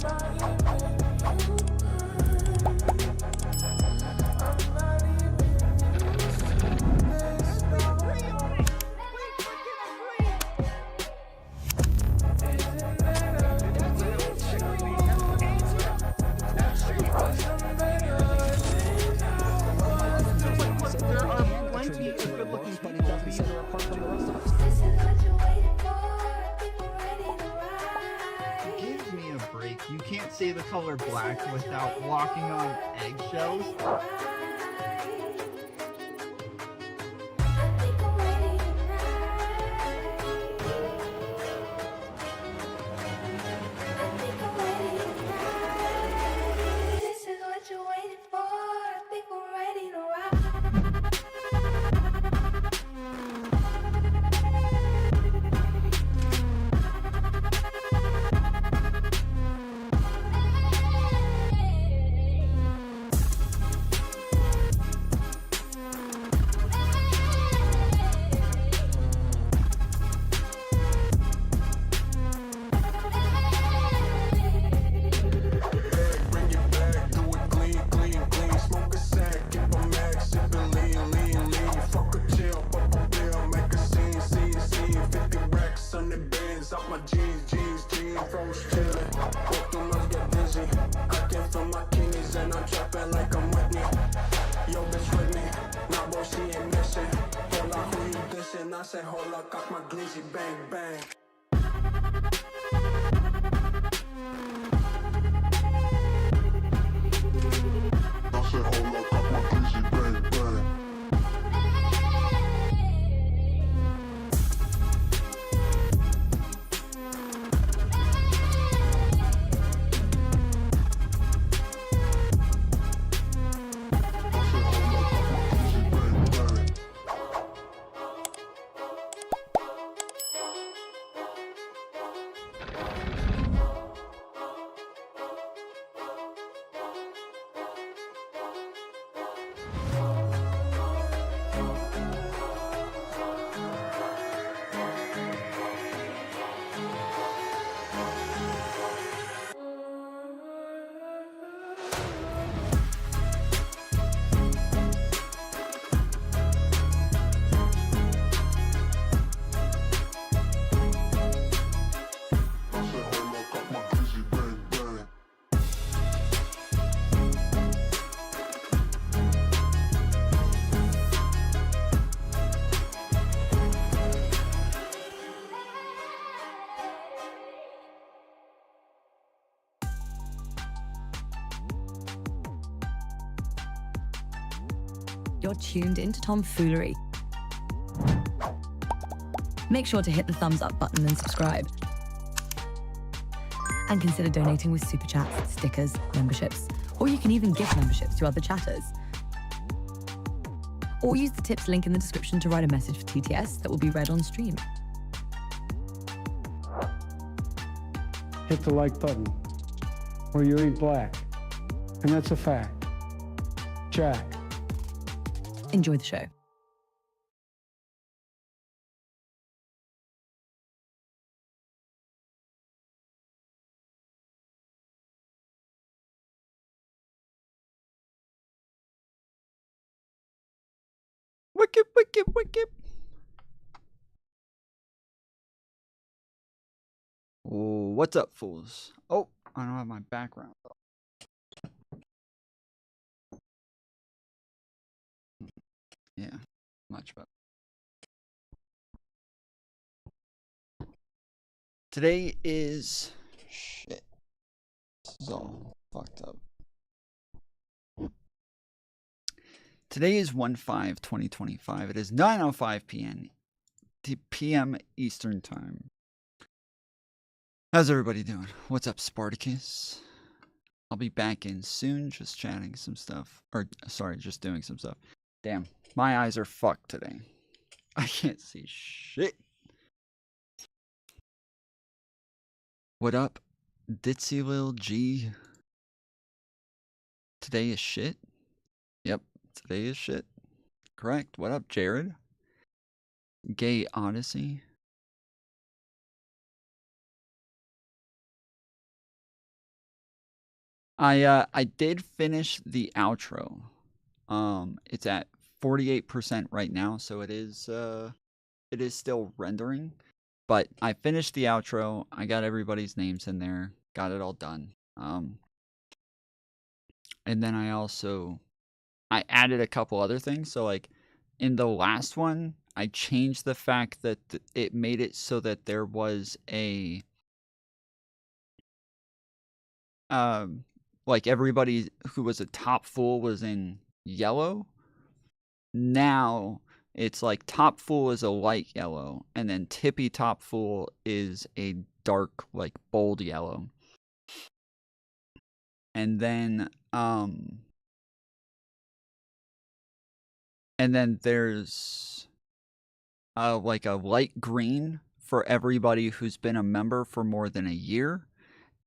Give me a break. You can't say the color black without walking on eggshells. I say hold up, got my glizzy, bang bang. I say hold up, got my glizzy, bang bang. You're tuned into Foolery. Make sure to hit the thumbs up button and subscribe. And consider donating with super chats, stickers, memberships, or you can even gift memberships to other chatters. Or use the tips link in the description to write a message for TTS that will be read on stream. Hit the like button, or you ain't black. And that's a fact. Jack. Enjoy the show. Wicked, wicked, wicked. Oh, what's up, fools? Oh, I don't have my background up. Yeah, much better. Today is shit. This is all fucked up. Today is 1/5/2025. It is 9:05 p.m. Eastern Time. How's everybody doing? What's up, Spartacus? I'll be back in soon, just chatting some stuff. Or, sorry, just doing some stuff. Damn, my eyes are fucked today. I can't see shit. What up, Ditzy Lil G? Today is shit? Yep, today is shit. Correct. What up, Jared? Gay Odyssey. I did finish the outro. It's at 48% right now, so it is still rendering. But I finished the outro. I got everybody's names in there. Got it all done. And then I added a couple other things. So like in the last one, I changed the fact that it made it so that there was a like everybody who was a top fool was in yellow. Now it's like top fool is a light yellow, and then tippy top fool is a dark, like bold yellow. And then there's like a light green for everybody who's been a member for more than a year.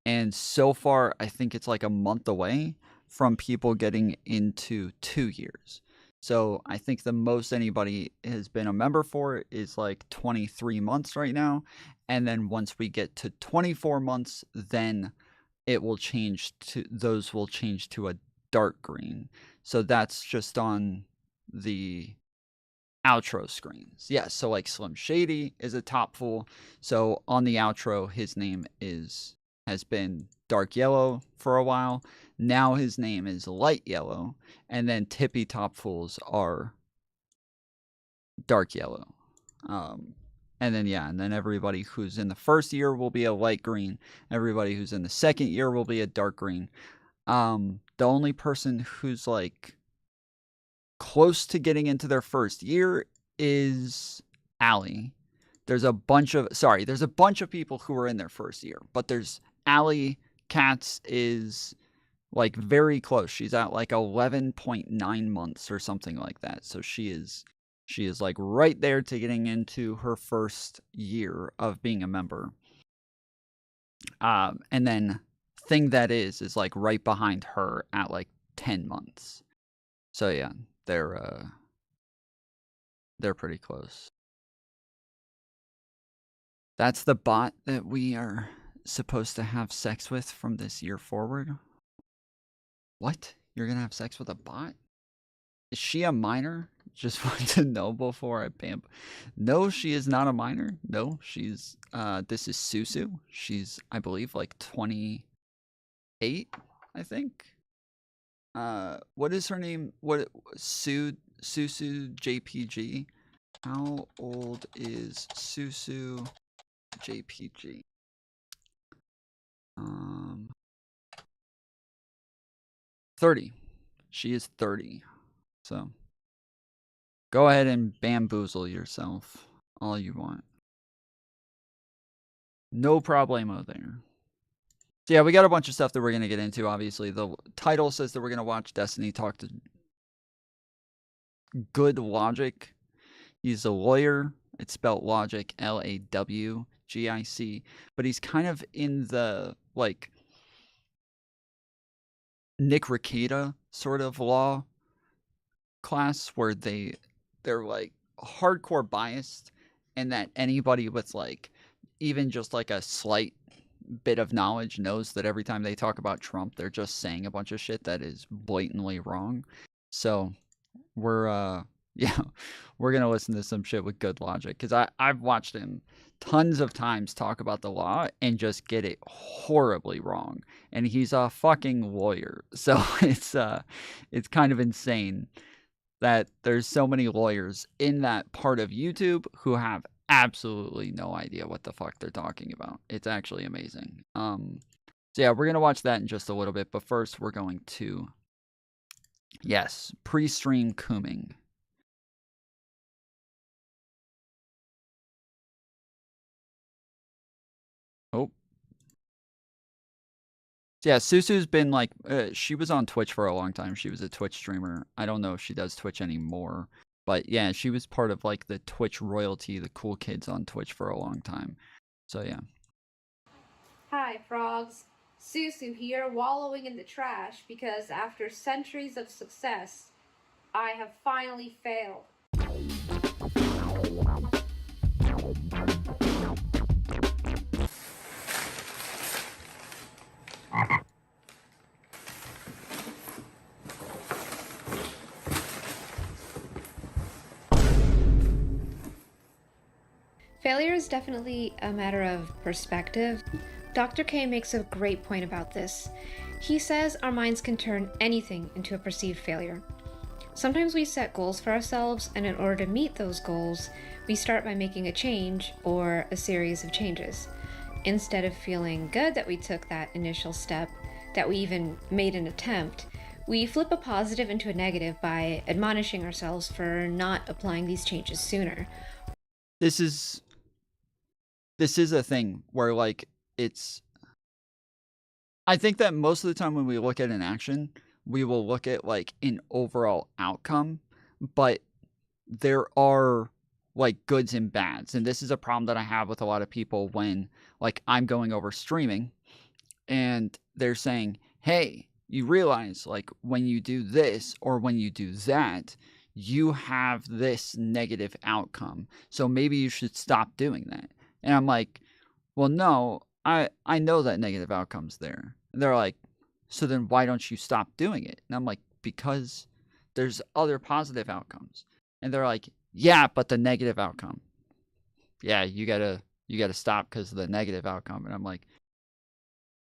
And so far, I think it's like a month away from people getting into 2 years. So I think the most anybody has been a member for is like 23 months right now. And then once we get to 24 months, then those will change to a dark green. So that's just on the outro screens. Yeah, so like Slim Shady is a top fool. So on the outro, his name has been dark yellow for a while. Now his name is light yellow, and then tippy top fools are dark yellow. And then everybody who's in the first year will be a light green. Everybody who's in the second year will be a dark green. The only person who's like close to getting into their first year is Allie. There's a bunch of people who are in their first year, but there's Allie Katz is like very close. She's at like 11.9 months or something like that. So she is like right there to getting into her first year of being a member. And then Thing That Is like right behind her at like 10 months. So yeah, they're pretty close. That's the bot that we are supposed to have sex with from this year forward. What? You're gonna have sex with a bot? Is she a minor? Just want to know before I pamp. No, she is not a minor. No, she's this is Susu. She's, I believe, like 28, I think. What is her name? Susu JPG? How old is Susu JPG? 30. She is 30. So go ahead and bamboozle yourself all you want. No problemo there. So yeah, we got a bunch of stuff that we're going to get into, obviously. The title says that we're going to watch Destiny talk to GoodLawgic. He's a lawyer. It's spelled logic, LAWGIC. But he's kind of in the, like, Nick Rekieta sort of law class where they're like hardcore biased, and that anybody with like even just like a slight bit of knowledge knows that every time they talk about Trump, they're just saying a bunch of shit that is blatantly wrong. So we're gonna listen to some shit with GoodLawgic, because I've watched him tons of times talk about the law and just get it horribly wrong, and he's a fucking lawyer. So it's kind of insane that there's so many lawyers in that part of YouTube who have absolutely no idea what the fuck they're talking about. It's actually amazing. So yeah, we're gonna watch that in just a little bit, but first we're going to, yes, pre-stream cooming. Oh. So yeah, Susu's been like, she was on Twitch for a long time. She was a Twitch streamer. I don't know if she does Twitch anymore. But yeah, she was part of like the Twitch royalty, the cool kids on Twitch for a long time. So yeah. Hi, frogs. Susu here, wallowing in the trash because after centuries of success, I have finally failed. Failure is definitely a matter of perspective. Dr. K makes a great point about this. He says our minds can turn anything into a perceived failure. Sometimes we set goals for ourselves, and in order to meet those goals, we start by making a change or a series of changes. Instead of feeling good that we took that initial step, that we even made an attempt, we flip a positive into a negative by admonishing ourselves for not applying these changes sooner. This is a thing where, like, I think that most of the time when we look at an action, we will look at, like, an overall outcome, but there are, like, goods and bads. And this is a problem that I have with a lot of people when, like, I'm going over streaming and they're saying, hey, you realize, like, when you do this or when you do that, you have this negative outcome. So maybe you should stop doing that. And I'm like, well, no, I know that negative outcome's there. And they're like, so then why don't you stop doing it? And I'm like, because there's other positive outcomes. And they're like, yeah, but the negative outcome. Yeah, you gotta stop because of the negative outcome. And I'm like,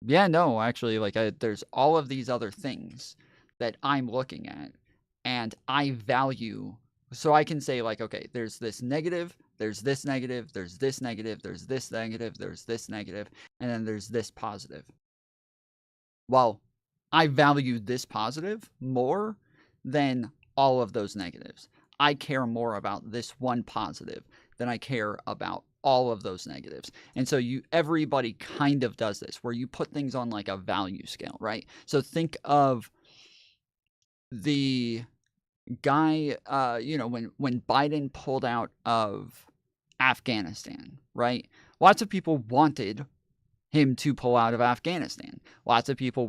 yeah, no, actually, like, there's all of these other things that I'm looking at and I value. So I can say, like, okay, there's this negative, there's this negative, there's this negative, there's this negative, there's this negative, and then there's this positive. Well, I value this positive more than all of those negatives. I care more about this one positive than I care about all of those negatives. And so everybody kind of does this, where you put things on, like, a value scale, right? So think of the guy, when Biden pulled out of Afghanistan, right? Lots of people wanted him to pull out of Afghanistan. Lots of people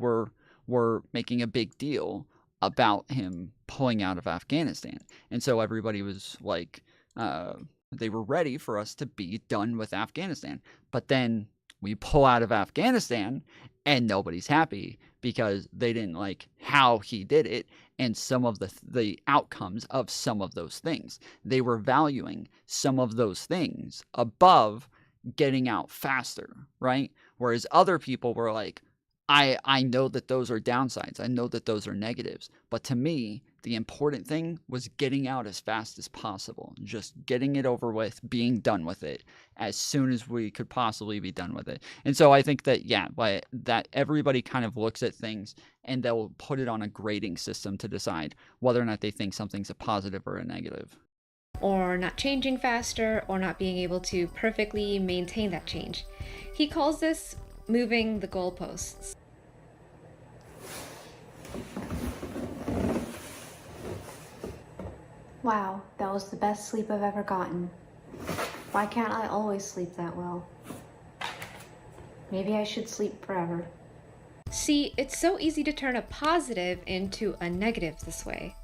were making a big deal about him pulling out of Afghanistan. And so everybody was like, they were ready for us to be done with Afghanistan. But then we pull out of Afghanistan and nobody's happy because they didn't like how he did it and some of the outcomes of some of those things. They were valuing some of those things above getting out faster, right? Whereas other people were like, I know that those are downsides. I know that those are negatives. But to me, the important thing was getting out as fast as possible. Just getting it over with, being done with it as soon as we could possibly be done with it. And so I think that, yeah, that everybody kind of looks at things and they'll put it on a grading system to decide whether or not they think something's a positive or a negative. Or not changing faster, or not being able to perfectly maintain that change. He calls this moving the goalposts. Wow, that was the best sleep I've ever gotten. Why can't I always sleep that well? Maybe I should sleep forever. See, it's so easy to turn a positive into a negative this way.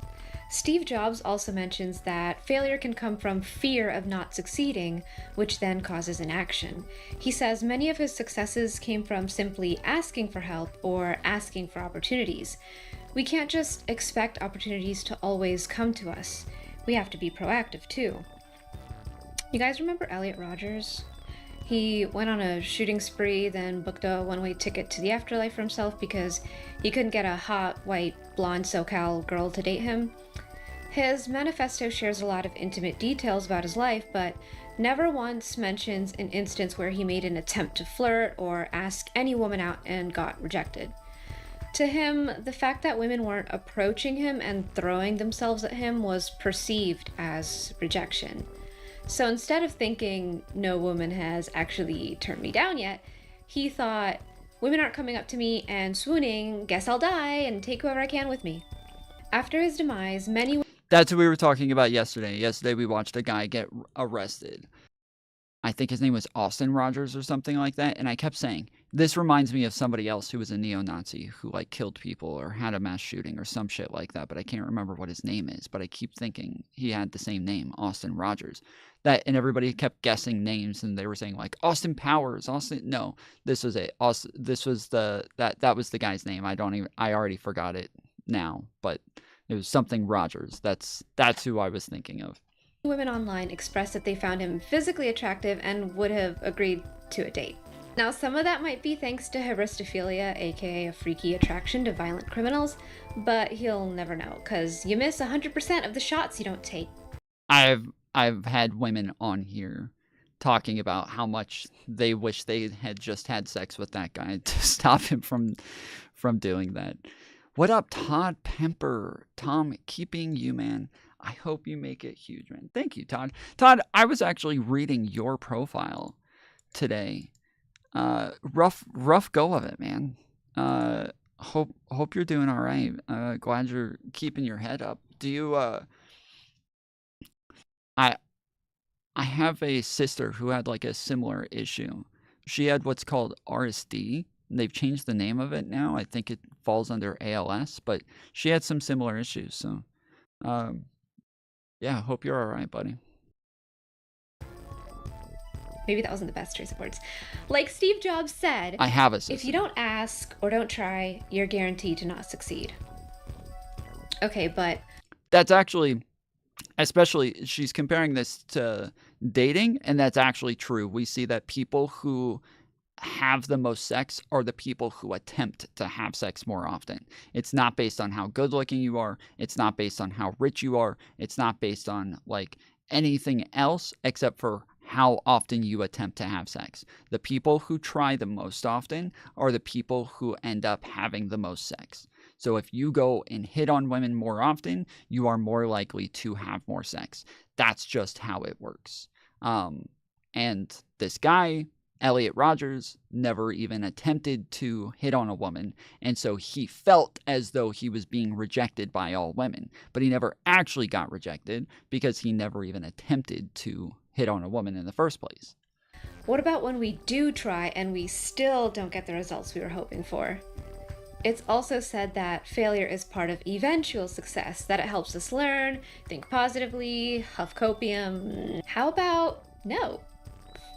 Steve Jobs also mentions that failure can come from fear of not succeeding, which then causes inaction. He says many of his successes came from simply asking for help or asking for opportunities. We can't just expect opportunities to always come to us. We have to be proactive too. You guys remember Elliot Rogers? He went on a shooting spree, then booked a one-way ticket to the afterlife for himself because he couldn't get a hot, white, blonde SoCal girl to date him. His manifesto shares a lot of intimate details about his life, but never once mentions an instance where he made an attempt to flirt or ask any woman out and got rejected. To him, the fact that women weren't approaching him and throwing themselves at him was perceived as rejection. So instead of thinking, no woman has actually turned me down yet, he thought, women aren't coming up to me and swooning, guess I'll die and take whoever I can with me. After his demise, many... That's what we were talking about yesterday. Yesterday we watched a guy get arrested. I think his name was Austin Rogers or something like that. And I kept saying, this reminds me of somebody else who was a neo-Nazi who like killed people or had a mass shooting or some shit like that. But I can't remember what his name is. But I keep thinking he had the same name, Austin Rogers. And everybody kept guessing names and they were saying like Austin Powers, Austin. No, this was it. This was that was the guy's name. I already forgot it now, but it was something Rogers. That's who I was thinking of. women online expressed that they found him physically attractive and would have agreed to a date. Now, some of that might be thanks to hybristophilia, aka a freaky attraction to violent criminals, but he'll never know, because you miss 100% of the shots you don't take. I've had women on here talking about how much they wish they had just had sex with that guy to stop him from doing that. What up, Todd Pemper? Tom, keeping you, man. I hope you make it huge, man. Thank you, Todd. Todd, I was actually reading your profile today. Rough go of it, man. Hope you're doing all right. Glad you're keeping your head up. Do you I have a sister who had like a similar issue. She had what's called RSD. They've changed the name of it now. I think it falls under ALS, but she had some similar issues. So, yeah, hope you're all right, buddy. Maybe that wasn't the best choice of words. Like Steve Jobs said, I have a sister. if you don't ask or don't try, you're guaranteed to not succeed. Okay, but That's actually, especially, she's comparing this to dating, and that's actually true. We see that people who have the most sex are the people who attempt to have sex more often. It's not based on how good looking you are. It's not based on how rich you are. It's not based on like anything else except for how often you attempt to have sex. The people who try the most often are the people who end up having the most sex. So if you go and hit on women more often, you are more likely to have more sex. That's just how it works. And this guy, Elliot Rogers, never even attempted to hit on a woman, and so he felt as though he was being rejected by all women, but he never actually got rejected because he never even attempted to hit on a woman in the first place. what about when we do try and we still don't get the results we were hoping for? It's also said that failure is part of eventual success, that it helps us learn, think positively, huff copium. How about no?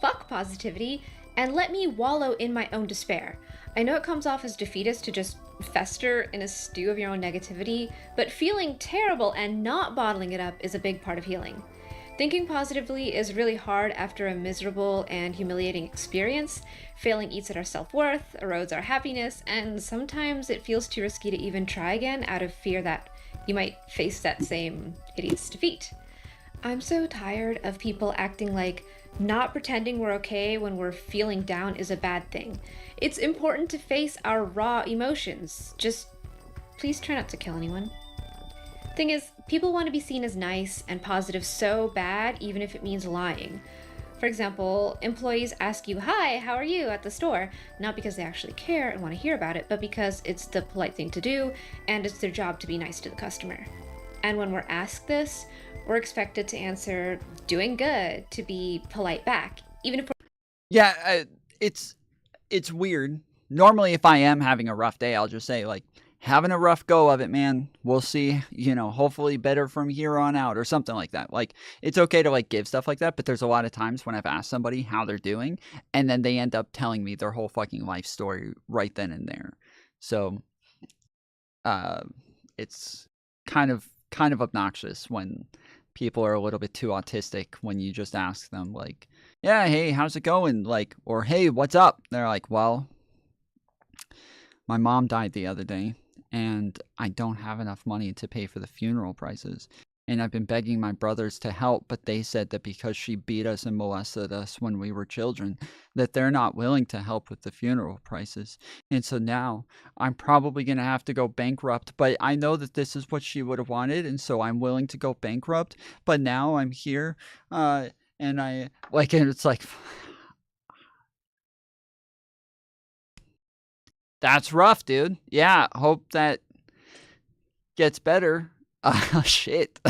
Fuck positivity and let me wallow in my own despair. I know it comes off as defeatist to just fester in a stew of your own negativity, but feeling terrible and not bottling it up is a big part of healing. Thinking positively is really hard after a miserable and humiliating experience. Failing eats at our self-worth, erodes our happiness, and sometimes it feels too risky to even try again out of fear that you might face that same hideous defeat. I'm so tired of people acting like not pretending we're okay when we're feeling down is a bad thing. It's important to face our raw emotions. Just please try not to kill anyone. Thing is, people want to be seen as nice and positive so bad, even if it means lying. For example, employees ask you, "Hi, how are you?" at the store, not because they actually care and want to hear about it, but because it's the polite thing to do, and it's their job to be nice to the customer. And when we're asked this, we're expected to answer, "Doing good," to be polite back, even if we're... Yeah, it's weird. Normally, if I am having a rough day, I'll just say, like, having a rough go of it, man. We'll see, hopefully better from here on out or something like that. Like, it's okay to, like, give stuff like that, but there's a lot of times when I've asked somebody how they're doing, and then they end up telling me their whole fucking life story right then and there. So, it's kind of obnoxious when people are a little bit too autistic when you just ask them, like, "Yeah, hey, how's it going?" Like, or, "Hey, what's up?" They're like, "Well, my mom died the other day, and I don't have enough money to pay for the funeral prices. And I've been begging my brothers to help, but they said that because she beat us and molested us when we were children, that they're not willing to help with the funeral prices. And so now I'm probably going to have to go bankrupt, but I know that this is what she would have wanted, and so I'm willing to go bankrupt. But now I'm here, and it's like... That's rough, dude. Yeah, hope that gets better. Shit.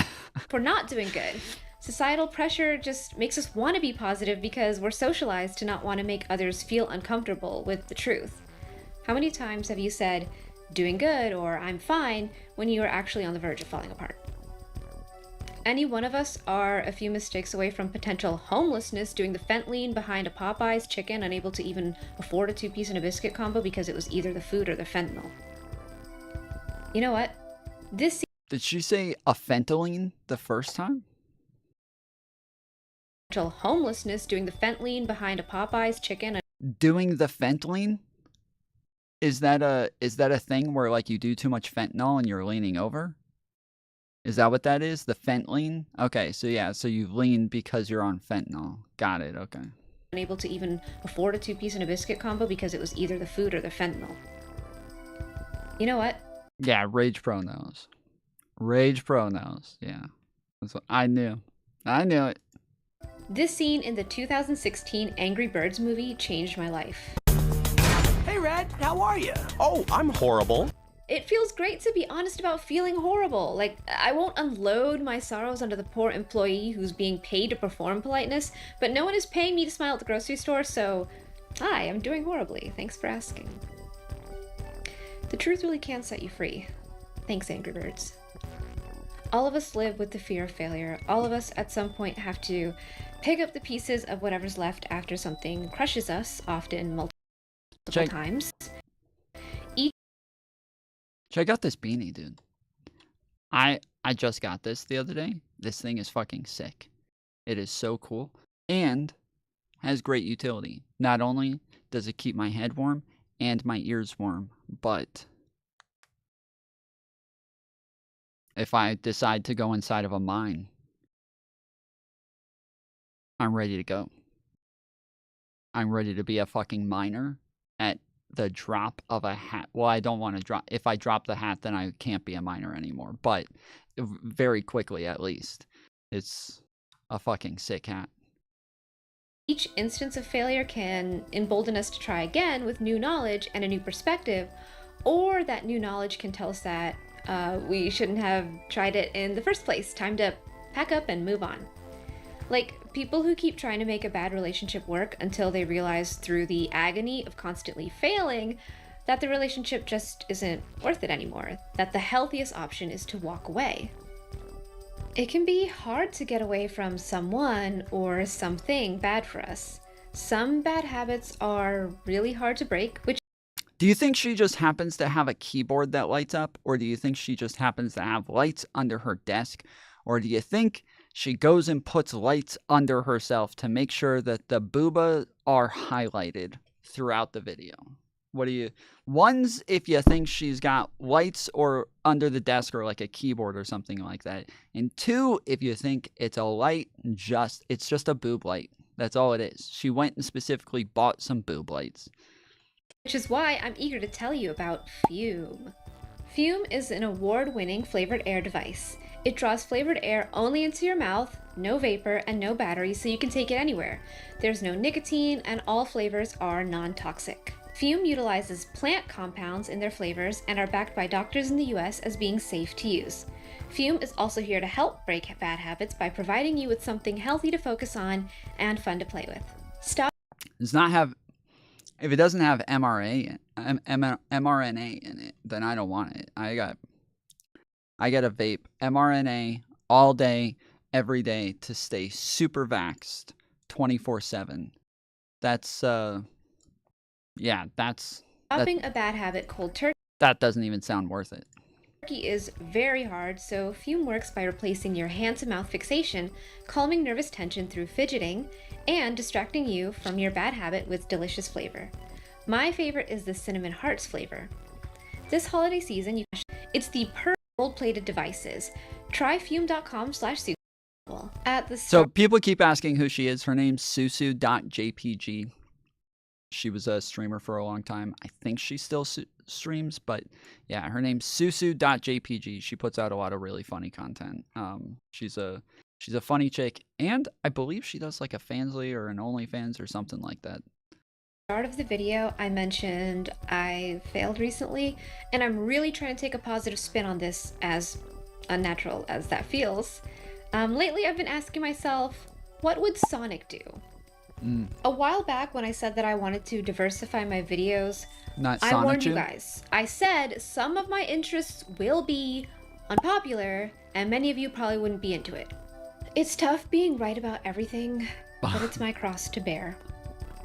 We're not doing good. Societal pressure just makes us want to be positive because we're socialized to not want to make others feel uncomfortable with the truth. How many times have you said, "doing good" or "I'm fine" when you are actually on the verge of falling apart? Any one of us are a few mistakes away from potential homelessness, doing the fent lean behind a Popeye's chicken, unable to even afford a 2-piece and a biscuit combo because it was either the food or the fentanyl. You know what? Did she say a fentanyl the first time? homelessness, doing the fentanyl behind a Popeye's chicken. Doing the fentanyl? Is that a thing where like you do too much fentanyl and you're leaning over? Is that what that is? The fentanyl? Okay, so yeah, so you lean because you're on fentanyl. Got it, okay. Unable to even afford a 2-piece and a biscuit combo because it was either the food or the fentanyl. You know what? Yeah, Rage Pro knows. Rage Pro knows, yeah. That's what I knew. I knew it. This scene in the 2016 Angry Birds movie changed my life. Hey, Red, how are you? Oh, I'm horrible. It feels great to be honest about feeling horrible. Like, I won't unload my sorrows onto the poor employee who's being paid to perform politeness, but no one is paying me to smile at the grocery store, so hi, I'm doing horribly. Thanks for asking. The truth really can set you free. Thanks, Angry Birds. All of us live with the fear of failure. All of us at some point have to pick up the pieces of whatever's left after something crushes us, often multiple times. Check out this beanie, dude. I just got this the other day. This thing is fucking sick. It is so cool and has great utility. Not only does it keep my head warm and my ears warm, but if I decide to go inside of a mine, I'm ready to go. I'm ready to be a fucking miner at the drop of a hat. Well, I don't want to drop. If I drop the hat, then I can't be a miner anymore. But very quickly, at least. It's a fucking sick hat. Each instance of failure can embolden us to try again with new knowledge and a new perspective, or that new knowledge can tell us that we shouldn't have tried it in the first place. Time to pack up and move on. Like, people who keep trying to make a bad relationship work until they realize through the agony of constantly failing that the relationship just isn't worth it anymore, that the healthiest option is to walk away. It can be hard to get away from someone or something bad for us. Some bad habits are really hard to break, which Do you think she just happens to have a keyboard that lights up? Or do you think she just happens to have lights under her desk? Or do you think she goes and puts lights under herself to make sure that the booba are highlighted throughout the video? What do you... One's if you think she's got lights or under the desk or like a keyboard or something like that. And two, if you think it's a light, it's just a boob light. That's all it is. She went and specifically bought some boob lights. Which is why I'm eager to tell you about Fume. Fume is an award-winning flavored air device. It draws flavored air only into your mouth, no vapor, and no battery, so you can take it anywhere. There's no nicotine, and all flavors are non-toxic. Fume utilizes plant compounds in their flavors and are backed by doctors in the US as being safe to use. Fume is also here to help break bad habits by providing you with something healthy to focus on and fun to play with. If it doesn't have mRNA in it, then I don't want it. I got a vape mRNA all day, every day to stay super vaxxed 24/7. That's Stopping a bad habit cold turkey. That doesn't even sound worth it. Turkey is very hard, so Fume works by replacing your hand-to-mouth fixation, calming nervous tension through fidgeting, and distracting you from your bad habit with delicious flavor. My favorite is the cinnamon hearts flavor. This holiday season, it's the perfect gold-plated devices. Try fume.com/susu. So people keep asking who she is. Her name's susu.jpg. She was a streamer for a long time. I think she still streams, but yeah, her name's susu.jpg. She puts out a lot of really funny content. She's a funny chick, and I believe she does like a Fansly or an OnlyFans or something like that. Start of the video, I mentioned I failed recently, and I'm really trying to take a positive spin on this, as unnatural as that feels. Lately, I've been asking myself, what would Sonic do? A while back, when I said that I wanted to diversify my videos, I warned you guys. I said some of my interests will be unpopular, and many of you probably wouldn't be into it. It's tough being right about everything, but it's my cross to bear.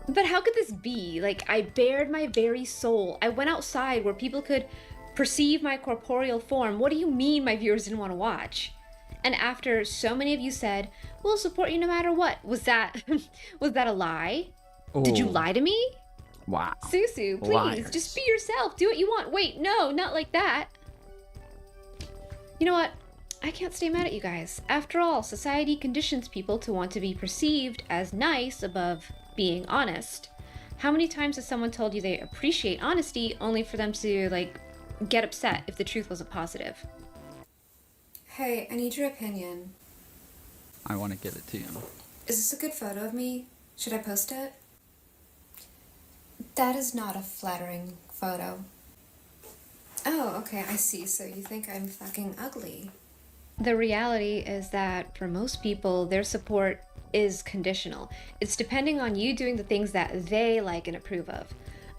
But how could this be? Like, I bared my very soul. I went outside where people could perceive my corporeal form. What do you mean my viewers didn't want to watch? And after so many of you said, we'll support you no matter what, was that a lie? Did you Ooh. lie to me? Wow. Susu, please, Liars. just be yourself. Do what you want. Wait, no, not like that. You know what? I can't stay mad at you guys. After all, society conditions people to want to be perceived as nice above being honest. How many times has someone told you they appreciate honesty only for them to, like, get upset if the truth wasn't positive? Hey, I need your opinion. I want to give it to you. Is this a good photo of me? Should I post it? That is not a flattering photo. Oh, okay, I see. So you think I'm fucking ugly. The reality is that for most people, their support is conditional. It's depending on you doing the things that they like and approve of.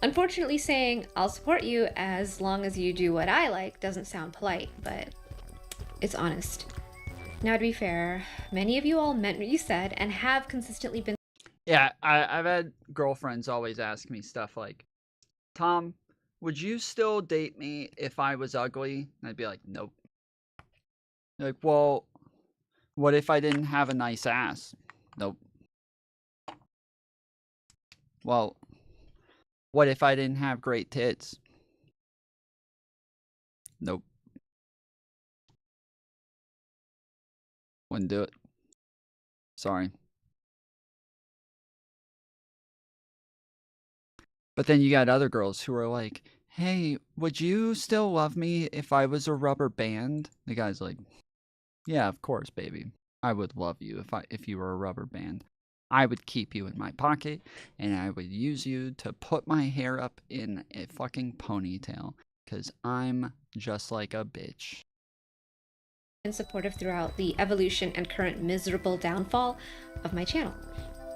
Unfortunately, saying, I'll support you as long as you do what I like doesn't sound polite, but it's honest. Now, to be fair, many of you all meant what you said and have consistently been. Yeah, I've had girlfriends always ask me stuff like, Tom, would you still date me if I was ugly? And I'd be like, nope. Like, well, what if I didn't have a nice ass? Nope. Well, what if I didn't have great tits? Nope. Wouldn't do it. Sorry. But then you got other girls who are like, hey, would you still love me if I was a rubber band? The guy's like, yeah, of course, baby. I would love you if you were a rubber band. I would keep you in my pocket, and I would use you to put my hair up in a fucking ponytail, because I'm just like a bitch. Been supportive throughout the evolution and current miserable downfall of my channel.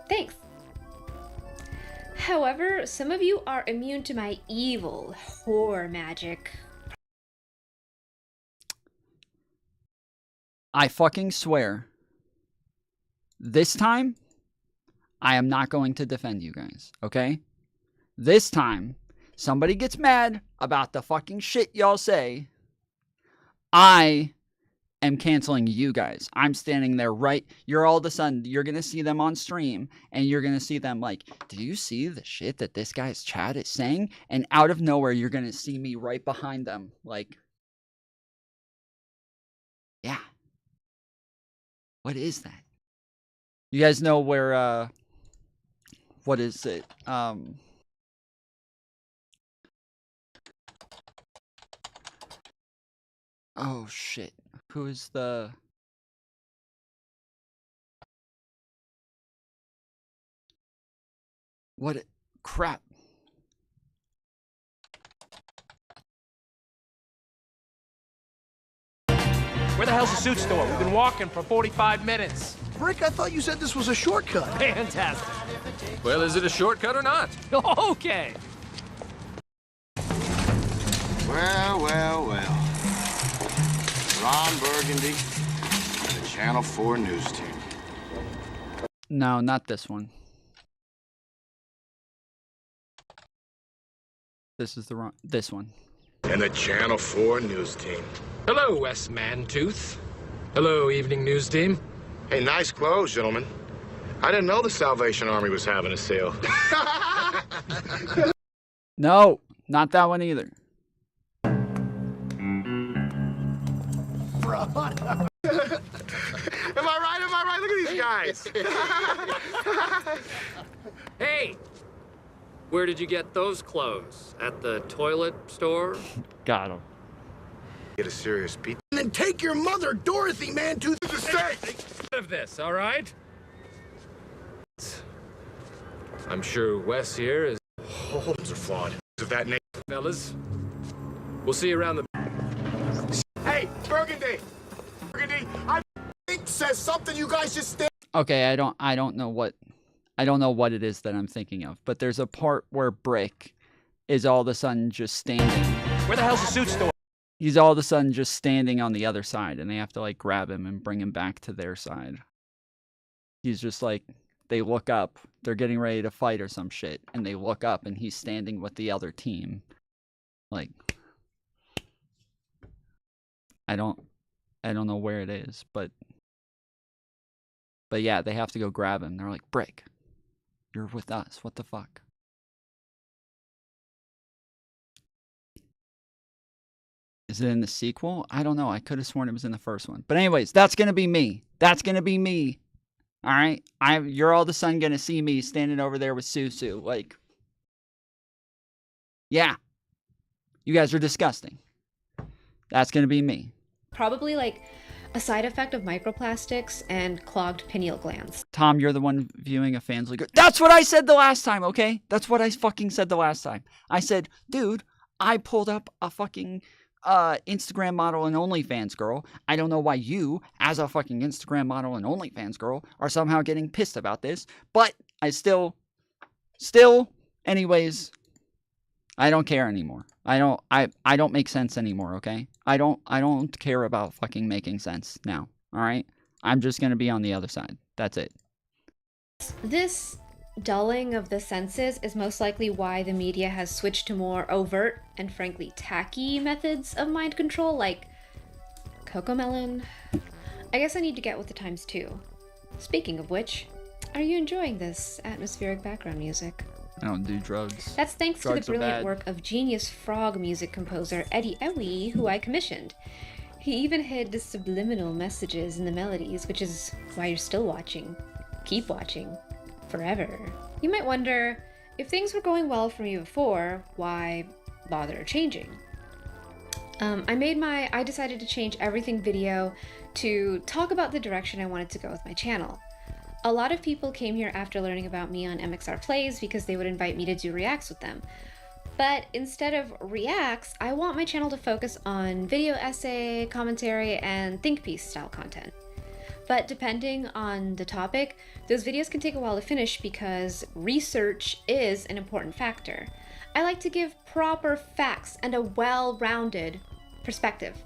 Thanks. However, some of you are immune to my evil whore magic. I fucking swear, this time, I am not going to defend you guys, okay? This time, somebody gets mad about the fucking shit y'all say, I am canceling you guys. I'm standing there you're all of a sudden, you're going to see them on stream, and you're going to see them like, do you see the shit that this guy's chat is saying? And out of nowhere, you're going to see me right behind them, like, yeah. What is that? You guys know where, what is it? Oh shit. Who is the... What? Crap. Where the hell's the suit store? We've been walking for 45 minutes. Rick, I thought you said this was a shortcut. Fantastic. Well, is it a shortcut or not? Okay. Well, well, well. Ron Burgundy, the Channel 4 news team. No, not this one. This is the wrong... This one. And the Channel 4 news team. Hello, Wes Mantooth. Hello, evening news team. Hey, nice clothes, gentlemen. I didn't know the Salvation Army was having a sale. No, not that one either. Am I right? Am I right? Look at these guys. Hey! Where did you get those clothes? At the toilet store? Got him. Get a serious beat. And then take your mother, Dorothy, man, to the state. Of this, all right? I'm sure Wes here is... Homes are flawed. Of that name. Fellas, we'll see you around the... Hey, Burgundy! Burgundy, I think says something you guys just stand. Okay, I don't know what it is that I'm thinking of, but there's a part where Brick is all of a sudden just standing. Where the hell's the suit store? He's all of a sudden just standing on the other side, and they have to like grab him and bring him back to their side. He's just like, they look up, they're getting ready to fight or some shit, and they look up and he's standing with the other team. Like, I don't I don't know where it is, but yeah, they have to go grab him. They're like, Brick, you're with us. What the fuck? Is it in the sequel? I don't know. I could have sworn it was in the first one. But anyways, that's going to be me. That's going to be me. All right? You're all of a sudden going to see me standing over there with Susu. Like, yeah. You guys are disgusting. That's going to be me. Probably like a side effect of microplastics and clogged pineal glands. Tom, you're the one viewing a Fans League. That's what I said the last time, okay? That's what I fucking said the last time. I said, dude, I pulled up a fucking Instagram model and OnlyFans girl. I don't know why you, as a fucking Instagram model and OnlyFans girl, are somehow getting pissed about this, but I still, anyways, I don't care anymore. I don't make sense anymore, okay? I don't care about fucking making sense now, all right? I'm just gonna be on the other side. That's it. This dulling of the senses is most likely why the media has switched to more overt and frankly tacky methods of mind control, like Cocomelon. I guess I need to get with the times too. Speaking of which, are you enjoying this atmospheric background music? I don't do drugs. That's thanks Drugs to are the brilliant bad. work of genius frog music composer Eddie Ewie, who I commissioned. He even hid subliminal messages in the melodies, which is why you're still watching. Keep watching. Forever. You might wonder, if things were going well for me before, why bother changing? I decided to change everything video to talk about the direction I wanted to go with my channel. A lot of people came here after learning about me on MXR Plays because they would invite me to do reacts with them. But instead of reacts, I want my channel to focus on video essay, commentary, and think piece style content. But depending on the topic, those videos can take a while to finish because research is an important factor. I like to give proper facts and a well-rounded perspective.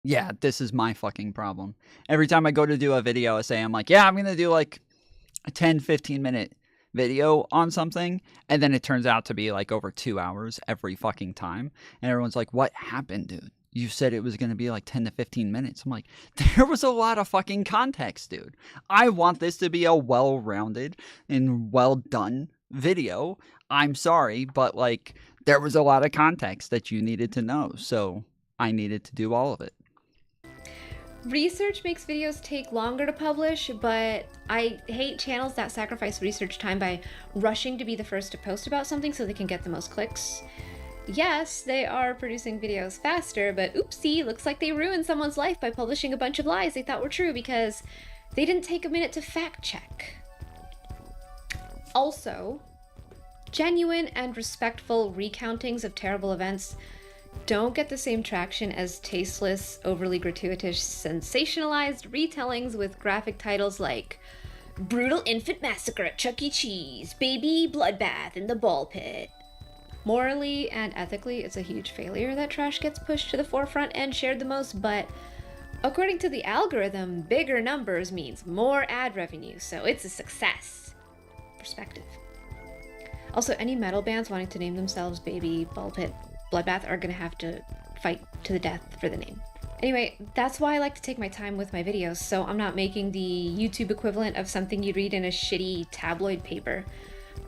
Yeah, this is my fucking problem. Every time I go to do a video essay, I'm like, yeah, I'm going to do like a 10, 15 minute video on something. And then it turns out to be like over 2 hours every fucking time. And everyone's like, what happened, dude? You said it was going to be like 10 to 15 minutes. I'm like, there was a lot of fucking context, dude. I want this to be a well-rounded and well-done video. I'm sorry, but like, there was a lot of context that you needed to know. So I needed to do all of it. Research makes videos take longer to publish, but I hate channels that sacrifice research time by rushing to be the first to post about something so they can get the most clicks. Yes, they are producing videos faster, but oopsie, looks like they ruined someone's life by publishing a bunch of lies they thought were true because they didn't take a minute to fact check. Also, genuine and respectful recountings of terrible events don't get the same traction as tasteless, overly gratuitous, sensationalized retellings with graphic titles like Brutal Infant Massacre at Chuck E. Cheese, Baby Bloodbath in the Ball Pit. Morally and ethically, it's a huge failure that trash gets pushed to the forefront and shared the most, but according to the algorithm, bigger numbers means more ad revenue, so it's a success. Perspective. Also, any metal bands wanting to name themselves Baby, Ball Pit, Bloodbath are gonna have to fight to the death for the name. Anyway, that's why I like to take my time with my videos, so I'm not making the YouTube equivalent of something you'd read in a shitty tabloid paper,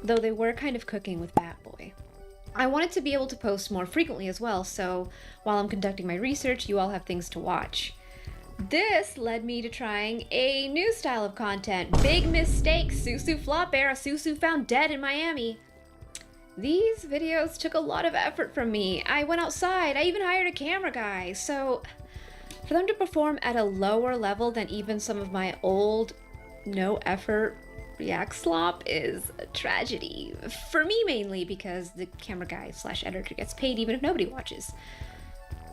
though they were kind of cooking with Bat Boy. I wanted to be able to post more frequently as well, so while I'm conducting my research, you all have things to watch. This led me to trying a new style of content. Big mistake, Susu Flop Bear, Susu found dead in Miami. These videos took a lot of effort from me. I went outside, I even hired a camera guy, so for them to perform at a lower level than even some of my old, no effort React slop is a tragedy. For me mainly, because the camera guy / editor gets paid even if nobody watches.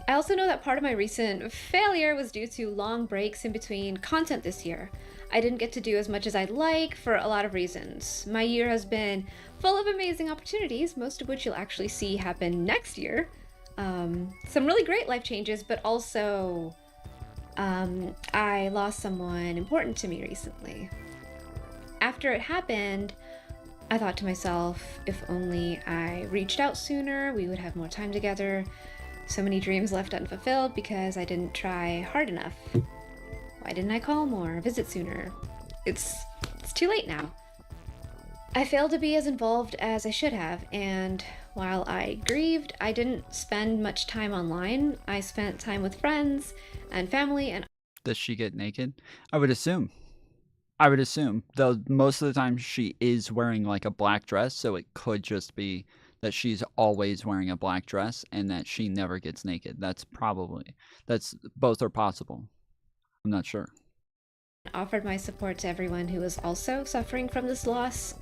I also know that part of my recent failure was due to long breaks in between content this year. I didn't get to do as much as I'd like for a lot of reasons. My year has been full of amazing opportunities, most of which you'll actually see happen next year. Some really great life changes, but also I lost someone important to me recently. After it happened, I thought to myself, if only I reached out sooner, we would have more time together. So many dreams left unfulfilled because I didn't try hard enough. Why didn't I call more, visit sooner? It's too late now. I failed to be as involved as I should have, and while I grieved, I didn't spend much time online. I spent time with friends and family. And does she get naked? I would assume. I would assume, though most of the time she is wearing like a black dress, so it could just be that she's always wearing a black dress and that she never gets naked. That's both are possible. I'm not sure. Offered my support to everyone who is also suffering from this loss.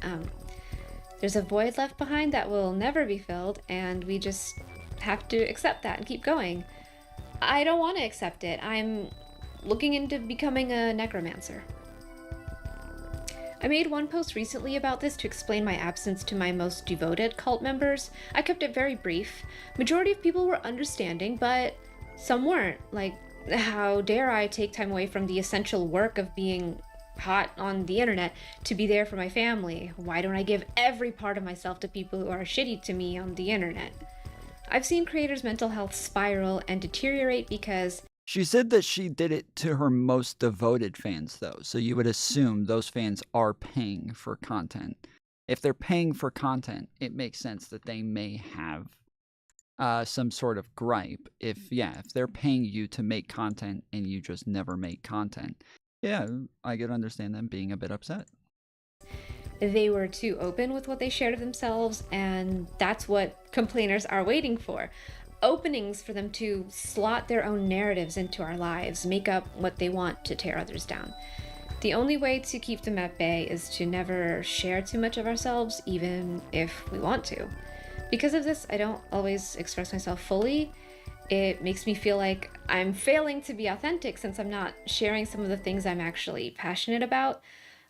There's a void left behind that will never be filled, and we just have to accept that and keep going. I don't want to accept it. I'm looking into becoming a necromancer. I made one post recently about this to explain my absence to my most devoted cult members. I kept it very brief. Majority of people were understanding, but some weren't. Like, how dare I take time away from the essential work of being hot on the internet to be there for my family? Why don't I give every part of myself to people who are shitty to me on the internet? I've seen creators' mental health spiral and deteriorate because... She said that she did it to her most devoted fans, though, so you would assume those fans are paying for content. If they're paying for content, it makes sense that they may have some sort of gripe. If they're paying you to make content and you just never make content, yeah, I could understand them being a bit upset. They were too open with what they shared of themselves, and that's what complainers are waiting for. Openings for them to slot their own narratives into our lives, make up what they want to tear others down. The only way to keep them at bay is to never share too much of ourselves, even if we want to. Because of this, I don't always express myself fully. It makes me feel like I'm failing to be authentic since I'm not sharing some of the things I'm actually passionate about.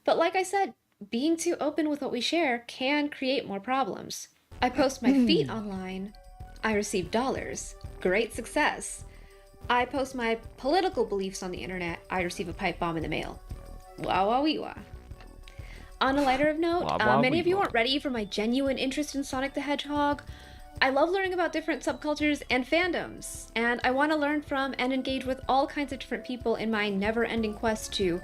But like I said, being too open with what we share can create more problems. I post my feet online. I receive dollars. Great success. I post my political beliefs on the internet. I receive a pipe bomb in the mail. Wah wah wee wah. On a lighter note, many of you aren't ready for my genuine interest in Sonic the Hedgehog. I love learning about different subcultures and fandoms, and I want to learn from and engage with all kinds of different people in my never-ending quest to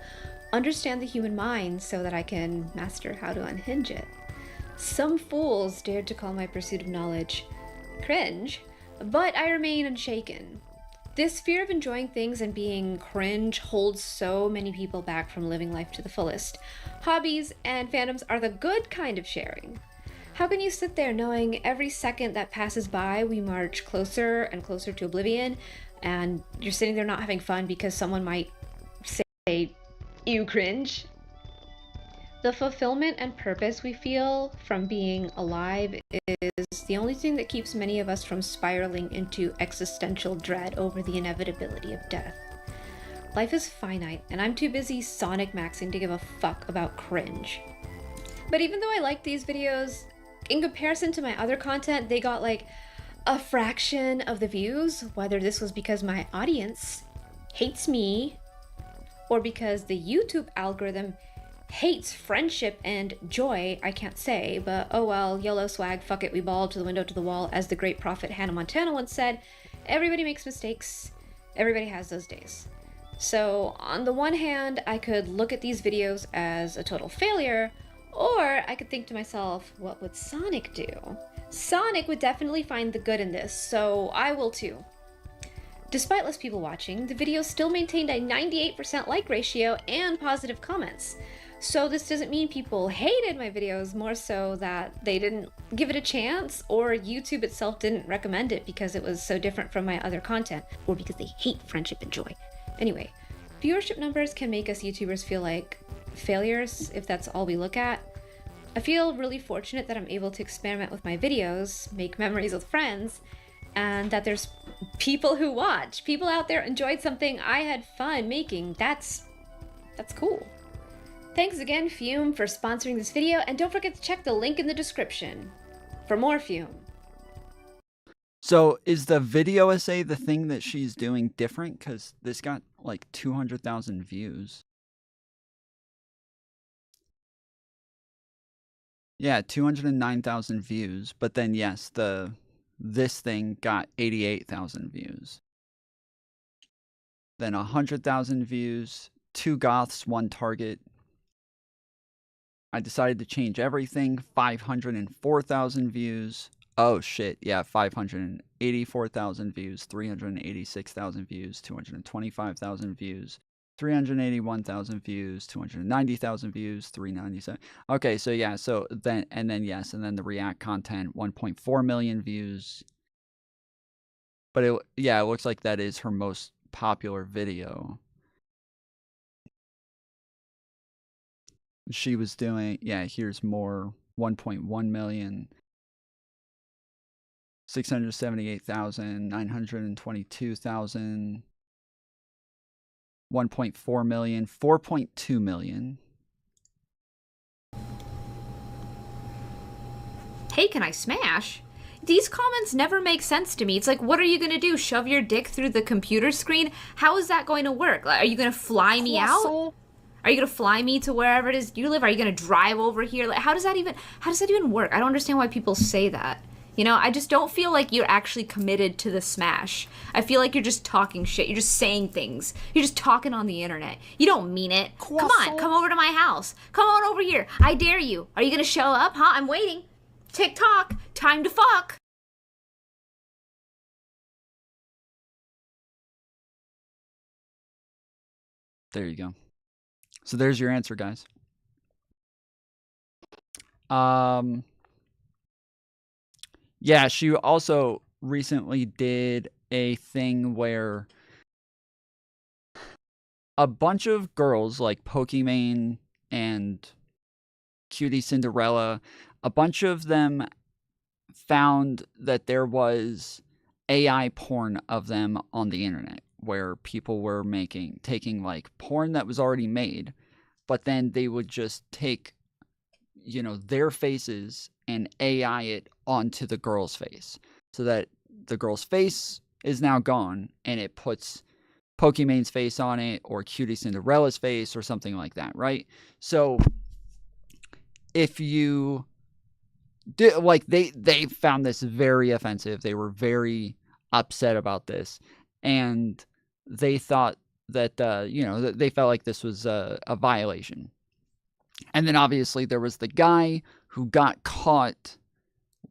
understand the human mind so that I can master how to unhinge it. Some fools dared to call my pursuit of knowledge cringe, but I remain unshaken. This fear of enjoying things and being cringe holds so many people back from living life to the fullest. Hobbies and fandoms are the good kind of sharing. How can you sit there knowing every second that passes by we march closer and closer to oblivion, and you're sitting there not having fun because someone might say, "You cringe"? The fulfillment and purpose we feel from being alive is the only thing that keeps many of us from spiraling into existential dread over the inevitability of death. Life is finite, and I'm too busy Sonic maxing to give a fuck about cringe. But even though I like these videos, in comparison to my other content, they got like a fraction of the views, whether this was because my audience hates me or because the YouTube algorithm hates friendship and joy, I can't say, but oh well, YOLO swag, fuck it, we ball to the window to the wall, as the great prophet Hannah Montana once said. Everybody makes mistakes, everybody has those days. So on the one hand, I could look at these videos as a total failure, or I could think to myself, what would Sonic do? Sonic would definitely find the good in this, so I will too. Despite less people watching, the video still maintained a 98% like ratio and positive comments. So this doesn't mean people hated my videos, more so that they didn't give it a chance, or YouTube itself didn't recommend it because it was so different from my other content, or because they hate friendship and joy. Anyway, viewership numbers can make us YouTubers feel like failures if that's all we look at. I feel really fortunate that I'm able to experiment with my videos, make memories with friends, and that there's people who watch. People out there enjoyed something I had fun making. That's cool. Thanks again, Fume, for sponsoring this video, and don't forget to check the link in the description for more Fume. So is the video essay the thing that she's doing different? Because this got like 200,000 views. Yeah, 209,000 views. But then, yes, the this thing got 88,000 views. Then 100,000 views, 2 goths, 1 target. I decided to change everything, 504,000 views. Oh shit, yeah, 584,000 views, 386,000 views, 225,000 views, 381,000 views, 290,000 views, 397. Okay, so yeah, so then, and then the React content, 1.4 million views. But it looks like that is her most popular video. She was doing, here's more, 1.1 million. 678,000, 922,000, 1.4 million, 4.2 million. Hey, can I smash? These comments never make sense to me. It's like, what are you going to do? Shove your dick through the computer screen? How is that going to work? Like, are you going to fly me out? Are you going to fly me to wherever it is you live? Are you going to drive over here? Like, how does that even work? I don't understand why people say that. You know, I just don't feel like you're actually committed to the smash. I feel like you're just talking shit. You're just saying things. You're just talking on the internet. You don't mean it. Come on, come over to my house. Come on over here. I dare you. Are you going to show up? Huh? I'm waiting. TikTok. Time to fuck. There you go. So there's your answer, guys. Yeah, she also recently did a thing where a bunch of girls like Pokimane and Cutie Cinderella, a bunch of them found that there was AI porn of them on the internet where people were taking like porn that was already made, but then they would just take, you know, their faces and AI it onto the girl's face so that the girl's face is now gone and it puts Pokimane's face on it or Cutie Cinderella's face or something like that, right? So if you did, like, they found this very offensive. They were very upset about this, and they thought that you know, they felt like this was a violation. And then obviously there was the guy who got caught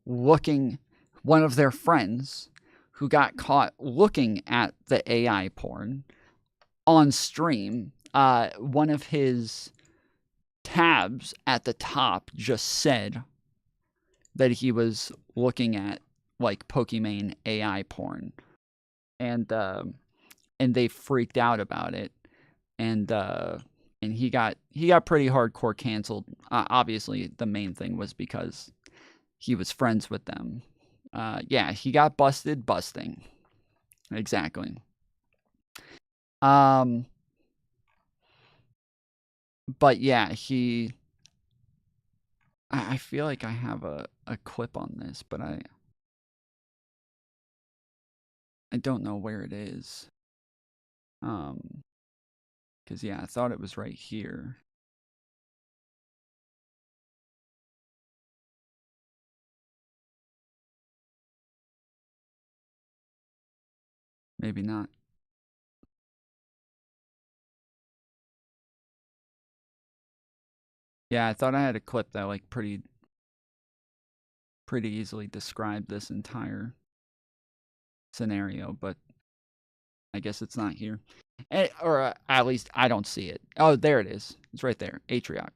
looking, one of their friends who got caught looking at the AI porn on stream. One of his tabs at the top just said that he was looking at like Pokimane AI porn, and they freaked out about it, and he got pretty hardcore canceled. Obviously, the main thing was because he was friends with them. Yeah, he got busted busting. Exactly. But yeah, I feel like I have a clip on this, but I don't know where it is. Because yeah, I thought it was right here. Maybe not. Yeah, I thought I had a clip that like pretty easily described this entire scenario, but I guess it's not here. Or at least I don't see it. Oh, there it is. It's right there. Atrioc.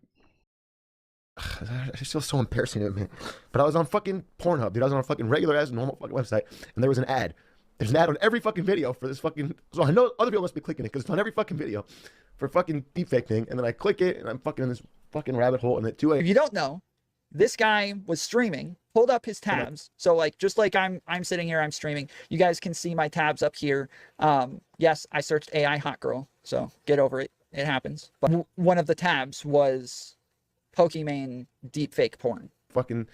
It just feels so embarrassing to me. But I was on fucking Pornhub, dude. I was on a fucking regular ass normal fucking website, and there was an ad. There's an ad on every fucking video for this fucking. So I know other people must be clicking it because it's on every fucking video for fucking deepfake thing. And then I click it, and I'm fucking in this fucking rabbit hole. And at 2 a.m. If you don't know, this guy was streaming, pulled up his tabs. So like, just like I'm sitting here, I'm streaming. You guys can see my tabs up here. Yes, I searched AI hot girl. So get over it. It happens. But one of the tabs was Pokimane deepfake porn. Fucking,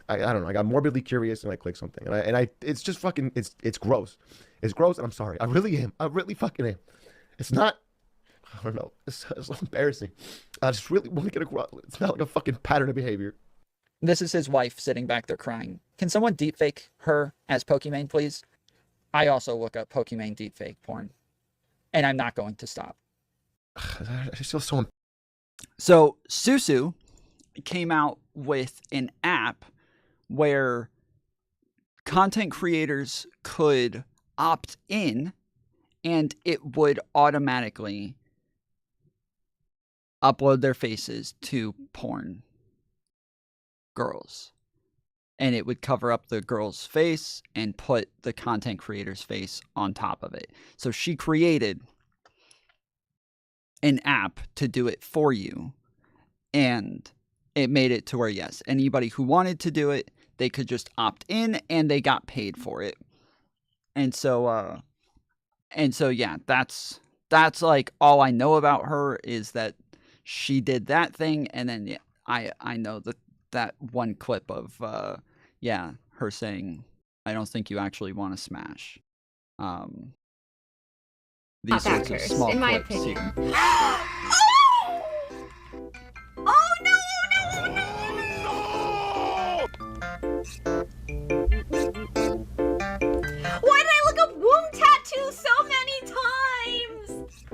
I don't know. I got morbidly curious and I clicked something, and I it's just fucking, it's gross. It's gross, and I'm sorry. I really am. I really fucking am. It's not. I don't know. It's so embarrassing. I just really want to get across. It's not like a fucking pattern of behavior. This is his wife sitting back there crying. Can someone deepfake her as Pokimane, please? I also look up Pokimane deepfake porn. And I'm not going to stop. I just feel so... So, Susu came out with an app where content creators could opt in and it would automatically upload their faces to porn girls. And it would cover up the girl's face and put the content creator's face on top of it. So she created an app to do it for you. And it made it to where, yes, anybody who wanted to do it, they could just opt in and they got paid for it. And so yeah, that's like all I know about her is that she did that thing. And then yeah, I know that one clip of, yeah, her saying, I don't think you actually want to smash. These sorts of small in my clips opinion. here. Oh no, no, Why did I look up womb tattoo so many times?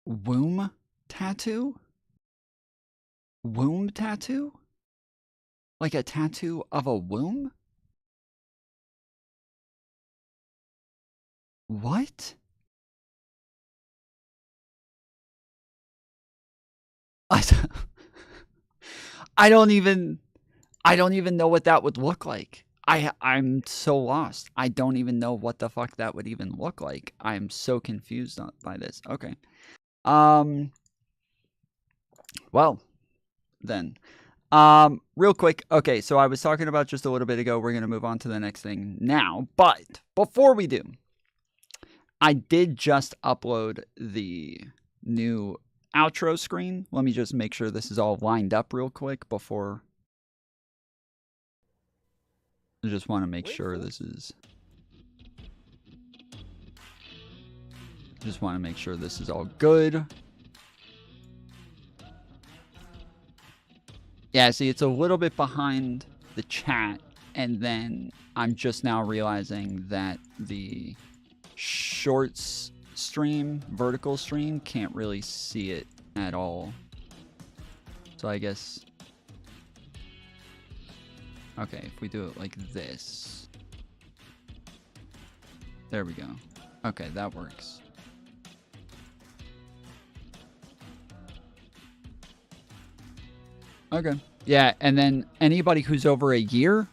Womb tattoo? Womb tattoo? Like a tattoo of a womb? What? I don't even know what that would look like. I'm so lost. I don't even know what the fuck that would even look like. I'm so confused by this. Okay. Well, then. Real quick. Okay, so I was talking about just a little bit ago. We're going to move on to the next thing now. But before we do, I did just upload the new outro screen. Let me just make sure this is all lined up real quick before. I just want to make sure this is. Just want to make sure this is all good. Yeah, see, it's a little bit behind the chat, and then I'm just now realizing that the shorts stream, vertical stream, can't really see it at all. So I guess... Okay, if we do it like this. There we go. Okay, that works. Okay. Yeah, and then anybody who's over a year,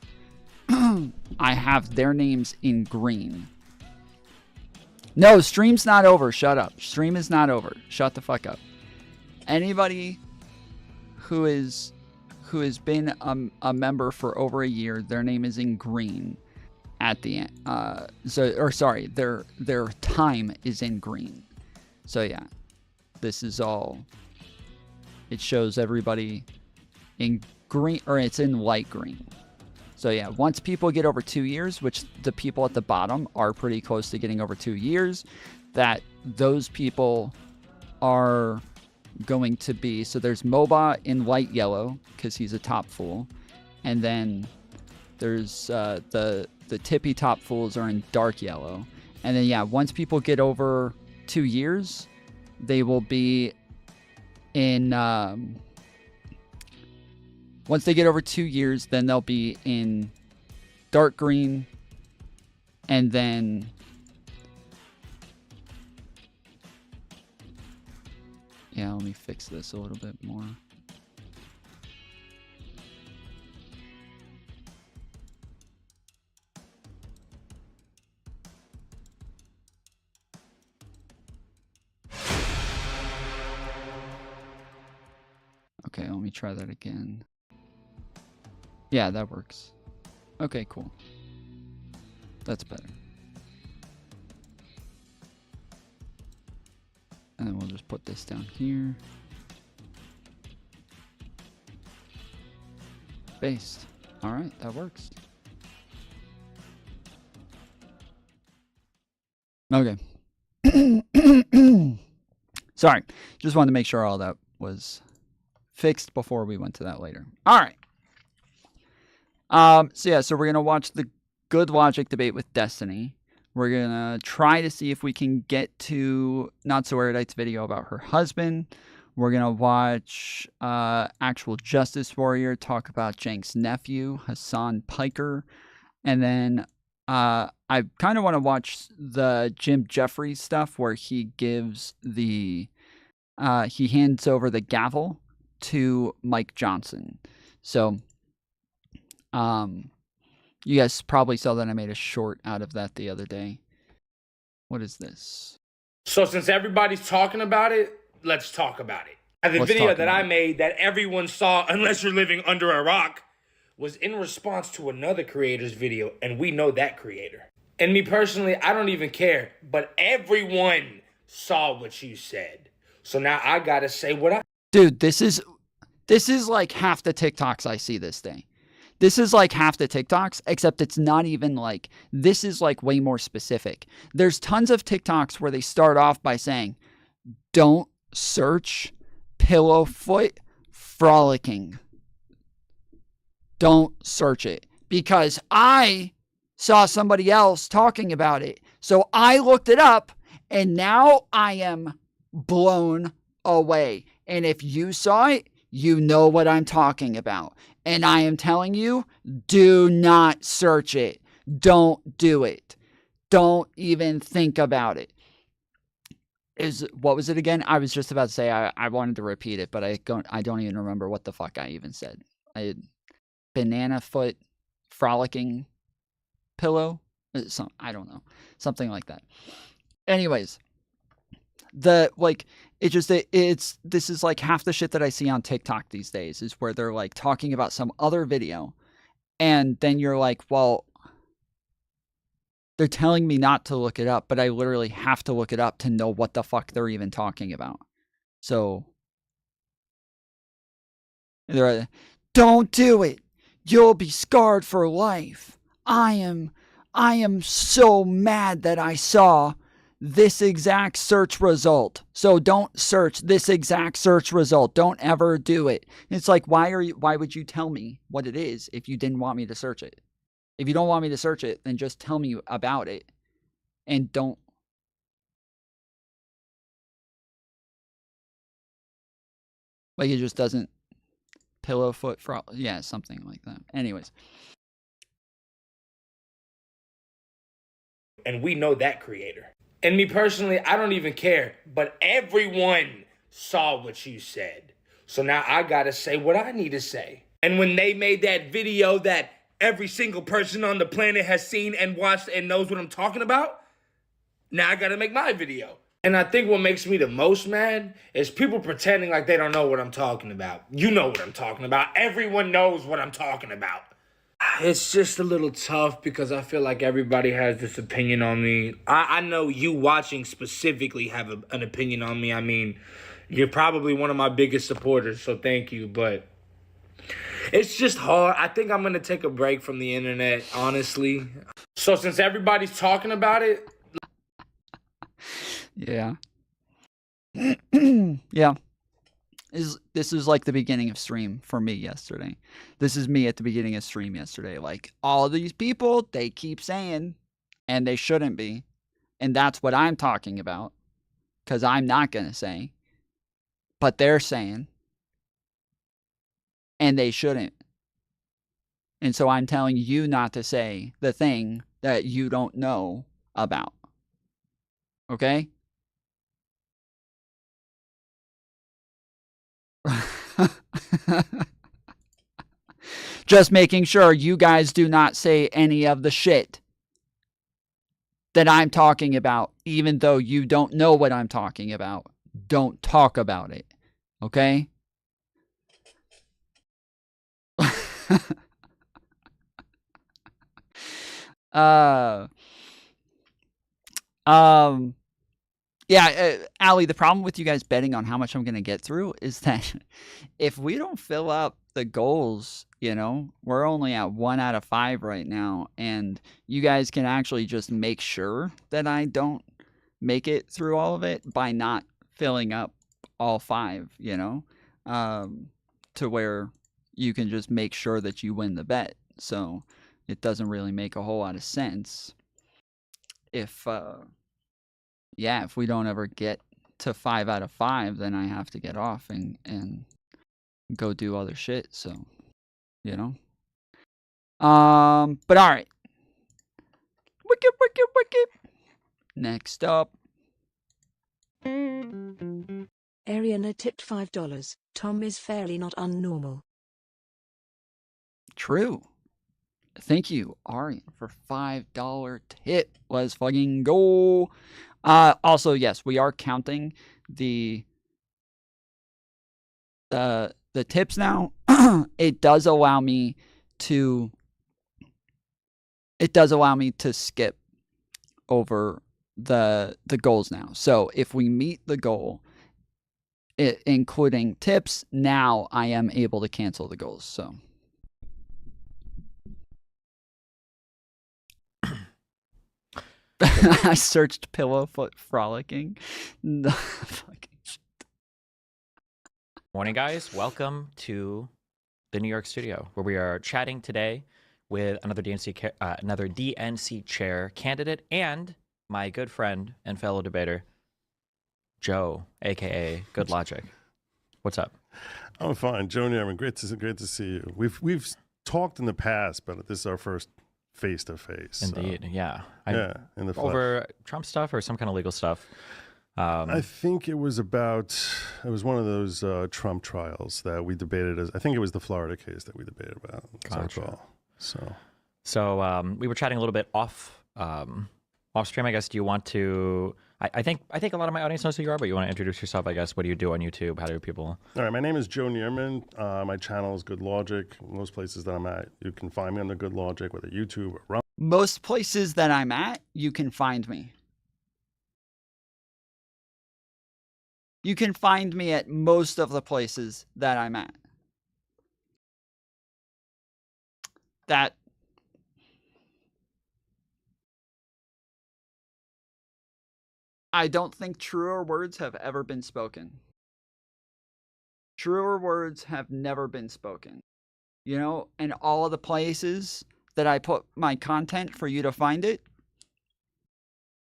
I have their names in green. No, stream's not over. Shut up. Stream is not over. Shut the fuck up. Anybody who has been a member for over a year, their name is in green at the end. Their time is in green. So yeah, this is all. It shows everybody in green, or it's in light green. So yeah, once people get over 2 years, which the people at the bottom are pretty close to getting over 2 years, that those people are going to be, so there's MOBA in light yellow, because he's a top fool. And then there's the tippy top fools are in dark yellow. And then yeah, once people get over 2 years, they will be in... Once they get over 2 years, then they'll be in dark green, and then yeah, let me fix this a little bit more. Okay, let me try that again. Yeah, that works. Okay, cool. That's better. And then we'll just put this down here. Based. All right, that works. Okay. Sorry. Just wanted to make sure all that was fixed before we went to that later. All right. So we're gonna watch the GoodLawgic debate with Destiny. We're gonna try to see if we can get to Not So Erudite's video about her husband. We're gonna watch Actual Justice Warrior talk about Jank's nephew, Hassan Piker. And then I kind of want to watch the Jim Jeffries stuff where he gives he hands over the gavel to Mike Johnson. So, you guys probably saw that I made a short out of that the other day. What is this? So since everybody's talking about it, let's talk about it. And the video that I made that everyone saw, unless you're living under a rock, was in response to another creator's video, and we know that creator. And me personally, I don't even care, but everyone saw what you said. So now I gotta say what I... Dude, this is like half the TikToks I see this day. This is like half the TikToks, except it's not even like, this is like way more specific. There's tons of TikToks where they start off by saying, don't search Pillowfoot frolicking. Don't search it. Because I saw somebody else talking about it. So I looked it up, and now I am blown away. And if you saw it, you know what I'm talking about. And I am telling you, do not search it. Don't do it. Don't even think about it. What was it again? I was just about to say I wanted to repeat it, but I don't even remember what the fuck I even said. Banana foot frolicking pillow? I don't know. Something like that. Anyways, this is like half the shit that I see on TikTok these days is where they're like talking about some other video, and then you're like, well, they're telling me not to look it up, but I literally have to look it up to know what the fuck they're even talking about. So don't do it. You'll be scarred for life. I am so mad that I saw this exact search result. So don't search this exact search result. Don't ever do it. It's like, why would you tell me what it is if you didn't want me to search it? If you don't want me to search it, then just tell me about it. And don't. Like, it just doesn't. Pillowfoot yeah, something like that. Anyways. And we know that creator. And me personally, I don't even care, but everyone saw what you said. So now I gotta say what I need to say. And when they made that video that every single person on the planet has seen and watched and knows what I'm talking about, now I gotta make my video. And I think what makes me the most mad is people pretending like they don't know what I'm talking about. You know what I'm talking about. Everyone knows what I'm talking about. It's just a little tough because I feel like everybody has this opinion on me. I know you watching specifically have an opinion on me. I mean, you're probably one of my biggest supporters, so thank you. But it's just hard. I think I'm going to take a break from the internet, honestly. So since everybody's talking about it... Yeah. Yeah. This is like the beginning of stream for me yesterday. This is me at the beginning of stream yesterday. Like, all these people, they keep saying, and they shouldn't be. And that's what I'm talking about. Because I'm not going to say. But they're saying. And they shouldn't. And so I'm telling you not to say the thing that you don't know about. Okay? Just making sure you guys do not say any of the shit that I'm talking about, even though you don't know what I'm talking about. Don't talk about it. Okay? Yeah, Allie, the problem with you guys betting on how much I'm going to get through is that if we don't fill up the goals, you know, we're only at 1 out of 5 right now. And you guys can actually just make sure that I don't make it through all of it by not filling up all 5, you know. to where you can just make sure that you win the bet. So it doesn't really make a whole lot of sense if we don't ever get to 5 out of 5, then I have to get off and go do other shit. So, you know. But all right. Wicked. Next up. Ariana tipped $5. Tom is fairly not unnormal. True. Thank you, Arian, for $5 tip. Let's fucking go. Also, yes, we are counting the tips now. It does allow me to skip over the goals now. So if we meet the goal, including tips, now I am able to cancel the goals. So. I searched pillow foot frolicking. No, fucking shit. Morning, guys. Welcome to the New York studio, where we are chatting today with another DNC chair candidate and my good friend and fellow debater, Joe, aka GoodLawgic. What's up? I'm fine, Joe Nerman. Great to see you. We've talked in the past, but this is our first face-to-face. Indeed, yeah. In the flesh. Over Trump stuff or some kind of legal stuff? I think it was one of those Trump trials that we debated. I think it was the Florida case that we debated about. Gotcha. So we were chatting a little bit off stream, I guess. Do you want to... I think a lot of my audience knows who you are, but you want to introduce yourself, I guess. What do you do on YouTube? How do people... All right, my name is Joe Nerman. My channel is GoodLawgic. Most places that I'm at, you can find me on the GoodLawgic, whether YouTube or Rumble. Most places that I'm at, you can find me. You can find me at most of the places that I'm at. That... I don't think truer words have ever been spoken. Truer words have never been spoken. You know, and all of the places that I put my content for you to find it,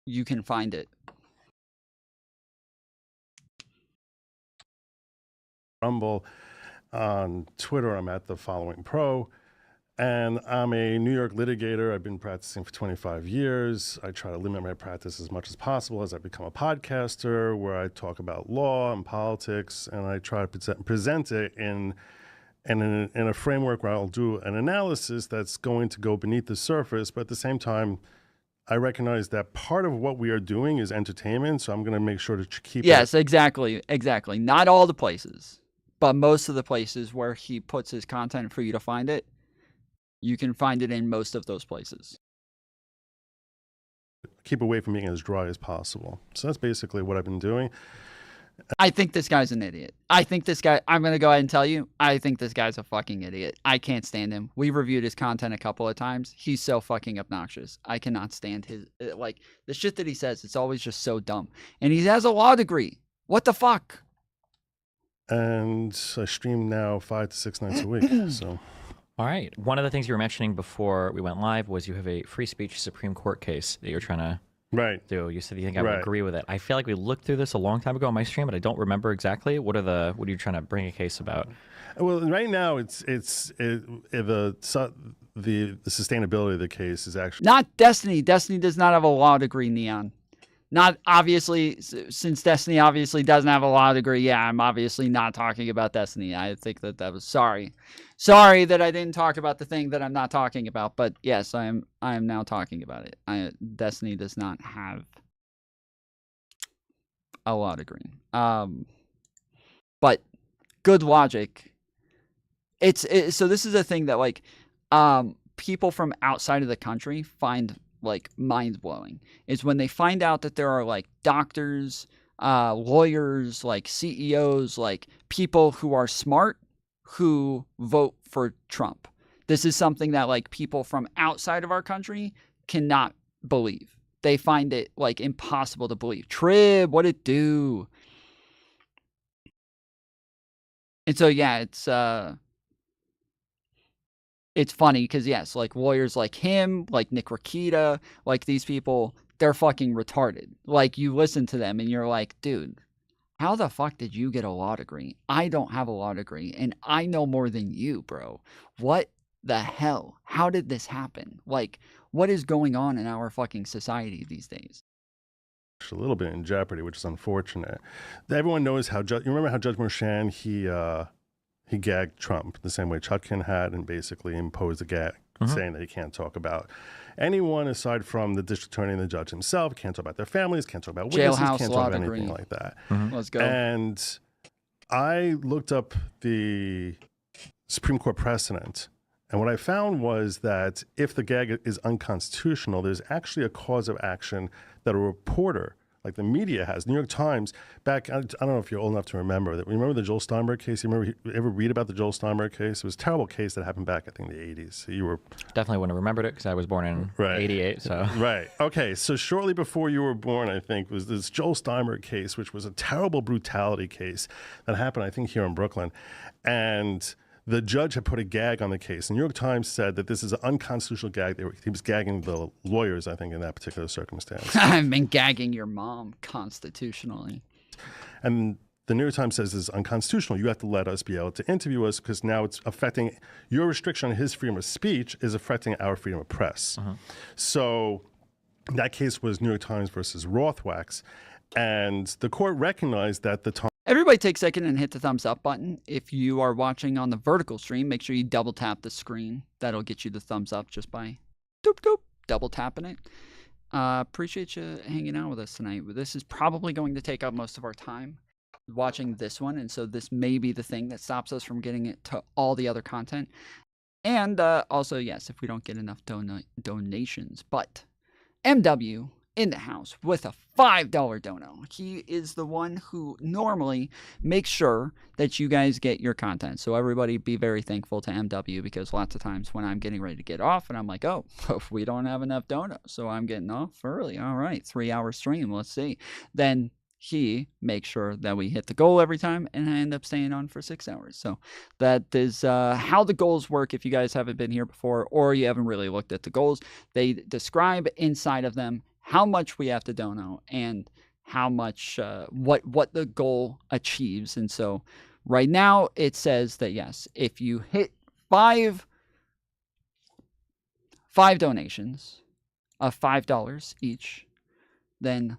you can find it. Rumble. On Twitter, I'm at The Following Pro. And I'm a New York litigator. I've been practicing for 25 years. I try to limit my practice as much as possible as I become a podcaster where I talk about law and politics, and I try to present it in a framework where I'll do an analysis that's going to go beneath the surface, but at the same time, I recognize that part of what we are doing is entertainment, so I'm going to make sure to keep Yes, exactly. Not all the places, but most of the places where he puts his content for you to find it, you can find it in most of those places. Keep away from being as dry as possible. So that's basically what I've been doing. I think this guy's an idiot. I'm going to go ahead and tell you, I think this guy's a fucking idiot. I can't stand him. We reviewed his content a couple of times. He's so fucking obnoxious. I cannot stand his, the shit that he says. It's always just so dumb. And he has a law degree. What the fuck? And I stream now 5 to 6 nights a week, so... All right. One of the things you were mentioning before we went live was you have a free speech Supreme Court case that you're trying to do. You said you think I would agree with it. I feel like we looked through this a long time ago on my stream, but I don't remember exactly. What are you trying to bring a case about? Well, right now the sustainability of the case is actually not Destiny. Destiny does not have a law degree, Neon. Not obviously, since Destiny obviously doesn't have a law degree. Yeah, I'm obviously not talking about Destiny. I think that was sorry that I didn't talk about the thing that I'm not talking about. But yes, I am now talking about it. Destiny does not have a law degree. But GoodLawgic. So this is a thing that people from outside of the country find mind-blowing, is when they find out that there are doctors, lawyers, CEOs, people who are smart who vote for Trump. This is something that people from outside of our country cannot believe. They find it impossible to believe. Trib, what it do? And so, yeah, it's funny because, yes, like lawyers like him, like Nick Rakita, like these people, they're fucking retarded. Like, you listen to them and you're like, dude, how the fuck did you get a law degree? I don't have a law degree and I know more than you, bro. What the hell? How did this happen? Like, what is going on in our fucking society these days? A little bit in jeopardy, which is unfortunate. Everyone knows how you remember how Judge Merchan, he gagged Trump the same way Chutkin had, and basically imposed a gag saying that he can't talk about anyone aside from the district attorney and the judge himself, can't talk about their families, can't talk about witnesses, Jailhouse can't law talk about degree. anything like that. Let's go. And I looked up the Supreme Court precedent, and what I found was that if the gag is unconstitutional, there's actually a cause of action that a reporter, like the media has. New York Times, back, I don't know if you're old enough to remember, that. Remember the Joel Steinberg case? You ever read about the Joel Steinberg case? It was a terrible case that happened back, I think, in the 80s. You were... Definitely wouldn't have remembered it because I was born in 88, so... Right. Okay, so shortly before you were born, I think, was this Joel Steinberg case, which was a terrible brutality case that happened, I think, here in Brooklyn. And the judge had put a gag on the case. The New York Times said that this is an unconstitutional gag. He was gagging the lawyers, I think, in that particular circumstance. I've been gagging your mom constitutionally. And the New York Times says this is unconstitutional. You have to let us be able to interview us because now it's affecting your restriction on his freedom of speech is affecting our freedom of press. So that case was New York Times versus Rothwax. And the court recognized that the time. Everybody take a second and hit the thumbs up button. If you are watching on the vertical stream, make sure you double tap the screen. That'll get you the thumbs up just by doop doop, double tapping it. Appreciate you hanging out with us tonight. This is probably going to take up most of our time watching this one, and so this may be the thing that stops us from getting it to all the other content. And also, yes, if we don't get enough donations. But MW in the house with a $5 dono. He is the one who normally makes sure that you guys get your content. So everybody be very thankful to MW, because lots of times when I'm getting ready to get off and I'm like, oh, we don't have enough donos, so I'm getting off early. All right, 3-hour stream, let's see. Then he makes sure that we hit the goal every time, and I end up staying on for 6 hours. So that is how the goals work. If you guys haven't been here before or you haven't really looked at the goals, they describe inside of them how much we have to dono and how much what the goal achieves. And so right now it says that yes, if you hit five donations of $5 each, then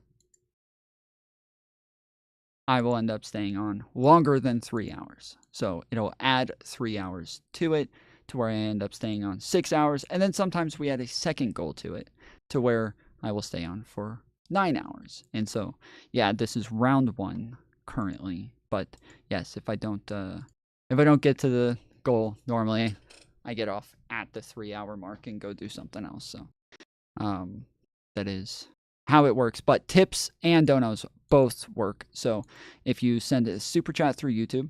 I will end up staying on longer than 3 hours. So it'll add 3 hours to it, to where I end up staying on 6 hours. And then sometimes we add a second goal to it, to where I will stay on for 9 hours. And so, yeah, this is round 1 currently. But yes, if I don't get to the goal, normally I get off at the 3-hour mark and go do something else. So that is how it works. But tips and donos both work. So if you send a super chat through YouTube,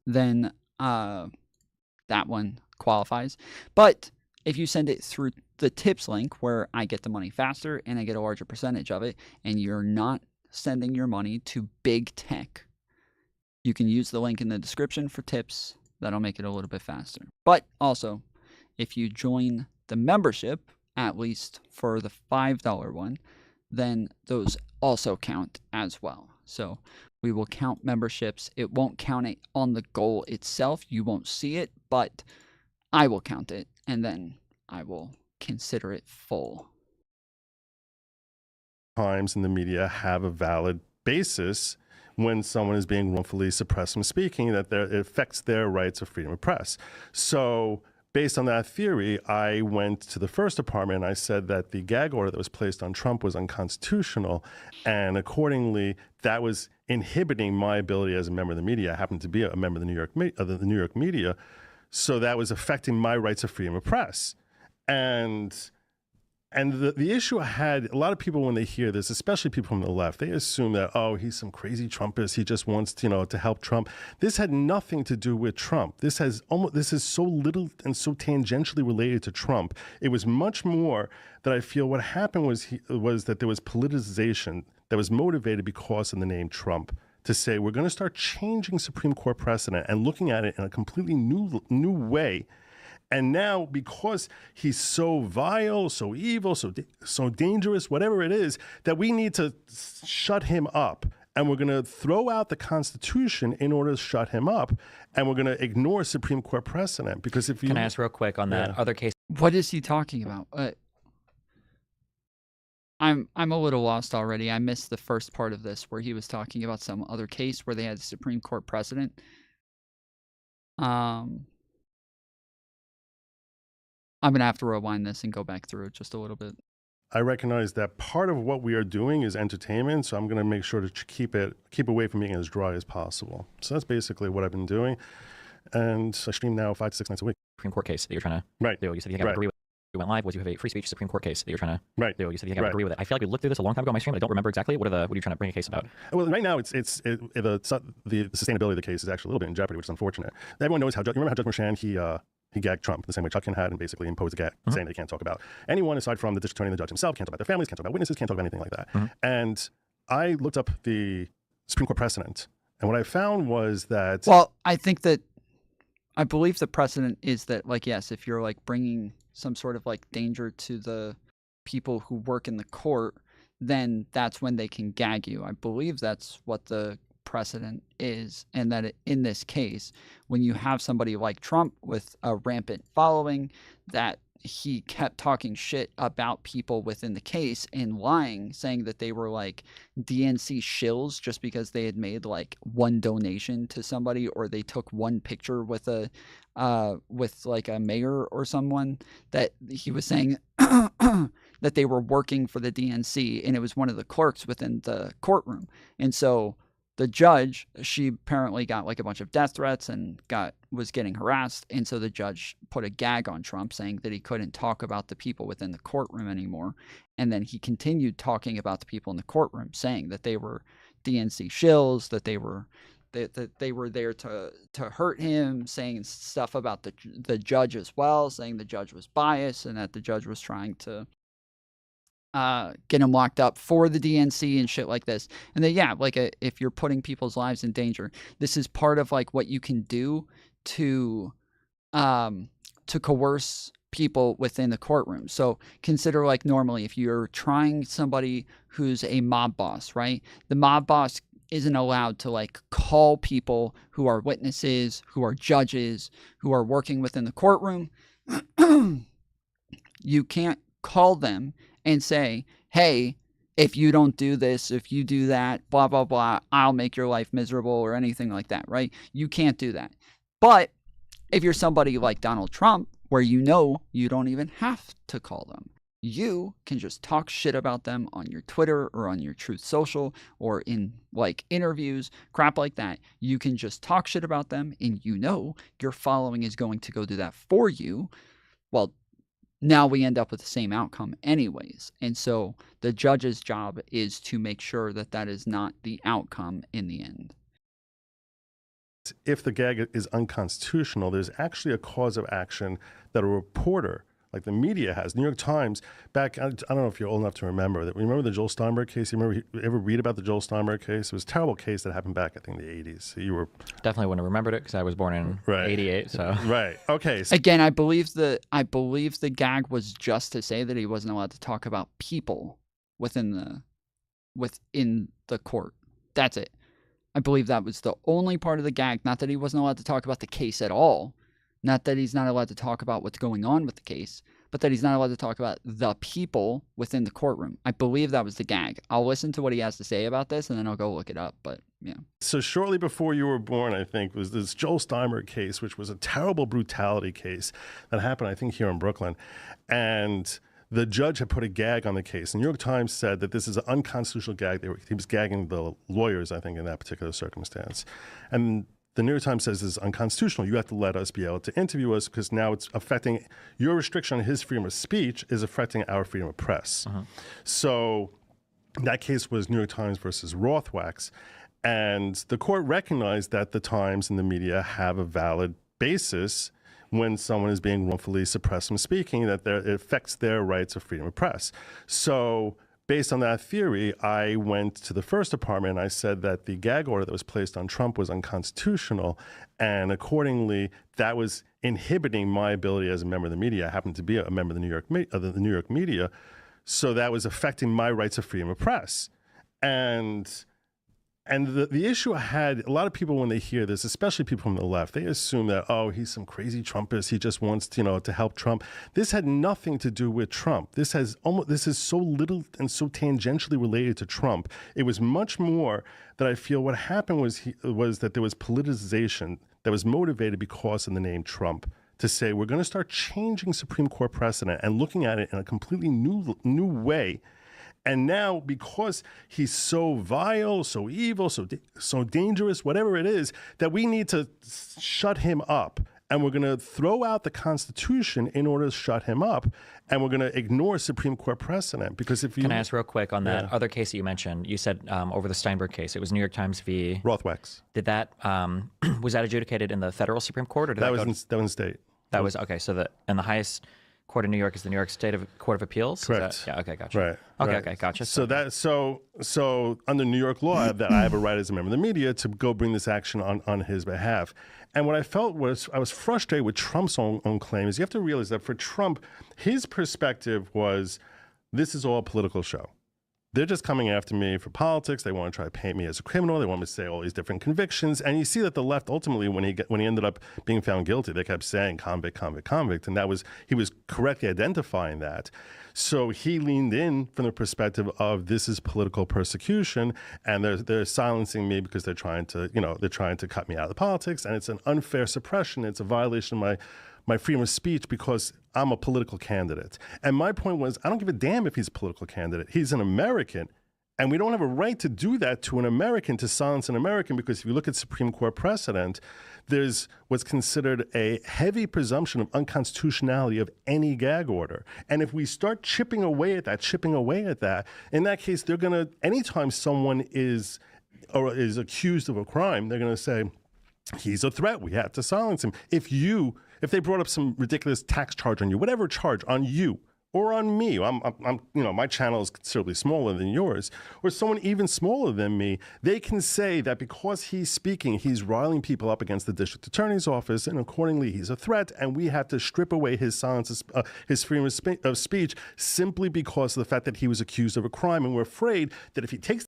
then that one qualifies. But if you send it through the tips link, where I get the money faster and I get a larger percentage of it, and you're not sending your money to big tech, you can use the link in the description for tips. That'll make it a little bit faster. But also, if you join the membership, at least for the $5 one, then those also count as well. So we will count memberships. It won't count it on the goal itself. You won't see it, but I will count it, and then I will consider it full. Times in the media have a valid basis when someone is being wrongfully suppressed from speaking, that it affects their rights of freedom of press. So based on that theory, I went to the first department and I said that the gag order that was placed on Trump was unconstitutional, and accordingly that was inhibiting my ability as a member of the media. I happened to be a member of the New York media, so that was affecting my rights of freedom of press. And the issue I had, a lot of people when they hear this, especially people from the left, they assume that, oh, he's some crazy Trumpist. He just wants to help Trump. This had nothing to do with Trump. This is so little and so tangentially related to Trump. It was much more that I feel what happened was that there was politicization that was motivated because of the name Trump to say we're going to start changing Supreme Court precedent and looking at it in a completely new way. And now, because he's so vile, so evil, so dangerous, whatever it is, that we need to shut him up. And we're going to throw out the Constitution in order to shut him up. And we're going to ignore Supreme Court precedent. Because if you... Can I ask real quick on that other case? What is he talking about? I'm a little lost already. I missed the first part of this where he was talking about some other case where they had a Supreme Court precedent. I'm going to have to rewind this and go back through it just a little bit. I recognize that part of what we are doing is entertainment, so I'm going to make sure to keep away from being as dry as possible. So that's basically what I've been doing. And I stream now 5 to 6 nights a week. Supreme Court case that you're trying to do. You said you think I would agree with it. We went live. Was you have a free speech Supreme Court case that you're trying to do? You said you think I would agree with it. I feel like we looked through this a long time ago on my stream, but I don't remember exactly. What are you trying to bring a case about? Well, right now, the sustainability of the case is actually a little bit in jeopardy, which is unfortunate. Everyone knows you remember how Judge Merchan, he gagged Trump the same way Chuck had and basically imposed a gag saying they can't talk about anyone aside from the district attorney and the judge himself, can't talk about their families, can't talk about witnesses, can't talk about anything like that. And I looked up the Supreme Court precedent, and what I found was that... Well, I believe the precedent is that, like, yes, if you're, like, bringing some sort of, like, danger to the people who work in the court, then that's when they can gag you. I believe that's what the precedent is, and that in this case, when you have somebody like Trump with a rampant following, that he kept talking shit about people within the case and lying, saying that they were like DNC shills just because they had made like one donation to somebody, or they took one picture with a like a mayor or someone, that he was saying that they were working for the DNC, and it was one of the clerks within the courtroom. And so the judge, she apparently got like a bunch of death threats and was getting harassed. And so the judge put a gag on Trump, saying that he couldn't talk about the people within the courtroom anymore. And then he continued talking about the people in the courtroom, saying that they were DNC shills, that they were there to hurt him, saying stuff about the judge as well, saying the judge was biased and that the judge was trying to get him locked up for the DNC and shit like this. And then, yeah, like if you're putting people's lives in danger, this is part of like what you can do to coerce people within the courtroom. So consider, like, normally if you're trying somebody who's a mob boss, right? The mob boss isn't allowed to like call people who are witnesses, who are judges, who are working within the courtroom. You can't call them and say, hey, if you don't do this, if you do that, blah, blah, blah, I'll make your life miserable, or anything like that, right? You can't do that. But if you're somebody like Donald Trump, where you don't even have to call them, you can just talk shit about them on your Twitter or on your Truth Social or in like interviews, crap like that. You can just talk shit about them, and your following is going to go do that for you. Well, now we end up with the same outcome anyways. And so the judge's job is to make sure that that is not the outcome in the end. If the gag is unconstitutional, there's actually a cause of action that a reporter, like the media, has. New York Times, back, I don't know if you're old enough to remember that. Remember the Joel Steinberg case? You ever read about the Joel Steinberg case? It was a terrible case that happened back, I think, in the 80s. You were definitely wouldn't have remembered it because I was born in 88. So right, okay. So, again, I believe the gag was just to say that he wasn't allowed to talk about people within the court. That's it. I believe that was the only part of the gag. Not that he wasn't allowed to talk about the case at all. Not that he's not allowed to talk about what's going on with the case, but that he's not allowed to talk about the people within the courtroom. I believe that was the gag. I'll listen to what he has to say about this, and then I'll go look it up. But yeah. So shortly before you were born, I think, was this Joel Steinberg case, which was a terrible brutality case that happened, I think, here in Brooklyn. And the judge had put a gag on the case. The New York Times said that this is an unconstitutional gag. He was gagging the lawyers, I think, in that particular circumstance. And the New York Times says this is unconstitutional. You have to let us be able to interview us because now it's affecting your restriction on his freedom of speech is affecting our freedom of press. So that case was New York Times versus Rothwax. And the court recognized that the Times and the media have a valid basis when someone is being wrongfully suppressed from speaking, that it affects their rights of freedom of press. So based on that theory, I went to the First Department and I said that the gag order that was placed on Trump was unconstitutional, and accordingly, that was inhibiting my ability as a member of the media. I happen to be a member of the New York media, so that was affecting my rights of freedom of press. And the issue I had, a lot of people when they hear this, especially people from the left, they assume that, oh, he's some crazy Trumpist. He just wants to help Trump. This had nothing to do with Trump. This is so little and so tangentially related to Trump. It was much more that I feel what happened was that there was politicization that was motivated because of the name Trump, to say we're going to start changing Supreme Court precedent and looking at it in a completely new way. And now, because he's so vile, so evil, so dangerous, whatever it is, that we need to shut him up. And we're going to throw out the Constitution in order to shut him up. And we're going to ignore Supreme Court precedent. Because if you... Can I ask real quick on that other case that you mentioned? You said over the Steinberg case, it was New York Times v. Rothwachs. Did that, was that adjudicated in the federal Supreme Court? Or did that was in state. That was, okay, so and the highest court in New York is the New York State Court of Appeals? Correct. Yeah, okay, gotcha. Right. Okay, gotcha. So under New York law, that I have a right as a member of the media to go bring this action on his behalf. And what I felt was I was frustrated with Trump's own claims. You have to realize that for Trump, his perspective was, this is all a political show. They're just coming after me for politics. They want to try to paint me as a criminal. They want me to say all these different convictions. And you see that the left ultimately, when he ended up being found guilty, they kept saying convict, convict, convict. And he was correctly identifying that. So he leaned in from the perspective of this is political persecution, and they're silencing me because they're trying to cut me out of the politics, and it's an unfair suppression. It's a violation of my freedom of speech because I'm a political candidate. And my point was, I don't give a damn if he's a political candidate. He's an American, and we don't have a right to do that to an American, to silence an American, because if you look at Supreme Court precedent, there's what's considered a heavy presumption of unconstitutionality of any gag order. And if we start chipping away at that, in that case, they're going to, anytime someone is accused of a crime, they're going to say, he's a threat, we have to silence him. If they brought up some ridiculous tax charge on you, whatever charge on you or on me, my channel is considerably smaller than yours, or someone even smaller than me, they can say that because he's speaking, he's riling people up against the district attorney's office, and accordingly he's a threat, and we have to strip away his silence, his freedom of speech, simply because of the fact that he was accused of a crime, and we're afraid that if he takes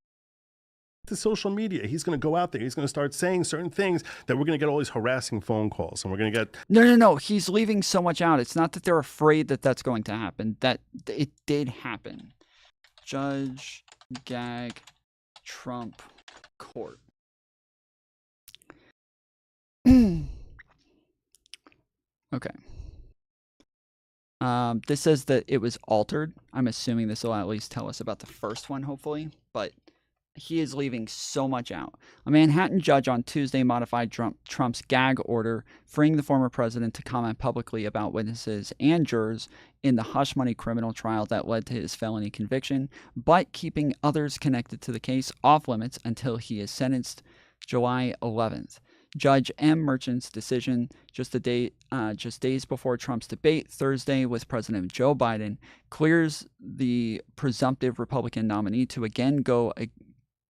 to social media, he's going to go out there, he's going to start saying certain things that we're going to get all these harassing phone calls, and we're going to get... No. He's leaving so much out. It's not that they're afraid that that's going to happen. That it did happen. Judge, gag, Trump, court. Okay. This says that it was altered. I'm assuming this will at least tell us about the first one, hopefully, but he is leaving so much out. A Manhattan judge on Tuesday modified Trump's gag order, freeing the former president to comment publicly about witnesses and jurors in the hush money criminal trial that led to his felony conviction, but keeping others connected to the case off limits until he is sentenced July 11th. Judge M. Merchant's decision just days before Trump's debate Thursday with President Joe Biden clears the presumptive Republican nominee to again go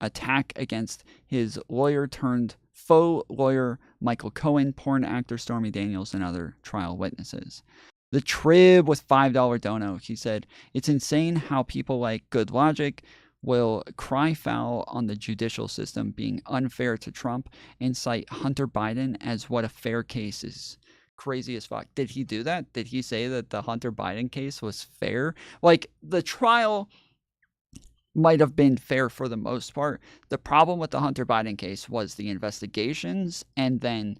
attack against his lawyer-turned-faux lawyer Michael Cohen, porn actor Stormy Daniels, and other trial witnesses. The Trib with $5 dono, he said, "It's insane how people like GoodLawgic will cry foul on the judicial system being unfair to Trump and cite Hunter Biden as what a fair case is." Crazy as fuck. Did he do that? Did he say that the Hunter Biden case was fair? Like, the trial might have been fair for the most part. The problem with the Hunter Biden case was the investigations and then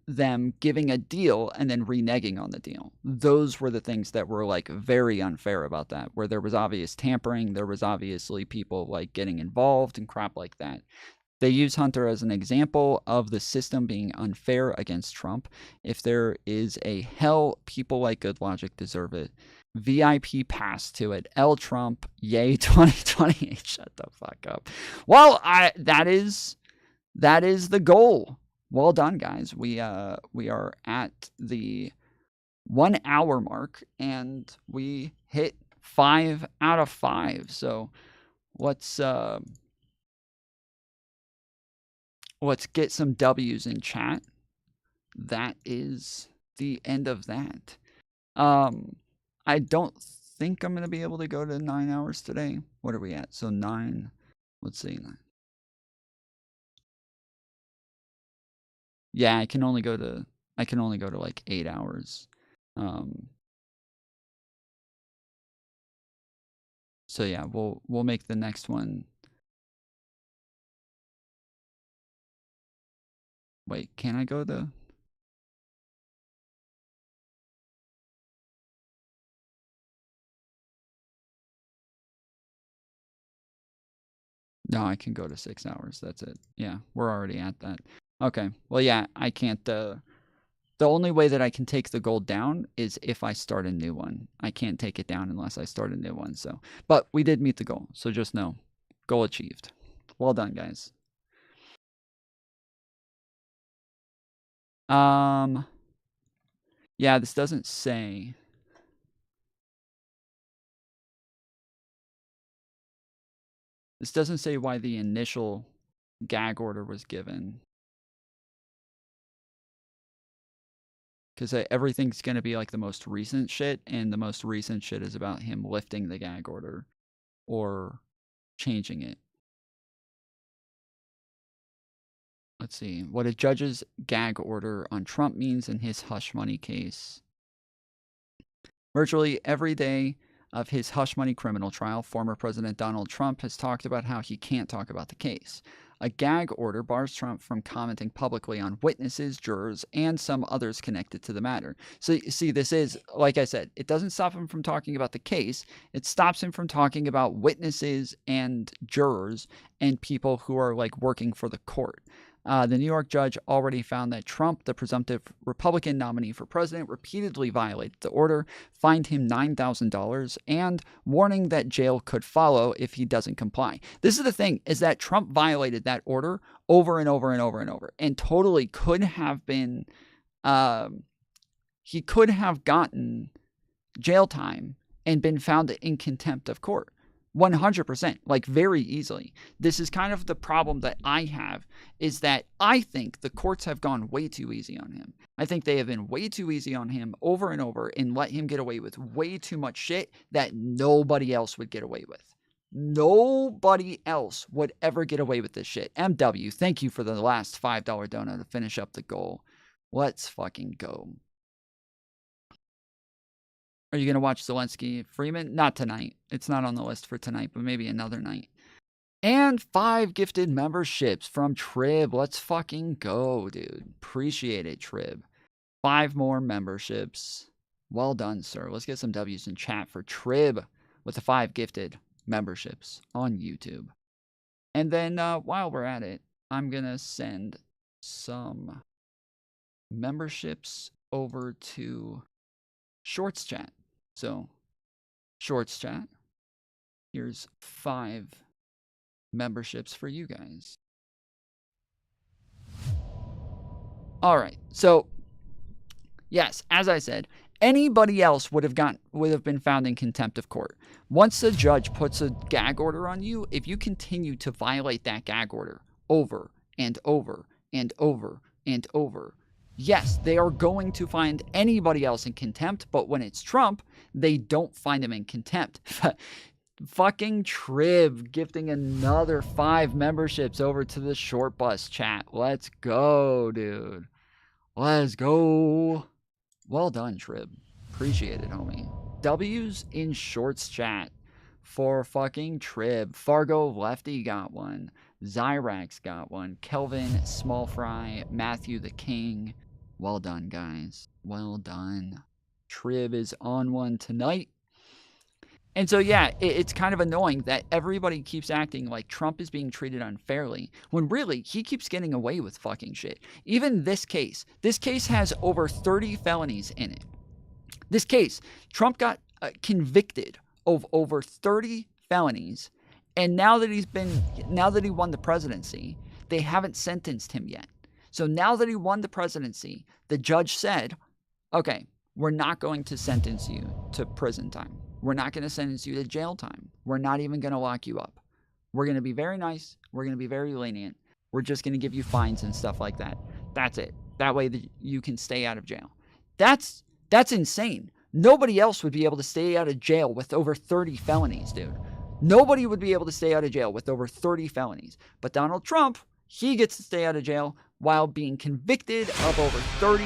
them giving a deal and then reneging on the deal. Those were the things that were like very unfair about that, where there was obvious tampering, there was obviously people like getting involved and crap like that. They use Hunter as an example of the system being unfair against Trump. If there is a hell, people like GoodLawgic deserve it. VIP pass to it. L Trump, yay 2028. Shut the fuck up. Well, that is the goal. Well done, guys. We are at the 1 hour mark, and we hit 5 out of 5. So let's get some W's in chat. That is the end of that. I don't think I'm going to be able to go to 9 hours today. What are we at? So 9, let's see. Yeah, I can only go to like 8 hours. So yeah, we'll make the next one. Wait, can I go to? No, I can go to 6 hours. That's it. Yeah, we're already at that. Okay. Well, yeah, I can't. The only way that I can take the gold down is if I start a new one. I can't take it down unless I start a new one. So, but we did meet the goal. So just know, goal achieved. Well done, guys. Yeah, this doesn't say. This doesn't say why the initial gag order was given. Because everything's going to be like the most recent shit, and the most recent shit is about him lifting the gag order or changing it. Let's see. What a judge's gag order on Trump means in his hush money case. Virtually every day of his hush money criminal trial, former President Donald Trump has talked about how he can't talk about the case. A gag order bars Trump from commenting publicly on witnesses, jurors, and some others connected to the matter. So you see, this is, like I said, it doesn't stop him from talking about the case. It stops him from talking about witnesses and jurors and people who are like working for the court. The New York judge already found that Trump, the presumptive Republican nominee for president, repeatedly violated the order, fined him $9,000, and warning that jail could follow if he doesn't comply. This is the thing, is that Trump violated that order over and over and over and over, and totally could have been, he could have gotten jail time and been found in contempt of court. 100%, like very easily. This is kind of the problem that I have, is that I think the courts have gone way too easy on him. I think they have been way too easy on him over and over and let him get away with way too much shit that nobody else would get away with. Nobody else would ever get away with this shit. MW, thank you for the last $5 donut to finish up the goal. Let's fucking go. Are you going to watch Zelensky Freeman? Not tonight. It's not on the list for tonight, but maybe another night. And 5 gifted memberships from Trib. Let's fucking go, dude. Appreciate it, Trib. 5 more memberships. Well done, sir. Let's get some W's in chat for Trib with the 5 gifted memberships on YouTube. And then while we're at it, I'm going to send some memberships over to Shorts chat. So, Shorts chat, here's 5 memberships for you guys. All right. So, yes, as I said, anybody else would have been found in contempt of court. Once a judge puts a gag order on you, if you continue to violate that gag order over and over and over and over, yes, they are going to find anybody else in contempt, but when it's Trump, they don't find him in contempt. Fucking Trib gifting another 5 memberships over to the Short Bus chat. Let's go, dude. Let's go. Well done, Trib. Appreciate it, homie. W's in Shorts chat for fucking Trib. Fargo Lefty got one. Zyrax got one. Kelvin Small Fry. Matthew the King. Well done, guys. Well done. Trib is on one tonight. And so, yeah, it's kind of annoying that everybody keeps acting like Trump is being treated unfairly, when really, he keeps getting away with fucking shit. Even this case has over 30 felonies in it. This case, Trump got convicted of over 30 felonies, and now that he won the presidency, they haven't sentenced him yet. So now that he won the presidency, the judge said, okay, we're not going to sentence you to prison time. We're not going to sentence you to jail time. We're not even going to lock you up. We're going to be very nice. We're going to be very lenient. We're just going to give you fines and stuff like that. That's it. That way that you can stay out of jail. That's insane. Nobody else would be able to stay out of jail with over 30 felonies, dude. Nobody would be able to stay out of jail with over 30 felonies. But Donald Trump, he gets to stay out of jail while being convicted of over 30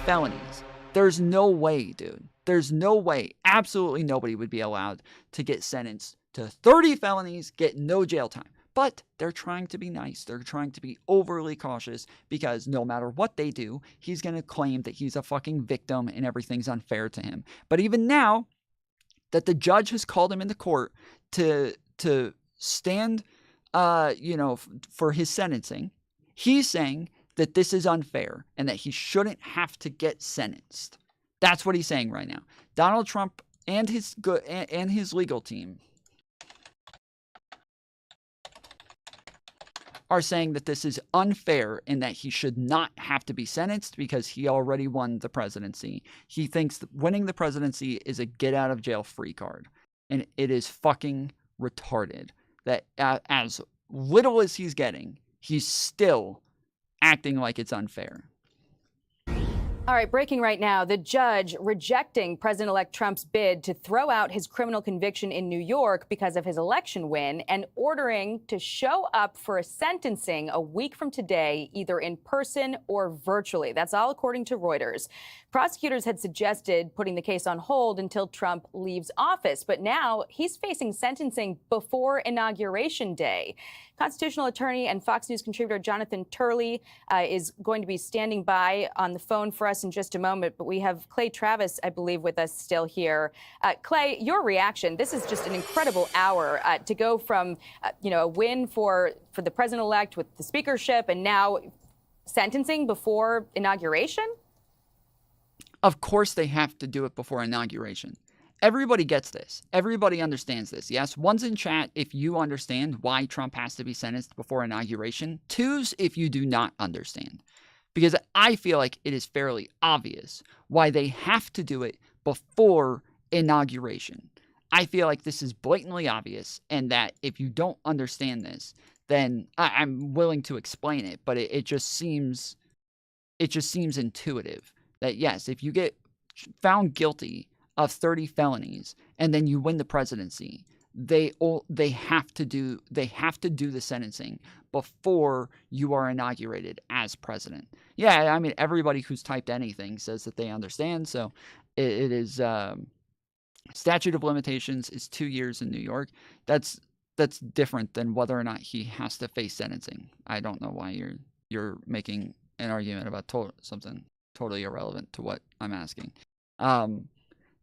felonies. There's no way, dude. There's no way. Absolutely nobody would be allowed to get sentenced to 30 felonies, get no jail time. But they're trying to be nice. They're trying to be overly cautious because no matter what they do, he's going to claim that he's a fucking victim and everything's unfair to him. But even now that the judge has called him into court to stand, for his sentencing, he's saying that this is unfair and that he shouldn't have to get sentenced. That's what he's saying right now. Donald Trump and his legal team are saying that this is unfair and that he should not have to be sentenced because he already won the presidency. He thinks that winning the presidency is a get-out-of-jail-free card. And it is fucking retarded that as little as he's getting, he's still acting like it's unfair. All right, breaking right now, the judge rejecting President-elect Trump's bid to throw out his criminal conviction in New York because of his election win and ordering to show up for a sentencing a week from today, either in person or virtually. That's all according to Reuters. Prosecutors had suggested putting the case on hold until Trump leaves office, but now he's facing sentencing before Inauguration Day. Constitutional attorney and Fox News contributor Jonathan Turley is going to be standing by on the phone for us in just a moment, but we have Clay Travis, I believe, with us still here. Clay, your reaction, this is just an incredible hour to go from, a win for the president-elect with the speakership and now sentencing before inauguration? Of course they have to do it before inauguration. Everybody gets this. Everybody understands this. Yes, one's in chat if you understand why Trump has to be sentenced before inauguration. Two's if you do not understand. Because I feel like it is fairly obvious why they have to do it before inauguration. I feel like this is blatantly obvious, and that if you don't understand this, then I'm willing to explain it, but it just seems intuitive that yes, if you get found guilty of 30 felonies and then you win the presidency, they have to do the sentencing before you are inaugurated as president. Yeah, I mean, everybody who's typed anything says that they understand. So it is statute of limitations is 2 years in New York. That's different than whether or not he has to face sentencing. I don't know why you're making an argument about something totally irrelevant to what I'm asking.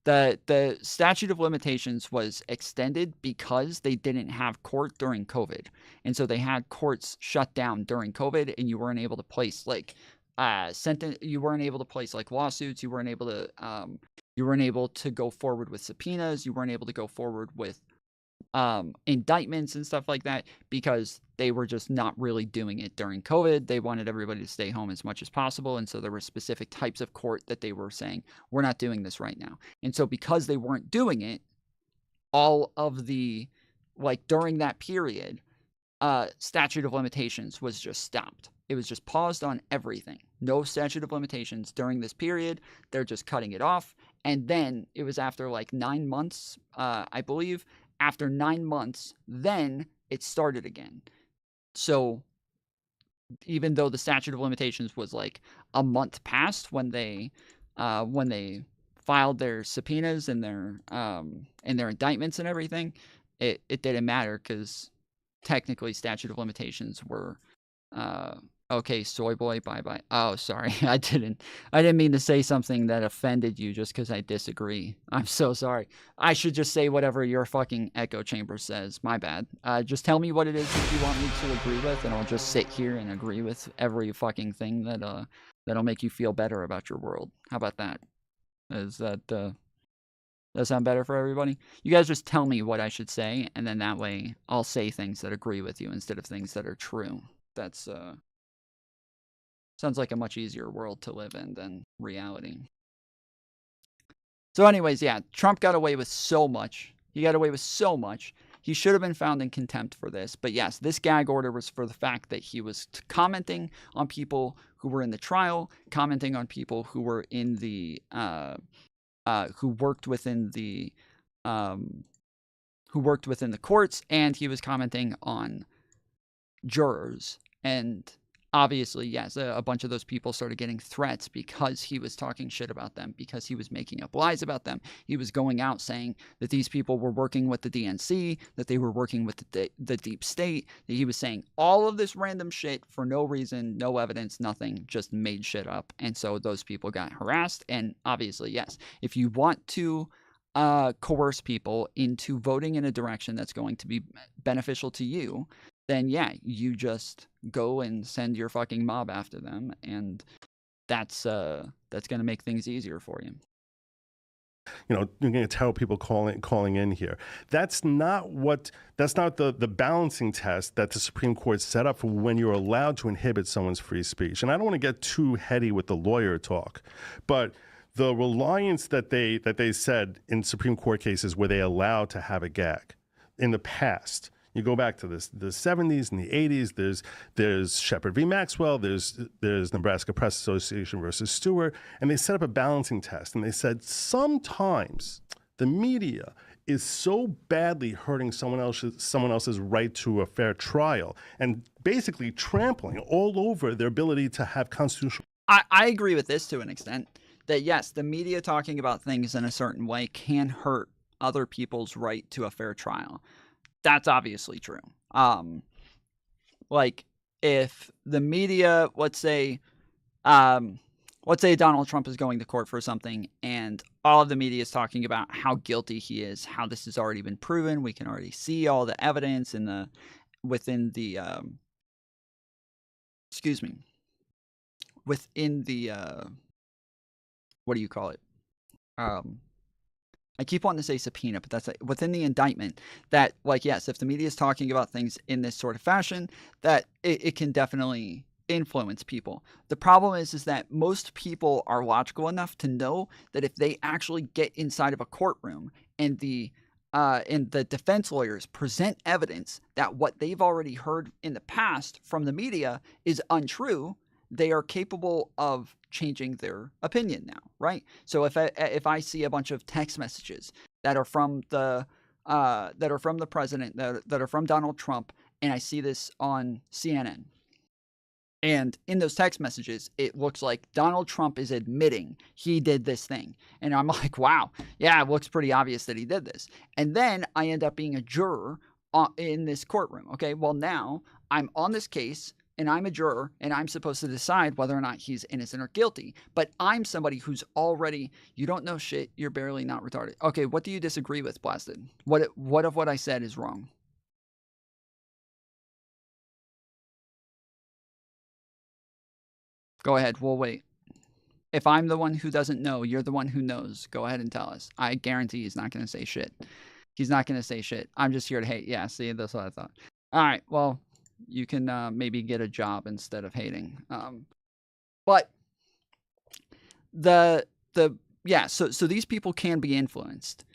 The statute of limitations was extended because they didn't have court during COVID. And so they had courts shut down during COVID, and you weren't able to place you weren't able to place lawsuits, you weren't able to go forward with subpoenas, you weren't able to go forward with indictments and stuff like that because they were just not really doing it during COVID. They wanted everybody to stay home as much as possible. And so there were specific types of court that they were saying, we're not doing this right now. And so because they weren't doing it, all of the, during that period, statute of limitations was just stopped. It was just paused on everything. No statute of limitations during this period. They're just cutting it off. And then it was after 9 months, I believe. After 9 months, then it started again. So even though the statute of limitations was a month past when they filed their subpoenas and their indictments and everything, it didn't matter because technically statute of limitations were okay, soy boy, bye-bye. Oh, sorry. I didn't mean to say something that offended you just because I disagree. I'm so sorry. I should just say whatever your fucking echo chamber says. My bad. Just tell me what it is that you want me to agree with, and I'll just sit here and agree with every fucking thing that'll make you feel better about your world. How about that? Does that sound better for everybody? You guys just tell me what I should say, and then that way I'll say things that agree with you instead of things that are true. That's sounds like a much easier world to live in than reality. So anyways, yeah, Trump got away with so much. He got away with so much. He should have been found in contempt for this. But yes, this gag order was for the fact that he was commenting on people who were in the trial, commenting on people who were in the, who worked within the courts, and he was commenting on jurors. And obviously, yes, a bunch of those people started getting threats because he was talking shit about them, because he was making up lies about them. He was going out saying that these people were working with the DNC, that they were working with the deep state, that he was saying all of this random shit for no reason, no evidence, nothing, just made shit up. And so those people got harassed. And obviously, yes, if you want to coerce people into voting in a direction that's going to be beneficial to you, then yeah, you just go and send your fucking mob after them, and that's going to make things easier for you. You know, you're going to tell people calling in here. That's not the balancing test that the Supreme Court set up for when you're allowed to inhibit someone's free speech. And I don't want to get too heady with the lawyer talk, but the reliance that they said in Supreme Court cases where they allowed to have a gag in the past. You go back to the 70s and the 80s. There's Shepard v. Maxwell. There's Nebraska Press Association versus Stewart, and they set up a balancing test. And they said sometimes the media is so badly hurting someone else's right to a fair trial and basically trampling all over their ability to have constitutional. I agree with this to an extent. That yes, the media talking about things in a certain way can hurt other people's right to a fair trial. That's obviously true. Like if the media, let's say Donald Trump is going to court for something and all of the media is talking about how guilty he is, how this has already been proven. We can already see all the evidence within the what do you call it? I keep wanting to say subpoena, but that's within the indictment that, like, yes, if the media is talking about things in this sort of fashion, that it can definitely influence people. The problem is that most people are logical enough to know that if they actually get inside of a courtroom and the defense lawyers present evidence that what they've already heard in the past from the media is untrue, they are capable of changing their opinion now, right? So if I see a bunch of text messages that are from the president, that are from Donald Trump, and I see this on CNN, and in those text messages, it looks like Donald Trump is admitting he did this thing. And I'm like, wow, yeah, it looks pretty obvious that he did this. And then I end up being a juror in this courtroom. Okay, well, now I'm on this case, and I'm a juror, and I'm supposed to decide whether or not he's innocent or guilty. But I'm somebody who's already, you don't know shit, you're barely not retarded. Okay, what do you disagree with, Blasted? What of what I said is wrong? Go ahead, we'll wait. If I'm the one who doesn't know, you're the one who knows. Go ahead and tell us. I guarantee he's not going to say shit. He's not going to say shit. I'm just here to hate. Yeah, see, that's what I thought. All right, well, you can maybe get a job instead of hating. But so these people can be influenced.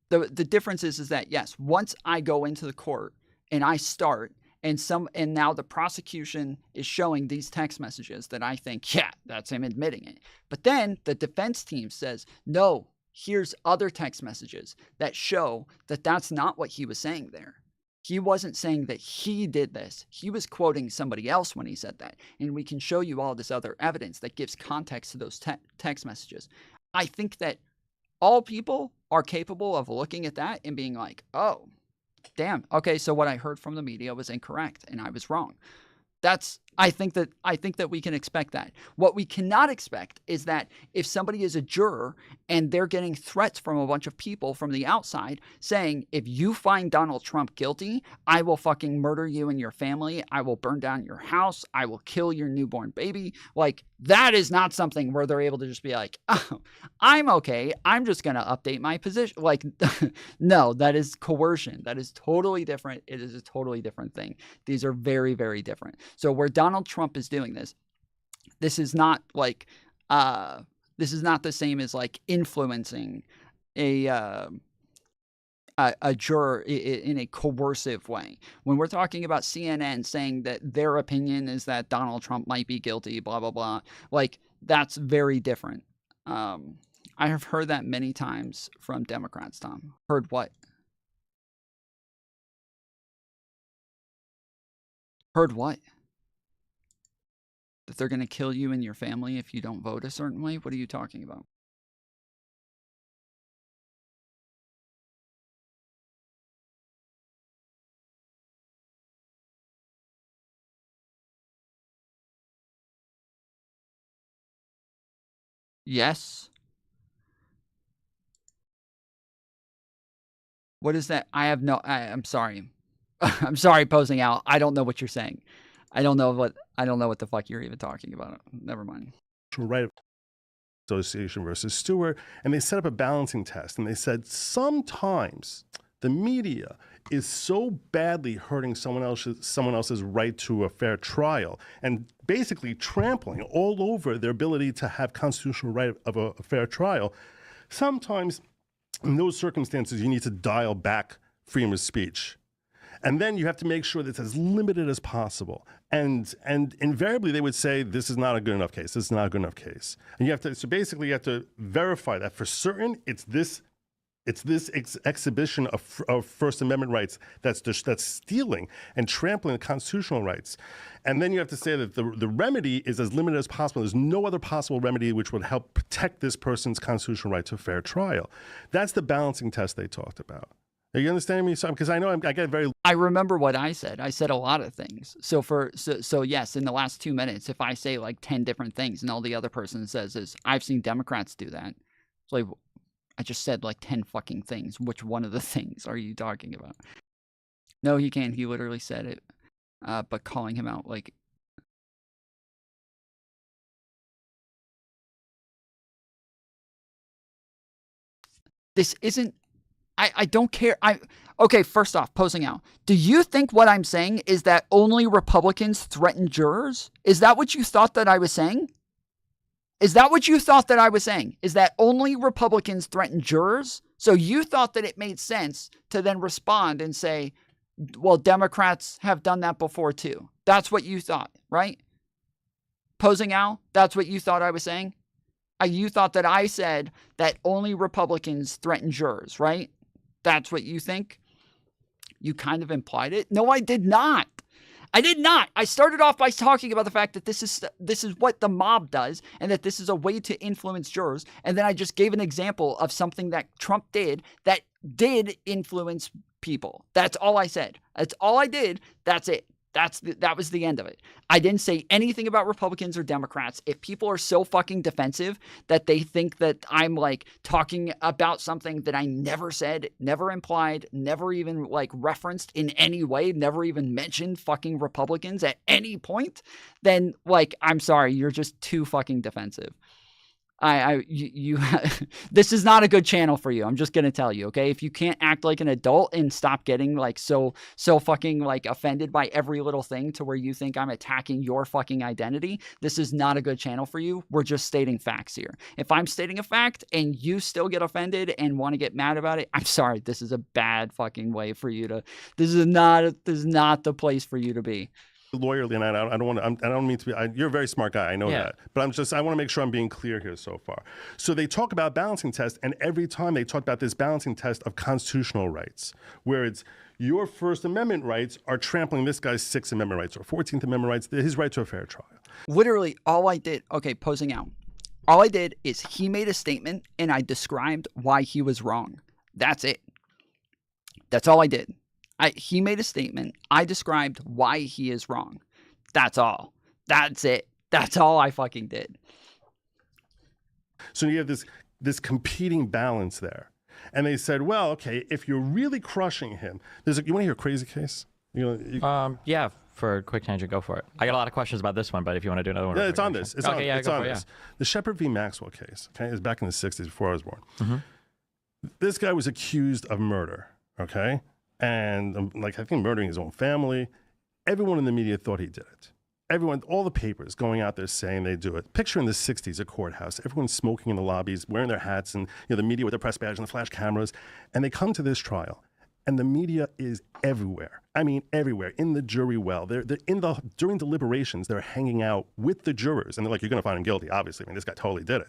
The difference is that, yes, once I go into the court and I start, and now the prosecution is showing these text messages that I think, yeah, that's him admitting it. But then the defense team says, no, here's other text messages that show that that's not what he was saying there. He wasn't saying that he did this. He was quoting somebody else when he said that. And we can show you all this other evidence that gives context to those text messages. I think that all people are capable of looking at that and being like, oh, damn, okay, so what I heard from the media was incorrect and I was wrong. I think that we can expect that. What we cannot expect is that if somebody is a juror and they're getting threats from a bunch of people from the outside saying, if you find Donald Trump guilty, I will fucking murder you and your family. I will burn down your house. I will kill your newborn baby. Like, that is not something where they're able to just be like, oh, I'm okay. I'm just going to update my position. Like, no, that is coercion. That is totally different. It is a totally different thing. These are very, very different. So where Donald Trump is doing this is not like, this is not the same as like influencing a juror in a coercive way. When we're talking about CNN saying that their opinion is that Donald Trump might be guilty, blah, blah, blah, like, that's very different. I have heard that many times from Democrats, Tom. Heard what? Heard what? That they're going to kill you and your family if you don't vote a certain way? What are you talking about? Yes. What is that? I have no. I'm sorry. I'm sorry, posing out. I don't know what you're saying. I don't know what the fuck you're even talking about. Never mind. Right. Association versus Stewart, and they set up a balancing test, and they said sometimes the media is so badly hurting someone else's right to a fair trial and basically trampling all over their ability to have constitutional right of a fair trial. Sometimes in those circumstances, you need to dial back freedom of speech. And then you have to make sure that it's as limited as possible. And invariably they would say, this is not a good enough case. This is not a good enough case. And you have to, so basically you have to verify that for certain it's this exhibition of First Amendment rights that's stealing and trampling constitutional rights. And then you have to say that the remedy is as limited as possible. There's no other possible remedy which would help protect this person's constitutional right to a fair trial. That's the balancing test they talked about. Are you understanding me? Because I know I get very... I remember what I said. I said a lot of things. So yes, in the last 2 minutes, if I say like 10 different things and all the other person says is, I've seen Democrats do that. It's like, I just said like 10 fucking things. Which one of the things are you talking about? No, he can't. He literally said it. But calling him out like... This isn't... I don't care. Okay, first off, posing out. Do you think what I'm saying is that only Republicans threaten jurors? Is that what you thought that I was saying? Is that what you thought that I was saying? Is that only Republicans threaten jurors? So you thought that it made sense to then respond and say, well, Democrats have done that before too. That's what you thought, right? Posing out, that's what you thought I was saying? You thought that I said that only Republicans threaten jurors, right? That's what you think? You kind of implied it. No, I did not. I did not. I started off by talking about the fact that this is what the mob does and that this is a way to influence jurors. And then I just gave an example of something that Trump did that did influence people. That's all I said. That's all I did. That's it. That was the end of it. I didn't say anything about Republicans or Democrats. If people are so fucking defensive that they think that I'm like talking about something that I never said, never implied, never even like referenced in any way, never even mentioned fucking Republicans at any point, then like, I'm sorry, you're just too fucking defensive. This is not a good channel for you. I'm just going to tell you, okay? If you can't act like an adult and stop getting like so fucking like offended by every little thing to where you think I'm attacking your fucking identity, this is not a good channel for you. We're just stating facts here. If I'm stating a fact and you still get offended and want to get mad about it, I'm sorry. This is a bad fucking way for you to, this is not the place for you to be. Lawyerly, and I don't mean to be, you're a very smart guy, I know that, but I want to make sure I'm being clear here so far. So they talk about balancing test, and every time they talk about this balancing test of constitutional rights, where it's your First Amendment rights are trampling this guy's Sixth Amendment rights or 14th Amendment rights, his right to a fair trial. Literally, all I did, okay, posing out, all I did is he made a statement and I described why he was wrong. That's it. That's all I did. He made a statement. I described why he is wrong. That's all. That's it. That's all I fucking did. So you have this competing balance there. And they said, well, okay, if you're really crushing him, you want to hear a crazy case? Yeah, for a quick tangent, go for it. I got a lot of questions about this one, but if you want to do another one. Yeah, it's on this. It's on this. Yeah. The Shepard v. Maxwell case, okay, is back in the 60s before I was born. Mm-hmm. This guy was accused of murder, okay? And like, I think murdering his own family. Everyone in the media thought he did it. everyone, all the papers going out there saying they do it. Picture in the 60s, a courthouse, everyone's smoking in the lobbies, wearing their hats, and the media with their press badge and the flash cameras, and they come to this trial, and the media is everywhere. I mean, everywhere, in the jury well. They're during deliberations, they're hanging out with the jurors, and they're like, you're going to find him guilty, obviously. I mean, this guy totally did it.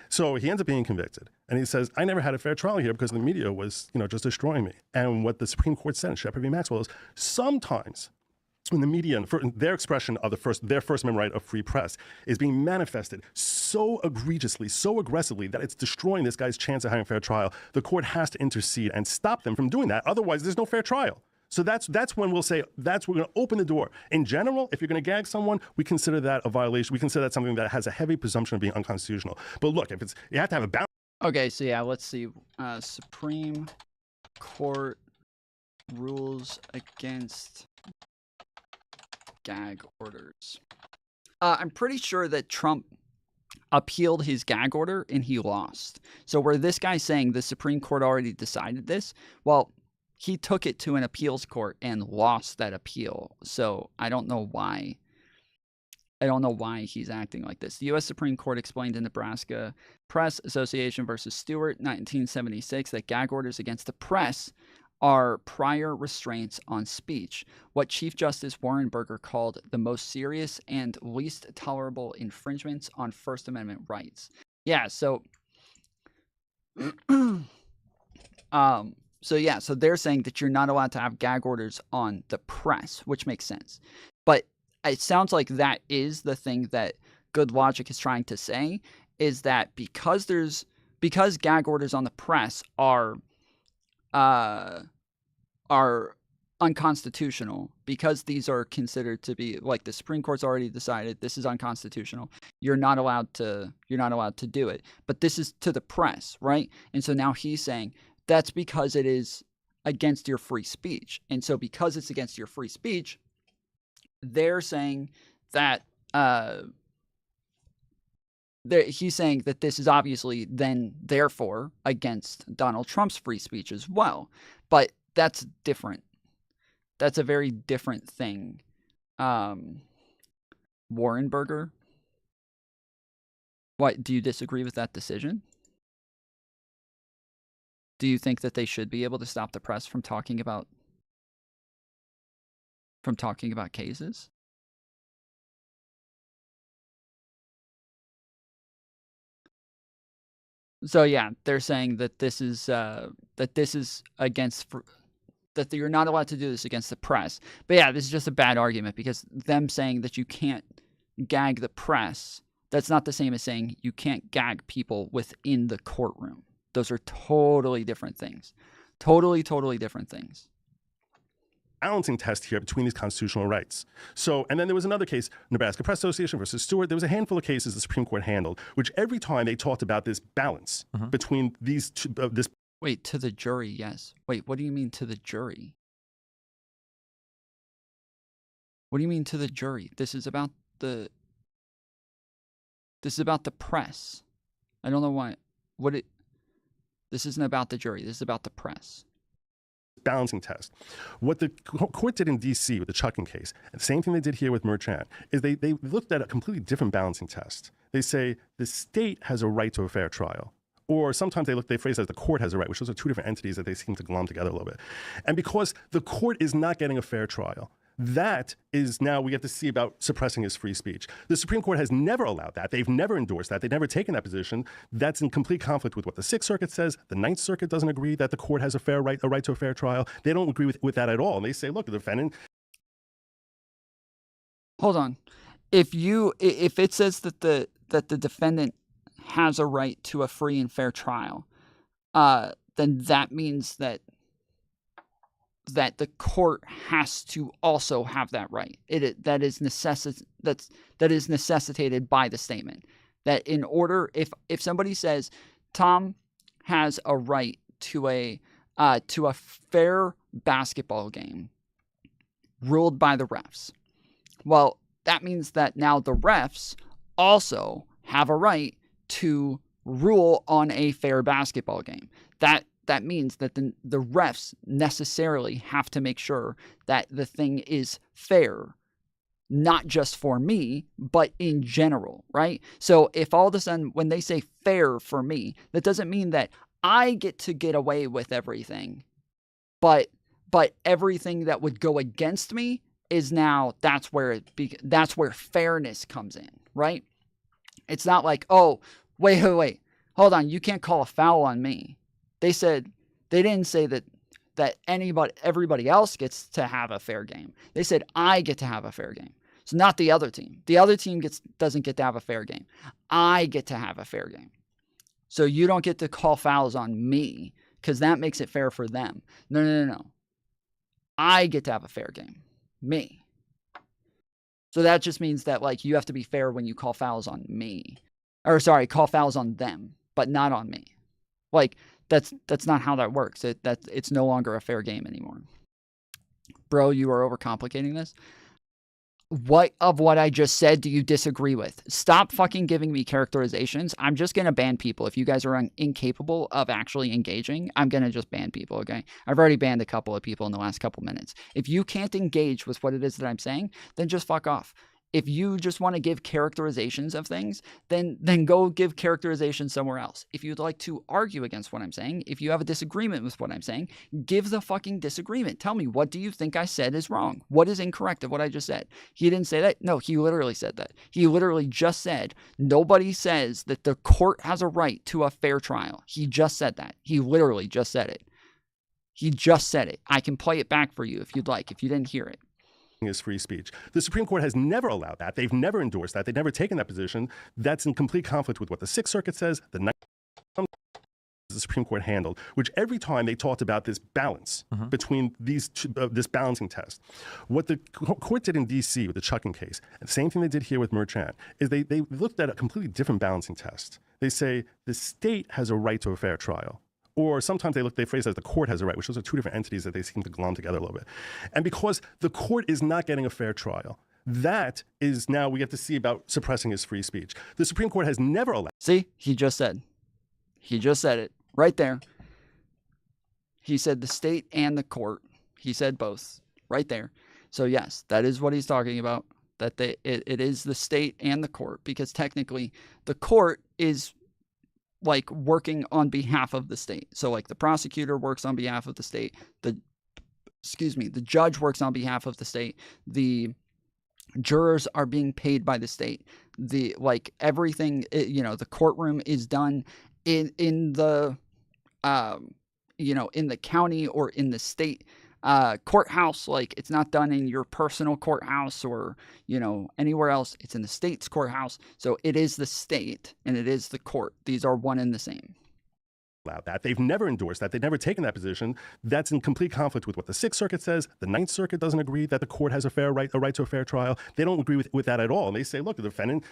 So he ends up being convicted, and he says, I never had a fair trial here because the media was, just destroying me. And what the Supreme Court said in Shepard v. Maxwell is sometimes when the media, their expression of their First Amendment right of free press is being manifested so egregiously, so aggressively that it's destroying this guy's chance of having a fair trial, the court has to intercede and stop them from doing that. Otherwise, there's no fair trial. So that's when we'll say we're going to open the door. In general, if you're going to gag someone, we consider that a violation. We consider that something that has a heavy presumption of being unconstitutional. But look, if you have to have a balance. Okay, so yeah, let's see. Supreme Court rules against gag orders. I'm pretty sure that Trump appealed his gag order and he lost. So where this guy's saying the Supreme Court already decided this, well, he took it to an appeals court and lost that appeal. So I don't know why. He's acting like this. The U.S. Supreme Court explained in Nebraska Press Association versus Stewart, 1976, that gag orders against the press are prior restraints on speech, what Chief Justice Warren Burger called the most serious and least tolerable infringements on First Amendment rights. Yeah, so so they're saying that you're not allowed to have gag orders on the press, which makes sense. But it sounds like that is the thing that GoodLawgic is trying to say, is that because gag orders on the press are unconstitutional, because these are considered to be, like, the Supreme Court's already decided this is unconstitutional, you're not allowed to do it. But this is to the press, right? And so now he's saying that's because it is against your free speech. And so because it's against your free speech, they're saying that he's saying that this is obviously then therefore against Donald Trump's free speech as well. But that's different. That's a very different thing. Warren Burger, what, do you disagree with that decision? Do you think that they should be able to stop the press from talking about cases? So yeah, they're saying that this is against that you're not allowed to do this against the press. But yeah, this is just a bad argument, because them saying that you can't gag the press, that's not the same as saying you can't gag people within the courtroom. Those are totally different things. Totally different things. Balancing test here between these constitutional rights. So, and then there was another case, Nebraska Press Association versus Stewart. There was a handful of cases the Supreme Court handled, which every time they talked about this balance between these two, this. Wait, to the jury, yes. Wait, what do you mean to the jury? What do you mean to the jury? This is about the press. I don't know why. This isn't about the jury. This is about the press. Balancing test. What the court did in D.C. with the Chucking case, and the same thing they did here with Merchant, is they looked at a completely different balancing test. They say the state has a right to a fair trial. Or sometimes they phrase it as the court has a right, which those are two different entities that they seem to glom together a little bit. And because the court is not getting a fair trial, that is now we get to see about suppressing his free speech. The Supreme Court has never allowed that. They've never endorsed that. They've never taken that position. That's in complete conflict with what the Sixth Circuit says. The Ninth Circuit doesn't agree that the court has a right to a fair trial. They don't agree with that at all. And they say, look, the defendant. Hold on. If it says that the defendant has a right to a free and fair trial, then that means that the court has to also have that right. That is necessitated by the statement. That in order, if somebody says Tom has a right to a fair basketball game ruled by the refs, well, that means that now the refs also have a right to rule on a fair basketball game. That means that the refs necessarily have to make sure that the thing is fair not just for me, but in general, right? So if all of a sudden when they say fair for me, that doesn't mean that I get to get away with everything, but everything that would go against me is now, that's where fairness comes in, right? It's not like, oh, wait, hold on, you can't call a foul on me. They didn't say that everybody else gets to have a fair game. They said I get to have a fair game. So not the other team. The other team doesn't get to have a fair game. I get to have a fair game. So you don't get to call fouls on me because that makes it fair for them. No. I get to have a fair game. Me. So that just means that, like, you have to be fair when you call fouls on me. Or sorry, call fouls on them, but not on me. Like, that's not how that works. It's no longer a fair game anymore. Bro, you are overcomplicating this. What of what I just said do you disagree with? Stop fucking giving me characterizations. I'm just going to ban people. If you guys are incapable of actually engaging, I'm going to just ban people, okay? I've already banned a couple of people in the last couple minutes. If you can't engage with what it is that I'm saying, then just fuck off. If you just want to give characterizations of things, then go give characterizations somewhere else. If you'd like to argue against what I'm saying, if you have a disagreement with what I'm saying, give the fucking disagreement. Tell me, what do you think I said is wrong? What is incorrect of what I just said? He didn't say that. No, he literally said that. He literally just said, nobody says that the court has a right to a fair trial. He just said that. He literally just said it. He just said it. I can play it back for you if you'd like, if you didn't hear it. Is free speech. The Supreme Court has never allowed that. They've never endorsed that. They've never taken that position. That's in complete conflict with what the Sixth Circuit says, the Supreme Court handled, which every time they talked about this balance between these this balancing test. What the court did in D.C. with the Chucking case, and the same thing they did here with Merchant, is they looked at a completely different balancing test. They say the state has a right to a fair trial. Or sometimes they phrase it as the court has a right, which those are two different entities that they seem to glom together a little bit. And because the court is not getting a fair trial, that is now we get to see about suppressing his free speech. The Supreme Court has never allowed. See, he just said it right there. He said the state and the court. He said both right there. So yes, that is what he's talking about. That it is the state and the court, because technically the court is like working on behalf of the state. So like the prosecutor works on behalf of the state. The judge works on behalf of the state. The jurors are being paid by the state. Everything, the courtroom is done in the in the county or in the state courthouse. Like, it's not done in your personal courthouse or, anywhere else. It's in the state's courthouse. So it is the state and it is the court. These are one and the same. That. They've never endorsed that. They've never taken that position. That's in complete conflict with what the Sixth Circuit says. The Ninth Circuit doesn't agree that the court has a right to a fair trial. They don't agree with that at all. And they say, look, the defendant,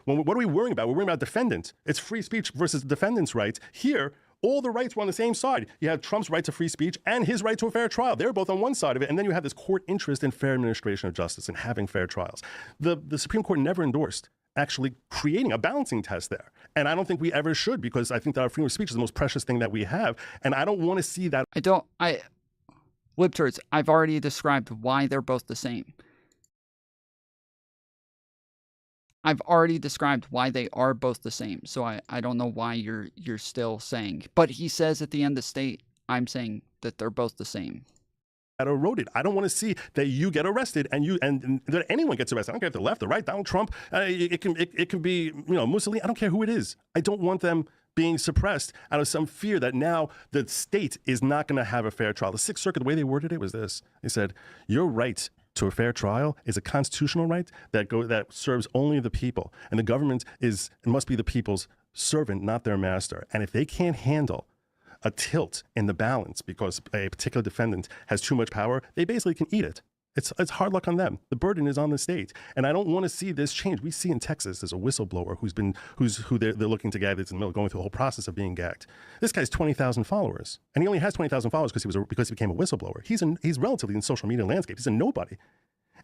what are we worrying about? We're worrying about defendant. It's free speech versus the defendant's rights. Here, all the rights were on the same side. You have Trump's right to free speech and his right to a fair trial. They're both on one side of it. And then you have this court interest in fair administration of justice and having fair trials. The Supreme Court never endorsed actually creating a balancing test there. And I don't think we ever should, because I think that our freedom of speech is the most precious thing that we have. And I don't want to see that. Libtards, I've already described why they're both the same. I've already described why they are both the same. So I don't know why you're still saying. But he says at the end of state, I'm saying that they're both the same. That eroded. I don't want to see that you get arrested and that anyone gets arrested. I don't care if they're left or right, Donald Trump. It can be Mussolini. I don't care who it is. I don't want them being suppressed out of some fear that now the state is not going to have a fair trial. The Sixth Circuit, the way they worded it was this. They said, your right to a fair trial is a constitutional right that serves only the people. And the government must be the people's servant, not their master. And if they can't handle a tilt in the balance because a particular defendant has too much power, they basically can eat it. It's hard luck on them. The burden is on the state. And I don't want to see this change. We see in Texas, there's a whistleblower who they're looking to gag, that's in the middle, going through the whole process of being gagged. This guy's 20,000 followers. And he only has 20,000 followers because he became a whistleblower. He's relatively in the social media landscape. He's a nobody.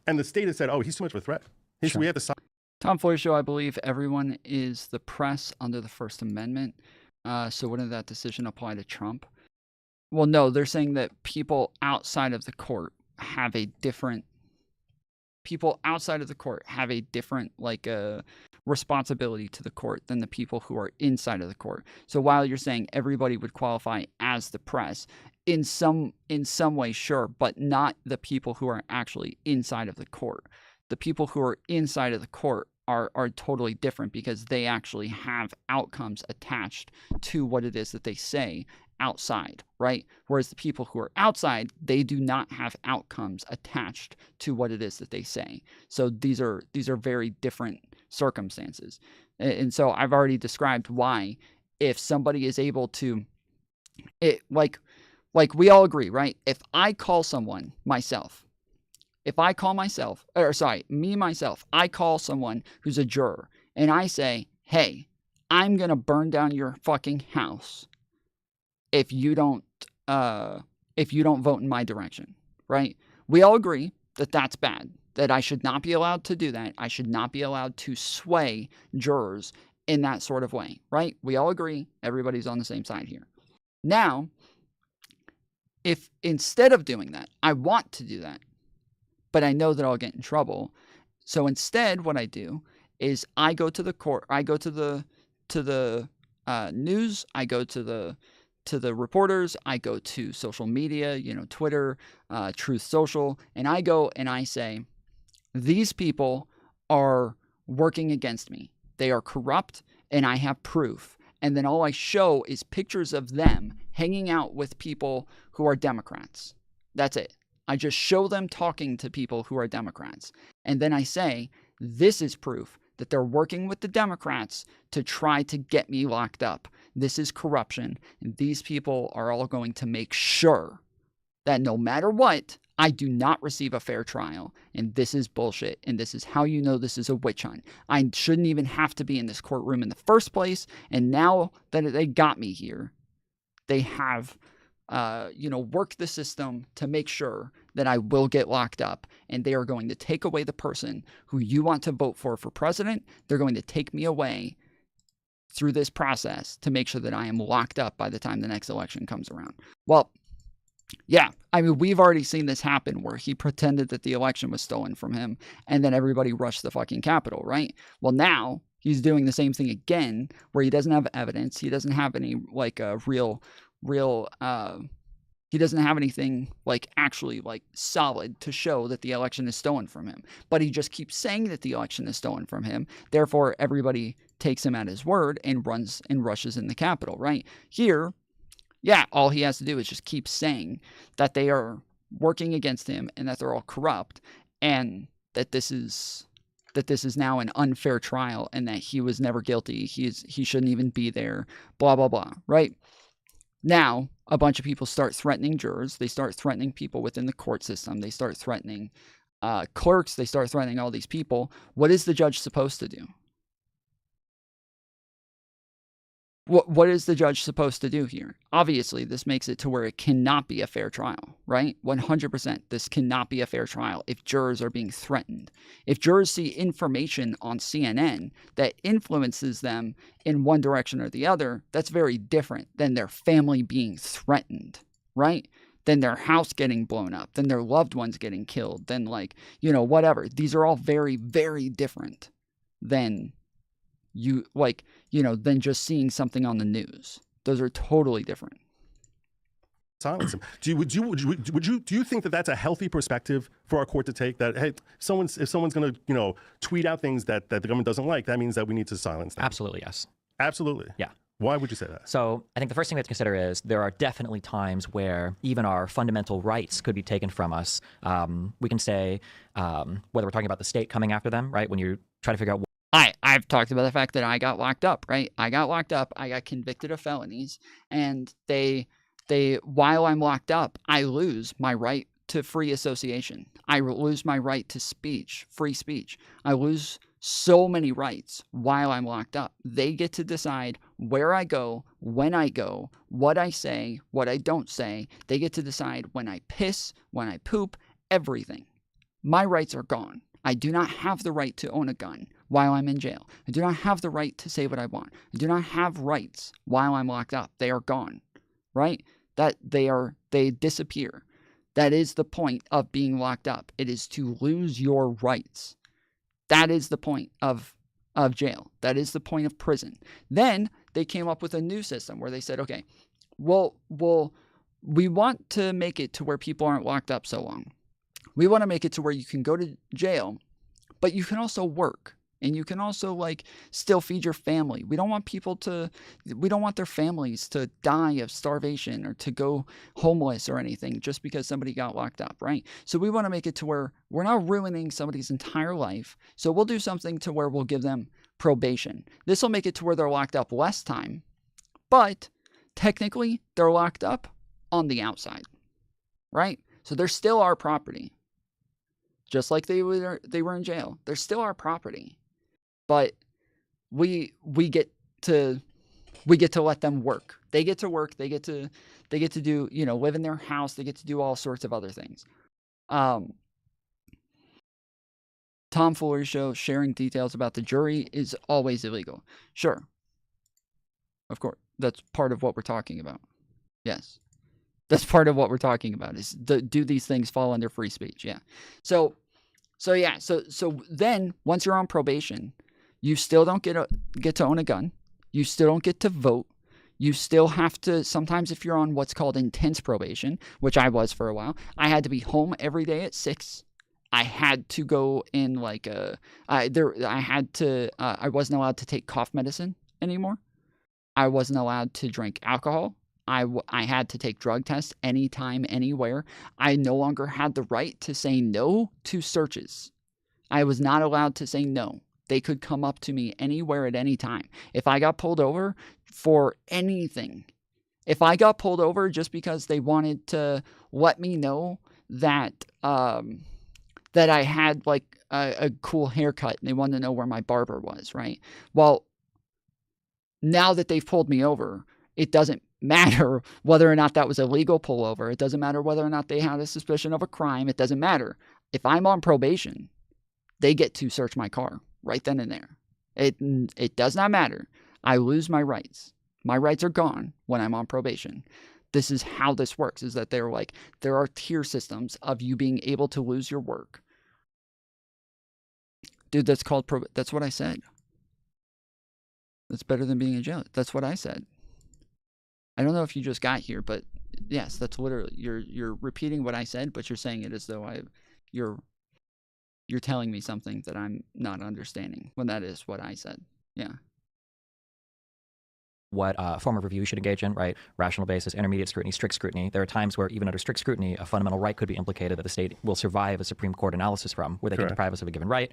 And the state has said, oh, he's too much of a threat. Sure. We have to Tom Floyd Show, I believe everyone is the press under the First Amendment. So wouldn't that decision apply to Trump? Well, no, they're saying that people outside of the court have a different people outside of the court have a different responsibility to the court than the people who are inside of the court. So while you're saying everybody would qualify as the press, in some way, sure, but not the people who are actually inside of the court. The people who are inside of the court are totally different because they actually have outcomes attached to what it is that they say outside, right? Whereas the people who are outside, they do not have outcomes attached to what it is that they say. So these are very different circumstances. And so I've already described why, if somebody is able to, like we all agree, right? If I call someone myself, I call someone who's a juror and I say, hey, I'm going to burn down your fucking house if you don't vote in my direction, right? We all agree that that's bad, that I should not be allowed to do that. I should not be allowed to sway jurors in that sort of way, right? We all agree. Everybody's on the same side here. Now, if instead of doing that, I want to do that, but I know that I'll get in trouble. So instead, what I do is I go to the court, I go to the news, I go to the reporters, I go to social media, Twitter, Truth Social, and I go and I say, these people are working against me. They are corrupt, and I have proof. And then all I show is pictures of them hanging out with people who are Democrats. That's it. I just show them talking to people who are Democrats. And then I say, this is proof that they're working with the Democrats to try to get me locked up. This is corruption. And these people are all going to make sure that no matter what, I do not receive a fair trial. And this is bullshit. And this is how you know this is a witch hunt. I shouldn't even have to be in this courtroom in the first place. And now that they got me here, they have worked the system to make sure that I will get locked up, and they are going to take away the person who you want to vote for president. They're going to take me away through this process to make sure that I am locked up by the time the next election comes around. Well, yeah, I mean, we've already seen this happen where he pretended that the election was stolen from him, and then everybody rushed the fucking Capitol, right? Well, now he's doing the same thing again, where he doesn't have evidence. He doesn't have any he doesn't have anything actually solid to show that the election is stolen from him, but he just keeps saying that the election is stolen from him. Therefore, everybody takes him at his word and rushes in the Capitol, right? Here, yeah, all he has to do is just keep saying that they are working against him and that they're all corrupt, and that this is now an unfair trial and that he was never guilty. He shouldn't even be there, blah, blah, blah, right? Now, a bunch of people start threatening jurors. They start threatening people within the court system. They start threatening clerks. They start threatening all these people. What is the judge supposed to do? What is the judge supposed to do here? Obviously, this makes it to where it cannot be a fair trial, right? 100%, this cannot be a fair trial if jurors are being threatened. If jurors see information on CNN that influences them in one direction or the other, that's very different than their family being threatened, right? Than their house getting blown up, than their loved ones getting killed, than whatever. These are all very, very different than than just seeing something on the news. Those are totally different. Silence him. Do you think that that's a healthy perspective for our court to take? That hey, if someone's going to tweet out things that the government doesn't like, that means that we need to silence them. Absolutely, yes. Absolutely. Yeah. Why would you say that? So I think the first thing we have to consider is there are definitely times where even our fundamental rights could be taken from us. We can say whether we're talking about the state coming after them, right? When you try to figure out. I've talked about the fact that I got locked up, right? I got locked up. I got convicted of felonies, and while I'm locked up, I lose my right to free association. I lose my right to speech, free speech. I lose so many rights while I'm locked up. They get to decide where I go, when I go, what I say, what I don't say. They get to decide when I piss, when I poop, everything. My rights are gone. I do not have the right to own a gun while I'm in jail. I do not have the right to say what I want. I do not have rights while I'm locked up. They are gone, right? They disappear. That is the point of being locked up. It is to lose your rights. That is the point of jail. That is the point of prison. Then they came up with a new system where they said, okay, well, we want to make it to where people aren't locked up so long. We want to make it to where you can go to jail, but you can also work. And you can also, like, still feed your family. We don't want their families to die of starvation or to go homeless or anything just because somebody got locked up, right? So we want to make it to where we're not ruining somebody's entire life. So we'll do something to where we'll give them probation. This will make it to where they're locked up less time, but technically they're locked up on the outside, right? So they're still our property. Just like they were in jail. They're still our property. But we get to let them work. They get to work. They get to do, live in their house. They get to do all sorts of other things. Tomfoolery show, sharing details about the jury is always illegal. Sure. Of course. That's part of what we're talking about. Yes. That's part of what we're talking about is do these things fall under free speech? Yeah. So then once you're on probation, you still don't get to own a gun. You still don't get to vote. You still have to, sometimes if you're on what's called intense probation, which I was for a while, I had to be home every day at 6. I had to go in I wasn't allowed to take cough medicine anymore. I wasn't allowed to drink alcohol. I had to take drug tests anytime, anywhere. I no longer had the right to say no to searches. I was not allowed to say no. They could come up to me anywhere at any time. If I got pulled over for anything, if I got pulled over just because they wanted to let me know that that I had like a cool haircut and they wanted to know where my barber was, right? Well, now that they've pulled me over, it doesn't matter whether or not that was a legal pullover. It doesn't matter whether or not they had a suspicion of a crime. It doesn't matter. If I'm on probation, they get to search my car right then and there. It does not matter. I lose my rights. My rights are gone when I'm on probation. This is how this works, is that there are tier systems of you being able to lose your work. Dude, that's what I said. That's better than being in jail. That's what I said. I don't know if you just got here, but yes, that's literally, you're repeating what I said, but you're saying it as though you're telling me something that I'm not understanding when that is what I said. Yeah. What form of review you should engage in, right? Rational basis, intermediate scrutiny, strict scrutiny. There are times where even under strict scrutiny, a fundamental right could be implicated that the state will survive a Supreme Court analysis from, where they can deprive us of a given right.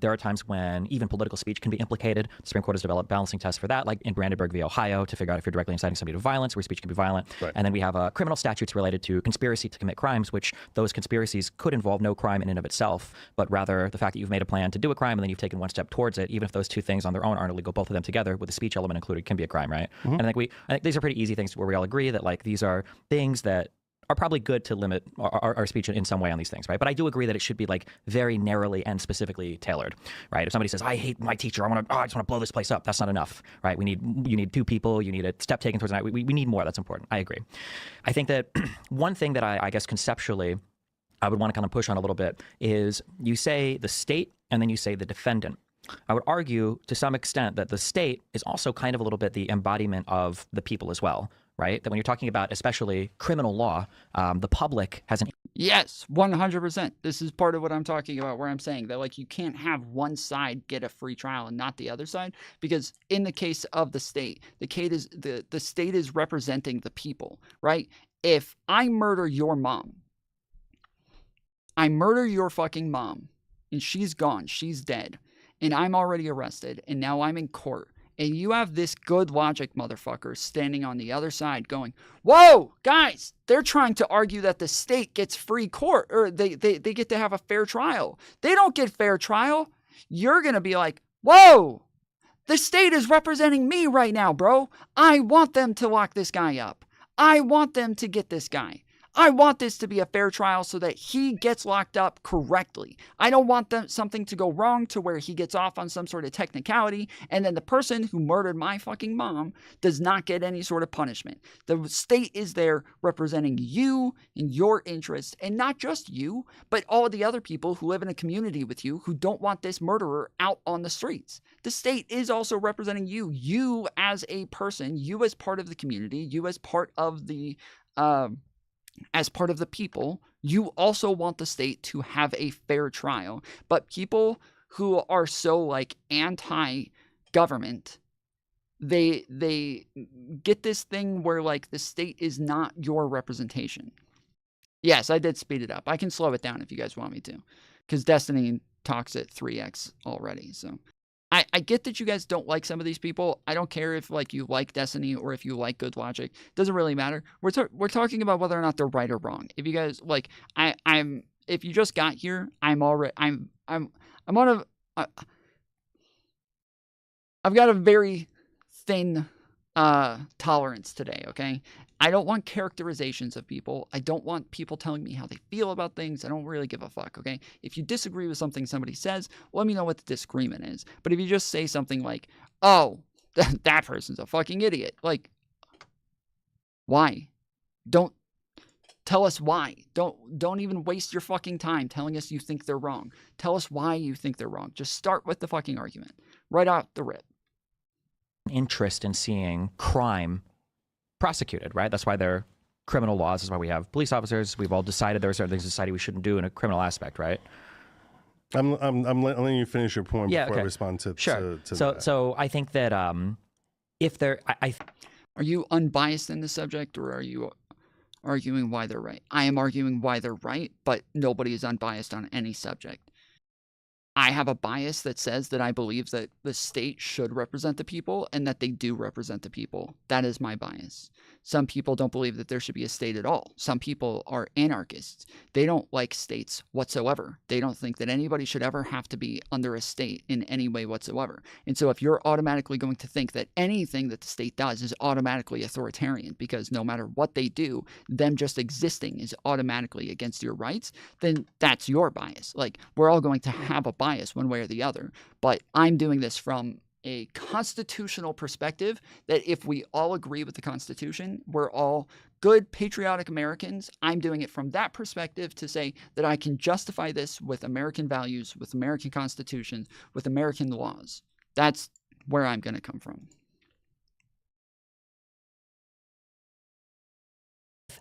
There are times when even political speech can be implicated. The Supreme Court has developed balancing tests for that, like in Brandenburg v. Ohio, to figure out if you're directly inciting somebody to violence, where speech can be violent. Right. And then we have criminal statutes related to conspiracy to commit crimes, which those conspiracies could involve no crime in and of itself, but rather the fact that you've made a plan to do a crime and then you've taken one step towards it, even if those two things on their own aren't illegal, both of them together with the speech element included can be a crime, right? Mm-hmm. And I think these are pretty easy things where we all agree that like these are things that are probably good to limit our speech in some way on these things, right? But I do agree that it should be like very narrowly and specifically tailored, right? If somebody says, I hate my teacher, I just want to blow this place up, that's not enough, right? You need two people, you need a step taken towards that. We need more, that's important. I agree. I think that one thing that I guess conceptually I would want to kind of push on a little bit is you say the state and then you say the defendant. I would argue to some extent that the state is also kind of a little bit the embodiment of the people as well, right? That when you're talking about especially criminal law, the public has an... Yes, 100%. This is part of what I'm talking about, where I'm saying that like you can't have one side get a free trial and not the other side, because in the case of the state, the state is representing the people, right? If I murder your mom, I murder your fucking mom, and she's gone, she's dead, and I'm already arrested, and now I'm in court, and you have this GoodLawgic motherfucker standing on the other side going, whoa, guys, they're trying to argue that the state gets free court, or they get to have a fair trial. They don't get fair trial. You're going to be like, whoa, the state is representing me right now, bro. I want them to lock this guy up. I want them to get this guy. I want this to be a fair trial so that he gets locked up correctly. I don't want something to go wrong to where he gets off on some sort of technicality and then the person who murdered my fucking mom does not get any sort of punishment. The state is there representing you and your interests, and not just you, but all of the other people who live in a community with you who don't want this murderer out on the streets. The state is also representing you as a person, you as part of the community, you as part of the people. You also want the state to have a fair trial. But people who are so like anti-government, they get this thing where like the state is not your representation. Yes, I did speed it up. I can slow it down if you guys want me to, because Destiny talks at 3x already. So I get that you guys don't like some of these people. I don't care if like you like Destiny or if you like GoodLawgic. Doesn't really matter. We're talking about whether or not they're right or wrong. If you guys like, if you just got here, I've got a very thin tolerance today, okay? I don't want characterizations of people. I don't want people telling me how they feel about things. I don't really give a fuck, okay? If you disagree with something somebody says, let me know what the disagreement is. But if you just say something like, oh, that person's a fucking idiot, like, why? Don't tell us why. Don't even waste your fucking time telling us you think they're wrong. Tell us why you think they're wrong. Just start with the fucking argument right out the rip. Interest in seeing crime prosecuted, right? That's why there are criminal laws. That's why we have police officers. We've all decided there are certain things in society we shouldn't do in a criminal aspect, right? I'm letting you finish your point before I respond to sure. to that. So I think that if there, are you unbiased in the subject, or are you arguing why they're right? I am arguing why they're right, but nobody is unbiased on any subject. I have a bias that says that I believe that the state should represent the people and that they do represent the people. That is my bias. Some people don't believe that there should be a state at all. Some people are anarchists. They don't like states whatsoever. They don't think that anybody should ever have to be under a state in any way whatsoever. And so if you're automatically going to think that anything that the state does is automatically authoritarian because no matter what they do, them just existing is automatically against your rights, then that's your bias. Like, we're all going to have a bias one way or the other, but I'm doing this from a constitutional perspective that if we all agree with the Constitution, we're all good, patriotic Americans. I'm doing it from that perspective to say that I can justify this with American values, with American Constitution, with American laws. That's where I'm going to come from.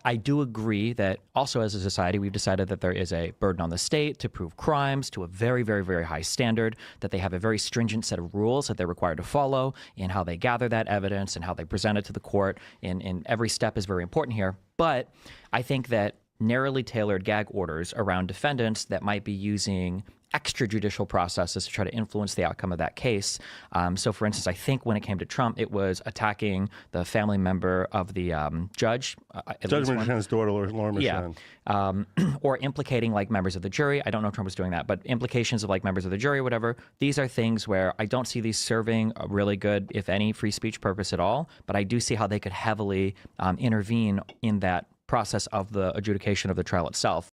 I do agree that also as a society, we've decided that there is a burden on the state to prove crimes to a very, very, very high standard, that they have a very stringent set of rules that they're required to follow in how they gather that evidence and how they present it to the court. And every step is very important here. But I think that narrowly tailored gag orders around defendants that might be using extrajudicial processes to try to influence the outcome of that case. So, for instance, I think when it came to Trump, it was attacking the family member of the judge. Judge Merchan's daughter, Laura Merchan. Yeah. Or implicating like members of the jury. I don't know if Trump was doing that, but implications of like members of the jury or whatever. These are things where I don't see these serving a really good, if any, free speech purpose at all. But I do see how they could heavily intervene in that process of the adjudication of the trial itself.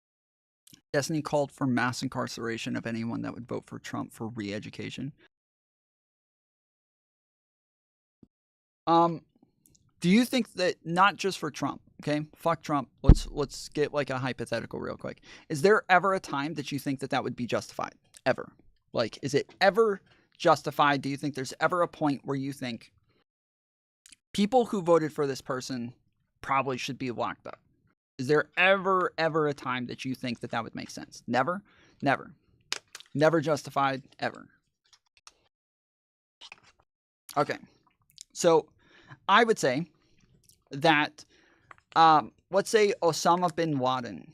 Destiny called for mass incarceration of anyone that would vote for Trump for re-education. Do you think that not just for Trump, okay? Fuck Trump. Let's get like a hypothetical real quick. Is there ever a time that you think that that would be justified? Ever? Like, is it ever justified? Do you think there's ever a point where you think people who voted for this person probably should be locked up? Is there ever a time that you think that that would make sense? Never? Never. Never justified, ever. Okay. So, I would say that, let's say Osama bin Laden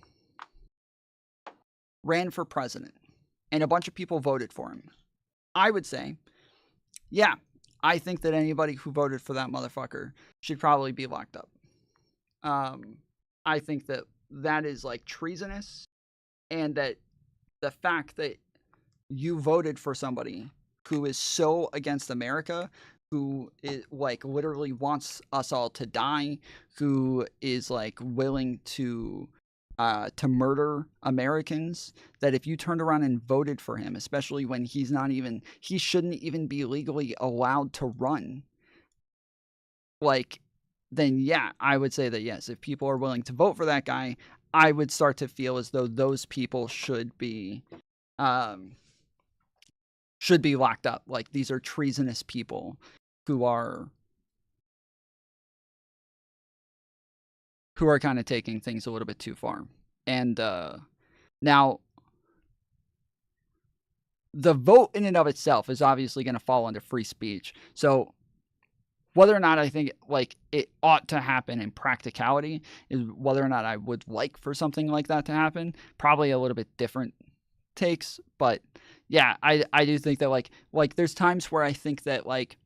ran for president and a bunch of people voted for him. I would say, yeah, I think that anybody who voted for that motherfucker should probably be locked up. I think that that is like treasonous, and that the fact that you voted for somebody who is so against America, who is, like, literally wants us all to die, who is, like, willing to murder Americans, that if you turned around and voted for him, especially when he shouldn't even be legally allowed to run, like, then yeah, I would say that yes, if people are willing to vote for that guy, I would start to feel as though those people should be locked up. Like, these are treasonous people who are kind of taking things a little bit too far. And now, the vote in and of itself is obviously going to fall under free speech. So whether or not I think, like, it ought to happen in practicality is whether or not I would like for something like that to happen. Probably a little bit different takes, but yeah, I do think that, like there's times where I think that, like,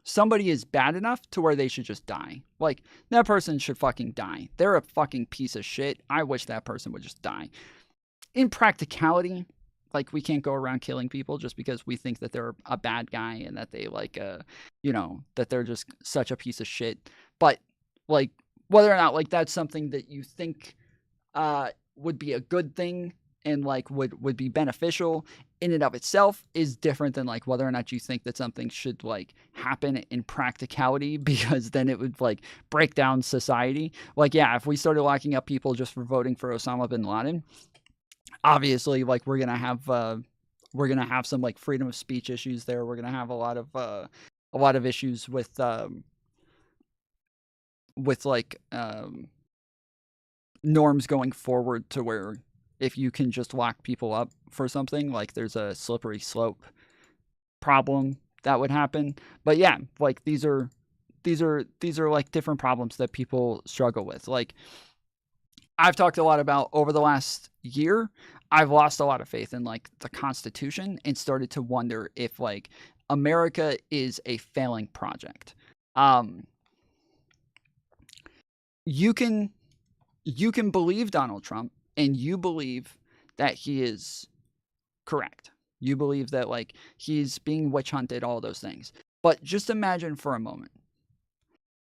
somebody is bad enough to where they should just die. Like, that person should fucking die. They're a fucking piece of shit. I wish that person would just die. In practicality, like, we can't go around killing people just because we think that they're a bad guy and that they, like, that they're just such a piece of shit. But, like, whether or not, like, that's something that you think would be a good thing and, like, would be beneficial in and of itself is different than, like, whether or not you think that something should, like, happen in practicality, because then it would, like, break down society. Like, yeah, if we started locking up people just for voting for Osama bin Laden, obviously, like, we're gonna have some, like, freedom of speech issues there. We're gonna have a lot of issues with norms going forward, to where if you can just lock people up for something, like, there's a slippery slope problem that would happen. But yeah, like, these are like different problems that people struggle with. Like, I've talked a lot about over the last year, I've lost a lot of faith in, like, the Constitution and started to wonder if, like, America is a failing project. You can believe Donald Trump, and you believe that he is correct. You believe that, like, he's being witch hunted, all those things. But just imagine for a moment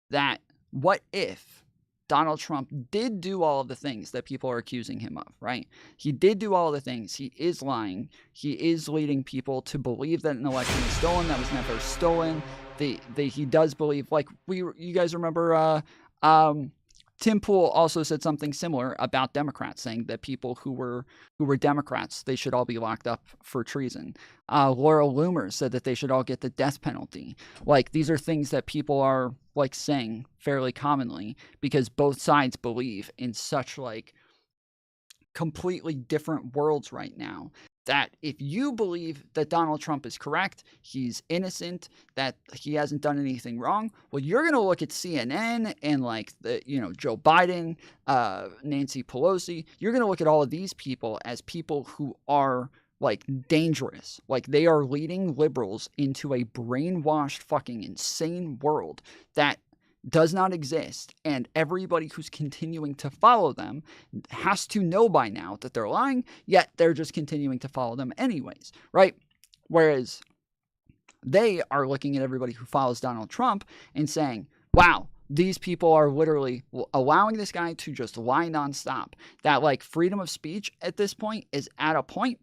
that what if Donald Trump did do all of the things that people are accusing him of, right? He did do all of the things. He is lying. He is leading people to believe that an election is stolen that was never stolen. He does believe, like, you guys remember Tim Pool also said something similar about Democrats, saying that people who were Democrats, they should all be locked up for treason. Laurel Loomer said that they should all get the death penalty. Like, these are things that people are, like, saying fairly commonly, because both sides believe in such, like, completely different worlds right now, that if you believe that Donald Trump is correct, he's innocent, that he hasn't done anything wrong, well, you're going to look at CNN and, like, Joe Biden, Nancy Pelosi, you're going to look at all of these people as people who are, like, dangerous. Like, they are leading liberals into a brainwashed, fucking insane world that does not exist, and everybody who's continuing to follow them has to know by now that they're lying, yet they're just continuing to follow them anyways, right? Whereas they are looking at everybody who follows Donald Trump and saying, wow, these people are literally allowing this guy to just lie nonstop. That, like, freedom of speech at this point is at a point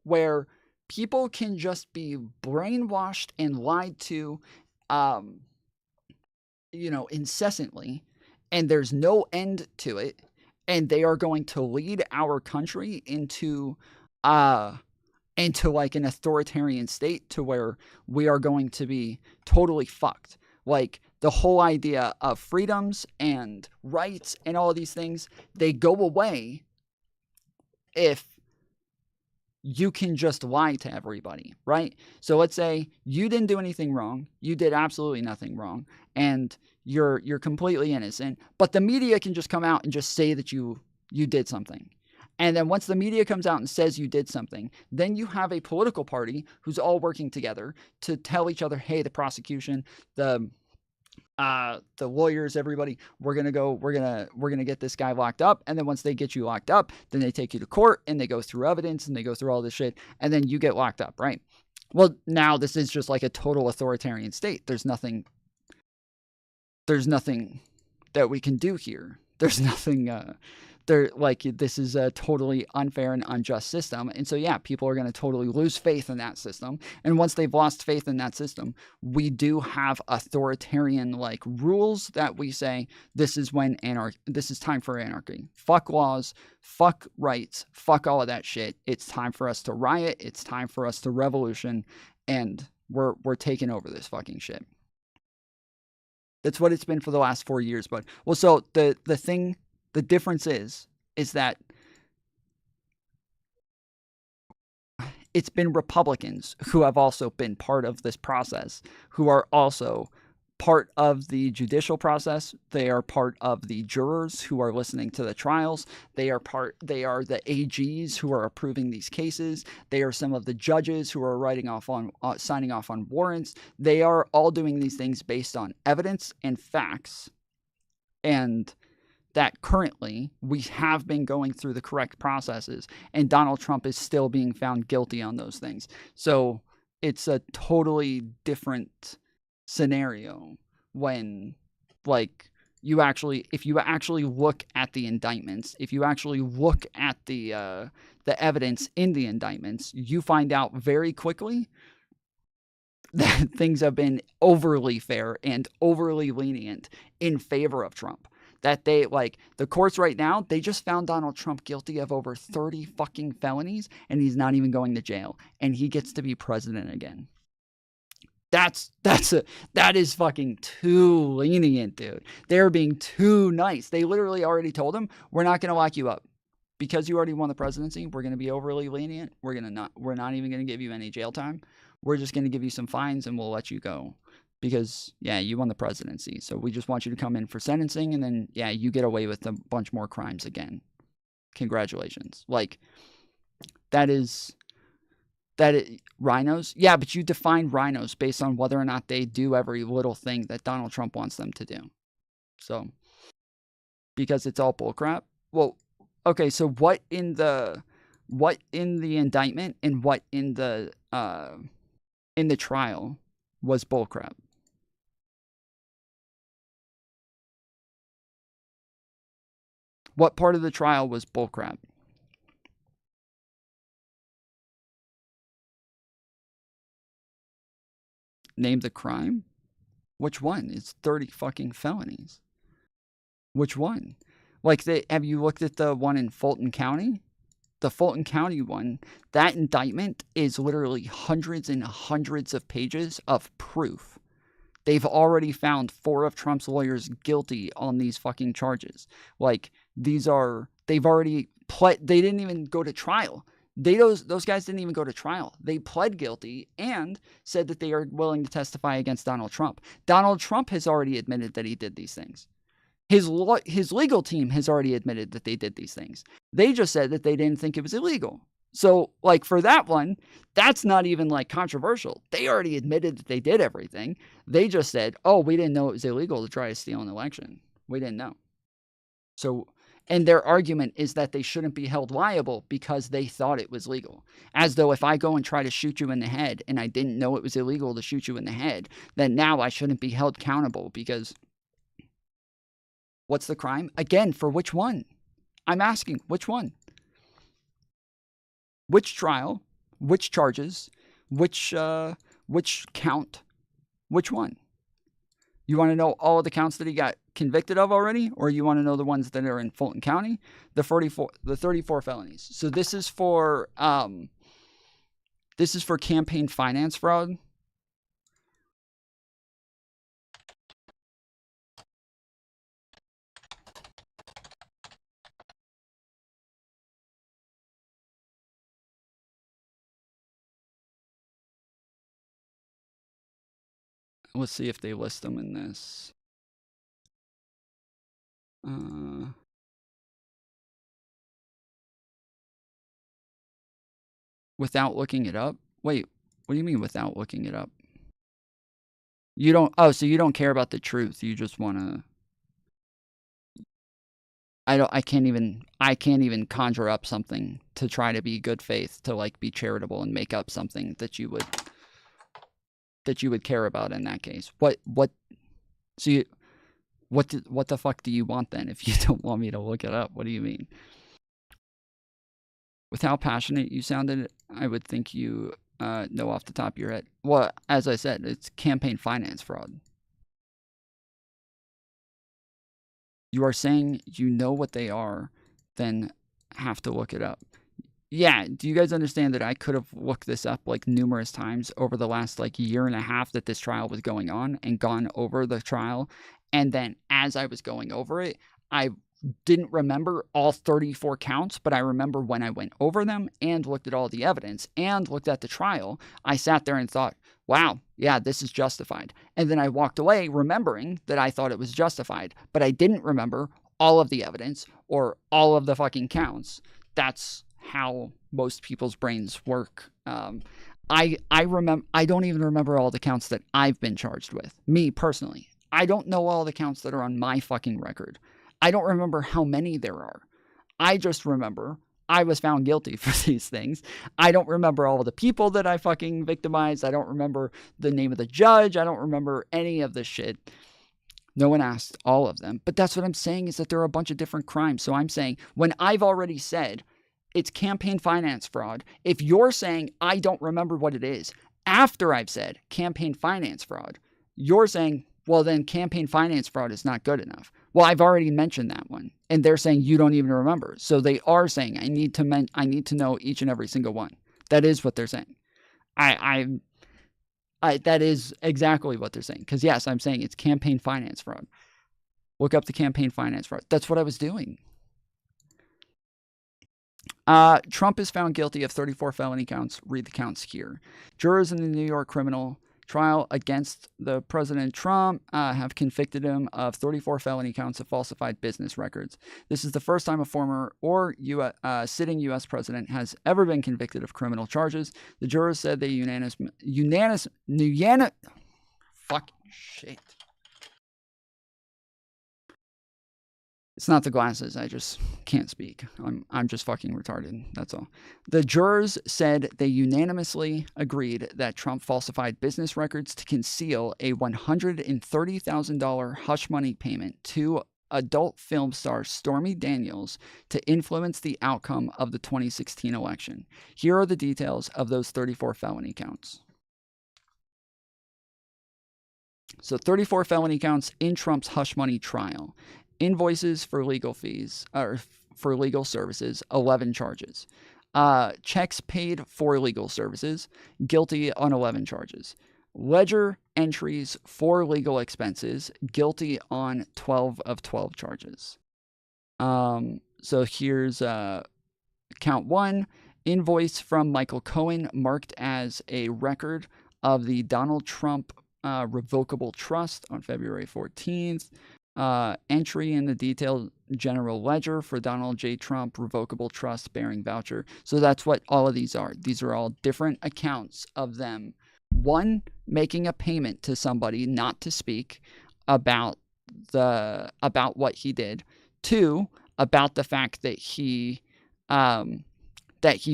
where people can just be brainwashed and lied to, incessantly, and there's no end to it, and they are going to lead our country into like an authoritarian state, to where we are going to be totally fucked. Like, the whole idea of freedoms and rights and all of these things, they go away if you can just lie to everybody, right? So let's say you didn't do anything wrong. You did absolutely nothing wrong. And you're completely innocent. But the media can just come out and just say that you did something. And then once the media comes out and says you did something, then you have a political party who's all working together to tell each other, hey, the prosecution, the the lawyers, everybody, we're gonna get this guy locked up, and then once they get you locked up, then they take you to court and they go through evidence and they go through all this shit, and then you get locked up, right? Well, now this is just like a total authoritarian state. There's nothing that we can do here. There's nothing this is a totally unfair and unjust system. And so, yeah, people are going to totally lose faith in that system. And once they've lost faith in that system, we do have authoritarian like rules that we say, this is time for anarchy. Fuck laws, fuck rights, fuck all of that shit. It's time for us to riot. It's time for us to revolution. And we're taking over this fucking shit. That's what it's been for the last 4 years. But well, so the difference is that it's been Republicans who have also been part of this process, who are also part of the judicial process. They are part of the jurors who are listening to the trials. They are the AGs who are approving these cases. They are some of the judges who are signing off on warrants. They are all doing these things based on evidence and facts. And that currently we have been going through the correct processes, and Donald Trump is still being found guilty on those things. So it's a totally different scenario when, like, if you actually look at the indictments, if you actually look at the evidence in the indictments, you find out very quickly that things have been overly fair and overly lenient in favor of Trump. That the courts right now, they just found Donald Trump guilty of over 30 fucking felonies, and he's not even going to jail, and he gets to be president again. That is fucking too lenient, dude. They're being too nice. They literally already told him, we're not going to lock you up. Because you already won the presidency, we're going to be overly lenient. We're not even going to give you any jail time. We're just going to give you some fines and we'll let you go. Because, yeah, you won the presidency. So we just want you to come in for sentencing, and then, yeah, you get away with a bunch more crimes again. Congratulations. Like, rhinos? Yeah, but you define rhinos based on whether or not they do every little thing that Donald Trump wants them to do. So, because it's all bullcrap. Well, okay, so what in the indictment and what in the trial was bullcrap? What part of the trial was bullcrap? Name the crime? Which one? It's 30 fucking felonies. Which one? Have you looked at the one in Fulton County? The Fulton County one, that indictment is literally hundreds and hundreds of pages of proof. They've already found 4 of Trump's lawyers guilty on these fucking charges. They've already pled, they didn't even go to trial. Those guys didn't even go to trial. They pled guilty and said that they are willing to testify against Donald Trump. Donald Trump has already admitted that he did these things. His legal team has already admitted that they did these things. They just said that they didn't think it was illegal. So, for that one, that's not even, controversial. They already admitted that they did everything. They just said, oh, we didn't know it was illegal to try to steal an election. We didn't know. So, and their argument is that they shouldn't be held liable because they thought it was legal. As though if I go and try to shoot you in the head and I didn't know it was illegal to shoot you in the head, then now I shouldn't be held accountable because what's the crime? Again, for which one? I'm asking, which one? Which trial? Which charges? Which count? Which one? You want to know all of the counts that he got convicted of already, or you want to know the ones that are in Fulton County? The 34 felonies. So this is for campaign finance fraud. Let's see if they list them in this. Without looking it up? Wait, what do you mean without looking it up? You don't. Oh, so you don't care about the truth. You just want to. I can't even conjure up something to try to be good faith, to like be charitable and make up something that you would care about in that case. What the fuck do you want then if you don't want me to look it up? What do you mean? With how passionate you sounded, I would think you know off the top of your head. Well, as I said, it's campaign finance fraud. You are saying you know what they are, then have to look it up. Yeah, do you guys understand that I could have looked this up like numerous times over the last like year and a half that this trial was going on and gone over the trial, and then as I was going over it, I didn't remember all 34 counts, but I remember when I went over them and looked at all the evidence and looked at the trial, I sat there and thought, wow, yeah, this is justified. And then I walked away remembering that I thought it was justified, but I didn't remember all of the evidence or all of the fucking counts. That's how most people's brains work. I don't even remember all the counts that I've been charged with. Me personally. I don't know all the counts that are on my fucking record. I don't remember how many there are. I just remember I was found guilty for these things. I don't remember all the people that I fucking victimized. I don't remember the name of the judge. I don't remember any of this shit. No one asked all of them. But that's what I'm saying, is that there are a bunch of different crimes. So I'm saying, when I've already said it's campaign finance fraud, if you're saying I don't remember what it is after I've said campaign finance fraud, you're saying, well, then campaign finance fraud is not good enough. Well, I've already mentioned that one, and they're saying you don't even remember. So they are saying I need to know each and every single one. That is what they're saying. That is exactly what they're saying. Because yes, I'm saying it's campaign finance fraud. Look up the campaign finance fraud. That's what I was doing. Trump is found guilty of 34 felony counts. Read the counts here. Jurors in the New York criminal trial against the President Trump have convicted him of 34 felony counts of falsified business records. This is the first time a former or sitting U.S. president has ever been convicted of criminal charges. The jurors said they fucking shit. It's not the glasses. I just can't speak. I'm just fucking retarded. That's all. The jurors said they unanimously agreed that Trump falsified business records to conceal a $130,000 hush money payment to adult film star Stormy Daniels to influence the outcome of the 2016 election. Here are the details of those 34 felony counts. So 34 felony counts in Trump's hush money trial. Invoices for legal fees, or for legal services, 11 charges. Checks paid for legal services, guilty on 11 charges. Ledger entries for legal expenses, guilty on 12 of 12 charges. So here's count 1, invoice from Michael Cohen marked as a record of the Donald Trump revocable trust on February 14th. Entry in the detailed general ledger for Donald J. Trump revocable trust bearing voucher. So that's what all of these are. These are all different accounts of them. 1, making a payment to somebody not to speak about what he did. 2, about the fact that he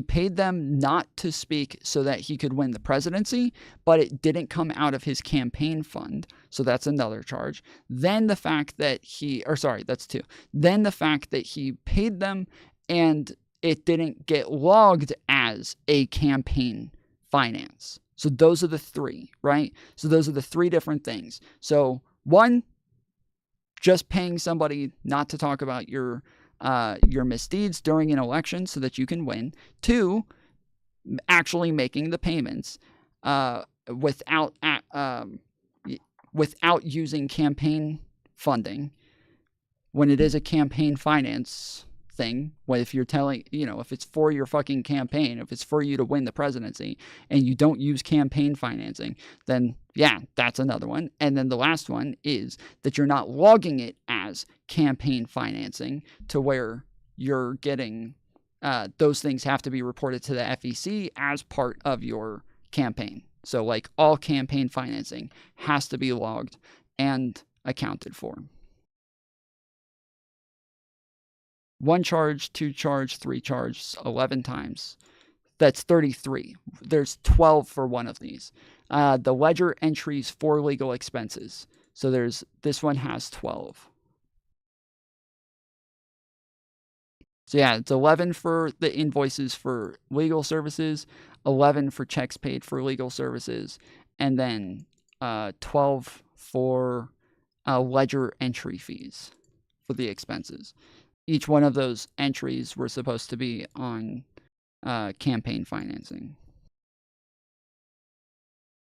paid them not to speak so that he could win the presidency, but it didn't come out of his campaign fund. So that's another charge. Then the fact that that's 2. Then the fact that he paid them and it didn't get logged as a campaign finance. So those are the 3, right? So those are the 3 different things. So 1, just paying somebody not to talk about your misdeeds during an election so that you can win. 2, actually making the payments without using campaign funding when it is a campaign finance thing. If you're telling, if it's for your fucking campaign, if it's for you to win the presidency and you don't use campaign financing, then yeah, that's another one. And then the last one is that you're not logging it as campaign financing to where you're getting, those things have to be reported to the FEC as part of your campaign. So like all campaign financing has to be logged and accounted for. 1 charge, 2 charge, 3 charge, 11 times. That's 33. There's 12 for one of these. The ledger entries for legal expenses. So this one has 12. So yeah, it's 11 for the invoices for legal services, 11 for checks paid for legal services, and then 12 for ledger entry fees for the expenses. Each one of those entries were supposed to be on campaign financing.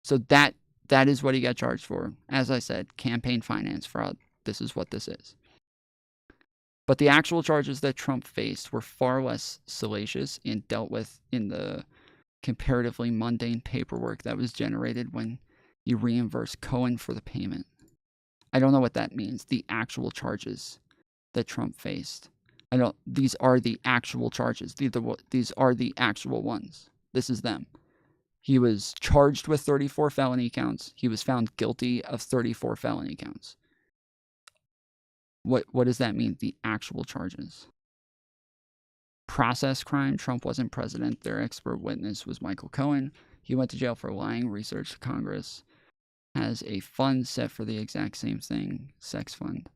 So that is what he got charged for. As I said, campaign finance fraud. This is what this is. But the actual charges that Trump faced were far less salacious and dealt with in the comparatively mundane paperwork that was generated when he reimbursed Cohen for the payment. I don't know what that means. The actual charges that Trump faced. These are the actual charges. These are the actual ones. This is them. He was charged with 34 felony counts. He was found guilty of 34 felony counts. What does that mean? The actual charges. Process crime. Trump wasn't president. Their expert witness was Michael Cohen. He went to jail for lying. Research Congress has a fund set for the exact same thing. Sex fund.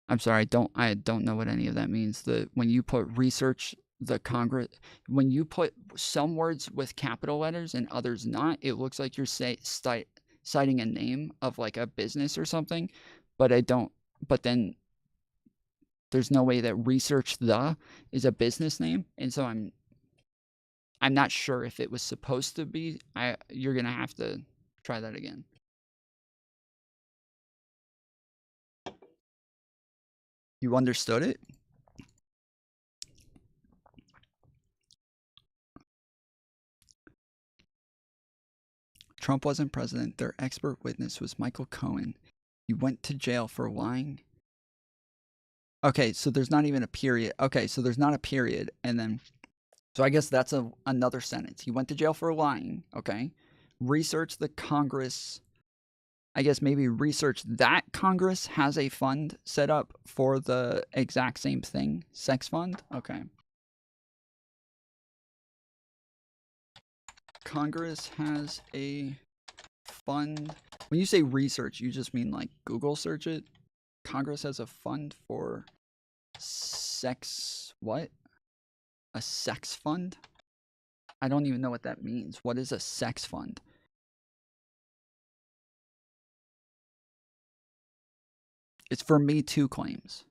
I'm sorry, I don't know what any of that means. When you put research the Congress, when you put some words with capital letters and others not, it looks like you're citing a name of like a business or something, but then there's no way that research the is a business name, and so I'm not sure if it was supposed to be. You're gonna have to try that again. You understood it? Trump wasn't president. Their expert witness was Michael Cohen. He went to jail for lying. Okay, so there's not even a period. Okay, so there's not a period. And then, so I guess that's another sentence. He went to jail for lying. Okay. Research the Congress. I guess maybe research that Congress has a fund set up for the exact same thing. Sex fund? Okay. Congress has a fund. When you say research, you just mean like Google search it? Congress has a fund for sex. What? A sex fund? I don't even know what that means. What is a sex fund? It's for Me Too claims.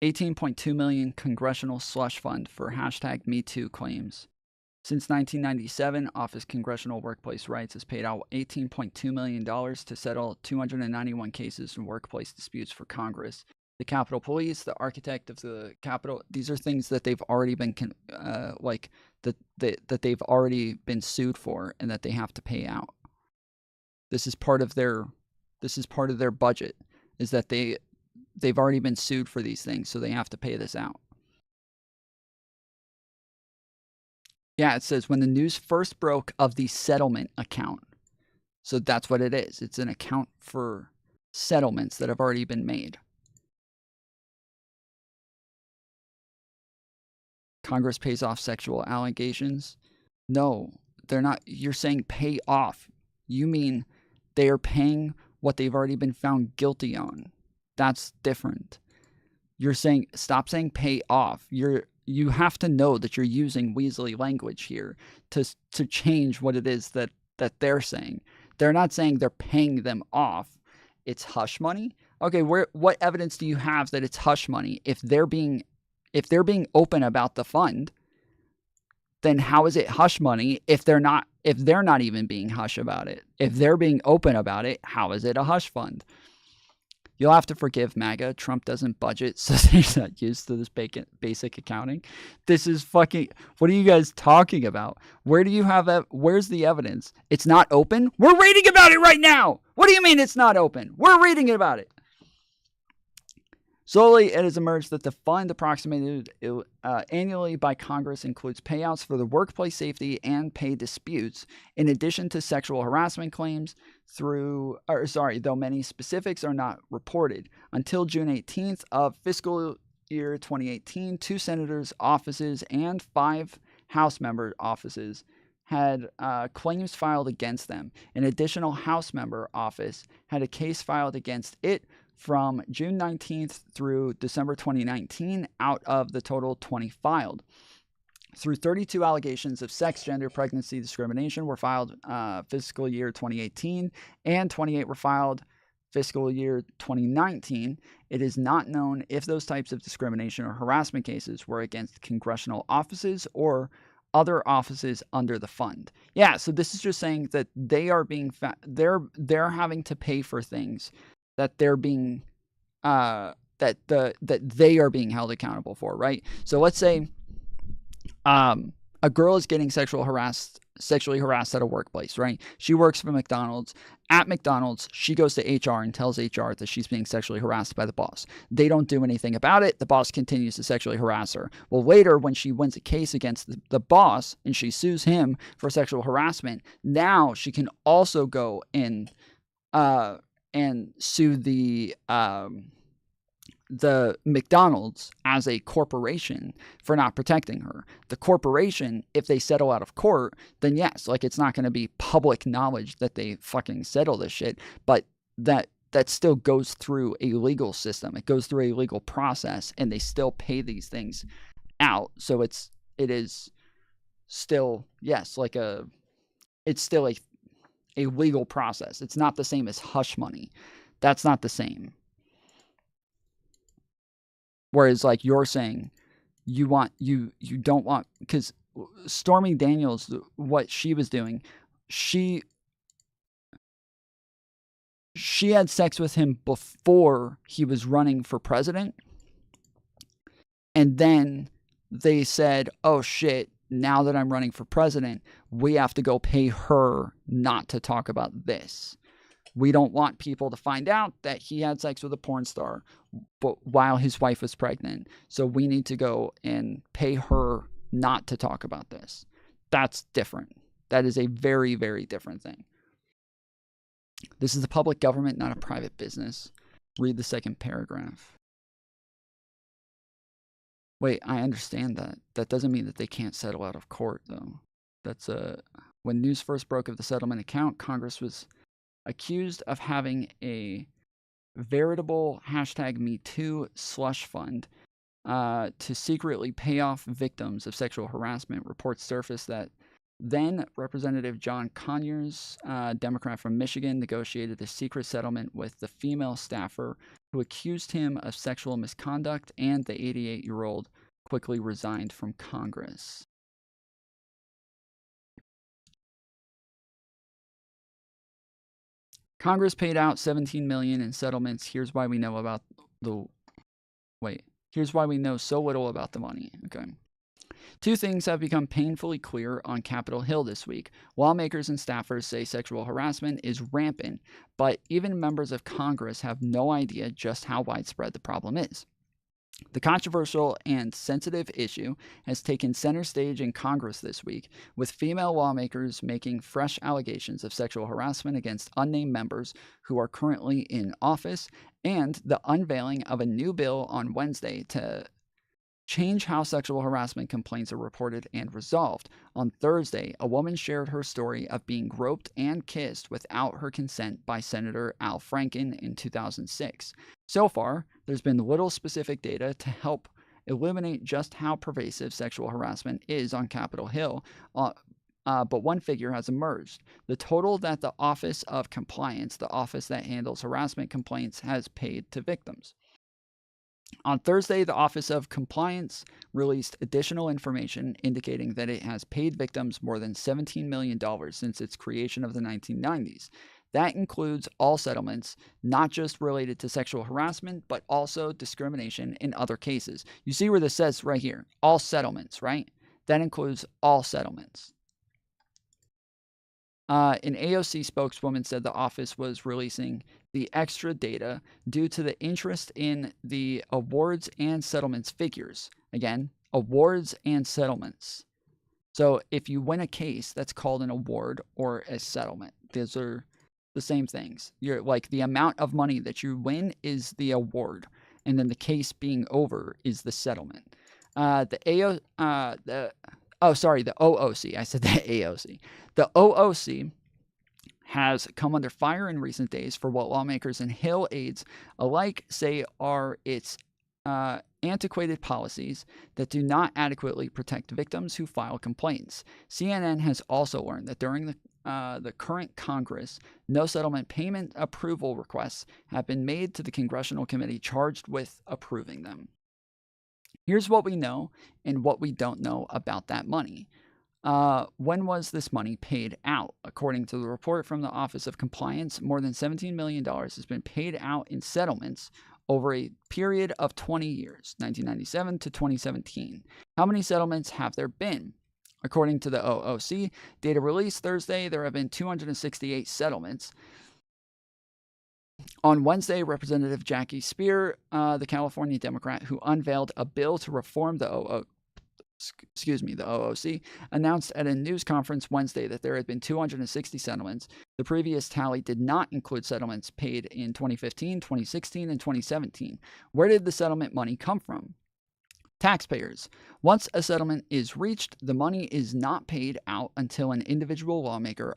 18.2 million congressional slush fund for hashtag Me Too claims. Since 1997, Office Congressional Workplace Rights has paid out $18.2 million to settle 291 cases in workplace disputes for Congress. The Capitol Police, the architect of the Capitol, these are things that they've already been, that they've already been sued for and that they have to pay out. This is part of their budget, is that they've already been sued for these things, so they have to pay this out. Yeah, it says when the news first broke of the settlement account. So that's what it is. It's an account for settlements that have already been made. Congress pays off sexual allegations. No, they're not. You're saying pay off. You mean they are paying what they've already been found guilty on. That's different. You're saying, stop saying pay off. You have to know that you're using Weasley language here to change what it is that they're saying. They're not saying they're paying them off. It's hush money. Okay, what evidence do you have that it's hush money? If they're being open about the fund, then how is it hush money if they're not even being hush about it? If they're being open about it, how is it a hush fund? You'll have to forgive MAGA. Trump doesn't budget, so he's not used to this basic accounting. This is fucking... What are you guys talking about? Where's the evidence? It's not open? We're reading about it right now! What do you mean it's not open? We're reading about it! Slowly, it has emerged that the fund approximated annually by Congress includes payouts for the workplace safety and pay disputes, in addition to sexual harassment claims though many specifics are not reported. Until June 18th of fiscal year 2018, 2 senators' offices and 5 House member offices had claims filed against them. An additional House member office had a case filed against it from June 19th through December 2019 out of the total 20 filed. Through 32 allegations of sex, gender, pregnancy discrimination were filed fiscal year 2018, and 28 were filed fiscal year 2019. It is not known if those types of discrimination or harassment cases were against congressional offices or other offices under the fund. Yeah, so this is just saying that they are being they're having to pay for things that they're being that they are being held accountable for, right? So let's say a girl is getting sexually harassed at a workplace, right? She works for McDonald's. At McDonald's, she goes to HR and tells HR that she's being sexually harassed by the boss. They don't do anything about it. The boss continues to sexually harass her. Well, later, when she wins a case against the boss and she sues him for sexual harassment, now she can also go and sue the McDonald's as a corporation for not protecting her. The corporation, if they settle out of court, then yes, like it's not going to be public knowledge that they fucking settle this shit, but that still goes through a legal system. It goes through a legal process, and they still pay these things out. So it is still, yes, like it's still a legal process. It's not the same as hush money. That's not the same. Whereas, like you're saying, you don't want, because Stormy Daniels, what she was doing, she had sex with him before he was running for president. And then they said, oh shit, now that I'm running for president, we have to go pay her not to talk about this. We don't want people to find out that he had sex with a porn star while his wife was pregnant. So we need to go and pay her not to talk about this. That's different. That is a very, very different thing. This is a public government, not a private business. Read the second paragraph. Wait, I understand that. That doesn't mean that they can't settle out of court, though. That's when news first broke of the settlement account, Congress was accused of having a veritable #MeToo slush fund to secretly pay off victims of sexual harassment. Reports surfaced that then Representative John Conyers, Democrat from Michigan, negotiated a secret settlement with the female staffer who accused him of sexual misconduct, and the 88-year-old quickly resigned from Congress. Congress paid out $17 million in settlements. Here's why we know so little about the money. Okay. 2 things have become painfully clear on Capitol Hill this week. Lawmakers and staffers say sexual harassment is rampant, but even members of Congress have no idea just how widespread the problem is. The controversial and sensitive issue has taken center stage in Congress this week, with female lawmakers making fresh allegations of sexual harassment against unnamed members who are currently in office, and the unveiling of a new bill on Wednesday to change how sexual harassment complaints are reported and resolved. On Thursday, a woman shared her story of being groped and kissed without her consent by Senator Al Franken in 2006. So far, there's been little specific data to help illuminate just how pervasive sexual harassment is on Capitol Hill, but one figure has emerged. The total that the Office of Compliance, the office that handles harassment complaints, has paid to victims. On Thursday, the Office of Compliance released additional information indicating that it has paid victims more than $17 million since its creation of the 1990s. That includes all settlements, not just related to sexual harassment, but also discrimination in other cases. You see where this says right here, all settlements, right? That includes all settlements. An AOC spokeswoman said the office was releasing the extra data due to the interest in the awards and settlements figures. Again, awards and settlements. So if you win a case, that's called an award or a settlement. Those are the same things. You're like the amount of money that you win is the award, and then the case being over is the settlement. The OOC. I said the AOC. The OOC has come under fire in recent days for what lawmakers and Hill aides alike say are its antiquated policies that do not adequately protect victims who file complaints. CNN has also learned that during the current Congress, no settlement payment approval requests have been made to the congressional committee charged with approving them. Here's what we know and what we don't know about that money. When was this money paid out? According to the report from the Office of Compliance, more than $17 million has been paid out in settlements over a period of 20 years, 1997 to 2017. How many settlements have there been? According to the OOC, data released Thursday, there have been 268 settlements. On Wednesday, Representative Jackie Speer, the California Democrat who unveiled a bill to reform the OOC, announced at a news conference Wednesday that there had been 260 settlements. The previous tally did not include settlements paid in 2015, 2016, and 2017. Where did the settlement money come from? Taxpayers. Once a settlement is reached, the money is not paid out until an individual lawmaker's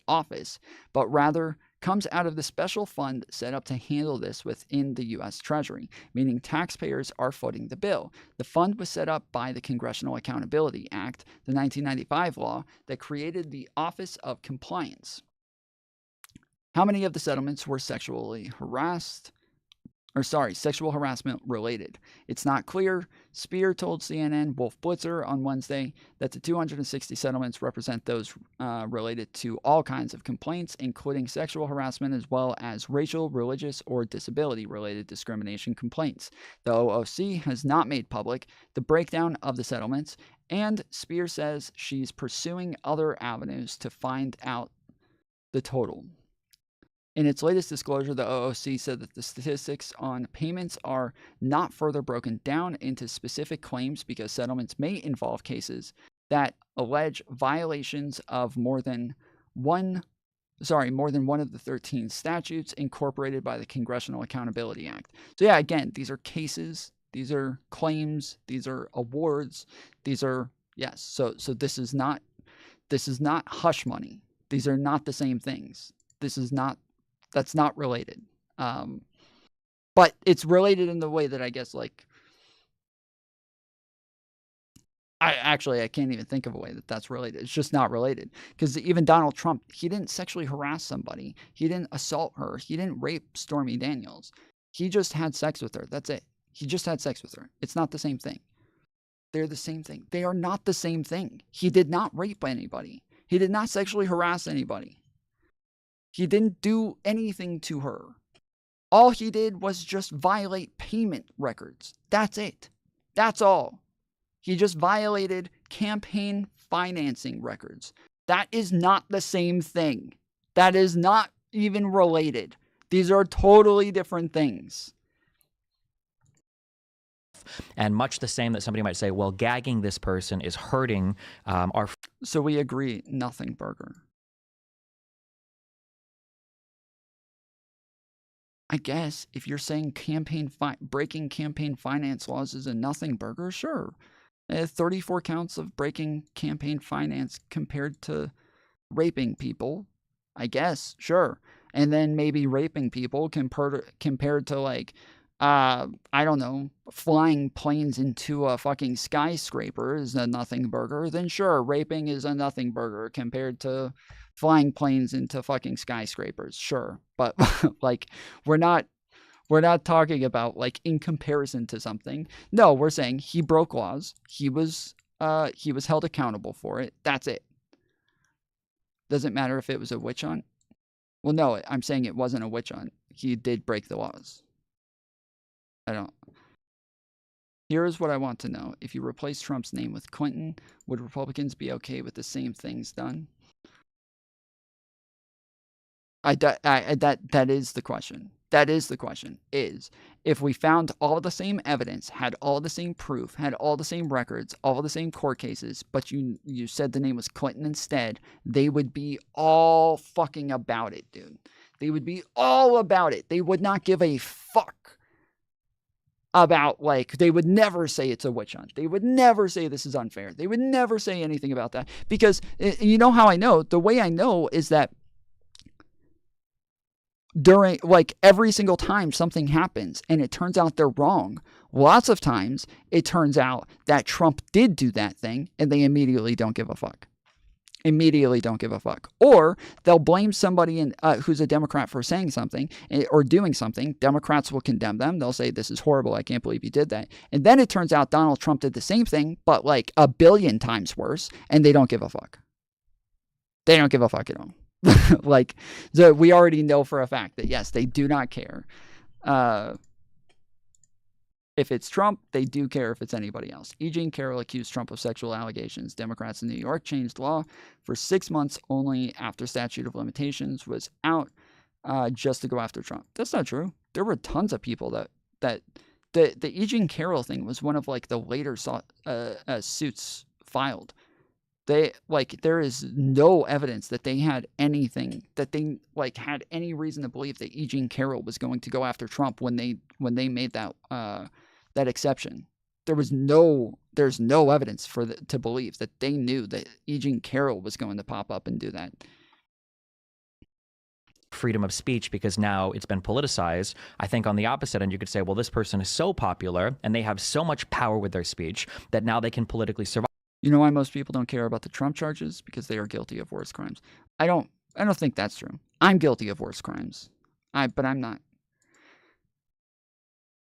office, but rather comes out of the special fund set up to handle this within the U.S. Treasury, meaning taxpayers are footing the bill. The fund was set up by the Congressional Accountability Act, the 1995 law that created the Office of Compliance. How many of the settlements were sexual harassment related? It's not clear. Speer told CNN Wolf Blitzer on Wednesday that the 260 settlements represent those related to all kinds of complaints, including sexual harassment as well as racial, religious, or disability-related discrimination complaints. The OOC has not made public the breakdown of the settlements, and Speer says she's pursuing other avenues to find out the total. In its latest disclosure, the OOC said that the statistics on payments are not further broken down into specific claims because settlements may involve cases that allege violations of more than one of the 13 statutes incorporated by the Congressional Accountability Act. So yeah, again, these are cases, these are claims, these are awards, these are, yes, so this is not hush money. These are not the same things. That's not related. But it's related in the way that I guess, like, I can't even think of a way that that's related. It's just not related. Because even Donald Trump, he didn't sexually harass somebody. He didn't assault her. He didn't rape Stormy Daniels. He just had sex with her. That's it. He just had sex with her. It's not the same thing. They're the same thing. They are not the same thing. He did not rape anybody. He did not sexually harass anybody. He didn't do anything to her. All he did was just violate payment records. That's it. That's all. He just violated campaign financing records. That is not the same thing. That is not even related. These are totally different things. And much the same that somebody might say, well, gagging this person is hurting our... So we agree, nothing burger. I guess if you're saying breaking campaign finance laws is a nothing burger, sure. 34 counts of breaking campaign finance compared to raping people, I guess, sure. And then maybe raping people compared to, like, I don't know, flying planes into a fucking skyscraper is a nothing burger, then sure, raping is a nothing burger compared to flying planes into fucking skyscrapers, sure. But like, we're not talking about, like, in comparison to something. No, we're saying he broke laws. He was held accountable for it. That's it. Doesn't matter if it was a witch hunt. Well, no, I'm saying it wasn't a witch hunt. He did break the laws. Here's what I want to know. If you replace Trump's name with Clinton, would Republicans be okay with the same things done? That is the question. That is the question. Is if we found all the same evidence, had all the same proof, had all the same records, all the same court cases, but you said the name was Clinton instead, they would be all fucking about it, dude. They would be all about it. They would not give a fuck about, like, they would never say it's a witch hunt. They would never say this is unfair. They would never say anything about that. Because you know how I know? The way I know is that during, like, every single time something happens and it turns out they're wrong, lots of times it turns out that Trump did do that thing and they immediately don't give a fuck. Immediately don't give a fuck. Or they'll blame somebody who's a Democrat for saying something or doing something. Democrats will condemn them. They'll say, this is horrible. I can't believe you did that. And then it turns out Donald Trump did the same thing, but like 1 billion times worse, and they don't give a fuck. They don't give a fuck at all. Like, we already know for a fact that, yes, they do not care. If it's Trump, they do care if it's anybody else. E. Jean Carroll accused Trump of sexual allegations. Democrats in New York changed law for 6 months only after statute of limitations was out just to go after Trump. That's not true. There were tons of people that the E. Jean Carroll thing was one of like the later suits filed. There is no evidence that they had anything, that they like had any reason to believe that E. Jean Carroll was going to go after Trump when they made that exception. There's no evidence to believe that they knew that E. Jean Carroll was going to pop up and do that. Freedom of speech, because now it's been politicized. I think on the opposite end, you could say, well, this person is so popular and they have so much power with their speech that now they can politically survive. You know why most people don't care about the Trump charges? Because they are guilty of worse crimes. I don't think that's true. I'm guilty of worse crimes. But I'm not.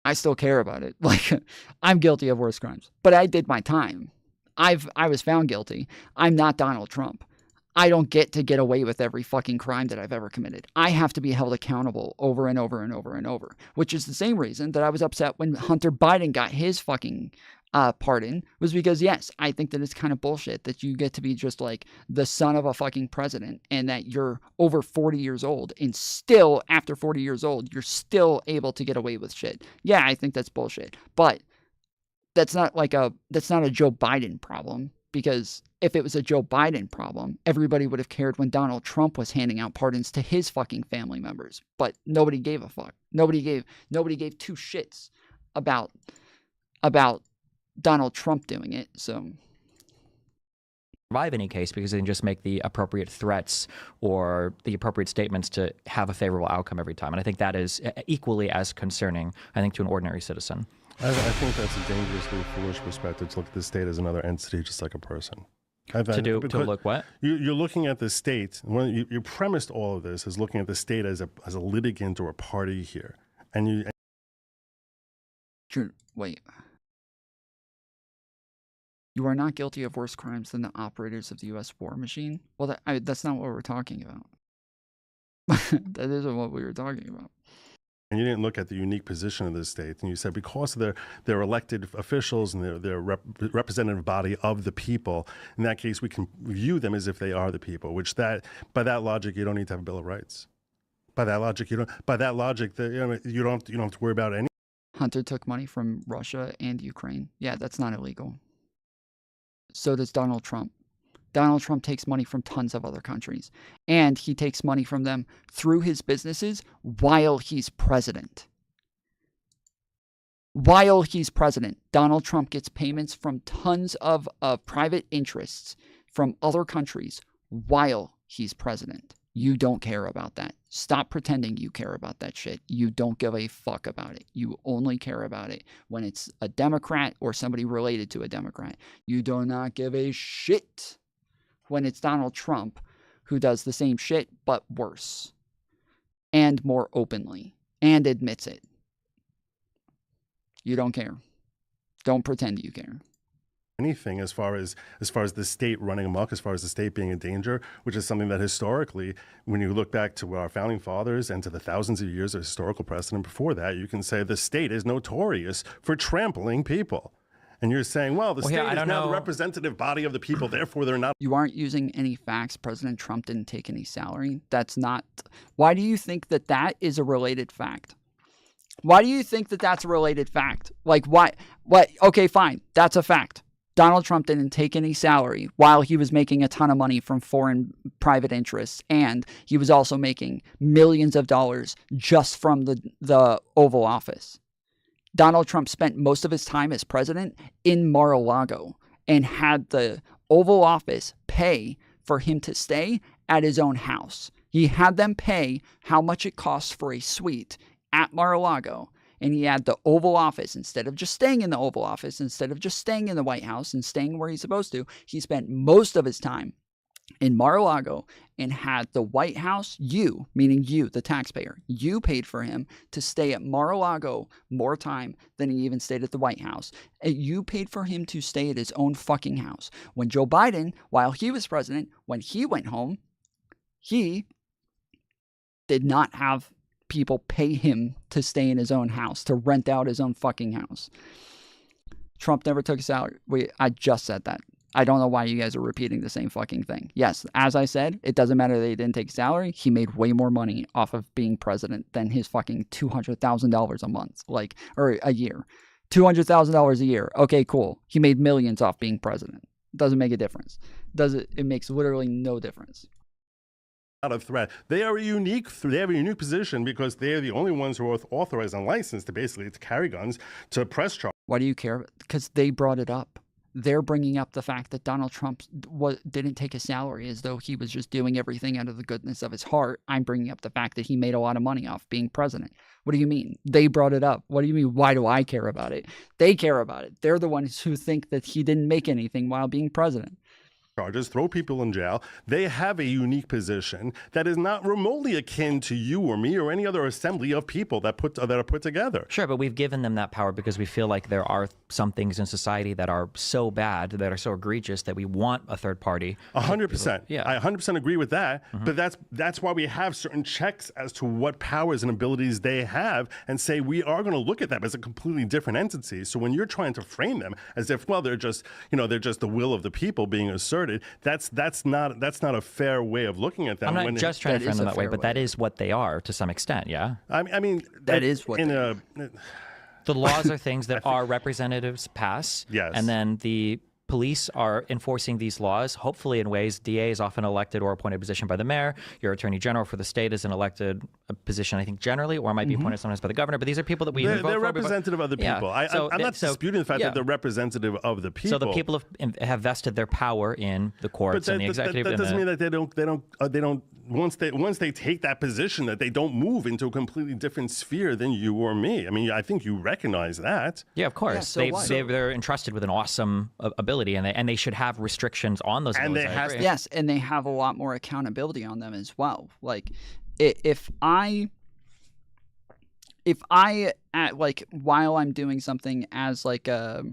I still care about it. Like, I'm guilty of worse crimes. But I did my time. I was found guilty. I'm not Donald Trump. I don't get away with every fucking crime that I've ever committed. I have to be held accountable over and over and over and over, which is the same reason that I was upset when Hunter Biden got his fucking pardon, was because, yes, I think that it's kind of bullshit that you get to be just like the son of a fucking president and that you're over 40 years old and still, after 40 years old, you're still able to get away with shit. Yeah, I think that's bullshit. But that's not a Joe Biden problem, because if it was a Joe Biden problem, everybody would have cared when Donald Trump was handing out pardons to his fucking family members. But nobody gave a fuck. Nobody gave two shits about Donald Trump doing it. So survive any case because they can just make the appropriate threats or the appropriate statements to have a favorable outcome every time. And I think that is equally as concerning, I think, to an ordinary citizen. I think that's a dangerously foolish perspective to look at the state as another entity, just like a person. To look what? You're looking at the state. You premised all of this as looking at the state as a litigant or a party here, and wait. You are not guilty of worse crimes than the operators of the U.S. war machine? Well, that's not what we're talking about. That isn't what we were talking about. And you didn't look at the unique position of the state, and you said because of their elected officials and their representative body of the people, in that case, we can view them as if they are the people. Which by that logic, you don't need to have a Bill of Rights. By that logic, you don't have to worry about any. Hunter took money from Russia and Ukraine. Yeah, that's not illegal. So does Donald Trump. Donald Trump takes money from tons of other countries, and he takes money from them through his businesses while he's president. While he's president, Donald Trump gets payments from tons of private interests from other countries while he's president. You don't care about that. Stop pretending you care about that shit. You don't give a fuck about it. You only care about it when it's a Democrat or somebody related to a Democrat. You do not give a shit when it's Donald Trump who does the same shit but worse and more openly and admits it. You don't care. Don't pretend you care. Anything as far as the state running amok, as far as the state being in danger, which is something that historically, when you look back to our founding fathers and to the thousands of years of historical precedent before that, you can say the state is notorious for trampling people. And you're saying, well, the Well, state yeah, I is don't now the know. representative body of the people, therefore they're not. You aren't using any facts. President Trump didn't take any salary. That's not. Why do you think that that is a related fact? Why do you think that that's a related fact? Like, why? What? Okay, fine. That's a fact. Donald Trump didn't take any salary while he was making a ton of money from foreign private interests. And he was also making millions of dollars just from the Oval Office. Donald Trump spent most of his time as president in Mar-a-Lago and had the Oval Office pay for him to stay at his own house. He had them pay how much it costs for a suite at Mar-a-Lago, and he had the Oval Office, instead of just staying in the Oval Office, instead of just staying in the White House and staying where he's supposed to, he spent most of his time in Mar-a-Lago and had the White House, you, meaning you, the taxpayer, you paid for him to stay at Mar-a-Lago more time than he even stayed at the White House. And you paid for him to stay at his own fucking house. When Joe Biden, while he was president, when he went home, he did not have people pay him to stay in his own house, to rent out his own fucking house. Trump never took a salary. I just said that. I don't know why you guys are repeating the same fucking thing. Yes, as I said, it doesn't matter that he didn't take salary. He made way more money off of being president than his fucking $200,000 a month, or a year. $200,000 a year. Okay, cool. He made millions off being president. Doesn't make a difference. It makes literally no difference. Not a threat. They have a unique position because they are the only ones who are authorized and licensed to carry guns to press charges. Why do you care? Because they brought it up. They're bringing up the fact that Donald Trump didn't take a salary as though he was just doing everything out of the goodness of his heart. I'm bringing up the fact that he made a lot of money off being president. What do you mean? They brought it up. What do you mean? Why do I care about it? They care about it. They're the ones who think that he didn't make anything while being president. Charges, throw people in jail. They have a unique position that is not remotely akin to you or me or any other assembly of people that are put together. Sure, but we've given them that power because we feel like there are some things in society that are so bad, that are so egregious, that we want a third party. 100%. Yeah, I 100% agree with that. But that's why we have certain checks as to what powers and abilities they have, and say we are going to look at them as a completely different entity. So when you're trying to frame them as if, well, they're just the will of the people being asserted. That's not a fair way of looking at them. I'm not just trying to frame them that way, but that is what they are to some extent. Yeah. I mean, that is what the laws are things that our representatives pass. Yes. And then the police are enforcing these laws, hopefully in ways. DA is often elected or appointed position by the mayor. Your attorney general for the state is an elected position, I think, generally, or might be appointed sometimes by the governor. But these are people that we vote for. They're representative of the people. Yeah. I'm not disputing the fact that they're representative of the people. So the people have vested their power in the courts and the executive. That doesn't mean that they don't. Once they take that position, that they don't move into a completely different sphere than you or me. I mean, I think you recognize that. Yeah, of course. Yeah, so they're entrusted with an awesome ability, and they should have restrictions on those abilities. Yes, and they have a lot more accountability on them as well. Like, if I while I'm doing something as like a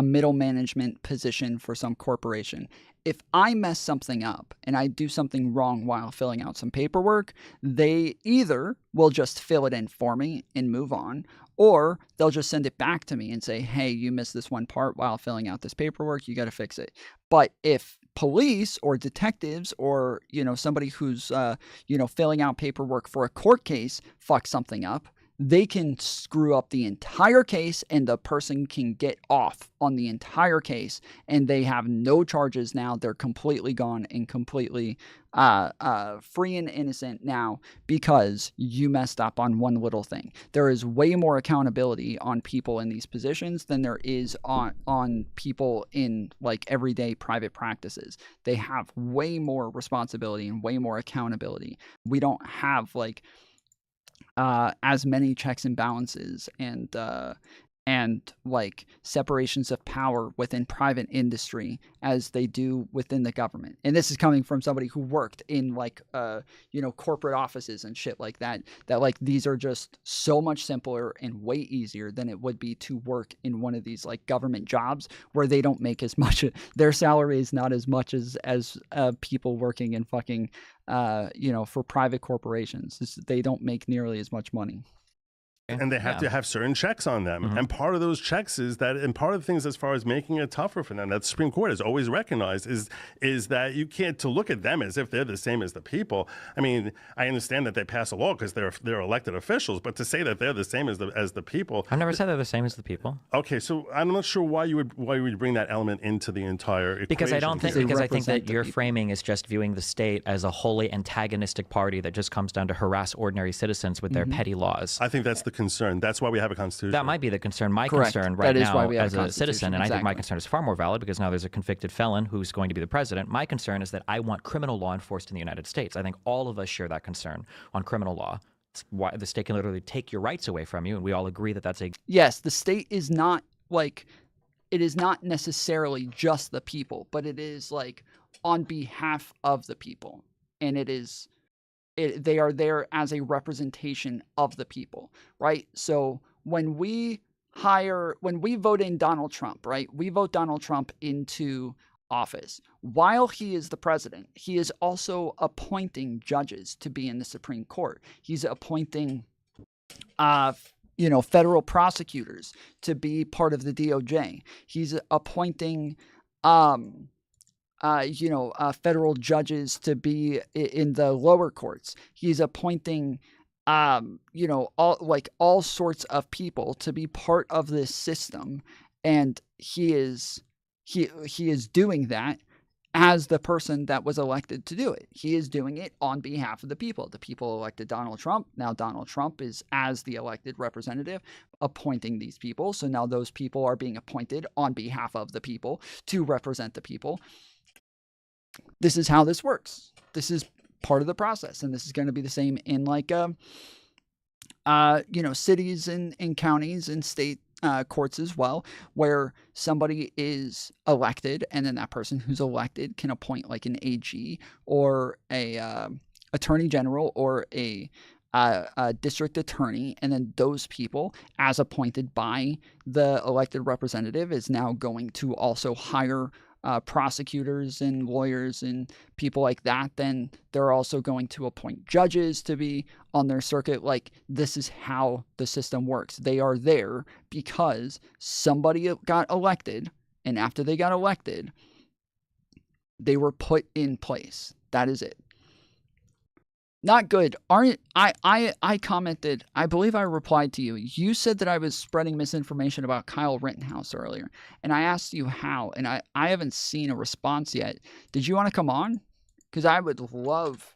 middle management position for some corporation, if I mess something up and I do something wrong while filling out some paperwork, they either will just fill it in for me and move on, or they'll just send it back to me and say, hey, you missed this one part while filling out this paperwork. You got to fix it. But if police or detectives or, somebody who's, filling out paperwork for a court case fucks something up, they can screw up the entire case and the person can get off on the entire case and they have no charges now. They're completely gone and completely free and innocent now because you messed up on one little thing. There is way more accountability on people in these positions than there is on people in like everyday private practices. They have way more responsibility and way more accountability. We don't have as many checks and balances and like separations of power within private industry as they do within the government. And this is coming from somebody who worked in corporate offices and shit like that like these are just so much simpler and way easier than it would be to work in one of these like government jobs where they don't make as much. Their salary is not as much as people working in fucking for private corporations. They don't make nearly as much money. And they have to have certain checks on them. And part of those checks is that, and part of the things as far as making it tougher for them, that the Supreme Court has always recognized is that you can't, to look at them as if they're the same as the people. I mean, I understand that they pass a law because they're elected officials, but to say that they're the same as the people. I've never said they're the same as the people. Okay, so I'm not sure why you would bring that element into the entire equation. Because I think that your framing is just viewing the state as a wholly antagonistic party that just comes down to harass ordinary citizens with their petty laws. I think that's the concern. That's why we have a constitution. That might be the concern. My Correct. concern right That is now why we have as a a citizen, and I think my exactly. concern is far more valid because now there's a convicted felon who's going to be the president. My concern is that I want criminal law enforced in the United States. I think all of us share that concern on criminal law. It's why the state can literally take your rights away from you, and we all agree that that's a... Yes, the state is not like, it is not necessarily just the people, but it is like on behalf of the people. And it is... they are there as a representation of the people, right? So when we vote in Donald Trump, right? We vote Donald Trump into office. While he is the president, he is also appointing judges to be in the Supreme Court. He's appointing, federal prosecutors to be part of the DOJ. He's appointing, federal judges to be in the lower courts. He's appointing, all sorts of people to be part of this system, and he is doing that as the person that was elected to do it. He is doing it on behalf of the people. The people elected Donald Trump. Now Donald Trump is, as the elected representative, appointing these people. So now those people are being appointed on behalf of the people to represent the people. This is how this works. This is part of the process, and this is going to be the same in cities and counties and state courts as well, where somebody is elected, and then that person who's elected can appoint like an AG or a attorney general or a district attorney, and then those people, as appointed by the elected representative, is now going to also hire prosecutors and lawyers and people like that. Then they're also going to appoint judges to be on their circuit. Like, this is how the system works. They are there because somebody got elected, and after they got elected, they were put in place. That is it. Not good. I commented, I believe I replied to you. You said that I was spreading misinformation about Kyle Rittenhouse earlier, and I asked you how, and I haven't seen a response yet. Did you want to come on? Because I would love...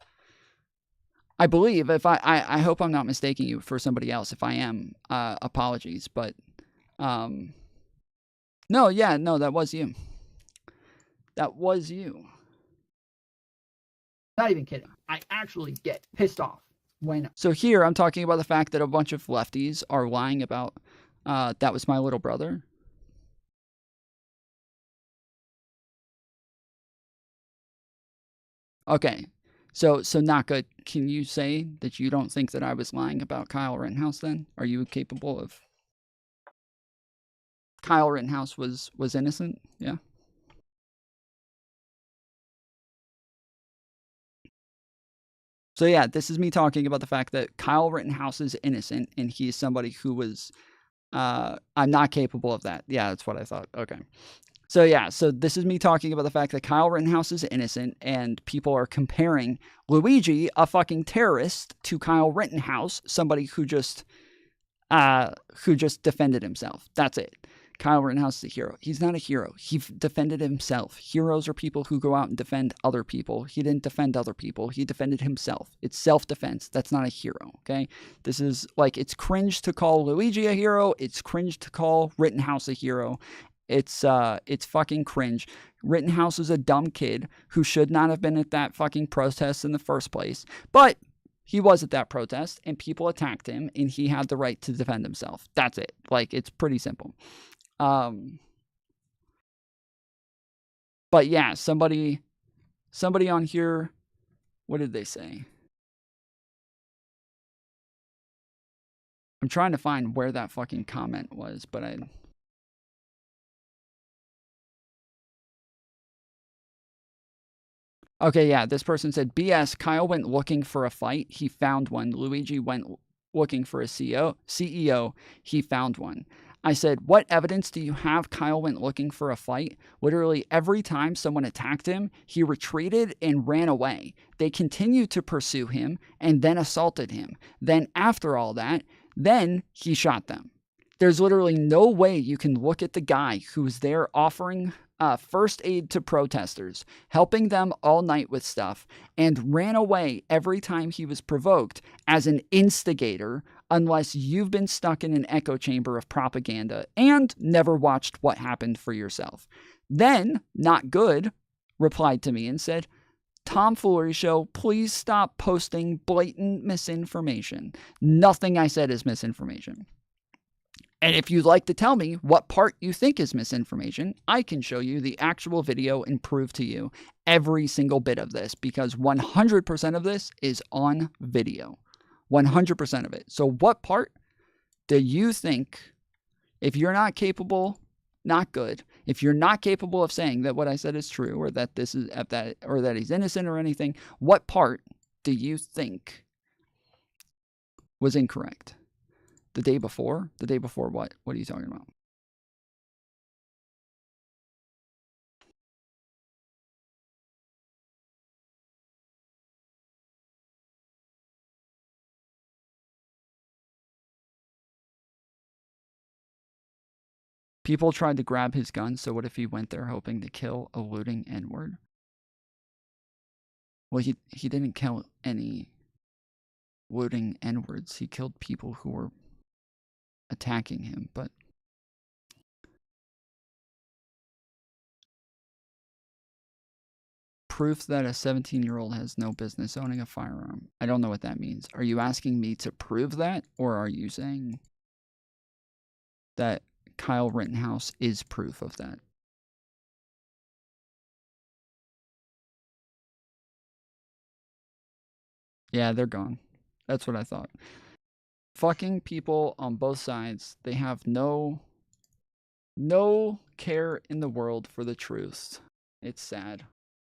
I believe, if I hope I'm not mistaking you for somebody else. If I am, apologies. But, no, that was you. That was you. Not even kidding. I actually get pissed off when... So here, I'm talking about the fact that a bunch of lefties are lying about, that was my little brother. Okay. So not good. Can you say that you don't think that I was lying about Kyle Rittenhouse then? Are you capable of... Kyle Rittenhouse was innocent? Yeah. So yeah, this is me talking about the fact that Kyle Rittenhouse is innocent, and he is somebody who was... I'm not capable of that. Yeah, that's what I thought. Okay. So yeah, so this is me talking about the fact that Kyle Rittenhouse is innocent, and people are comparing Luigi, a fucking terrorist, to Kyle Rittenhouse, somebody who just defended himself. That's it. Kyle Rittenhouse is a hero. He's not a hero. He defended himself. Heroes are people who go out and defend other people. He didn't defend other people. He defended himself. It's self-defense. That's not a hero, okay? This is like, it's cringe to call Luigi a hero. It's cringe to call Rittenhouse a hero. It's fucking cringe. Rittenhouse is a dumb kid who should not have been at that fucking protest in the first place. But he was at that protest, and people attacked him, and he had the right to defend himself. That's it. Like, it's pretty simple. But yeah, somebody on here, what did they say? I'm trying to find where that fucking comment was, but Okay, yeah, this person said, BS, Kyle went looking for a fight. He found one. Luigi went looking for a CEO, he found one. I said, what evidence do you have Kyle went looking for a fight? Literally every time someone attacked him, he retreated and ran away. They continued to pursue him and then assaulted him. Then after all that, then he shot them. There's literally no way you can look at the guy who's there offering first aid to protesters, helping them all night with stuff, and ran away every time he was provoked as an instigator, unless you've been stuck in an echo chamber of propaganda and never watched what happened for yourself. Then, Not Good replied to me and said, Tom Foolery Show, please stop posting blatant misinformation. Nothing I said is misinformation. And if you'd like to tell me what part you think is misinformation, I can show you the actual video and prove to you every single bit of this, because 100% of this is on video. 100% of it. So what part do you think, if you're not capable, Not Good, if you're not capable of saying that what I said is true, or that this is that, or that he's innocent or anything, what part do you think was incorrect? The day before? The day before what? What are you talking about? People tried to grab his gun, so what if he went there hoping to kill a looting N-word? Well, he didn't kill any looting N-words. He killed people who were attacking him, but proof that a 17-year-old has no business owning a firearm. I don't know what that means. Are you asking me to prove that, or are you saying that Kyle Rittenhouse is proof of that? Yeah, they're gone. That's what I thought. Fucking people on both sides, they have no care in the world for the truth. It's sad.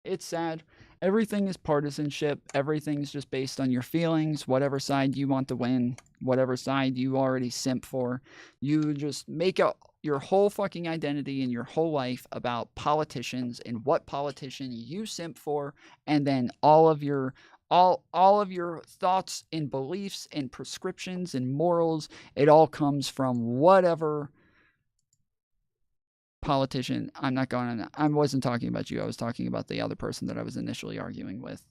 It's sad. Everything is partisanship. Everything's just based on your feelings, whatever side you want to win, whatever side you already simp for. You just make your whole fucking identity and your whole life about politicians and what politician you simp for, and then all of your thoughts and beliefs and prescriptions and morals, it all comes from whatever politician. I'm not going on that. I wasn't talking about you. I was talking about the other person that I was initially arguing with.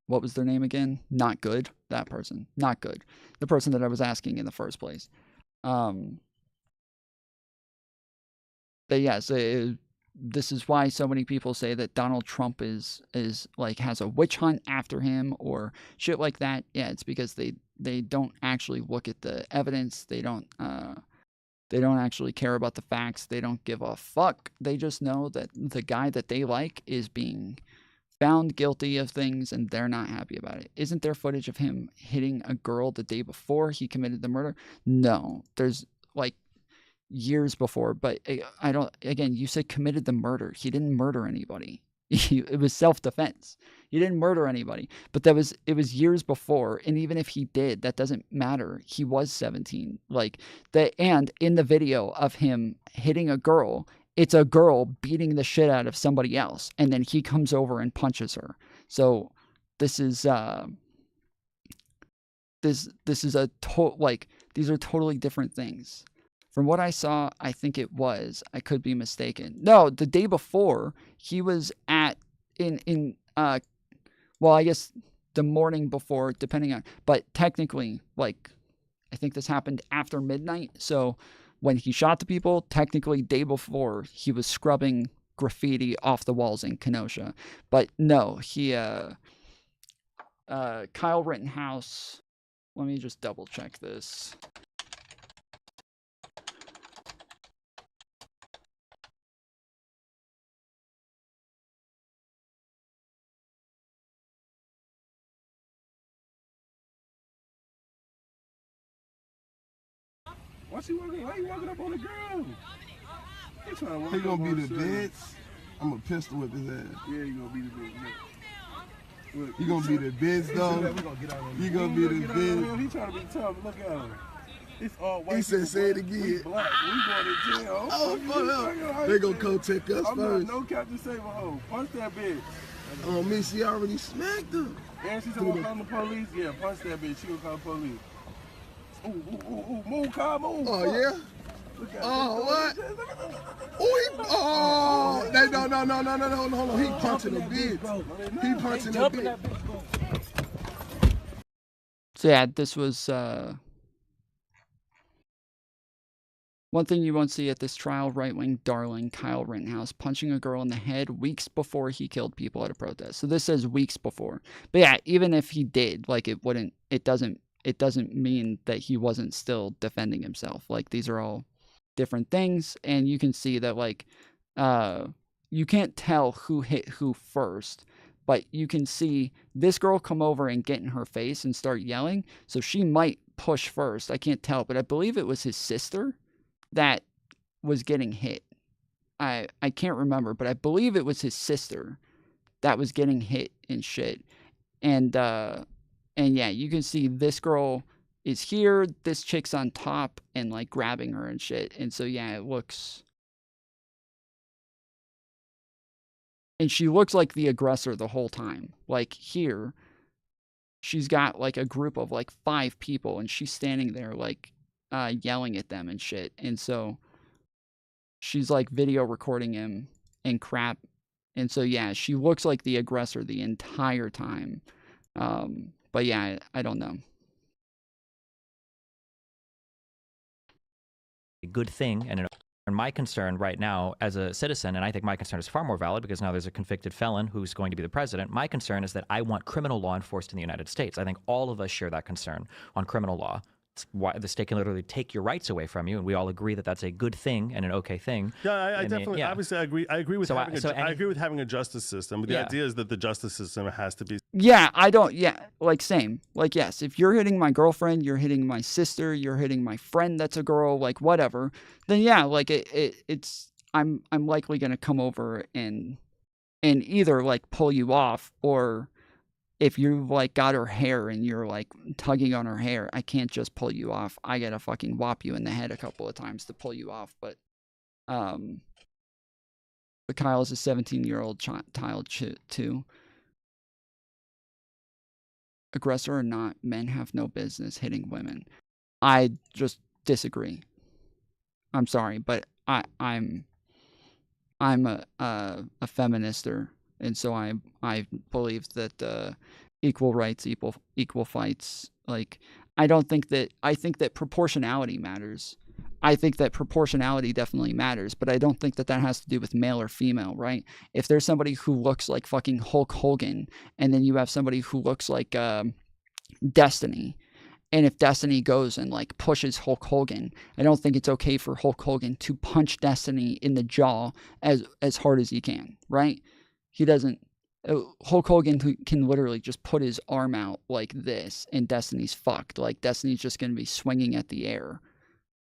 What was their name again? Not Good. That person. Not Good. The person that I was asking in the first place. But yeah, so this is why so many people say that Donald Trump is like has a witch hunt after him or shit like that. Yeah, it's because they don't actually look at the evidence. They don't actually care about the facts. They don't give a fuck. They just know that the guy that they like is being found guilty of things and they're not happy about it. Isn't there footage of him hitting a girl the day before he committed the murder? No, there's like years before, but I don't, again, you said committed the murder. He didn't murder anybody. It was self-defense. He didn't murder anybody, but it was years before. And even if he did, that doesn't matter. He was 17. And in the video of him hitting a girl, it's a girl beating the shit out of somebody else. And then he comes over and punches her. So this is, these are totally different things. From what I saw, I think it was. I could be mistaken. No, the day before, he was I guess the morning before, depending on, but technically, I think this happened after midnight. So when he shot the people, technically day before, he was scrubbing graffiti off the walls in Kenosha. But no, Kyle Rittenhouse, let me just double check this. Why you walking up on the ground? He gonna be the bitch. I'm a pistol whip his ass. Yeah, you gonna be the bitch. You gonna be the biz though. You gonna be the biz. He trying to be tough. Look at him. It's all white. He said, "Say it again." We black. We going to jail. Oh, fuck up. They gonna come take us first. Not no Captain Save a hoe. Punch that bitch. Oh, me, she already smacked him. And she said, "We'll call the police." Yeah, punch that bitch. She gonna call the police. Ooh, move, car, move. Oh yeah. Oh, what? Oh, no, hold on. He punching a bitch. He punching a bitch. So yeah, this was one thing you won't see at this trial, right-wing darling Kyle Rittenhouse punching a girl in the head weeks before he killed people at a protest. So this says weeks before. But yeah, even if he did, like it doesn't mean that he wasn't still defending himself. Like these are all different things, and you can see that like you can't tell who hit who first, but you can see this girl come over and get in her face and start yelling, so she might push first. I can't tell, but I believe it was his sister that was getting hit. I can't remember, but I believe it was his sister that was getting hit and shit. And yeah, you can see this girl is here, this chick's on top and like grabbing her and shit. And so yeah, it looks, and she looks like the aggressor the whole time. Like here, she's got like a group of like 5 people and she's standing there like yelling at them and shit. And so she's like video recording him and crap. And so yeah, she looks like the aggressor the entire time. But yeah, I don't know. A good thing, and my concern right now as a citizen, and I think my concern is far more valid because now there's a convicted felon who's going to be the president. My concern is that I want criminal law enforced in the United States. I think all of us share that concern on criminal law. It's why the state can literally take your rights away from you, and we all agree that that's a good thing and an okay thing. Yeah, I definitely, obviously, I agree with I agree with having a justice system, but the idea is that the justice system has to be. Yeah, like same. Like yes, if you're hitting my girlfriend, you're hitting my sister, you're hitting my friend that's a girl, like whatever, then yeah, like it's I'm likely gonna come over and either like pull you off, or if you like got her hair and you're like tugging on her hair, I can't just pull you off. I gotta fucking whop you in the head a couple of times to pull you off. But Kyle is a 17-year-old child too. Aggressor or not, men have no business hitting women. I just disagree. I'm sorry, but I'm a feminister. And so I believe that equal rights, equal fights. Like I think that proportionality matters. I think that proportionality definitely matters, but I don't think that has to do with male or female, right? If there's somebody who looks like fucking Hulk Hogan, and then you have somebody who looks like Destiny, and if Destiny goes and like pushes Hulk Hogan, I don't think it's okay for Hulk Hogan to punch Destiny in the jaw as hard as he can, right? He doesn't. Hulk Hogan can literally just put his arm out like this, and Destiny's fucked. Like Destiny's just going to be swinging at the air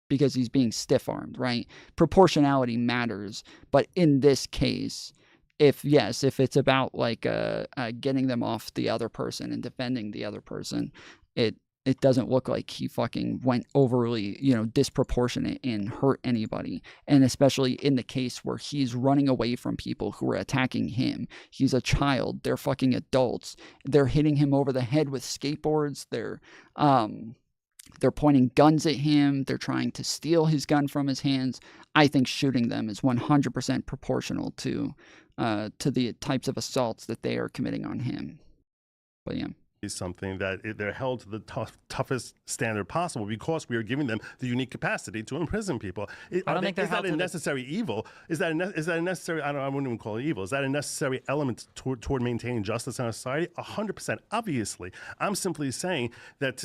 because he's being stiff-armed, right? Proportionality matters, but in this case, if it's about like getting them off the other person and defending the other person, it doesn't look like he fucking went overly, disproportionate and hurt anybody. And especially in the case where he's running away from people who are attacking him. He's a child. They're fucking adults. They're hitting him over the head with skateboards. They're pointing guns at him. They're trying to steal his gun from his hands. I think shooting them is 100% proportional to the types of assaults that they are committing on him. But yeah. Is something that they're held to the toughest standard possible because we are giving them the unique capacity to imprison people. I don't think they're is that a necessary evil? Is that a necessary? I wouldn't even call it evil. Is that a necessary element toward maintaining justice in our society? 100%. Obviously, I'm simply saying that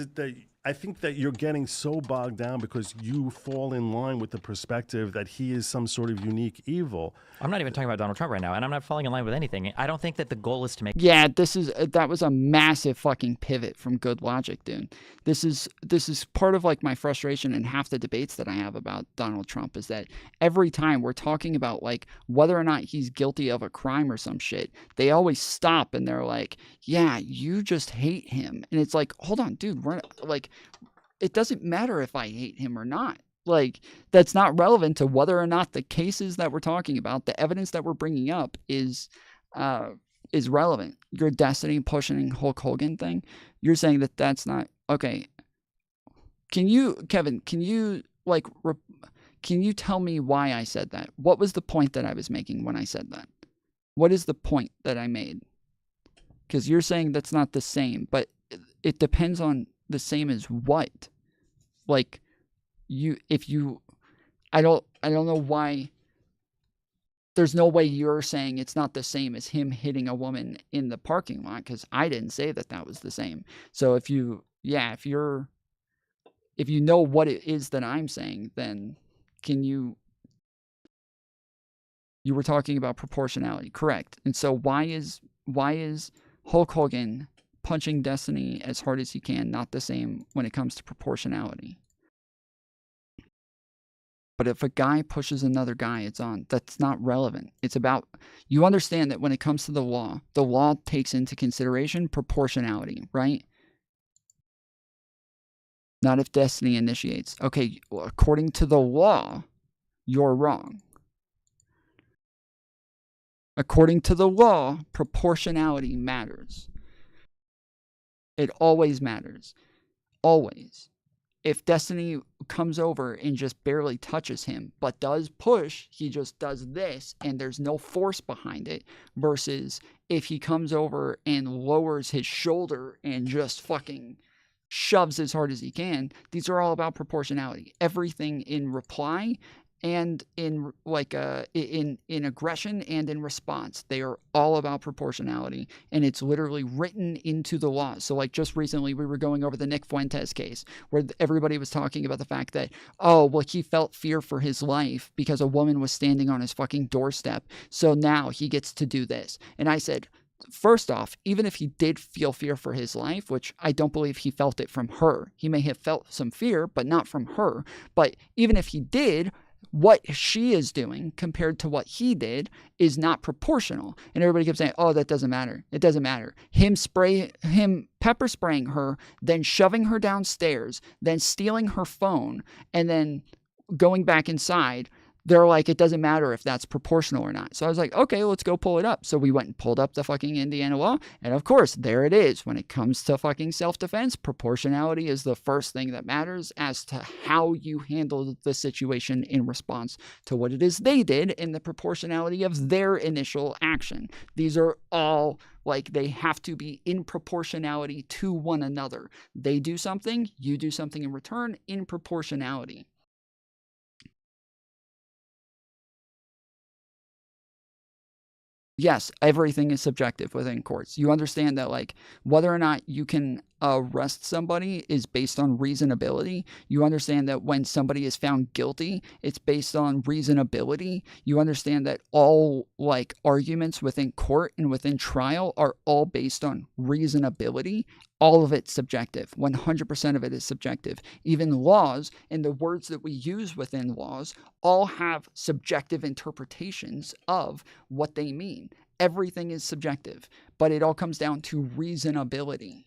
I think that you're getting so bogged down because you fall in line with the perspective that he is some sort of unique evil. I'm not even talking about Donald Trump right now, and I'm not falling in line with anything. I don't think that the goal is to make... Yeah, that was a massive fucking pivot from GoodLawgic, dude. This is part of like my frustration and half the debates that I have about Donald Trump is that every time we're talking about like whether or not he's guilty of a crime or some shit, they always stop and they're like, yeah, you just hate him. And it's like, hold on, dude, we're like, it doesn't matter if I hate him or not. Like, that's not relevant to whether or not the cases that we're talking about, the evidence that we're bringing up is relevant. Your Destiny pushing Hulk Hogan thing, you're saying that that's not okay. Kevin, can you tell me why I said that? What was the point that I was making when I said that? What is the point that I made? Because you're saying that's not the same, but it depends on the same as what? Like, I don't know why. There's no way you're saying it's not the same as him hitting a woman in the parking lot, because I didn't say that was the same. So if you know what it is that I'm saying, then you were talking about proportionality, correct? And so why is Hulk Hogan punching Destiny as hard as he can not the same when it comes to proportionality? But if a guy pushes another guy, it's on. That's not relevant. It's about, you understand that when it comes to the law takes into consideration proportionality, right? Not if Destiny initiates. Okay, according to the law, you're wrong. According to the law, proportionality matters. It always matters. Always. If Destiny comes over and just barely touches him, but does push, he just does this, and there's no force behind it, versus if he comes over and lowers his shoulder and just fucking shoves as hard as he can, these are all about proportionality. Everything in reply and in in aggression and in response, they are all about proportionality, and it's literally written into the law. So like just recently we were going over the Nick Fuentes case where everybody was talking about the fact that, oh, well, he felt fear for his life because a woman was standing on his fucking doorstep, so now he gets to do this. And I said, first off, even if he did feel fear for his life, which I don't believe he felt it from her, he may have felt some fear, but not from her. But even if he did, what she is doing compared to what he did is not proportional. And everybody kept saying, oh, that doesn't matter. It doesn't matter. Him pepper spraying her, then shoving her downstairs, then stealing her phone, and then going back inside. They're like, it doesn't matter if that's proportional or not. So I was like, okay, let's go pull it up. So we went and pulled up the fucking Indiana law. And of course, there it is. When it comes to fucking self-defense, proportionality is the first thing that matters as to how you handle the situation in response to what it is they did and the proportionality of their initial action. These are all like, they have to be in proportionality to one another. They do something, you do something in return in proportionality. Yes, everything is subjective within courts. You understand that, like, whether or not you can arrest somebody is based on reasonability. You understand that when somebody is found guilty, it's based on reasonability. You understand that all, like, arguments within court and within trial are all based on reasonability. All of it's subjective. 100% of it is subjective. Even laws and the words that we use within laws all have subjective interpretations of what they mean. Everything is subjective, but it all comes down to reasonability.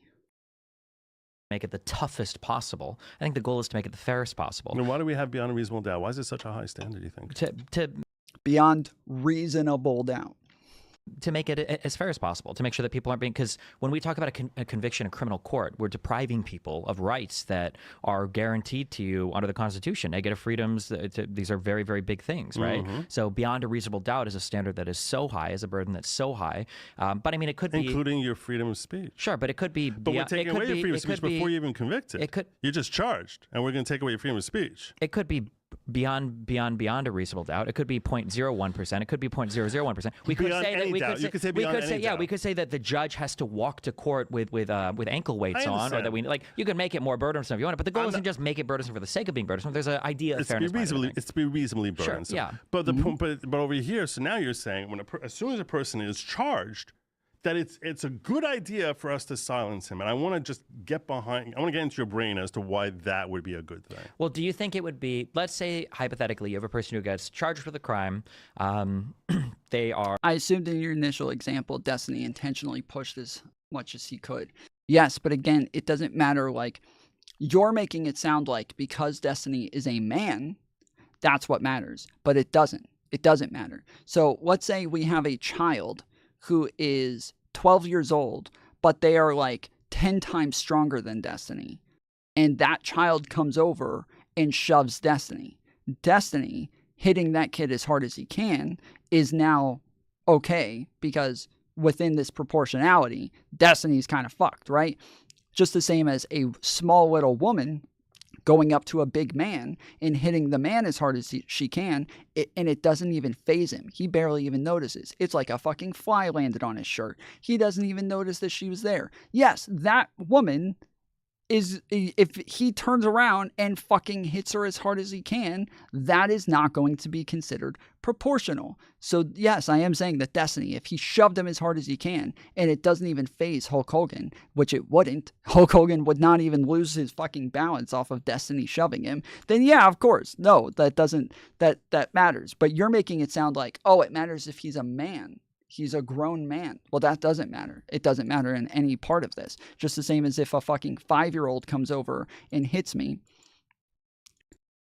Make it the toughest possible. I think the goal is to make it the fairest possible. And why do we have beyond a reasonable doubt? Why is it such a high standard, you think? To beyond reasonable doubt. To make it as fair as possible, to make sure that people aren't being, because when we talk about a conviction in criminal court, we're depriving people of rights that are guaranteed to you under the Constitution. Negative freedoms, these are very, very big things, right? Mm-hmm. So beyond a reasonable doubt is a standard that is so high, is a burden that's so high. But I mean, it could be... Including your freedom of speech. Sure, but it could be... But we're taking away your freedom of speech before you even convicted. You're just charged, and we're going to take away your freedom of speech. It could be beyond a reasonable doubt. It could be 0.01%. It could be 0.001%. We could say that we could say that the judge has to walk to court with ankle weights on, or that you could make it more burdensome if you want it. But the goal isn't just make it burdensome for the sake of being burdensome. There's an idea of fairness. It's to be reasonably burdensome. Sure, yeah. But the but over here, so now you're saying as soon as a person is charged, that it's a good idea for us to silence him. And I want to just get into your brain as to why that would be a good thing. Well, do you think it would be, let's say, hypothetically, you have a person who gets charged with a crime. They are... I assumed in your initial example, Destiny intentionally pushed as much as he could. Yes, but again, it doesn't matter. Like, you're making it sound like because Destiny is a man, that's what matters. But it doesn't. It doesn't matter. So let's say we have a child who is 12 years old, but they are like 10 times stronger than Destiny. And that child comes over and shoves Destiny. Destiny, hitting that kid as hard as he can, is now okay because within this proportionality, Destiny's kind of fucked, right? Just the same as a small little woman going up to a big man and hitting the man as hard as she can, and it doesn't even faze him. He barely even notices. It's like a fucking fly landed on his shirt. He doesn't even notice that she was there. Yes, that woman is, if he turns around and fucking hits her as hard as he can, that is not going to be considered proportional. So yes, I am saying that Destiny, if he shoved him as hard as he can and it doesn't even faze Hulk Hogan, which it wouldn't, Hulk Hogan would not even lose his fucking balance off of Destiny shoving him, then yeah, of course, no, that matters. But you're making it sound like, oh, it matters if he's a man. He's a grown man. Well, that doesn't matter. It doesn't matter in any part of this. Just the same as if a fucking 5-year-old comes over and hits me,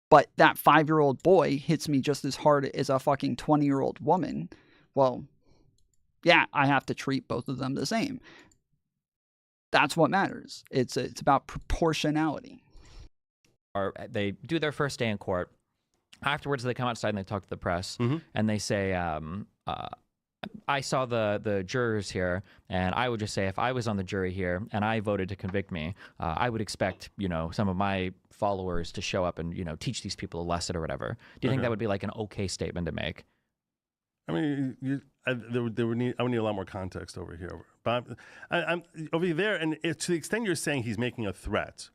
but that 5-year-old boy hits me just as hard as a fucking 20-year-old woman. Well, yeah, I have to treat both of them the same. That's what matters. It's about proportionality. They do their first day in court. Afterwards, they come outside and they talk to the press, and they say, I saw the jurors here, and I would just say if I was on the jury here and I voted to convict me, I would expect, some of my followers to show up and, teach these people a lesson or whatever. Do you think that would be like an okay statement to make? I mean, I would need a lot more context over here. But I'm over there, and to the extent you're saying he's making a threat,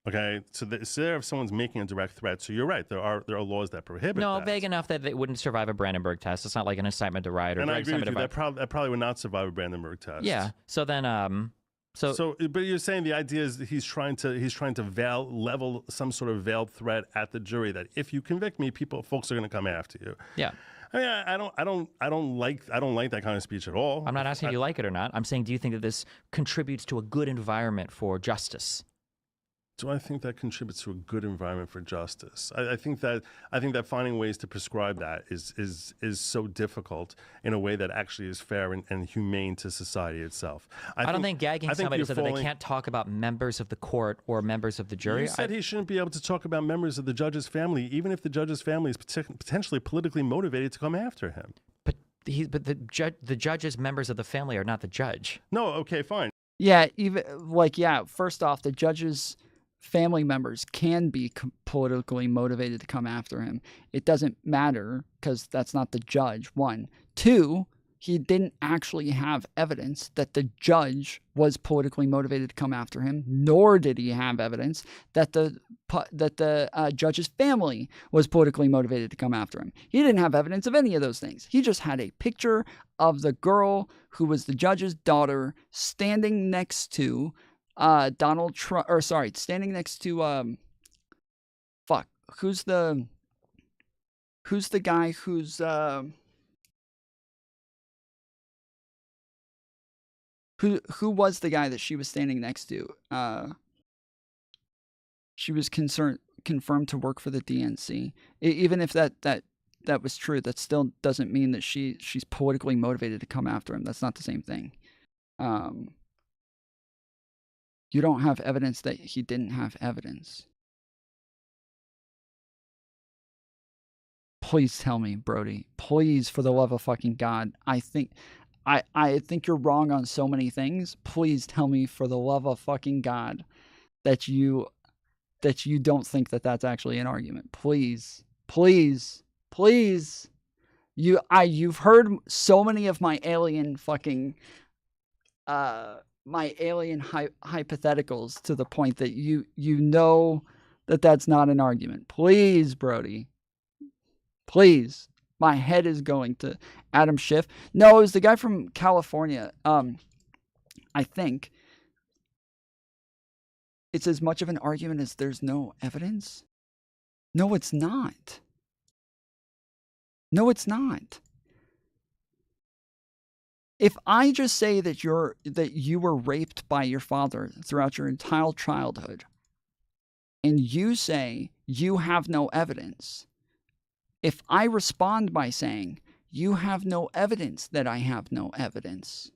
okay, so there if someone's making a direct threat, so you're right, there are laws that prohibit No, that. vague enough that it wouldn't survive a Brandenburg test. It's not like an incitement to riot or and I agree with you, that probably would not survive a Brandenburg test. Yeah. So then, but you're saying the idea is that he's trying to level some sort of veiled threat at the jury that if you convict me, folks are going to come after you. Yeah. I mean, I don't like that kind of speech at all. I'm not asking if you like it or not. I'm saying, do you think that this contributes to a good environment for justice? Do I think that contributes to a good environment for justice? I think that finding ways to prescribe that is so difficult in a way that actually is fair and humane to society itself. I don't think gagging somebody so that they can't talk about members of the court or members of the jury. You said he shouldn't be able to talk about members of the judge's family, even if the judge's family is potentially politically motivated to come after him. But the judge's members of the family are not the judge. No, okay, fine. Yeah, first off, the judge's family members can be politically motivated to come after him. It doesn't matter because that's not the judge, 1. 2, he didn't actually have evidence that the judge was politically motivated to come after him, nor did he have evidence that the judge's family was politically motivated to come after him. He didn't have evidence of any of those things. He just had a picture of the girl who was the judge's daughter standing next to Donald Trump, standing next to who's the guy who's who was the guy that she was standing next to? She was confirmed to work for the DNC. Even if that was true, that still doesn't mean that she's politically motivated to come after him. That's not the same thing. You don't have evidence that he didn't have evidence. Please tell me, Brody. Please, for the love of fucking God. I think you're wrong on so many things. Please tell me, for the love of fucking God, that you that you don't think that that's actually an argument. Please, please, please. You've heard so many of my alien fucking hypotheticals to the point that you know that that's not an argument. Please, Brody. Please. My head is going to Adam Schiff. No, it was the guy from California. I think it's as much of an argument as there's no evidence. No, it's not. No, it's not. If I just say that you were raped by your father throughout your entire childhood, and you say you have no evidence, if I respond by saying you have no evidence that I have no evidence,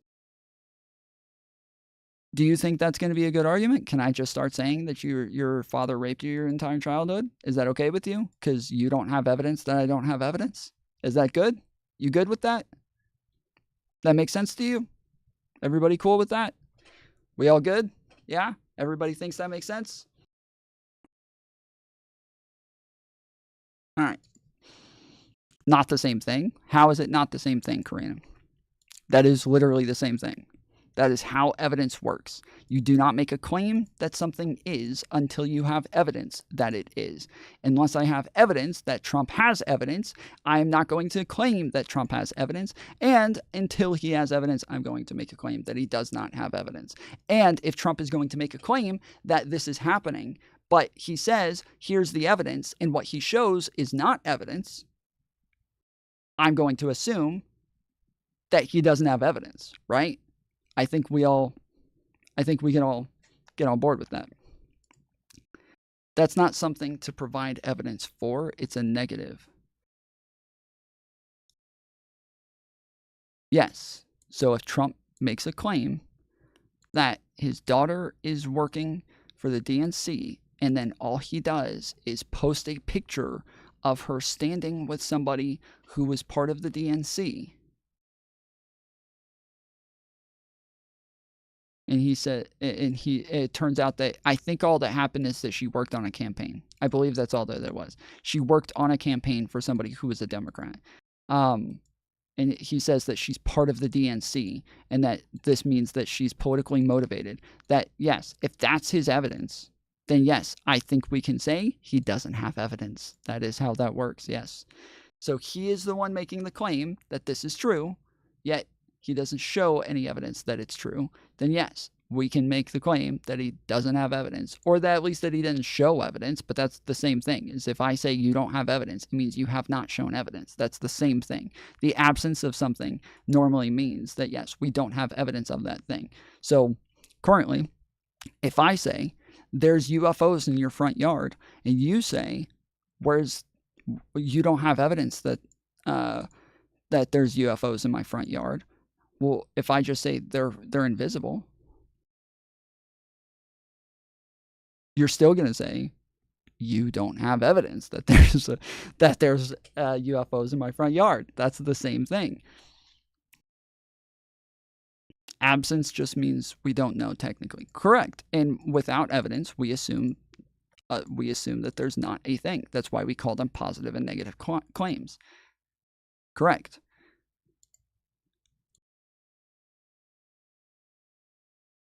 do you think that's going to be a good argument? Can I just start saying that your father raped you your entire childhood? Is that okay with you? Because you don't have evidence that I don't have evidence? Is that good? You good with that? That makes sense to you? Everybody cool with that? We all good? Yeah? Everybody thinks that makes sense? All right. Not the same thing. How is it not the same thing, Karina? That is literally the same thing. That is how evidence works. You do not make a claim that something is until you have evidence that it is. Unless I have evidence that Trump has evidence, I am not going to claim that Trump has evidence. And until he has evidence, I'm going to make a claim that he does not have evidence. And if Trump is going to make a claim that this is happening, but he says, here's the evidence, and what he shows is not evidence, I'm going to assume that he doesn't have evidence, right? I think we can all get on board with that. That's not something to provide evidence for. It's a negative. Yes. So if Trump makes a claim that his daughter is working for the DNC, and then all he does is post a picture of her standing with somebody who was part of the DNC, and he said, it turns out that I think all that happened is that she worked on a campaign. I believe that's all that there was. She worked on a campaign for somebody who was a Democrat. And he says that she's part of the DNC, and that this means that she's politically motivated. That, yes, if that's his evidence, then yes, I think we can say he doesn't have evidence. That is how that works, yes. So he is the one making the claim that this is true, yet he doesn't show any evidence that it's true. Then yes, we can make the claim that he doesn't have evidence, or that at least that he didn't show evidence, but that's the same thing. Is if I say you don't have evidence, it means you have not shown evidence. That's the same thing. The absence of something normally means that yes, we don't have evidence of that thing. So currently, if I say there's UFOs in your front yard, and you say, you don't have evidence that that there's UFOs in my front yard. Well, if I just say they're invisible, you're still going to say you don't have evidence that there's UFOs in my front yard. That's the same thing. Absence just means we don't know technically. Correct. And without evidence, we assume that there's not a thing. That's why we call them positive and negative claims. Correct.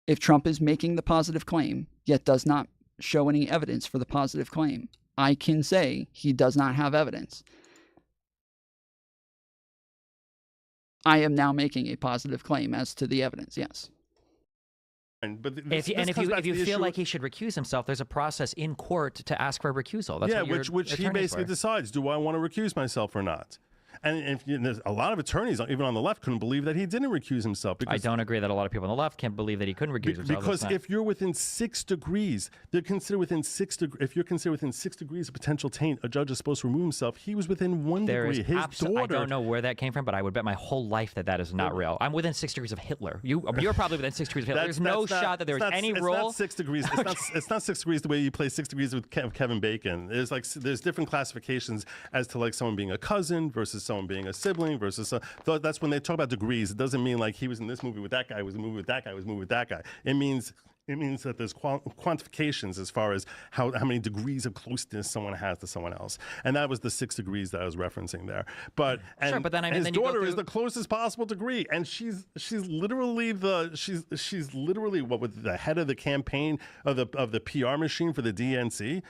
If Trump is making the positive claim, yet does not show any evidence for the positive claim, I can say he does not have evidence. I am now making a positive claim as to the evidence, yes. But if you feel like he should recuse himself, there's a process in court to ask for a recusal. That's yeah, which he basically decides, do I want to recuse myself or not? And there's a lot of attorneys, even on the left, couldn't believe that he didn't recuse himself. I don't agree that a lot of people on the left can't believe that he couldn't recuse himself. Because if you're within 6 degrees, they're considered within 6 degrees. If you're considered within 6 degrees of potential taint, a judge is supposed to remove himself. He was within 1 degree. His daughter. I don't know where that came from, but I would bet my whole life that is not real. I'm within 6 degrees of Hitler. You're probably within 6 degrees of Hitler. There's no shot that there's any rule. It's not 6 degrees. It's not 6 degrees the way you play 6 degrees with Kevin Bacon. There's different classifications as to like someone being a cousin versus someone being a sibling versus that's when they talk about degrees. It doesn't mean like he was in this movie with that guy, was in the movie with that guy, was in the movie with that guy. It means It means that there's quantifications as far as how many degrees of closeness someone has to someone else, and that was the 6 degrees that I was referencing there. But Sure, but then, I mean, his then you go daughter is through- the closest possible degree, and she's literally she's literally what was the head of the campaign of the PR machine for the DNC.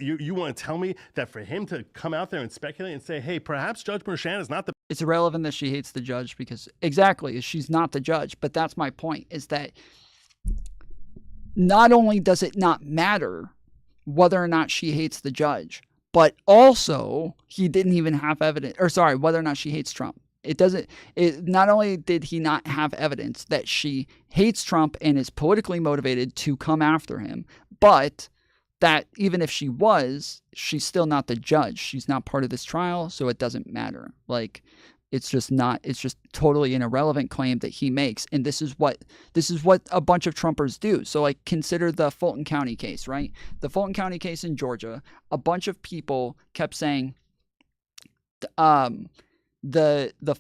You want to tell me that for him to come out there and speculate and say, hey, perhaps Judge Merchan is not the It's irrelevant that she hates the judge because exactly, she's not the judge. But that's my point, is that not only does it not matter whether or not she hates the judge, but also he didn't even have evidence, or sorry, whether or not she hates Trump. Not only did he not have evidence that she hates Trump and is politically motivated to come after him, but that even if she was, she's still not the judge. She's not part of this trial, so it doesn't matter. Like, it's just totally an irrelevant claim that he makes. And this is what a bunch of Trumpers do. So like, consider the Fulton County case, right? The Fulton County case in Georgia, a bunch of people kept saying the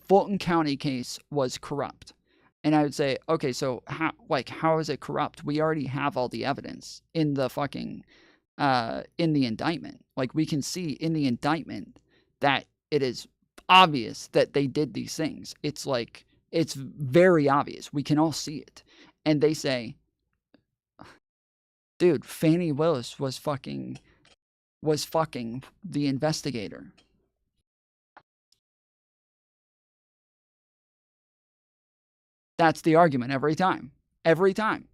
Fulton County case was corrupt. And I would say, okay, so how is it corrupt? We already have all the evidence in the fucking in the indictment. Like, we can see in the indictment that it is obvious that they did these things. It's like, it's very obvious. We can all see it. And they say, dude, Fani Willis was fucking the investigator. That's the argument every time. Every time.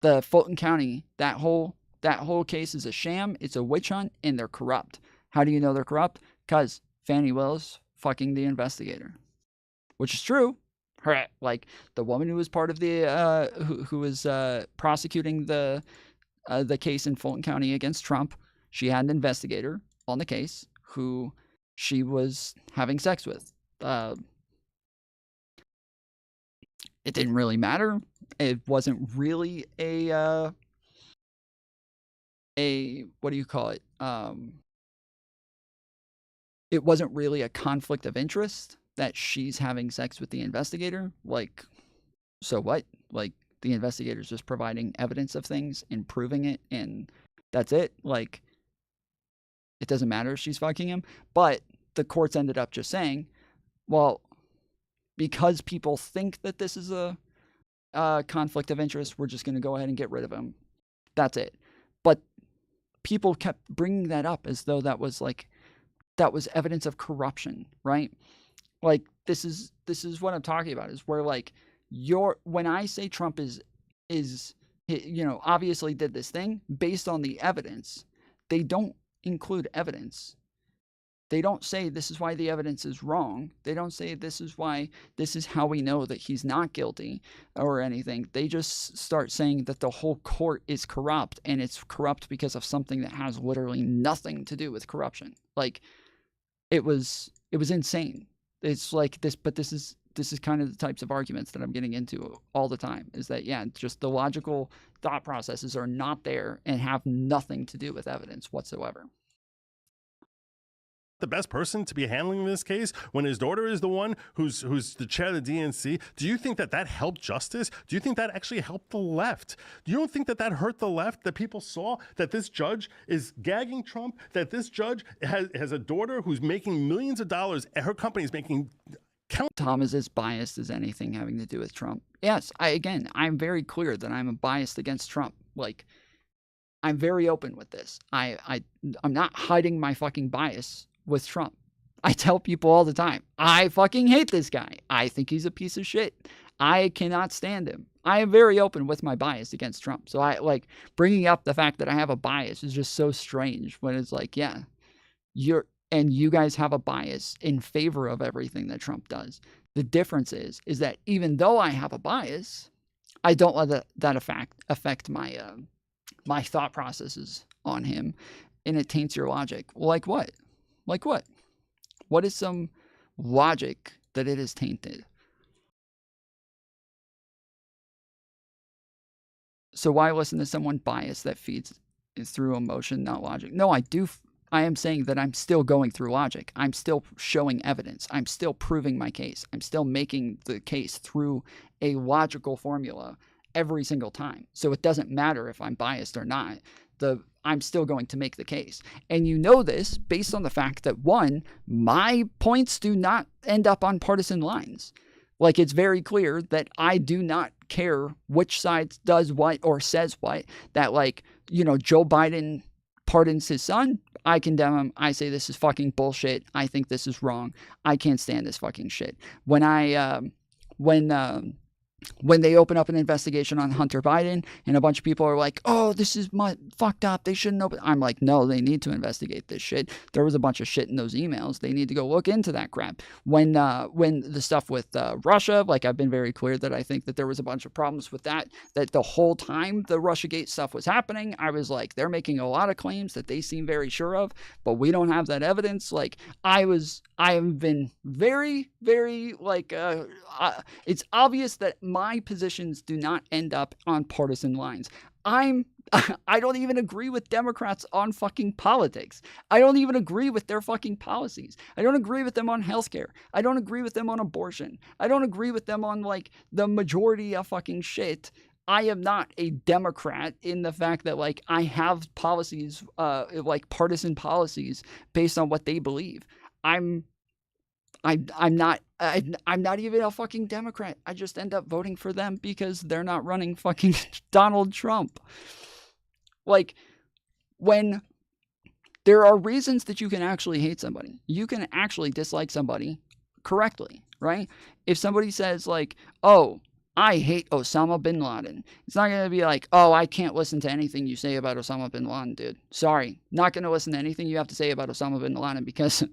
The Fulton County, that whole case is a sham, it's a witch hunt, and they're corrupt. How do you know they're corrupt? Because Fani Willis fucking the investigator. Which is true. Her, like, the woman who was part of the who was prosecuting the case in Fulton County against Trump, she had an investigator on the case who she was having sex with. It didn't really matter. It wasn't really a what do you call it? It wasn't really a conflict of interest that she's having sex with the investigator. Like, so what? Like, the investigator's just providing evidence of things and proving it, and that's it. Like, it doesn't matter if she's fucking him. But the courts ended up just saying, well, because people think that this is a conflict of interest, we're just going to go ahead and get rid of him. That's it. But people kept bringing that up as though that was evidence of corruption, right? Like, this is what I'm talking about, is where, like, when I say Trump is obviously did this thing based on the evidence, they don't include evidence. They don't say this is why the evidence is wrong. They don't say this is how we know that he's not guilty or anything. They just start saying that the whole court is corrupt, and it's corrupt because of something that has literally nothing to do with corruption. Like, it was insane. It's like this, but this is kind of the types of arguments that I'm getting into all the time, is that, yeah, just the logical thought processes are not there and have nothing to do with evidence whatsoever. The best person to be handling this case when his daughter is the one who's the chair of the DNC? Do you think that helped justice? Do you think that actually helped the left? You don't think that hurt the left, that people saw that this judge is gagging Trump, that this judge has a daughter who's making millions of dollars, and her company is making Tom is as biased as anything having to do with Trump. Yes, I'm very clear that I'm biased against Trump. Like, I'm very open with this. I'm not hiding my fucking bias with Trump. I tell people all the time, I fucking hate this guy. I think he's a piece of shit. I cannot stand him. I am very open with my bias against Trump. So I like bringing up the fact that I have a bias is just so strange when it's like, yeah, you guys have a bias in favor of everything that Trump does. The difference is that even though I have a bias, I don't let that affect my my thought processes on him, and it taints your logic. Like what? Like what? What is some logic that it is tainted? So why listen to someone biased that feeds through emotion, not logic? No, I am saying that I'm still going through logic. I'm still showing evidence. I'm still proving my case. I'm still making the case through a logical formula. every single time. So it doesn't matter if I'm biased or not. I'm still going to make the case. And you know this based on the fact that, one, my points do not end up on partisan lines. Like, it's very clear that I do not care which side does what or says what. That, like, you know, Joe Biden pardons his son. I condemn him. I say this is fucking bullshit. I think this is wrong. I can't stand this fucking shit. When they open up an investigation on Hunter Biden and a bunch of people are like, oh, this is fucked up, they shouldn't open. I'm like, no, they need to investigate this shit. There was a bunch of shit in those emails. They need to go look into that crap. When the stuff with Russia, like, I've been very clear that I think that there was a bunch of problems with that the whole time the Russiagate stuff was happening, I was like, they're making a lot of claims that they seem very sure of, but we don't have that evidence. Like, I have been very, very, like, it's obvious that my positions do not end up on partisan lines. I don't even agree with Democrats on fucking politics. I don't even agree with their fucking policies. I don't agree with them on healthcare. I don't agree with them on abortion. I don't agree with them on, like, the majority of fucking shit. I am not a Democrat in the fact that, like, I have policies, like partisan policies based on what they believe. I'm not even a fucking Democrat. I just end up voting for them because they're not running fucking Donald Trump. Like, when there are reasons that you can actually hate somebody, you can actually dislike somebody correctly, right? If somebody says, like, oh, I hate Osama bin Laden, it's not going to be like, oh, I can't listen to anything you say about Osama bin Laden, dude. Sorry, not going to listen to anything you have to say about Osama bin Laden because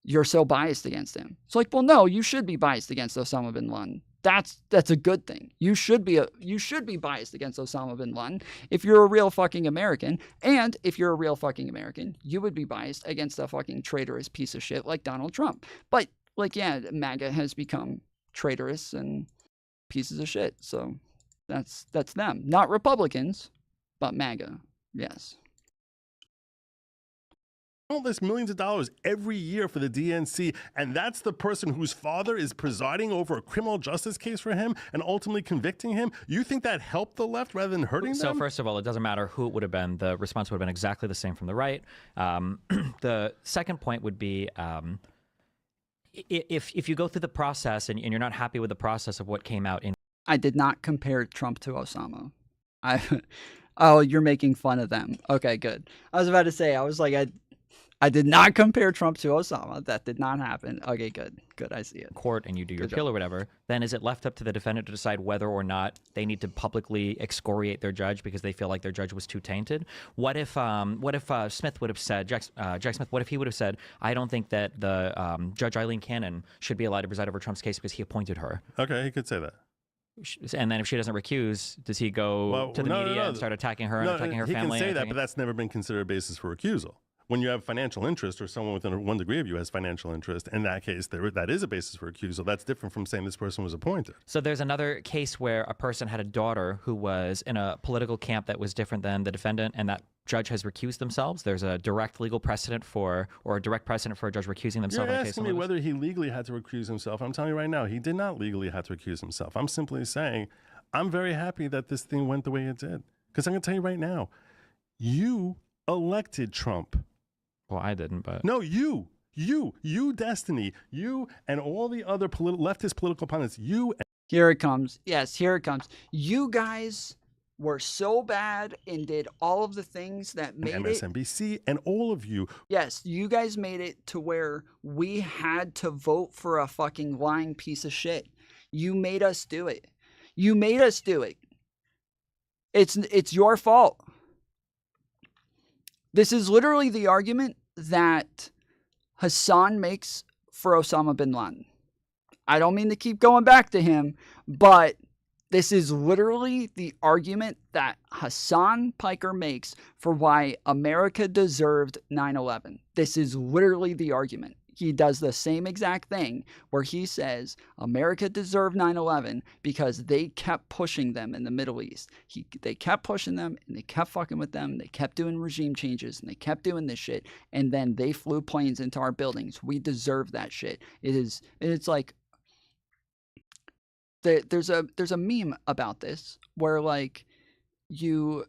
you're so biased against him. It's like, well, no, you should be biased against Osama bin Laden. That's a good thing. You should be biased against Osama bin Laden if you're a real fucking American. And if you're a real fucking American, you would be biased against a fucking traitorous piece of shit like Donald Trump. But, like, yeah, MAGA has become traitorous and pieces of shit. So that's them. Not Republicans, but MAGA. Yes. Countless millions of dollars every year for the DNC, and that's the person whose father is presiding over a criminal justice case for him and ultimately convicting him. You think that helped the left rather than hurting them? So first of all, it doesn't matter who it would have been. The response would have been exactly the same from the right. The second point would be, if you go through the process and you're not happy with the process of what came out in... I did not compare Trump to Osama. Oh, you're making fun of them. Okay, good. I was about to say, I was like, I did not compare Trump to Osama. That did not happen. Okay, good. Good, I see it. Court and you do your appeal or whatever, then is it left up to the defendant to decide whether or not they need to publicly excoriate their judge because they feel like their judge was too tainted? What if Smith would have said, Jack Smith, what if he would have said, I don't think that the Judge Eileen Cannon should be allowed to preside over Trump's case because he appointed her? Okay, he could say that. And then if she doesn't recuse, does he go to the media and start attacking her and attacking her family? He can say that, but that's never been considered a basis for recusal. When you have financial interest or someone within one degree of you has financial interest, in that case, that is a basis for recusal. That's different from saying this person was appointed. So there's another case where a person had a daughter who was in a political camp that was different than the defendant, and that judge has recused themselves. There's a direct legal precedent or a direct precedent for a judge recusing themselves. You're asking me whether he legally had to recuse himself. I'm telling you right now, he did not legally have to recuse himself. I'm simply saying, I'm very happy that this thing went the way it did. Because I'm going to tell you right now, you elected Trump. Well, I didn't, but... No, you, Destiny, you and all the other leftist political opponents, you... Here it comes. Yes, here it comes. You guys were so bad and did all of the things that made MSNBC and all of you. Yes, you guys made it to where we had to vote for a fucking lying piece of shit. You made us do it. You made us do it. It's your fault. This is literally the argument that Hassan makes for Osama bin Laden. I don't mean to keep going back to him, but this is literally the argument that Hassan Piker makes for why America deserved 9/11. This is literally the argument. He does the same exact thing where he says America deserved 9/11 because they kept pushing them in the Middle East. They kept pushing them and they kept fucking with them. They kept doing regime changes and they kept doing this shit. And then they flew planes into our buildings. We deserve that shit. It's like, there's a meme about this where like you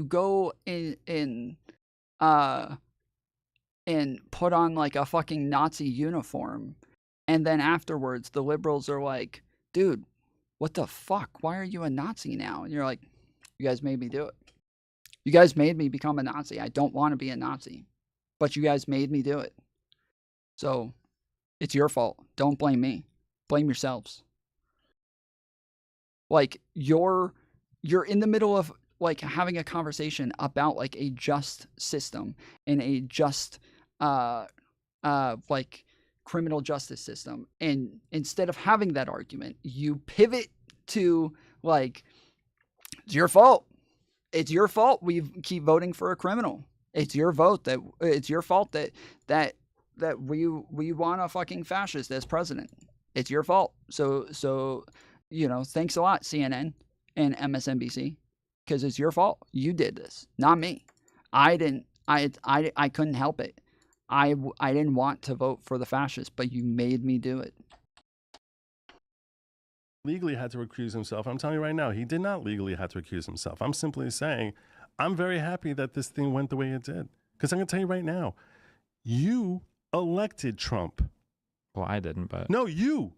go in and put on like a fucking Nazi uniform, and then afterwards the liberals are like, dude, what the fuck? Why are you a Nazi now? And you're like, you guys made me do it. You guys made me become a Nazi. I don't want to be a Nazi, but you guys made me do it. So it's your fault. Don't blame me. Blame yourselves. Like you're in the middle of like having a conversation about like a just system and a just like criminal justice system, and instead of having that argument, you pivot to like, it's your fault. It's your fault we keep voting for a criminal. It's your fault that we want a fucking fascist as president. It's your fault. So you know, thanks a lot, CNN and MSNBC, because it's your fault. You did this, not me. I couldn't help it. I didn't want to vote for the fascists, but you made me do it. Legally had to recuse himself. I'm telling you right now, he did not legally have to recuse himself. I'm simply saying, I'm very happy that this thing went the way it did. Because I'm going to tell you right now, you elected Trump. Well, I didn't, but... No, you,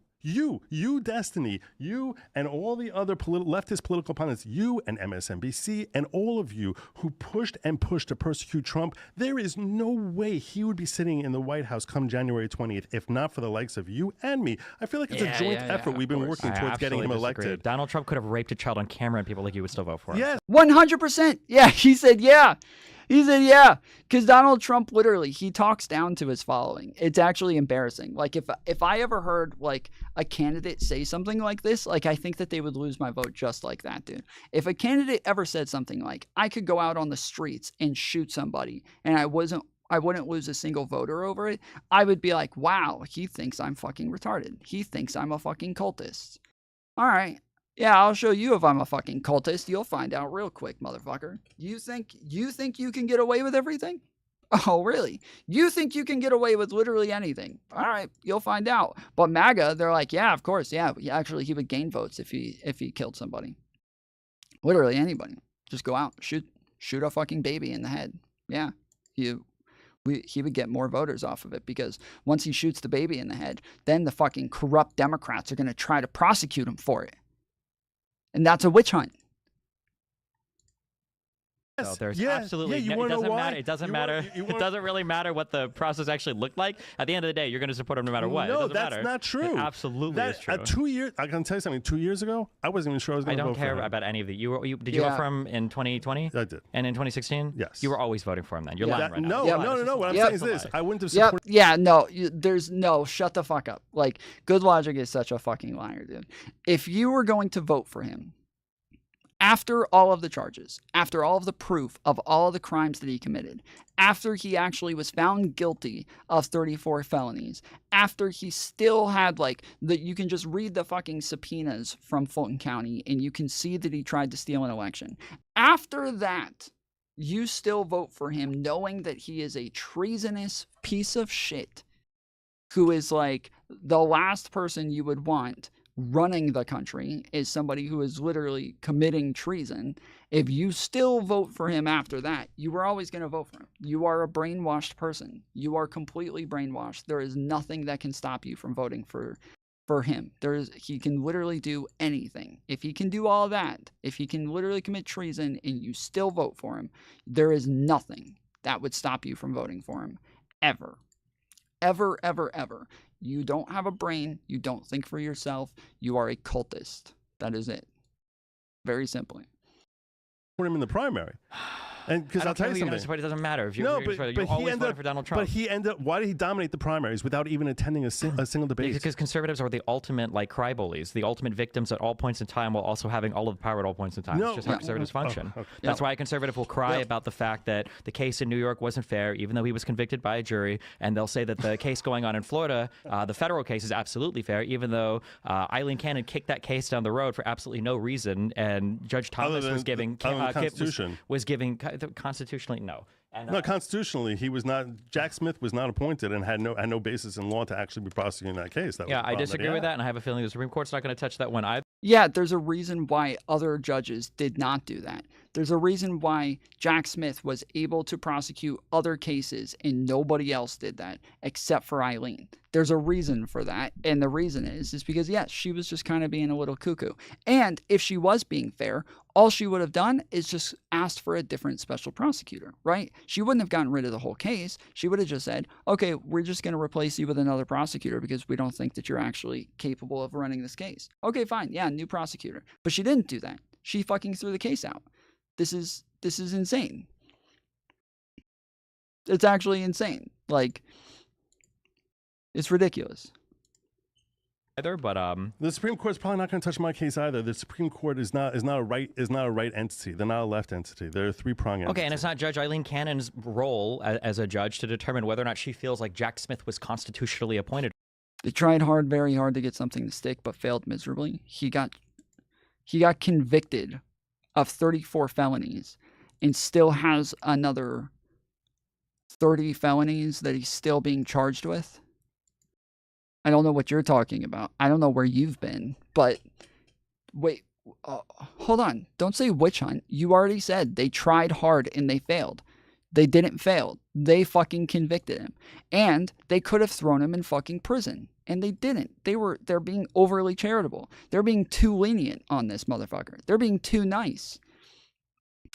Destiny, you and all the other leftist political opponents, you and MSNBC and all of you who pushed and pushed to persecute Trump, there is no way he would be sitting in the White House come January 20th if not for the likes of you and me. I feel like it's a joint effort we've been working towards getting him elected. Donald Trump could have raped a child on camera and people like you would still vote for him. Yes. 100%. Yeah, he said yeah. He said, yeah, because Donald Trump literally, he talks down to his following. It's actually embarrassing. Like, if I ever heard, like, a candidate say something like this, like, I think that they would lose my vote just like that, dude. If a candidate ever said something like, I could go out on the streets and shoot somebody, and I wouldn't lose a single voter over it, I would be like, wow, he thinks I'm fucking retarded. He thinks I'm a fucking cultist. All right. Yeah, I'll show you if I'm a fucking cultist. You'll find out real quick, motherfucker. You think you can get away with everything? Oh, really? You think you can get away with literally anything? All right, you'll find out. But MAGA, they're like, yeah, of course, yeah. Actually, he would gain votes if he killed somebody. Literally anybody. Just go out, shoot a fucking baby in the head. Yeah, he would get more voters off of it, because once he shoots the baby in the head, then the fucking corrupt Democrats are going to try to prosecute him for it. And that's a witch hunt. So there's absolutely it doesn't matter. It doesn't matter. It doesn't really matter what the process actually looked like. At the end of the day, you're going to support him no matter what. No, it that's matter. not true. It absolutely is true. 2 years, I can tell you something. 2 years ago, I wasn't even sure I was going to vote for him. I don't care about any of the. Did you vote for him in 2020? I did. And in 2016? Yes. You were always voting for him then. You're lying right now. No. What I'm saying is this. I wouldn't have supported. Yeah, no. There's no. Shut the fuck up. Like, GoodLawgic is such a fucking liar, dude. If you were going to vote for him, after all of the charges, after all of the proof of all of the crimes that he committed, after he actually was found guilty of 34 felonies, after he still had, like, you can just read the fucking subpoenas from Fulton County and you can see that he tried to steal an election. After that, you still vote for him knowing that he is a treasonous piece of shit who is, like, the last person you would want running the country, is somebody who is literally committing treason. If you still vote for him after that, you were always going to vote for him. You are a brainwashed person. You are completely brainwashed. There is nothing that can stop you from voting for him. He can literally do anything. If he can do all that, if he can literally commit treason and you still vote for him, there is nothing that would stop you from voting for him. Ever. Ever, ever, ever. You don't have a brain. You don't think for yourself. You are a cultist. That is it. Very simply. Put him in the primary. And because I'll tell you something, it doesn't matter if you're always voting for Donald Trump. But he ended up. Why did he dominate the primaries without even attending a single debate? Because conservatives are the ultimate cry bullies, the ultimate victims at all points in time, while also having all of the power at all points in time. It's just how conservatives function. Okay. That's why a conservative will cry about the fact that the case in New York wasn't fair, even though he was convicted by a jury, and they'll say that the case going on in Florida, the federal case, is absolutely fair, even though Eileen Cannon kicked that case down the road for absolutely no reason, and Judge Thomas was giving constitutionally. No. No, constitutionally, he was not. Jack Smith was not appointed and had no basis in law to actually be prosecuting that case. I disagree with that, and I have a feeling the Supreme Court's not going to touch that one either. Yeah, there's a reason why other judges did not do that. There's a reason why Jack Smith was able to prosecute other cases and nobody else did that except for Eileen. There's a reason for that. And the reason is because, yes, she was just kind of being a little cuckoo. And if she was being fair, all she would have done is just asked for a different special prosecutor, right? She wouldn't have gotten rid of the whole case. She would have just said, okay, we're just going to replace you with another prosecutor because we don't think that you're actually capable of running this case. Okay, fine. Yeah, new prosecutor. But she didn't do that. She fucking threw the case out. This is insane. It's actually insane. Like, it's ridiculous. Either, but the Supreme Court's probably not going to touch my case either. The Supreme Court is not a right entity. They're not a left entity. They're a three-pronged entity. Okay, and it's not Judge Eileen Cannon's role as a judge to determine whether or not she feels like Jack Smith was constitutionally appointed. They tried hard, very hard to get something to stick, but failed miserably. He got convicted of 34 felonies and still has another 30 felonies that he's still being charged with. I don't know what you're talking about. I don't know where you've been, but wait, hold on. Don't say witch hunt. You already said they tried hard and they failed. They didn't fail. They fucking convicted him. And they could have thrown him in fucking prison. And they didn't. They're being overly charitable. They're being too lenient on this motherfucker. They're being too nice.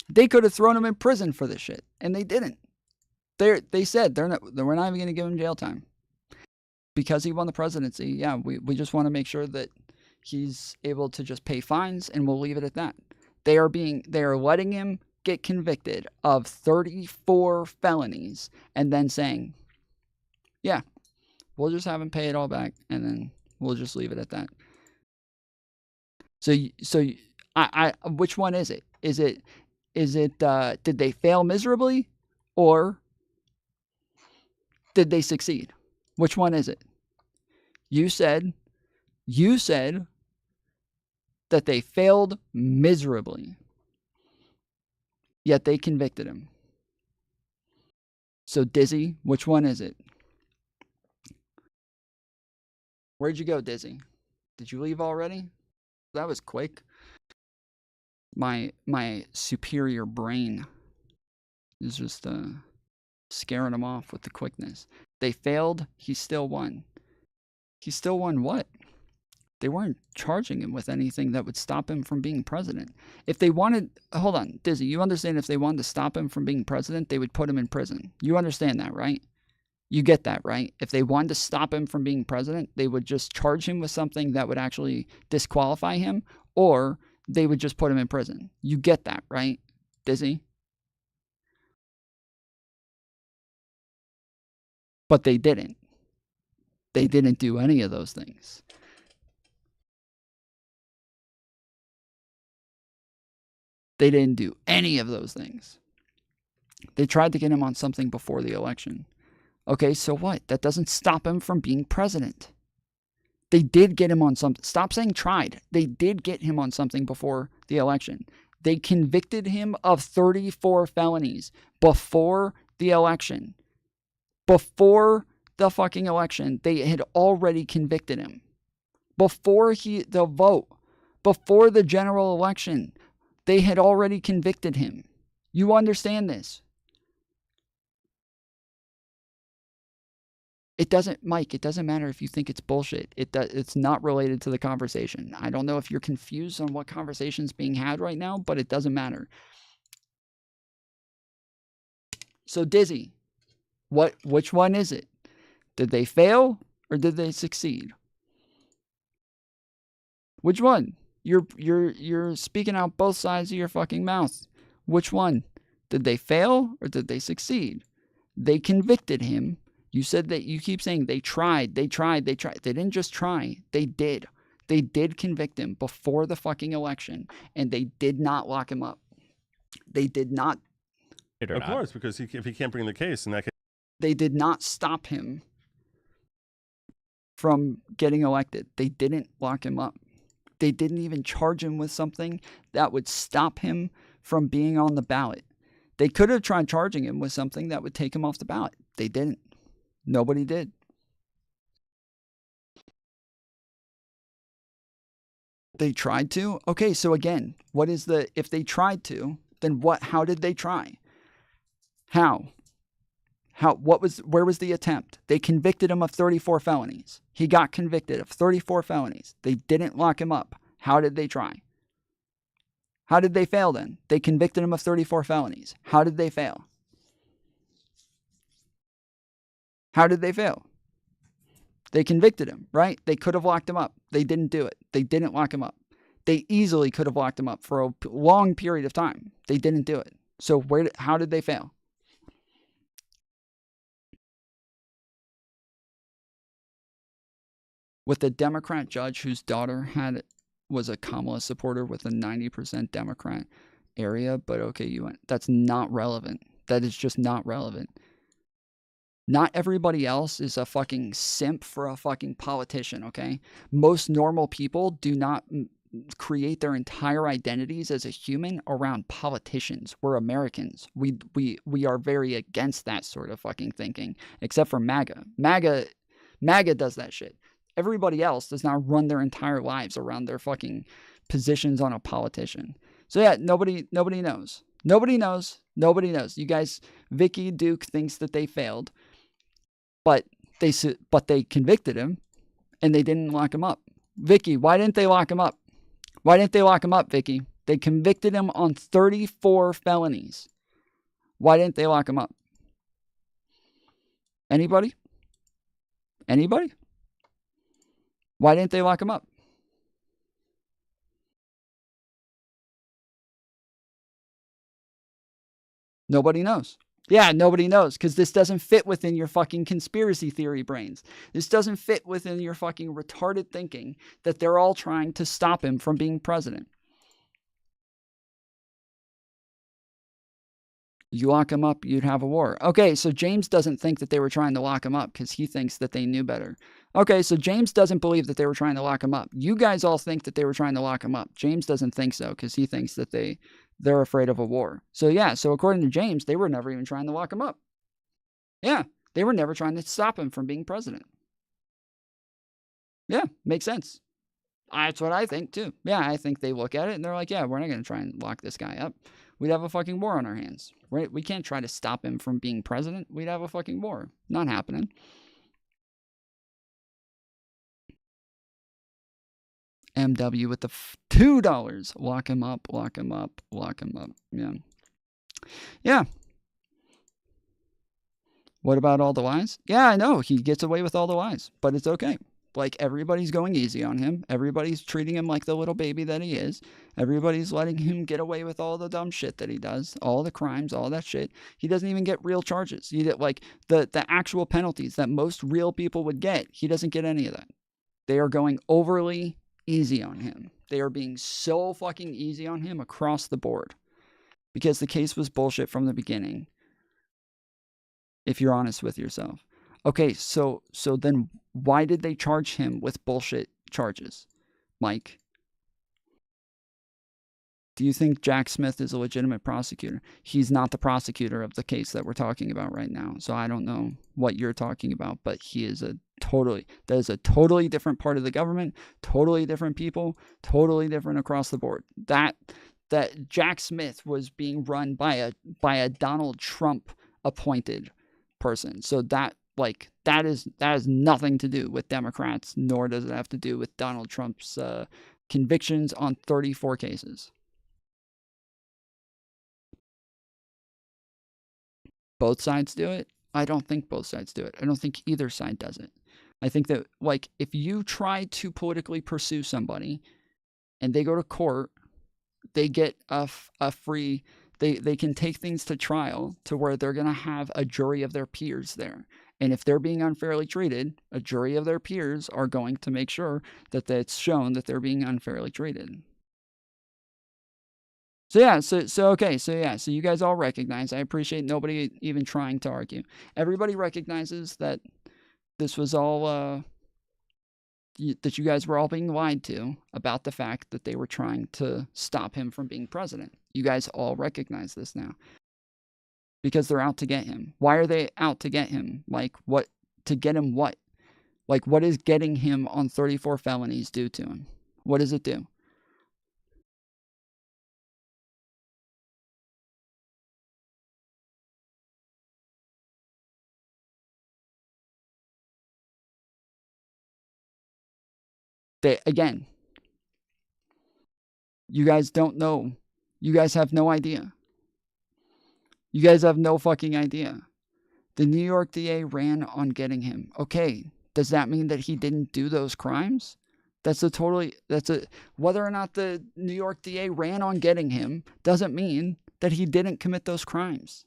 They could have thrown him in prison for this shit. And they didn't. They said we're not even going to give him jail time. Because he won the presidency, yeah, we just want to make sure that he's able to just pay fines, and we'll leave it at that. They are letting him get convicted of 34 felonies and then saying, yeah, we'll just have him pay it all back, and then we'll just leave it at that. So which one is it? Is it did they fail miserably, or did they succeed? Which one is it? You said that they failed miserably, yet they convicted him. So, Dizzy, which one is it? Where'd you go, Dizzy? Did you leave already? That was quick. My superior brain is just scaring him off with the quickness. They failed. He still won. He still won what? They weren't charging him with anything that would stop him from being president. If they wanted... Hold on, Dizzy, you understand if they wanted to stop him from being president, they would put him in prison. You understand that, right? You get that, right? If they wanted to stop him from being president, they would just charge him with something that would actually disqualify him, or they would just put him in prison. You get that, right, Dizzy? But they didn't. They didn't do any of those things. They didn't do any of those things. They tried to get him on something before the election. Okay, so what? That doesn't stop him from being president. They did get him on something. Stop saying tried. They did get him on something before the election. They convicted him of 34 felonies before the election. Before the fucking election, they had already convicted him. Before the vote, before the general election, they had already convicted him. You understand this? It doesn't, Mike, it doesn't matter if you think it's bullshit. It's not related to the conversation. I don't know if you're confused on what conversation's being had right now, but it doesn't matter. So, Dizzy, which one is it? Did they fail or did they succeed? Which one? You're speaking out both sides of your fucking mouth. Which one? Did they fail or did they succeed? They convicted him. You said that you keep saying they tried. They didn't just try. They did. They did convict him before the fucking election, and they did not lock him up. They did not. Of course, because if he can't bring the case, in that case, they did not stop him from getting elected. They didn't lock him up. They didn't even charge him with something that would stop him from being on the ballot. They could have tried charging him with something that would take him off the ballot. They didn't. Nobody did. They tried to? Okay, so again, what is the, if they tried to, then what, how did they try? How? Where was the attempt? They convicted him of 34 felonies. He got convicted of 34 felonies. They didn't lock him up. How did they try? How did they fail then? They convicted him of 34 felonies. How did they fail? How did they fail? They convicted him, right? They could have locked him up. They didn't do it. They didn't lock him up. They easily could have locked him up for a long period of time. They didn't do it. So how did they fail? With a Democrat judge whose daughter was a Kamala supporter with a 90% Democrat area, but okay, that's not relevant. That is just not relevant. Not everybody else is a fucking simp for a fucking politician, okay? Most normal people do not create their entire identities as a human around politicians. We're Americans. We are very against that sort of fucking thinking, except for MAGA. MAGA does that shit. Everybody else does not run their entire lives around their fucking positions on a politician. So yeah, nobody knows. Nobody knows. Nobody knows. You guys, Vicky Duke thinks that they failed, but they convicted him and they didn't lock him up. Vicky, why didn't they lock him up? Why didn't they lock him up, Vicky? They convicted him on 34 felonies. Why didn't they lock him up? Anybody? Anybody? Why didn't they lock him up? Nobody knows. Yeah, nobody knows, because this doesn't fit within your fucking conspiracy theory brains. This doesn't fit within your fucking retarded thinking that they're all trying to stop him from being president. You lock him up, you'd have a war. Okay, so James doesn't think that they were trying to lock him up because he thinks that they knew better. Okay, so James doesn't believe that they were trying to lock him up. You guys all think that they were trying to lock him up. James doesn't think so because he thinks that they're afraid of a war. So yeah, so according to James, they were never even trying to lock him up. Yeah, they were never trying to stop him from being president. Yeah, makes sense. That's what I think too. Yeah, I think they look at it and they're like, yeah, we're not going to try and lock this guy up. We'd have a fucking war on our hands. Right? We can't try to stop him from being president. We'd have a fucking war. Not happening. MW with the $2. Lock him up, lock him up, lock him up. Yeah. Yeah. What about all the lies? Yeah, I know. He gets away with all the lies, but it's okay. Like, everybody's going easy on him. Everybody's treating him like the little baby that he is. Everybody's letting him get away with all the dumb shit that he does. All the crimes, all that shit. He doesn't even get real charges. You get, like, the actual penalties that most real people would get. He doesn't get any of that. They are going overly easy on him. They are being so fucking easy on him across the board. Because the case was bullshit from the beginning. If you're honest with yourself. Okay, so then why did they charge him with bullshit charges, Mike? Do you think Jack Smith is a legitimate prosecutor? He's not the prosecutor of the case that we're talking about right now. So I don't know what you're talking about, but that is a totally different part of the government, totally different people, totally different across the board. That Jack Smith was being run by a Donald Trump appointed person. So that has nothing to do with Democrats, nor does it have to do with Donald Trump's convictions on 34 cases. Both sides do it? I don't think both sides do it. I don't think either side does it. I think that, like, if you try to politically pursue somebody and they go to court, they get a free... They can take things to trial to where they're going to have a jury of their peers there. And if they're being unfairly treated, a jury of their peers are going to make sure that it's shown that they're being unfairly treated. So yeah, so you guys all recognize, I appreciate nobody even trying to argue. Everybody recognizes that this was all, that you guys were all being lied to about the fact that they were trying to stop him from being president. You guys all recognize this now. Because they're out to get him. Why are they out to get him? Like, what? To get him what? Like, what is getting him on 34 felonies do to him? What does it do? Again, you guys don't know. You guys have no idea. You guys have no fucking idea. The New York DA ran on getting him. Okay, does that mean that he didn't do those crimes? Whether or not the New York DA ran on getting him doesn't mean that he didn't commit those crimes.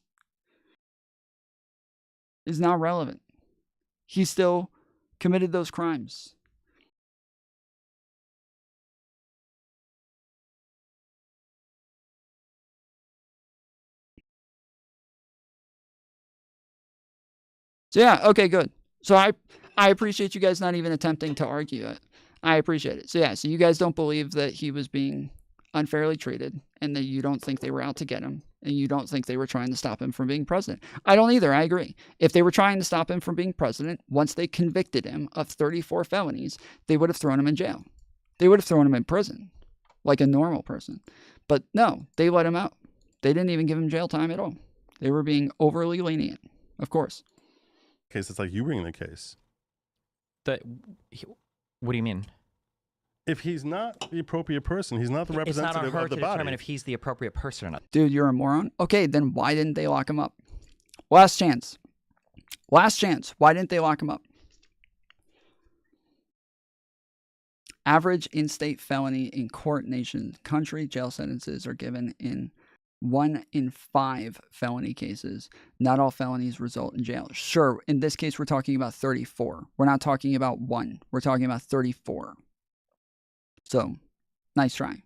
It's not relevant. He still committed those crimes. So yeah, okay, good. So I appreciate you guys not even attempting to argue it. I appreciate it. So yeah, so you guys don't believe that he was being unfairly treated and that you don't think they were out to get him and you don't think they were trying to stop him from being president. I don't either. I agree. If they were trying to stop him from being president, once they convicted him of 34 felonies, they would have thrown him in jail. They would have thrown him in prison like a normal person. But no, they let him out. They didn't even give him jail time at all. They were being overly lenient, of course. Case, it's like you bringing the case. What do you mean? If he's not the appropriate person, he's not the representative it's not on her of the to body. determine if he's the appropriate person or not. Dude, you're a moron. Okay, then why didn't they lock him up? Last chance. Last chance. Why didn't they lock him up? Average in-state felony in court nation country jail sentences are given in 1 in 5 felony cases. Not all felonies result in jail. Sure, in this case, we're talking about 34. We're not talking about 1. We're talking about 34. So, nice try.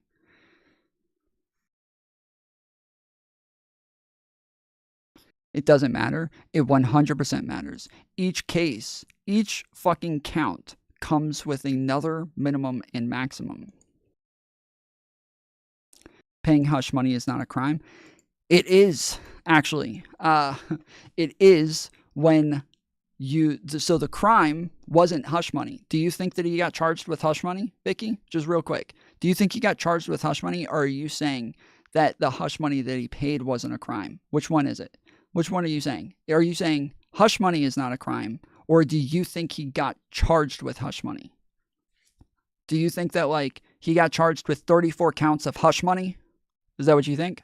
It doesn't matter. It 100% matters. Each case, each fucking count comes with another minimum and maximum. Paying hush money is not a crime. It is, actually. It is when so the crime wasn't hush money. Do you think that he got charged with hush money, Vicky? Just real quick. Do you think he got charged with hush money, or are you saying that the hush money that he paid wasn't a crime? Which one is it? Which one are you saying? Are you saying hush money is not a crime, or do you think he got charged with hush money? Do you think that, like, he got charged with 34 counts of hush money? Is that what you think?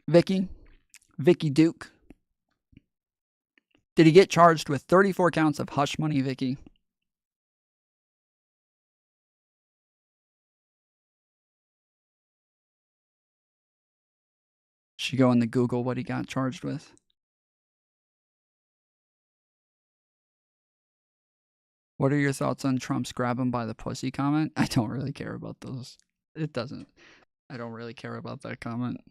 Vicky Duke? Did he get charged with 34 counts of hush money, Vicky? Should go in the Google what he got charged with. What are your thoughts on Trump's grab him by the pussy comment? I don't really care about those. It doesn't. I don't really care about that comment.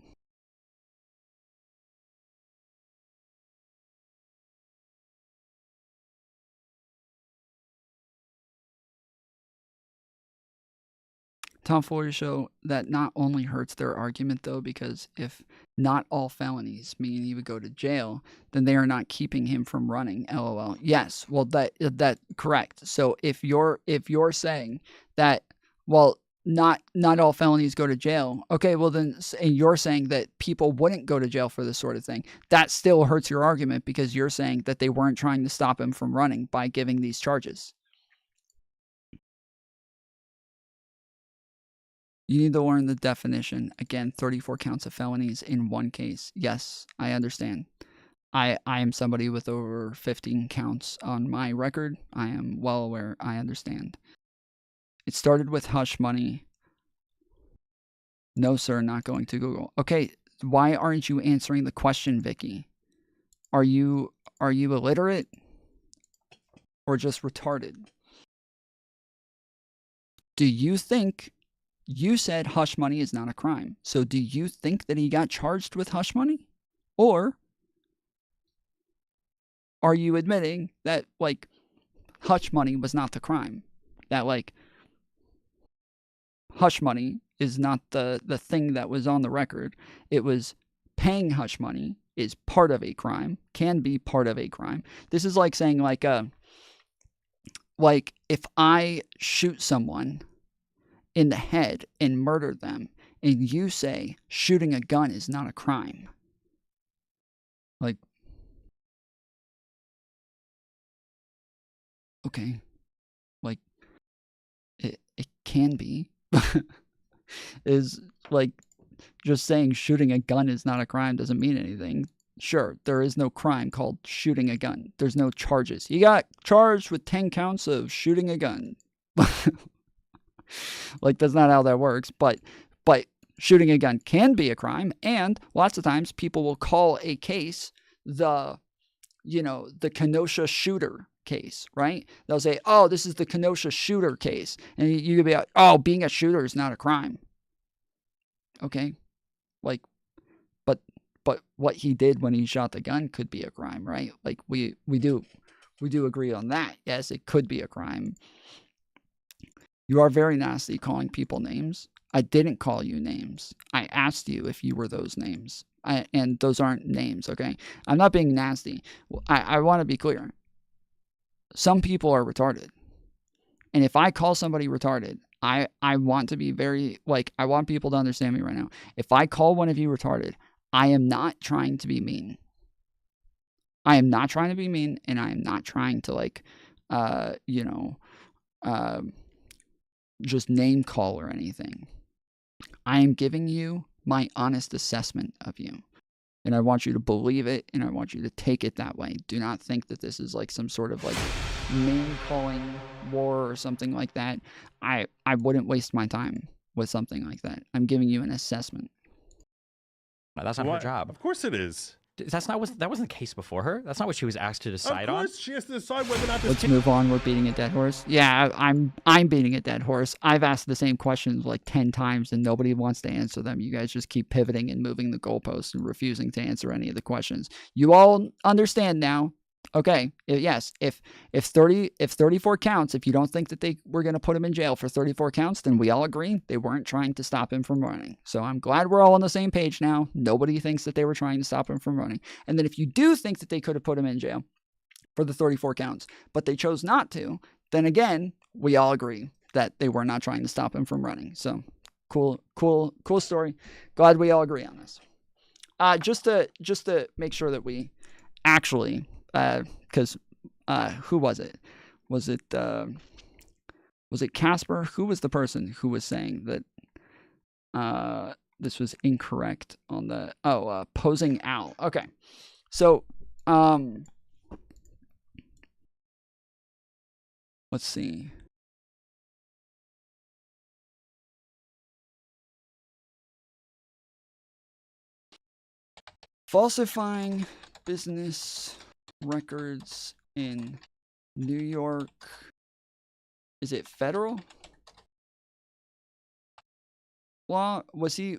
Tomfoolery show that not only hurts their argument, though, because if not all felonies, meaning he would go to jail, then they are not keeping him from running. LOL. Yes, well, that correct. So if you're saying that, well, not all felonies go to jail, okay, well then, and you're saying that people wouldn't go to jail for this sort of thing, that still hurts your argument because you're saying that they weren't trying to stop him from running by giving these charges. You need to learn the definition. Again, 34 counts of felonies in one case. Yes, I understand. I am somebody with over 15 counts on my record. I am well aware. I understand. It started with hush money. No, sir, not going to Google. Okay, why aren't you answering the question, Vicky? Are you illiterate or just retarded? Do you think... You said hush money is not a crime. So do you think that he got charged with hush money? Or are you admitting that, like, hush money was not the crime? That, like, hush money is not the thing that was on the record. It was paying hush money is part of a crime, can be part of a crime. This is like saying, like if I shoot someone in the head and murder them, and you say shooting a gun is not a crime. Like, okay. can be, is like just saying shooting a gun is not a crime doesn't mean anything. Sure, there is no crime called shooting a gun. There's no charges. You got charged with 10 counts of shooting a gun. Like, that's not how that works. But shooting a gun can be a crime. And lots of times people will call a case the Kenosha shooter case, right? They'll say, oh, this is the Kenosha shooter case. And you could be like, oh, being a shooter is not a crime. Okay. Like, but what he did when he shot the gun could be a crime, right? Like, we do agree on that. Yes, it could be a crime. You are very nasty calling people names. I didn't call you names. I asked you if you were those names. And those aren't names, okay? I'm not being nasty. I want to be clear. Some people are retarded. And if I call somebody retarded, I want to be very, like, I want people to understand me right now. If I call one of you retarded, I am not trying to be mean. I am not trying to be mean, and I am not trying to, like, just name call or anything. I am giving you my honest assessment of you. And I want you to believe it, and I want you to take it that way. Do not think that this is like some sort of like name-calling war or something like that. I wouldn't waste my time with something like that. I'm giving you an assessment. No, that's not her job. Of course it is. That wasn't the case before her. That's not what she was asked to decide on. Of course, she has to decide whether or not this. Let's move on. We're beating a dead horse. Yeah, I'm beating a dead horse. I've asked the same questions like 10 times and nobody wants to answer them. You guys just keep pivoting and moving the goalposts and refusing to answer any of the questions. You all understand now. Okay, yes, if 34 counts, if you don't think that they were going to put him in jail for 34 counts, then we all agree they weren't trying to stop him from running. So I'm glad we're all on the same page now. Nobody thinks that they were trying to stop him from running. And then if you do think that they could have put him in jail for the 34 counts, but they chose not to, then again, we all agree that they were not trying to stop him from running. So cool story. Glad we all agree on this. Just to make sure that we actually, because who was it? Was it Casper? Who was the person who was saying that this was incorrect on the posing Al? Okay, so let's see. Falsifying business records in New York. Is it federal law? Was he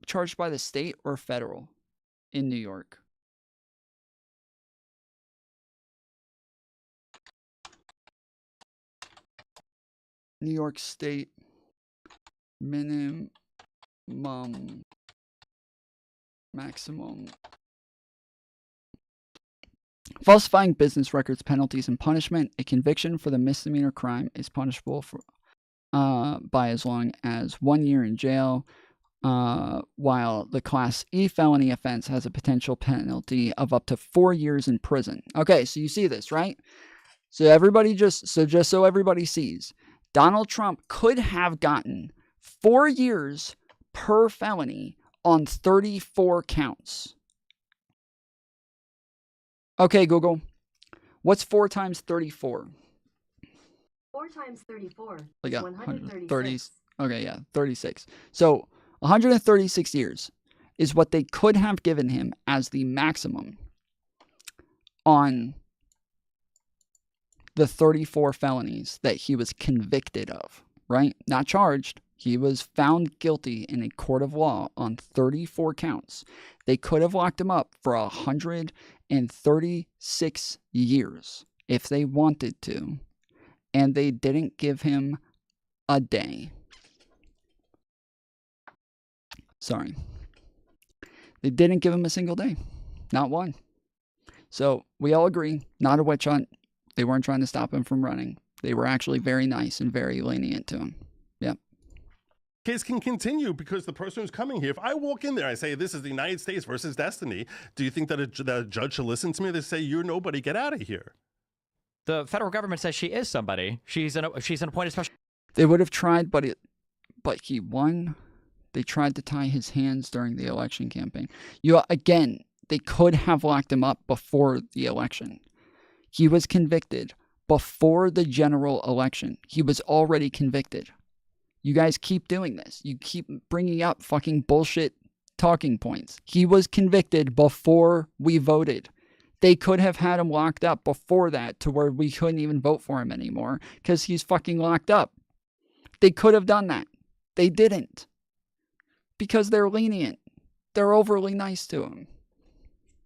charged by the state or federal in New York? New York State minimum maximum. Falsifying business records, penalties, and punishment. A conviction for the misdemeanor crime is punishable by as long as 1 year in jail, while the Class E felony offense has a potential penalty of up to 4 years in prison. Okay, so you see this, right? So just so everybody sees, Donald Trump could have gotten 4 years per felony on 34 counts. Okay, Google, what's 4 times 34? 4 times 34 Like is 136. 30. Okay, yeah, 36. So 136 years is what they could have given him as the maximum on the 34 felonies that he was convicted of, right? Not charged. He was found guilty in a court of law on 34 counts. They could have locked him up for 136 years if they wanted to, and they didn't give him a day. Sorry. They didn't give him a single day. Not one. So we all agree, not a witch hunt. They weren't trying to stop him from running. They were actually very nice and very lenient to him. Yep. Case can continue because the person who's coming here, if I walk in there and I say, this is the United States versus Destiny, do you think that a judge should listen to me? They say, you're nobody, get out of here. The federal government says she is somebody. She's an appointed special. They would have tried, but he won. They tried to tie his hands during the election campaign. Again, they could have locked him up before the election. He was convicted before the general election. He was already convicted. You guys keep doing this. You keep bringing up fucking bullshit talking points. He was convicted before we voted. They could have had him locked up before that to where we couldn't even vote for him anymore because he's fucking locked up. They could have done that. They didn't. Because they're lenient. They're overly nice to him.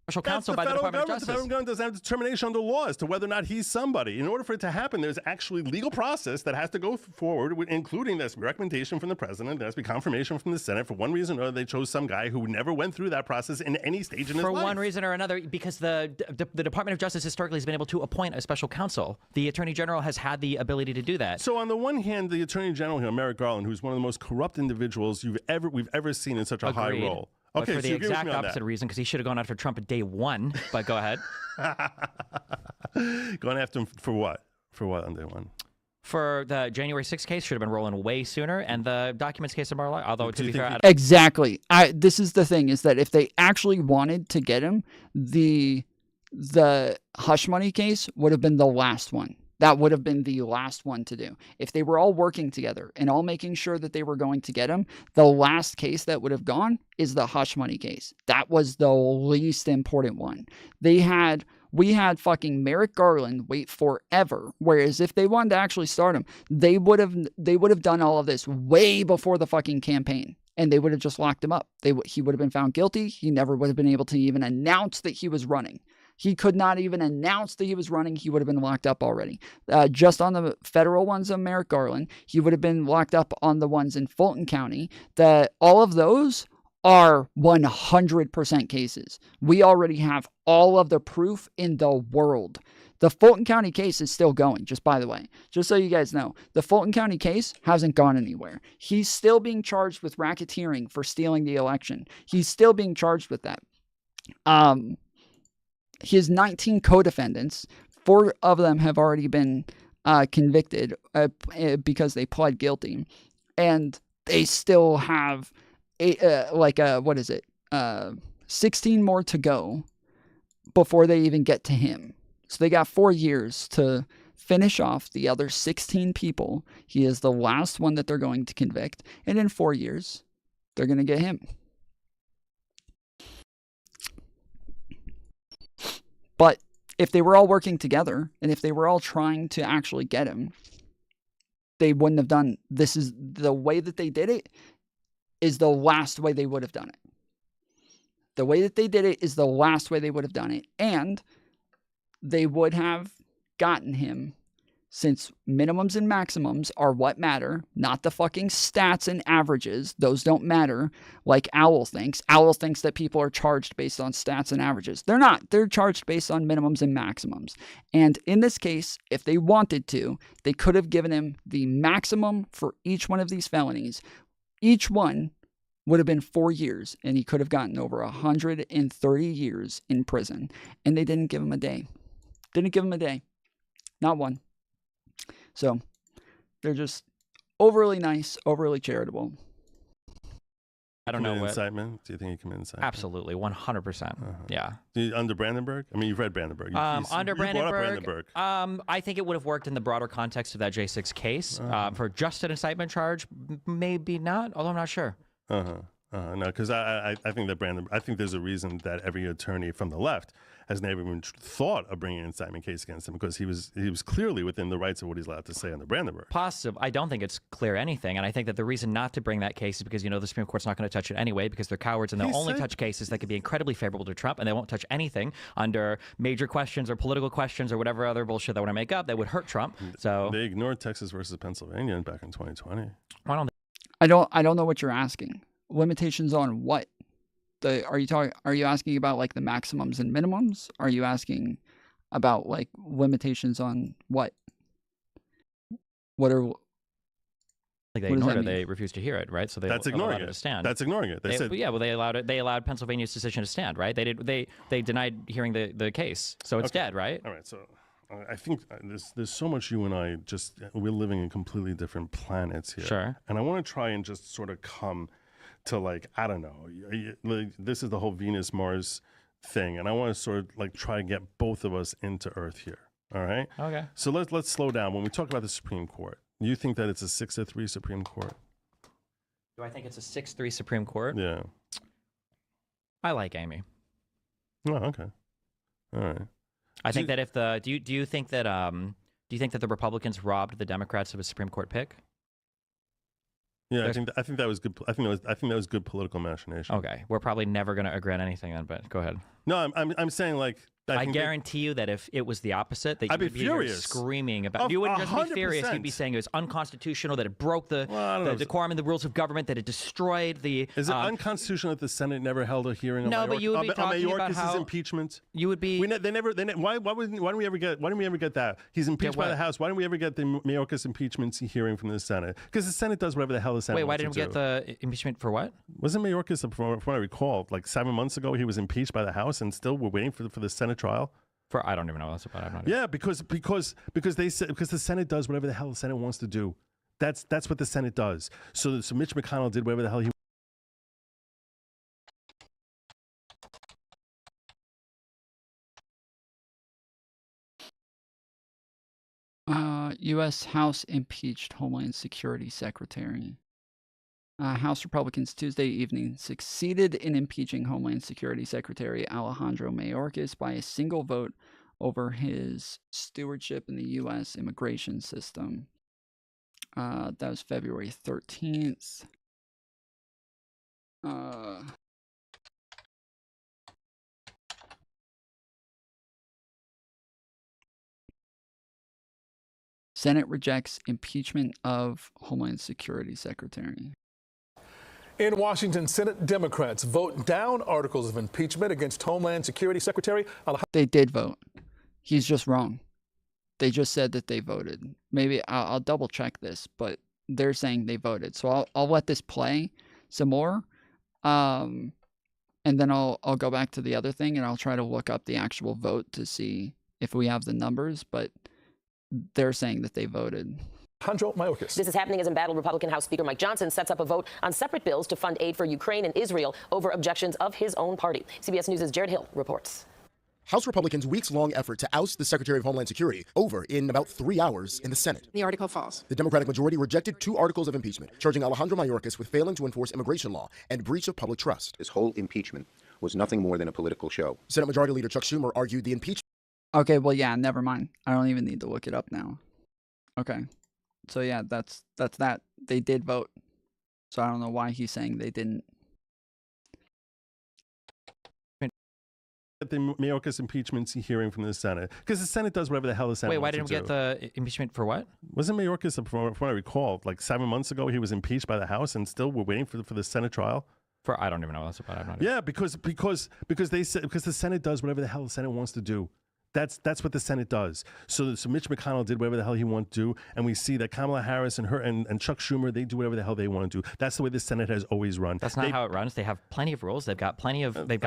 Special counsel by the Department of Justice. The federal government doesn't have determination under law as to whether or not he's somebody. In order for it to happen, there's actually legal process that has to go forward, including this recommendation from the president. There has to be confirmation from the Senate. For one reason or another, they chose some guy who never went through that process in any stage in his life. For one reason or another, because the Department of Justice historically has been able to appoint a special counsel. The Attorney General has had the ability to do that. So on the one hand, the Attorney General here, Merrick Garland, who's one of the most corrupt individuals we've ever seen in such a high role. But for the exact opposite reason, because he should have gone after Trump at day one. But go ahead. Going after him for what? For what on day one? For the January 6th case, should have been rolling way sooner, and the documents case of Mar-a-Lago, although to be fair... Exactly. This is the thing, is that if they actually wanted to get him, the hush money case would have been the last one. That would have been the last one to do. If they were all working together and all making sure that they were going to get him, the last case that would have gone is the hush money case. That was the least important one. We had fucking Garland wait forever. Whereas if they wanted to actually start him, they would have done all of this way before the fucking campaign. And they would have just locked him up. He would have been found guilty. He never would have been able to even announce that he was running. He could not even announce that he was running. He would have been locked up already. Just on the federal ones of Merrick Garland, he would have been locked up on the ones in Fulton County. All of those are 100% cases. We already have all of the proof in the world. The Fulton County case is still going, just by the way. Just so you guys know, the Fulton County case hasn't gone anywhere. He's still being charged with racketeering for stealing the election. He's still being charged with that. His 19 co-defendants, 4 of them have already been convicted because they pled guilty. And they still have 16 more to go before they even get to him. So they got 4 years to finish off the other 16 people. He is the last one that they're going to convict. And in 4 years, they're going to get him. But if they were all working together, and if they were all trying to actually get him, they wouldn't have done this. Is the way that they did it is the last way they would have done it. The way that they did it is the last way they would have done it. And they would have gotten him, since minimums and maximums are what matter, not the fucking stats and averages. Those don't matter, like Owl thinks. Owl thinks that people are charged based on stats and averages. They're not. They're charged based on minimums and maximums. And in this case, if they wanted to, they could have given him the maximum for each one of these felonies. Each one would have been 4 years, and he could have gotten over 130 years in prison. And they didn't give him a day. Didn't give him a day. Not one. So they're just overly nice, overly charitable. I don't know what. Incitement? Do you think he committed incitement? Absolutely, 100%. Yeah. Under Brandenburg? I mean, you've read Brandenburg. Under Brandenburg. I think it would have worked in the broader context of that J6 case. For just an incitement charge, maybe not, although I'm not sure. No, because I think that I think there's a reason that every attorney from the left has never even thought of bringing an incitement case against him, because he was clearly within the rights of what he's allowed to say under Brandenburg. Possible. I don't think it's clear anything, and I think that the reason not to bring that case is because the Supreme Court's not going to touch it anyway, because they're cowards and they'll only touch cases that could be incredibly favorable to Trump, and they won't touch anything under major questions or political questions or whatever other bullshit they want to make up that would hurt Trump. So they ignored Texas versus Pennsylvania back in 2020. I don't know what you're asking. Limitations on what? Are you asking about like the maximums and minimums? Are you asking about like limitations on what? What are like they ignored it? They refused to hear it, right? So that's ignoring it. To stand. That's ignoring it. They said, yeah, well, they allowed Pennsylvania's decision to stand, right? They denied hearing the case, so it's dead, right? All right, so I think there's so much you and I we're living in completely different planets here. Sure. And I want to try and just sort of come to like, I don't know, like, this is the whole Venus-Mars thing. And I want to sort of like try to get both of us into Earth here. All right? Okay. So let's slow down. When we talk about the Supreme Court, you think that it's a 6-3 Supreme Court? Do I think it's a 6-3 Supreme Court? Yeah. I like Amy. Oh, okay. All right. I think that if the do you think that the Republicans robbed the Democrats of a Supreme Court pick? Yeah, I think that was good. I think that was good political machination. Okay, we're probably never going to agree on anything then. But go ahead. No, I'm saying like I guarantee you that if it was the opposite, that I'd you would be be furious. Screaming about. You wouldn't just be furious. You'd be saying it was unconstitutional, that it broke the decorum and the rules of government, that it destroyed the. Is it unconstitutional that the Senate never held a hearing? No, but you would be talking about how impeachment. You would be. Why didn't we ever get that? He's impeached by the House. Why didn't we ever get the Mayorkas impeachment hearing from the Senate? Because the Senate does whatever the hell the Senate. Wait, why didn't we get the impeachment for what? Wasn't Mayorkas, from what I recall, like 7 months ago, he was impeached by the House, and still we're waiting for the Senate trial. For I don't even know what that's about. I have no idea. Yeah, because the Senate does whatever the hell the Senate wants to do. That's what the Senate does. So Mitch McConnell did whatever the hell he. U.S. House impeached Homeland Security Secretary. House Republicans Tuesday evening succeeded in impeaching Homeland Security Secretary Alejandro Mayorkas by a single vote over his stewardship in the U.S. immigration system. That was February 13th. Senate rejects impeachment of Homeland Security Secretary. In Washington, Senate Democrats vote down articles of impeachment against Homeland Security Secretary Alejandro. They did vote. He's just wrong. They just said that they voted. Maybe I'll double check this, but they're saying they voted. So I'll let this play some more. And then I'll go back to the other thing and I'll try to look up the actual vote to see if we have the numbers, but they're saying that they voted. This is happening as embattled Republican House Speaker Mike Johnson sets up a vote on separate bills to fund aid for Ukraine and Israel over objections of his own party. CBS News' Jared Hill reports. House Republicans' weeks-long effort to oust the Secretary of Homeland Security over in about 3 hours in the Senate. The article falls. The Democratic majority rejected 2 articles of impeachment, charging Alejandro Mayorkas with failing to enforce immigration law and breach of public trust. This whole impeachment was nothing more than a political show. Senate Majority Leader Chuck Schumer argued the impeachment. Okay, well, yeah, never mind. I don't even need to look it up now. Okay. So, yeah, that's that. They did vote. So I don't know why he's saying they didn't. The Mayorkas impeachment hearing from the Senate, because the Senate does whatever the hell the Senate. Wait, why wants didn't we get the impeachment for what? Wasn't Mayorkas, from what I recall, like 7 months ago, he was impeached by the House, and still we're waiting for the Senate trial. For I don't even know what that's about. I have no idea. Yeah, because the Senate does whatever the hell the Senate wants to do. That's what the Senate does. So Mitch McConnell did whatever the hell he wanted to do, and we see that Kamala Harris and Chuck Schumer, they do whatever the hell they want to do. That's the way the Senate has always run. That's not how it runs. They have plenty of rules. They've got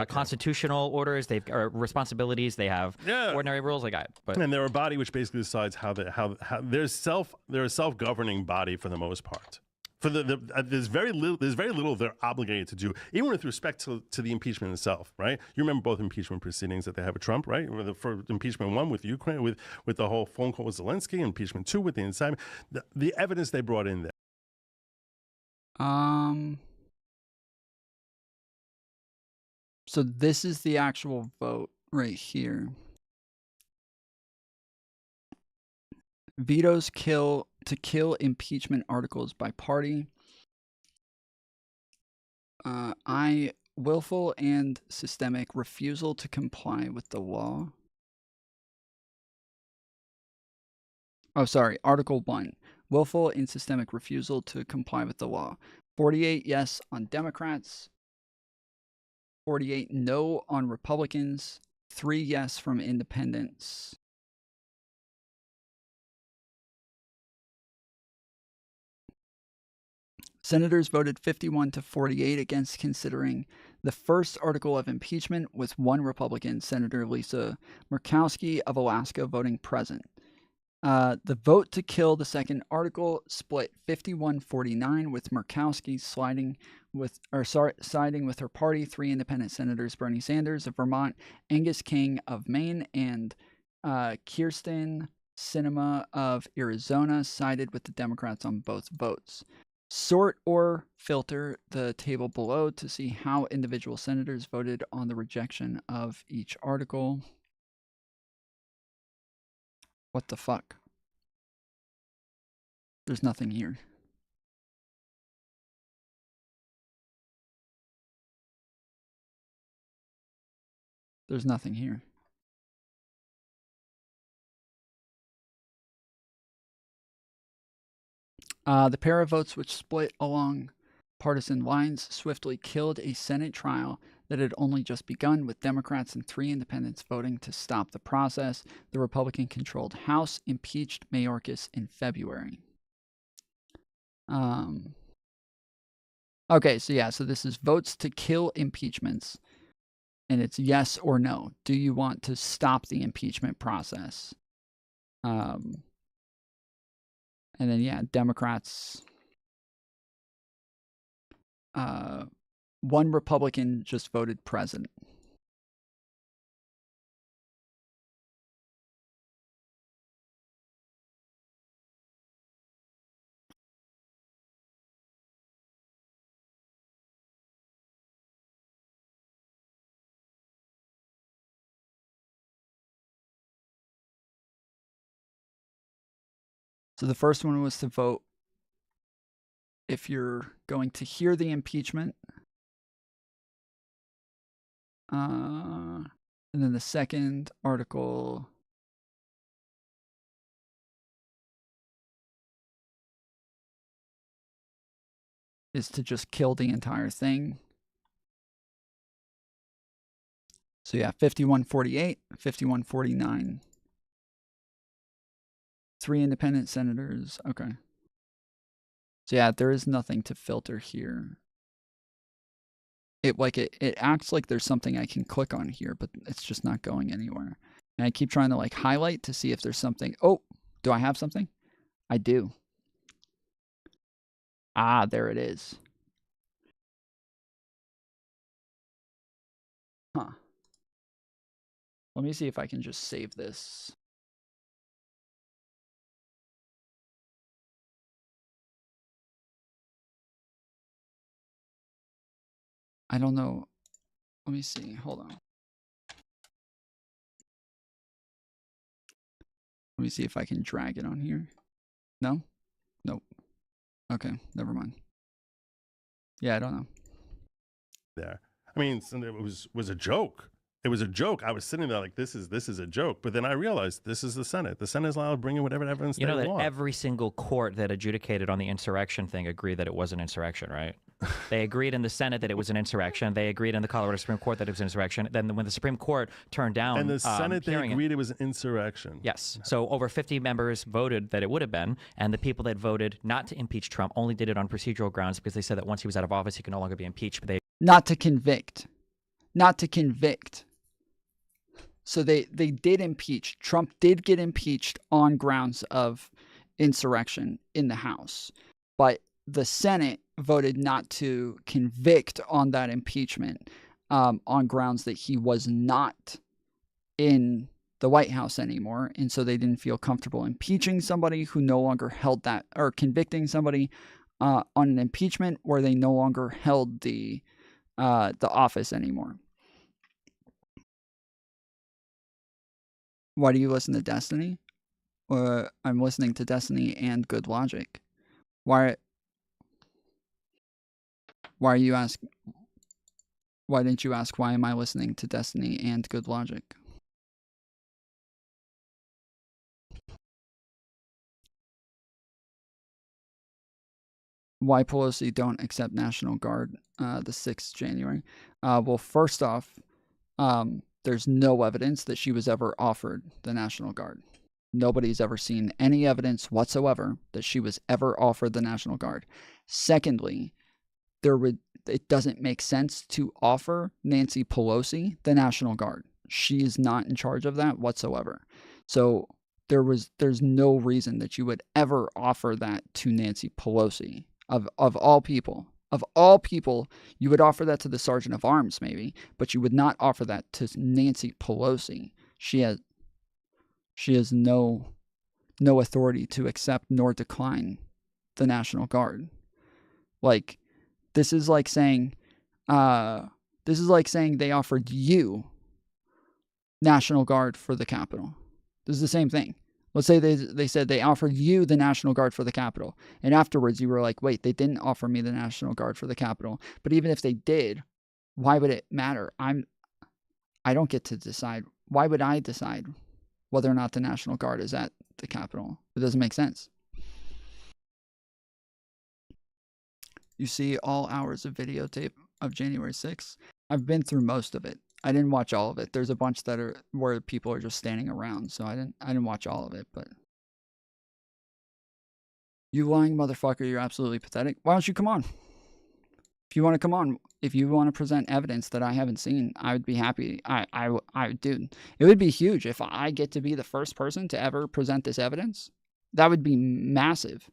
constitutional orders. They've got responsibilities. They have ordinary rules. And they're a body which basically decides how they're a self-governing body for the most part. For there's very little they're obligated to do, even with respect to the impeachment itself, right? You remember both impeachment proceedings that they have with Trump, right? For impeachment 1 with Ukraine, with the whole phone call with Zelensky, impeachment 2 with the incitement, the evidence they brought in there. So this is the actual vote right here. Vetoes to kill impeachment articles by party. Willful and systemic refusal to comply with the law. Oh, sorry. Article 1. Willful and systemic refusal to comply with the law. 48 yes on Democrats. 48 no on Republicans. 3 yes from independents. Senators voted 51 to 48 against considering The first article of impeachment was one Republican, Senator Lisa Murkowski of Alaska, voting present. The vote to kill the second article split 51-49, with Murkowski siding with her party. 3 independent senators, Bernie Sanders of Vermont, Angus King of Maine, and Kirsten Sinema of Arizona, sided with the Democrats on both votes. Sort or filter the table below to see how individual senators voted on the rejection of each article. What the fuck? There's nothing here. There's nothing here. The pair of votes which split along partisan lines swiftly killed a Senate trial that had only just begun, with Democrats and 3 independents voting to stop the process. The Republican-controlled House impeached Mayorkas in February. Okay, so this is votes to kill impeachments, and it's yes or no. Do you want to stop the impeachment process? And then, Democrats, one Republican just voted present. So the first one was to vote if you're going to hear the impeachment. And then the second article is to just kill the entire thing. So 51-48, 51-49. 3 independent senators. Okay. So there is nothing to filter here. It acts like there's something I can click on here, but it's just not going anywhere. And I keep trying to highlight to see if there's something. Oh, do I have something? I do. Ah, there it is. Huh. Let me see if I can just save this. I don't know. Let me see. Hold on. Let me see if I can drag it on here. No? Nope. Okay, never mind. Yeah, I don't know. There. I mean, it was a joke. It was a joke. I was sitting there like, this is a joke. But then I realized this is the Senate. The Senate is allowed to bring in whatever evidence they want. You know that every single court that adjudicated on the insurrection thing agreed that it was an insurrection, right? They agreed in the Senate that it was an insurrection. They agreed in the Colorado Supreme Court that it was an insurrection. Then when the Supreme Court turned down and the Senate, they agreed it was an insurrection. Yes. So over 50 members voted that it would have been, and the people that voted not to impeach Trump only did it on procedural grounds because they said that once he was out of office, he could no longer be impeached. But not to convict. Not to convict. So they did impeach. Trump did get impeached on grounds of insurrection in the House. But the Senate voted not to convict on that impeachment on grounds that he was not in the White House anymore. And so they didn't feel comfortable impeaching somebody who no longer held that, or convicting somebody on an impeachment where they no longer held the office anymore. Why do you listen to Destiny? I'm listening to Destiny and GoodLawgic. Why are you asking? Why didn't you ask why am I listening to Destiny and GoodLawgic? Why Pelosi don't accept National Guard the 6th January? Well, first off, there's no evidence that she was ever offered the National Guard. Nobody's ever seen any evidence whatsoever that she was ever offered the National Guard. Secondly, it doesn't make sense to offer Nancy Pelosi the National Guard. She is not in charge of that whatsoever. So there's no reason that you would ever offer that to Nancy Pelosi. Of all people. Of all people, you would offer that to the Sergeant of Arms, maybe, but you would not offer that to Nancy Pelosi. She has no authority to accept nor decline the National Guard. Like, this is like saying they offered you National Guard for the Capitol. This is the same thing. Let's say they said they offered you the National Guard for the Capitol, and afterwards you were like, wait, they didn't offer me the National Guard for the Capitol. But even if they did, why would it matter? I don't get to decide. Why would I decide whether or not the National Guard is at the Capitol? It doesn't make sense. You see all hours of videotape of January 6th. I've been through most of it. I didn't watch all of it. There's a bunch that are where people are just standing around, so I didn't watch all of it, but you lying motherfucker, you're absolutely pathetic. Why don't you come on? If you want to come on, if you want to present evidence that I haven't seen, I would be happy. Dude, it would be huge if I get to be the first person to ever present this evidence. That would be massive.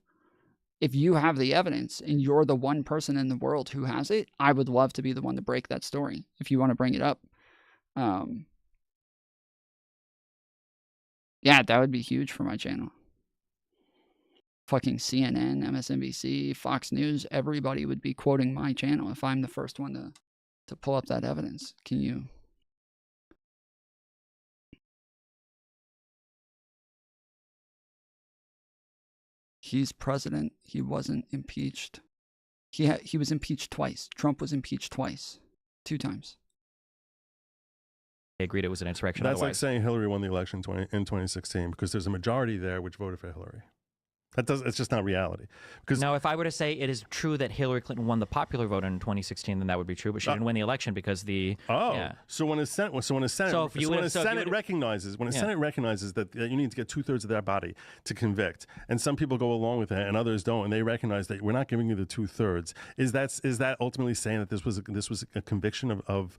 If you have the evidence and you're the one person in the world who has it, I would love to be the one to break that story. If you want to bring it up. Yeah, that would be huge for my channel. Fucking CNN, MSNBC, Fox News, everybody would be quoting my channel if I'm the first one to pull up that evidence. Can you? He's president. He wasn't impeached. He was impeached twice. Trump was impeached twice. 2 times. They agreed it was an insurrection. That's otherwise. like saying Hillary won the election in 2016 because there's a majority there which voted for Hillary. It's just not reality. Because no, if I were to say it is true that Hillary Clinton won the popular vote in 2016, then that would be true. But she didn't win the election because the So when a Senate recognizes that you need to get 2/3 of their body to convict, and some people go along with it and others don't, and they recognize that we're not giving you the 2/3, is that ultimately saying that this was a conviction of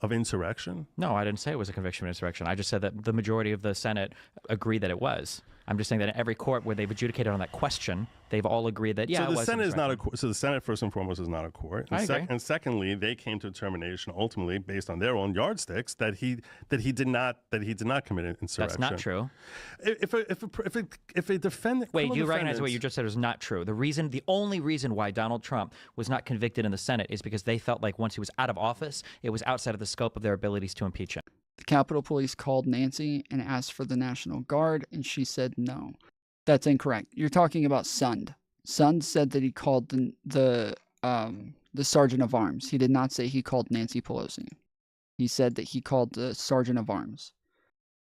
insurrection? No, I didn't say it was a conviction of insurrection. I just said that the majority of the Senate agreed that it was. I'm just saying that in every court where they've adjudicated on that question, they've all agreed that, so the Senate is not a court. So the Senate, first and foremost, is not a court. And secondly, they came to a determination ultimately based on their own yardsticks that he did not commit an insurrection. That's not true. If a defendant, wait, you recognize what you just said is not true. The only reason why Donald Trump was not convicted in the Senate is because they felt like once he was out of office, it was outside of the scope of their abilities to impeach him. The Capitol Police called Nancy and asked for the National Guard, and she said no. That's incorrect. You're talking about Sund. Sund said that he called the Sergeant of Arms. He did not say he called Nancy Pelosi. He said that he called the Sergeant of Arms.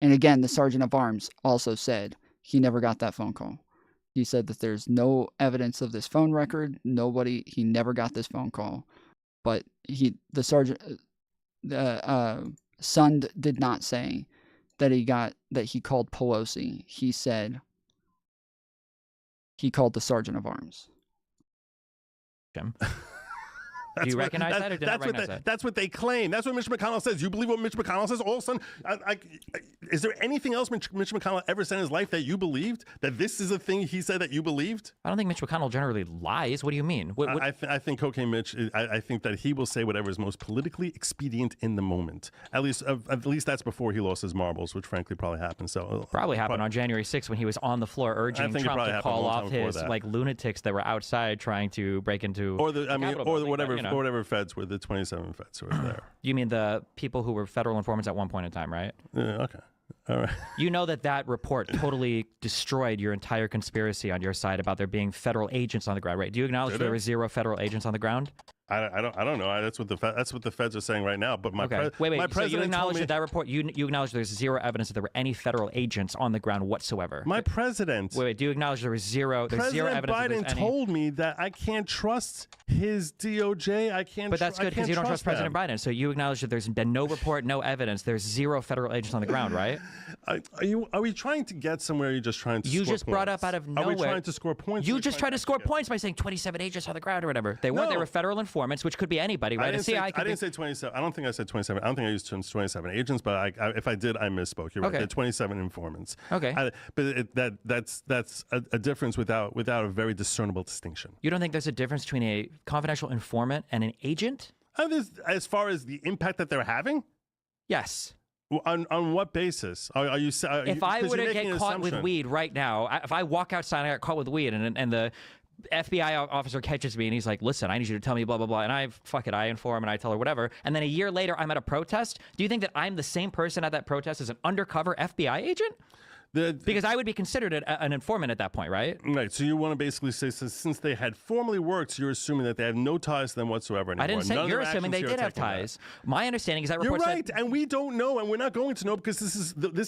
And again, the Sergeant of Arms also said he never got that phone call. He said that there's no evidence of this phone record. He never got this phone call. But Sund did not say that he called Pelosi. He said he called the Sergeant of Arms. Jim. Do you recognize that or do you not recognize that? That's what they claim. That's what Mitch McConnell says. You believe what Mitch McConnell says? All of a sudden, is there anything else Mitch McConnell ever said in his life that you believed? That this is a thing he said that you believed? I don't think Mitch McConnell generally lies. What do you mean? I think Cocaine Mitch, I think that he will say whatever is most politically expedient in the moment. At least that's before he lost his marbles, which frankly probably happened. So probably happened on January 6th when he was on the floor urging Trump to call off his lunatics that were outside trying to break into whatever feds were, the 27 feds who were there. You mean the people who were federal informants at one point in time, right? Yeah, okay. All right. You know that report totally destroyed your entire conspiracy on your side about there being federal agents on the ground, right? Do you acknowledge there were 0 federal agents on the ground? I don't know. That's what the feds are saying right now. But my wait. So you acknowledge that report? You acknowledge there's 0 evidence that there were any federal agents on the ground whatsoever? My president. Wait. Do you acknowledge there was zero? There's zero evidence. President Biden told me that I can't trust his DOJ. I can't. But that's good because you don't trust President Biden. So you acknowledge that there's been no report, no evidence. There's 0 federal agents on the ground, right? Are we trying to get somewhere? Or are you just trying to? You score just brought points? up out of nowhere. Are we trying to score points? You just tried to score points by saying 27 agents on the ground or whatever. They weren't. They were federal informants, which could be anybody, right? I didn't say 27. I don't think I said 27. I don't think I used terms 27 agents, but if I did, I misspoke. You're right. There are 27 informants. Okay. But that's a difference without a very discernible distinction. You don't think there's a difference between a confidential informant and an agent? As far as the impact that they're having? Yes. On what basis? Are you? If I were to get caught with weed right now, if I walk outside and I got caught with weed and the FBI officer catches me and he's like, listen, I need you to tell me blah, blah, blah. And I inform and I tell her whatever. And then a year later, I'm at a protest. Do you think that I'm the same person at that protest as an undercover FBI agent? Because I would be considered an informant at that point, right? Right. So you want to basically say, since they had formerly worked, you're assuming that they have no ties to them whatsoever anymore. I didn't say you're assuming they did have ties. My understanding is that report You're right, and we don't know, and we're not going to know because this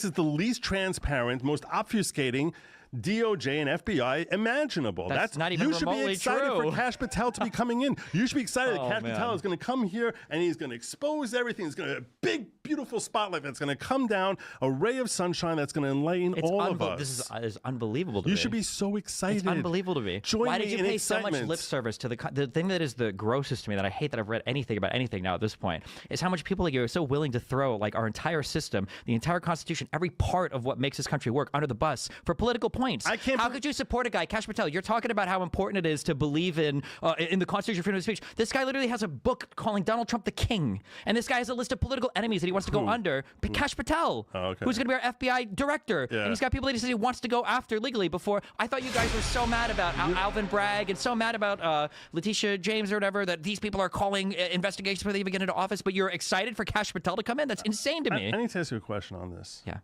is the least transparent, most obfuscating DOJ and FBI imaginable. That's not even you should remotely be excited true. for Kash Patel to be coming in. You should be excited that Kash Patel is going to come here and he's going to expose everything. It's going to be a big, beautiful spotlight that's going to come down, a ray of sunshine that's going to enlighten all of us. This is unbelievable to me. You should be so excited. It's unbelievable to me. Join Why did me you in pay excitement. so much lip service to the thing that is the grossest to me, that I hate that I've read anything about anything now at this point, is how much people like you are so willing to throw like our entire system, the entire Constitution, every part of what makes this country work under the bus for political points. How could you support a guy, Kash Patel? You're talking about how important it is to believe in the Constitution of freedom of speech. This guy literally has a book calling Donald Trump the king, and this guy has a list of political enemies that he wants to go under. Kash Patel, who's going to be our FBI director, and he's got people that he says he wants to go after legally. Before, I thought you guys were so mad about Alvin Bragg and so mad about Letitia James or whatever, that these people are calling investigations before they even get into office, but you're excited for Kash Patel to come in? That's insane to me. I need to ask you a question on this. Yeah.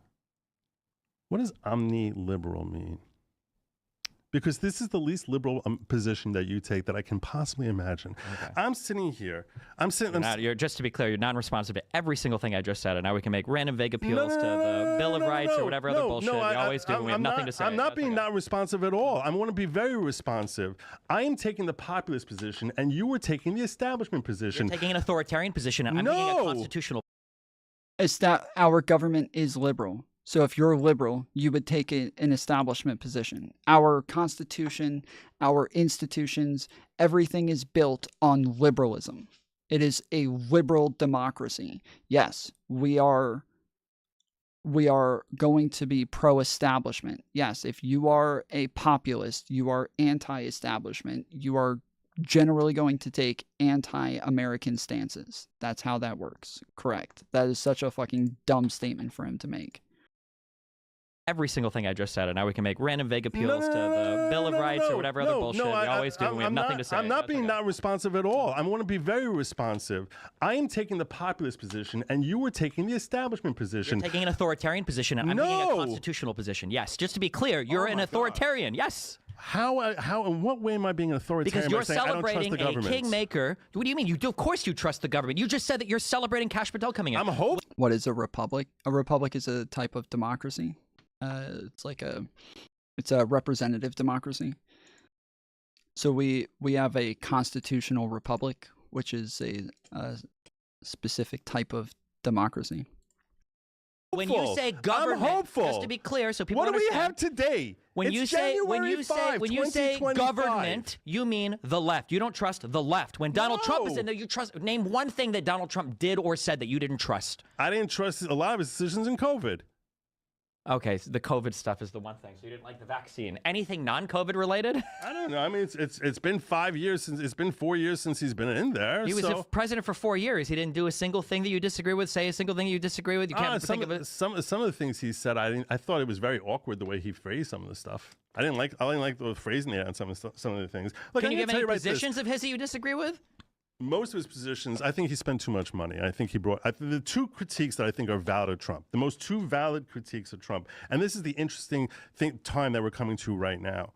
What does omni-liberal mean? Because this is the least liberal position that you take that I can possibly imagine. Okay. I'm sitting here. You're just to be clear, you're non-responsive to every single thing I just said, and now we can make random vague appeals to the Bill of Rights or whatever other bullshit we always do. We have nothing to say. I'm not being not responsive at all. I want to be very responsive. I am taking the populist position, and you were taking the establishment position. You're taking an authoritarian position, and I'm taking a constitutional. It's that our government is liberal. So if you're liberal, you would take an establishment position. Our Constitution, our institutions, everything is built on liberalism. It is a liberal democracy. Yes, we are going to be pro-establishment. Yes, if you are a populist, you are anti-establishment, you are generally going to take anti-American stances. That's how that works. Correct. That is such a fucking dumb statement for him to make. Every single thing I just said, and now we can make random vague appeals to the Bill of Rights or whatever other bullshit we always do. We have nothing to say. I'm not being not responsive at all. I want to be very responsive. I am taking the populist position, and you were taking the establishment position. You're taking an authoritarian position, and I'm taking a constitutional position. Yes, just to be clear, you're an authoritarian. God. Yes. How, in what way am I being an authoritarian? Because you're celebrating a kingmaker. What do you mean? Of course you trust the government. You just said that you're celebrating Kash Patel coming in. I'm hoping. What is a republic? A republic is a type of democracy. It's a representative democracy. So we have a constitutional republic, which is a specific type of democracy. When you say government, I'm hopeful. Just to be clear, so people what understand. do we have today? When you say government, you mean the left. You don't trust the left. When Donald Trump is in there, you trust. Name one thing that Donald Trump did or said that you didn't trust. I didn't trust a lot of his decisions in COVID. Okay, so the COVID stuff is the one thing. So you didn't like the vaccine. Anything non-COVID related? I don't know. I mean, it's been 5 years since it's been 4 years since he's been in there. He was the president for 4 years. He didn't do a single thing that you disagree with. Say a single thing you disagree with. You can't think of it. Some of the things he said, I thought it was very awkward the way he phrased some of the stuff. I didn't like the phrasing there on some of the things. Look, can you give any positions of his that you disagree with? Most of his positions, I think he spent too much money. I think he brought the two critiques that I think are valid of Trump, the most two valid critiques of Trump. And this is the interesting time that we're coming to right now,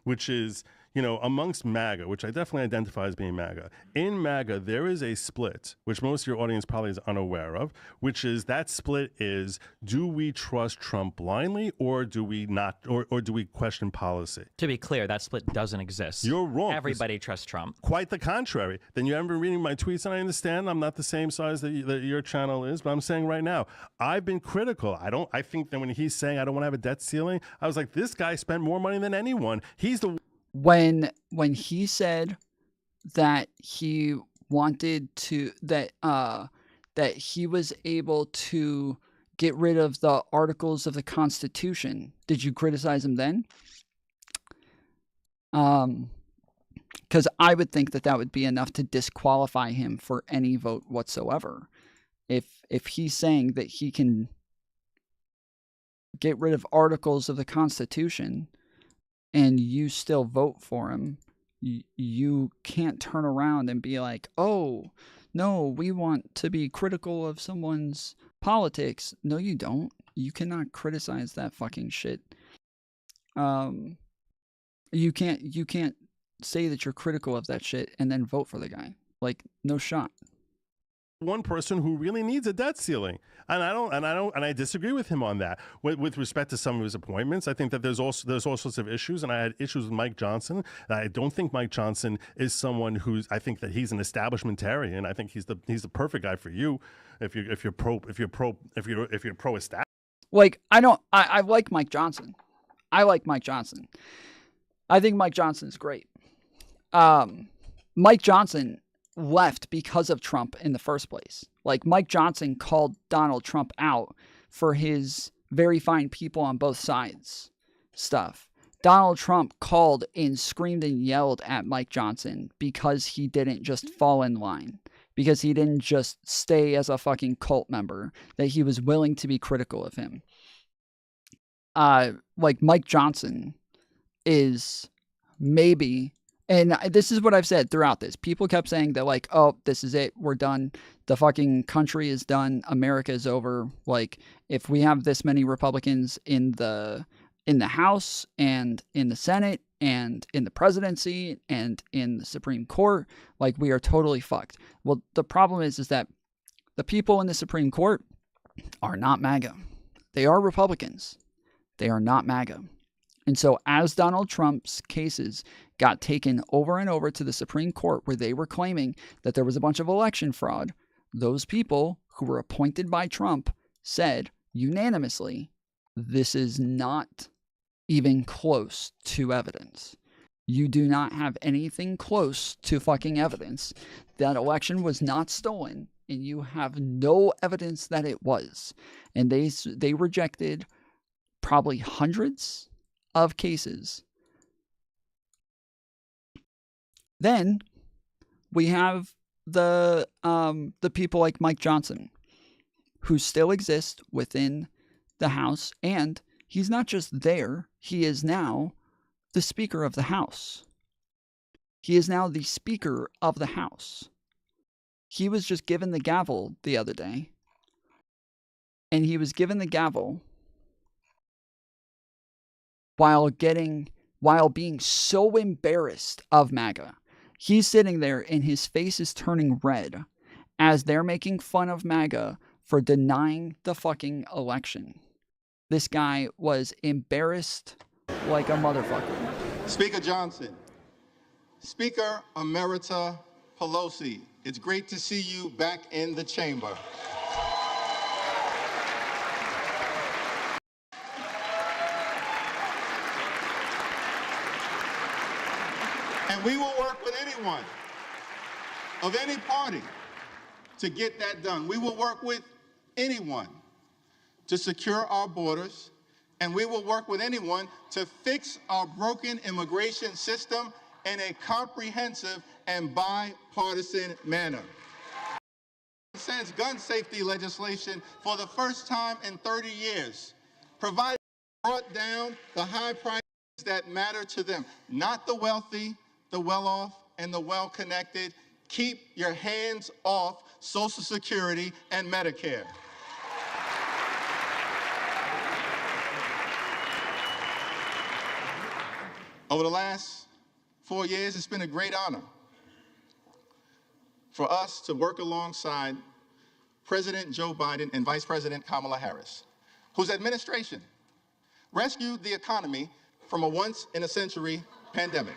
which is you know, amongst MAGA, which I definitely identify as being MAGA, in MAGA, there is a split, which most of your audience probably is unaware of, which is that split is, do we trust Trump blindly or do we not, or do we question policy? To be clear, that split doesn't exist. You're wrong. Everybody trusts Trump. Quite the contrary. Then you haven't been reading my tweets, and I understand I'm not the same size that your channel is, but I'm saying right now, I've been critical. I think that when he's saying I don't want to have a debt ceiling, I was like, this guy spent more money than anyone. He's the when he said that he wanted to that he was able to get rid of the articles of the Constitution, did you criticize him then? Because I would think that would be enough to disqualify him for any vote whatsoever. If he's saying that he can get rid of articles of the Constitution and you still vote for him, you can't turn around and be like, oh, no, we want to be critical of someone's politics. No, you don't. You cannot criticize that fucking shit. You can't say that you're critical of that shit and then vote for the guy. Like, no shot. one person who really needs a debt ceiling, and I disagree with him on that. With respect to some of his appointments, I think that there's all sorts of issues, and I had issues with Mike Johnson. I don't think Mike Johnson is someone I think that he's an establishmentarian. I think he's the perfect guy for you if you're pro establishment. Like, I like Mike Johnson. I like Mike Johnson. I think Mike Johnson's great. Mike Johnson left because of Trump in the first place. Like, Mike Johnson called Donald Trump out for his very fine people on both sides stuff. Donald Trump called and screamed and yelled at Mike Johnson because he didn't just fall in line, because he didn't just stay as a fucking cult member, that he was willing to be critical of him. Like, Mike Johnson is maybe, and this is what I've said throughout this. People kept saying that, like, oh, this is it. We're done. The fucking country is done. America is over. Like, if we have this many Republicans in the House and in the Senate and in the presidency and in the Supreme Court, like, we are totally fucked. Well, the problem is that the people in the Supreme Court are not MAGA. They are Republicans. They are not MAGA. And so as Donald Trump's cases got taken over and over to the Supreme Court, where they were claiming that there was a bunch of election fraud, those people who were appointed by Trump said unanimously, this is not even close to evidence. You do not have anything close to fucking evidence. That election was not stolen, and you have no evidence that it was. And they rejected probably hundreds of cases. Then we have the people like Mike Johnson, who still exist within the House, and he's not just there, he is now the Speaker of the House. He is now the Speaker of the House. He was just given the gavel the other day, and he was given the gavel while being so embarrassed of MAGA. He's sitting there and his face is turning red as they're making fun of MAGA for denying the fucking election. This guy was embarrassed like a motherfucker. Speaker Johnson, Speaker Emerita Pelosi, it's great to see you back in the chamber. And we will work with anyone of any party to get that done. We will work with anyone to secure our borders, and we will work with anyone to fix our broken immigration system in a comprehensive and bipartisan manner. Since gun safety legislation for the first time in 30 years, brought down the high prices that matter to them, not the wealthy, the well-off, and the well-connected. Keep your hands off Social Security and Medicare. Over the last 4 years, it's been a great honor for us to work alongside President Joe Biden and Vice President Kamala Harris, whose administration rescued the economy from a once-in-a-century pandemic,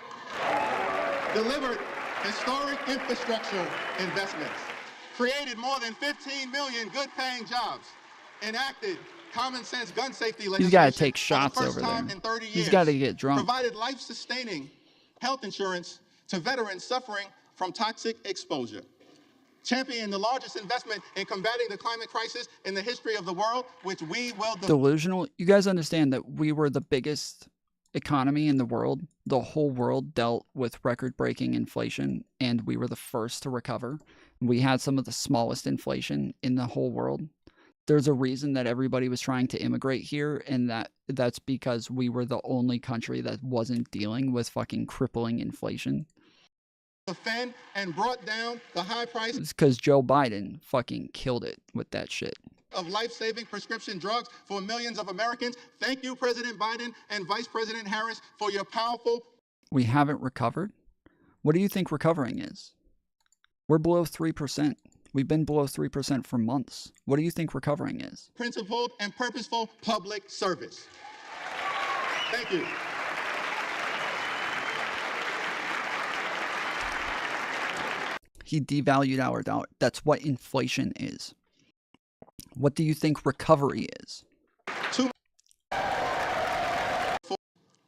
delivered historic infrastructure investments, created more than 15 million good-paying jobs, enacted common-sense gun safety legislation. He's got to take shots for the over first time there. in 30 years, He's got to get drunk. provided life-sustaining health insurance to veterans suffering from toxic exposure, championed the largest investment in combating the climate crisis in the history of the world, which we will... Delusional. You guys understand that we were the biggest economy in the world. The whole world dealt with record-breaking inflation, and we were the first to recover. We had some of the smallest inflation in the whole world. There's a reason that everybody was trying to immigrate here, and that's because we were the only country that wasn't dealing with fucking crippling inflation. Defend and brought down the high price. It's because Joe Biden fucking killed it with that shit. Of life-saving prescription drugs for millions of Americans. Thank you, President Biden and Vice President Harris, for your powerful... We haven't recovered? What do you think recovering is? We're below 3%. We've been below 3% for months. What do you think recovering is? Principled and purposeful public service. Thank you. He devalued our dollar. That's what inflation is. What do you think recovery is?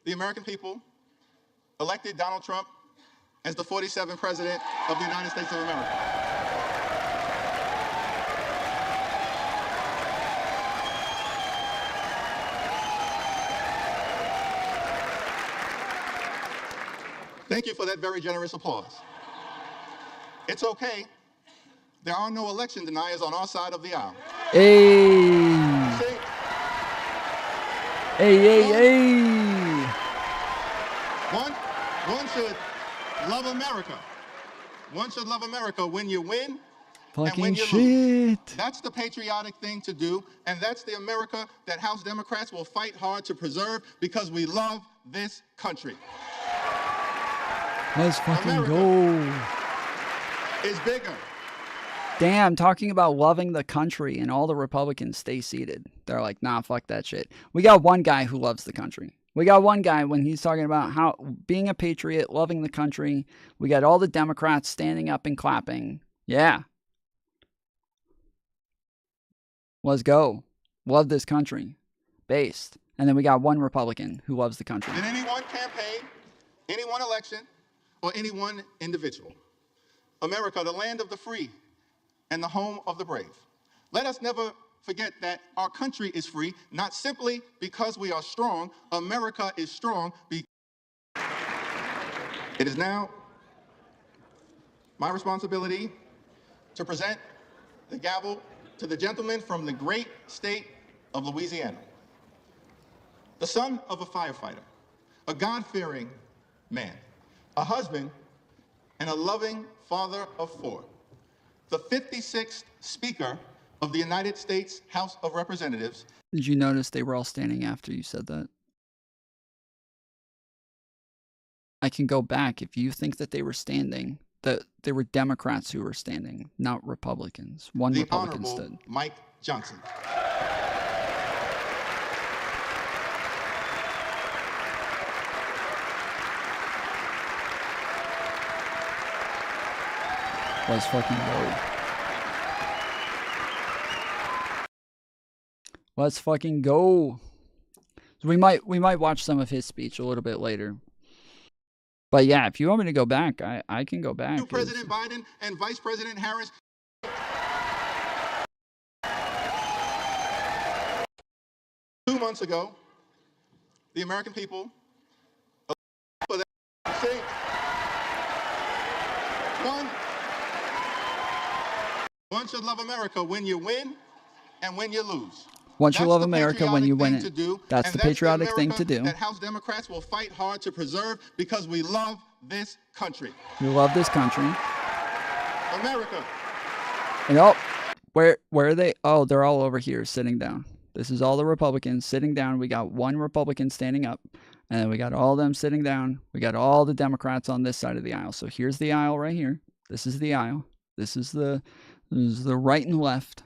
The American people elected Donald Trump as the 47th President of the United States of America. Thank you for that very generous applause. It's okay. There are no election deniers on our side of the aisle. Hey! See? Hey! One should love America. One should love America when you win and when you lose. That's the patriotic thing to do, and that's the America that House Democrats will fight hard to preserve because we love this country. Let's fucking go. Is bigger. Damn, talking about loving the country, and all the Republicans stay seated. They're like, nah, fuck that shit. We got one guy who loves the country. We got one guy when he's talking about how being a patriot, loving the country. We got all the Democrats standing up and clapping. Yeah. Let's go. Love this country. Based. And then we got one Republican who loves the country. In any one campaign, any one election, or any one individual. America, the land of the free and the home of the brave. Let us never forget that our country is free, not simply because we are strong. America is strong because it is now my responsibility to present the gavel to the gentleman from the great state of Louisiana, the son of a firefighter, a God-fearing man, a husband, and a loving father of four, the 56th Speaker of the United States House of Representatives. Did you notice they were all standing after you said that? I can go back. If you think that they were standing, that they were Democrats who were standing, not Republicans. One The Republican Honorable stood. Mike Johnson. Let's fucking go. Let's fucking go. So we might watch some of his speech a little bit later. But yeah, if you want me to go back, I can go back. President Biden and Vice President Harris. Two months ago, the American people for that seat. One should love America when you win and when you lose. Once you love America, when you win it. That's the patriotic thing to do. That House Democrats will fight hard to preserve because we love this country. We love this country. America. And oh, where are they? Oh, they're all over here sitting down. This is all the Republicans sitting down. We got one Republican standing up, and then we got all of them sitting down. We got all the Democrats on this side of the aisle. So here's the aisle right here. This is the aisle. This is the right and left.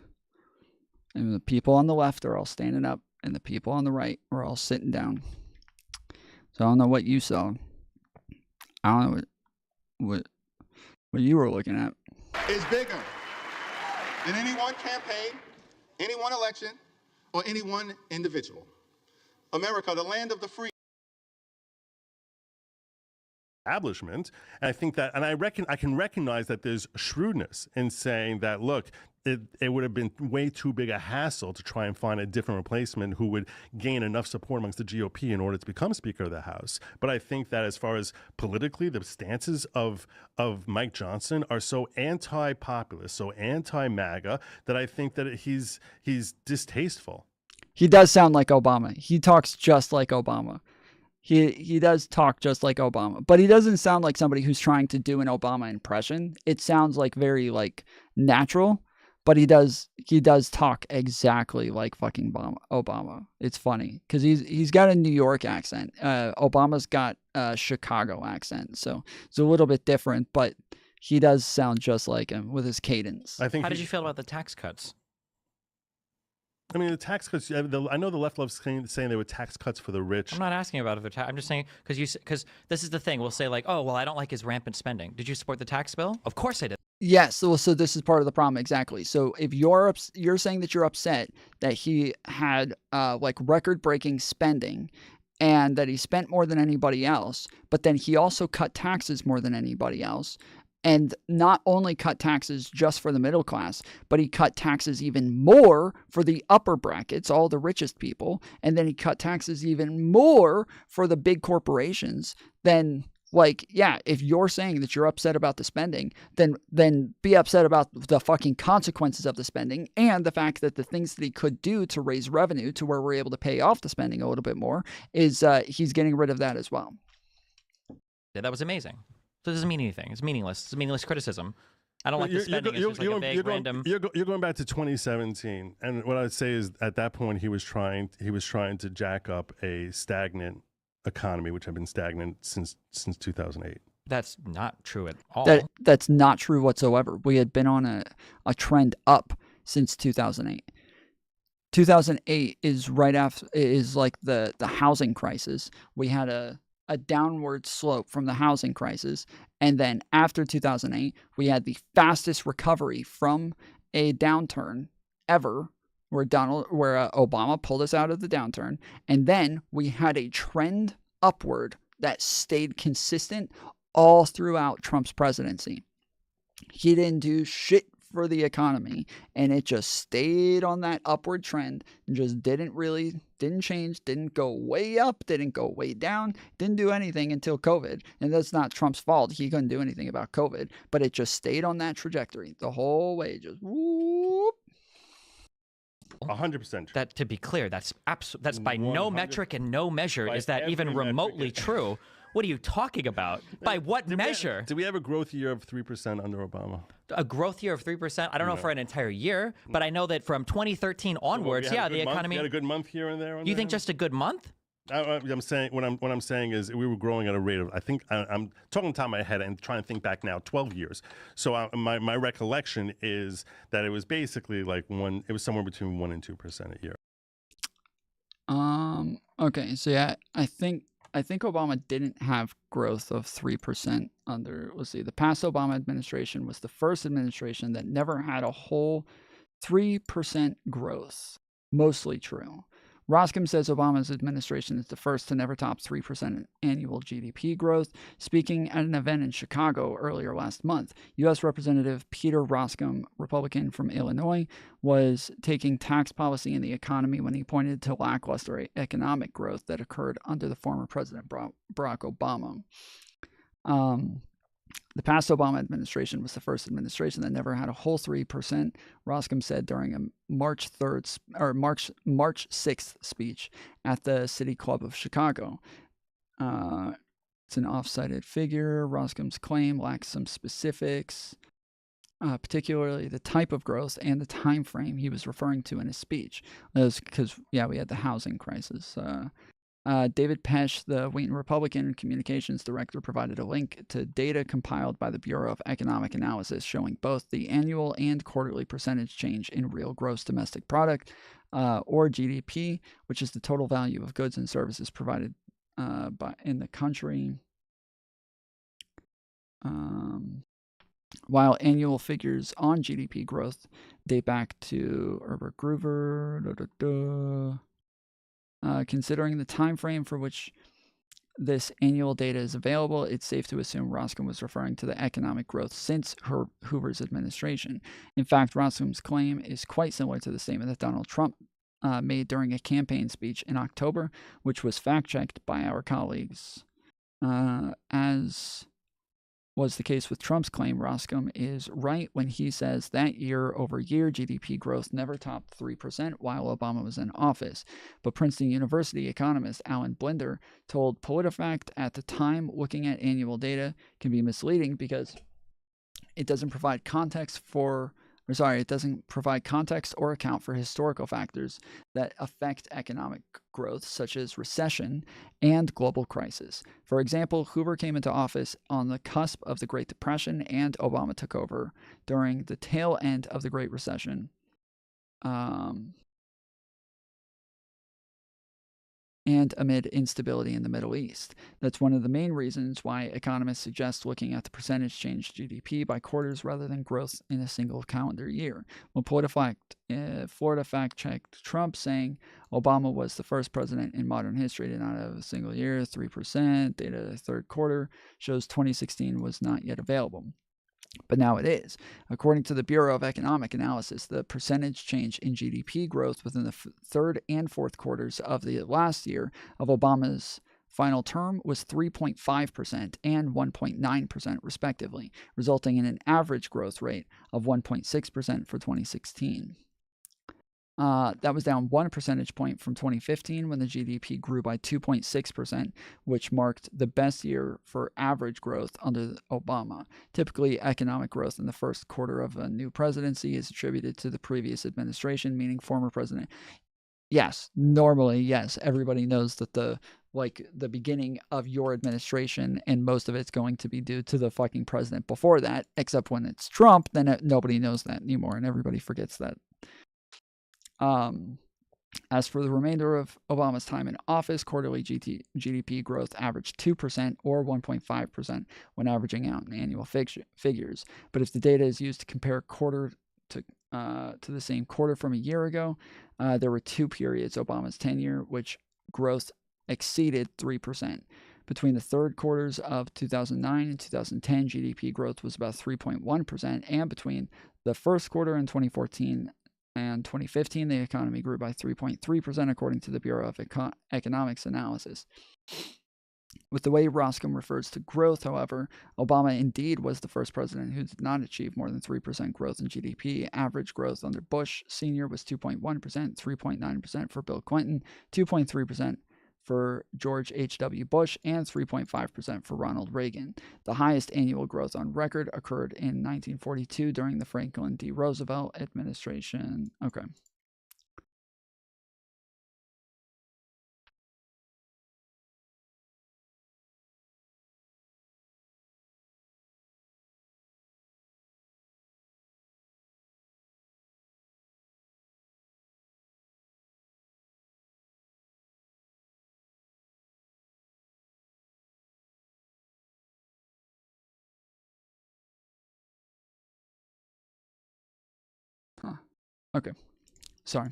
And the people on the left are all standing up, and the people on the right are all sitting down. So I don't know what you saw. I don't know what you were looking at. Is bigger than any one campaign, any one election, or any one individual. America, the land of the free. Establishment, and I think that, and I can recognize that there's shrewdness in saying that, look, it would have been way too big a hassle to try and find a different replacement who would gain enough support amongst the GOP in order to become Speaker of the House. But I think that as far as politically, the stances of Mike Johnson are so anti-populist, so anti-MAGA, that I think that he's distasteful. He does sound like Obama. He talks just like Obama. He does talk just like Obama, but he doesn't sound like somebody who's trying to do an Obama impression. It sounds like very like natural, but he does talk exactly like fucking Obama. It's funny because he's got a New York accent. Obama's got a Chicago accent, so it's a little bit different, but he does sound just like him with his cadence. How did you feel about the tax cuts? I mean, the tax cuts. I know the left loves saying they were tax cuts for the rich. I'm not asking about if they're I'm just saying because this is the thing. We'll say like, oh, well, I don't like his rampant spending. Did you support the tax bill? Of course I did. Yes. So this is part of the problem. Exactly. So if you're saying that you're upset that he had like record-breaking spending and that he spent more than anybody else, but then he also cut taxes more than anybody else. And not only cut taxes just for the middle class, but he cut taxes even more for the upper brackets, all the richest people. And then he cut taxes even more for the big corporations. Then, like, yeah, if you're saying that you're upset about the spending, then be upset about the fucking consequences of the spending and the fact that the things that he could do to raise revenue to where we're able to pay off the spending a little bit more is he's getting rid of that as well. Yeah, that was amazing. So it doesn't mean anything. It's meaningless. It's a meaningless criticism. I don't like the spending. It's just like a vague random. You're going back to 2017, and what I'd say is at that point he was trying to jack up a stagnant economy, which had been stagnant since 2008. That's not true at all. That's not true whatsoever. We had been on a trend up since 2008. 2008 is right after is like the housing crisis. We had a downward slope from the housing crisis. And then after 2008, we had the fastest recovery from a downturn ever where Obama pulled us out of the downturn. And then we had a trend upward that stayed consistent all throughout Trump's presidency. He didn't do shit for the economy, and it just stayed on that upward trend and just didn't change, didn't go way up, didn't go way down, didn't do anything until COVID. And that's not Trump's fault. He couldn't do anything about COVID, but it just stayed on that trajectory the whole way. Just whoop. 100%. That, to be clear, that's by no metric and no measure is that even remotely true. What are you talking about? By what measure? Did we have a growth year of 3% under Obama? A growth year of 3%? I don't know for an entire year, but I know that from 2013 onwards, the economy. We had a good month here and there. You think just a good month? I'm saying what I'm saying is we were growing at a rate of, I think I'm talking top of my head and trying to think back now, 12 years. So my recollection is that it was basically like it was somewhere between 1% and 2% a year. Okay. So yeah, I think Obama didn't have growth of 3% under, let's see, the past Obama administration was the first administration that never had a whole 3% growth. Mostly true. Roscom says Obama's administration is the first to never top 3% annual GDP growth. Speaking at an event in Chicago earlier last month, U.S. Representative Peter Roscom, Republican from Illinois, was taking tax policy in the economy when he pointed to lackluster economic growth that occurred under the former President Barack Obama. The past Obama administration was the first administration that never had a whole 3%, Roscom said during a March 6th speech at the City Club of Chicago. It's an off-cited figure. Roscom's claim lacks some specifics. particularly the type of growth and the time frame he was referring to in his speech. That was because, yeah, we had the housing crisis. David Pesch, the Wheaton Republican communications director, provided a link to data compiled by the Bureau of Economic Analysis showing both the annual and quarterly percentage change in real gross domestic product, or GDP, which is the total value of goods and services provided in the country. While annual figures on GDP growth date back to Herbert Groover, considering the time frame for which this annual data is available, it's safe to assume Roskin was referring to the economic growth since Hoover's administration. In fact, Roskin's claim is quite similar to the statement that Donald Trump made during a campaign speech in October, which was fact-checked by our colleagues. As was the case with Trump's claim, Roskin is right when he says that year-over-year GDP growth never topped 3% while Obama was in office. But Princeton University economist Alan Blinder told PolitiFact at the time looking at annual data can be misleading because it doesn't provide context or account for historical factors that affect economic growth, such as recession and global crisis. For example, Hoover came into office on the cusp of the Great Depression, and Obama took over during the tail end of the Great Recession. And amid instability in the Middle East. That's one of the main reasons why economists suggest looking at the percentage change GDP by quarters rather than growth in a single calendar year. When Florida fact-checked Trump, saying Obama was the first president in modern history to not have a single year, 3%, data third quarter, shows 2016 was not yet available. But now it is. According to the Bureau of Economic Analysis, the percentage change in GDP growth within the third and fourth quarters of the last year of Obama's final term was 3.5% and 1.9% respectively, resulting in an average growth rate of 1.6% for 2016. That was down 1 percentage point from 2015 when the GDP grew by 2.6%, which marked the best year for average growth under Obama. Typically, economic growth in the first quarter of a new presidency is attributed to the previous administration, meaning former president. Yes, normally, yes, everybody knows that the beginning of your administration and most of it's going to be due to the fucking president before that, except when it's Trump, then nobody knows that anymore and everybody forgets that. As for the remainder of Obama's time in office, quarterly GDP growth averaged 2% or 1.5% when averaging out in annual figures. But if the data is used to compare quarter to the same quarter from a year ago, there were two periods Obama's tenure which growth exceeded 3%. Between the third quarters of 2009 and 2010, GDP growth was about 3.1%, and between the first quarter in 2014 and 2015, the economy grew by 3.3%, according to the Bureau of Economics Analysis. With the way Roskin refers to growth, however, Obama indeed was the first president who did not achieve more than 3% growth in GDP. Average growth under Bush Sr. was 2.1%, 3.9% for Bill Clinton, 2.3% for George H.W. Bush, and 3.5% for Ronald Reagan. The highest annual growth on record occurred in 1942 during the Franklin D. Roosevelt administration. Okay. Okay. Sorry.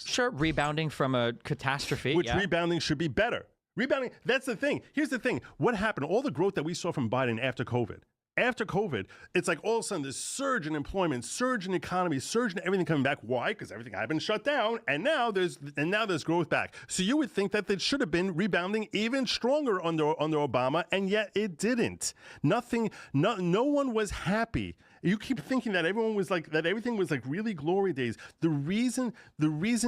Sure, rebounding from a catastrophe. Which rebounding should be better. Rebounding, that's the thing. Here's the thing. What happened? All the growth that we saw from Biden after COVID. After COVID, it's like all of a sudden this surge in employment, surge in economy, surge in everything coming back. Why? Because everything had been shut down, and now there's growth back. So you would think that there should have been rebounding even stronger under Obama, and yet it didn't. No one was happy. You keep thinking that everything was like really glory days. The reason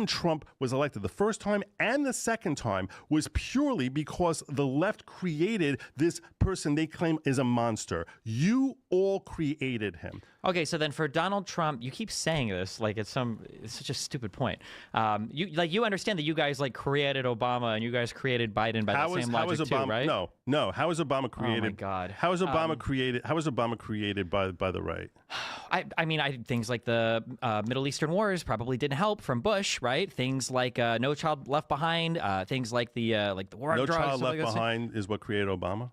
Trump was elected the first time and the second time was purely because the left created this person they claim is a monster. You all created created him. Okay, so then for Donald Trump, you keep saying this like it's such a stupid point. You understand that you guys like created Obama and you guys created Biden by the same logic too, right? No. How is Obama created? Oh my God. How is Obama created? How is Obama created by the right? I mean, things like the Middle Eastern wars probably didn't help from Bush, right? Things like No Child Left Behind, things like the war on drugs. No Child Left like Behind is what created Obama.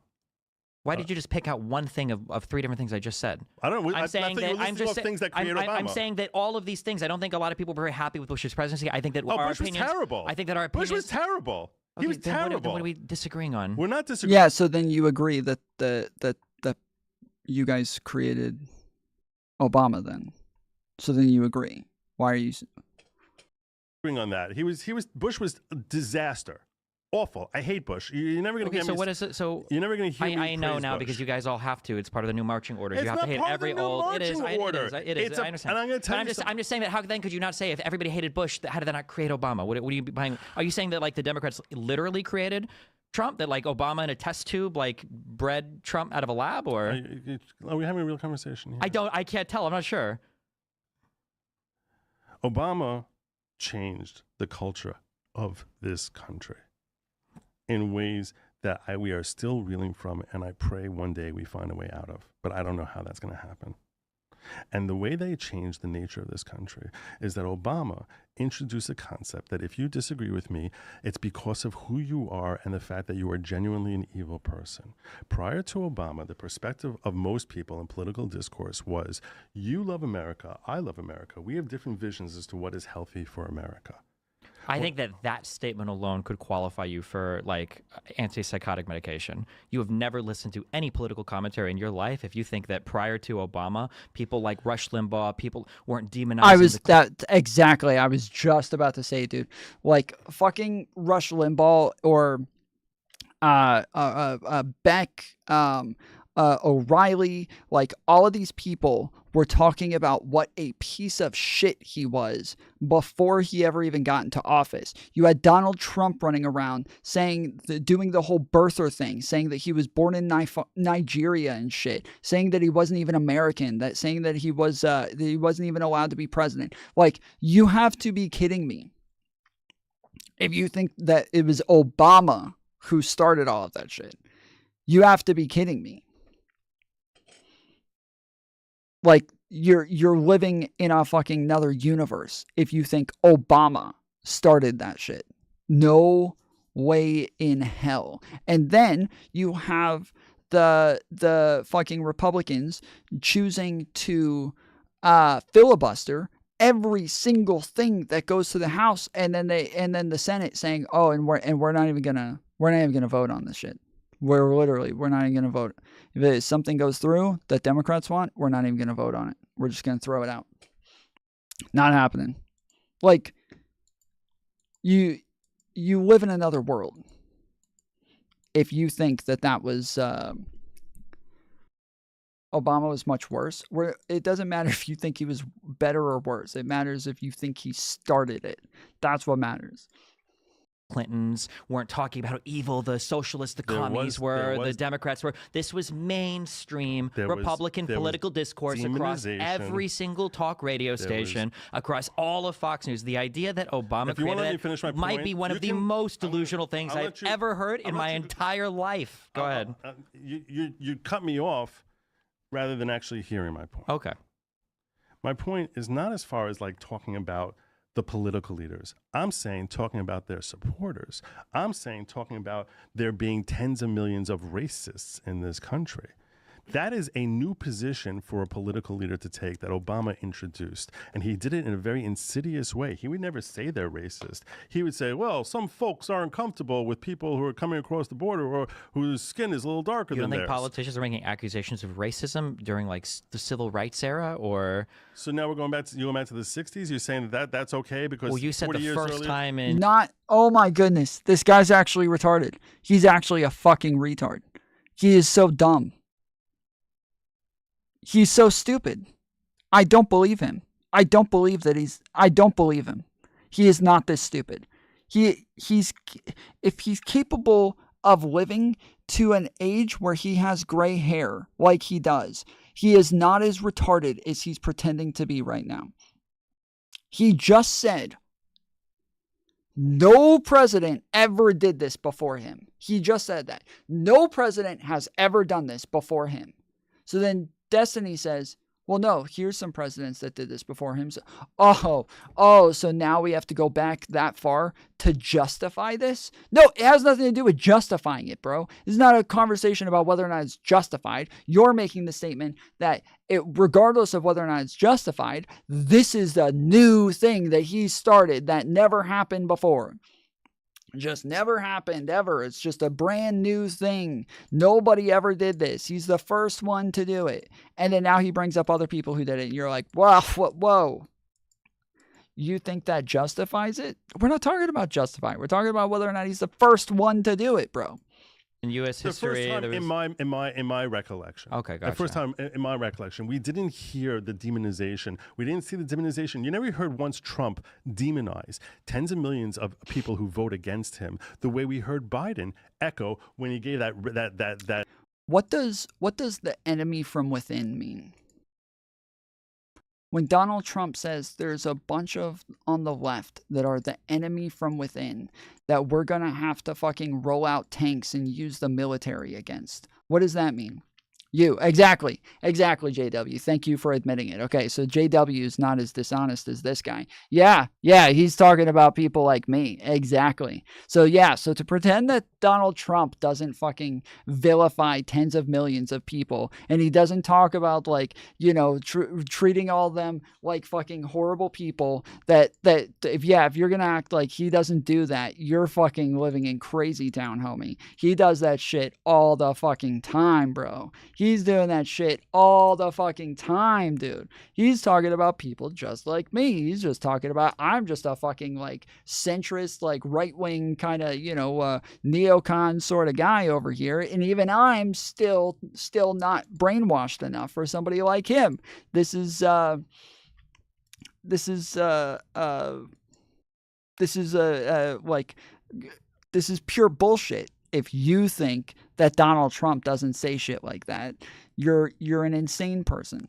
Why did you just pick out one thing of three different things I just said? I don't know. I'm saying that I'm just things that created Obama. I'm saying that all of these things. I don't think a lot of people were very happy with Bush's presidency. I think that our Bush opinions. Was terrible. I think that our opinions. Bush was terrible. Okay, he was terrible. What are we disagreeing on? We're not disagreeing. Yeah. So then you agree that that you guys created Obama then. So then you agree. Why are you agreeing on that? Bush was a disaster. Awful. I hate Bush. You're never going to get me. So what is it? So you're never going to hear me I know praise now Bush. because you guys all have to. It's part of the new marching orders. It's you have not to hate part every of the new old. marching order. It is. I understand. And I'm going to tell you I'm just saying that. How then could you not say if everybody hated Bush? How did that not create Obama? What are you behind? Are you saying that like the Democrats literally created Trump? That like Obama in a test tube like bred Trump out of a lab? Or are we having a real conversation here? I can't tell. I'm not sure. Obama changed the culture of this country in ways that we are still reeling from, and I pray one day we find a way out of. But I don't know how that's going to happen. And the way they changed the nature of this country is that Obama introduced a concept that if you disagree with me, it's because of who you are and the fact that you are genuinely an evil person. Prior to Obama, the perspective of most people in political discourse was, you love America, I love America. We have different visions as to what is healthy for America. I think that statement alone could qualify you for like antipsychotic medication. You have never listened to any political commentary in your life if you think that prior to Obama, people like Rush Limbaugh, people weren't demonizing. Exactly. I was just about to say, dude, like fucking Rush Limbaugh or Beck, O'Reilly, like all of these people were talking about what a piece of shit he was before he ever even got into office. You had Donald Trump running around doing the whole birther thing, saying that he was born in Nigeria and shit, saying that he wasn't even American, saying that he wasn't even allowed to be president. Like, you have to be kidding me if you think that it was Obama who started all of that shit. You have to be kidding me. Like, you're living in a fucking another universe if you think Obama started that shit. No way in hell. And then you have the fucking Republicans choosing to filibuster every single thing that goes to the House, and then the Senate saying, "Oh, and we're not even gonna vote on this shit. We're not even gonna vote. If something goes through that Democrats want, we're not even gonna vote on it. We're just gonna throw it out." Not happening. Like, you live in another world if you think that was Obama was much worse. It doesn't matter if you think he was better or worse. It matters if you think he started it. That's what matters. Clintons weren't talking about how evil the socialists, the commies were, the Democrats were. This was mainstream Republican political discourse across every single talk radio station, across all of Fox News. The idea that Obama created might be one of the most delusional things I've ever heard in my entire life. Go ahead. You cut me off rather than actually hearing my point. Okay. My point is not as far as like talking about the political leaders. I'm saying talking about their supporters. I'm saying talking about there being tens of millions of racists in this country. That is a new position for a political leader to take that Obama introduced. And he did it in a very insidious way. He would never say they're racist. He would say, well, some folks aren't comfortable with people who are coming across the border or whose skin is a little darker than theirs. You don't think politicians are making accusations of racism during like the civil rights era, or? So now we're going back to the 60s? You're saying that's okay because well, you said the first time in... Oh my goodness. This guy's actually retarded. He's actually a fucking retard. He is so dumb. He's so stupid. I don't believe him. I don't believe him. He is not this stupid. If he's capable of living to an age where he has gray hair like he does, He is not as retarded as he's pretending to be right now. He just said no president ever did this before him. He just said that. No president has ever done this before him. So then Destiny says, well, no, here's some presidents that did this before him. So, so now we have to go back that far to justify this? No, it has nothing to do with justifying it, bro. This is not a conversation about whether or not it's justified. You're making the statement that regardless of whether or not it's justified, this is a new thing that he started that never happened before. Just never happened ever. It's just a brand new thing. Nobody ever did this. He's the first one to do it. And then now he brings up other people who did it. And you're like, wow, whoa. You think that justifies it? We're not talking about justifying. We're talking about whether or not he's the first one to do it, bro. In U.S. history, the first time in my recollection. Okay, gotcha. The first time in my recollection, we didn't hear the demonization. We didn't see the demonization. You never heard once Trump demonize tens of millions of people who vote against him the way we heard Biden echo when he gave that. What does the enemy from within mean? When Donald Trump says there's a bunch of on the left that are the enemy from within that we're going to have to fucking roll out tanks and use the military against, what does that mean? You. Exactly, JW. Thank you for admitting it. Okay, so JW is not as dishonest as this guy. Yeah, he's talking about people like me. Exactly. So to pretend that Donald Trump doesn't fucking vilify tens of millions of people, and he doesn't talk about, like, treating all of them like fucking horrible people, that if you're gonna act like he doesn't do that, you're fucking living in crazy town, homie. He does that shit all the fucking time, bro. He's doing that shit all the fucking time, dude. He's talking about people just like me. He's just talking about, I'm just a fucking, like, centrist, like, right-wing kind of, neocon sort of guy over here. And even I'm still not brainwashed enough for somebody like him. This is pure bullshit. If you think that Donald Trump doesn't say shit like that, you're an insane person.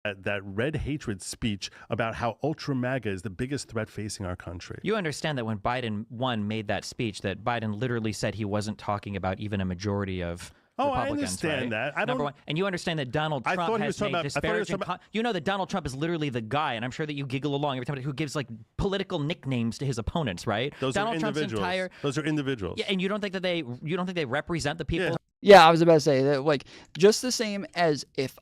That red hatred speech about how ultra MAGA is the biggest threat facing our country. You understand that when Biden made that speech, that Biden literally said he wasn't talking about even a majority of Republicans, I understand right? that. Number one. And you understand that Donald Trump has made disparaging... You know that Donald Trump is literally the guy, and I'm sure that you giggle along every time, who gives, like, political nicknames to his opponents, right? Donald Trump's entire... Those are individuals. Yeah, and you don't think that they represent the people? Yeah, I was about to say that, like, just the same as if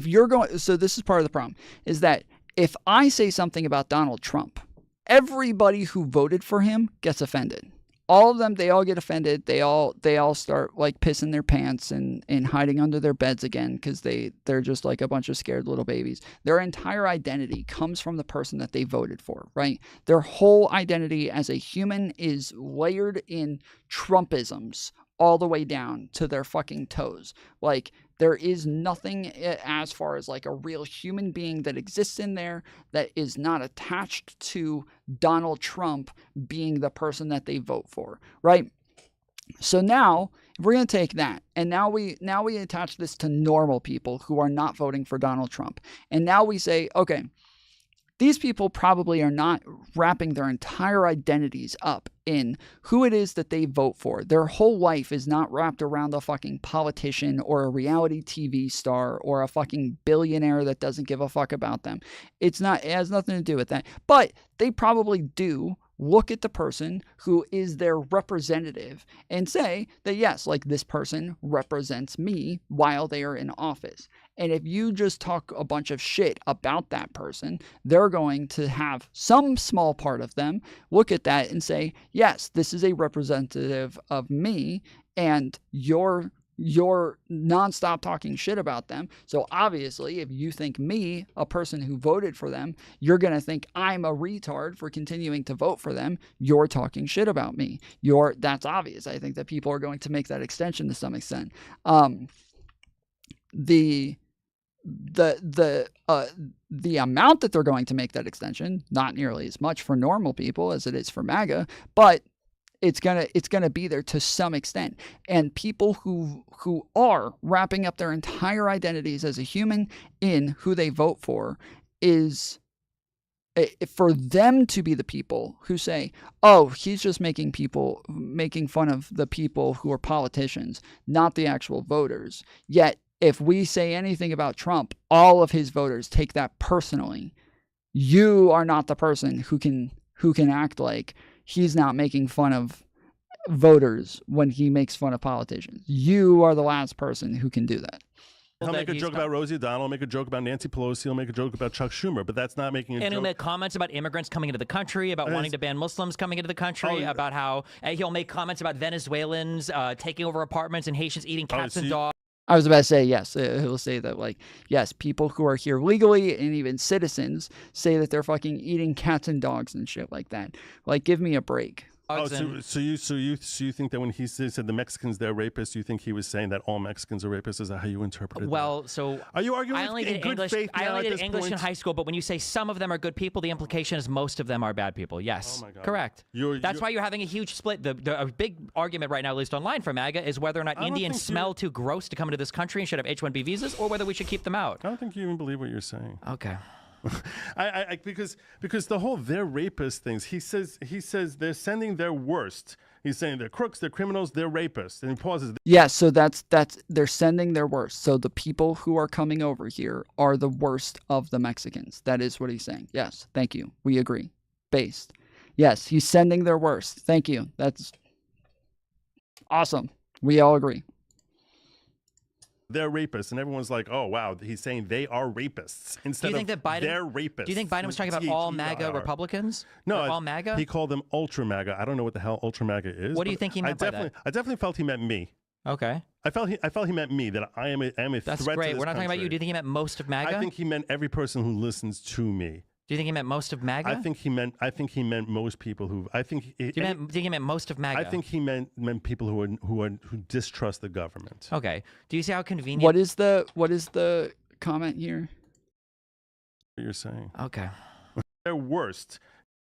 you're going... So this is part of the problem, is that if I say something about Donald Trump, everybody who voted for him gets offended. All of them, they all get offended. They all start, like, pissing their pants and hiding under their beds again because they're just like a bunch of scared little babies. Their entire identity comes from the person that they voted for, right? Their whole identity as a human is layered in Trumpisms all the way down to their fucking toes. Like, there is nothing as far as, like, a real human being that exists in there that is not attached to Donald Trump being the person that they vote for, right? So now we're going to take that, and now we attach this to normal people who are not voting for Donald Trump. And now we say, okay, these people probably are not wrapping their entire identities up in who it is that they vote for. Their whole life is not wrapped around a fucking politician or a reality TV star or a fucking billionaire that doesn't give a fuck about them. It has nothing to do with that. But they probably do look at the person who is their representative and say that, yes, like, this person represents me while they are in office. And if you just talk a bunch of shit about that person, they're going to have some small part of them look at that and say, yes, this is a representative of me, and you're nonstop talking shit about them. So obviously, if you think me, a person who voted for them, you're going to think I'm a retard for continuing to vote for them. You're talking shit about me. That's obvious. I think that people are going to make that extension to some extent. The amount that they're going to make that extension, not nearly as much for normal people as it is for MAGA, but it's gonna be there to some extent. And people who are wrapping up their entire identities as a human in who they vote for is for them to be the people who say, oh, he's just making fun of the people who are politicians, not the actual voters. Yet if we say anything about Trump, all of his voters take that personally. You are not the person who can act like he's not making fun of voters when he makes fun of politicians. You are the last person who can do that. He'll make a joke about Rosie O'Donnell, make a joke about Nancy Pelosi, he'll make a joke about Chuck Schumer, but that's not making a joke. And he'll make comments about immigrants coming into the country, about wanting to ban Muslims coming into the country, about how he'll make comments about Venezuelans taking over apartments and Haitians eating cats and dogs. I was about to say, yes, he'll say that, like, yes, people who are here legally and even citizens say that they're fucking eating cats and dogs and shit like that. Like, give me a break. Oh, so you think that when he said the Mexicans, they're rapists, you think he was saying that all Mexicans are rapists? Is that how you interpret it? Well, so are you arguing I only did good faith now I only at did this English point? in high school, but when you say some of them are good people, the implication is most of them are bad people. Yes, Oh my God. correct. That's why you're having a huge split. A big argument right now, at least online for MAGA, is whether or not I don't Indians think smell too gross to come into this country and should have H-1B visas, or whether we should keep them out. I don't think you even believe what you're saying. Okay. Because the whole they're rapist things, he says they're sending their worst. He's saying they're crooks, they're criminals, they're rapists, and he pauses. Yeah, so that's they're sending their worst. So the people who are coming over here are the worst of the Mexicans. That is what he's saying. Yes, thank you. We agree. Based. Yes, he's sending their worst. Thank you. That's awesome. We all agree. They're rapists, and everyone's like, "Oh wow, he's saying they are rapists." Instead Do you think of that Biden? they're rapists. Do you think Biden was talking about all MAGA Republicans? No, all MAGA. He called them ultra MAGA. I don't know what the hell ultra MAGA is. What do you think he meant by that? I definitely felt he meant me. Okay. I felt he meant me, that I am a That's threat great. to this We're not talking about country. you. Do you think he meant most of MAGA? I think he meant every person who listens to me. Do you think he meant most of MAGA? I think he meant most people who. I think. Do you think he meant most of MAGA? I think he meant people who distrust the government. Okay. Do you see how convenient? What is the comment here? What you're saying? Okay. Their worst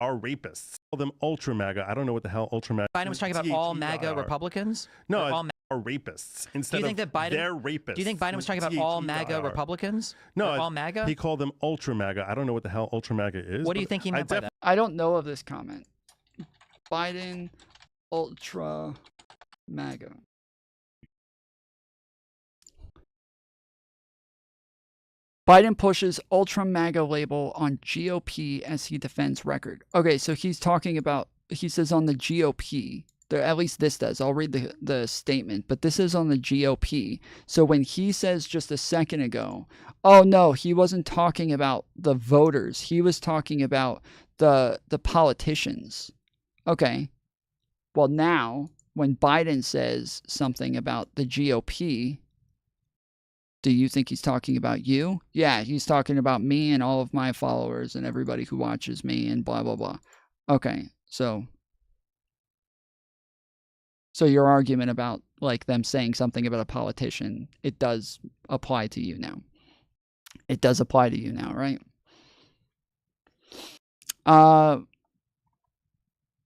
are rapists. Call them ultra MAGA. I don't know what the hell ultra MAGA. Biden was talking about all MAGA Republicans. No, all are rapists. Do Instead you think that Biden? they're rapists. Do you think Biden was talking about all MAGA Republicans? No, all MAGA. He called them ultra MAGA. I don't know what the hell ultra MAGA is. What do you think he meant by that? I don't know of this comment. Biden ultra MAGA. Biden pushes ultra MAGA label on GOP as he defends record. Okay, so he says on the GOP, at least this does. I'll read the statement, but this is on the GOP. So when he says just a second ago, oh no, he wasn't talking about the voters. He was talking about the politicians. Okay. Well, now when Biden says something about the GOP, do you think he's talking about you? Yeah, he's talking about me and all of my followers and everybody who watches me and blah, blah, blah. Okay, so your argument about like them saying something about a politician, it does apply to you now. It does apply to you now, right?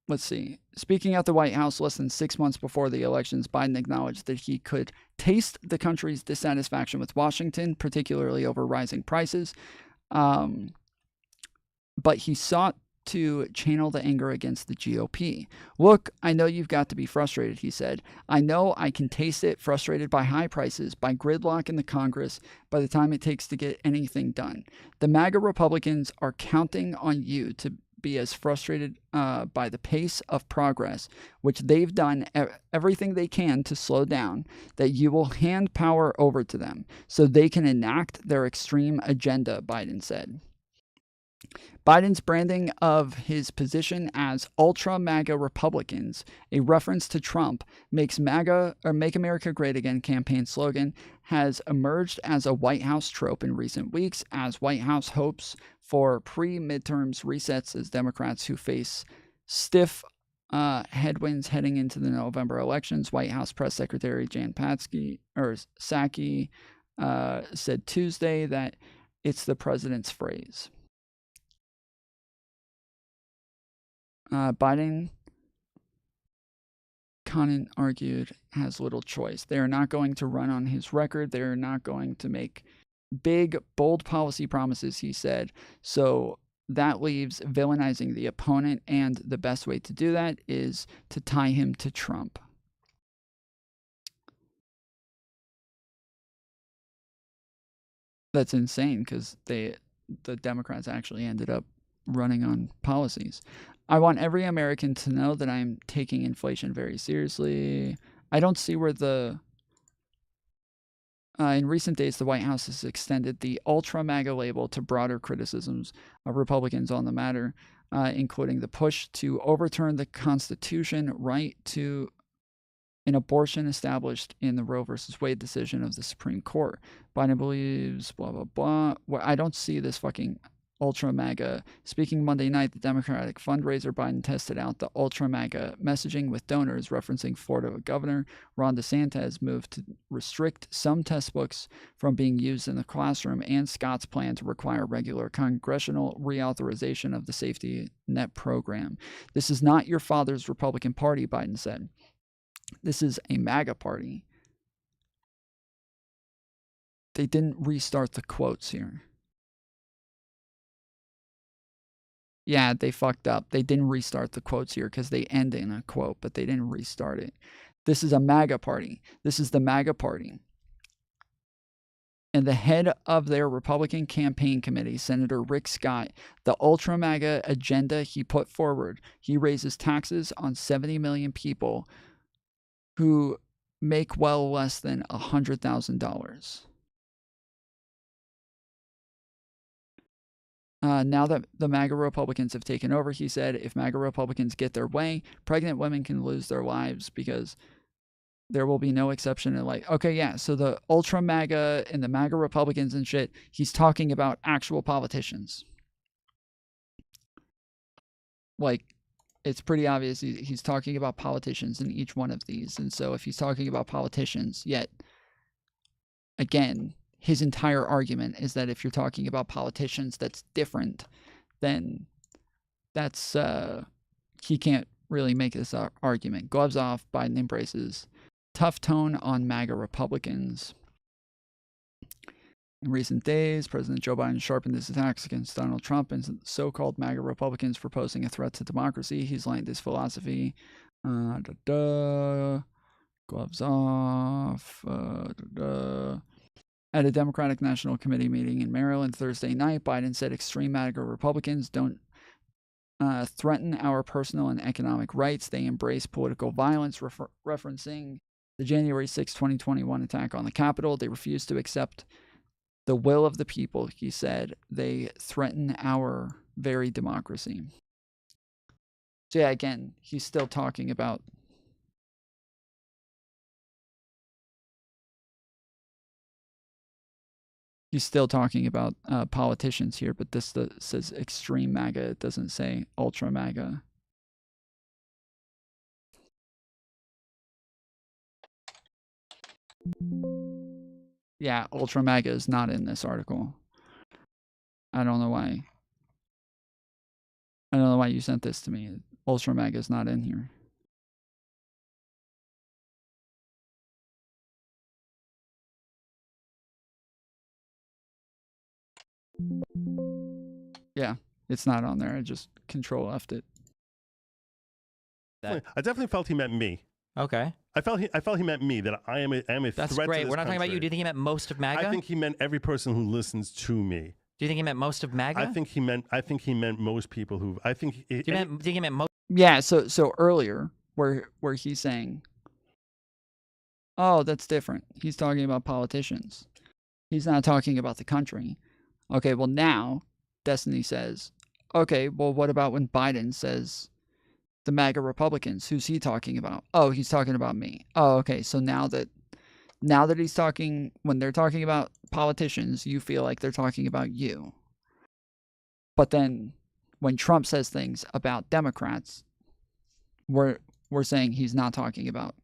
Let's see. Speaking at the White House less than 6 months before the elections, Biden acknowledged that he could taste the country's dissatisfaction with Washington, particularly over rising prices. But he sought to channel the anger against the GOP. Look, I know you've got to be frustrated, he said. I know I can taste it, frustrated by high prices, by gridlock in the Congress, by the time it takes to get anything done. The MAGA Republicans are counting on you to be as frustrated by the pace of progress, which they've done everything they can to slow down, that you will hand power over to them so they can enact their extreme agenda, Biden said. Biden's branding of his position as ultra MAGA Republicans, a reference to Trump, makes MAGA or Make America Great Again campaign slogan, has emerged as a White House trope in recent weeks as White House hopes for pre-midterms resets as Democrats who face stiff headwinds heading into the November elections. White House Press Secretary Jan Psaki said Tuesday that it's the president's phrase. Biden Conant argued, has little choice. They are not going to run on his record. They are not going to make big, bold policy promises, he said. So that leaves villainizing the opponent, and the best way to do that is to tie him to Trump. That's insane because the Democrats actually ended up running on policies. I want every American to know that I'm taking inflation very seriously. I don't see where the... in recent days, the White House has extended the ultra MAGA label to broader criticisms of Republicans on the matter, including the push to overturn the Constitution, right to an abortion established in the Roe versus Wade decision of the Supreme Court. Biden believes blah, blah, blah. Well, I don't see this fucking ultra MAGA. Speaking Monday night, the Democratic fundraiser, Biden tested out the ultra MAGA messaging with donors, referencing Florida Governor Ron DeSantis' move to restrict some textbooks from being used in the classroom, and Scott's plan to require regular congressional reauthorization of the safety net program. This is not your father's Republican Party, Biden said. This is a MAGA party. They didn't restart the quotes here. Yeah, they fucked up. They didn't restart the quotes here because they end in a quote, but they didn't restart it. This is a MAGA party. This is the MAGA party. And the head of their Republican campaign committee, Senator Rick Scott, the ultra MAGA agenda he put forward, he raises taxes on 70 million people who make well less than $100,000. Now that the MAGA Republicans have taken over, he said, if MAGA Republicans get their way, pregnant women can lose their lives because there will be no exception. And like, okay, yeah, so the ultra MAGA and the MAGA Republicans and shit, he's talking about actual politicians. Like, it's pretty obvious he's talking about politicians in each one of these. And so if he's talking about politicians, yet, again, his entire argument is that if you're talking about politicians that's different, then that's, he can't really make this argument. Gloves off, Biden embraces tough tone on MAGA Republicans. In recent days, President Joe Biden sharpened his attacks against Donald Trump and so-called MAGA Republicans for posing a threat to democracy. He's lined his philosophy. Gloves off. At a Democratic National Committee meeting in Maryland Thursday night, Biden said extreme MAGA Republicans don't threaten our personal and economic rights. They embrace political violence, referencing the January 6, 2021 attack on the Capitol. They refuse to accept the will of the people, he said. They threaten our very democracy. So yeah, again, he's still talking about politicians here, but this says extreme MAGA. It doesn't say ultra MAGA. Yeah, ultra MAGA is not in this article. I don't know why. I don't know why you sent this to me. Ultra MAGA is not in here. Yeah, it's not on there. I just Control F'd it. I definitely felt he meant me. Okay. I felt he meant me, that I am a That's threat great. to this We're not talking about you. country. Do you think he meant most of MAGA? I think he meant every person who listens to me. Do you think he meant most of MAGA? I think he meant most people who. I think. Do you think he meant most? Yeah. So earlier, where he's saying, oh, that's different. He's talking about politicians. He's not talking about the country. Okay. Well, now Destiny says, okay. Well, what about when Biden says the MAGA Republicans? Who's he talking about? Oh, he's talking about me. Oh, okay. So now that he's talking, when they're talking about politicians, you feel like they're talking about you. But then when Trump says things about Democrats, we're saying he's not talking about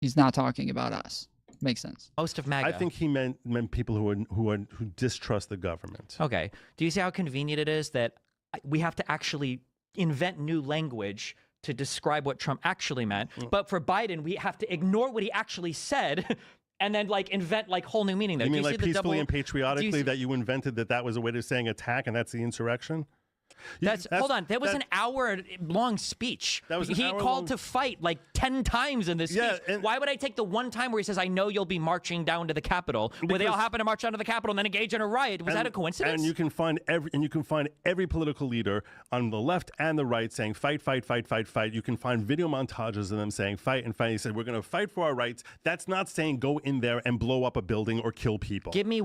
us. Makes sense. Most of MAGA. I think he meant people who distrust the government. Okay. Do you see how convenient it is that we have to actually invent new language to describe what Trump actually meant. But for Biden, we have to ignore what he actually said and then like invent like whole new meaning. There. You mean see like the peacefully double- and patriotically that you invented that was a way of saying attack and that's the insurrection? Hold on. That was an hour-long speech. He called to fight like 10 times in this speech. Why would I take the one time where he says, "I know you'll be marching down to the Capitol," where they all happen to march down to the Capitol and then engage in a riot? Was that a coincidence? And you can find every political leader on the left and the right saying fight, fight, fight, fight, fight. You can find video montages of them saying fight and fight. He said, "We're going to fight for our rights." That's not saying go in there and blow up a building or kill people. Give me.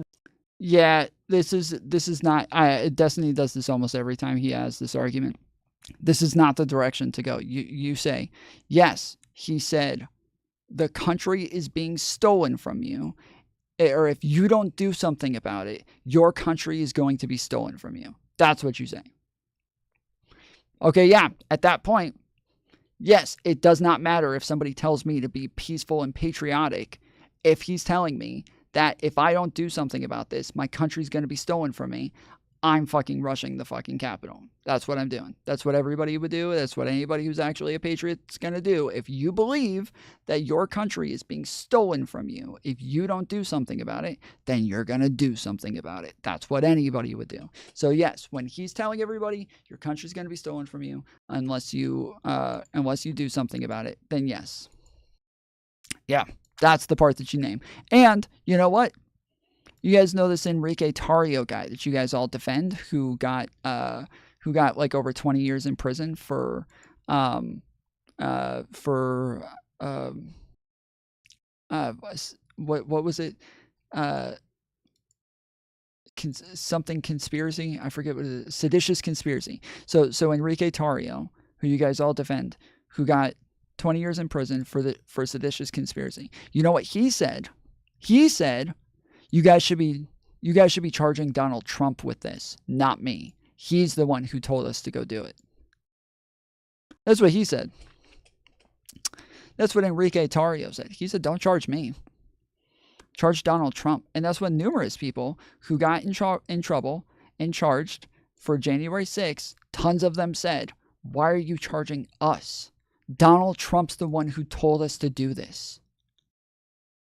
Yeah, this is not. Destiny does this almost every time he has this argument. This is not the direction to go. You say, yes, he said, the country is being stolen from you, or if you don't do something about it, your country is going to be stolen from you. That's what you say. Okay, yeah, at that point, yes, it does not matter if somebody tells me to be peaceful and patriotic. If he's telling me that if I don't do something about this, my country's going to be stolen from me, I'm fucking rushing the fucking Capitol. That's what I'm doing. That's what everybody would do. That's what anybody who's actually a patriot's going to do. If you believe that your country is being stolen from you, if you don't do something about it, then you're going to do something about it. That's what anybody would do. So yes, when he's telling everybody your country's going to be stolen from you unless you do something about it, then yes. Yeah. That's the part that you name. And you know what? You guys know this Enrique Tarrio guy that you guys all defend, who got like over 20 years in prison for what was it? Something conspiracy. I forget what it is. Seditious conspiracy. So Enrique Tarrio, who you guys all defend, who got 20 years in prison for seditious conspiracy. You know what he said? He said, you guys should be charging Donald Trump with this, not me. He's the one who told us to go do it. That's what he said. That's what Enrique Tarrio said. He said, don't charge me. Charge Donald Trump. And that's what numerous people who got in trouble and charged for January 6th, tons of them said, why are you charging us? Donald Trump's the one who told us to do this.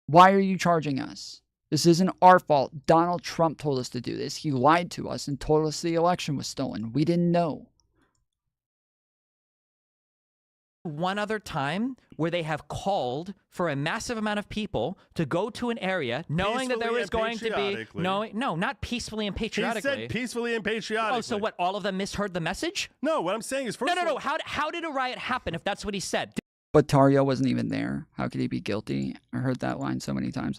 Why are you charging us? This isn't our fault. Donald Trump told us to do this. He lied to us and told us the election was stolen. We didn't know. One other time where they have called for a massive amount of people to go to an area knowing that there was going to be no, not peacefully and patriotically. He said peacefully and patriotically. Oh, so what? All of them misheard the message? No, what I'm saying is first. No. How did a riot happen if that's what he said? But Tarrio wasn't even there. How could he be guilty? I heard that line so many times.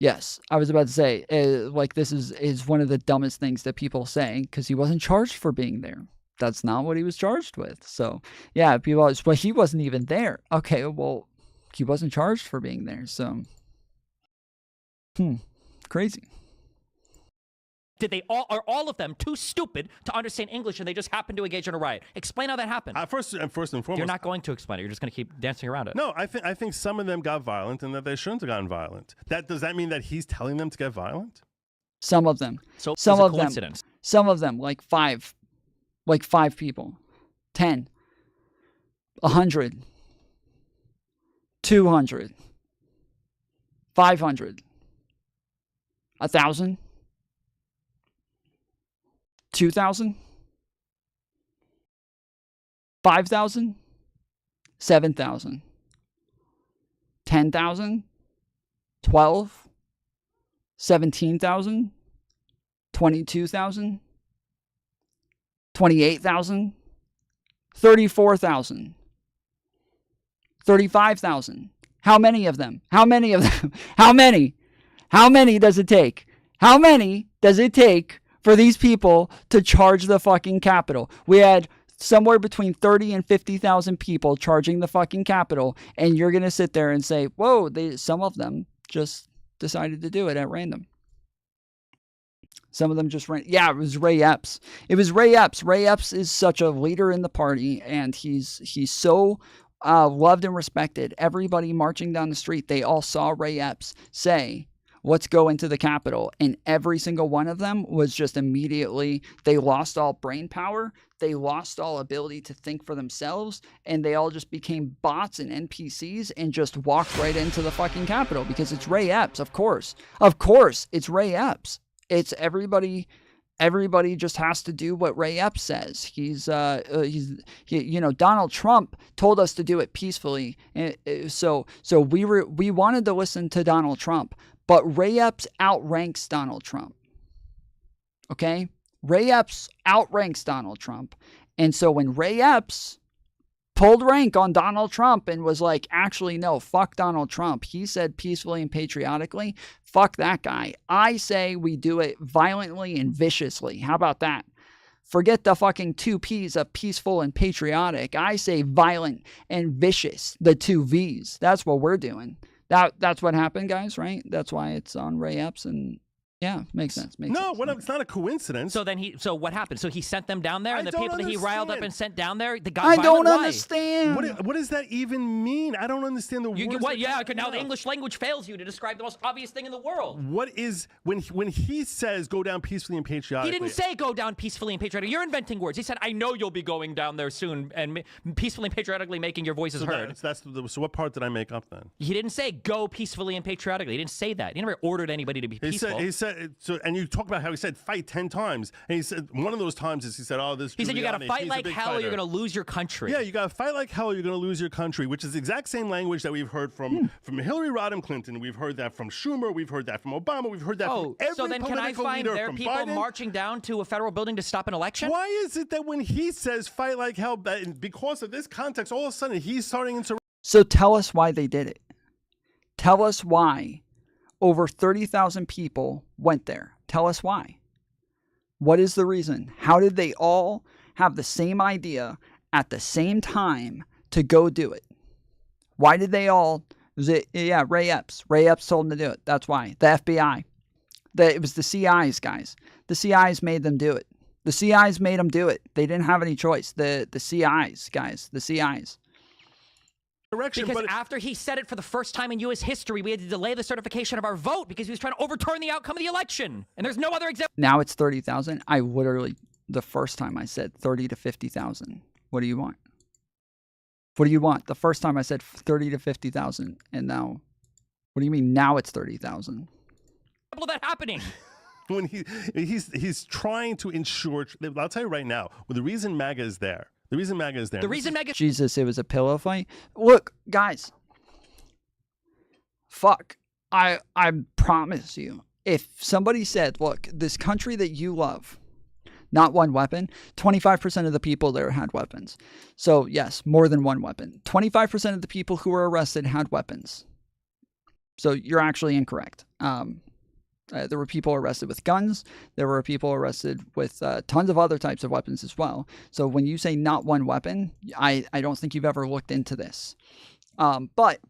Yes, I was about to say, like this is one of the dumbest things that people say because he wasn't charged for being there. That's not what he was charged with. So, yeah, people always, well, he wasn't even there. Okay, well, he wasn't charged for being there. So, crazy. Are all of them too stupid to understand English and they just happened to engage in a riot? Explain how that happened. First and foremost, you're not going to explain it. You're just going to keep dancing around it. No, I think some of them got violent and that they shouldn't have gotten violent. Does that mean that he's telling them to get violent? Some of them. So some of coincidence. them. Some of them, like five people, 10, 100, 200, 500, 1,000, 2,000, 5,000, 7,000, 10,000, 12, 17,000, 22,000, 28,000, 34,000, 35,000. How many of them? How many of them? How many? How many does it take? How many does it take for these people to charge the fucking Capitol? We had somewhere between 30 and 50,000 people charging the fucking Capitol, and you're going to sit there and say, whoa, some of them just decided to do it at random. Some of them just ran. Yeah, it was Ray Epps. It was Ray Epps. Ray Epps is such a leader in the party, and he's so loved and respected. Everybody marching down the street, they all saw Ray Epps say, let's go into the Capitol. And every single one of them was just immediately, they lost all brain power. They lost all ability to think for themselves. And they all just became bots and NPCs and just walked right into the fucking Capitol because it's Ray Epps, of course. Of course, it's Ray Epps. It's everybody just has to do what Ray Epps says. He, Donald Trump told us to do it peacefully. So we wanted to listen to Donald Trump, but Ray Epps outranks Donald Trump. Okay? Ray Epps outranks Donald Trump. And so when Ray Epps pulled rank on Donald Trump and was like, actually, no, fuck Donald Trump. He said peacefully and patriotically. Fuck that guy. I say we do it violently and viciously. How about that? Forget the fucking 2 P's of peaceful and patriotic. I say violent and vicious, the 2 V's. That's what we're doing. That's what happened, guys, right? That's why it's on Ray Epps and... Yeah, makes sense. It's not a coincidence. So what happened? So he sent them down there, and the people that he riled up and sent down there, they got I violent? don't Why? understand. What does that even mean? I don't understand the words. Now the English language fails you to describe the most obvious thing in the world. What is when he says go down peacefully and patriotically? He didn't say go down peacefully and patriotically. You're inventing words. He said, I know you'll be going down there soon and peacefully and patriotically making your voices heard. So what part did I make up then? He didn't say go peacefully and patriotically. He didn't say that. He never ordered anybody to be peaceful. He said so, and you talk about how he said fight 10 times, and he said one of those times is he said, "Oh, this." He said you got to fight like hell, or you're going to lose your country. Yeah, you got to fight like hell, or you're going to lose your country, which is the exact same language that we've heard from Hillary Rodham Clinton. We've heard that from Schumer. We've heard that from Obama. We've heard that from every so then can I find leader, their from people Biden. marching down to a federal building to stop an election? Why is it that when he says fight like hell, because of this context, all of a sudden he's starting to? So tell us why they did it. Tell us why over 30,000 people went there. Tell us why. What is the reason? How did they all have the same idea at the same time to go do it? Why did they all? Ray Epps. Ray Epps told them to do it. That's why. The FBI. It was the CIs, guys. The CIs made them do it. The CIs made them do it. They didn't have any choice. The CIs, guys. The CIs. Because after he said it for the first time in U.S. history, we had to delay the certification of our vote because he was trying to overturn the outcome of the election. And there's no other example. Now it's 30,000. I literally, the first time I said 30 to 50,000. What do you want? What do you want? The first time I said 30 to 50,000. And now, what do you mean now it's 30,000? Of that happening. When he's trying to ensure, I'll tell you right now, the reason MAGA is there. The reason MAGA is there. Jesus, it was a pillow fight. Look, guys. Fuck. I promise you. If somebody said, look, this country that you love, not one weapon, 25% of the people there had weapons. So yes, more than one weapon. 25% of the people who were arrested had weapons. So you're actually incorrect. There were people arrested with guns. There were people arrested with tons of other types of weapons as well. So when you say not one weapon, I don't think you've ever looked into this. But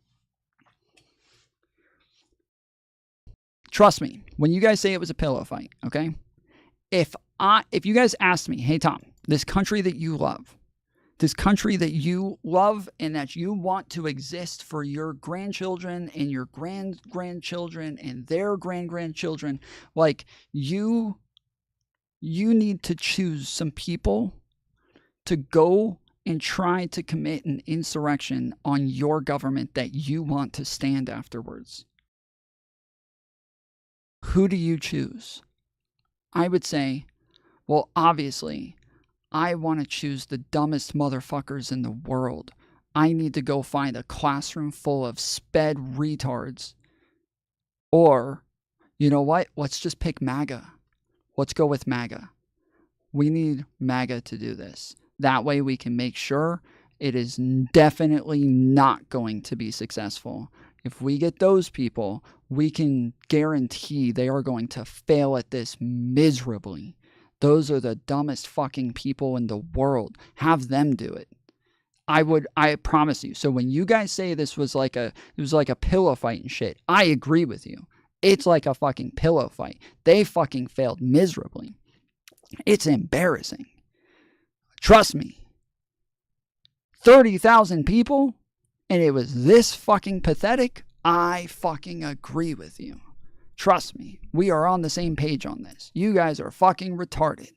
trust me, when you guys say it was a pillow fight, okay? If you guys asked me, hey Tom, this country that you love and that you want to exist for your grandchildren and your grandchildren and their grandchildren, like you need to choose some people to go and try to commit an insurrection on your government that you want to stand afterwards. Who do you choose? I would say, well, obviously, I want to choose the dumbest motherfuckers in the world. I need to go find a classroom full of sped retards. Or, you know what? Let's just pick MAGA. Let's go with MAGA. We need MAGA to do this. That way we can make sure it is definitely not going to be successful. If we get those people, we can guarantee they are going to fail at this miserably. Those are the dumbest fucking people in the world. Have them do it. I promise you. So when you guys say this was like a pillow fight and shit, I agree with you. It's like a fucking pillow fight. They fucking failed miserably. It's embarrassing. Trust me. 30,000 people and it was this fucking pathetic. I fucking agree with you. Trust me, we are on the same page on this. You guys are fucking retarded.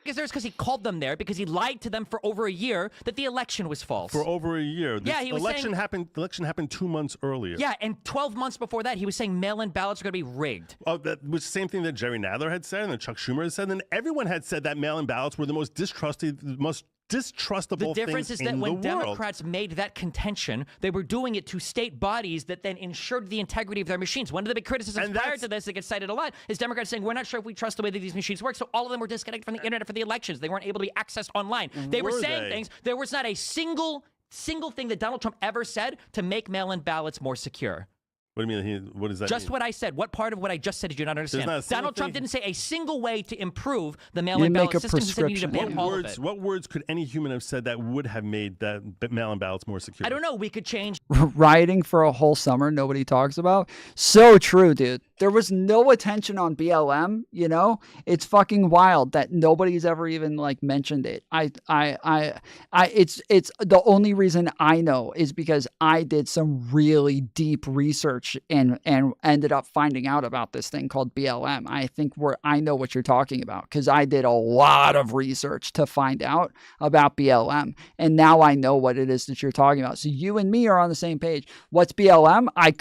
Because he called them there because he lied to them for over a year that the election was false. For over a year. Yeah, he was election saying, happened. The election happened 2 months earlier. Yeah, and 12 months before that, he was saying mail-in ballots are going to be rigged. Oh, that was the same thing that Jerry Nadler had said and that Chuck Schumer had said, and everyone had said that mail-in ballots were the most distrustable The difference things is that in when the world. Democrats made that contention, they were doing it to state bodies that then ensured the integrity of their machines. One of the big criticisms prior to this that gets cited a lot is Democrats saying, we're not sure if we trust the way that these machines work, so all of them were disconnected from the internet for the elections. They weren't able to be accessed online. They were saying things. There was not a single thing that Donald Trump ever said to make mail-in ballots more secure. What do you mean? What does that Just mean? what I said. What part of what I just said did you not understand? not a single Donald Trump thing- didn't say a single way to improve the mail-in ballot system. He said you need to ban all of it. What words could any human have said that would have made that mail-in ballots more secure? I don't know. We could change. Rioting for a whole summer nobody talks about. So true, dude. There was no attention on BLM, you know? It's fucking wild that nobody's ever even like mentioned it. It's the only reason I know is because I did some really deep research and ended up finding out about this thing called BLM. I know what you're talking about because I did a lot of research to find out about BLM. And now I know what it is that you're talking about. So you and me are on the same page. What's BLM? I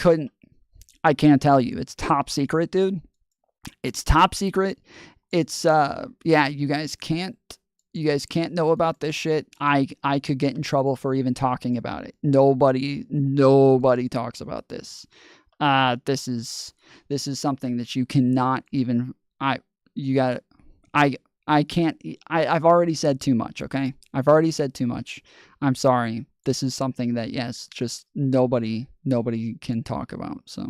can't tell you. It's top secret, dude. It's top secret. It's you guys can't know about this shit. I could get in trouble for even talking about it. Nobody talks about this. This is something that you cannot even I've already said too much, okay? I've already said too much. I'm sorry. This is something that just nobody can talk about, so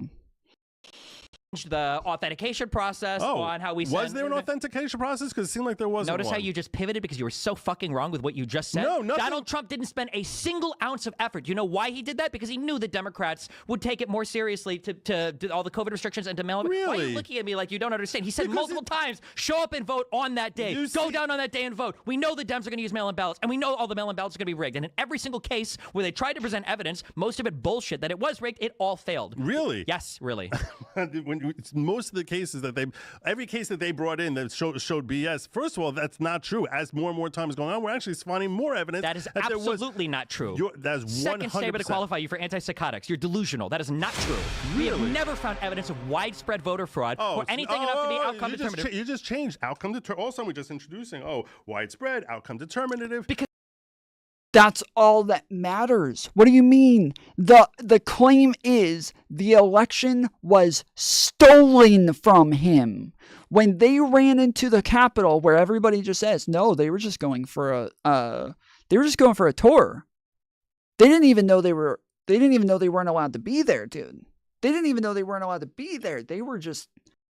the authentication process on how we was there an authentication process? Because it seemed like there wasn't. Notice one. how you just pivoted because you were so fucking wrong with what you just said? No, nothing. Donald Trump didn't spend a single ounce of effort. You know why he did that? Because he knew that Democrats would take it more seriously to all the COVID restrictions and to mail. Really? Why are you looking at me like you don't understand? He said multiple times, show up and vote on that day. Go down on that day and vote. We know the Dems are going to use mail-in ballots, and we know all the mail-in ballots are going to be rigged. And in every single case where they tried to present evidence, most of it bullshit, that it was rigged, it all failed. Really? Yes, really. Most of the cases that every case that they brought in that showed BS. First of all, that's not true. As more and more time is going on, we're actually finding more evidence. That is absolutely not true. That is 100%. Second statement to qualify you for antipsychotics. You're delusional. That is not true. We have never found evidence of widespread voter fraud or anything enough to be outcome determinative. You just changed outcome determinative. All of a sudden, we're just introducing widespread outcome determinative. Because that's all that matters. What do you mean? The claim is the election was stolen from him. When they ran into the Capitol, where everybody just says, no, they were just going for a tour. They didn't even know they weren't allowed to be there, dude. They didn't even know they weren't allowed to be there. They were just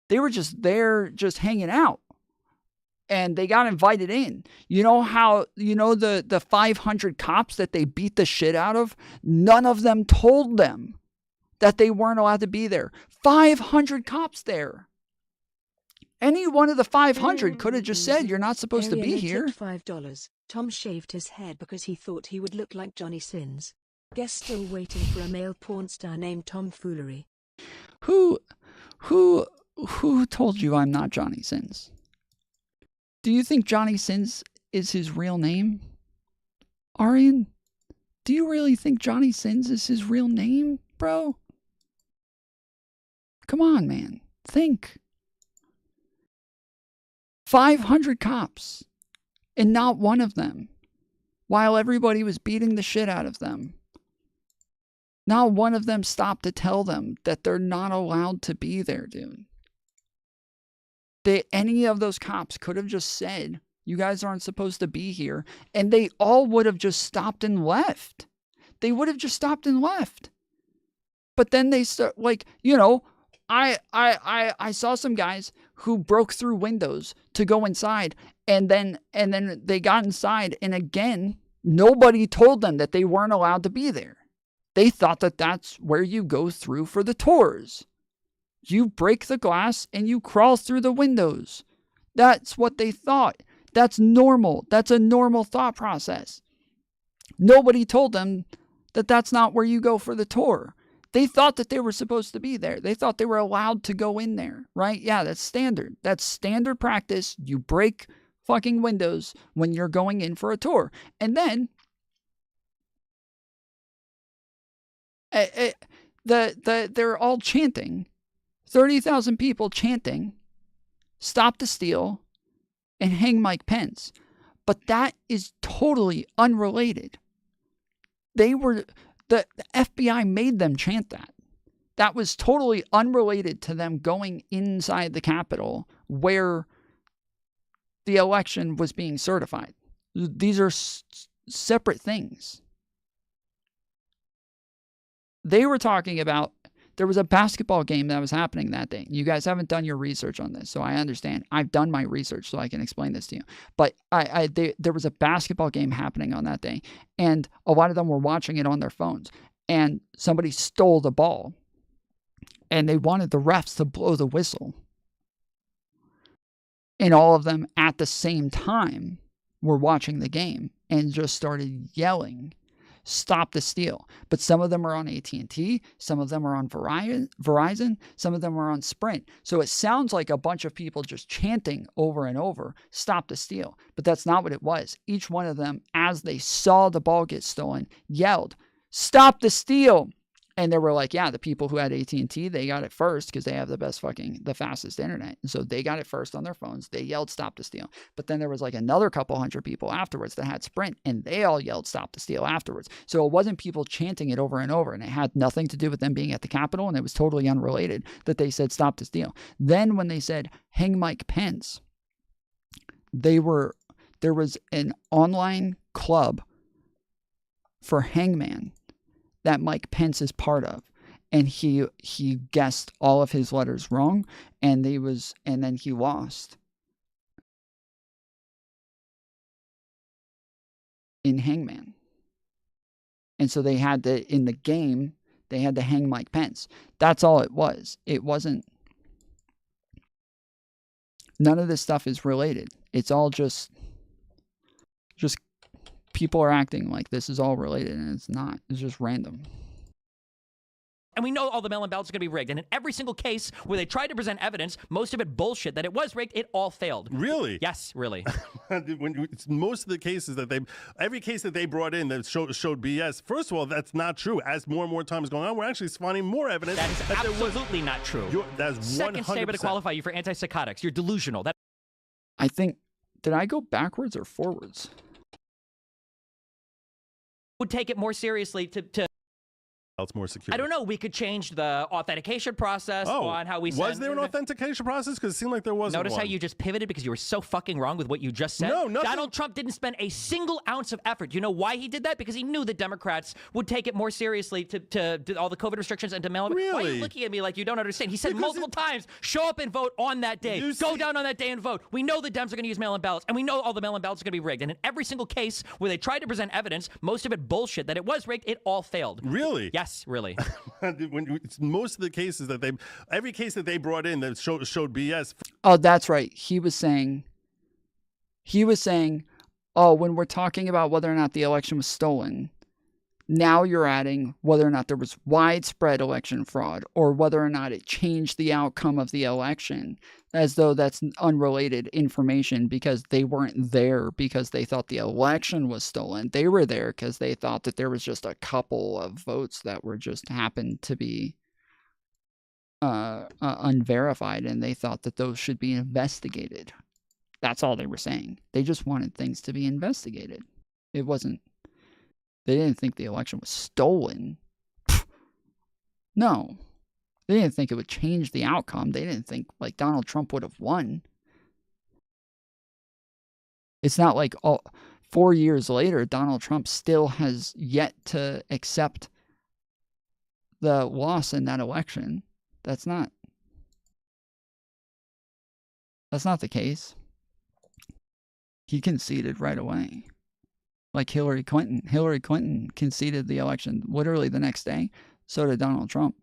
there just hanging out. And they got invited in. You know the 500 cops that they beat the shit out of? None of them told them that they weren't allowed to be there. 500 cops there. Any one of the 500 could have just said, you're not supposed to be here. $5. Tom shaved his head because he thought he would look like Johnny Sins. Guess still waiting for a male porn star named Tom Foolery. Who told you I'm not Johnny Sins? Do you think Johnny Sins is his real name? Arian, do you really think Johnny Sins is his real name, bro? Come on, man. Think. 500 cops, and not one of them, while everybody was beating the shit out of them, not one of them stopped to tell them that they're not allowed to be there, dude. Any of those cops could have just said, you guys aren't supposed to be here. And they all would have just stopped and left. They would have just stopped and left. But then they start, I saw some guys who broke through windows to go inside. And then they got inside. And again, nobody told them that they weren't allowed to be there. They thought that that's where you go through for the tours. You break the glass and you crawl through the windows. That's what they thought. That's normal. That's a normal thought process. Nobody told them that that's not where you go for the tour. They thought that they were supposed to be there. They thought they were allowed to go in there, right? Yeah, that's standard. That's standard practice. You break fucking windows when you're going in for a tour. And then they're all chanting, 30,000 people chanting, "Stop the steal," and "Hang Mike Pence." But that is totally unrelated. The FBI made them chant that. That was totally unrelated to them going inside the Capitol where the election was being certified. These are separate things. They were talking about, there was a basketball game that was happening that day. You guys haven't done your research on this, so I understand. I've done my research, so I can explain this to you. But there was a basketball game happening on that day, and a lot of them were watching it on their phones. And somebody stole the ball, and they wanted the refs to blow the whistle. And all of them at the same time were watching the game and just started yelling, "Stop the steal." But some of them are on AT&T, some of them are on Verizon, some of them are on Sprint. So it sounds like a bunch of people just chanting over and over, "Stop the steal." But that's not what it was. Each one of them, as they saw the ball get stolen, yelled, "Stop the steal." And they were like, yeah, the people who had AT&T, they got it first because they have the fastest internet. And so they got it first on their phones. They yelled, "Stop the steal." But then there was like another couple hundred people afterwards that had Sprint, and they all yelled, "Stop the steal" afterwards. So it wasn't people chanting it over and over, and it had nothing to do with them being at the Capitol, and it was totally unrelated that they said, "Stop the steal." Then when they said, "Hang Mike Pence," there was an online club for hangman that Mike Pence is part of, and he guessed all of his letters wrong, and then he lost in hangman, and so they had to, in the game, they had to hang Mike Pence. That's all it was. It wasn't. None of this stuff is related. It's all just people are acting like this is all related, and it's not. It's just random. And we know all the mail-in ballots are going to be rigged. And in every single case where they tried to present evidence, most of it bullshit, that it was rigged, it all failed. Really? Yes, really. Most of the cases every case that they brought in that showed BS, first of all, that's not true. As more and more time is going on, we're actually finding more evidence. That is absolutely not true. That's 100%. Second statement to qualify you for antipsychotics. You're delusional. I think, did I go backwards or forwards? Would take it more seriously to It's more secure. I don't know. We could change the authentication process on how we send. Was there an authentication process? Because it seemed like there wasn't. Notice one. how you just pivoted because you were so fucking wrong with what you just said? No, nothing. Donald Trump didn't spend a single ounce of effort. You know why he did that? Because he knew the Democrats would take it more seriously to all the COVID restrictions and to mail. Really? Why are you looking at me like you don't understand? He said multiple times, show up and vote on that day. Go down on that day and vote. We know the Dems are going to use mail-in ballots, and we know all the mail-in ballots are going to be rigged. And in every single case where they tried to present evidence, most of it bullshit, that it was rigged, it all failed. Really? Yes, really. Most of the cases every case that they brought in that showed BS. Oh, that's right. He was saying, oh, when we're talking about whether or not the election was stolen, now you're adding whether or not there was widespread election fraud or whether or not it changed the outcome of the election, as though that's unrelated information because they weren't there because they thought the election was stolen. They were there because they thought that there was just a couple of votes that were just happened to be unverified, and they thought that those should be investigated. That's all they were saying. They just wanted things to be investigated. It wasn't. They didn't think the election was stolen. No. They didn't think it would change the outcome. They didn't think like Donald Trump would have won. It's not like 4 years later, Donald Trump still has yet to accept the loss in that election. That's not the case. He conceded right away. Like Hillary Clinton. Hillary Clinton conceded the election literally the next day. So did Donald Trump.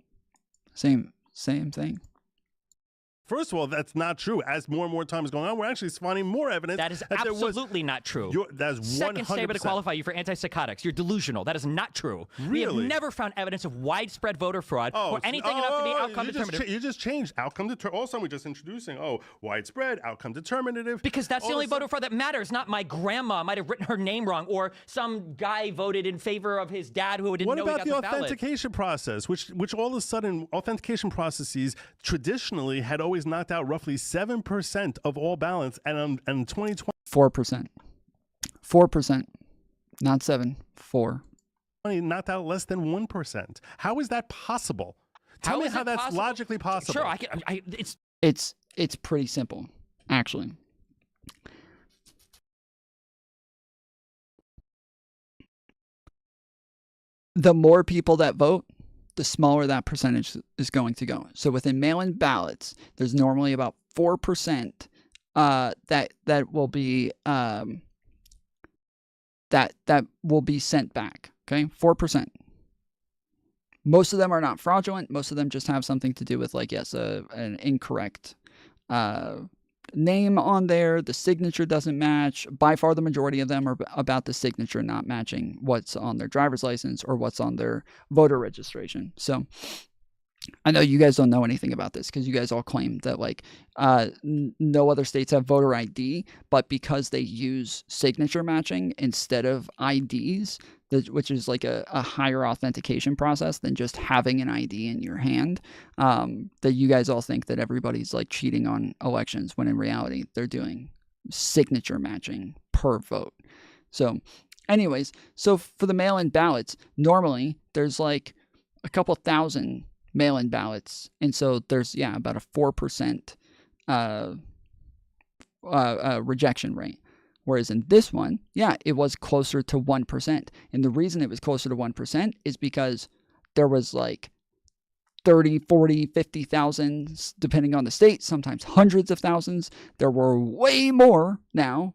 Same thing. First of all, that's not true. As more and more time is going on, we're actually finding more evidence. That is absolutely not true. That is 100%. Second statement to qualify you for antipsychotics. You're delusional. That is not true. We have never found evidence of widespread voter fraud or anything enough to be outcome determinative. You just changed outcome determinative. All of a sudden, we're just introducing, widespread, outcome determinative. Because that's the only voter fraud that matters. Not my grandma might have written her name wrong, or some guy voted in favor of his dad who didn't know he got the ballot. What about the authentication process, which all of a sudden, authentication processes traditionally had always knocked out roughly 7% of all ballots, and in 2020, 4%, 4%, not 7, 4. Knocked out less than 1%. How is that possible? Tell me how that's logically possible. Sure, It's pretty simple, actually. The more people that vote, the smaller that percentage is going to go. So within mail-in ballots, there's normally about 4% that will be that will be sent back. Okay, 4%. Most of them are not fraudulent. Most of them just have something to do with, like, an incorrect name on there. The signature doesn't match. By far, the majority of them are about the signature not matching what's on their driver's license or what's on their voter registration. So I know you guys don't know anything about this because you guys all claim that, like, no other states have voter ID, but because they use signature matching instead of IDs, which is like a higher authentication process than just having an ID in your hand, that you guys all think that everybody's like cheating on elections, when in reality they're doing signature matching per vote. So anyways, so for the mail-in ballots, normally there's like a couple thousand mail-in ballots, and so there's about a 4% rejection rate. Whereas in this one, it was closer to 1%. And the reason it was closer to 1% is because there was like 30, 40, 50,000, depending on the state, sometimes hundreds of thousands. There were way more now,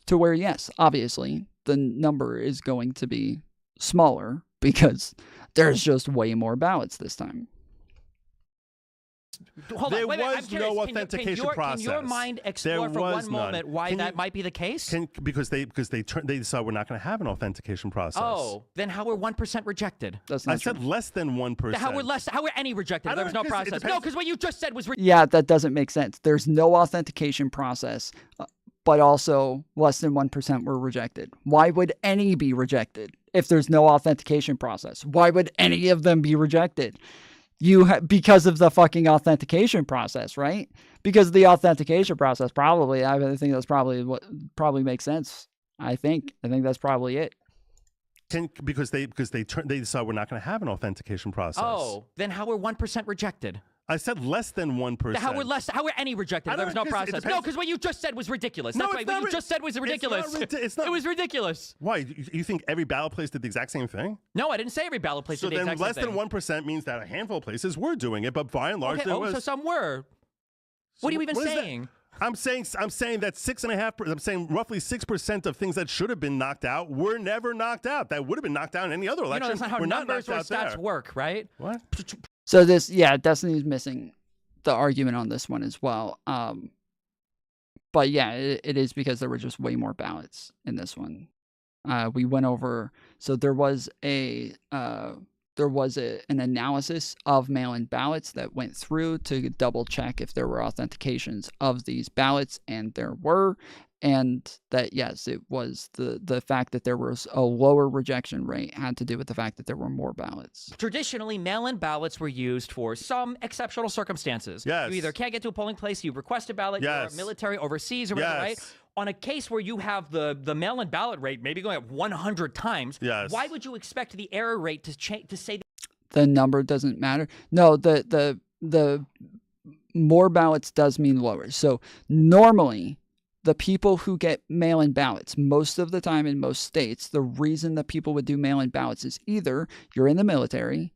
to where, yes, obviously, the number is going to be smaller because there's just way more ballots this time. There was no authentication process. Can your mind explore for one moment why that might be the case? Because they decided we're not going to have an authentication process. Oh, then how were 1% rejected? I said less than 1%. How were any rejected if there was no process? No, because what you just said was that doesn't make sense. There's no authentication process, but also less than 1% were rejected. Why would any be rejected if there's no authentication process? Why would any of them be rejected? Because of the fucking authentication process, right? Because of the authentication process, probably. I think that's probably what makes sense. I think that's probably it. Because they decided we're not going to have an authentication process. Oh, then how were 1% rejected? I said less than 1%. How were any rejected if there was no process? No, because what you just said was ridiculous. That's right. What you just said was ridiculous. It was ridiculous. Why? You think every ballot place did the exact same thing? No, I didn't say every ballot place did the exact same thing. So then less than 1% means that a handful of places were doing it, but by and large there was. So some were. What are you even saying? I'm saying that 6.5%. I'm saying roughly 6% of things that should have been knocked out were never knocked out. That would have been knocked out in any other election. That's not how numbers or stats work, right? What? So this, Destiny's missing the argument on this one as well. But it is because there were just way more ballots in this one. We went over, so there was an analysis of mail-in ballots that went through to double check if there were authentications of these ballots, and there were. And that, yes, it was the fact that there was a lower rejection rate had to do with the fact that there were more ballots. Traditionally, mail-in ballots were used for some exceptional circumstances. Yes. You either can't get to a polling place, you request a ballot, you're military overseas or whatever, right? On a case where you have the mail-in ballot rate maybe going up 100 times, why would you expect the error rate to say that the number doesn't matter? No, the more ballots does mean lower. So normally, the people who get mail-in ballots, most of the time in most states, the reason that people would do mail-in ballots is either you're in the military,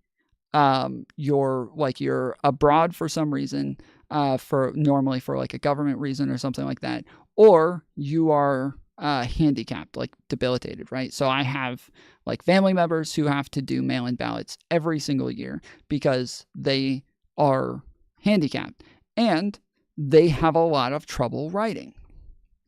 you're abroad for some reason, normally for like a government reason or something like that, or you are handicapped, like debilitated, right? So I have like family members who have to do mail-in ballots every single year because they are handicapped. And they have a lot of trouble writing.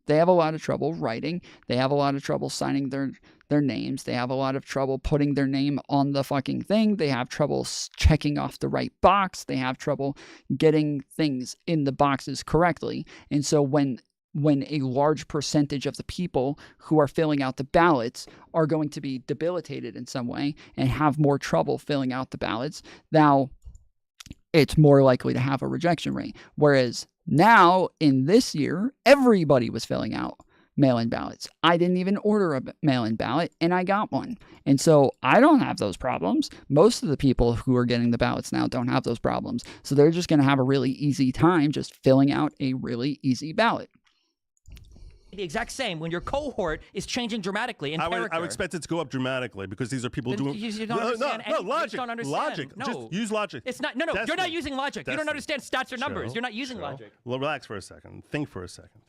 They have a lot of trouble writing. They have a lot of trouble signing their names. They have a lot of trouble putting their name on the fucking thing. They have trouble checking off the right box. They have trouble getting things in the boxes correctly. And so when a large percentage of the people who are filling out the ballots are going to be debilitated in some way and have more trouble filling out the ballots, now it's more likely to have a rejection rate. Whereas now, in this year, everybody was filling out mail-in ballots. I didn't even order a mail-in ballot, and I got one. And so I don't have those problems. Most of the people who are getting the ballots now don't have those problems. So they're just going to have a really easy time just filling out a really easy ballot. The exact same when your cohort is changing dramatically in character. I would expect it to go up dramatically because these are people doing. You don't understand. No, logic. You don't understand. Logic. No. Just use logic. It's not. No. You're not using logic. You don't understand stats or numbers. You're not using logic. Well, relax for a second. Think for a second.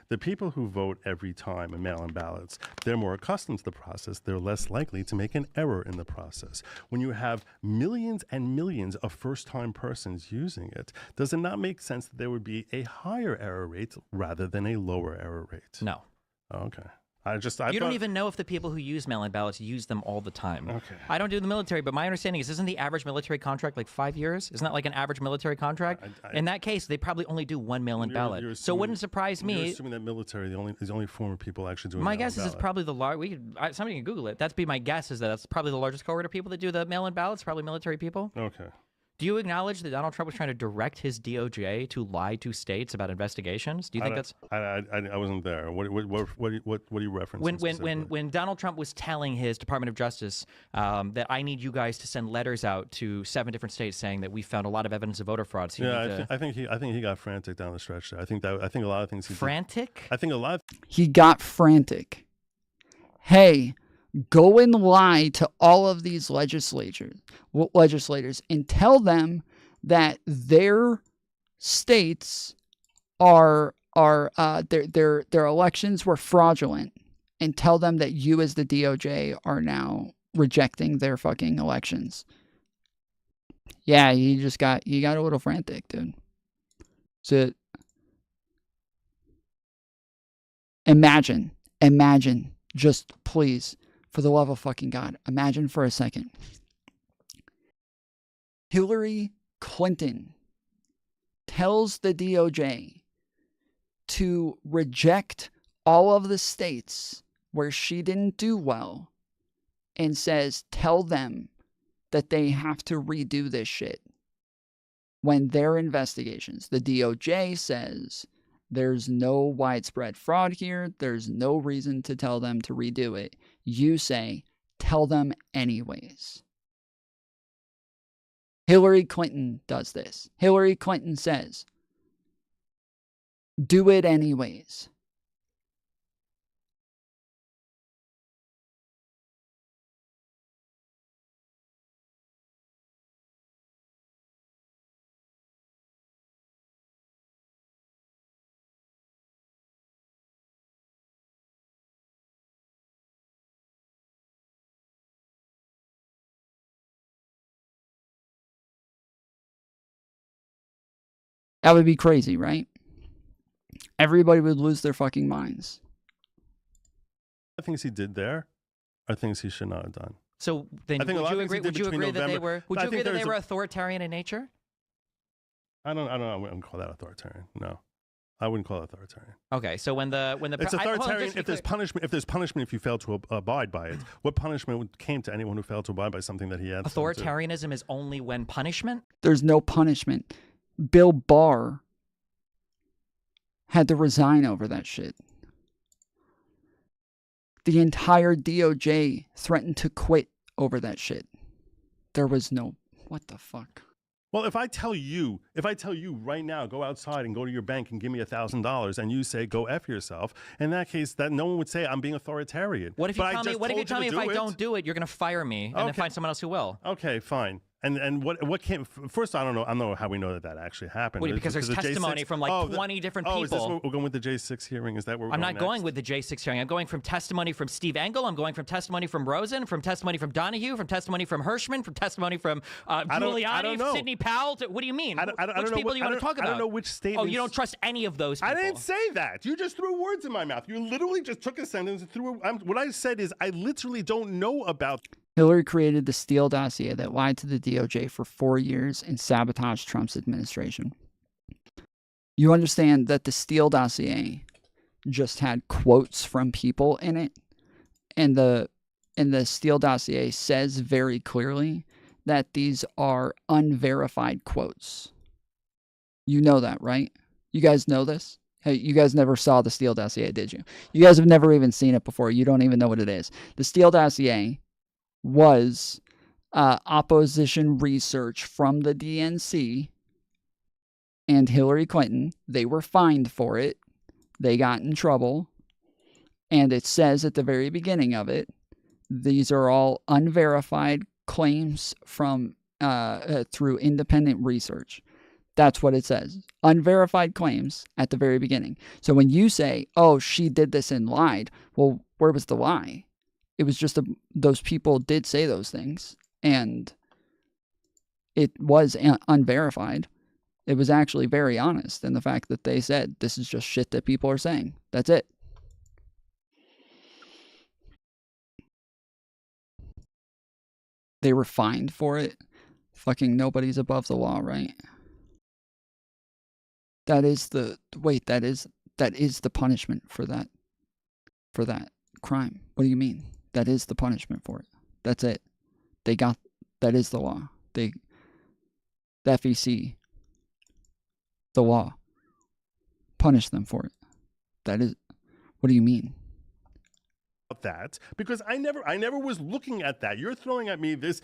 The people who vote every time in mail-in ballots, they're more accustomed to the process. They're less likely to make an error in the process. When you have millions and millions of first-time persons using it, does it not make sense that there would be a higher error rate rather than a lower error rate? No. Okay. You don't even know if the people who use mail-in ballots use them all the time. Okay. I don't do the military, but my understanding is, isn't the average military contract like 5 years? Isn't that like an average military contract? In that case, they probably only do one mail-in ballot. So it wouldn't surprise me. You're assuming that military, the only former people actually doing. My guess is it's probably the large. Somebody can Google it. That'd be my guess. Is that that's probably the largest cohort of people that do the mail-in ballots. Probably military people. Okay. Do you acknowledge that Donald Trump was trying to direct his DOJ to lie to states about investigations? Do you think that's? I wasn't there. What are you referencing? When Donald Trump was telling his Department of Justice that I need you guys to send letters out to 7 different states saying that we found a lot of evidence of voter fraud. So I think he got frantic down the stretch there. I think a lot of things. Frantic? I think a lot. He got frantic. Hey, go and lie to all of these legislators and tell them that their states their elections were fraudulent, and tell them that you as the DOJ are now rejecting their fucking elections. Yeah, he got a little frantic, dude. So imagine, just please, for the love of fucking God, imagine for a second. Hillary Clinton tells the DOJ to reject all of the states where she didn't do well and says, tell them that they have to redo this shit. When their investigations, the DOJ says there's no widespread fraud here, there's no reason to tell them to redo it. You say, tell them anyways. Hillary Clinton does this. Hillary Clinton says, do it anyways. That would be crazy, right? Everybody would lose their fucking minds. The things he did there are things he should not have done. So then, would you agree that they were? Would you agree that they were authoritarian in nature? I wouldn't call that authoritarian. No, I wouldn't call it authoritarian. Okay, so when the it's authoritarian if there's punishment. If there's punishment if you fail to abide by it. What punishment came to anyone who failed to abide by something that he had? Authoritarianism is only when punishment. There's no punishment. Bill Barr had to resign over that shit. The entire DOJ threatened to quit over that shit. There was no, what the fuck? Well, if I tell you right now, go outside and go to your bank and give me $1,000, and you say, go F yourself, in that case, that no one would say I'm being authoritarian. What if you tell me if I don't do it, you're going to fire me and then find someone else who will? Okay, fine. And what came first? I don't know how we know that actually happened. Wait, because there's testimony from like 20 different people. Is this what we're going with the J6 hearing? Is that where we're I'm going not going with the J6 hearing. I'm going from testimony from Steve Engel. I'm going from testimony from Rosen, from testimony from Donahue, from testimony from Hirschman, from testimony from Giuliani, Sidney Powell. What do you mean? Which people do you want to talk about? I don't know which statements. Oh, you don't trust any of those people. I didn't say that. You just threw words in my mouth. You literally just took a sentence and threw. What I said is I literally don't know about. Hillary created the Steele dossier that lied to the DOJ for 4 years and sabotaged Trump's administration. You understand that the Steele dossier just had quotes from people in it, and the Steele dossier says very clearly that these are unverified quotes. You know that, right? You guys know this? Hey, you guys never saw the Steele dossier, did you? You guys have never even seen it before. You don't even know what it is. The Steele dossier was opposition research from the DNC and Hillary Clinton. They were fined for it. They got in trouble. And it says at the very beginning of it, these are all unverified claims from through independent research. That's what it says. Unverified claims at the very beginning. So when you say, oh, she did this and lied, well, where was the lie? It was just those people did say those things, and it was unverified. It was actually very honest in the fact that they said, this is just shit that people are saying. That's it. They were fined for it. Fucking nobody's above the law, right? That is the punishment for that crime. What do you mean? That is the punishment for it. That's it. That is the law. The FEC, the law, punish them for it. That is, what do you mean? That because I never was looking at that. You're throwing at me this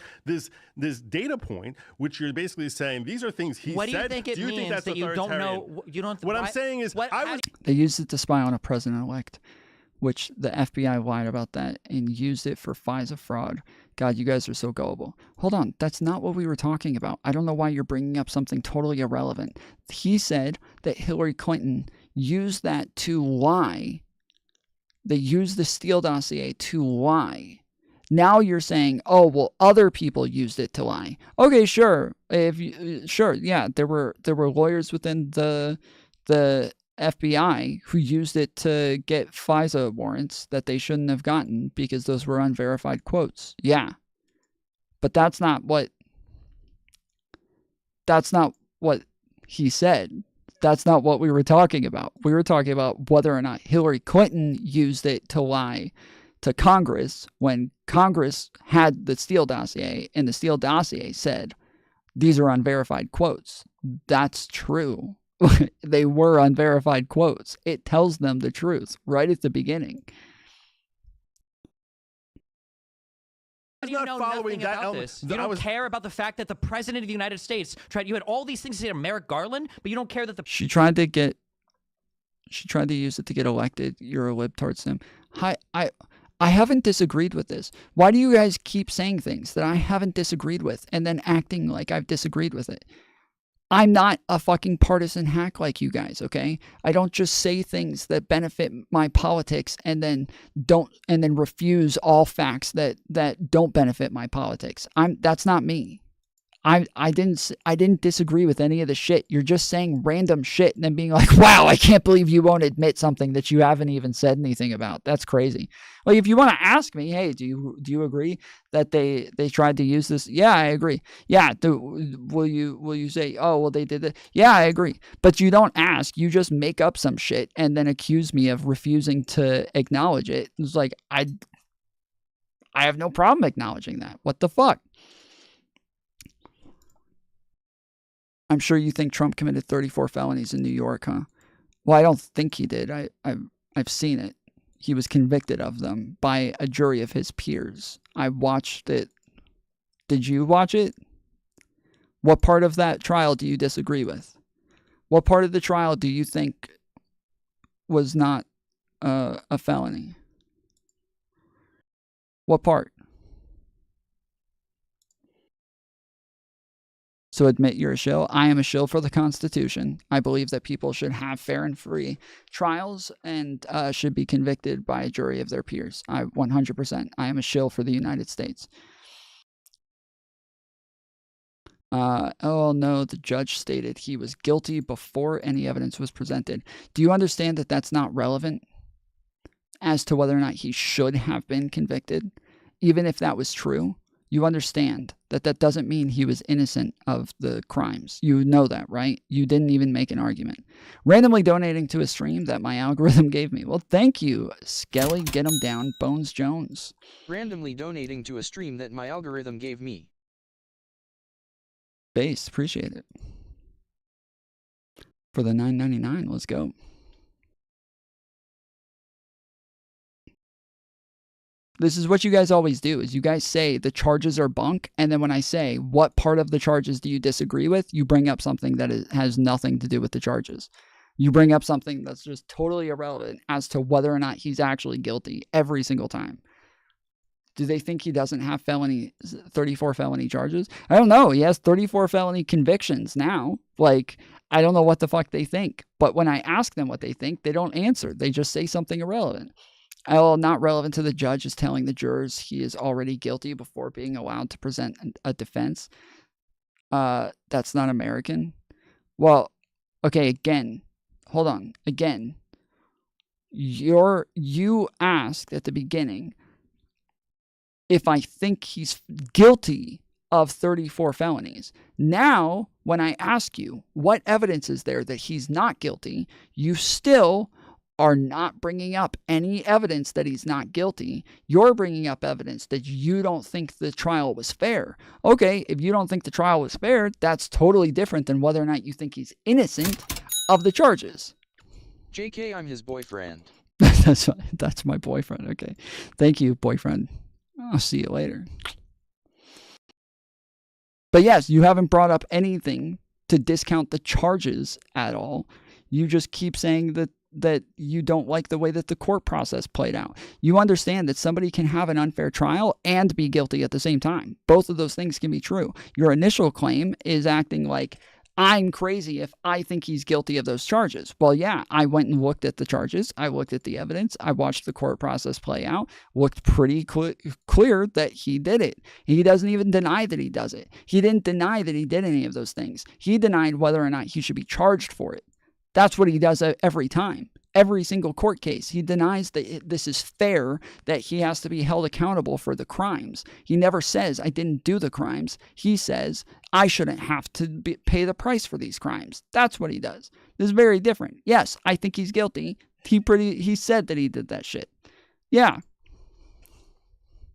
data point, which you're basically saying these are things he said. What do you think it means think that's that you don't know? You don't. What I'm saying is, They used it to spy on a president-elect, which the FBI lied about that and used it for FISA fraud. God, you guys are so gullible. Hold on, that's not what we were talking about. I don't know why you're bringing up something totally irrelevant. He said that Hillary Clinton used that to lie. They used the Steele dossier to lie. Now you're saying, oh, well, other people used it to lie. Okay, sure. Sure, yeah, there were lawyers within the FBI who used it to get FISA warrants that they shouldn't have gotten because those were unverified quotes. Yeah. But that's not what he said. That's not what we were talking about. We were talking about whether or not Hillary Clinton used it to lie to Congress when Congress had the Steele dossier and the Steele dossier said, these are unverified quotes. That's true. They were unverified quotes. It tells them the truth right at the beginning. You know nothing about this. You don't care about the fact that the president of the United States you had all these things to say to Merrick Garland, but you don't care that she tried to use it to get elected. You're a libtard, Sim. I haven't disagreed with this. Why do you guys keep saying things that I haven't disagreed with and then acting like I've disagreed with it? I'm not a fucking partisan hack like you guys, okay? I don't just say things that benefit my politics and then refuse all facts that don't benefit my politics. That's not me. I didn't disagree with any of the shit. You're just saying random shit and then being like, wow, I can't believe you won't admit something that you haven't even said anything about. That's crazy. Like, if you want to ask me, hey, do you agree that they tried to use this? Yeah, I agree. Yeah, will you say, oh, well, they did it? Yeah, I agree. But you don't ask. You just make up some shit and then accuse me of refusing to acknowledge it. It's like, I have no problem acknowledging that. What the fuck? I'm sure you think Trump committed 34 felonies in New York, huh? Well, I don't think he did. I've seen it. He was convicted of them by a jury of his peers. I watched it. Did you watch it? What part of that trial do you disagree with? What part of the trial do you think was not a felony? What part? So admit you're a shill. I am a shill for the Constitution. I believe that people should have fair and free trials and should be convicted by a jury of their peers. 100%. I am a shill for the United States. Oh no, the judge stated he was guilty before any evidence was presented. Do you understand that that's not relevant as to whether or not he should have been convicted? Even if that was true, you understand that that doesn't mean he was innocent of the crimes. You know that, right? You didn't even make an argument. Randomly donating to a stream that my algorithm gave me. Well, thank you, Skelly. Get him down, Bones Jones. Randomly donating to a stream that my algorithm gave me. Base, appreciate it. For the $9.99, let's go. This is what you guys always do, is you guys say the charges are bunk, and then when I say, what part of the charges do you disagree with, you bring up something that has nothing to do with the charges. You bring up something that's just totally irrelevant as to whether or not he's actually guilty every single time. Do they think he doesn't have 34 felony charges? I don't know. He has 34 felony convictions now. Like, I don't know what the fuck they think. But when I ask them what they think, they don't answer. They just say something irrelevant. Oh, not relevant to the judge is telling the jurors he is already guilty before being allowed to present a defense. That's not American. Well, okay, again, hold on. Again, you asked at the beginning if I think he's guilty of 34 felonies. Now, when I ask you what evidence is there that he's not guilty, you still are not bringing up any evidence that he's not guilty. You're bringing up evidence that you don't think the trial was fair. Okay, if you don't think the trial was fair, that's totally different than whether or not you think he's innocent of the charges. JK, I'm his boyfriend. That's my boyfriend. Okay. Thank you, boyfriend. I'll see you later. But yes, you haven't brought up anything to discount the charges at all. You just keep saying that you don't like the way that the court process played out. You understand that somebody can have an unfair trial and be guilty at the same time. Both of those things can be true. Your initial claim is acting like, I'm crazy if I think he's guilty of those charges. Well, yeah, I went and looked at the charges. I looked at the evidence. I watched the court process play out. Looked pretty clear that he did it. He doesn't even deny that he does it. He didn't deny that he did any of those things. He denied whether or not he should be charged for it. That's what he does every time. Every single court case, he denies that this is fair, that he has to be held accountable for the crimes. He never says, I didn't do the crimes. He says, I shouldn't have to pay the price for these crimes. That's what he does. This is very different. Yes, I think he's guilty. He said that he did that shit. Yeah.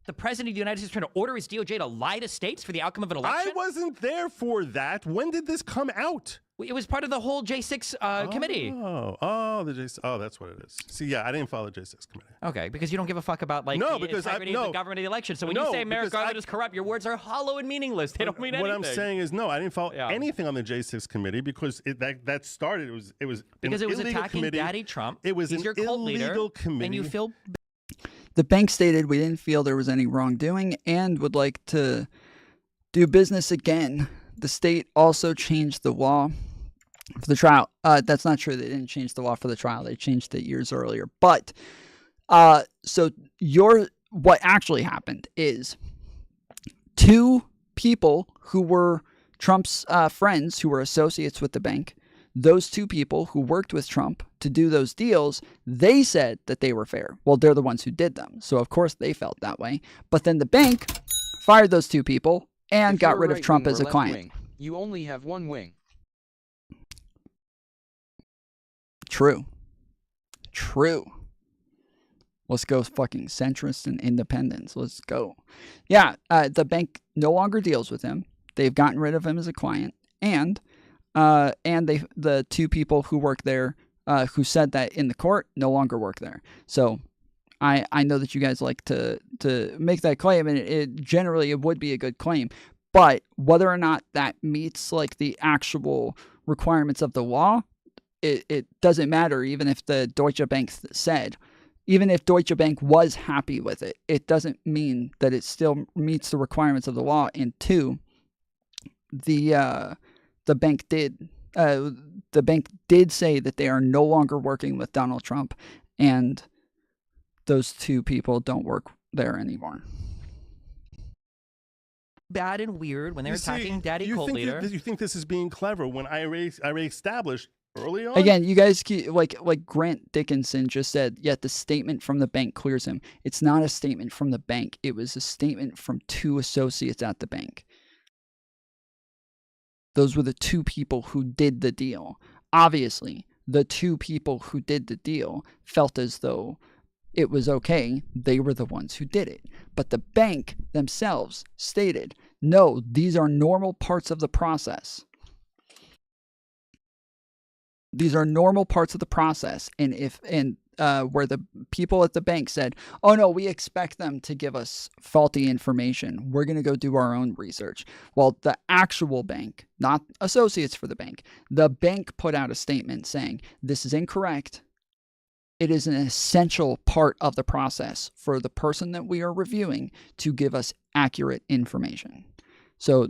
The president of the United States trying to order his DOJ to lie to states for the outcome of an election? I wasn't there for that. When did this come out? It was part of the whole J6 committee. The J6. Oh, that's what it is. See, yeah, I didn't follow the J6 committee. Okay, because you don't give a fuck about the integrity of the government of the election. So when you say Merrick Garland is corrupt, your words are hollow and meaningless. They don't mean anything. What I'm saying is, no, I didn't follow anything on the J6 committee because that started. It was because it was attacking committee. Daddy Trump. It was He's your cult leader, committee, and you feel. The bank stated we didn't feel there was any wrongdoing and would like to do business again. The state also changed the law for the trial. That's not true. They didn't change the law for the trial. They changed it years earlier. But so what actually happened is two people who were Trump's friends, who were associates with the bank, those two people who worked with Trump to do those deals, they said that they were fair. Well, they're the ones who did them. So, of course, they felt that way. But then the bank fired those two people and got rid of Trump as a client. Wing, you only have one wing. True. Let's go fucking centrists and independents. Let's go. Yeah, the bank no longer deals with him. They've gotten rid of him as a client. And the two people who work there, who said that in the court, no longer work there. So I know that you guys like to make that claim, and it generally would be a good claim. But whether or not that meets like the actual requirements of the law, it doesn't matter. Even if the Deutsche Bank said, even if Deutsche Bank was happy with it, it doesn't mean that it still meets the requirements of the law. And two, the bank did. The bank did say that they are no longer working with Donald Trump, and those two people don't work there anymore. Bad and weird when they're attacking Daddy Cult Leader. You think this is being clever when I already established early on? Again, you guys keep, like Grant Dickinson just said, yet the statement from the bank clears him. It's not a statement from the bank. It was a statement from two associates at the bank. Those were the two people who did the deal. Obviously, the two people who did the deal felt as though it was okay. They were the ones who did it. But the bank themselves stated, no, these are normal parts of the process. These are normal parts of the process. And where the people at the bank said, oh no, we expect them to give us faulty information. We're going to go do our own research. Well, the actual bank, not associates for the bank put out a statement saying, this is incorrect. It is an essential part of the process for the person that we are reviewing to give us accurate information. So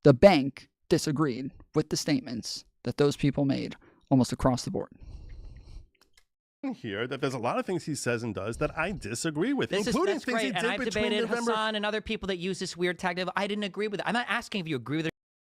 the bank disagreed with the statements that those people made almost across the board. Here that there's a lot of things he says and does that I disagree with, That's including things great. he did And I've between debated November. Hassan and other people that use this weird tactic. I didn't agree with it. I'm not asking if you agree with it.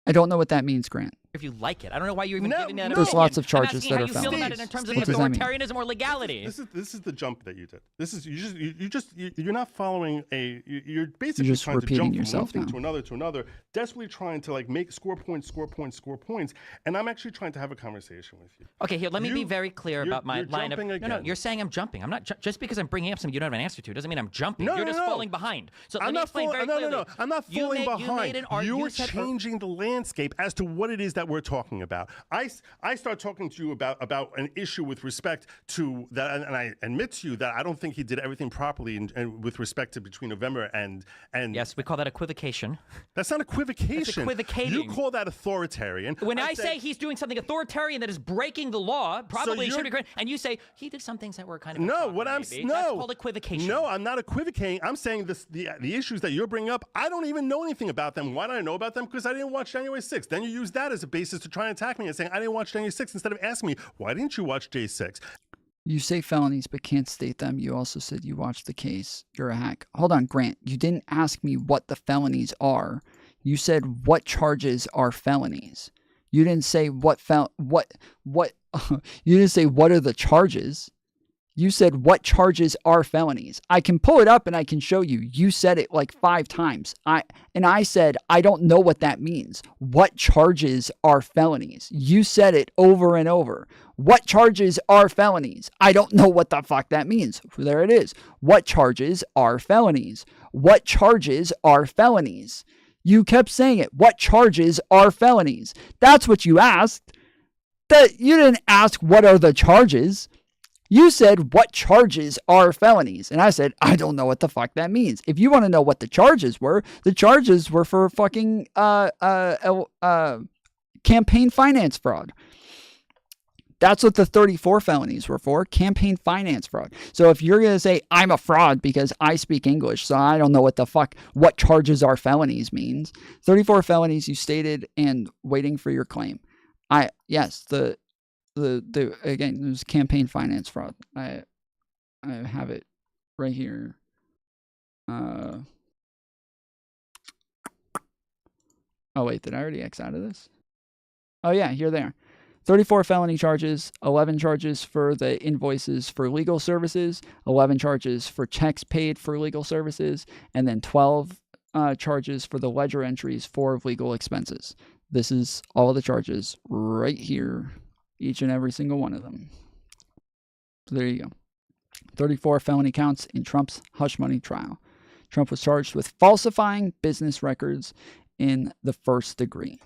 I don't know what that means, Grant. If you like it, I don't know why you're even giving that. There's opinion. lots of charges I'm that are asking how you feel about felonies. it in terms of What does that mean? authoritarianism or legality. This is the jump that you did. This is you're not following a. You're basically You're just trying to repeating jump from one yourself thing now. to another, desperately trying to like make score points. And I'm actually trying to have a conversation with you. Okay, here, let me be very clear about my you're line of. jumping No, again. you're saying I'm jumping. I'm not just because I'm bringing up something you don't have an answer to doesn't mean I'm jumping. No, you're no, just no. falling behind. So let I'm me not explain very falling. clearly. No. I'm not falling behind. You're said changing the landscape as to what it is that we're talking about. I start talking to you about an issue with respect to that, and I admit to you that I don't think he did everything properly and with respect to between November and. Yes, we call that equivocation. That's not equivocation. That's equivocating. You call that authoritarian. When I say he's doing something authoritarian that is breaking the law, probably you're- should be correct, and you say he did some things that were kind of No, improper, maybe. That's called equivocation. No, I'm not equivocating. I'm saying the issues that you're bringing up, I don't even know anything about them. Why don't I know about them? Because I didn't watch January 6th. Then you use that as a basis to try and attack me and saying I didn't watch January 6th instead of asking me, why didn't you watch J6? You say felonies but can't state them. You also said you watched the case. You're a hack. Hold on, Grant. You didn't ask me what the felonies are. You said what charges are felonies. You didn't say you didn't say what are the charges. You said what charges are felonies. I can pull it up and I can show you. You said it like 5 times. I said I don't know what that means. What charges are felonies? You said it over and over. What charges are felonies? I don't know what the fuck that means. There it is. What charges are felonies? What charges are felonies? You kept saying it. What charges are felonies? That's what you asked. That you didn't ask what are the charges. You said what charges are felonies. And I said, I don't know what the fuck that means. If you want to know what the charges were for fucking campaign finance fraud. That's what the 34 felonies were for, campaign finance fraud. So if you're going to say I'm a fraud because I speak English, so I don't know what charges are felonies means. 34 felonies you stated and waiting for your claim. Yes, the again, it was campaign finance fraud. I have it right here. Oh wait, did I already X out of this? Oh yeah, here they are. 34 felony charges, 11 charges for the invoices for legal services, 11 charges for checks paid for legal services, and then 12 charges for the ledger entries for legal expenses. This is all the charges right here, each and every single one of them. So there you go. 34 felony counts in Trump's hush money trial. Trump was charged with falsifying business records in the first degree.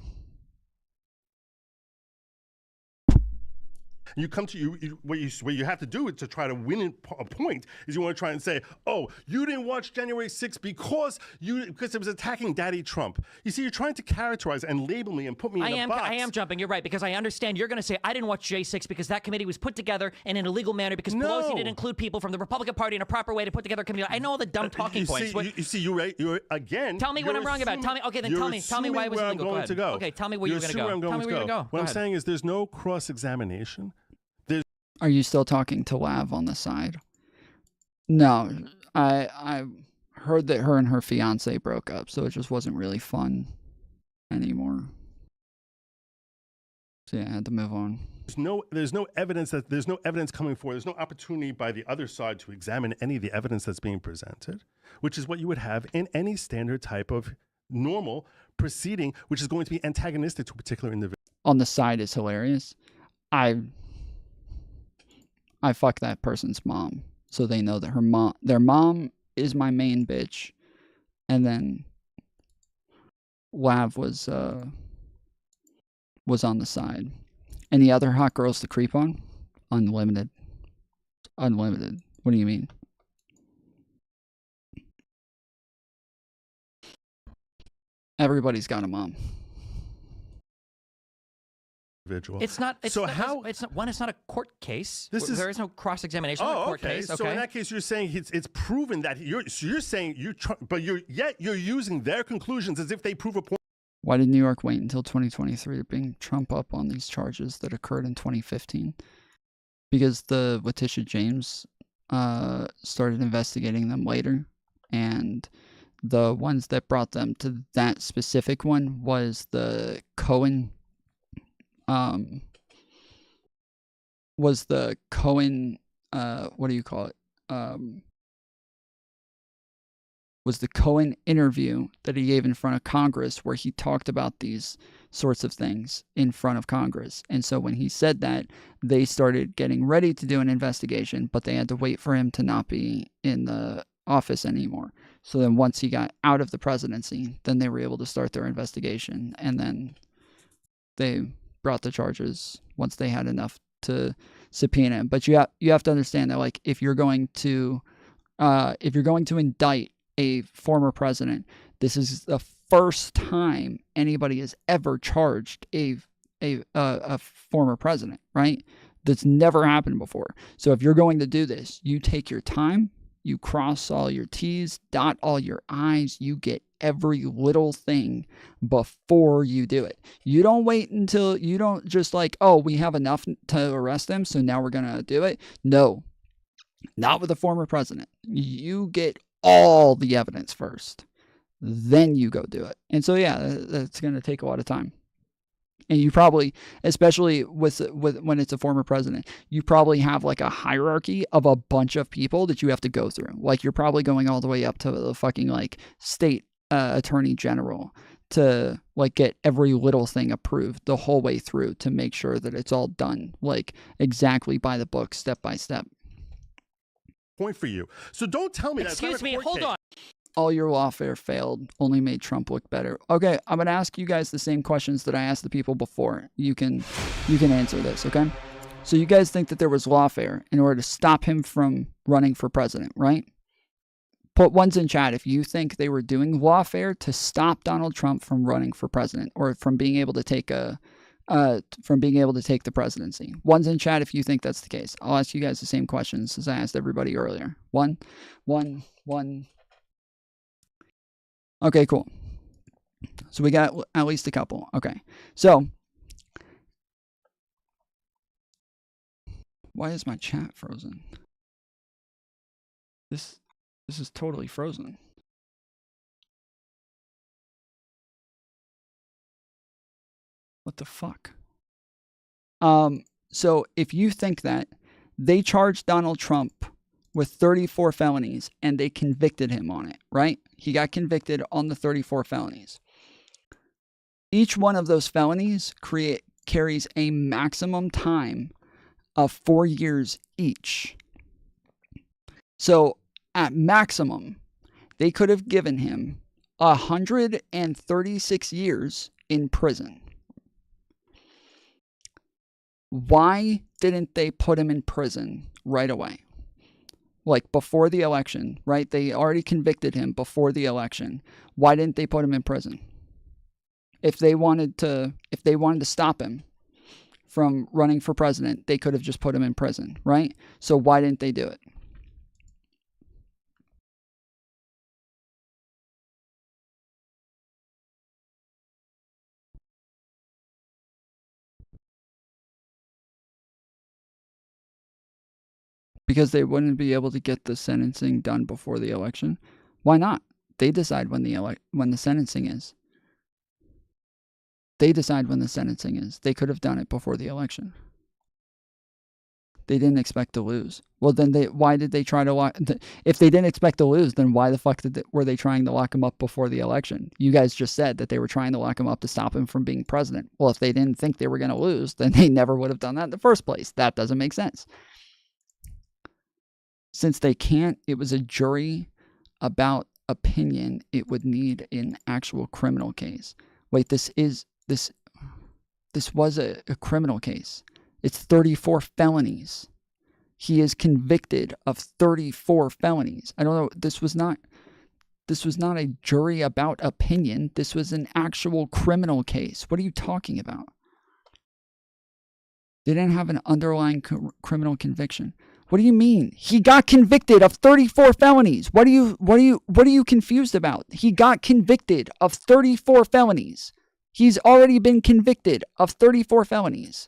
You come to what you have to do to try to win a point is you want to try and say, oh, you didn't watch January 6th because it was attacking Daddy Trump. You see, you're trying to characterize and label me and put me in a box. I am jumping. You're right, because I understand you're going to say I didn't watch J6 because that committee was put together in an illegal manner because Pelosi didn't include people from the Republican Party in a proper way to put together a committee. I know all the dumb talking points. You're again. Tell me what I'm wrong about. Tell me. Okay, then tell me why it was illegal. Go ahead. Okay, tell me where you're going to go. Tell me where you're going to go. What I'm saying is there's no cross-examination. Are you still talking to Lav on the side? No, I heard that her and her fiance broke up, so it just wasn't really fun anymore. So yeah, I had to move on. There's no evidence coming forward. There's no opportunity by the other side to examine any of the evidence that's being presented, which is what you would have in any standard type of normal proceeding, which is going to be antagonistic to a particular individual. On the side is hilarious. I fuck that person's mom, so they know that their mom is my main bitch, and then Lav was on the side. Any other hot girls to creep on? Unlimited. Unlimited. What do you mean? Everybody's got a mom. It's not. It's not a court case. There is no cross-examination. Oh, court okay. Case. So in that case, you're saying it's proven that you're saying but you're using their conclusions as if they prove a point. Why did New York wait until 2023 to bring Trump up on these charges that occurred in 2015? Because the Letitia James started investigating them later, and the ones that brought them to that specific one was the Cohen. What do you call it? Was the Cohen interview that he gave in front of Congress, where he talked about these sorts of things in front of Congress. And so when he said that, they started getting ready to do an investigation, but they had to wait for him to not be in the office anymore. So then once he got out of the presidency, then they were able to start their investigation, and then they brought the charges once they had enough to subpoena him. But you have to understand that, like, if you're going to indict a former president, this is the first time anybody has ever charged a former president, right? That's never happened before. So if you're going to do this, you take your time, you cross all your T's, dot all your I's, you get every little thing before you do it. You don't wait until, you don't just like, oh, we have enough to arrest him, so now we're going to do it. No, not with a former president. You get all the evidence first, then you go do it. And so, yeah, that's going to take a lot of time. And you probably, especially with when it's a former president, you probably have like a hierarchy of a bunch of people that you have to go through. Like, you're probably going all the way up to the fucking like state attorney general to like get every little thing approved the whole way through to make sure that it's all done like exactly by the book, step by step. Point for you. So don't tell me that. Excuse me, hold on. All your lawfare failed, only made Trump look better. Okay, I'm going to ask you guys the same questions that I asked the people before. You can answer this, okay? So you guys think that there was lawfare in order to stop him from running for president, right? Put ones in chat if you think they were doing lawfare to stop Donald Trump from running for president or from being able to take the presidency. Ones in chat if you think that's the case. I'll ask you guys the same questions as I asked everybody earlier. One. Okay, cool. So we got at least a couple. Okay. So why is my chat frozen? This is totally frozen. What the fuck? So if you think that they charged Donald Trump with 34 felonies and they convicted him on it, right? He got convicted on the 34 felonies. Each one of those felonies carries a maximum time of 4 years each. So at maximum, they could have given him 136 years in prison. why didn't they put him in prison right away? Like before the election, right? They already convicted him before the election. Why didn't they put him in prison? If they wanted to stop him from running for president, they could have just put him in prison, right? So why didn't they do it? Because they wouldn't be able to get the sentencing done before the election. Why not? They decide when the sentencing is. They decide when the sentencing is. They could have done it before the election. They didn't expect to lose. Well, then why did they try to lock? If they didn't expect to lose, then why the fuck were they trying to lock him up before the election? You guys just said that they were trying to lock him up to stop him from being president. Well, if they didn't think they were going to lose, then they never would have done that in the first place. That doesn't make sense. Since they can't, it was a jury about opinion, it would need an actual criminal case. Wait, this was a criminal case. It's 34 felonies. He is convicted of 34 felonies. I don't know, this was not a jury about opinion. This was an actual criminal case. What are you talking about? They didn't have an underlying criminal conviction. What do you mean? He got convicted of 34 felonies. What are you confused about? He got convicted of 34 felonies. He's already been convicted of 34 felonies.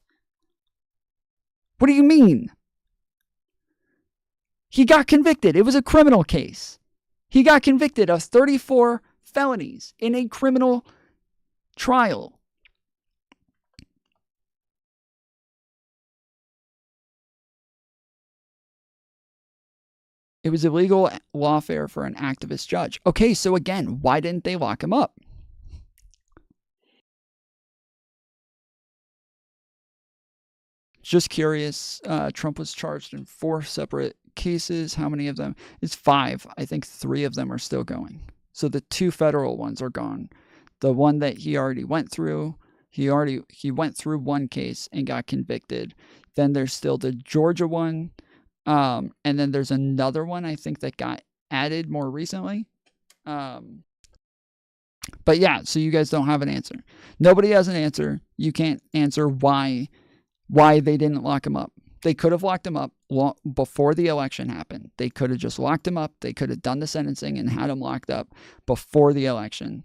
What do you mean? He got convicted. It was a criminal case. He got convicted of 34 felonies in a criminal trial. It was illegal lawfare for an activist judge. Okay, so again, why didn't they lock him up? Just curious, Trump was charged in 4 separate cases. How many of them? It's 5. I think 3 of them are still going. So the 2 federal ones are gone. The one that he already went through, he went through one case and got convicted. Then there's still the Georgia one. And then there's another one I think that got added more recently. But yeah, so you guys don't have an answer. Nobody has an answer. You can't answer why they didn't lock him up. They could have locked him up before the election happened. They could have just locked him up. They could have done the sentencing and had him locked up before the election.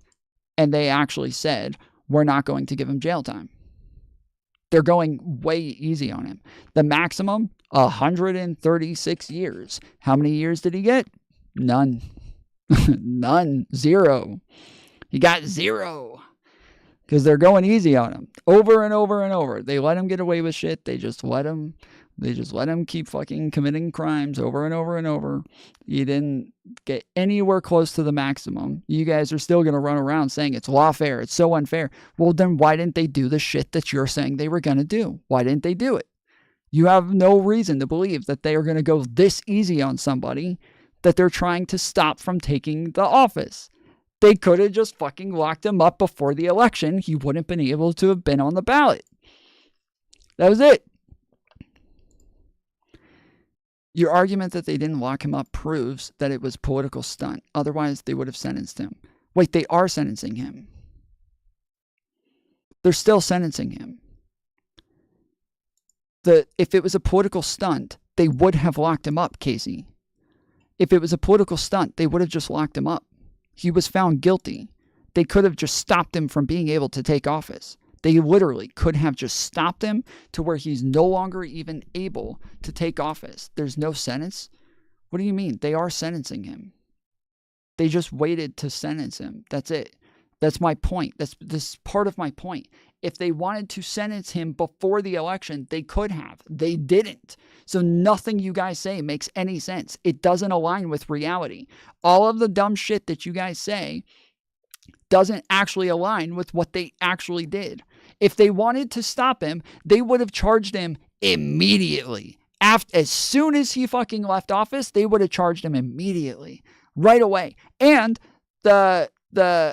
And they actually said, we're not going to give him jail time. They're going way easy on him. The maximum, 136 years. How many years did he get? None. None. 0. He got 0. Because they're going easy on him. Over and over and over. They let him get away with shit. They just let him keep fucking committing crimes over and over and over. You didn't get anywhere close to the maximum. You guys are still going to run around saying it's lawfare. It's so unfair. Well, then why didn't they do the shit that you're saying they were going to do? Why didn't they do it? You have no reason to believe that they are going to go this easy on somebody that they're trying to stop from taking the office. They could have just fucking locked him up before the election. He wouldn't have been able to have been on the ballot. That was it. Your argument that they didn't lock him up proves that it was a political stunt. Otherwise, they would have sentenced him. Wait, they are sentencing him. They're still sentencing him. If it was a political stunt, they would have locked him up, Casey. If it was a political stunt, they would have just locked him up. He was found guilty. They could have just stopped him from being able to take office. They literally could have just stopped him to where he's no longer even able to take office. There's no sentence. What do you mean? They are sentencing him. They just waited to sentence him. That's it. That's my point. This is part of my point. If they wanted to sentence him before the election, they could have. They didn't. So nothing you guys say makes any sense. It doesn't align with reality. All of the dumb shit that you guys say doesn't actually align with what they actually did. If they wanted to stop him, they would have charged him immediately. As soon as he fucking left office, they would have charged him immediately, right away. And the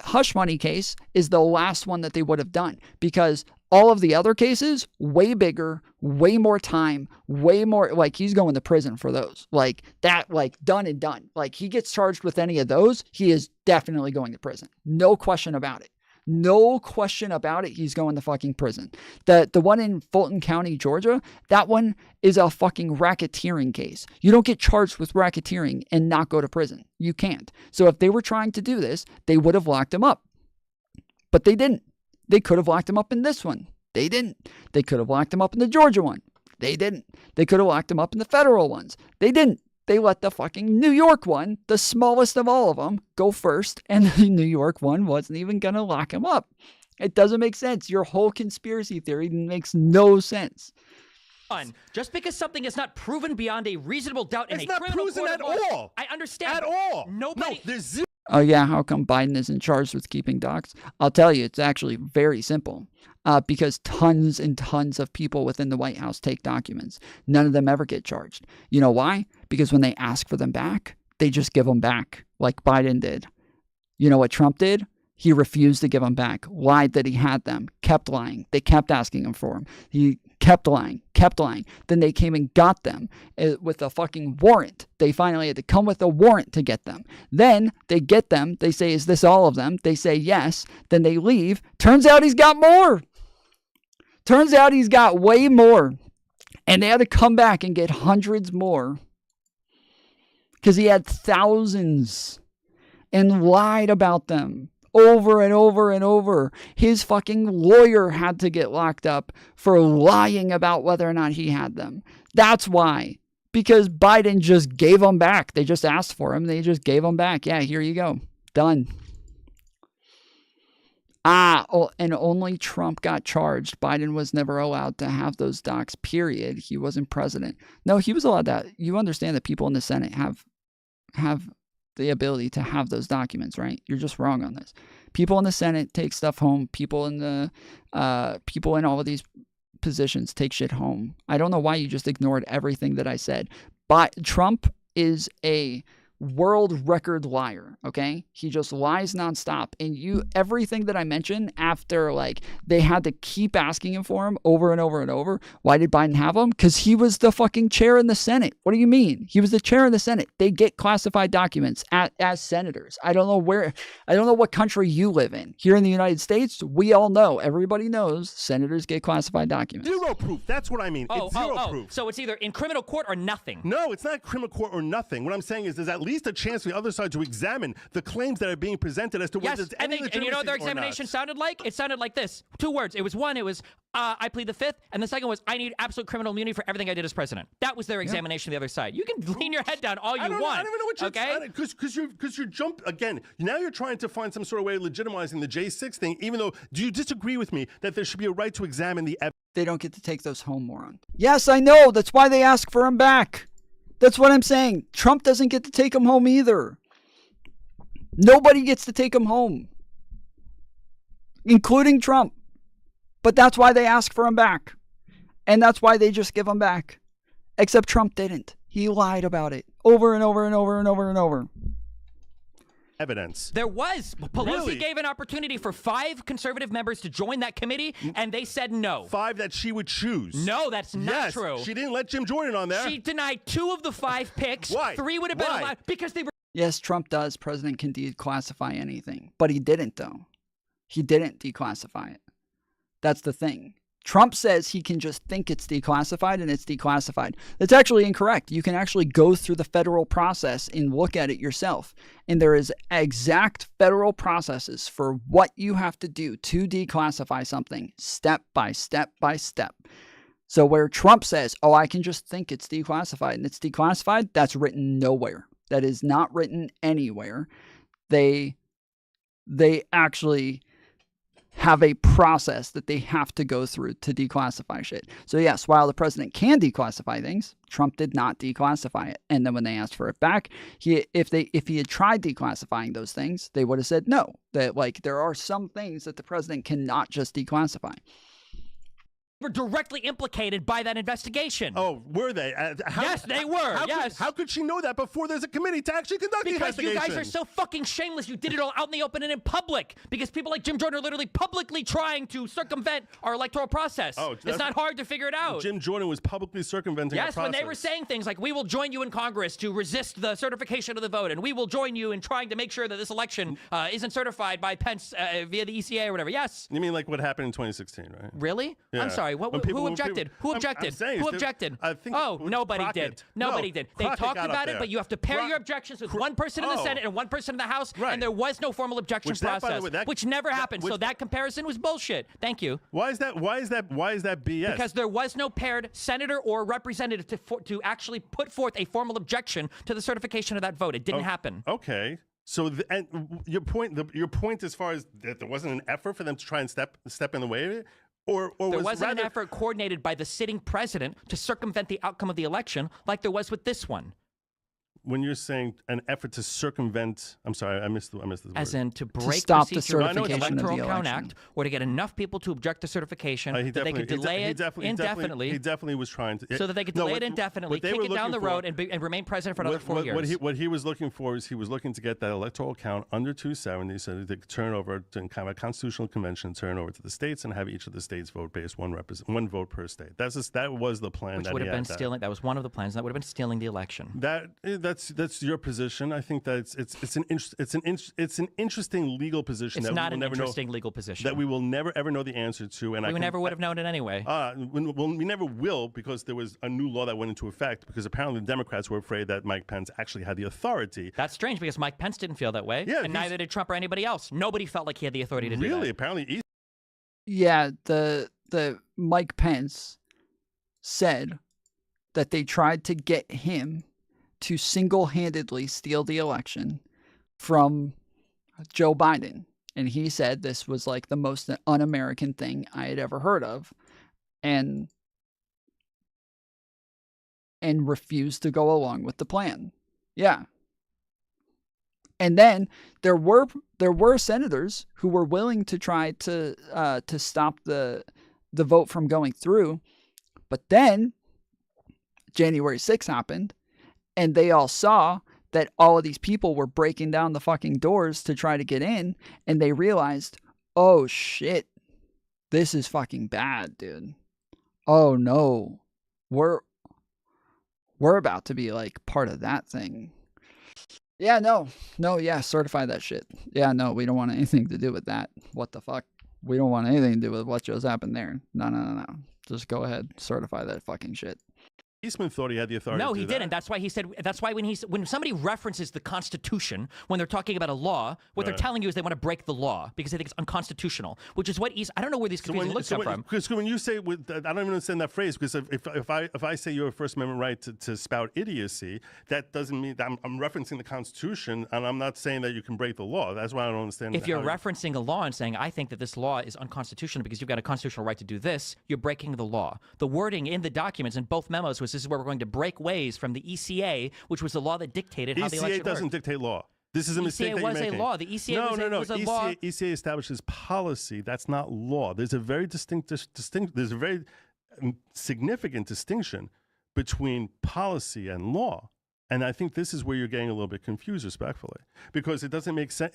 hush money case is the last one that they would have done, because All of the other cases, way bigger, way more time, way more, like he's going to prison for those. Like that, like done and done. Like he gets charged with any of those, he is definitely going to prison. No question about it. No question about it. He's going to fucking prison. The one in Fulton County, Georgia, that one is a fucking racketeering case. You don't get charged with racketeering and not go to prison. You can't. So if they were trying to do this, they would have locked him up. But they didn't. They could have locked him up in this one. They didn't. They could have locked him up in the Georgia one. They didn't. They could have locked him up in the federal ones. They didn't. They let the fucking New York one, the smallest of all of them, go first, and the New York one wasn't even going to lock him up. It doesn't make sense. Your whole conspiracy theory makes no sense. Just because something is not proven beyond a reasonable doubt in It's a not criminal proven court at of law, all. I understand. At all. Nobody. No, there's zero. Oh yeah, how come Biden isn't charged with keeping docs? I'll tell you, it's actually very simple. Because tons and tons of people within the White House take documents. None of them ever get charged. You know why? Because when they ask for them back, they just give them back, like Biden did. You know what Trump did? He refused to give them back, lied that he had them, kept lying. They kept asking him for them. He kept lying, kept lying. Then they came and got them with a fucking warrant. They finally had to come with a warrant to get them. Then they get them. They say, is this all of them? They say yes. Then they leave. Turns out he's got more. Turns out he's got way more. And they had to come back and get hundreds more. Because he had thousands and lied about them over and over and over. His fucking lawyer had to get locked up for lying about whether or not he had them. That's why. Because Biden just gave them back. They just asked for them. They just gave them back. Yeah, here you go. Done. And only Trump got charged. Biden was never allowed to have those docs, period. He wasn't president. No, he was allowed that. You understand that people in the Senate have the ability to have those documents, right? You're just wrong on this. People in the Senate take stuff home. People in all of these positions take shit home. I don't know why you just ignored everything that I said. But Trump is a world record liar, okay? He just lies nonstop. And everything that I mentioned after, like, they had to keep asking him for him over and over and over. Why did Biden have him? Because he was the fucking chair in the Senate. What do you mean? He was the chair in the Senate. They get classified documents as senators. I don't know what country you live in. Here in the United States, we all know, everybody knows, senators get classified documents. Zero proof. That's what I mean. It's zero proof. So it's either in criminal court or nothing. No, it's not criminal court or nothing. What I'm saying is there's at least a chance for the other side to examine the claims that are being presented as to whether there's any legitimacy. And you know what their examination sounded like? It sounded like this. 2 words. It was I plead the fifth, and the second was I need absolute criminal immunity for everything I did as president. That was their examination of the other side. You can lean your head down all you want. I don't even know what you're because you're again. Now you're trying to find some sort of way of legitimizing the J6 thing. Even though, do you disagree with me that there should be a right to examine the evidence? They don't get to take those home, moron. Yes, I know. That's why they ask for them back. That's what I'm saying. Trump doesn't get to take them home either. Nobody gets to take them home, including Trump. But that's why they ask for them back. And that's why they just give them back. Except Trump didn't. He lied about it over and over and over and over and over. Evidence. There was. Pelosi gave an opportunity for 5 conservative members to join that committee, and they said no. 5 that she would choose. No, that's not true. She didn't let Jim Jordan on there. She denied 2 of the 5 picks. Why? 3 would have been allowed because they were. Yes, Trump does. President can declassify anything. But he didn't, though. He didn't declassify it. That's the thing. Trump says he can just think it's declassified and it's declassified. That's actually incorrect. You can actually go through the federal process and look at it yourself. And there is exact federal processes for what you have to do to declassify something step by step by step. So where Trump says, oh, I can just think it's declassified and it's declassified, that's written nowhere. That is not written anywhere. They actually have a process that they have to go through to declassify shit. So yes, while the president can declassify things, Trump did not declassify it. And then when they asked for it back, if he had tried declassifying those things, they would have said no. That, like, there are some things that the president cannot just declassify. were directly implicated by that investigation. Oh, were they? Yes, they were. How could she know that before there's a committee to actually conduct the Because you investigation? guys are so fucking shameless. You did it all out in the open and in public. Because people like Jim Jordan are literally publicly trying to circumvent our electoral process. Oh, it's not hard to figure it out. Jim Jordan was publicly circumventing our Yes, process. when they were saying things like, we will join you in Congress to resist the certification of the vote, and we will join you in trying to make sure that this election isn't certified by Pence via the ECA or whatever. Yes. You mean like what happened in 2016, right? Really? Yeah. I'm sorry. Who objected? Who objected? Who objected? I think nobody did. Nobody did. They talked about it, but you have to pair your objections with one person in the Senate and one person in the House, and there was no formal objection process, which never happened. So that comparison was bullshit. Thank you. Why is that BS? Because there was no paired senator or representative to actually put forth a formal objection to the certification of that vote. It didn't happen. Okay. So and your point as far as that there wasn't an effort for them to try and step in the way of it, or there wasn't an effort coordinated by the sitting president to circumvent the outcome of the election like there was with this one. When you're saying an effort to circumvent, I'm sorry, I missed the word. As in to break stop the procedure of the certification of the Electoral Count election. Act, or to get enough people to object to certification that they could delay it indefinitely. He definitely was trying to. So that they could delay it indefinitely, kick it down the road, and remain president for another 4 years. What he was looking for is he was looking to get that electoral count under 270 so that they could turn over to kind of a constitutional convention, turn over to the states, and have each of the states vote based one vote per state. That was the plan. Which would have been stealing. That was one of the plans. That would have been stealing the election. That's your position. I think that it's an interesting legal position. It's that not we will an never interesting know, legal position that we will never ever know the answer to. And we never would have known it anyway. We never will, because there was a new law that went into effect. Because apparently the Democrats were afraid that Mike Pence actually had the authority. That's strange, because Mike Pence didn't feel that way, Yeah, and neither did Trump or anybody else. Nobody felt like he had the authority to do that. Really, apparently. Yeah, the Mike Pence said that they tried to get him to single-handedly steal the election from Joe Biden. And he said this was like the most un-American thing I had ever heard of, and refused to go along with the plan. Yeah. And then there were senators who were willing to try to stop the vote from going through, but then January 6th happened, and they all saw that all of these people were breaking down the fucking doors to try to get in, and they realized, oh shit, this is fucking bad, dude. Oh no, we're about to be like part of that thing. Yeah, no, yeah, certify that shit. Yeah, no, we don't want anything to do with that. What the fuck? We don't want anything to do with what just happened there. No. Just go ahead, certify that fucking shit. Eastman thought he had the authority. No, to he do didn't. That. That's why he said. That's why when somebody references the Constitution when they're talking about a law, what they're telling you is they want to break the law because they think it's unconstitutional. Which is what I don't know where these confusing looks come from. Because when you say, I don't even understand that phrase. Because if I say you have a First Amendment right to spout idiocy, that doesn't mean that I'm referencing the Constitution, and I'm not saying that you can break the law. That's why I don't understand. If you're referencing a law and saying I think that this law is unconstitutional because you've got a constitutional right to do this, you're breaking the law. The wording in the documents in both memos was this is where we're going to break ways from the ECA, which was the law that dictated how the election worked. ECA doesn't dictate law. This is a mistake that you're making. ECA was a law. The ECA was a law. ECA establishes policy. That's not law. There's a very there's a very significant distinction between policy and law. And I think this is where you're getting a little bit confused, respectfully, because it doesn't make sense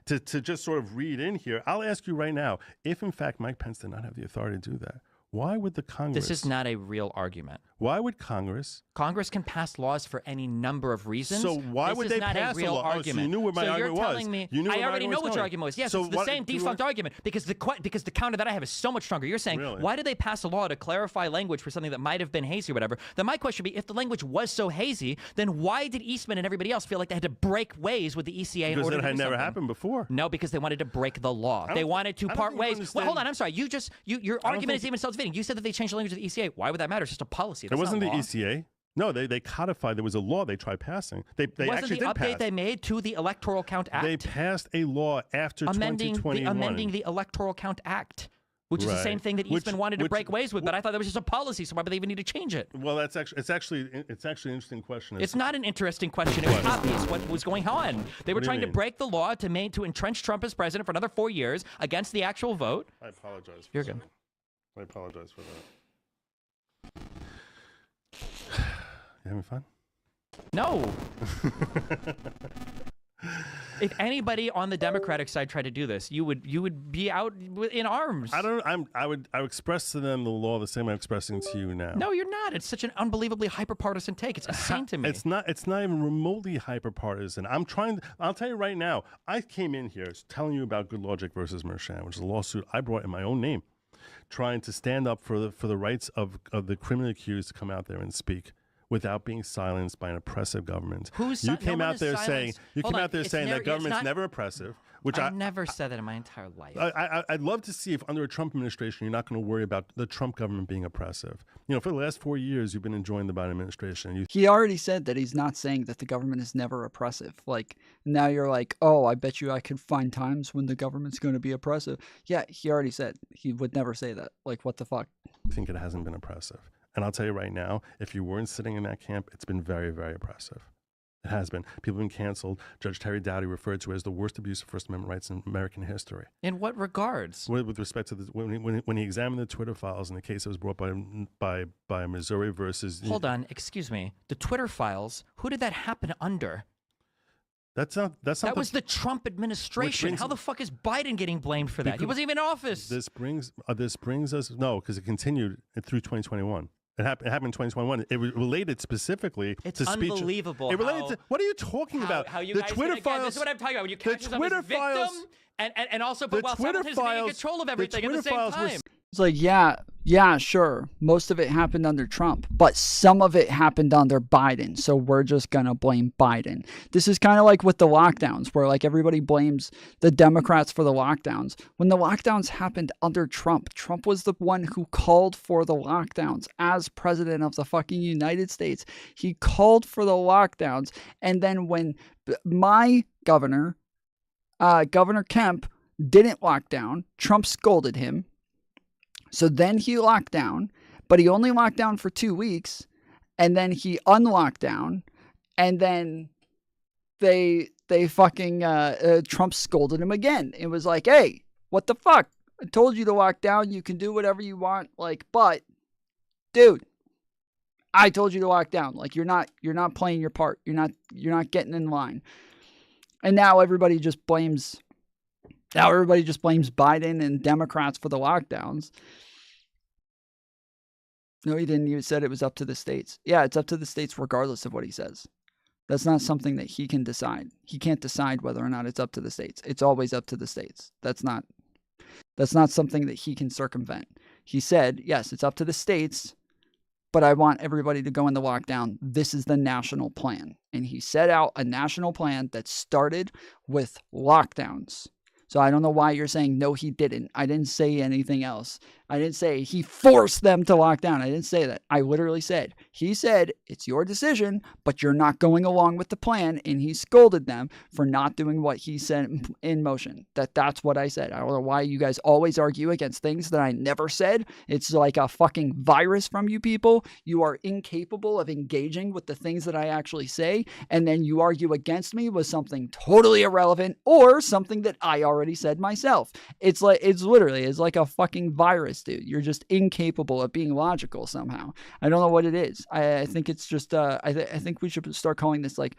to just sort of read in here. I'll ask you right now, if in fact Mike Pence did not have the authority to do that, why would the Congress... This is not a real argument. Why would Congress... Congress can pass laws for any number of reasons. So why would they pass a law? Argument. So you knew what my argument was. So you're telling me... I already know what your argument was. Yes, so it's the same defunct argument, because the counter that I have is so much stronger. You're saying, why did they pass a law to clarify language for something that might have been hazy or whatever? Then my question would be, if the language was so hazy, then why did Eastman and everybody else feel like they had to break ways with the ECA in order to do something? Because that had never happened before. No, because they wanted to break the law. They wanted to part ways. Well, hold on. I'm sorry. Your argument is even self-defeating. You said that they changed the language of the ECA. Why would that matter? It's just a policy. It wasn't the ECA. No, they codified. There was a law they tried passing. They actually did pass. Wasn't the update they made to the Electoral Count Act? They passed a law after 2021. Amending the Electoral Count Act, which is the same thing that Eastman wanted to break ways with. But I thought that was just a policy, so why would they even need to change it? Well, it's actually an interesting question. It's not an interesting question. It was obvious what was going on. They were trying to break the law to entrench Trump as president for another 4 years against the actual vote. I apologize. You're good. I apologize for that. You having fun? No. If anybody on the Democratic side tried to do this, you would be out in arms. I would express to them the law the same I'm expressing to you now. No, you're not. It's such an unbelievably hyper-partisan take. It's insane to me. It's not even remotely hyper-partisan. I'll tell you right now, I came in here telling you about GoodLawgic versus Mersham, which is a lawsuit I brought in my own name, trying to stand up for the rights of the criminally accused to come out there and speak without being silenced by an oppressive government. You came out there saying that government's never oppressive, which I've never said that in my entire life. I'd love to see if under a Trump administration you're not going to worry about the Trump government being oppressive. You know, for the last 4 years you've been enjoying the Biden administration. He already said that he's not saying that the government is never oppressive. Like, now you're like, oh, I bet you I could find times when the government's going to be oppressive. Yeah, he already said he would never say that. Like, what the fuck? I think it hasn't been oppressive. And I'll tell you right now, if you weren't sitting in that camp, it's been very, very oppressive. It has been. People have been canceled. Judge Terry Dowdy referred to it as the worst abuse of First Amendment rights in American history. In what regards? With respect to when he examined the Twitter files in the case that was brought by Missouri versus... Hold on, excuse me. The Twitter files, who did that happen under? That was the Trump administration. How the fuck is Biden getting blamed for that? He wasn't even in office. This brings us... No, because it continued through 2021. It happened in 2021. It was related specifically to speech. It's unbelievable. It related to, what are you talking about? How you the guys Twitter files. This is what I'm talking about. When you catch yourself as victim and also put while simultaneously being in control of everything at the same time. It's like, yeah, sure. Most of it happened under Trump, but some of it happened under Biden. So we're just going to blame Biden. This is kind of like with the lockdowns, where like everybody blames the Democrats for the lockdowns. When the lockdowns happened under Trump, Trump was the one who called for the lockdowns as president of the fucking United States. He called for the lockdowns. And then when my governor, Governor Kemp, didn't lock down, Trump scolded him. So then he locked down, but he only locked down for 2 weeks, and then he unlocked down, and then they fucking Trump scolded him again. It was like, hey, what the fuck? I told you to lock down. You can do whatever you want, like, but dude, I told you to lock down. Like, you're not playing your part. You're not getting in line. And now everybody just blames Biden and Democrats for the lockdowns. No, he didn't. He said it was up to the states. Yeah, it's up to the states regardless of what he says. That's not something that he can decide. He can't decide whether or not it's up to the states. It's always up to the states. That's not something that he can circumvent. He said, yes, it's up to the states, but I want everybody to go into lockdown. This is the national plan. And he set out a national plan that started with lockdowns. So I don't know why you're saying, no, he didn't. I didn't say anything else. I didn't say he forced them to lock down. I didn't say that. I literally said, he said, it's your decision, but you're not going along with the plan. And he scolded them for not doing what he said in motion. That's what I said. I don't know why you guys always argue against things that I never said. It's like a fucking virus from you people. You are incapable of engaging with the things that I actually say. And then you argue against me with something totally irrelevant or something that I already said myself. It's like a fucking virus, dude. You're just incapable of being logical somehow. I don't know what it is. I think it's just I think we should start calling this like,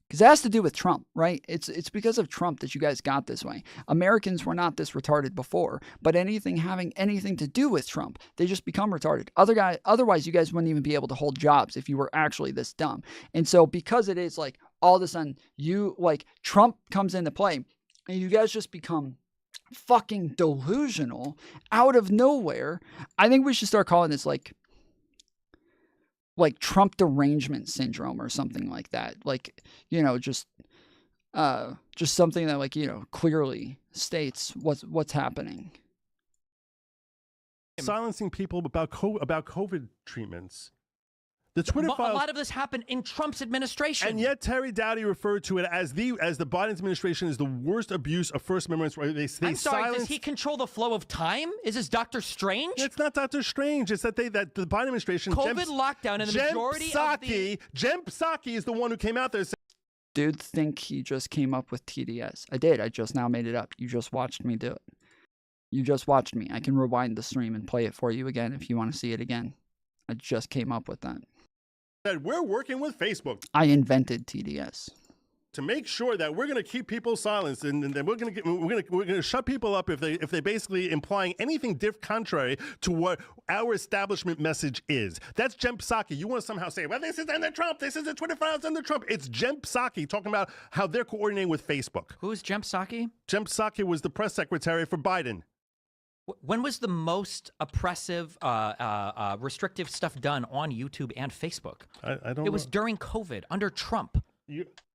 because it has to do with Trump, right? It's because of Trump that you guys got this way. Americans were not this retarded before, but anything having anything to do with Trump, they just become retarded. Otherwise, you guys wouldn't even be able to hold jobs if you were actually this dumb. And so because it is like all of a sudden Trump comes into play and you guys just become fucking delusional out of nowhere. I think we should start calling this like Trump derangement syndrome or something like that. Like, just something that clearly states what's happening. Silencing people about COVID treatments. The Twitter files. A lot of this happened in Trump's administration. And yet Terry Dowdy referred to it as the Biden administration is the worst abuse of First Amendment rights. I'm sorry, does he control the flow of time? Is this Dr. Strange? It's not Dr. Strange. It's that the Biden administration... COVID lockdown and the majority of the... Jen Psaki is the one who came out there saying... Dude, think he just came up with TDS. I did. I just now made it up. You just watched me do it. You just watched me. I can rewind the stream and play it for you again if you want to see it again. I just came up with that. That we're working with Facebook I invented TDS. to make sure that we're going to keep people silenced, and then we're going to shut people up if they basically implying anything contrary to what our establishment message is. That's Jen Psaki. You want to somehow say, well, this is under Trump. This is the Twitter files under Trump. It's Jen Psaki talking about how they're coordinating with Facebook. Who's Jen Psaki? Jen Psaki was the press secretary for Biden. When was the most oppressive, restrictive stuff done on YouTube and Facebook? I don't know. It was during COVID under Trump.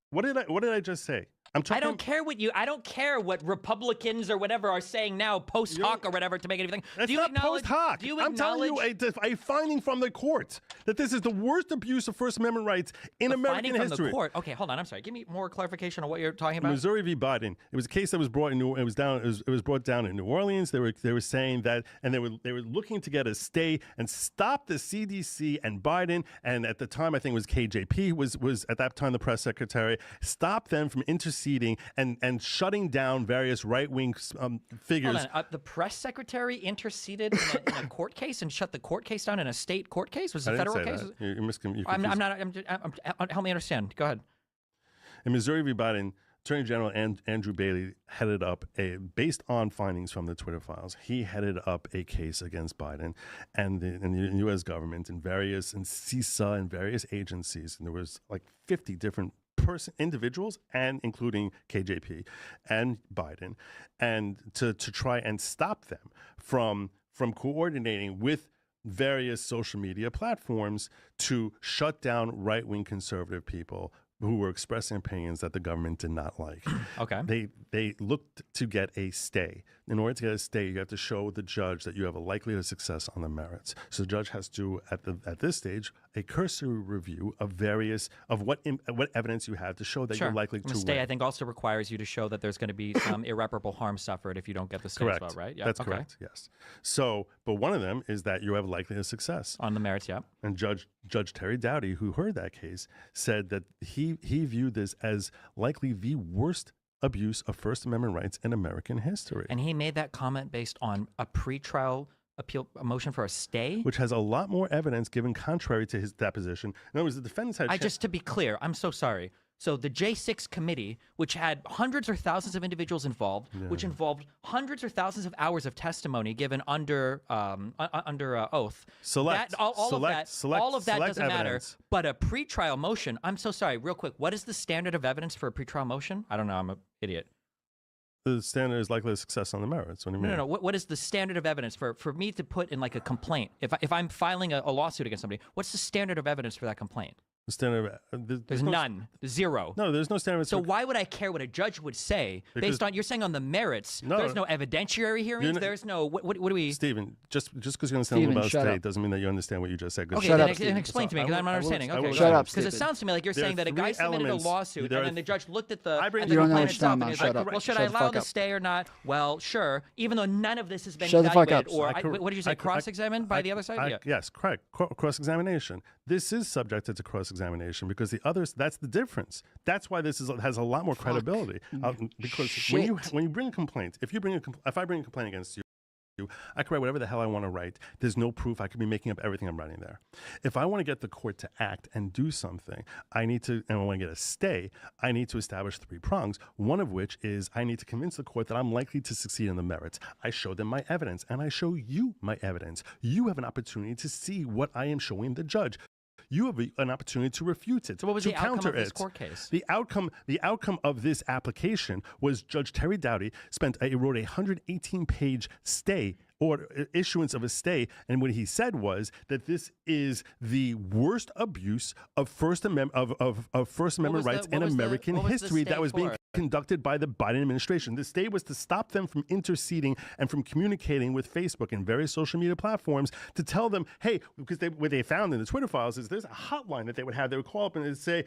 What did I just say? I don't care what Republicans or whatever are saying now, post hoc or whatever, to make anything. That's not post hoc. I'm telling you a finding from the court that this is the worst abuse of First Amendment rights in American history. From the court. Okay, hold on. I'm sorry. Give me more clarification on what you're talking about. Missouri v. Biden. It was a case that was brought in. It was brought down in New Orleans. They were saying that, and they were looking to get a stay and stop the CDC and Biden. And at the time, I think it was KJP was at that time the press secretary. Stop them from interceding and shutting down various right-wing figures. Hold on. The press secretary interceded in a court case and shut the court case down in a state court case? Was it a federal case? Help me understand. Go ahead. In Missouri v. Biden, Attorney General Andrew Bailey headed up based on findings from the Twitter files, he headed up a case against Biden and the U.S. government and CISA and various agencies. And there was like 50 different individuals, and including KJP and Biden, and to try and stop them from coordinating with various social media platforms to shut down right-wing conservative people who were expressing opinions that the government did not like. Okay. They looked to get a stay. In order to get a stay, you have to show the judge that you have a likelihood of success on the merits. So the judge has to, at this stage, a cursory review of what evidence you have to show that you're likely to stay, win. I think, also requires you to show that there's going to be some irreparable harm suffered if you don't get the stay Correct. as well, right? Yeah. That's correct, yes. So, but one of them is that you have a likelihood of success. On the merits, yeah. And Judge Terry Doughty, who heard that case, said that he viewed this as likely the worst abuse of First Amendment rights in American history. And he made that comment based on a pretrial a motion for a stay? Which has a lot more evidence given contrary to his deposition. In other words, the defendants had... Just to be clear, I'm so sorry. So the J6 committee, which had hundreds or thousands of individuals involved, which involved hundreds or thousands of hours of testimony given under oath. All of that doesn't matter. But a pretrial motion, I'm so sorry, real quick, what is the standard of evidence for a pretrial motion? I don't know, I'm an idiot. The standard is likely success on the merits. What do you mean? No. What is the standard of evidence for me to put in like a complaint? If I'm filing a lawsuit against somebody, what's the standard of evidence for that complaint? The standard there's none. Zero. No, there's no standard. So why would I care what a judge would say based on, you're saying on the merits, there's no evidentiary hearings, there's no, what do we... Stephen, just because you understand a little about state doesn't mean that you understand what you just said. Okay, then explain to me, because I'm not understanding. Okay, shut up, because it sounds to me like you're saying that a guy submitted a lawsuit and then the judge looked at the complaint itself and he's like, well, should I allow the stay or not? Well, sure, even though none of this has been evaluated. Or, what did you say, cross-examined by the other side? Yes, correct. Cross-examination. This is subjected to cross-examination because that's the difference. That's why this has a lot more credibility. Because when you bring a complaint, if I bring a complaint against you, I can write whatever the hell I want to write. There's no proof. I could be making up everything I'm writing there. If I want to get the court to act and do something, and I want to get a stay, I need to establish 3 prongs, one of which is I need to convince the court that I'm likely to succeed in the merits. I show them my evidence, and I show you my evidence. You have an opportunity to see what I am showing the judge. You have an opportunity to refute it. So what was to the outcome counter of this it. court case? The outcome of this application was Judge Terry Doughty wrote a 118-page stay or issuance of a stay, and what he said was that this is the worst abuse of First Amendment rights in American history that was being conducted by the Biden administration. The stay was to stop them from interceding and from communicating with Facebook and various social media platforms to tell them, hey, because what they found in the Twitter files is there's a hotline that they would have. They would call up and they'd say,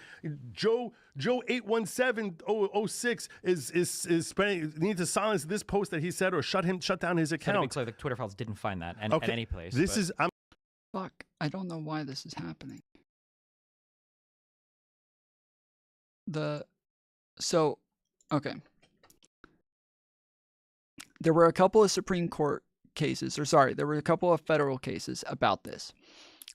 Joe 817-006 is spending, need to silence this post that he said or shut down his account. So to be clear, the Twitter files didn't find that at any place. Fuck, I don't know why this is happening. Okay. there were a couple of Supreme Court cases, or sorry, there were a couple of federal cases about this.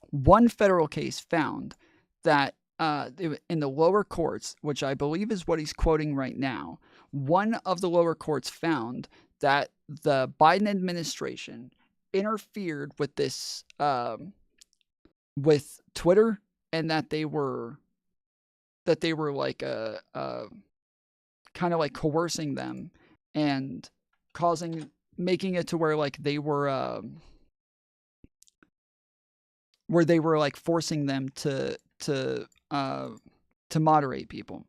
One federal case found that in the lower courts, which I believe is what he's quoting right now, one of the lower courts found that the Biden administration interfered with this, with Twitter, and that they were like kind of like coercing them and making it to where like they were like forcing them to moderate people.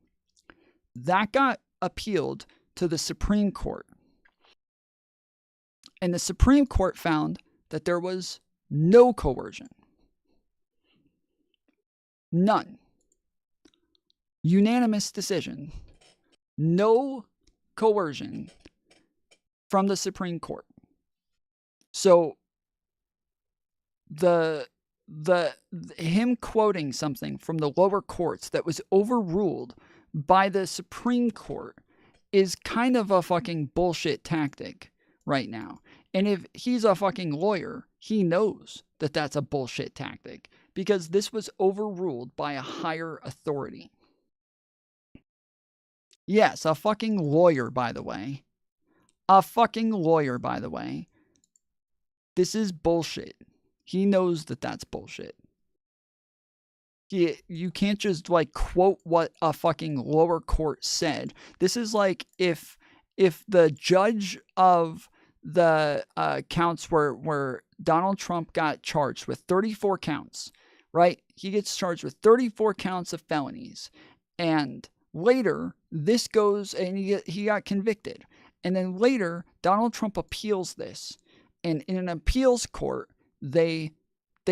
That got appealed to the Supreme Court. And the Supreme Court found that there was no coercion. None. Unanimous decision. No coercion from the Supreme Court. So him quoting something from the lower courts that was overruled by the Supreme Court is kind of a fucking bullshit tactic right now. And if he's a fucking lawyer, he knows that that's a bullshit tactic because this was overruled by a higher authority. Yes, a fucking lawyer, by the way. A fucking lawyer, by the way. This is bullshit. He knows that that's bullshit. You can't just like quote what a fucking lower court said. This is like if the judge of the counts where Donald Trump got charged with 34 counts, right? He gets charged with 34 counts of felonies. And later, this goes and he got convicted. And then later, Donald Trump appeals this. And in an appeals court, they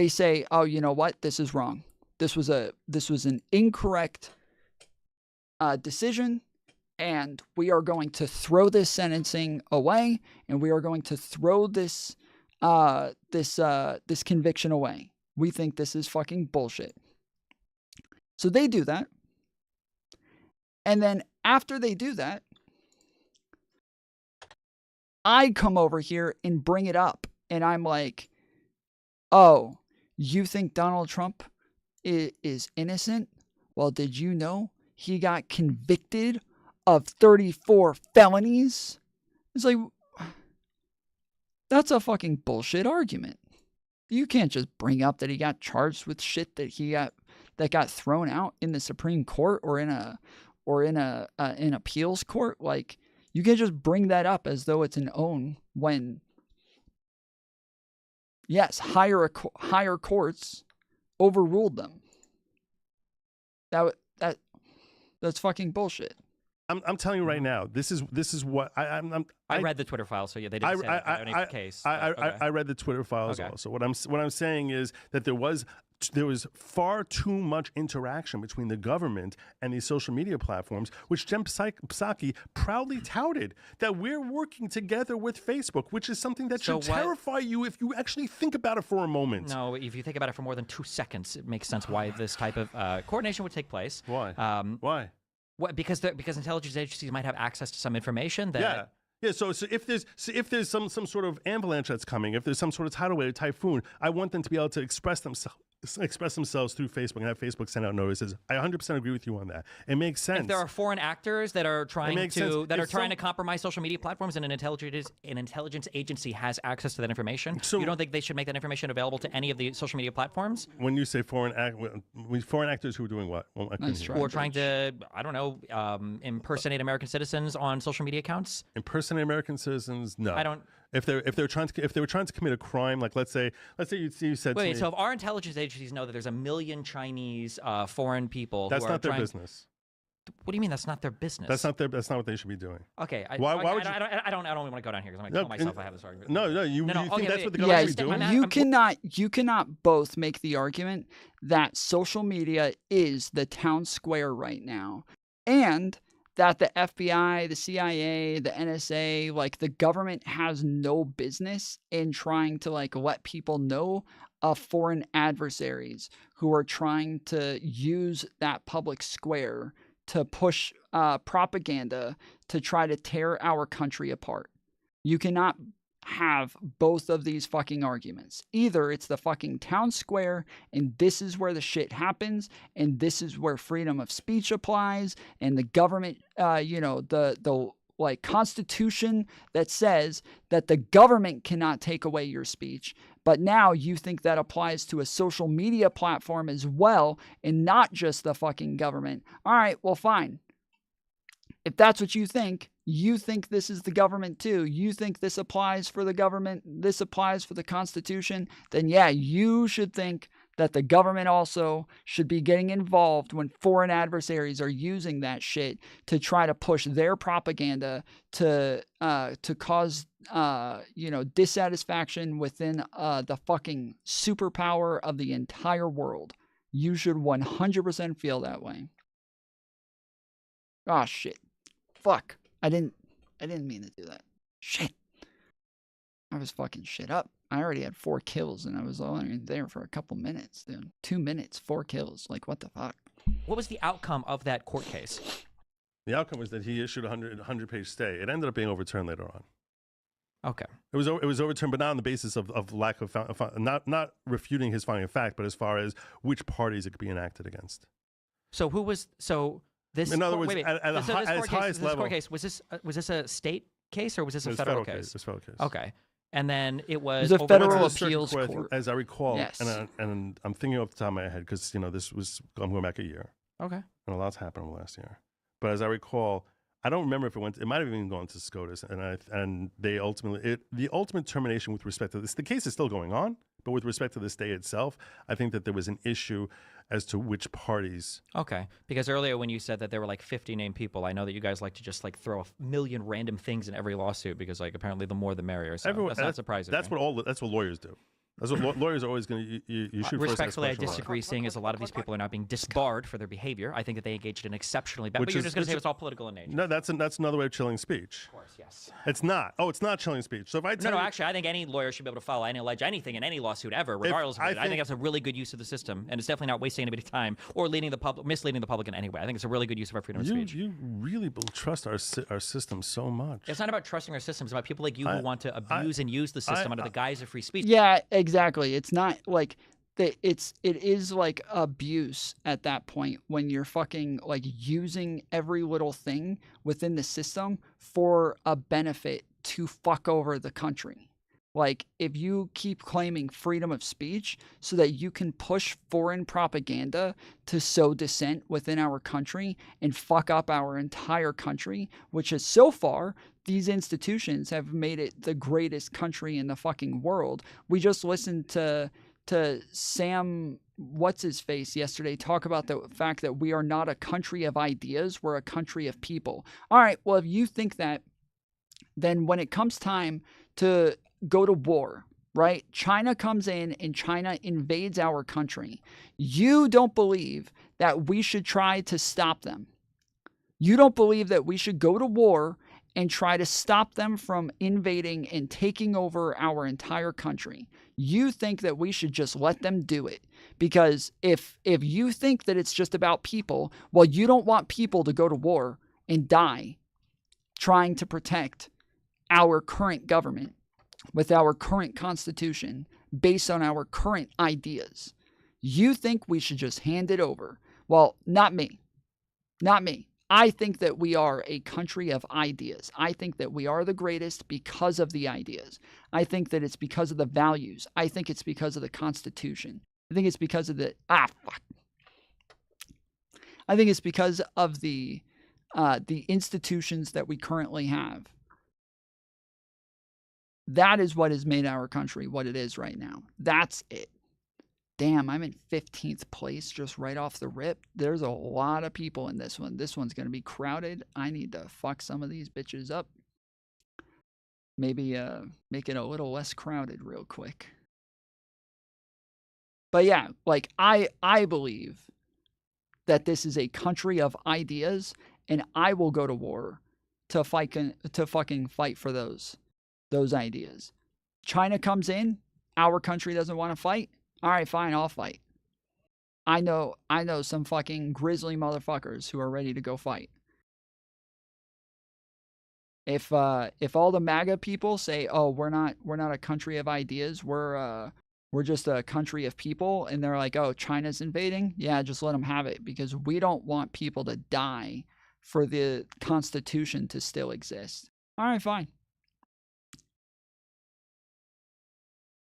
say, oh, you know what? This is wrong. This was an incorrect decision. And we are going to throw this sentencing away, and we are going to throw this conviction away. We think this is fucking bullshit. So they do that. And then after they do that, I come over here and bring it up. And I'm like, oh, you think Donald Trump is innocent? Well, did you know he got convicted of 34 felonies? It's like, that's a fucking bullshit argument. You can't just bring up that he got charged with shit that got thrown out in the Supreme Court or in an appeals court. Like, you can't just bring that up as though it's an own when, yes, higher courts overruled them. That's fucking bullshit. I'm telling you right now. This is what I read the Twitter file, so yeah, they didn't say that in any case. I read the Twitter files also. What I'm saying is that there was far too much interaction between the government and these social media platforms, which Jen Psaki proudly touted that we're working together with Facebook, which is something that should terrify you if you actually think about it for a moment. No, if you think about it for more than 2 seconds, it makes sense why this type of coordination would take place. Why? Why? What? Because intelligence agencies might have access to some information that. Yeah. So if there's some sort of avalanche that's coming, if there's some sort of tidal wave, typhoon, I want them to be able to express themselves through Facebook and have Facebook send out notices. I 100% agree with you on that. It makes sense. If there are foreign actors that are trying to compromise social media platforms, and an intelligence agency has access to that information, so you don't think they should make that information available to any of the social media platforms? When you say foreign actors who are doing what? Well, who are trying to, I don't know, impersonate American citizens on social media accounts? Impersonate American citizens? No. I don't. If they were trying to commit a crime, like let's say you said. Wait, so if our intelligence agencies know that there's 1 million Chinese foreign people, that's not their business. What do you mean that's not their business? That's not what they should be doing. Okay. I don't want to go down here because I'm going to kill myself if I have this argument. No. You think that's what the government is doing? You cannot both make the argument that social media is the town square right now, and that the FBI, the CIA, the NSA, like the government has no business in trying to like let people know of foreign adversaries who are trying to use that public square to push propaganda to try to tear our country apart. You cannot have both of these fucking arguments. Either it's the fucking town square and this is where the shit happens and this is where freedom of speech applies and the government, the like constitution that says that the government cannot take away your speech. But now you think that applies to a social media platform as well and not just the fucking government. All right, well, fine. If that's what you think this is the government too, you think this applies for the government, this applies for the Constitution, then yeah, you should think that the government also should be getting involved when foreign adversaries are using that shit to try to push their propaganda to cause dissatisfaction within the fucking superpower of the entire world. You should 100% feel that way. Oh shit. Fuck. I didn't mean to do that. Shit. I was fucking shit up. I already had 4 kills and I was only there for a couple minutes, dude. 2 minutes, 4 kills. Like, what the fuck? What was the outcome of that court case? The outcome was that he issued a 100-page stay. It ended up being overturned later on. Okay. It was overturned, but not on the basis of lack of not refuting his finding of fact, but as far as which parties it could be enacted against. So who was this? In other court, words, wait, at its highest level, court case, was this a state case or was this a it was federal case? It was a federal case. Okay. And then it was a federal circuit appeals court, court. as I recall. Yes. And I'm thinking off the top of my head because I'm going back a year. Okay. And a lot's happened over the last year. But as I recall, I don't remember if it might have even gone to SCOTUS, and they ultimately the ultimate termination with respect to this. The case is still going on, but with respect to the stay itself, I think that there was an issue as to which parties. Okay, because earlier when you said that there were like 50 named people, I know that you guys like to just like throw a million random things in every lawsuit because like apparently the more the merrier. So that's not surprising. That's what lawyers do. That's what lawyers are always going to. You shoot Respectfully, I first. disagree. Seeing as a lot of these people are now being disbarred for their behavior, I think that they engaged in exceptionally bad. But you're just going to say it's all political in nature. No, that's another way of chilling speech. Of course, yes. It's not. Oh, it's not chilling speech. So if I tell no, actually, I think any lawyer should be able to file and allege anything in any lawsuit ever, regardless of it. I think that's a really good use of the system, and it's definitely not wasting anybody's time or misleading the public in any way. I think it's a really good use of our freedom of speech. You really trust our system so much. It's not about trusting our systems. It's about people like you who want to abuse and use the system under the guise of free speech. Yeah, exactly. It's not like it is like abuse at that point when you're fucking like using every little thing within the system for a benefit to fuck over the country. Like, if you keep claiming freedom of speech so that you can push foreign propaganda to sow dissent within our country and fuck up our entire country, which is so far, these institutions have made it the greatest country in the fucking world. We just listened to Sam, what's his face, yesterday talk about the fact that we are not a country of ideas, we're a country of people. All right, well, if you think that, then when it comes time to go to war, right? China comes in and China invades our country. You don't believe that we should try to stop them. You don't believe that we should go to war and try to stop them from invading and taking over our entire country. You think that we should just let them do it. Because if you think that it's just about people, well, you don't want people to go to war and die trying to protect our current government with our current constitution based on our current ideas. You think we should just hand it over. Well, not me. Not me. I think that we are a country of ideas. I think that we are the greatest because of the ideas. I think that it's because of the values. I think it's because of the Constitution. I think it's because of the I think it's because of the institutions that we currently have. That is what has made our country what it is right now. That's it. Damn, I'm in 15th place just right off the rip. There's a lot of people in this one. This one's going to be crowded. I need to fuck some of these bitches up. Maybe make it a little less crowded real quick. But yeah, like I believe that this is a country of ideas, and I will go to war to fucking fight for those ideas. China comes in, our country doesn't want to fight. All right, fine, I'll fight. I know some fucking grizzly motherfuckers who are ready to go fight. If all the MAGA people say, "Oh, we're not a country of ideas. We're just a country of people," and they're like, "Oh, China's invading," yeah, just let them have it, because we don't want people to die for the Constitution to still exist. All right, fine.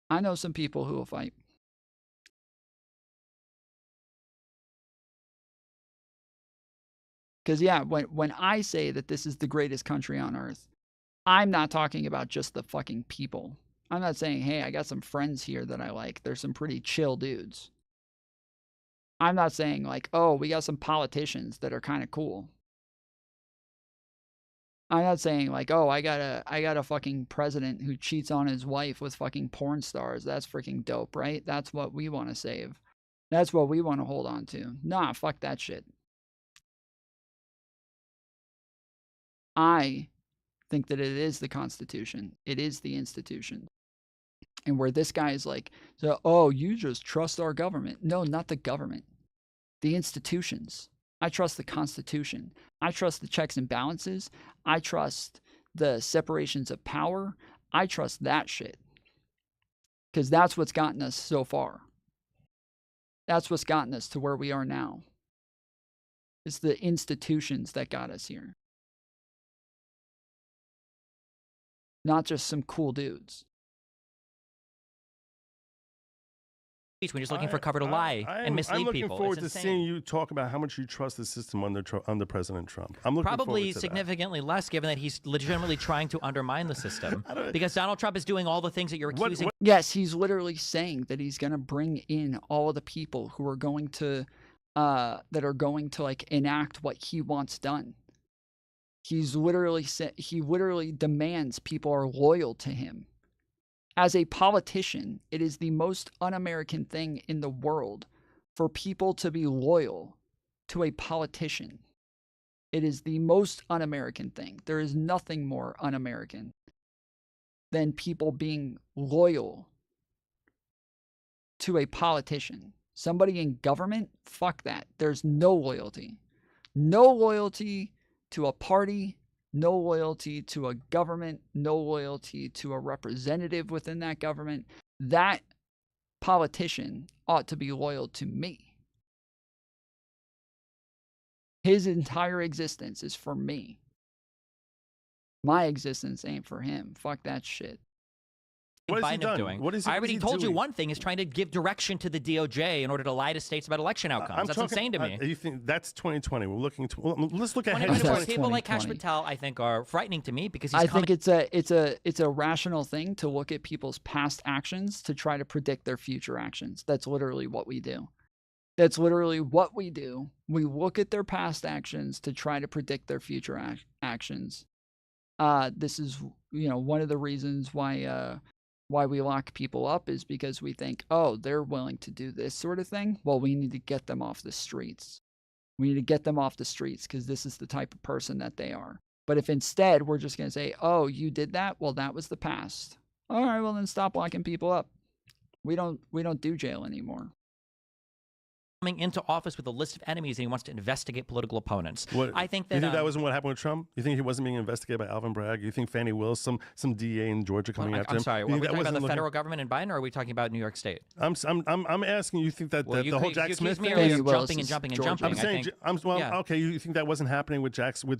I know some people who will fight. Because, yeah, when I say that this is the greatest country on earth, I'm not talking about just the fucking people. I'm not saying, hey, I got some friends here that I like. There's some pretty chill dudes. I'm not saying, like, oh, we got some politicians that are kind of cool. I'm not saying, like, oh, I got a fucking president who cheats on his wife with fucking porn stars. That's freaking dope, right? That's what we want to save. That's what we want to hold on to. Nah, fuck that shit. I think that it is the Constitution. It is the institution. And where this guy is like, so, oh, you just trust our government. No, not the government. The institutions. I trust the Constitution. I trust the checks and balances. I trust the separations of power. I trust that shit. Because that's what's gotten us so far. That's what's gotten us to where we are now. It's the institutions that got us here. Not just some cool dudes. We're just looking for cover to lie and mislead people. I'm looking forward to seeing you talk about how much you trust the system under President Trump. I'm looking probably forward to significantly less, given that he's legitimately trying to undermine the system. Because Donald Trump is doing all the things that you're accusing. Yes, he's literally saying that he's going to bring in all of the people who are going to, like enact what he wants done. He literally demands people are loyal to him. As a politician, it is the most un-American thing in the world for people to be loyal to a politician. It is the most un-American thing. There is nothing more un-American than people being loyal to a politician. Somebody in government, fuck that. There's no loyalty. No loyalty to a party, no loyalty to a government, no loyalty to a representative within that government. That politician ought to be loyal to me. His entire existence is for me. My existence ain't for him. Fuck that shit. What has he Biden done? doing. What is he, I what already is he told you doing? one thing is trying to give direction to the DOJ in order to lie to states about election outcomes. That's insane to me. You think that's 2020? We're looking to. Well, let's look ahead. People like Kash Patel, I think, are frightening to me because he's I think it's a rational thing to look at people's past actions to try to predict their future actions. That's literally what we do. That's literally what we do. We look at their past actions to try to predict their future actions. This is, one of the reasons why we lock people up is because we think, oh, they're willing to do this sort of thing. Well, we need to get them off the streets. We need to get them off the streets because this is the type of person that they are. But if instead we're just going to say, oh, you did that? Well, that was the past. All right, well, then stop locking people up. We don't do jail anymore. Coming into office with a list of enemies and he wants to investigate political opponents. I think that you think that wasn't what happened with Trump? You think he wasn't being investigated by Alvin Bragg? You think Fannie Willis, some DA in Georgia coming after him? I'm sorry, are we talking about the federal government in Biden, or are we talking about New York State? I'm asking you. Think that the whole Jack Smith thing? Jumping. I'm saying, okay. You think that wasn't happening with Jack Smith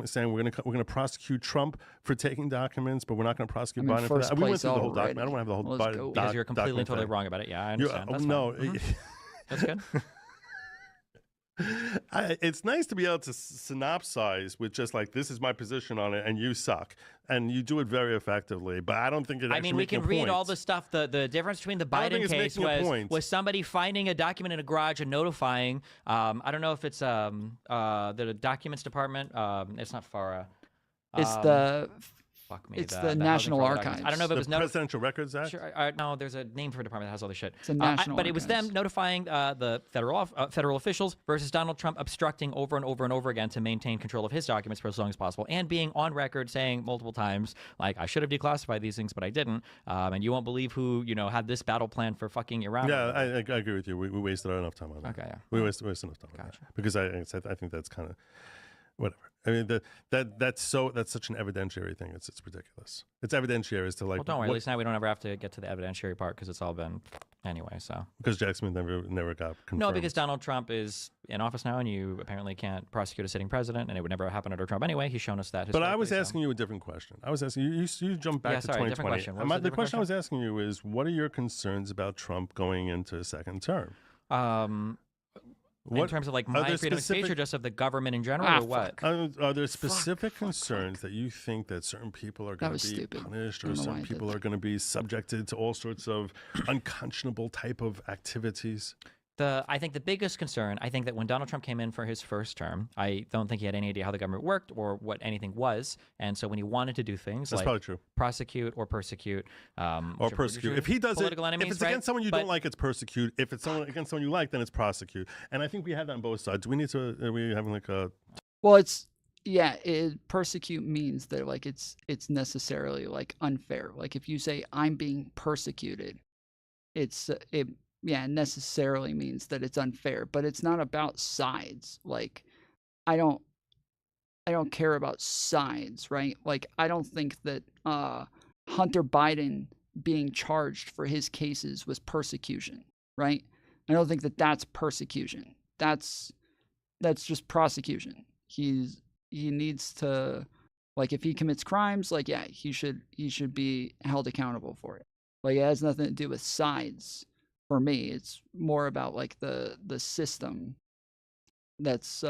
saying we're gonna prosecute Trump for taking documents, but we're not going to prosecute Biden for that? We went through the whole document. I don't want to have the whole Biden. Because you're completely and totally wrong about it. Yeah, I understand. That's no. That's good. It's nice to be able to synopsize with just like, this is my position on it and you suck, and you do it very effectively, but I don't think it actually we can read all the stuff. The difference between the Biden case was somebody finding a document in a garage and notifying, I don't know if it's the documents department, it's not FARA. It's the National Archives. I don't know if it was the Presidential Records Act. Sure, no, there's a name for a department that has all this shit. It's a National but it was them notifying the federal officials versus Donald Trump obstructing over and over and over again to maintain control of his documents for as long as possible, and being on record saying multiple times, like, I should have declassified these things, but I didn't. And you won't believe who had this battle plan for fucking Iran. Yeah, I agree with you. We wasted enough time on that. Okay, yeah. We wasted enough time on that because I think that's kind of. Whatever. I mean, that's such an evidentiary thing. It's ridiculous. It's evidentiary as to like. Well, don't worry. At least now we don't ever have to get to the evidentiary part because it's all been anyway. So because Jack Smith never got confirmed. No, because Donald Trump is in office now, and you apparently can't prosecute a sitting president, and it would never happen under Trump anyway. He's shown us that. But I was asking you a different question. I was asking you. You jumped back to 2020. Different question. What was The question I was asking you is, what are your concerns about Trump going into a second term? In terms of like my freedom of speech, or just of the government in general, or what? Are there specific concerns that you think that certain people are going to be punished, or some people are going to be subjected to all sorts of unconscionable type of activities? I think the biggest concern, I think that when Donald Trump came in for his first term, I don't think he had any idea how the government worked or what anything was. And so when he wanted to do things That's like probably true. prosecute or persecute. Or persecute. If he does it, enemies, if it's against someone you don't like, it's persecute. If it's against someone you like, then it's prosecute. And I think we have that on both sides. Are we having like a... Well, persecute means that like it's necessarily like unfair. Like if you say I'm being persecuted, it necessarily means that it's unfair, but it's not about sides. Like I don't care about sides, right? Like I don't think that Hunter Biden being charged for his cases was persecution, right? I don't think that that's persecution. That's just prosecution. He needs to, like, if he commits crimes, like, yeah, he should be held accountable for it. Like, it has nothing to do with sides. For me, it's more about like the system that's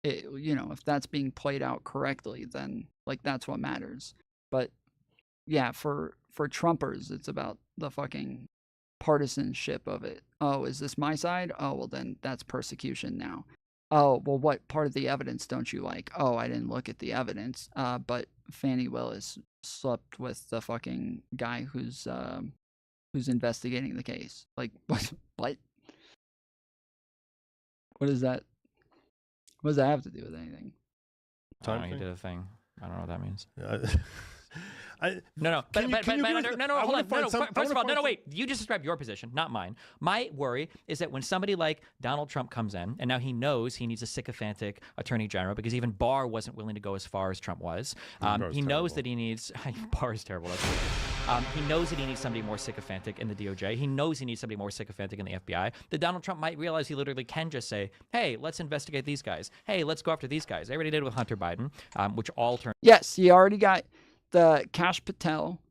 if that's being played out correctly, then like that's what matters. But yeah, for Trumpers, it's about the fucking partisanship of it. Oh, is this my side? Oh, well then that's persecution now. Oh, well, what part of the evidence don't you like? Oh, I didn't look at the evidence. But Fani Willis slept with the fucking guy who's investigating the case. Like, what? What is that? What does that have to do with anything? I don't know, he did a thing. I don't know what that means. No. First of all, wait. You just described your position, not mine. My worry is that when somebody like Donald Trump comes in, and now he knows he needs a sycophantic attorney general, because even Barr wasn't willing to go as far as Trump was. He knows that he needs... Barr is terrible. He knows that he needs somebody more sycophantic in the DOJ. He knows he needs somebody more sycophantic in the FBI. That Donald Trump might realize he literally can just say, hey, let's investigate these guys. Hey, let's go after these guys. They already did it with Hunter Biden, which all turned... Yes, he already got... Kash Patel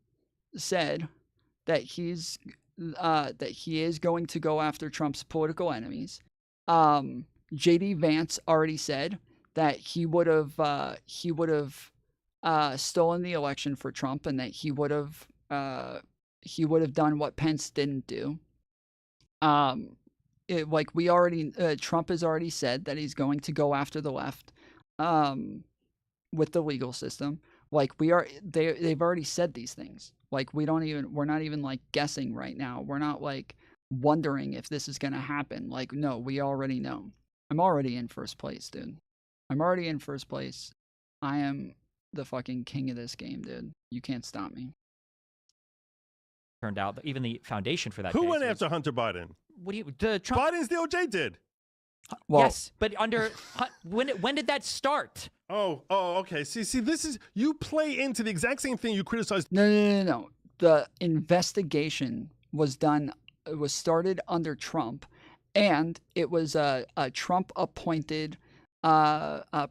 said that he is going to go after Trump's political enemies. J.D. Vance already said that he would have stolen the election for Trump, and that he would have done what Pence didn't do. Trump has already said that he's going to go after the left with the legal system. Like they've already said these things. Like we're not even like guessing right now. We're not like wondering if this is going to happen. Like, no, we already know. I'm already in first place, dude. I'm already in first place. I am the fucking king of this game, dude. You can't stop me. Turned out that even the foundation for that. Who went after Hunter Biden? What do you? Trump? Biden's DOJ did. Well, yes, but under when did that start? Oh, okay. See, this is, you play into the exact same thing you criticized. No. The investigation was started under Trump, and it was a Trump-appointed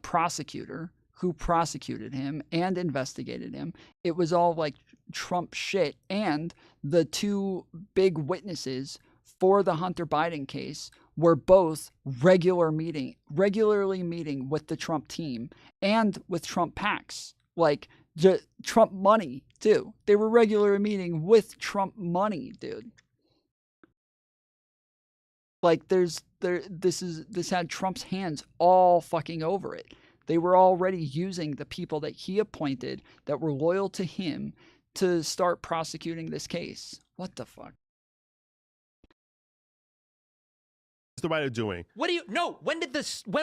prosecutor who prosecuted him and investigated him. It was all like Trump shit, and the two big witnesses for the Hunter Biden case were both regularly meeting with the Trump team and with Trump PACs, like Trump money too. They were regularly meeting with Trump money, dude. Like this had Trump's hands all fucking over it. They were already using the people that he appointed that were loyal to him to start prosecuting this case. What the fuck? The writer doing? What do you know? When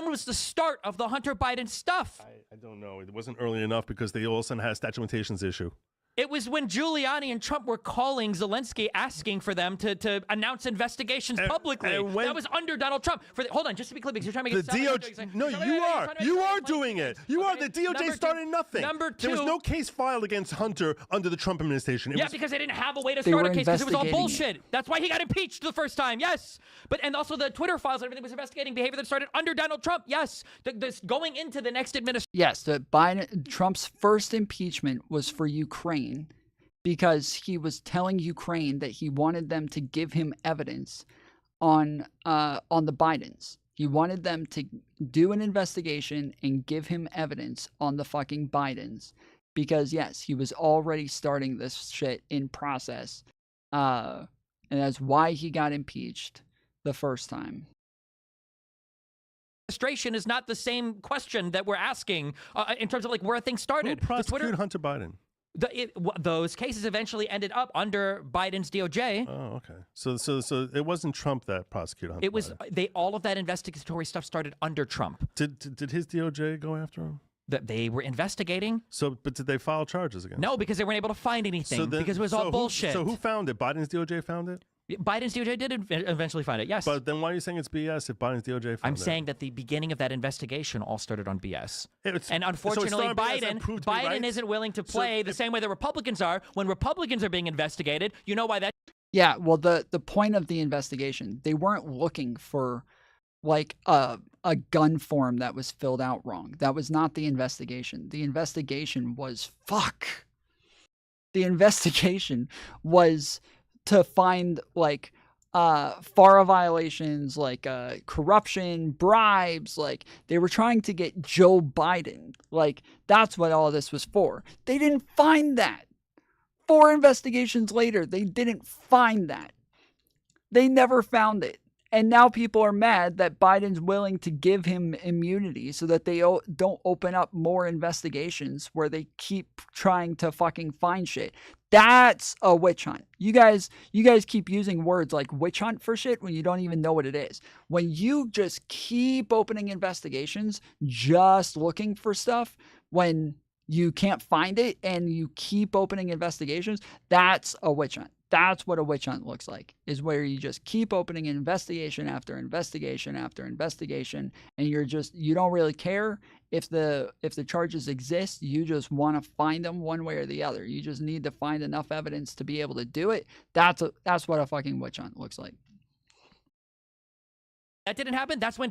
was the start of the Hunter Biden stuff? I don't know. It wasn't early enough because they all of a sudden had a statute of limitations issue. It was when Giuliani and Trump were calling Zelensky, asking for them to announce investigations publicly. That was under Donald Trump. Hold on, just to be clear, because you're trying to make the DOJ. No, you are doing it. You are. The DOJ started nothing. Number two, there was no case filed against Hunter under the Trump administration. Because they didn't have a way to start a case because it was all bullshit. That's why he got impeached the first time. Yes, and also the Twitter files and everything was investigating behavior that started under Donald Trump. Yes, this going into the next administration. Yes, Trump's first impeachment was for Ukraine because he was telling Ukraine that he wanted them to give him evidence on the Bidens. He wanted them to do an investigation and give him evidence on the fucking Bidens because, yes, he was already starting this shit in process. And that's why he got impeached the first time. Administration is not the same question that we're asking in terms of like where things started. Who prosecuted Hunter Biden? Those cases eventually ended up under Biden's DOJ. Oh, okay. So it wasn't Trump that prosecuted Hunter. It was all of that investigatory stuff started under Trump. Did his DOJ go after him? That they were investigating. But did they file charges against him? No, because they weren't able to find anything because it was all bullshit. So who found it? Biden's DOJ found it? Biden's DOJ did eventually find it, yes. But then why are you saying it's BS if Biden's DOJ found it? I'm saying that the beginning of that investigation all started on BS. And unfortunately, Biden isn't willing to play the same way the Republicans are. When Republicans are being investigated, you know why that... Yeah, well, the point of the investigation, they weren't looking for like a gun form that was filled out wrong. That was not the investigation. The investigation was The investigation was to find like FARA violations, like corruption, bribes. Like they were trying to get Joe Biden. Like that's what all this was for. They didn't find that. 4 investigations later, they didn't find that. They never found it. And now people are mad that Biden's willing to give him immunity so that they don't open up more investigations where they keep trying to fucking find shit. That's a witch hunt. You guys keep using words like witch hunt for shit when you don't even know what it is. When you just keep opening investigations, just looking for stuff, when you can't find it and you keep opening investigations, that's a witch hunt. That's what a witch hunt looks like, is where you just keep opening investigation after investigation after investigation, and you don't really care if the charges exist. You just want to find them one way or the other. You just need to find enough evidence to be able to do it. That's what a fucking witch hunt looks like. That didn't happen. That's when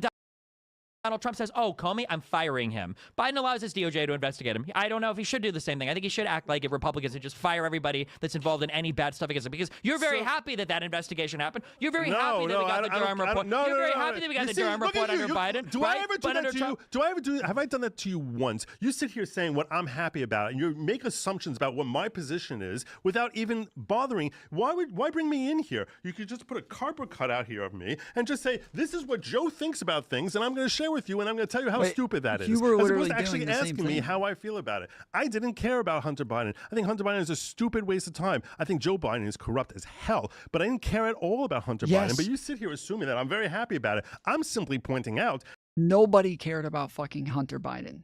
Donald Trump says, oh, Comey, I'm firing him. Biden allows his DOJ to investigate him. I don't know if he should do the same thing. I think he should act like Republicans and just fire everybody that's involved in any bad stuff against him. Because you're very happy that investigation happened. You're very happy that we got the Durham report. You're very happy that we got the Durham report under Biden. Do I ever do that to you? Have I done that to you once? You sit here saying what I'm happy about, and you make assumptions about what my position is without even bothering. Why bring me in here? You could just put a cardboard cutout here of me and just say, this is what Joe thinks about things, and I'm going to share with you, and I'm going to tell you how stupid that is. You were as literally opposed to actually doing the asking same me thing. how I feel about it. I didn't care about Hunter Biden. I think Hunter Biden is a stupid waste of time. I think Joe Biden is corrupt as hell, but I didn't care at all about Hunter Biden. But you sit here assuming that I'm very happy about it. I'm simply pointing out. Nobody cared about fucking Hunter Biden.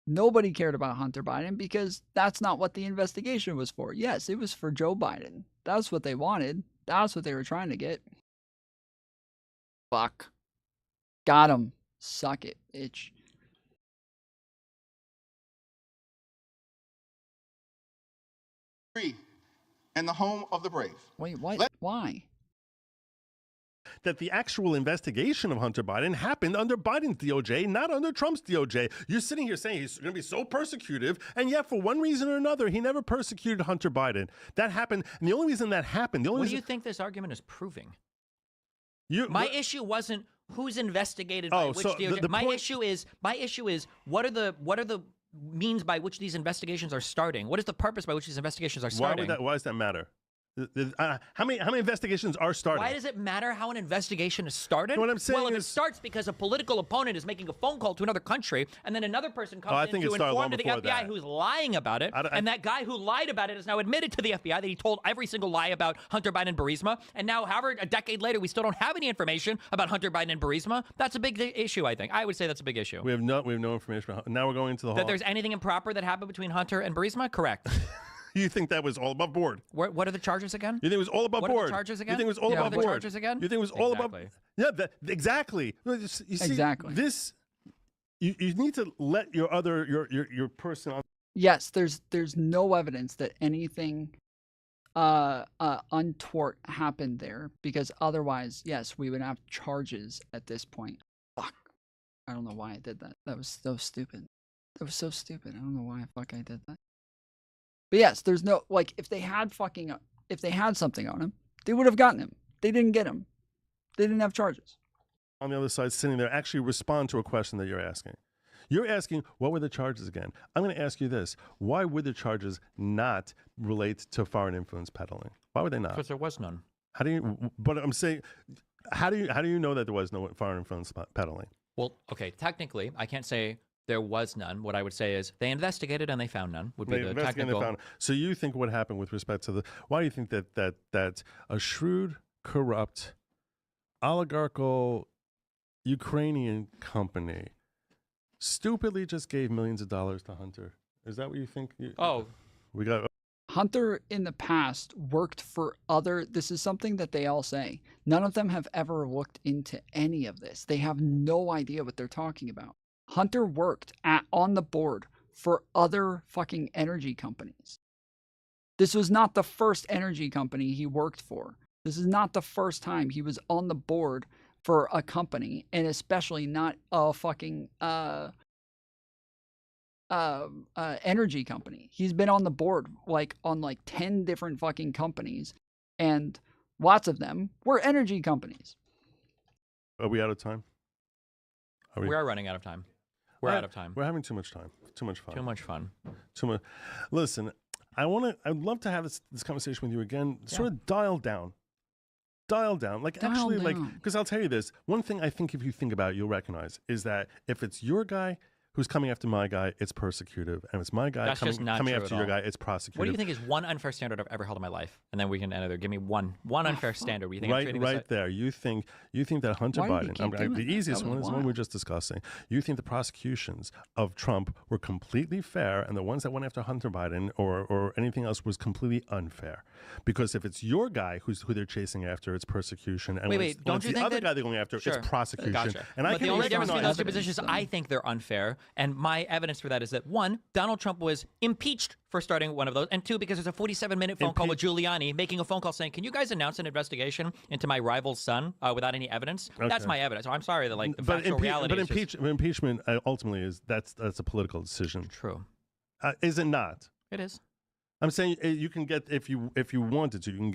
Nobody cared about Hunter Biden because that's not what the investigation was for. Yes, it was for Joe Biden. That's what they wanted. That's what they were trying to get. Fuck. Got him. Suck it, bitch. And the home of the brave. Wait, what? Why? That the actual investigation of Hunter Biden happened under Biden's DOJ, not under Trump's DOJ. You're sitting here saying he's going to be so persecutive, and yet for one reason or another, he never persecuted Hunter Biden. That happened, and the only reason that happened, what do you think this argument is proving? My issue wasn't who's investigated by which DOJ. My issue is what are the means by which these investigations are starting? What is the purpose by which these investigations are starting? Why does that matter? How many investigations are starting? Why does it matter how an investigation is started? What I'm saying it starts because a political opponent is making a phone call to another country, and then another person comes in to inform to the FBI who's lying about it, and that guy who lied about it has now admitted to the FBI that he told every single lie about Hunter Biden and Burisma, and now, however, a decade later, we still don't have any information about Hunter Biden and Burisma. That's a big issue, I think. I would say that's a big issue. We have no information. Now we're going into the that there's anything improper that happened between Hunter and Burisma? Correct. You think that was all above board? What are the charges again? You think it was all above What are board? the charges again? You think it was all Yeah, above the board? charges again? You think it was all above? Exactly. Yeah, exactly. You see, Exactly. This, you need to let your person on. Yes, there's no evidence that anything untoward happened there, because otherwise, yes, we would have charges at this point. Fuck. I don't know why I did that. That was so stupid. That was so stupid. I don't know why I did that. But yes, there's no, like, if they had something on him, they would have gotten him. They didn't get him. They didn't have charges. On the other side, sitting there, actually respond to a question that you're asking. You're asking, what were the charges again? I'm going to ask you this. Why would the charges not relate to foreign influence peddling? Why would they not? Because there was none. How do you, but I'm saying, how do you know that there was no foreign influence peddling? Well, okay, technically, I can't say there was none. What I would say is they investigated and they found none. Would be the technical. So you think what happened with respect to the? Why do you think that a shrewd, corrupt, oligarchical Ukrainian company stupidly just gave millions of dollars to Hunter? Is that what you think? We got. Hunter in the past worked for other, this is something that they all say. None of them have ever looked into any of this. They have no idea what they're talking about. Hunter worked on the board for other fucking energy companies. This was not the first energy company he worked for. This is not the first time he was on the board for a company, and especially not a fucking energy company. He's been on the board on 10 different fucking companies, and lots of them were energy companies. Are we out of time? We are running out of time. We're out of time. We're having too much time. Too much fun. Too much fun. Too much. Listen, I'd love to have this conversation with you again. Sort of dial down. Because I'll tell you this. One thing I think if you think about it, you'll recognize is that if it's your guy who's coming after my guy, it's persecutive. And if it's my guy coming after your guy, it's prosecutive. What do you think is one unfair standard I've ever held in my life? And then we can either give me one unfair standard. Where you think right there. You think that Hunter Biden, the easiest one is the one we're just discussing. You think the prosecutions of Trump were completely fair, and the ones that went after Hunter Biden or anything else was completely unfair. Because if it's your guy who they're chasing after, it's persecution. And don't you think the other guy they're going after, it's prosecution. Gotcha. And but the only difference between those two positions, I think they're unfair. And my evidence for that is that, one, Donald Trump was impeached for starting one of those, and two, because there's a 47-minute phone call with Giuliani making a phone call saying, can you guys announce an investigation into my rival's son without any evidence? Okay. That's my evidence. So I'm sorry that the factual reality is impeachment ultimately is that's a political decision. True. Is it not? It is. I'm saying you can get if you wanted to, you can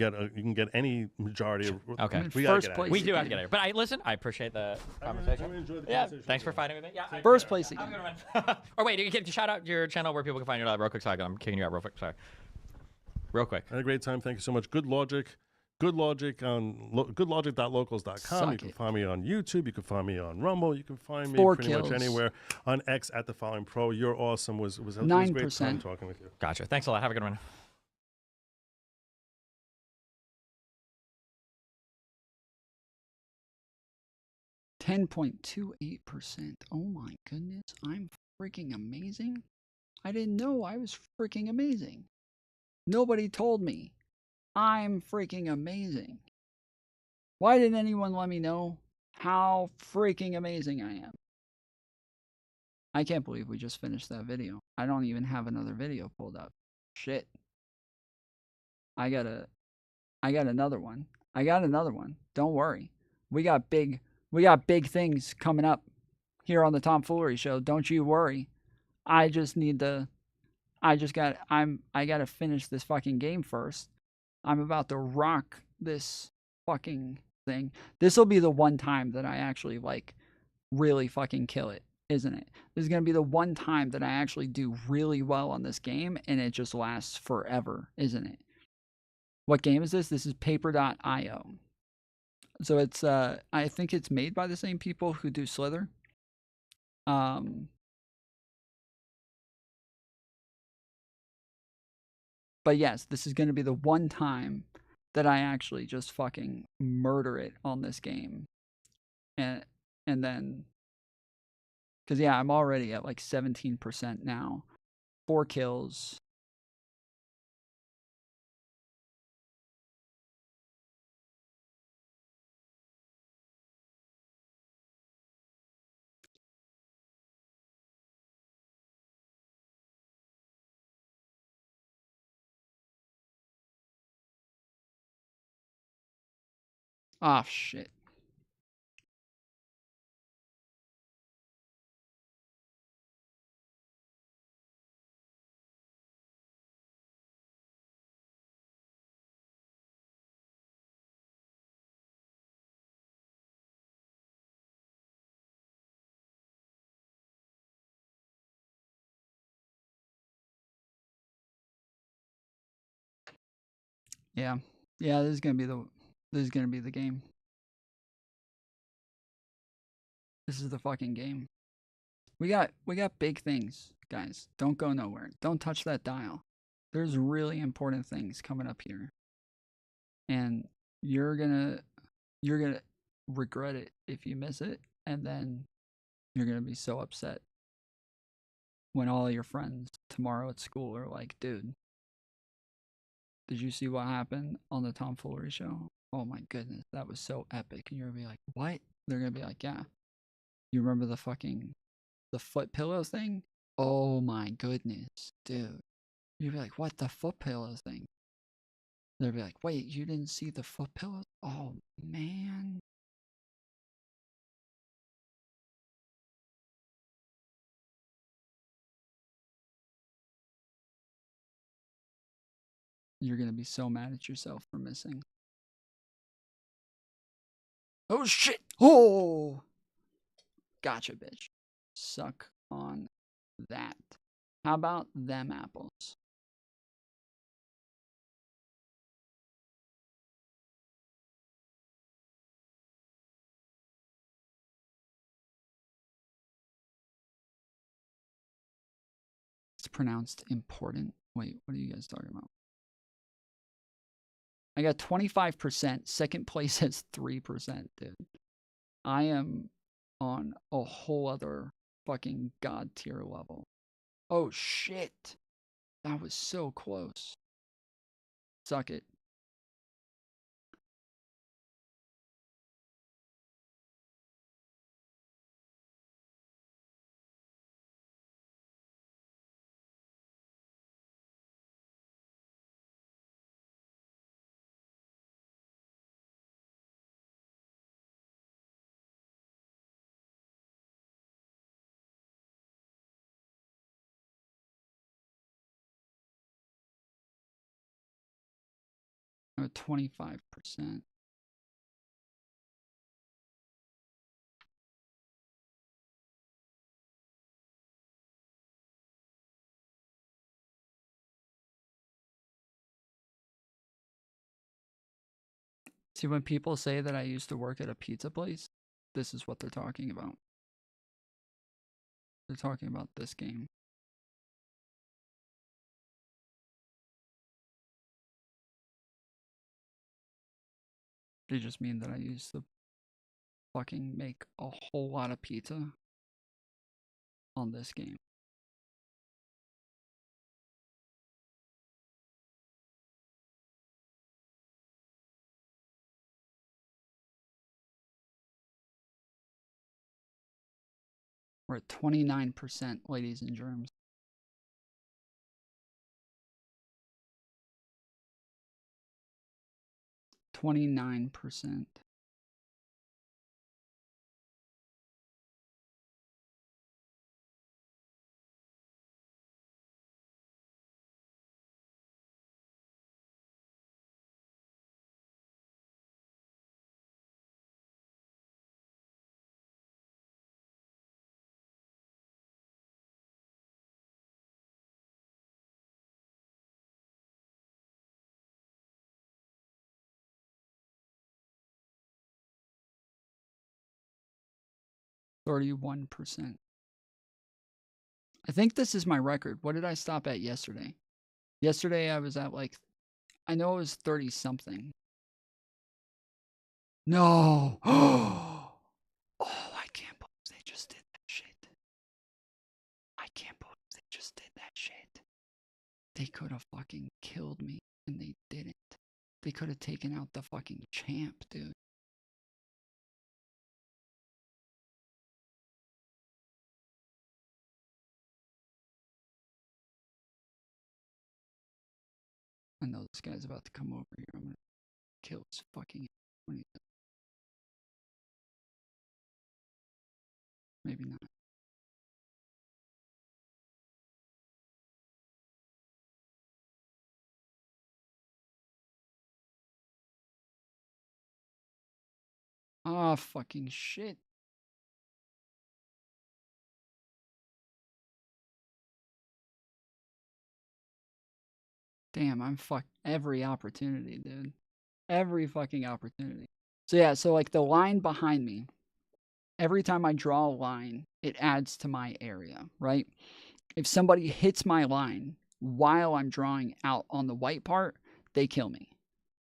get any majority. Okay, we do have to get out of here. But I appreciate the conversation. I enjoyed the conversation. Thanks for fighting with me. Yeah, first place again. Or wait, you can shout out your channel where people can find you real quick. Sorry, I'm kicking you out real quick. Sorry. Real quick. I had a great time. Thank you so much. GoodLawgic on GoodLawgic.locals.com. You can find me on YouTube. You can find me on Rumble. You can find me pretty much anywhere on X at The Following Pro. You're awesome. Was a great time talking with you. Gotcha. Thanks a lot. Have a good one. $10.28%. Oh my goodness. I'm freaking amazing. I didn't know I was freaking amazing. Nobody told me. I'm freaking amazing. Why didn't anyone let me know how freaking amazing I am? I can't believe we just finished that video. I don't even have another video pulled up. Shit. I got another one. Don't worry. We got big things coming up here on the Tom Foolery Show. Don't you worry. I got to finish this fucking game first. I'm about to rock this fucking thing. This will be the one time that I actually really fucking kill it, isn't it? This is going to be the one time that I actually do really well on this game, and it just lasts forever, isn't it? What game is this? This is paper.io. So it's I think it's made by the same people who do Slither. But yes, this is going to be the one time that I actually just fucking murder it on this game. And then, because yeah, I'm already at 17% now. 4 kills. Ah, shit. Yeah. Yeah, this is gonna be the game. This is the fucking game. We got big things, guys. Don't go nowhere. Don't touch that dial. There's really important things coming up here. And you're gonna regret it if you miss it, and then you're gonna be so upset when all your friends tomorrow at school are like, dude, did you see what happened on the Foolery show? Oh my goodness, that was so epic. And you're gonna be like, what? They're gonna be like, yeah. You remember the foot pillow thing? Oh my goodness, dude. You'd be like, what, the foot pillow thing? They'll be like, wait, you didn't see the foot pillow? Oh man. You're gonna be so mad at yourself for missing. Oh shit! Oh! Gotcha, bitch. Suck on that. How about them apples? It's pronounced important. Wait, what are you guys talking about? I got 25%. Second place has 3%, dude. I am on a whole other fucking god tier level. Oh shit. That was so close. Suck it. I'm at 25%. See, when people say that I used to work at a pizza place, this is what they're talking about. They're talking about this game. They just mean that I used to fucking make a whole lot of pizza on this game. We're at 29%, ladies and germs. %. %. I think this is my record. What did I stop at yesterday? Yesterday I was at like, I know it was 30 something. No. Oh, I can't believe they just did that shit. I can't believe they just did that shit. They could have fucking killed me, and they didn't. They could have taken out the fucking champ, dude. I know this guy's about to come over here. I'm gonna kill his fucking... Maybe not. Oh, fucking shit. Damn, I'm fucked every opportunity, dude. Every fucking opportunity. So yeah, so like the line behind me, every time I draw a line, it adds to my area, right? If somebody hits my line while I'm drawing out on the white part, they kill me.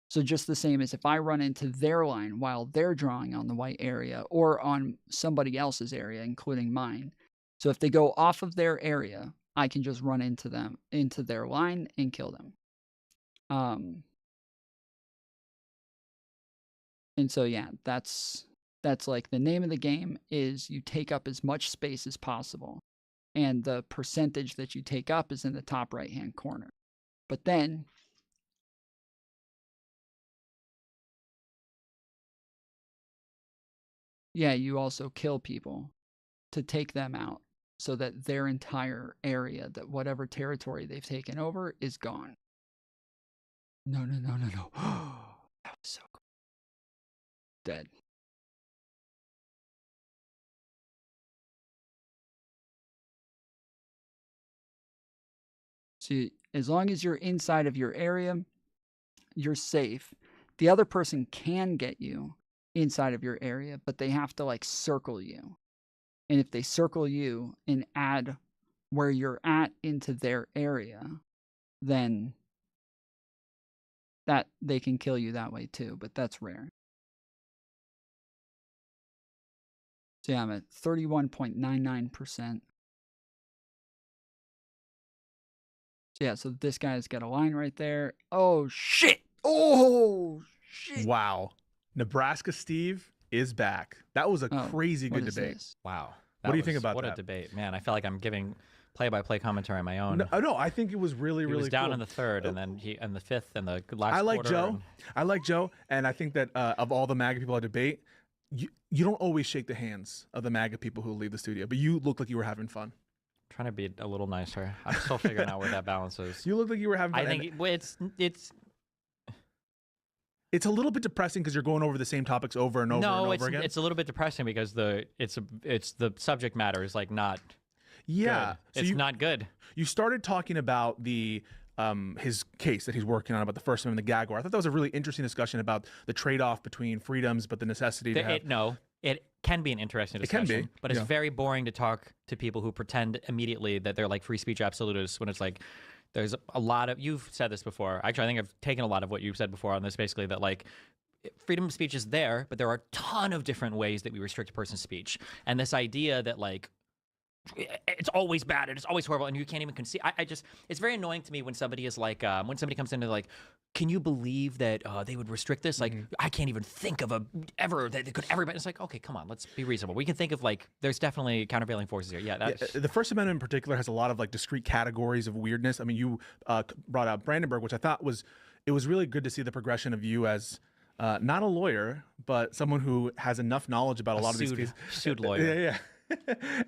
So just the same as if I run into their line while they're drawing on the white area or on somebody else's area, including mine. So if they go off of their area, I can just run into them, into their line and kill them. And so, yeah, that's like the name of the game is you take up as much space as possible. And the percentage that you take up is in the top right-hand corner. But then yeah, you also kill people to take them out so that their entire area, that whatever territory they've taken over, is gone. No. That was so cool. Dead. See, as long as you're inside of your area, you're safe. The other person can get you inside of your area, but they have to like circle you. And if they circle you and add where you're at into their area, then that they can kill you that way too, but that's rare. So yeah, I'm at 31.99%. So yeah, so this guy's got a line right there. Oh shit! Oh shit! Wow. Nebraska Steve is back. That was a crazy good debate. Wow. What do you think about what that? What a debate. Man, I felt like I'm giving play-by-play commentary on my own. No, I think it was really He was down cool. in the third, and then he and the fifth, and the last I like quarter, Joe. and- I like Joe, and I think that of all the MAGA people I debate, you don't always shake the hands of the MAGA people who leave the studio, but you look like you were having fun. Trying to be a little nicer. I'm still figuring out where that balance is. You look like you were having fun. I think it's a little bit depressing because you're going over the same topics over and over and over again. It's a little bit depressing because the subject matter is like not Yeah, good. It's not good. You started talking about the his case that he's working on about the First Amendment, the gag order. I thought that was a really interesting discussion about the trade-off between freedoms, but the necessity to have. It can be an interesting discussion. It can be, but it's very boring to talk to people who pretend immediately that they're like free speech absolutists when it's like there's a lot of, you've said this before. Actually, I think I've taken a lot of what you've said before on this, basically that like freedom of speech is there, but there are a ton of different ways that we restrict a person's speech. And this idea that like it's always bad and it's always horrible and you can't even conceive. It's very annoying to me when somebody is like, when somebody comes into like, can you believe that they would restrict this? Like, I can't even think of that they could ever. But it's like, okay, come on, let's be reasonable. We can think of like, there's definitely countervailing forces here. Yeah, the First Amendment in particular has a lot of like discrete categories of weirdness. I mean, you brought out Brandenburg, which I thought was really good to see the progression of you as not a lawyer, but someone who has enough knowledge about a lot of these cases. Sued lawyer. Yeah.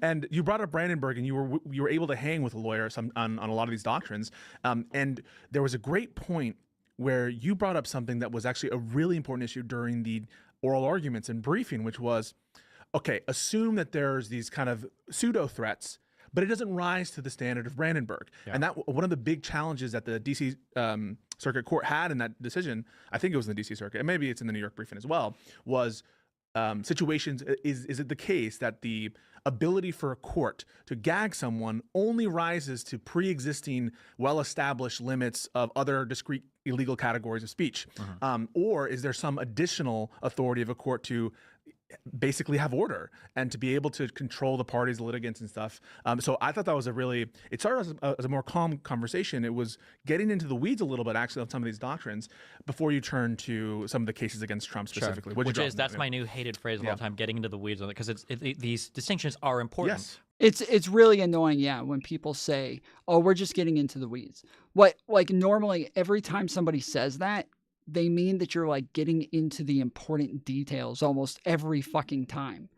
And you brought up Brandenburg, and you were able to hang with a lawyer on a lot of these doctrines. And there was a great point where you brought up something that was actually a really important issue during the oral arguments and briefing, which was, okay, assume that there's these kind of pseudo threats, but it doesn't rise to the standard of Brandenburg. Yeah. And that one of the big challenges that the D.C. Circuit Court had in that decision, I think it was in the D.C. Circuit, and maybe it's in the New York briefing as well, was situations, is it the case that the ability for a court to gag someone only rises to pre-existing well-established limits of other discrete illegal categories of speech? Or is there some additional authority of a court to basically have order and to be able to control the parties, the litigants and stuff? So I thought that was it started as a more calm conversation. It was getting into the weeds a little bit actually on some of these doctrines before you turn to some of the cases against Trump specifically. Sure. That's my new hated phrase of all time, getting into the weeds on it, because these distinctions are important. Yes. It's really annoying, yeah, when people say, oh, we're just getting into the weeds. Like normally every time somebody says that, they mean that you're like getting into the important details almost every fucking time.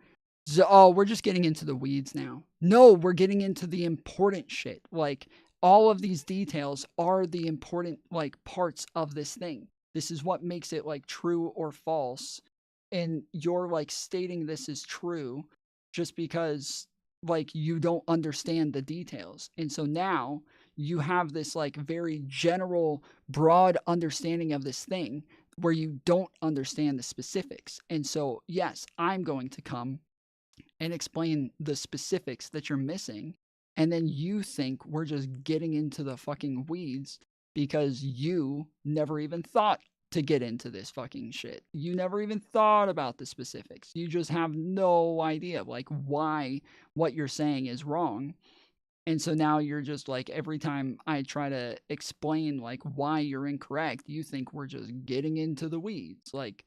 So, oh, we're just getting into the weeds now. No, we're getting into the important shit. Like, all of these details are the important, like, parts of this thing. This is what makes it, like, true or false. And you're, like, stating this is true just because, like, you don't understand the details. And so now you have this, like, very general, broad understanding of this thing where you don't understand the specifics. And so, yes, I'm going to come and explain the specifics that you're missing. And then you think we're just getting into the fucking weeds because you never even thought to get into this fucking shit. You never even thought about the specifics. You just have no idea, like, why what you're saying is wrong. And so now you're just like, every time I try to explain, like, why you're incorrect, you think we're just getting into the weeds. Like,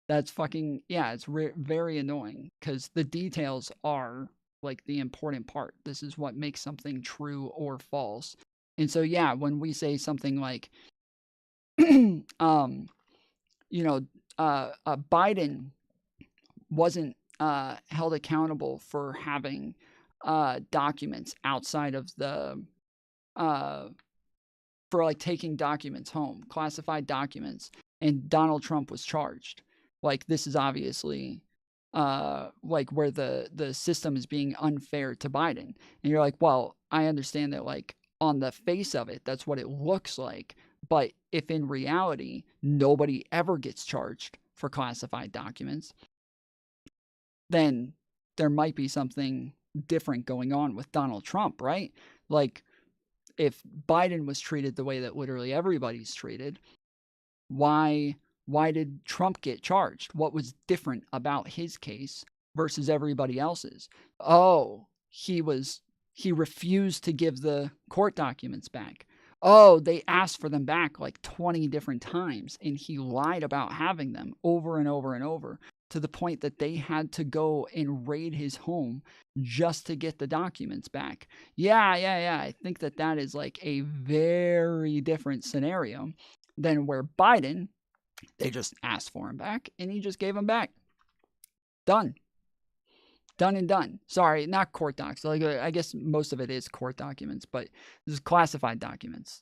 that's fucking, yeah, it's very annoying because the details are, like, the important part. This is what makes something true or false. And so, yeah, when we say something like, Biden wasn't held accountable for having documents outside of the for, like, taking documents home, classified documents, and Donald Trump was charged. Like, this is obviously like, where the system is being unfair to Biden. And you're like, well, I understand that, like, on the face of it, that's what it looks like. But if in reality nobody ever gets charged for classified documents, then there might be something different going on with Donald Trump, right? Like, if Biden was treated the way that literally everybody's treated, why did Trump get charged? What was different about his case versus everybody else's? Oh, he refused to give the court documents back. Oh, they asked for them back like 20 different times, and he lied about having them over and over and over, to the point that they had to go and raid his home just to get the documents back. Yeah. I think that is, like, a very different scenario than where Biden, they just asked for him back and he just gave them back. Done and done. Sorry, not court docs. Like, I guess most of it is court documents, but this is classified documents.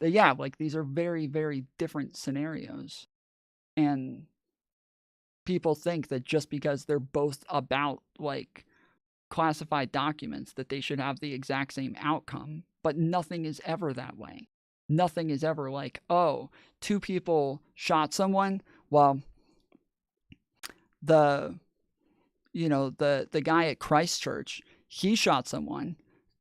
Yeah, like, these are very, very different scenarios. And people think that just because they're both about, like, classified documents, that they should have the exact same outcome, but nothing is ever that way. Nothing is ever like, oh, two people shot someone. Well, the guy at Christchurch, he shot someone,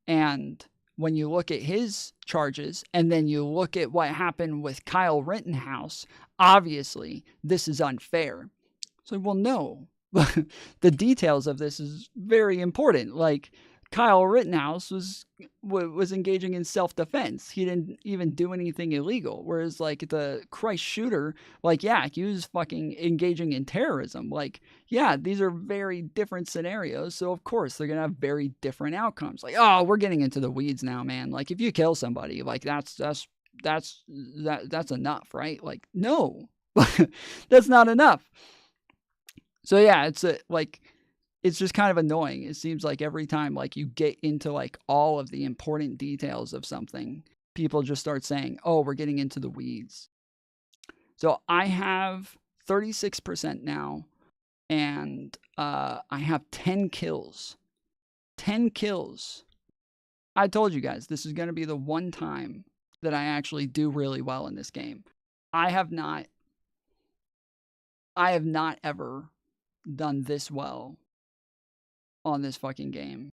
and when you look at his charges and then you look at what happened with Kyle Rittenhouse, obviously this is unfair. So, well, no. The details of this is very important. Like, Kyle Rittenhouse was engaging in self-defense. He didn't even do anything illegal. Whereas, like, the Christ shooter, like, yeah, he was fucking engaging in terrorism. Like, yeah, these are very different scenarios. So, of course, they're going to have very different outcomes. Like, oh, we're getting into the weeds now, man. Like, if you kill somebody, like, that's enough, right? Like, no, that's not enough. So, yeah, it's just kind of annoying. It seems like every time, like, you get into, like, all of the important details of something, people just start saying, oh, we're getting into the weeds. So I have 36% now, and I have 10 kills. 10 kills. I told you guys, this is going to be the one time that I actually do really well in this game. I have not ever done this well on this fucking game.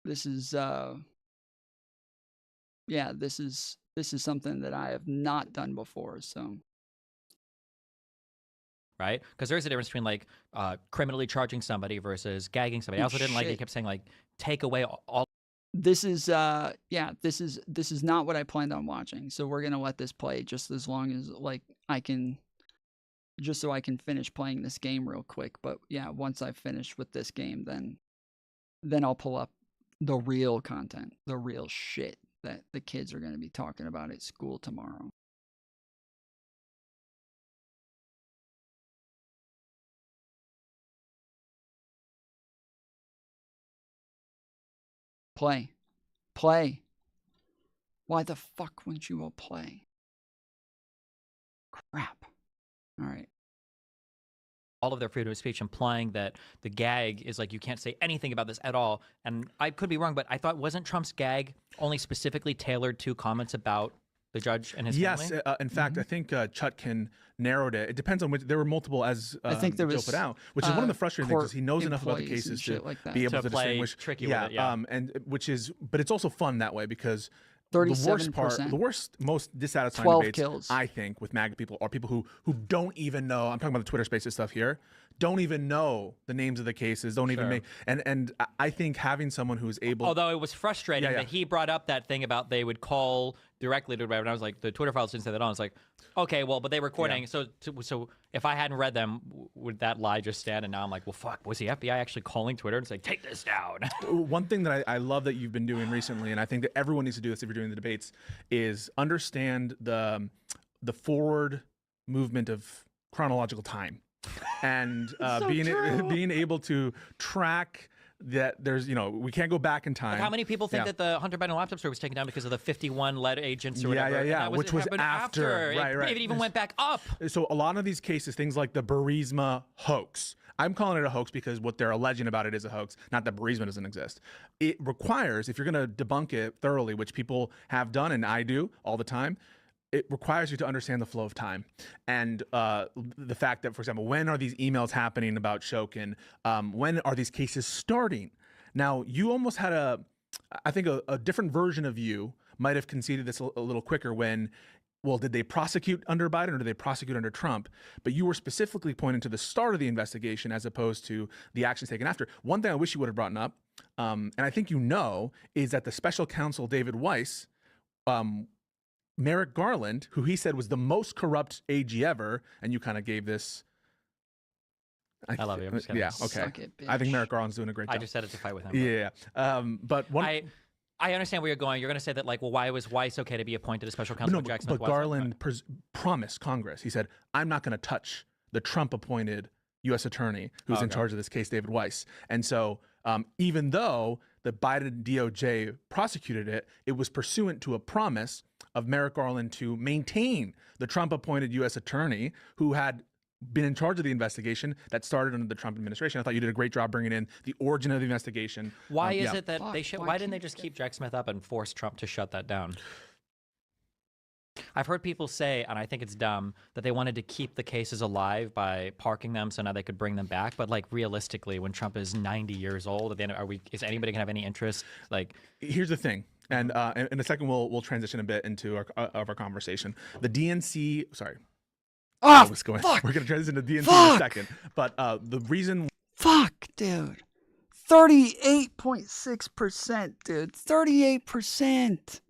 This is this is something that I have not done before, so. Right? Because there's a difference between, like, criminally charging somebody versus gagging somebody. I also didn't like, they kept saying, like, take away all. This is this is not what I planned on watching. So we're gonna let this play just as long as, like, I can, just so I can finish playing this game real quick. But yeah, once I've finished with this game, then I'll pull up the real content, the real shit that the kids are going to be talking about at school tomorrow. Play. Play. Why the fuck wouldn't you all play? Crap. All right. All of their freedom of speech, implying that the gag is like you can't say anything about this at all. And I could be wrong, but I thought wasn't Trump's gag only specifically tailored to comments about the judge and his yes, family? in fact, I think Chutkin narrowed it. It depends on which. There were multiple, as I think there Joe was, put out, which is one of the frustrating things. Is he knows enough about the employees and cases shit to like that. be able To to play distinguish. tricky with it, yeah. And which is, but it's also fun that way because the worst part, 37%. the worst, most dissatisfying 12 debates, kills. I think, with MAGA people are people who don't even know. I'm talking about the Twitter Spaces stuff here. Don't even know the names of the cases. Don't even Sure. make. And I think having someone who's able. Although it was frustrating that he brought up that thing about they would call directly to whatever, and I was like, the Twitter files didn't say that on. It's like, okay, well, but they were recording. So if I hadn't read them, would that lie just stand? And now I'm like, well, fuck, was the FBI actually calling Twitter and saying, take this down? One thing that I love that you've been doing recently, and I think that everyone needs to do this if you're doing the debates, is understand the forward movement of chronological time, and being able to track that there's, we can't go back in time. Like how many people think that the Hunter Biden laptop store was taken down because of the 51 lead agents or whatever? Yeah, And which was happened after. Right. It even went back up. So a lot of these cases, things like the Burisma hoax, I'm calling it a hoax because what they're alleging about it is a hoax, not that Burisma doesn't exist. It requires, if you're going to debunk it thoroughly, which people have done and I do all the time, it requires you to understand the flow of time and the fact that, for example, when are these emails happening about Shokin? When are these cases starting? Now, you almost had I think a different version of you might have conceded this a little quicker when, well, did they prosecute under Biden or did they prosecute under Trump? But you were specifically pointing to the start of the investigation as opposed to the actions taken after. One thing I wish you would have brought up, and I think is that the special counsel, David Weiss, Merrick Garland, who he said was the most corrupt AG ever, and you kind of gave this. I love you. I'm just yeah, okay. Suck it, I think bitch. Merrick Garland's doing a great job. I just said it to fight with him. Yeah. But one. I understand where you're going. You're going to say that, like, well, why was Weiss okay to be appointed as special counsel for Jack Smith? But Garland promised Congress. He said, I'm not going to touch the Trump-appointed U.S. attorney who's in charge of this case, David Weiss. And so even though the Biden DOJ prosecuted it, it was pursuant to a promise of Merrick Garland to maintain the Trump-appointed U.S. attorney who had been in charge of the investigation that started under the Trump administration. I thought you did a great job bringing in the origin of the investigation. Why is it that why didn't they just keep Jack Smith up and force Trump to shut that down? I've heard people say, and I think it's dumb, that they wanted to keep the cases alive by parking them so now they could bring them back. But like realistically, when Trump is 90 years old, at the end, is anybody gonna have any interest? Like, here's the thing, and in a second we'll transition a bit into our conversation. The DNC, sorry. Oh, fuck. We're gonna transition to DNC in a second, but the reason. Fuck, dude. 38.6%, dude. 38%.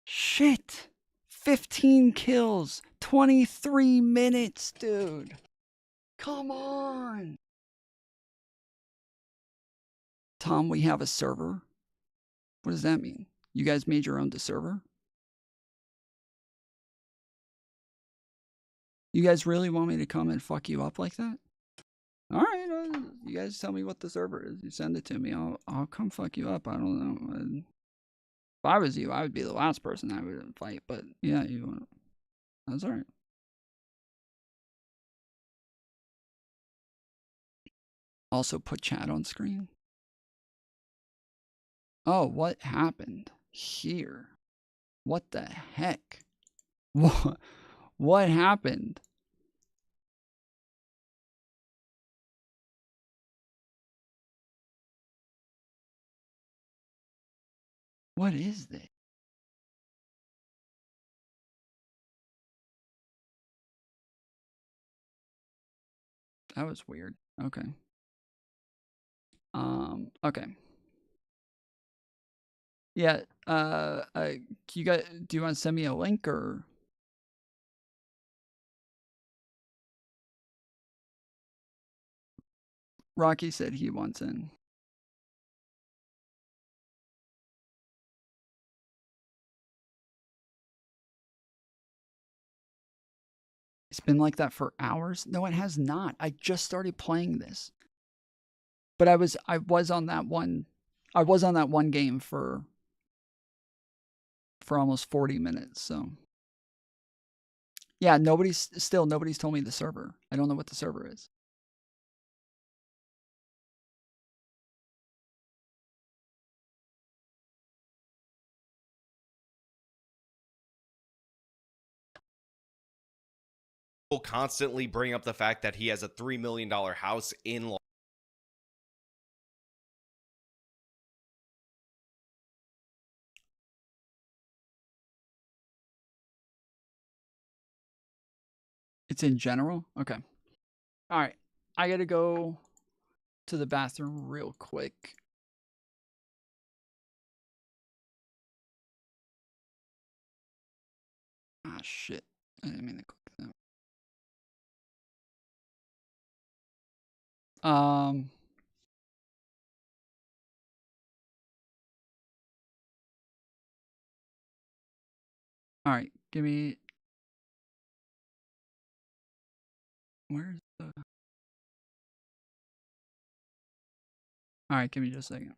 Shit. 15 kills. 23 minutes, dude. Come on. Tom, we have a server. What does that mean? You guys made your own server? You guys really want me to come and fuck you up like that? All right, you guys tell me what the server is. You send it to me. I'll come fuck you up. I don't know. If I was you, I would be the last person I would fight. But yeah, that's all right. Also, put chat on screen. Oh, what happened here? What the heck? What happened? What is this? That was weird. Okay. Okay. Yeah, you guys, do you want to send me a link or? Rocky said he wants in. It's been like that for hours? No, it has not. I just started playing this. But I was on that one I was on that one game for almost 40 minutes, so. Yeah, nobody's told me the server. I don't know what the server is. Will constantly bring up the fact that he has a $3 million house in Los It's in general? Okay. All right. I got to go to the bathroom real quick. Ah, shit. I didn't mean to click that. All right. Give me... Where's the... All right. Give me just a second.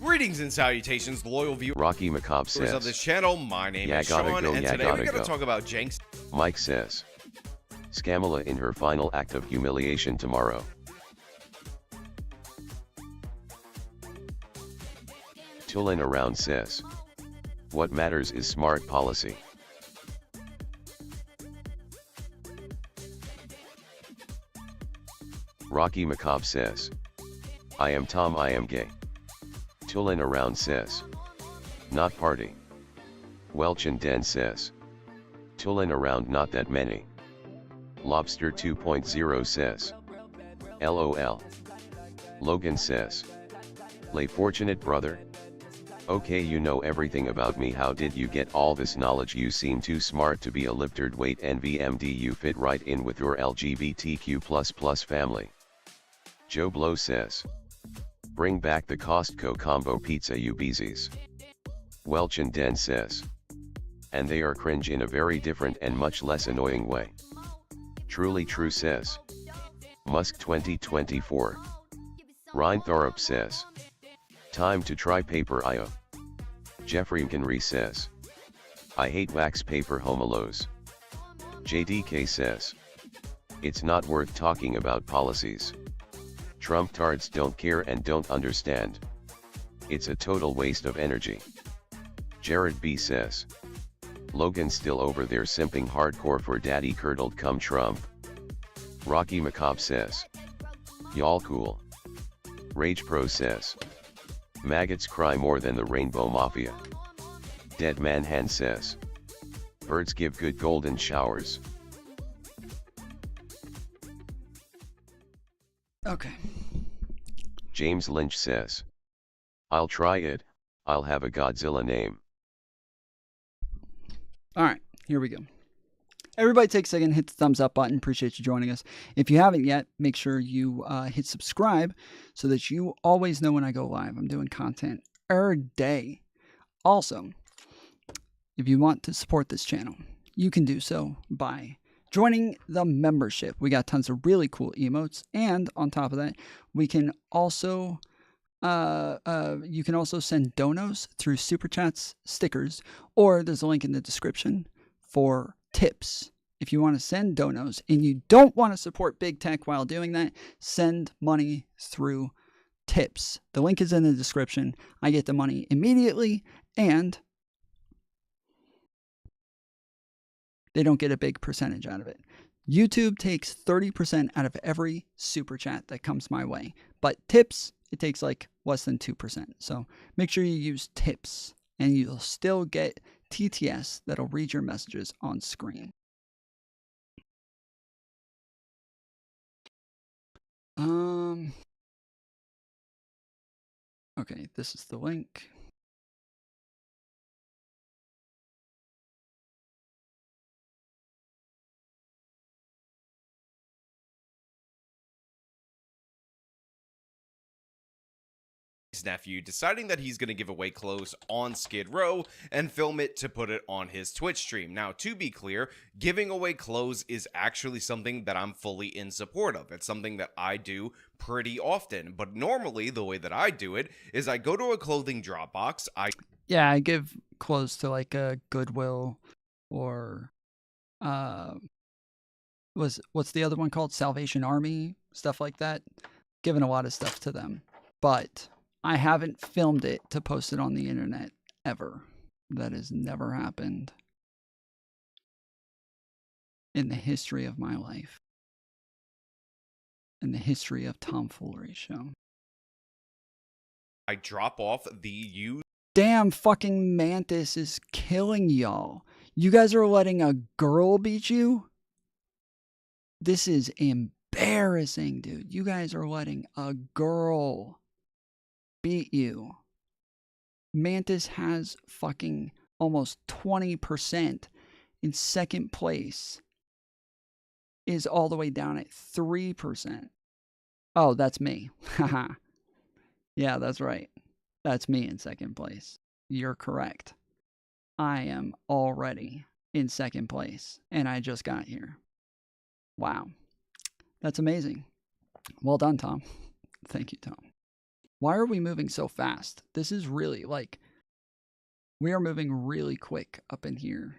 Greetings and salutations, loyal viewers Rocky Macabre says, of this channel. My name is gotta Sean, go, and yeah, today we're gotta going go. to talk about Jenks. Mike says, Kamala in her final act of humiliation tomorrow. Tulin around says, what matters is smart policy. Rocky Macabre says, I am Tom, I am gay. Tulin around says, not party. Welch and Den says, Tulin around not that many. Lobster 2.0 says, LOL. Logan says, lay fortunate brother. Okay, you know everything about me, how did you get all this knowledge? You seem too smart to be a lifted weight NVMD, you fit right in with your LGBTQ++ family. Joe Blow says, bring back the Costco combo pizza, you beezies. Welch and Den says, and they are cringe in a very different and much less annoying way. Truly True says, Musk 2024. Ryan Thorup says, time to try paper IO. Jeffrey Mchenry says, I hate wax paper homolos. JDK says, it's not worth talking about policies. Trump tards don't care and don't understand. It's a total waste of energy. Jared B says, Logan still over there simping hardcore for daddy curdled cum Trump. Rocky Macabre says, y'all cool. Rage Pro says, maggots cry more than the Rainbow Mafia. Dead Man Hand says, birds give good golden showers. Okay. James Lynch says, I'll try it, I'll have a Godzilla name. All right, here we go. Everybody take a second, hit the thumbs up button. Appreciate you joining us. If you haven't yet, make sure you hit subscribe so that you always know when I go live. I'm doing content every day. Also, if you want to support this channel, you can do so by joining the membership. We got tons of really cool emotes, and on top of that, we can also you can also send donos through super chats, stickers, or there's a link in the description for tips. If you want to send donos and you don't want to support big tech while doing that, send money through tips. The link is in the description. I get the money immediately, and they don't get a big percentage out of it. YouTube takes 30% out of every super chat that comes my way, but tips, it takes like less than 2%. So make sure you use tips, and you'll still get TTS that'll read your messages on screen. Okay, this is the link. nephew deciding that he's going to give away clothes on Skid Row and film it to put it on his Twitch stream. Now, to be clear, giving away clothes is actually something that I'm fully in support of. It's something that I do pretty often, but normally the way that I do it is I go to a clothing drop box. Yeah, I give clothes to like a Goodwill or what's the other one called? Salvation Army, stuff like that. Giving a lot of stuff to them. But I haven't filmed it to post it on the internet ever. That has never happened in the history of my life. In the history of Tomfoolery show. I drop off the used. Damn, fucking Mantis is killing y'all. You guys are letting a girl beat you? This is embarrassing, dude. You guys are letting a girl beat you. Mantis has fucking almost 20% in second place. Is all the way down at 3%. Oh, that's me. Haha. Yeah, that's right. That's me in second place. You're correct. I am already in second place, and I just got here. Wow. That's amazing. Well done, Tom. Thank you, Tom. Why are we moving so fast? This is really, like, we are moving really quick up in here.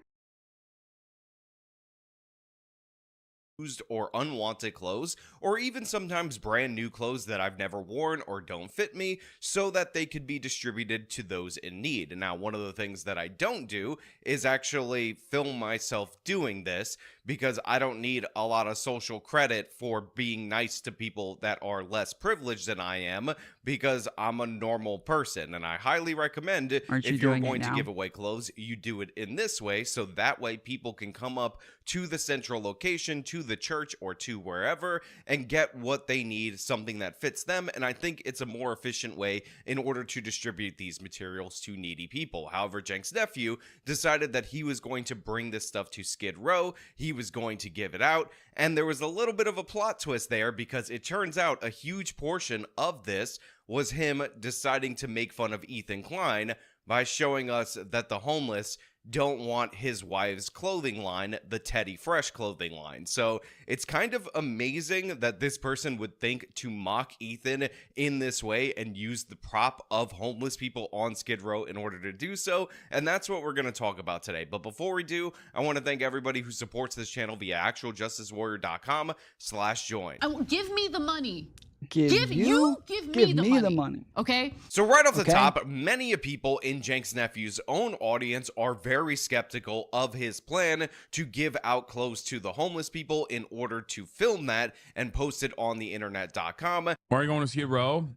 Used or unwanted clothes, or even sometimes brand new clothes that I've never worn or don't fit me, so that they could be distributed to those in need. Now, one of the things that I don't do is actually film myself doing this, because I don't need a lot of social credit for being nice to people that are less privileged than I am, because I'm a normal person. And I highly recommend, if you're going to give away clothes, you do it in this way, so that way people can come up to the central location, to the church, or to wherever, and get what they need, something that fits them. And I think it's a more efficient way in order to distribute these materials to needy people. However, Jenk's nephew decided that he was going to bring this stuff to Skid Row. He was going to give it out, and there was a little bit of a plot twist there, because it turns out a huge portion of this was him deciding to make fun of Ethan Klein by showing us that the homeless don't want his wife's clothing line, the Teddy Fresh clothing line. So it's kind of amazing that this person would think to mock Ethan in this way and use the prop of homeless people on Skid Row in order to do so. And that's what we're going to talk about today. But before we do, I want to thank everybody who supports this channel via actualjusticewarrior.com/join. Give me the money. Give me the money. Okay? So right off the top, many people in Jenk's nephew's own audience are very skeptical of his plan to give out clothes to the homeless people in order to film that and post it on the internet.com. Why are you going to Skid Row?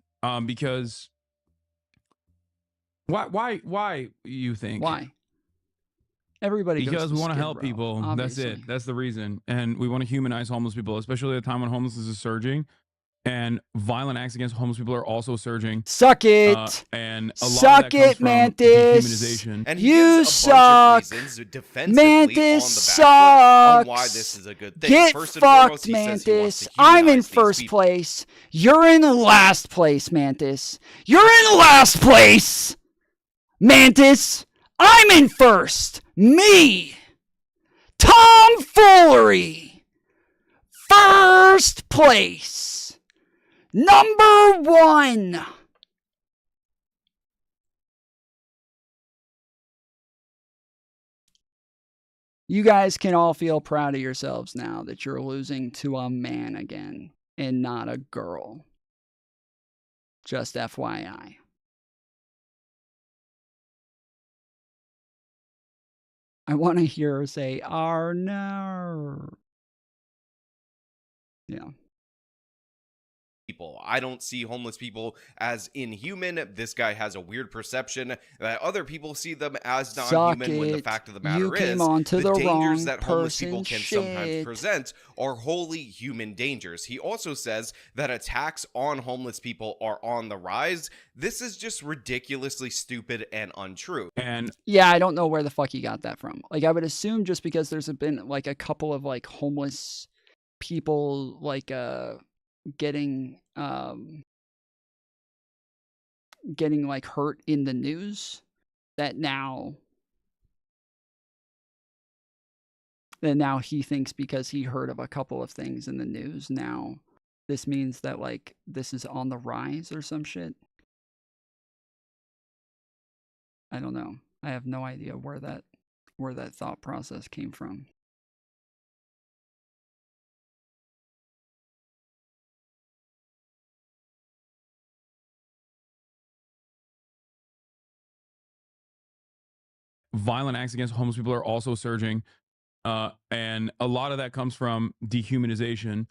Because why you think? Why? Everybody goes because to we want to Skid help Row, people. obviously. That's it. That's the reason. And we want to humanize homeless people, especially at a time when homelessness is surging. And violent acts against homeless people are also surging. Suck it. And a lot Suck of that comes it, from Mantis. dehumanization. And You suck. Mantis sucks. On why this is a good thing. Get First and foremost, fucked, he says he wants Mantis. to I'm in humanize these first people. place. You're in last place, Mantis. You're in last place, Mantis. I'm in first. Me. Tomfoolery. First place. Number 1. You guys can all feel proud of yourselves now that you're losing to a man again and not a girl. Just FYI. I want to hear her say, "Oh no." Yeah. People. I don't see homeless people as inhuman. This guy has a weird perception that other people see them as non-human, when the fact of the matter You came is onto the the dangers wrong that homeless people person. can sometimes Shit. present are wholly human dangers. He also says that attacks on homeless people are on the rise. This is just ridiculously stupid and untrue. And yeah, I don't know where the fuck he got that from. Like, I would assume just because there's been like a couple of like homeless people like getting getting like hurt in the news, that now he thinks because he heard of a couple of things in the news, now this means that like this is on the rise or some shit. I don't know. I have no idea where that thought process came from. Violent acts against homeless people are also surging. And a lot of that comes from dehumanization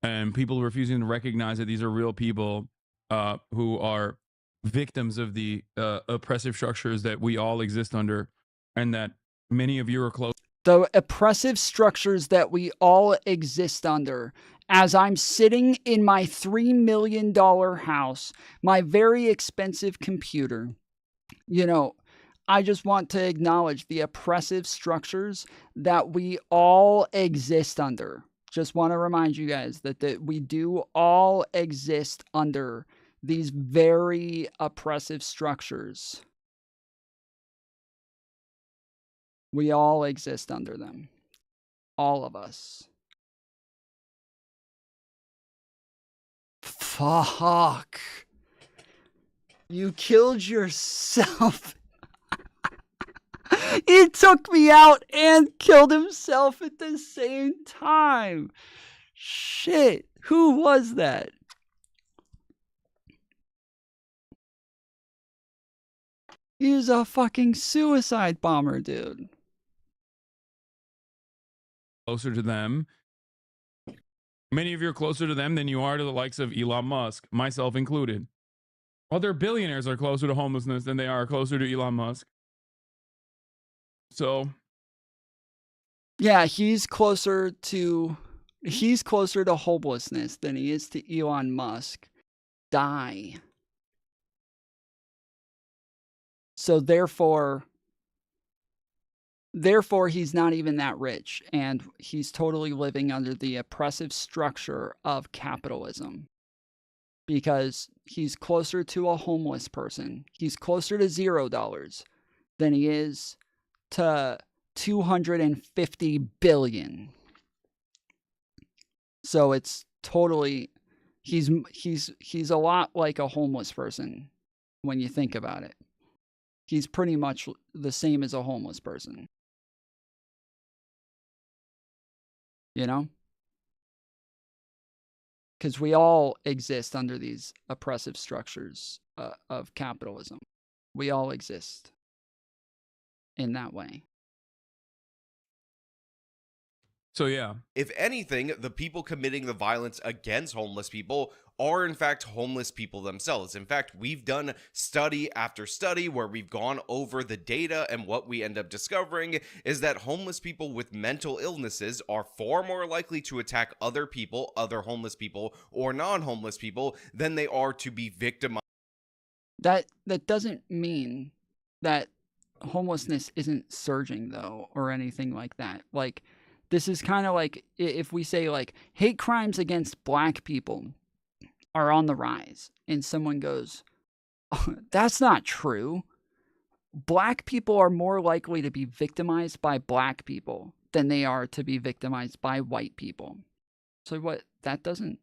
and people refusing to recognize that these are real people who are victims of the oppressive structures that we all exist under, and that many of you are close. The oppressive structures that we all exist under. As I'm sitting in my $3 million house, my very expensive computer, you know, I just want to acknowledge the oppressive structures that we all exist under. Just want to remind you guys that we do all exist under these very oppressive structures. We all exist under them. All of us. Fuck. You killed yourself. He took me out and killed himself at the same time. Shit. Who was that? He's a fucking suicide bomber, dude. Closer to them. Many of you are closer to them than you are to the likes of Elon Musk, myself included. Other billionaires are closer to homelessness than they are closer to Elon Musk. So, yeah, he's closer to homelessness than he is to Elon Musk. Die. So therefore he's not even that rich, and he's totally living under the oppressive structure of capitalism. Because he's closer to a homeless person. He's closer to $0 than he is to 250 billion. So it's totally, he's a lot like a homeless person when you think about it. He's pretty much the same as a homeless person. You know? Because we all exist under these oppressive structures of capitalism. We all exist in that way. So yeah. If anything, the people committing the violence against homeless people are in fact homeless people themselves. In fact, we've done study after study where we've gone over the data, and what we end up discovering is that homeless people with mental illnesses are far more likely to attack other people, other homeless people, or non-homeless people than they are to be victimized. That doesn't mean that homelessness isn't surging, though, or anything like that. Like, this is kind of like if we say, like, hate crimes against black people are on the rise, and someone goes, oh, that's not true. Black people are more likely to be victimized by black people than they are to be victimized by white people. So what? That doesn't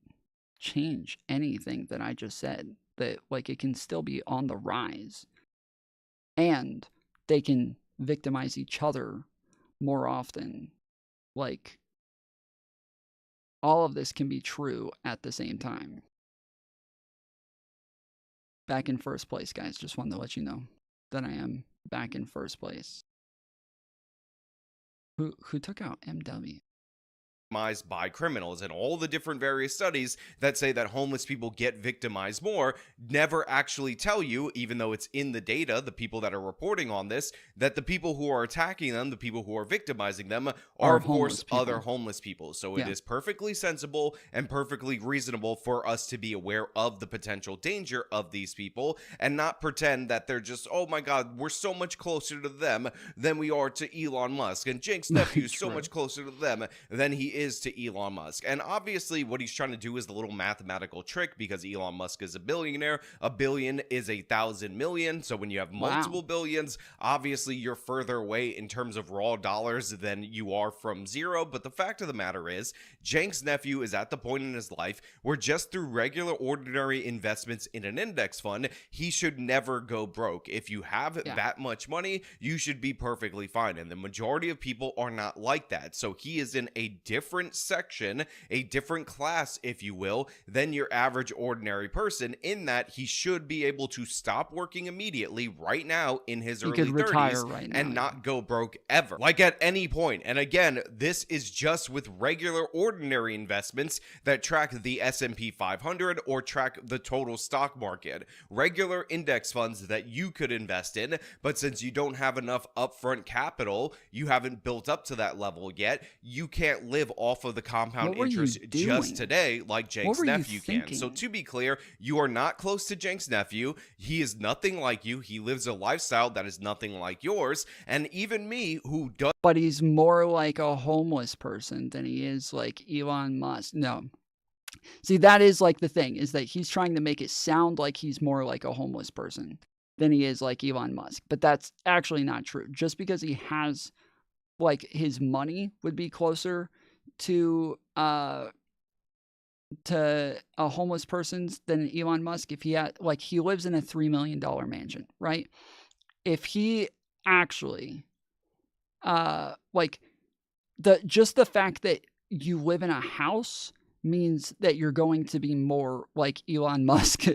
change anything that I just said. That, like, it can still be on the rise, and they can victimize each other more often. Like, all of this can be true at the same time. Back in first place, guys. Just wanted to let you know that I am back in first place. Who took out MW? By criminals, and all the different various studies that say that homeless people get victimized more never actually tell you, even though it's in the data, the people that are reporting on this, that the people who are attacking them, the people who are victimizing them, are of course other homeless people. So it is perfectly sensible and perfectly reasonable for us to be aware of the potential danger of these people and not pretend that they're just, oh my god, we're so much closer to them than we are to Elon Musk, and Jink's nephew is so much closer to them than he is to Elon Musk. And obviously what he's trying to do is the little mathematical trick, because Elon Musk is a billionaire. A billion is 1,000 million. So when you have multiple billions, obviously you're further away in terms of raw dollars than you are from zero. But the fact of the matter is, Cenk's nephew is at the point in his life where just through regular ordinary investments in an index fund, he should never go broke. If you have that much money, you should be perfectly fine. And the majority of people are not like that. So he is in a different section, a different class, if you will, than your average ordinary person, in that he should be able to stop working immediately right now in his early 30s and not go broke ever, like at any point. And again, this is just with regular ordinary investments that track the S&P 500 or track the total stock market, regular index funds that you could invest in. But since you don't have enough upfront capital, you haven't built up to that level yet, you can't live off of the compound interest just today like Cenk's nephew can. So to be clear, you are not close to Cenk's nephew. He is nothing like you. He lives a lifestyle that is nothing like yours. And even me, who does... But he's more like a homeless person than he is like Elon Musk. No. See, that is like the thing, is that he's trying to make it sound like he's more like a homeless person than he is like Elon Musk. But that's actually not true. Just because he has, like, his money would be closer to a homeless person's than Elon Musk. If he had, like, he lives in a $3 million mansion, right? If he actually, like, just the fact that you live in a house means that you're going to be more like Elon Musk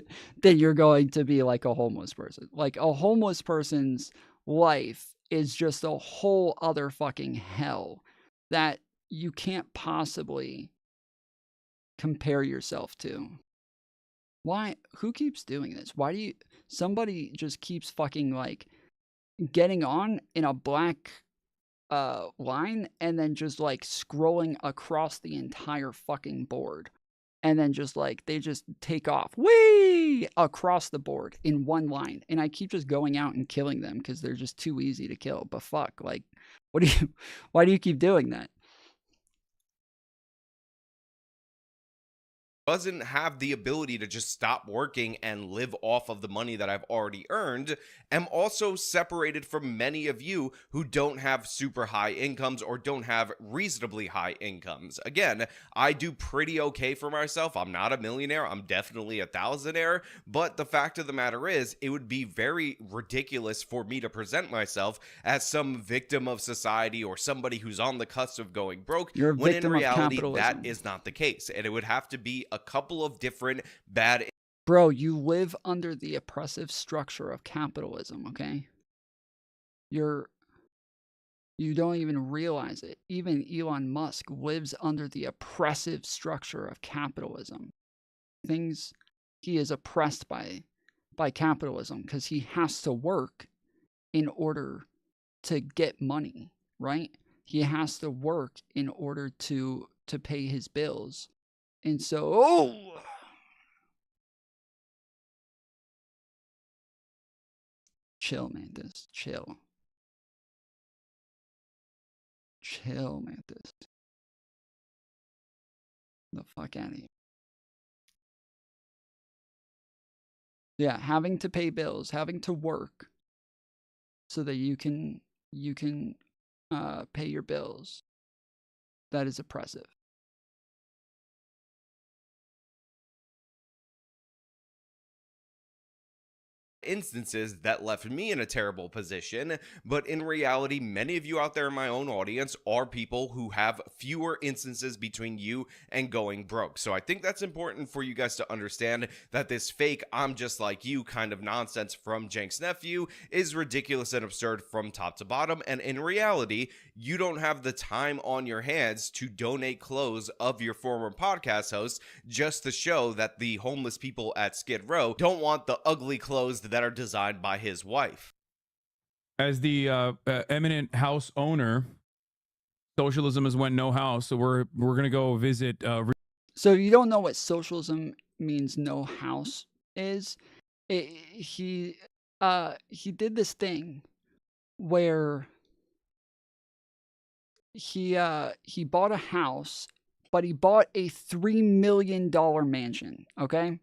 than you're going to be like a homeless person. Like, a homeless person's life is just a whole other fucking hell that you can't possibly compare yourself to. Why? Who keeps doing this? Why do you... Somebody just keeps fucking, like, getting on in a black line and then just, like, scrolling across the entire fucking board. And then just, like, they just take off, whee, across the board in one line. And I keep just going out and killing them because they're just too easy to kill. But fuck, like, why do you keep doing that? Doesn't have the ability to just stop working and live off of the money that I've already earned, am also separated from many of you who don't have super high incomes or don't have reasonably high incomes. Again, I do pretty okay for myself. I'm not a millionaire. I'm definitely a thousandaire. But the fact of the matter is, it would be very ridiculous for me to present myself as some victim of society or somebody who's on the cusp of going broke, You're a when in victim of reality capitalism. that is not the case. And it would have to be a couple of different bad... Bro, you live under the oppressive structure of capitalism, okay? You don't even realize it. Even Elon Musk lives under the oppressive structure of capitalism. He is oppressed by capitalism because he has to work in order to get money, right? He has to work in order to pay his bills. And so, chill, Mantis. Chill. Chill, Mantis. The fuck out of here. Yeah, having to pay bills, having to work so that you can pay your bills. That is oppressive. Instances that left me in a terrible position, but in reality, many of you out there in my own audience are people who have fewer instances between you and going broke. So I think that's important for you guys to understand that this fake "I'm just like you" kind of nonsense from Cenk's nephew is ridiculous and absurd from top to bottom. And in reality, you don't have the time on your hands to donate clothes of your former podcast host just to show that the homeless people at Skid Row don't want the ugly clothes that are designed by his wife. As the eminent house owner, socialism is when no house. So we're gonna go visit. So you don't know what socialism means? No house is. He did this thing where he bought a house but he bought a $3 million mansion, okay?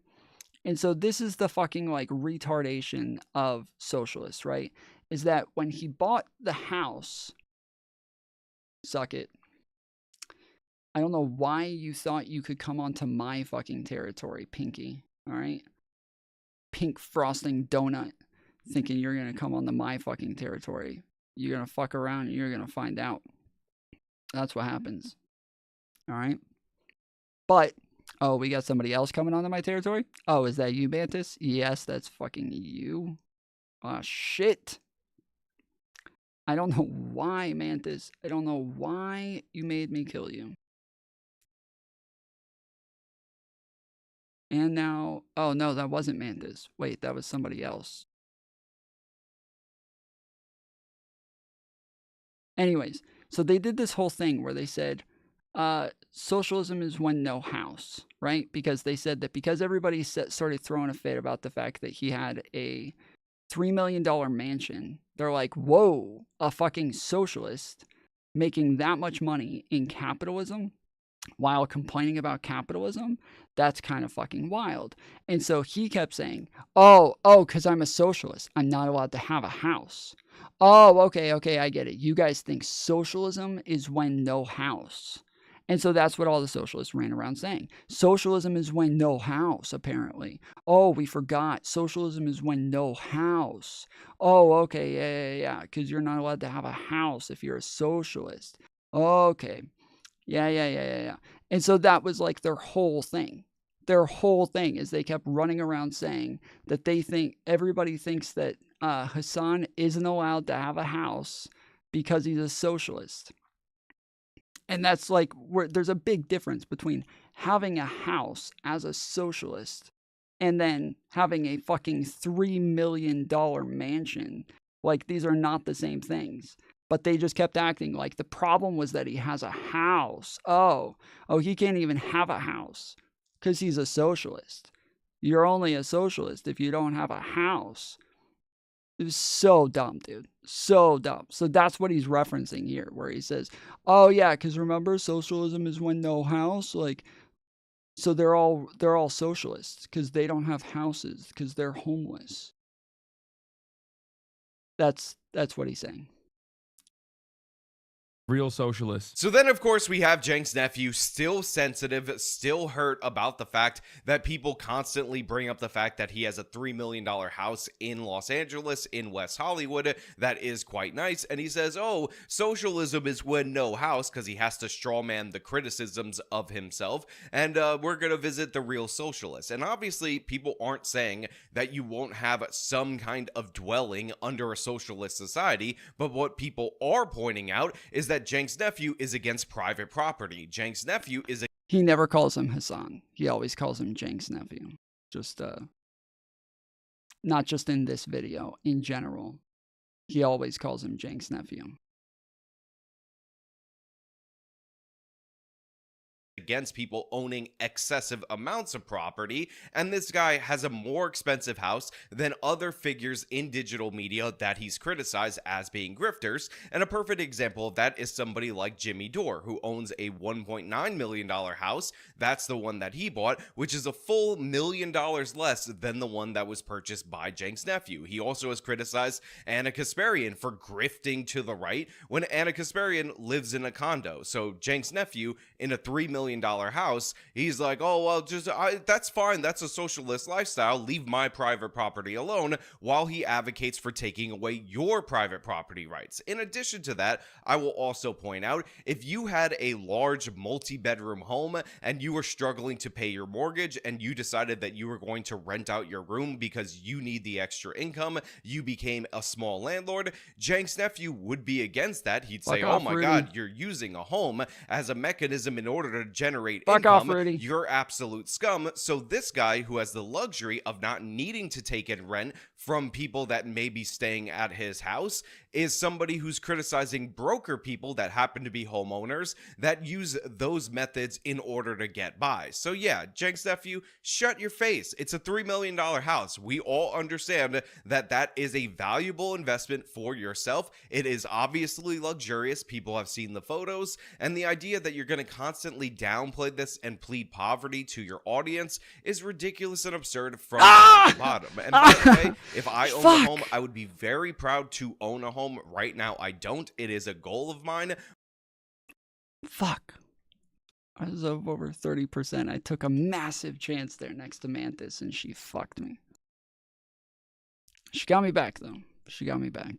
And so this is the fucking like retardation of socialists, right? Is that when he bought the house, suck it. I don't know why you thought you could come onto my fucking territory, Pinky, all right? Pink frosting donut, thinking you're going to come onto my fucking territory. You're going to fuck around and you're going to find out. That's what happens, all right? But, oh, we got somebody else coming onto my territory? Oh, is that you, Mantis? Yes, that's fucking you. Oh, shit. I don't know why, Mantis. I don't know why you made me kill you. And now, oh no, that wasn't Mantis. Wait, that was somebody else. Anyways, so they did this whole thing where they said, socialism is when no house, right? Because they said that because everybody started throwing a fit about the fact that he had a $3 million mansion, they're like, whoa, a fucking socialist making that much money in capitalism while complaining about capitalism, that's kind of fucking wild. And so he kept saying, oh, because I'm a socialist, I'm not allowed to have a house. Oh, okay, I get it. You guys think socialism is when no house. And so that's what all the socialists ran around saying. Socialism is when no house, apparently. Oh, we forgot. Socialism is when no house. Oh, okay, yeah, because you're not allowed to have a house if you're a socialist. Okay. Yeah. And so that was like their whole thing. Their whole thing is they kept running around saying that they think, everybody thinks that Hassan isn't allowed to have a house because he's a socialist. And that's like, there's a big difference between having a house as a socialist and then having a fucking $3 million mansion. Like, these are not the same things. But they just kept acting like the problem was that he has a house. Oh, he can't even have a house because he's a socialist. You're only a socialist if you don't have a house. It was so dumb, dude. So dumb. So that's what he's referencing here, where he says, oh yeah, because remember, socialism is when no house. Like, so they're all socialists because they don't have houses because they're homeless. That's what he's saying. Real socialists. So then, of course, we have Cenk's nephew still sensitive, still hurt about the fact that people constantly bring up the fact that he has a $3 million house in Los Angeles, in West Hollywood, that is quite nice. And he says, oh, socialism is when no house, because he has to strawman the criticisms of himself. And we're going to visit the real socialists. And obviously, people aren't saying that you won't have some kind of dwelling under a socialist society. But what people are pointing out is that Cenk's nephew is against private property. Cenk's nephew is He never calls him Hassan. He always calls him Cenk's nephew. Just not just in this video, in general. He always calls him Cenk's nephew. against people owning excessive amounts of property, and this guy has a more expensive house than other figures in digital media that he's criticized as being grifters. And a perfect example of that is somebody like Jimmy Dore, who owns a $1.9 million house. That's the one that he bought, which is a full $1 million less than the one that was purchased by Cenk's nephew. He also has criticized Anna Kasparian for grifting to the right when Anna Kasparian lives in a condo. So Cenk's nephew in a $3 million house, he's like, oh, well, that's fine. That's a socialist lifestyle. Leave my private property alone, while he advocates for taking away your private property rights. In addition to that, I will also point out, if you had a large multi-bedroom home and you were struggling to pay your mortgage and you decided that you were going to rent out your room because you need the extra income, you became a small landlord, Cenk's nephew would be against that. He'd say, oh my God, you're using a home as a mechanism in order to generate income. You're absolute scum. So this guy, who has the luxury of not needing to take in rent from people that may be staying at his house, is somebody who's criticizing broker people that happen to be homeowners that use those methods in order to get by. So yeah, Jenks nephew, shut your face. It's a $3 million house. We all understand that that is a valuable investment for yourself. It is obviously luxurious. People have seen the photos, and the idea that you're going to constantly downplay this and plead poverty to your audience is ridiculous and absurd from the bottom. And by the way, if I owned a home, I would be very proud to own a home. Right now, I don't. It is a goal of mine. Fuck. I was up over 30%. I took a massive chance there next to Mantis, and she fucked me. She got me back, though. She got me back.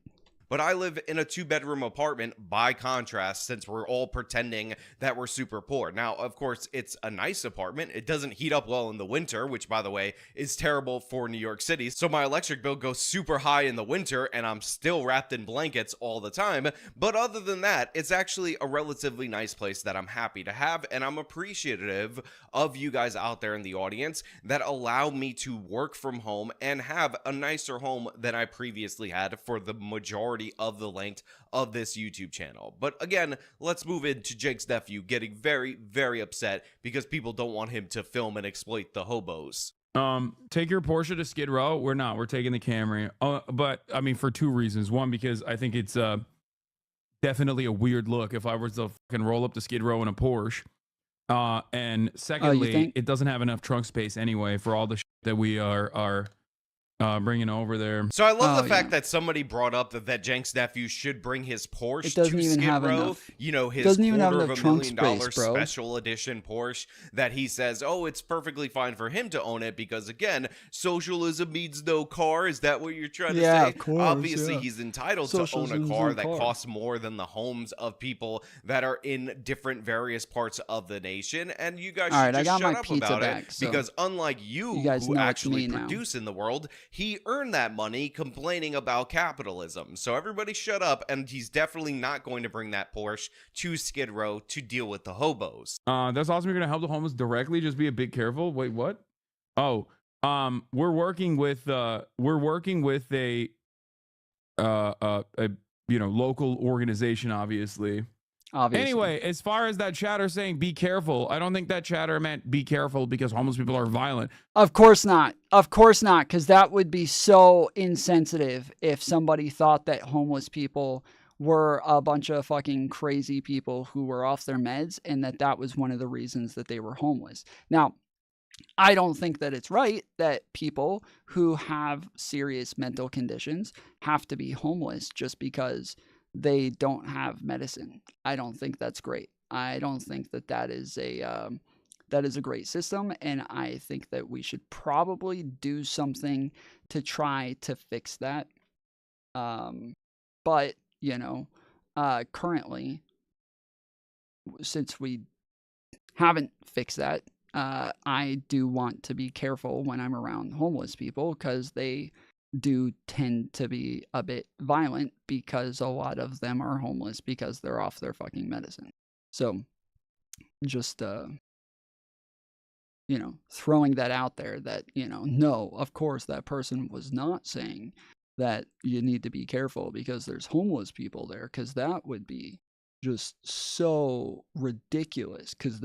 But I live in a 2-bedroom apartment by contrast, since we're all pretending that we're super poor. Now, of course, it's a nice apartment. It doesn't heat up well in the winter, which, by the way, is terrible for New York City. So my electric bill goes super high in the winter, and I'm still wrapped in blankets all the time. But other than that, it's actually a relatively nice place that I'm happy to have, and I'm appreciative of you guys out there in the audience that allow me to work from home and have a nicer home than I previously had for the majority of the length of this YouTube channel. But again, let's move into Jake's nephew getting very, very upset because people don't want him to film and exploit the hobos. Take your Porsche to Skid Row. We're not. We're taking the Camry. But I mean, for 2 reasons. One, because I think it's definitely a weird look if I was to fucking roll up to Skid Row in a Porsche. And secondly, it doesn't have enough trunk space anyway for all the shit that we are bringing over there. So I love the fact that somebody brought up that Jenks nephew should bring his Porsche to Skid Row. You know, his $250,000 special edition Porsche that he says, oh, it's perfectly fine for him to own it because, again, socialism means no car. Is that what you're trying to say? Of course, obviously, he's entitled to own a car that costs more than the homes of people that are in different various parts of the nation. And you guys should just shut up about it because unlike you who actually produce in the world, he earned that money complaining about capitalism. So everybody shut up, and he's definitely not going to bring that Porsche to Skid Row to deal with the hobos. That's awesome. You're going to help the homeless directly. Just be a bit careful. Wait, what? Oh, we're working with a local organization, obviously. Anyway, as far as that chatter saying be careful, I don't think that chatter meant be careful because homeless people are violent. Of course not. Of course not, because that would be so insensitive if somebody thought that homeless people were a bunch of fucking crazy people who were off their meds and that was one of the reasons that they were homeless. Now, I don't think that it's right that people who have serious mental conditions have to be homeless just because they don't have medicine. I don't think that's great. I don't think that is a great system, and I think that we should probably do something to try to fix that. But currently, since we haven't fixed that, I do want to be careful when I'm around homeless people because they do tend to be a bit violent because a lot of them are homeless because they're off their fucking medicine. So just throwing that out there that no, of course that person was not saying that you need to be careful because there's homeless people there, because that would be just so ridiculous, because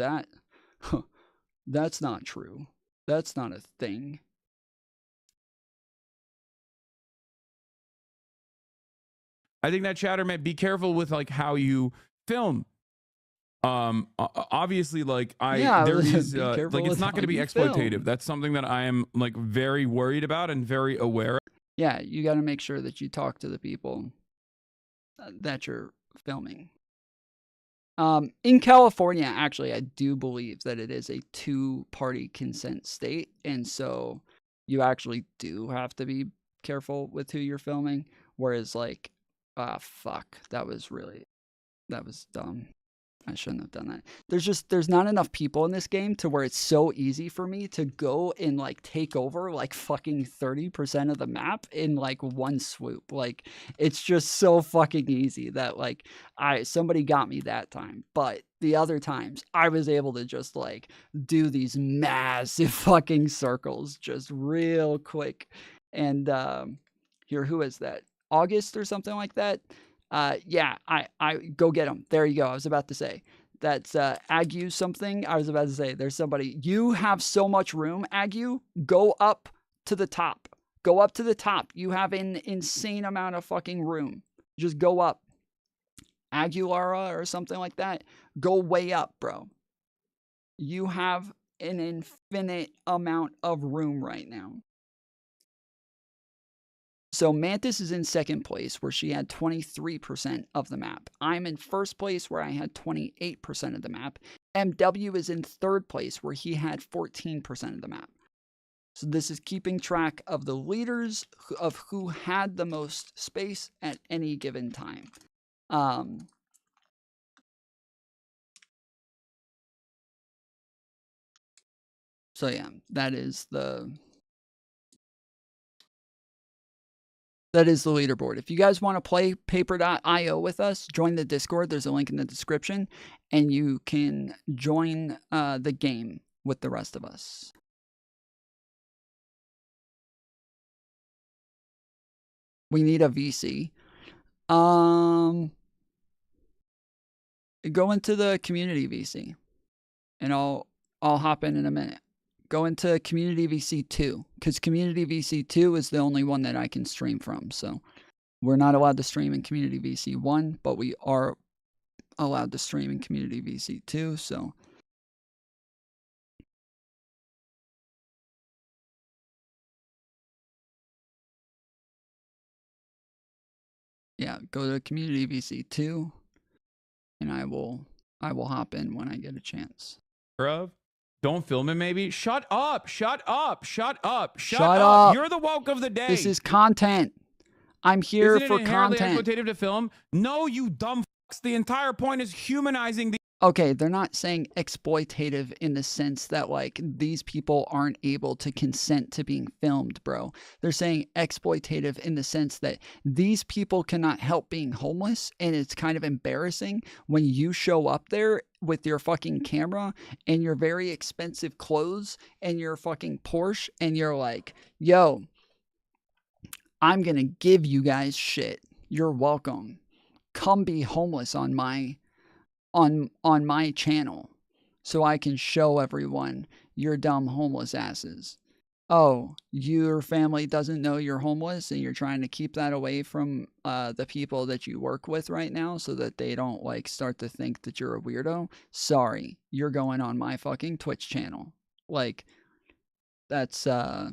that's not true. That's not a thing. I think that chatter meant be careful with like how you film. Obviously, like there is like it's not going to be exploitative. Film. That's something that I am like very worried about and very aware of. Yeah, you got to make sure that you talk to the people that you're filming. In California, actually, I do believe that it is a 2-party consent state, and so you actually do have to be careful with who you're filming. Whereas, like, fuck, that was dumb. I shouldn't have done that. There's not enough people in this game to where it's so easy for me to go and like take over like fucking 30% of the map in like one swoop. Like, it's just so fucking easy that like somebody got me that time. But the other times I was able to just like do these massive fucking circles just real quick. And here, who is that? August or something like that. Yeah, I go get them. There you go. I was about to say that's Agu something. I was about to say there's somebody. You have so much room, Agu. Go up to the top. Go up to the top. You have an insane amount of fucking room. Just go up. Aguilara or something like that. Go way up, bro. You have an infinite amount of room right now. So Mantis is in second place where she had 23% of the map. I'm in first place where I had 28% of the map. MW is in third place where he had 14% of the map. So this is keeping track of the leaders of who had the most space at any given time. So yeah, that is the leaderboard. If you guys want to play paper.io with us, join the Discord. There's a link in the description, and you can join the game with the rest of us. We need a VC. Go into the community VC, and I'll hop in a minute. Go into Community VC 2, because Community VC 2 is the only one that I can stream from. So we're not allowed to stream in Community VC 1, but we are allowed to stream in Community VC 2. So yeah, go to Community VC 2, and I will hop in when I get a chance. Don't film it, maybe. Shut up! Shut up! Shut up! Shut up! You're the woke of the day. This is content. I'm here Isn't for it inherently content. exploitative to film? No, you dumb fucks. The entire point is humanizing the. Okay, they're not saying exploitative in the sense that, like, these people aren't able to consent to being filmed, bro. They're saying exploitative in the sense that these people cannot help being homeless, and it's kind of embarrassing when you show up there with your fucking camera and your very expensive clothes and your fucking Porsche, and you're like, yo, I'm gonna give you guys shit. You're welcome. Come be homeless on my channel so I can show everyone your dumb homeless asses. Oh, your family doesn't know you're homeless and you're trying to keep that away from the people that you work with right now so that they don't like start to think that you're a weirdo. Sorry, you're going on my fucking Twitch channel. Like, that's I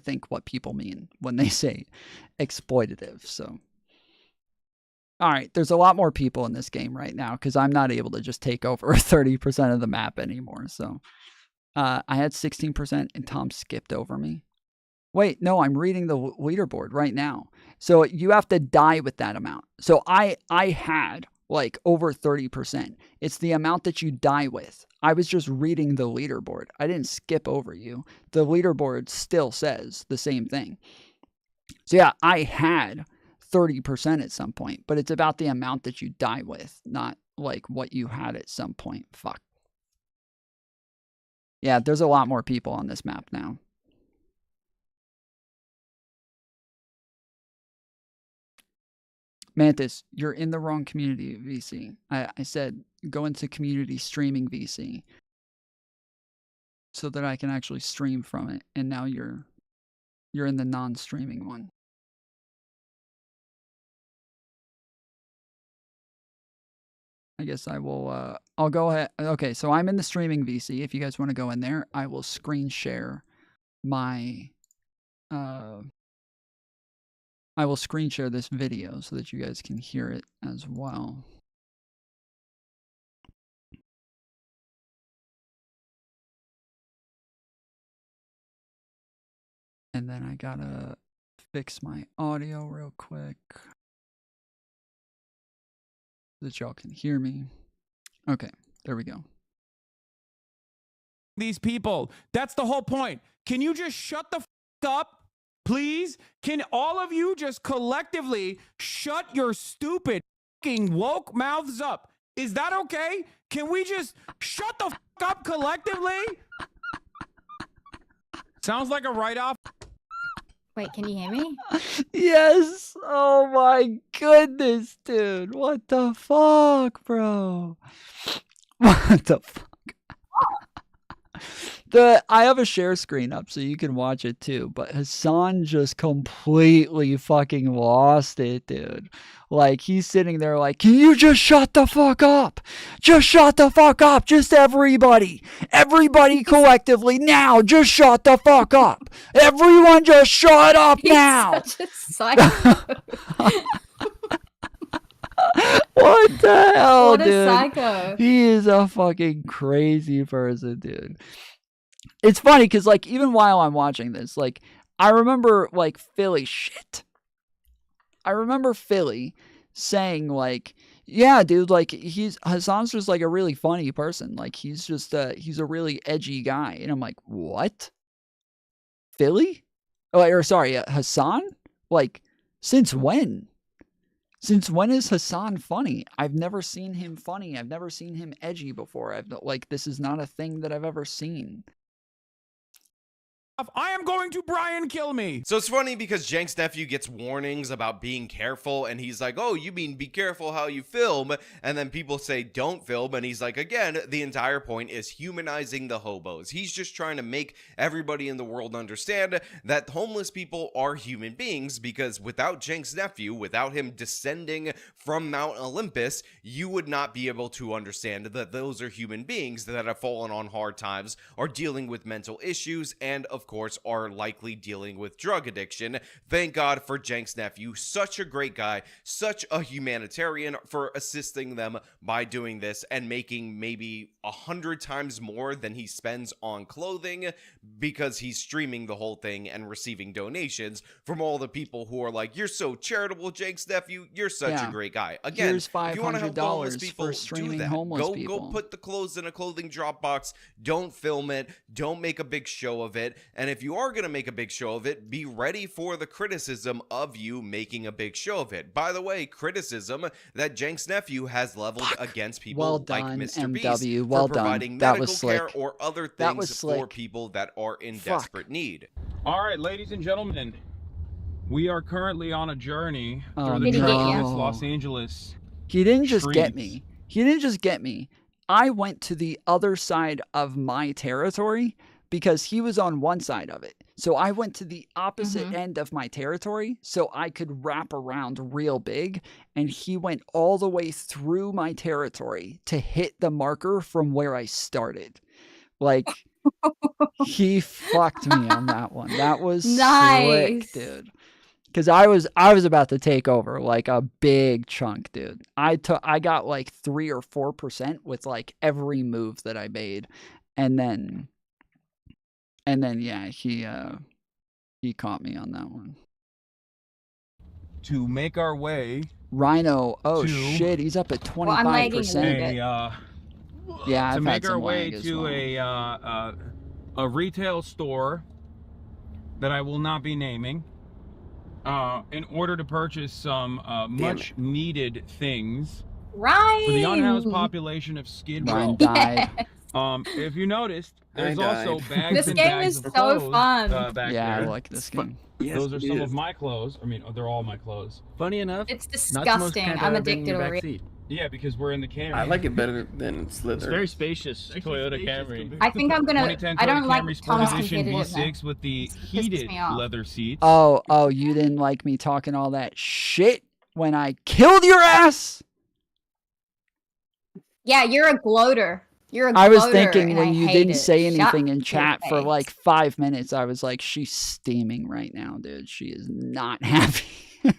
think what people mean when they say exploitative. So all right, there's a lot more people in this game right now because I'm not able to just take over 30% of the map anymore. So I had 16% and Tom skipped over me. Wait, no, I'm reading the leaderboard right now. So you have to die with that amount. So I had like over 30%. It's the amount that you die with. I was just reading the leaderboard. I didn't skip over you. The leaderboard still says the same thing. So yeah, I had 30% at some point, but it's about the amount that you die with, not like what you had at some point. Fuck. Yeah, there's a lot more people on this map now. Mantis, you're in the wrong community VC. I said go into community streaming VC so that I can actually stream from it, and now you're in the non-streaming one. I guess I will, I'll go ahead. Okay, so I'm in the streaming VC. If you guys want to go in there, I will screen share my, I will screen share this video so that you guys can hear it as well. And then I gotta fix my audio real quick so that y'all can hear me. Okay, there we go. These people. That's the whole point. Can you just shut the f up, please? Can all of you just collectively shut your stupid fucking woke mouths up? Is that okay? Can we just shut the f up collectively? Sounds like a write-off. Wait, can you hear me? Yes. Oh my goodness, dude. What the fuck, bro? What the fuck? I have a share screen up so you can watch it too, but Hassan just completely fucking lost it, dude. Like, he's sitting there like, can you just shut the fuck up? Just shut the fuck up. Just everybody. Everybody collectively now. Just shut the fuck up. Everyone just shut up now. Such a psycho. What the hell, What a dude? psycho. He is a fucking crazy person, dude. It's funny because, like, even while I'm watching this, like, I remember, like, Philly saying, like, yeah, dude, like, Hassan's just, like, a really funny person. Like, he's a really edgy guy. And I'm like, what? Philly? Or, sorry, Hassan? Like, since when? Since when is Hassan funny? I've never seen him funny. I've never seen him edgy before. This is not a thing that I've ever seen. I am going to Brian kill me. So it's funny because Jank's nephew gets warnings about being careful, and he's like, oh, you mean be careful how you film, and then people say don't film, and he's like, again, the entire point is humanizing the hobos. He's just trying to make everybody in the world understand that homeless people are human beings, because without Jank's nephew, without him descending from Mount Olympus, you would not be able to understand that those are human beings that have fallen on hard times, are dealing with mental issues, and of course are likely dealing with drug addiction. Thank God for Jank's nephew, such a great guy, such a humanitarian, for assisting them by doing this and making maybe 100 times more than he spends on clothing, because he's streaming the whole thing and receiving donations from all the people who are like, you're so charitable, Jank's nephew, you're such a great guy. Again, here's if you want to help the homeless $500 people, for streaming do that. homeless people. Go put the clothes in a clothing drop box. Don't film it. Don't make a big show of it. And if you are going to make a big show of it, be ready for the criticism of you making a big show of it. By the way, criticism that Jank's nephew has leveled against people Well like done, Mr. Beast MW. Well for done. providing That medical was care slick. or other That was things for slick. people that are in Fuck. desperate need. All right, ladies and gentlemen, we are currently on a journey Oh, through the no. treacherous Los Angeles. He didn't just get streets. me. He didn't just get me. I went to the other side of my territory because he was on one side of it. So I went to the opposite end of my territory so I could wrap around real big. And he went all the way through my territory to hit the marker from where I started. Like, he fucked me on that one. That was Nice. slick, dude. Because I was about to take over like a big chunk, dude. I got like 3 or 4% with like every move that I made, and then yeah, he caught me on that one. To make our way, Rhino, oh to- shit, he's up at Well, I'm lagging a 25%. little bit. Yeah, I've to had make our some way lag as to well. a retail store that I will not be naming, in order to purchase some much needed things Right. for the unhoused population of Skid Row. Ryan died. If you noticed, there's I also died. bags This and game bags is of so clothes, fun. back Yeah, I there. like this game. Yes, Those are it some is. of my clothes. I mean, they're all my clothes. Funny enough, It's not the most disgusting. kind I'm I've been in addicted your already. back seat. Yeah, because we're in the Camry. I like it better than Slither. It's very spacious. Toyota Camry. I think I'm gonna. 2010 I don't Toyota like Camry Sport Tom's Edition competitiveness. V6 with the heated me off. leather seats. Oh, you didn't like me talking all that shit when I killed your ass? Yeah, you're a gloater. You're a gloater. I was thinking and when I you hate didn't it. say Shut anything in your chat for face. like 5 minutes, I was like, she's steaming right now, dude. She is not happy.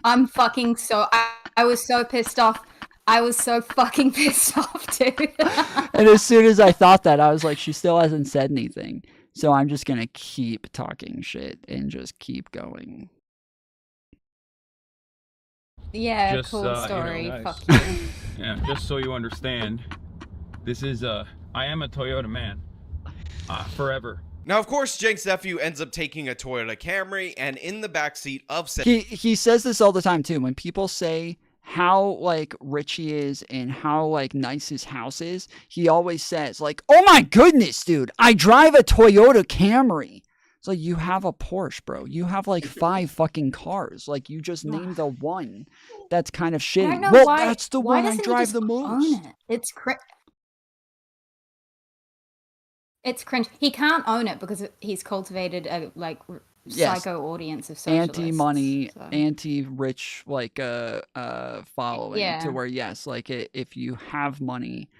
I'm fucking so. I was so pissed off. I was so fucking pissed off, dude. And as soon as I thought that, I was like, she still hasn't said anything. So I'm just going to keep talking shit and just keep going. Yeah, Just, cool you know, story. nice. Fuck you. Yeah, just so you understand, this is I am a Toyota man, forever. Now, of course, Jank's nephew ends up taking a Toyota Camry, and in the backseat of said He says this all the time too. When people say how like rich he is and how like nice his house is, he always says like, "Oh my goodness, dude, I drive a Toyota Camry." It's like, you have a Porsche, bro. You have like 5 fucking cars. Like, you just named the one that's kind of I shitty. don't know Well, why. that's the Why one I doesn't he drive just the most. own it? It's it's cringe. He can't own it because he's cultivated a Yes. psycho audience of socialists. Anti-money, so. anti-rich, like following, to Yeah. where, yes, like if you have money,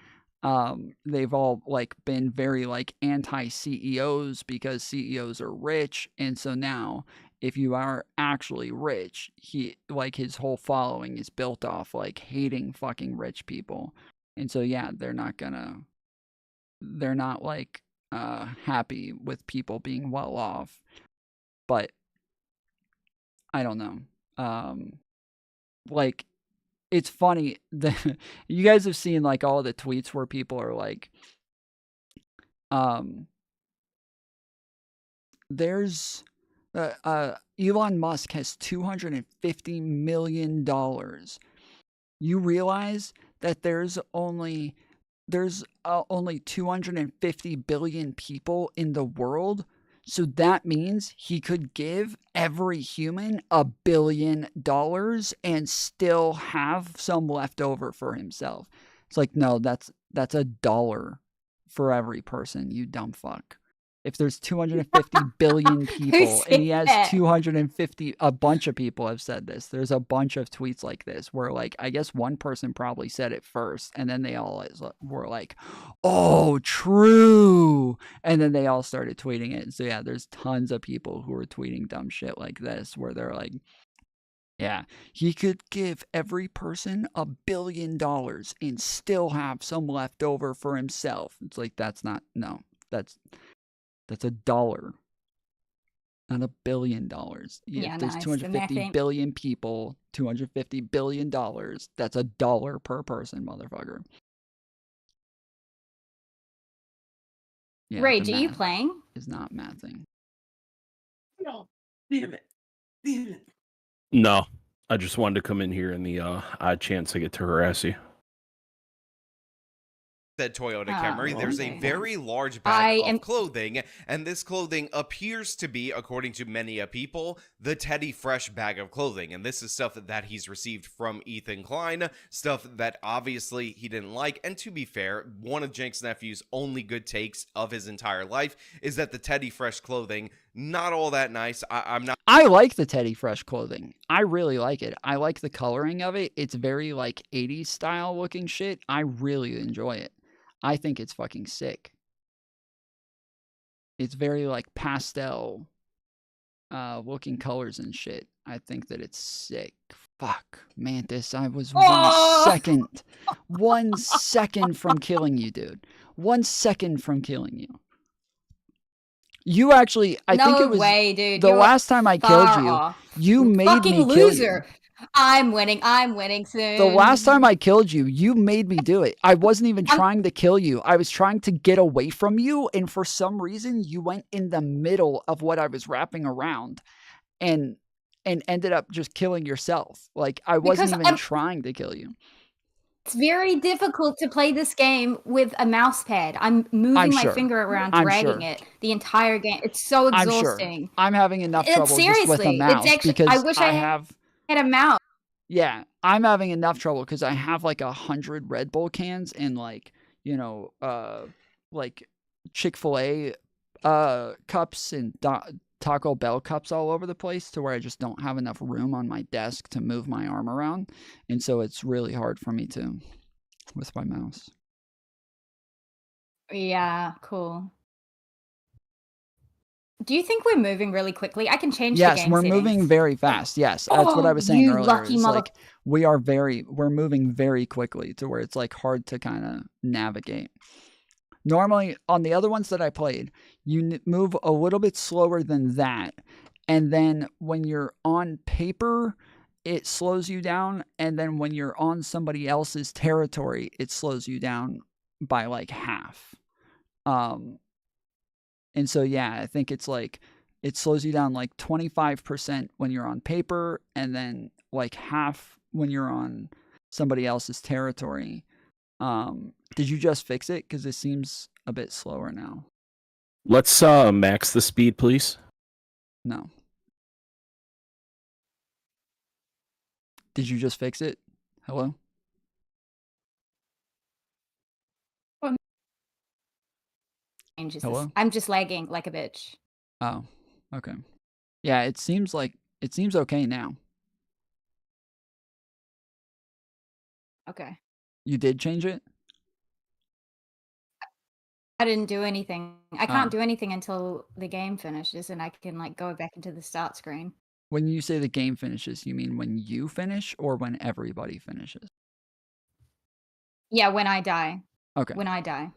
they've all like been very like anti-CEOs because CEOs are rich, and so now if you are actually rich, he like his whole following is built off like hating fucking rich people, and so yeah, they're not like happy with people being well off. But I don't know. Like, it's funny that you guys have seen like all the tweets where people are like, there's Elon Musk has $250 million. You realize that there's only 250 billion people in the world. So that means he could give every human $1 billion and still have some left over for himself. It's like, no, that's $1 for every person, you dumb fuck. If there's 250 billion people and he has 250, a bunch of people have said this. There's a bunch of tweets like this where, like, I guess one person probably said it first, and then they all were like, oh, true. And then they all started tweeting it. So yeah, there's tons of people who are tweeting dumb shit like this where they're like, yeah, he could give every person $1 billion and still have some left over for himself. It's like, that's $1, not $1 billion. Yeah, there's nice. 250 billion people, $250 billion. That's $1 per person, motherfucker. Yeah, Rage, are you playing? Is not mathing. No, damn it. No, I just wanted to come in here in the odd chance I get to harass you. Said Toyota Camry, there's a very large bag of clothing, and this clothing appears to be, according to many people, the Teddy Fresh bag of clothing. And this is stuff that he's received from Ethan Klein, stuff that obviously he didn't like. And to be fair, one of Jank's nephew's only good takes of his entire life is that the Teddy Fresh clothing, not all that nice. I like the Teddy Fresh clothing. I really like it. I like the coloring of it. It's very like 80s style looking shit. I really enjoy it. I think it's fucking sick. It's very like pastel looking colors and shit. I think that it's sick. Fuck, Mantis, I was 1 second from killing you, dude. 1 second from killing you. You actually, I think it was dude. the last time I killed you, you made me kill you. I'm winning soon. The last time I killed you, you made me do it. I wasn't even trying to kill you. I was trying to get away from you, and for some reason, you went in the middle of what I was wrapping around and ended up just killing yourself. Like, I wasn't even trying to kill you. It's very difficult to play this game with a mouse pad. I'm moving my finger around, dragging it the entire game. It's so exhausting. I'm having enough trouble just with a mouse because I wish I had a mouse. Yeah, I'm having enough trouble because I have like 100 Red Bull cans and like, you know, like Chick-fil-A cups and Taco Bell cups all over the place to where I just don't have enough room on my desk to move my arm around. And so it's really hard for me to with my mouse. Yeah, cool. Do you think we're moving really quickly? I can change the Yes, game we're settings. moving very fast. Yes, that's what I was saying you earlier. lucky It's mother- like we're moving very quickly to where it's like hard to kind of navigate. Normally, on the other ones that I played, you move a little bit slower than that. And then when you're on paper, it slows you down. And then when you're on somebody else's territory, it slows you down by like half. And so, yeah, I think it's like it slows you down like 25% when you're on paper and then like half when you're on somebody else's territory. Did you just fix it? Because it seems a bit slower now. Let's max the speed, please. No. Did you just fix it? Hello? Changes Hello? this. I'm just lagging like a bitch. Oh, okay. Yeah, it seems okay now. Okay. You did change it? I didn't do anything. I can't Oh. do anything until the game finishes, and I can like go back into the start screen. When you say the game finishes, you mean when you finish or when everybody finishes? Yeah, when I die. Okay. When I die.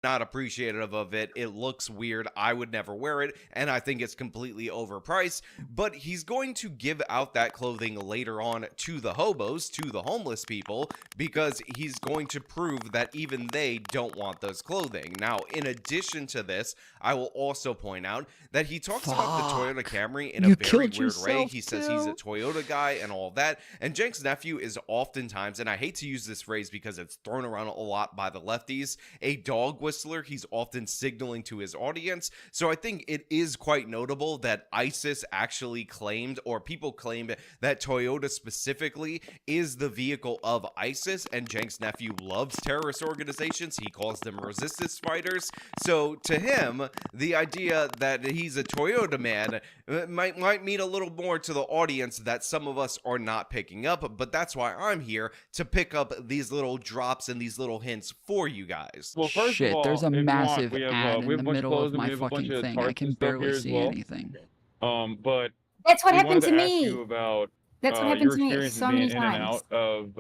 Not appreciative of it. It looks weird. I would never wear it, and I think it's completely overpriced. But he's going to give out that clothing later on to the hobos, to the homeless people, because he's going to prove that even they don't want those clothing. Now, in addition to this, I will also point out that he talks about the Toyota Camry in a very weird way. He says he's a Toyota guy and all that. And Jenk's nephew is oftentimes, and I hate to use this phrase because it's thrown around a lot by the lefties, a dog whistler. He's often signaling to his audience. So I think it is quite notable that ISIS actually claimed, or people claimed, that Toyota specifically is the vehicle of ISIS, and Jenk's nephew loves terrorist organizations. He calls them resistance fighters. So to him, the idea that he's a Toyota man might mean a little more to the audience that some of us are not picking up, but that's why I'm here to pick up these little drops and these little hints for you guys. Well, first Shit, of all, there's a if you want, massive we have, ad we in have the a bunch of middle of clothes and my we have a bunch fucking of thing. tarps I can and stuff barely here as see well. anything. But That's what we happened wanted to ask me. you about That's what happened your to me experience so being many in and times. out of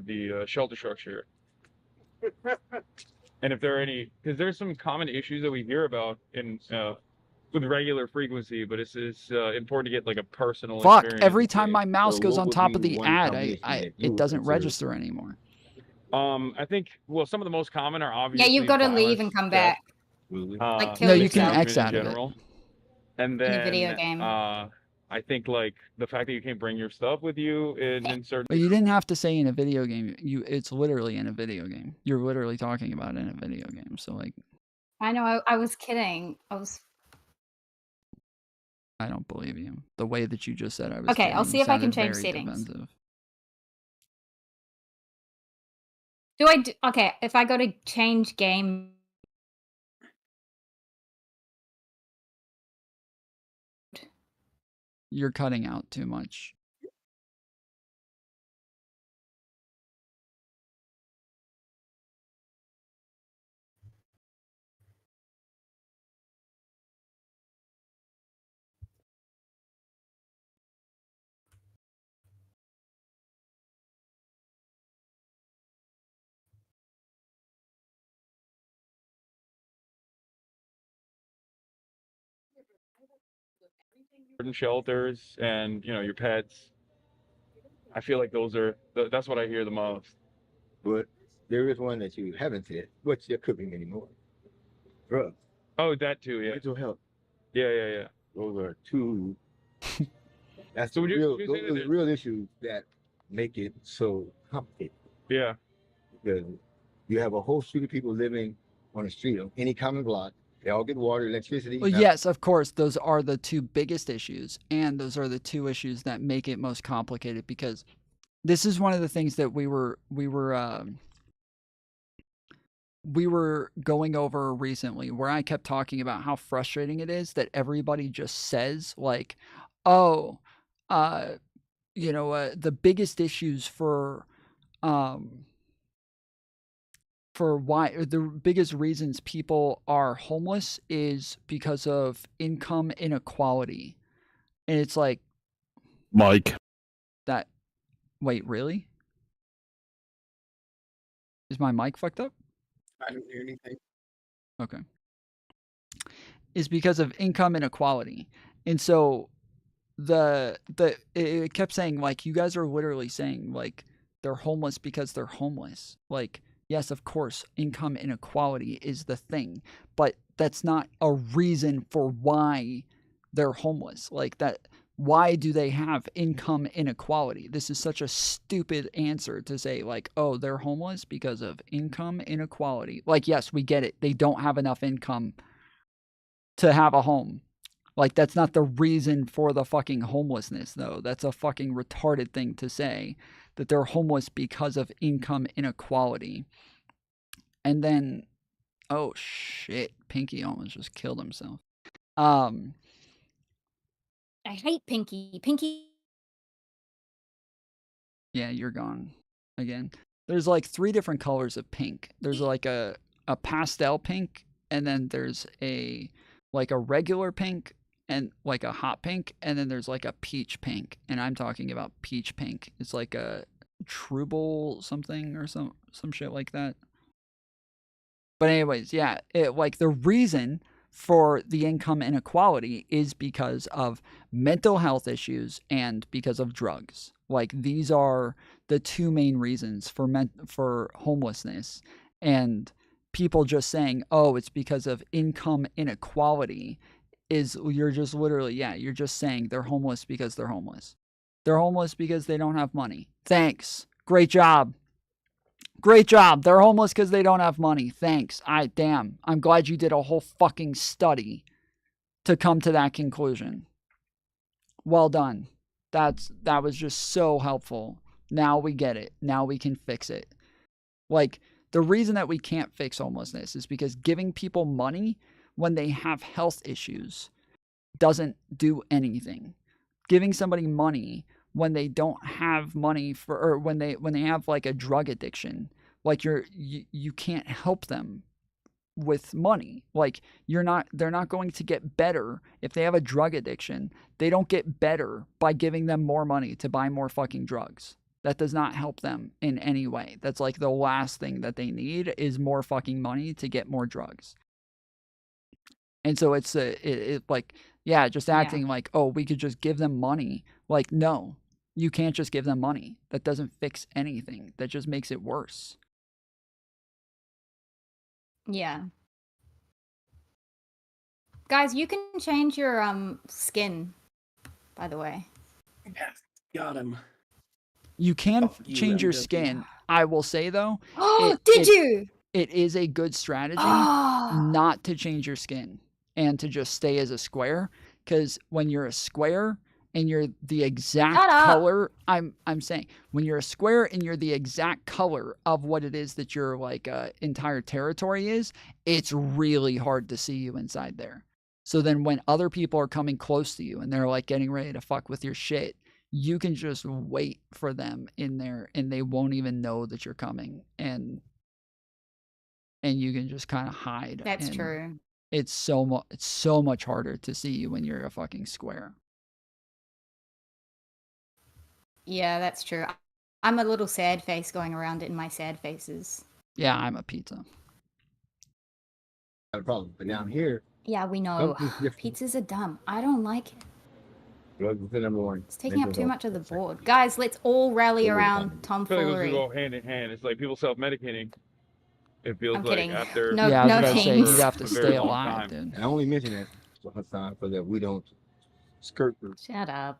the shelter structure. And if there are any, because there's some common issues that we hear about in with regular frequency, but it's important to get like a personal Fuck, experience. every time my mouse goes on top of the ad, it doesn't register anymore. I think, well, some of the most common are Yeah, obviously you've got to leave violence, and come death, back. Like No, kill you can yourself. X out of it. general. And In a video then game. I think like the fact that you can't bring your stuff with you in certain. But you didn't have to say in a video game. It's literally in a video game. You're literally talking about it in a video game. So like, I know. I was kidding. I don't believe you. The way that you just said I was Okay, kidding I'll see if I can sounded change very settings. defensive. Okay, if I go to change game. You're cutting out too much. certain shelters and your pets. I feel like those are that's what I hear the most. But there is one that you haven't said. What's your cooking anymore? Drugs. Oh, that too, yeah. Mental health. Yeah. Those are two. That's So the would you real, say those that are the real issues that make it so complicated. Yeah. Because you have a whole street of people living on a street of any common block. They all get water, electricity. Well, yes, of course, those are the two biggest issues, and those are the two issues that make it most complicated, because this is one of the things that we were going over recently, where I kept talking about how frustrating it is that everybody just says like, oh, the biggest issues for why the biggest reasons people are homeless is because of income inequality. And it's like, Mike. that, wait, really? Is my mic fucked up? I don't hear anything. Okay. Is because of income inequality. And so it kept saying, like, you guys are literally saying, like, they're homeless because they're homeless. Like, yes, of course, income inequality is the thing, but that's not a reason for why they're homeless. Like, that, why do they have income inequality? This is such a stupid answer to say, like, oh, they're homeless because of income inequality. Like, yes, we get it. They don't have enough income to have a home. Like, that's not the reason for the fucking homelessness, though. That's a fucking retarded thing to say, that they're homeless because of income inequality. And then, oh shit, Pinky almost just killed himself. I hate Pinky. Pinky. Yeah, you're gone again. There's like 3 different colors of pink. There's like a pastel pink, and then there's a regular pink, and like a hot pink, and then there's like a peach pink. And I'm talking about peach pink. It's like a Trouble something or some shit like that. But anyways, yeah, like the reason for the income inequality is because of mental health issues and because of drugs. Like, these are the 2 main reasons for homelessness. And people just saying, oh, it's because of income inequality, you're just literally, yeah, you're just saying they're homeless because they're homeless. They're homeless because they don't have money. Thanks. Great job. Great job. They're homeless because they don't have money. Thanks. Damn. I'm glad you did a whole fucking study to come to that conclusion. Well done. That was just so helpful. Now we get it. Now we can fix it. Like, the reason that we can't fix homelessness is because giving people money when they have health issues doesn't do anything. Giving somebody money when they don't have money or when they have like a drug addiction, like you can't help them with money. Like, they're not going to get better if they have a drug addiction. They don't get better by giving them more money to buy more fucking drugs. That does not help them in any way. That's like the last thing that they need is more fucking money to get more drugs. And so it's like, yeah, just acting like, oh, we could just give them money. Like, no, you can't just give them money. That doesn't fix anything. That just makes it worse. Yeah. Guys, you can change your skin, by the way. Got him. You can change your skin. I will say, though. Oh, did you? It is a good strategy not to change your skin and to just stay as a square. Because when you're a square and you're the exact color, I'm saying, when you're a square and you're the exact color of what it is that your like entire territory is, it's really hard to see you inside there. So then when other people are coming close to you and they're like getting ready to fuck with your shit, you can just wait for them in there and they won't even know that you're coming, and you can just kind of hide. That's true. It's so much harder to see you when you're a fucking square. Yeah, that's true. I'm a little sad face going around in my sad faces. Yeah, I'm a pizza. Not a problem. But down here, yeah, we know. Pizzas are dumb. I don't like it. Drugs is the number one. It's taking up too much of the board. Guys, let's all rally around Tom I feel like those Foolery. go hand in hand. It's like people self-medicating. It feels I'm like kidding. after No, yeah, I was no about to say, teams. you'd have to a very stay long alive, time. dude. And I only mention that Hassan, so that we don't skirt the Shut up.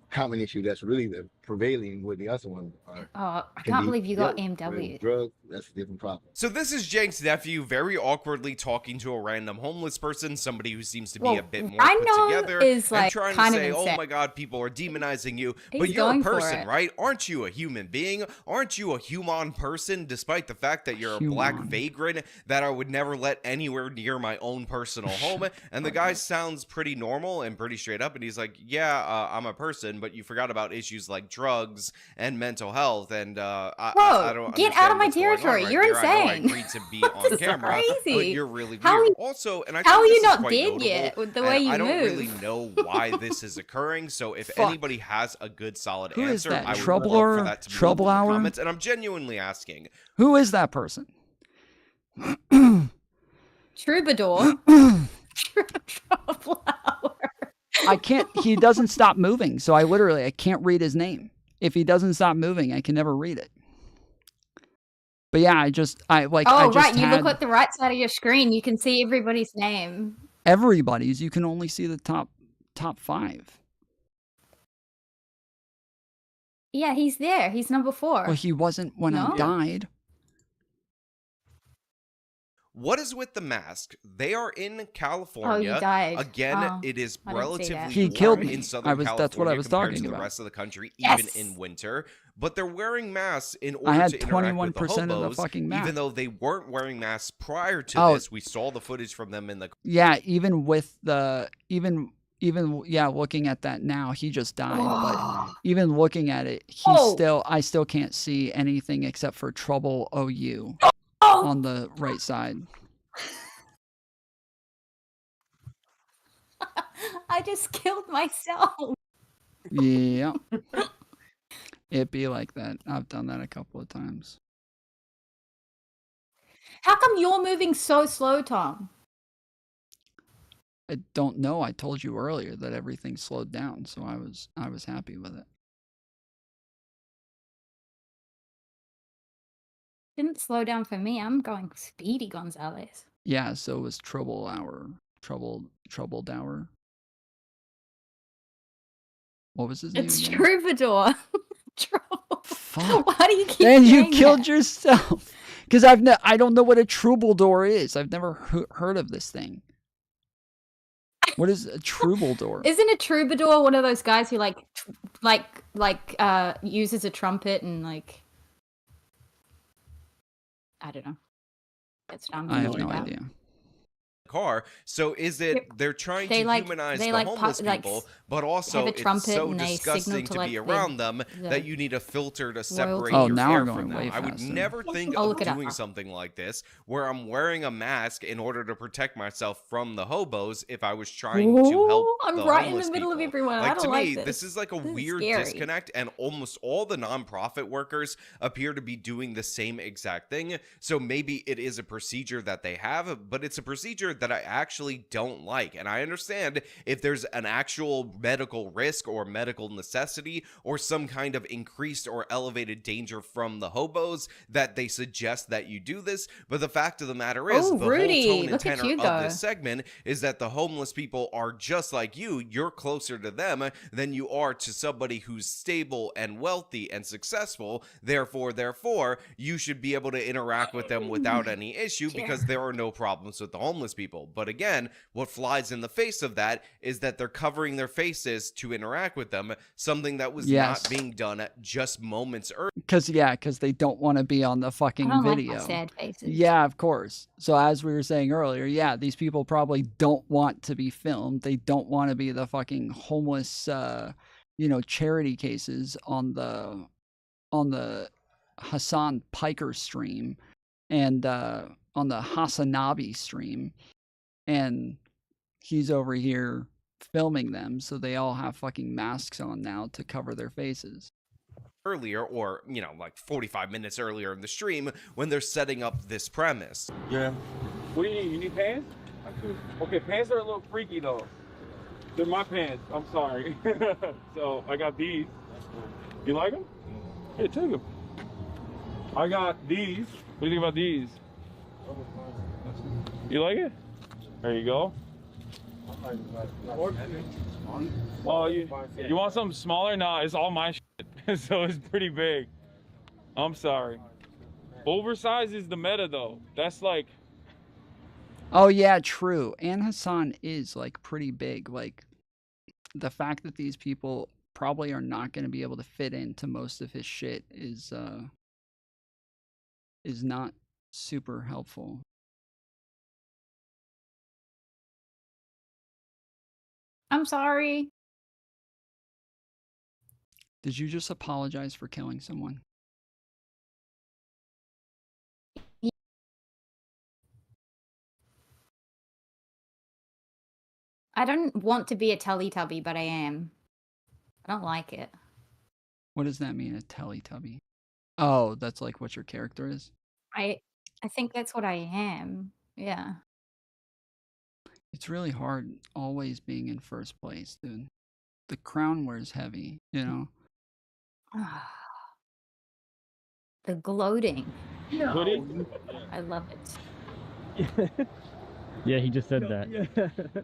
common issue that's really the prevailing with the other one. Oh, I can't believe you got MW. Drugs, that's a different problem. So this is Jank's nephew very awkwardly talking to a random homeless person, somebody who seems to be a bit more put together, is, and like, trying to kind of say, oh insane. my god, people are demonizing you, He's but you're a going for person, it. right? Aren't you a human being? Aren't you a human person, despite the fact that you're a black vagrant that I would never let anywhere near my own personal home? And the guy sounds pretty normal and pretty straight up, and he's like, yeah, I'm a person, but you forgot about issues like drugs and mental health, and I don't get out of my understand what's going on territory. right You're here. I know I insane. agreed to be on camera, but crazy. you're really weird. How are you- Also, and I how think are you this is not quite dead notable, yet with the and way you I don't move? really know why this is occurring, so if Fuck. anybody has a good solid Who is answer, that? I would Troubler? love for that to be Trouble in the Hour? comments, and I'm genuinely asking. Who is that person? Troubadour. I can't, he doesn't stop moving, so I can't read his name. If he doesn't stop moving, I can never read it. But yeah, I just Oh, right. You look at the right side of your screen. You can see everybody's name. everybody's. You can only see the top 5. Yeah, he's there. He's number 4. Well, he wasn't when I No? died. What is with the mask? They are in California. Oh, he died. Again, Oh, it is I didn't see that. relatively He warm killed me. in Southern California That's what I was compared talking to the about. rest of the country, Yes! even in winter. But they're wearing masks in I order had to interact with the 21% of the hobos, fucking map. even though they weren't wearing masks prior to Oh. this. We saw the footage from them in the Yeah, even with the even looking at that now, he just died. But even looking at it, I still can't see anything except for Trouble OU on the right side. I just killed myself. Yeah. It be like that. I've done that a couple of times. How come you're moving so slow, Tom? I don't know. I told you earlier that everything slowed down, so I was happy with it. Didn't slow down for me. I'm going speedy, Gonzalez. Yeah, so it was Troubled Hour. What was his name? It's again? Troubadour. Trouble. Fuck. Why do you keep And you saying killed that? yourself. Because I don't know what a troubadour is. I've never heard of this thing. What is a troubadour? Isn't a troubadour one of those guys who uses a trumpet and like I don't know. That's what I'm I have thinking no about. idea. car. So is it they're trying They to like- humanize they the like homeless like people, but have also a it's trumpet so and they signal disgusting to, to like, be the- around them the that you need a filter to separate Oh, your now hair I'm from going them. way I would faster. never think I'll of look it up. doing something like this where I'm wearing a mask in order to protect myself from the hobos if I was trying to help Ooh, I'm the right in homeless the middle of people. everyone. I Like don't to like me, this. this is like a This is weird scary. disconnect, and almost all the nonprofit workers appear to be doing the same exact thing. So maybe it is a procedure that they have, but it's a procedure that I actually don't like. And I understand if there's an actual medical risk or medical necessity or some kind of increased or elevated danger from the hobos that they suggest that you do this. But the fact of the matter is, Oh, the Rudy, whole tone and look at tenor you of go. this segment is that the homeless people are just like you. You're closer to them than you are to somebody who's stable and wealthy and successful. Therefore, you should be able to interact with them without any issue because there are no problems with the homeless people. But again, what flies in the face of that is that they're covering their faces to interact with them, something that was Yes. not being done just moments earlier. Because they don't want to be on the fucking I don't video. like my sad faces. Yeah, of course. So as we were saying earlier, yeah, these people probably don't want to be filmed. They don't want to be the fucking homeless, charity cases on the Hassan Piker stream and on the Hassanabi stream, and he's over here filming them, so they all have fucking masks on now to cover their faces. Earlier, or like 45 minutes earlier in the stream when they're setting up this premise. Yeah. What do you need? You need pants? Okay, pants are a little freaky though. They're my pants. I'm sorry. So I got these. You like them? Hey, take them. I got these. What do you think about these? You like it? There you go. Oh, you want something smaller? Nah, it's all my shit. So it's pretty big. I'm sorry. Oversized is the meta though. That's like, Oh yeah, true. And Hassan is like pretty big. Like the fact that these people probably are not going to be able to fit into most of his shit is not super helpful. I'm sorry. Did you just apologize for killing someone? I don't want to be a Teletubby, but I am. I don't like it. What does that mean, a Teletubby? Oh, that's like what your character is? I think that's what I am. Yeah. It's really hard always being in first place, dude. The crown wears heavy, you know? The gloating. Hoodie? I love it. Yeah, he just said that.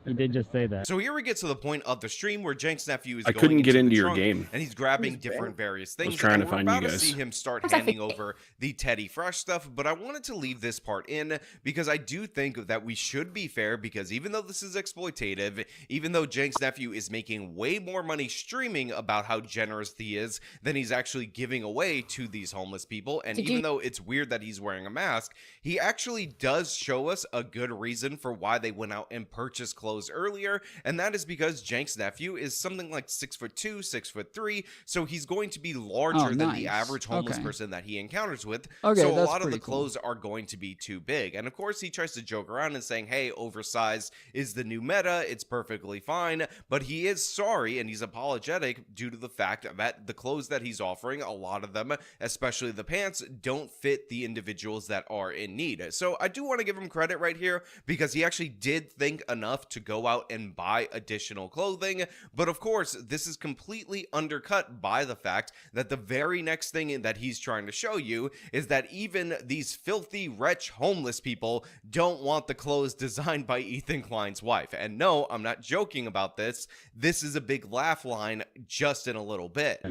He did just say that. So here we get to the point of the stream where Jenks' nephew is I going couldn't get the into your trunk, game. and he's grabbing different various things. trying and to we're find you about to guys. see him start handing over the Teddy Fresh stuff, but I wanted to leave this part in because I do think that we should be fair, because even though this is exploitative, even though Jenks' nephew is making way more money streaming about how generous he is than he's actually giving away to these homeless people, and even though it's weird that he's wearing a mask, he actually does show us a good reason for why they went out and purchased clothes earlier, and that is because Jenks' nephew is something like 6'2", 6'3", so he's going to be larger than the average homeless person that he encounters with. So a lot of the clothes are going to be too big. And of course, he tries to joke around and saying, hey, oversized is the new meta, it's perfectly fine, but he is sorry and he's apologetic due to the fact that the clothes that he's offering, a lot of them, especially the pants, don't fit the individuals that are in need. So I do want to give him credit right here, because he actually did think enough to go out and buy additional clothing. But of course, this is completely undercut by the fact that the very next thing that he's trying to show you is that even these filthy, wretch homeless people don't want the clothes designed by Ethan Klein's wife. And no, I'm not joking about this. This is a big laugh line just in a little bit.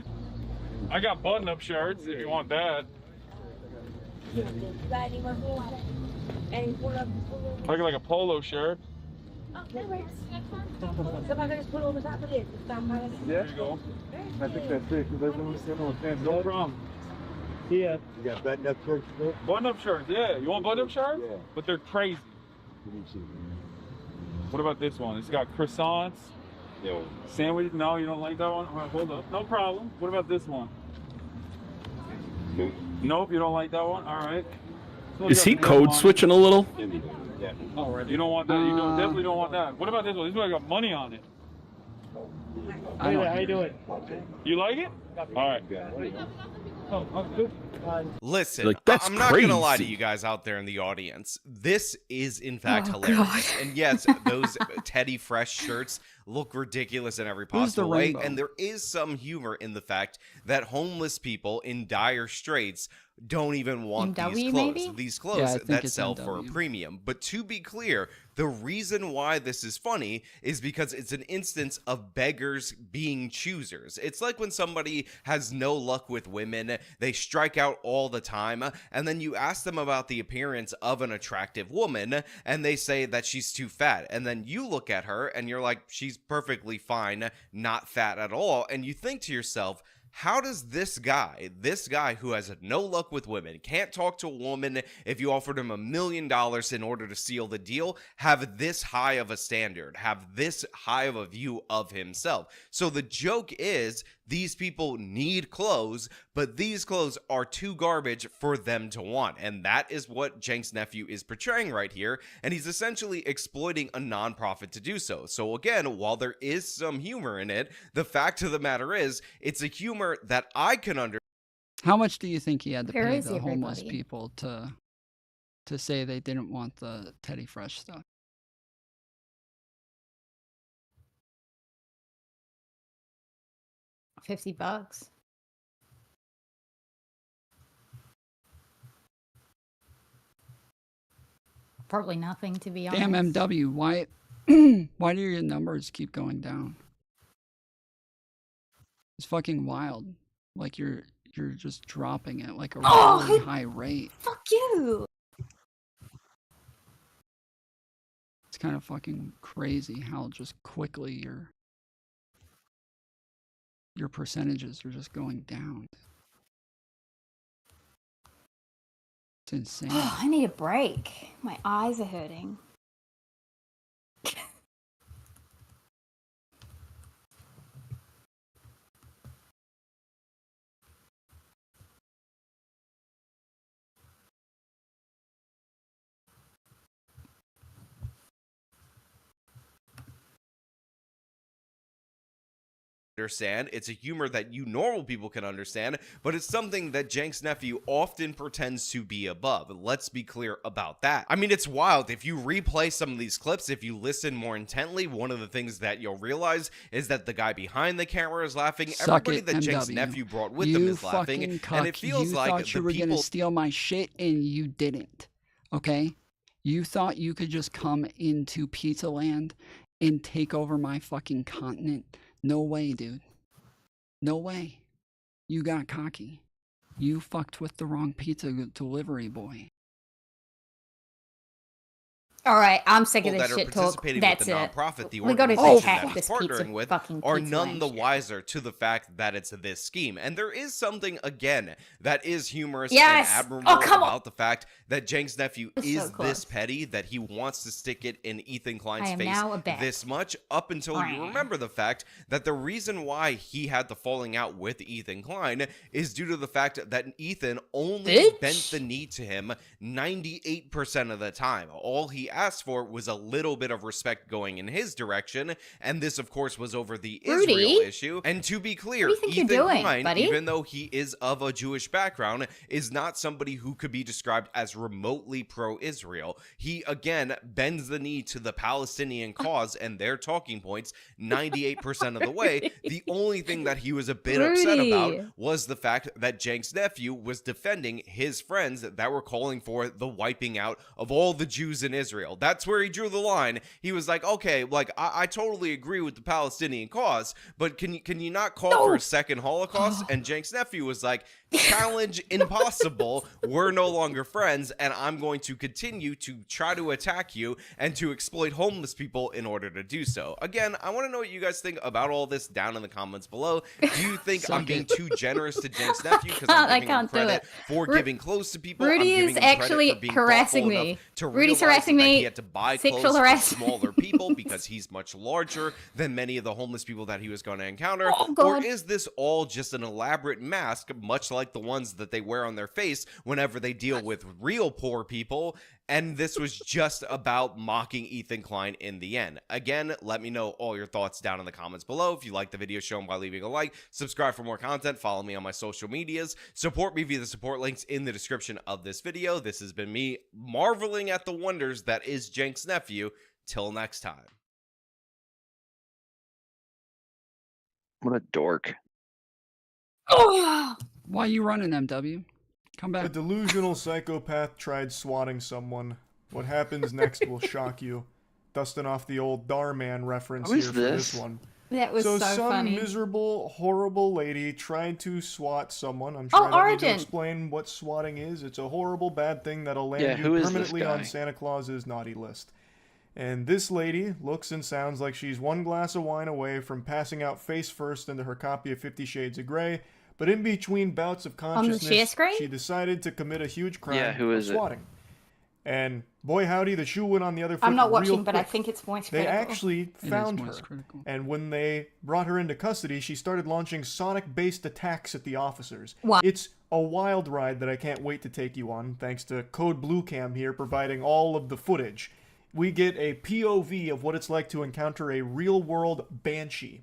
I got button-up shirts if you want that. I got like a polo shirt. There you go. I think that's it, because I don't see no pants. No problem. Yeah. You got button-up shirts? Button-up shirts, yeah. You want button-up shirts? Yeah. But they're crazy. What about this one? It's got croissants. Yeah. Sandwich? No, you don't like that one? All right, hold up. No problem. What about this one? Nope, you don't like that one? All right. So Is he code switching a little? Yeah. All right. You don't want that. You don't, definitely don't want that. What about this one? This one got money on it. How you doing? You like it? All right. Oh, good. Listen, Like, that's I'm not going to lie to crazy. you guys out there in the audience. This is, in fact, Oh, hilarious. God. And yes, those Teddy Fresh shirts look ridiculous in every Who's the possible way. rainbow? And there is some humor in the fact that homeless people in dire straits don't even want these MW clothes. maybe? These Yeah, clothes I think that it's sell for a MW. premium. But to be clear, the reason why this is funny is because it's an instance of beggars being choosers. It's like when somebody has no luck with women, they strike out all the time, and then you ask them about the appearance of an attractive woman, and they say that she's too fat. And then you look at her and you're like, she's perfectly fine, not fat at all. And you think to yourself, how does this guy who has no luck with women, can't talk to a woman if you offered him $1 million in order to seal the deal, have this high of a standard, have this high of a view of himself? So the joke is, these people need clothes, but these clothes are too garbage for them to want. And that is what Jenks' nephew is portraying right here. And he's essentially exploiting a nonprofit to do so. So again, while there is some humor in it, the fact of the matter is, it's a humor that I can understand. How much do you think he had to Where pay is the homeless everybody? people to say they didn't want the Teddy Fresh stuff? $50. Probably nothing, to be honest. Damn, MW, why why do your numbers keep going down? It's fucking wild. Like you're just dropping it like a really high rate. Fuck you. It's kind of fucking crazy how just quickly your percentages are just going down. It's insane. Oh, I need a break. My eyes are hurting. It's a humor that you normal people can understand, but it's something that Jenks' nephew often pretends to be above. Let's be clear about that. I mean, it's wild. If you replay some of these clips, if you listen more intently, one of the things that you'll realize is that the guy behind the camera is laughing. Suck Everybody it, that Jenks' MW. nephew brought with You them is laughing, fucking and it cuck. feels You like thought the you were people gonna steal my shit and you didn't. Okay? You thought you could just come into Pizza Land and take over my fucking continent? No way, dude. No way. You got cocky. You fucked with the wrong pizza delivery boy. All right, I'm sick of That this are shit talk. participating That's with the it. nonprofit, the We gotta organization attack that he's this pizza partnering with, fucking are pizza none the ranch. wiser to the fact that it's this scheme. And there is something, again, that is humorous Yes! and Oh, admirable come on! about the fact that Jenks' nephew It's is so close. this petty, that he wants to stick it in Ethan Klein's I am face now a bet. this much, up until you remember the fact that the reason why he had the falling out with Ethan Klein is due to the fact that Ethan only bent the knee to him 98% of the time. All he asked for was a little bit of respect going in his direction, and this, of course, was over the Israel issue. And to be clear, What do you think Ethan you're doing, Klein, buddy? even though he is of a Jewish background, is not somebody who could be described as remotely pro-Israel. He, again, bends the knee to the Palestinian cause and their talking points 98% of the way. The only thing that he was a bit upset about was the fact that Jenks' nephew was defending his friends that were calling for the wiping out of all the Jews in Israel. That's where he drew the line. He was like, okay, like I totally agree with the Palestinian cause, but can you not call for a second Holocaust? And Jenks' nephew was like, challenge impossible. We're no longer friends, and I'm going to continue to try to attack you and to exploit homeless people in order to do so. Again, I want to know what you guys think about all this down in the comments below. Do you think I'm being too generous to Jenks' nephew because I'm giving him credit for giving clothes to people? Rudy I'm is giving him credit actually for being harassing thoughtful me. enough to Rudy's realize harassing that me. he had to buy Sexual clothes for harassment. smaller people because he's much larger than many of the homeless people that he was going to encounter. Oh, or God. is this all just an elaborate mask, much like the ones that they wear on their face whenever they deal with real poor people, and this was just about mocking Ethan Klein in the end? Again, let me know all your thoughts down in the comments below. If you like the video, show them by leaving a like, subscribe for more content, follow me on my social medias, support me via the support links in the description of this video. This has been me marveling at the wonders that is Jenks' nephew. Till next time. What a dork. Why you running, MW? Come back. A delusional psychopath tried swatting someone. What happens next will shock you. Dusting off the old Darman reference Who here is for this this? one. That was so some funny. miserable, horrible lady tried to swat someone. I'm sure I don't need to Origin. explain what swatting is. It's a horrible, bad thing that'll land Yeah, you who is this permanently on guy? Santa Claus's naughty list. And this lady looks and sounds like she's one glass of wine away from passing out face first into her copy of 50 Shades of Grey. But in between bouts of share consciousness, screen? she decided to commit a huge crime Yeah, who of is it? swatting. And boy howdy, the shoe went on the other foot. I'm not real watching, but I quick. think it's voice They critical. actually is found her. voice critical. And when they brought her into custody, she started launching Sonic-based attacks at the officers. What? It's a wild ride that I can't wait to take you on, thanks to Code Blue Cam here providing all of the footage. We get a POV of what it's like to encounter a real-world banshee.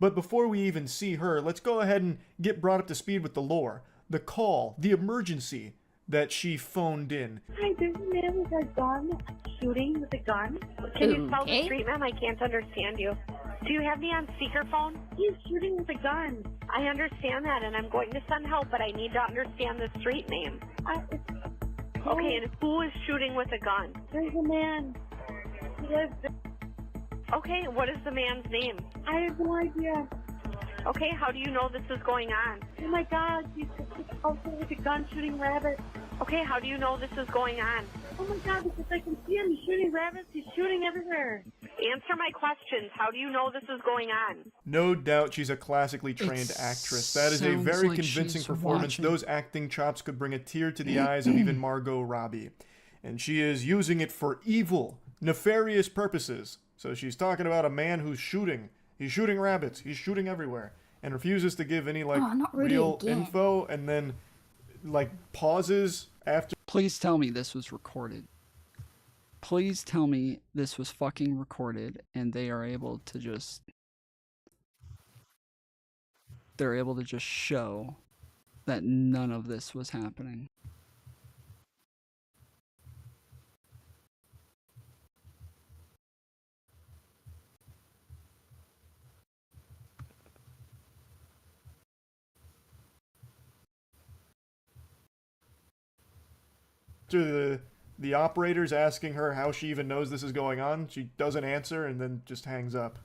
But before we even see her, let's go ahead and get brought up to speed with the lore, the call, the emergency that she phoned in. Hi, there's a man with a gun, shooting with a gun. Can you spell the Okay. street, ma'am? I can't understand you. Do you have me on speakerphone? He's shooting with a gun. I understand that, and I'm going to send help, but I need to understand the street name. Okay, and who is shooting with a gun? There's a man. He lives there. Okay, what is the man's name? I have no idea. Okay, how do you know this is going on? Oh my God, he's out there with a gun shooting rabbits. Okay, how do you know this is going on? Oh my God, because I can see him. He's shooting rabbits. He's shooting everywhere. Answer my questions. How do you know this is going on? No doubt she's a classically trained It actress. That is a sounds very like convincing she's performance. watching. Those acting chops could bring a tear to the eyes of even Margot Robbie. And she is using it for evil, nefarious purposes. So she's talking about a man who's shooting. He's shooting rabbits. He's shooting everywhere. And refuses to give any, like, Oh, not Rudy real again. info. And then, like, pauses after. Please tell me this was recorded. Please tell me this was fucking recorded and they are able to just... They're able to just show that none of this was happening. The The operator's asking her how she even knows this is going on. She doesn't answer and then just hangs up.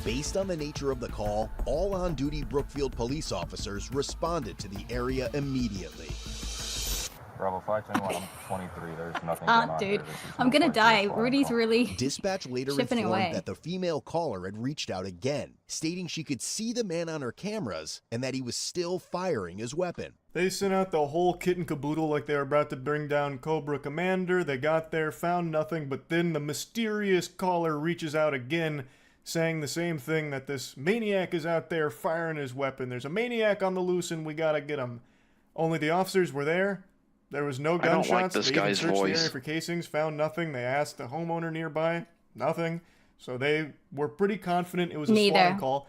Based on the nature of the call, all on-duty Brookfield police officers responded to the area immediately. Bravo 521, I'm 23. There's nothing going on. Dude, I'm gonna die. Rudy's really Dispatch later chipping informed away. that the female caller had reached out again, stating she could see the man on her cameras and that he was still firing his weapon. They sent out the whole kit and caboodle like they were about to bring down Cobra Commander. They got there, found nothing, but then the mysterious caller reaches out again, saying the same thing, that this maniac is out there firing his weapon. There's a maniac on the loose and we gotta get him. Only the officers were there. There was no I don't gunshots. like this They even guy's searched the voice. area for casings, found nothing. They asked the homeowner nearby, nothing. So they were pretty confident it was a Neither. swan call.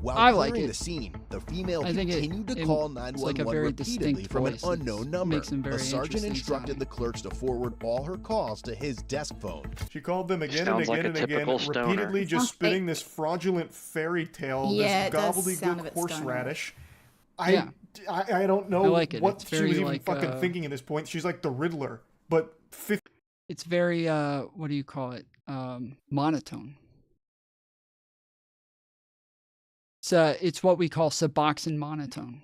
While I like clearing it. the scene, the female I think continued to it's call like 911 a very repeatedly distinct from an voice. unknown number. Makes him very The sergeant interesting instructed sounding. the clerks to forward all her calls to his desk phone. She called them again and Sounds like again a and again, typical stoner. repeatedly just Sounds spitting this fraudulent fairy tale, Yeah, it this does sound a gobbledygook bit horseradish. Yeah. I don't know I like it. what It's she very was even like, fucking thinking at this point. She's like the Riddler, but It's very what do you call it? Monotone. It's what we call Suboxone monotone.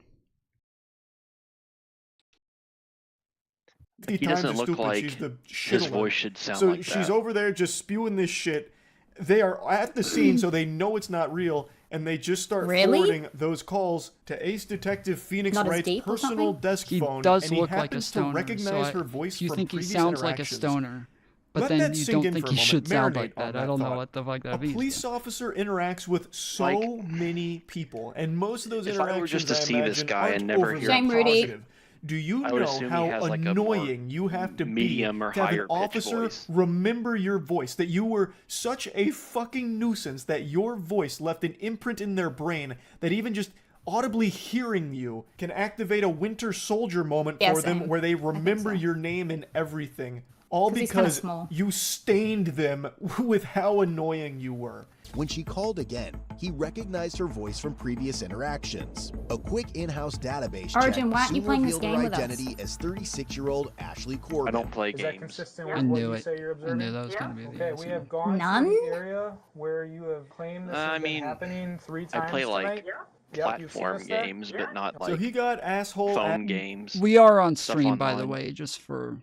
50 He times doesn't as look stupid. like She's the his shit voice alert. should sound so like she's that. over there just spewing this shit. They are at the scene, so they know it's not real, and they just start Really? forwarding those calls to Ace Detective Phoenix Not as Wright's deep or personal something? desk He phone, does and he look like a happens stoner. to recognize so her voice you from think he previous sounds like a interactions. stoner, but Let then that you sink don't in think for a he should moment. sound Marinate like on that. that I don't know thought. what the fuck that A means. police officer interacts with so many people, and most of those If I interactions, were just to I see this imagine, guy and aren't never overly hear Shame, Rudy. positive. Do you I would know assume he how has, like, a more annoying you have to medium be or to have higher an pitch officer voice? remember your voice? That you were such a fucking nuisance that your voice left an imprint in their brain that even just audibly hearing you can activate a Winter Soldier moment Yeah, for them same. where they remember your name and everything. All 'Cause he's kinda because small. you stained them with how annoying you were. When she called again, he recognized her voice from previous interactions. A quick in-house database Arjun, check why aren't you soon playing this revealed her game with us? identity as 36-year-old Ashley Corbin. I don't play Is that games. consistent I with what knew you it. say you're I observing? knew that was going to be the Okay, answer. we have gone None? to the area where you have claimed this I has mean, been happening 3 I times play like tonight. Yep, you've seen platform us there? games, but not So like he got asshole phone games. We are on stuff stream, by the online. way, just for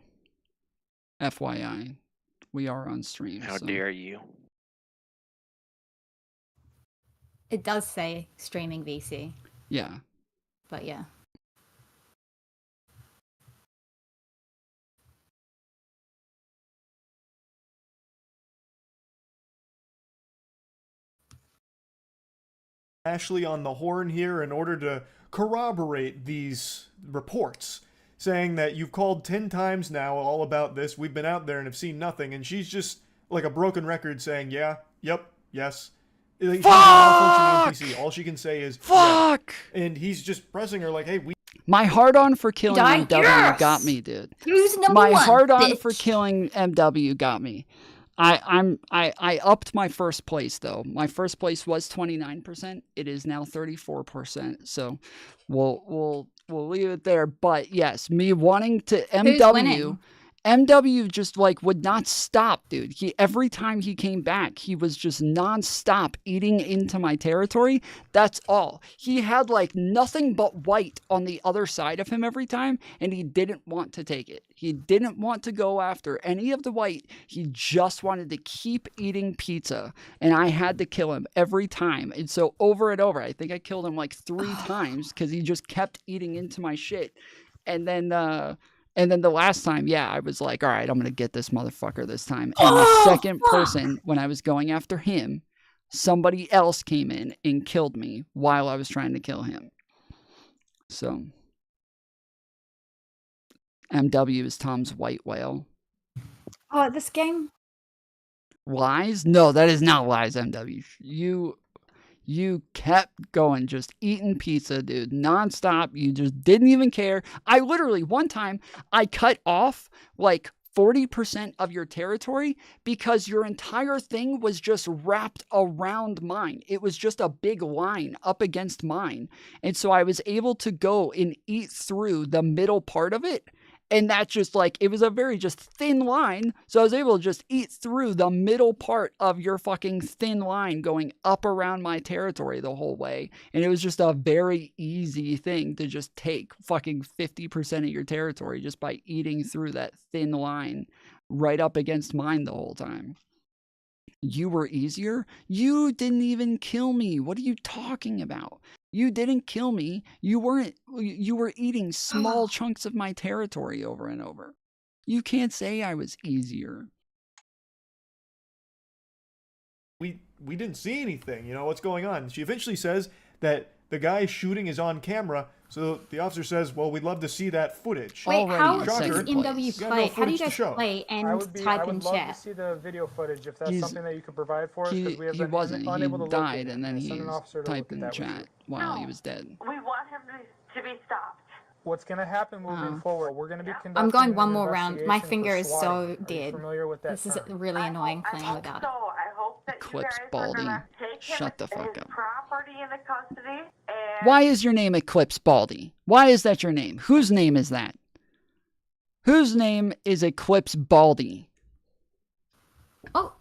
FYI. We are on stream. How so. dare you? It does say streaming VC, Yeah. but yeah. Ashley on the horn here in order to corroborate these reports, saying that you've called 10 times now all about this, we've been out there and have seen nothing, and she's just like a broken record saying, yeah, yep, yes. Like, she's a malfunctioning NPC. All she can say is, Fuck! yeah. And he's just pressing her like, hey, we... My hard on for killing Die? MW Yes! got me, dude. Who's number My one? hard on bitch? for killing MW got me. I upped my first place though. My first place was 29%. It is now 34%. So we'll leave it there. But yes, me wanting to winning? MW just like would not stop, dude. Every time he came back, he was just nonstop eating into my territory. That's all. He had like nothing but white on the other side of him every time, and he didn't want to take it. He didn't want to go after any of the white. He just wanted to keep eating pizza, and I had to kill him every time. And so over and over, I think I killed him like 3 times because he just kept eating into my shit. And then the last time, yeah, I was like, all right, I'm going to get this motherfucker this time. And the second person, when I was going after him, somebody else came in and killed me while I was trying to kill him. So, MW is Tom's white whale. Oh, this game? Lies? No, that is not lies, MW. You kept going, just eating pizza, dude, nonstop. You just didn't even care. I literally, one time, I cut off like 40% of your territory because your entire thing was just wrapped around mine. It was just a big line up against mine. And so I was able to go and eat through the middle part of it And that's just like, it was a very just thin line. So I was able to just eat through the middle part of your fucking thin line going up around my territory the whole way. And it was just a very easy thing to just take fucking 50% of your territory just by eating through that thin line right up against mine the whole time. You were easier? You didn't even kill me. What are you talking about? You didn't kill me. You were eating small chunks of my territory over and over. You can't say I was easier. We didn't see anything. You know, what's going on? She eventually says that the guy shooting is on camera. So the officer says, well, we'd love to see that footage. Wait, how does Shocker. MW play? How do you guys play and type in I would love chat? to see the video footage if that's something that you could provide for us. He wasn't. He unable to died, locate it. and then he Send an officer to typed look in the at that with chat while he was dead. We want him to be stopped. What's going to happen moving forward? We're going to be conducting I'm going one an more round. My investigation finger for is so swatting. Are you dead. familiar with that This is term? really annoying playing without it. I hope that Eclipse Baldy. Shut the fuck up. property into custody and Why is your name Eclipse Baldy? Why is that your name? Whose name is that? Whose name is Eclipse Baldy? Oh.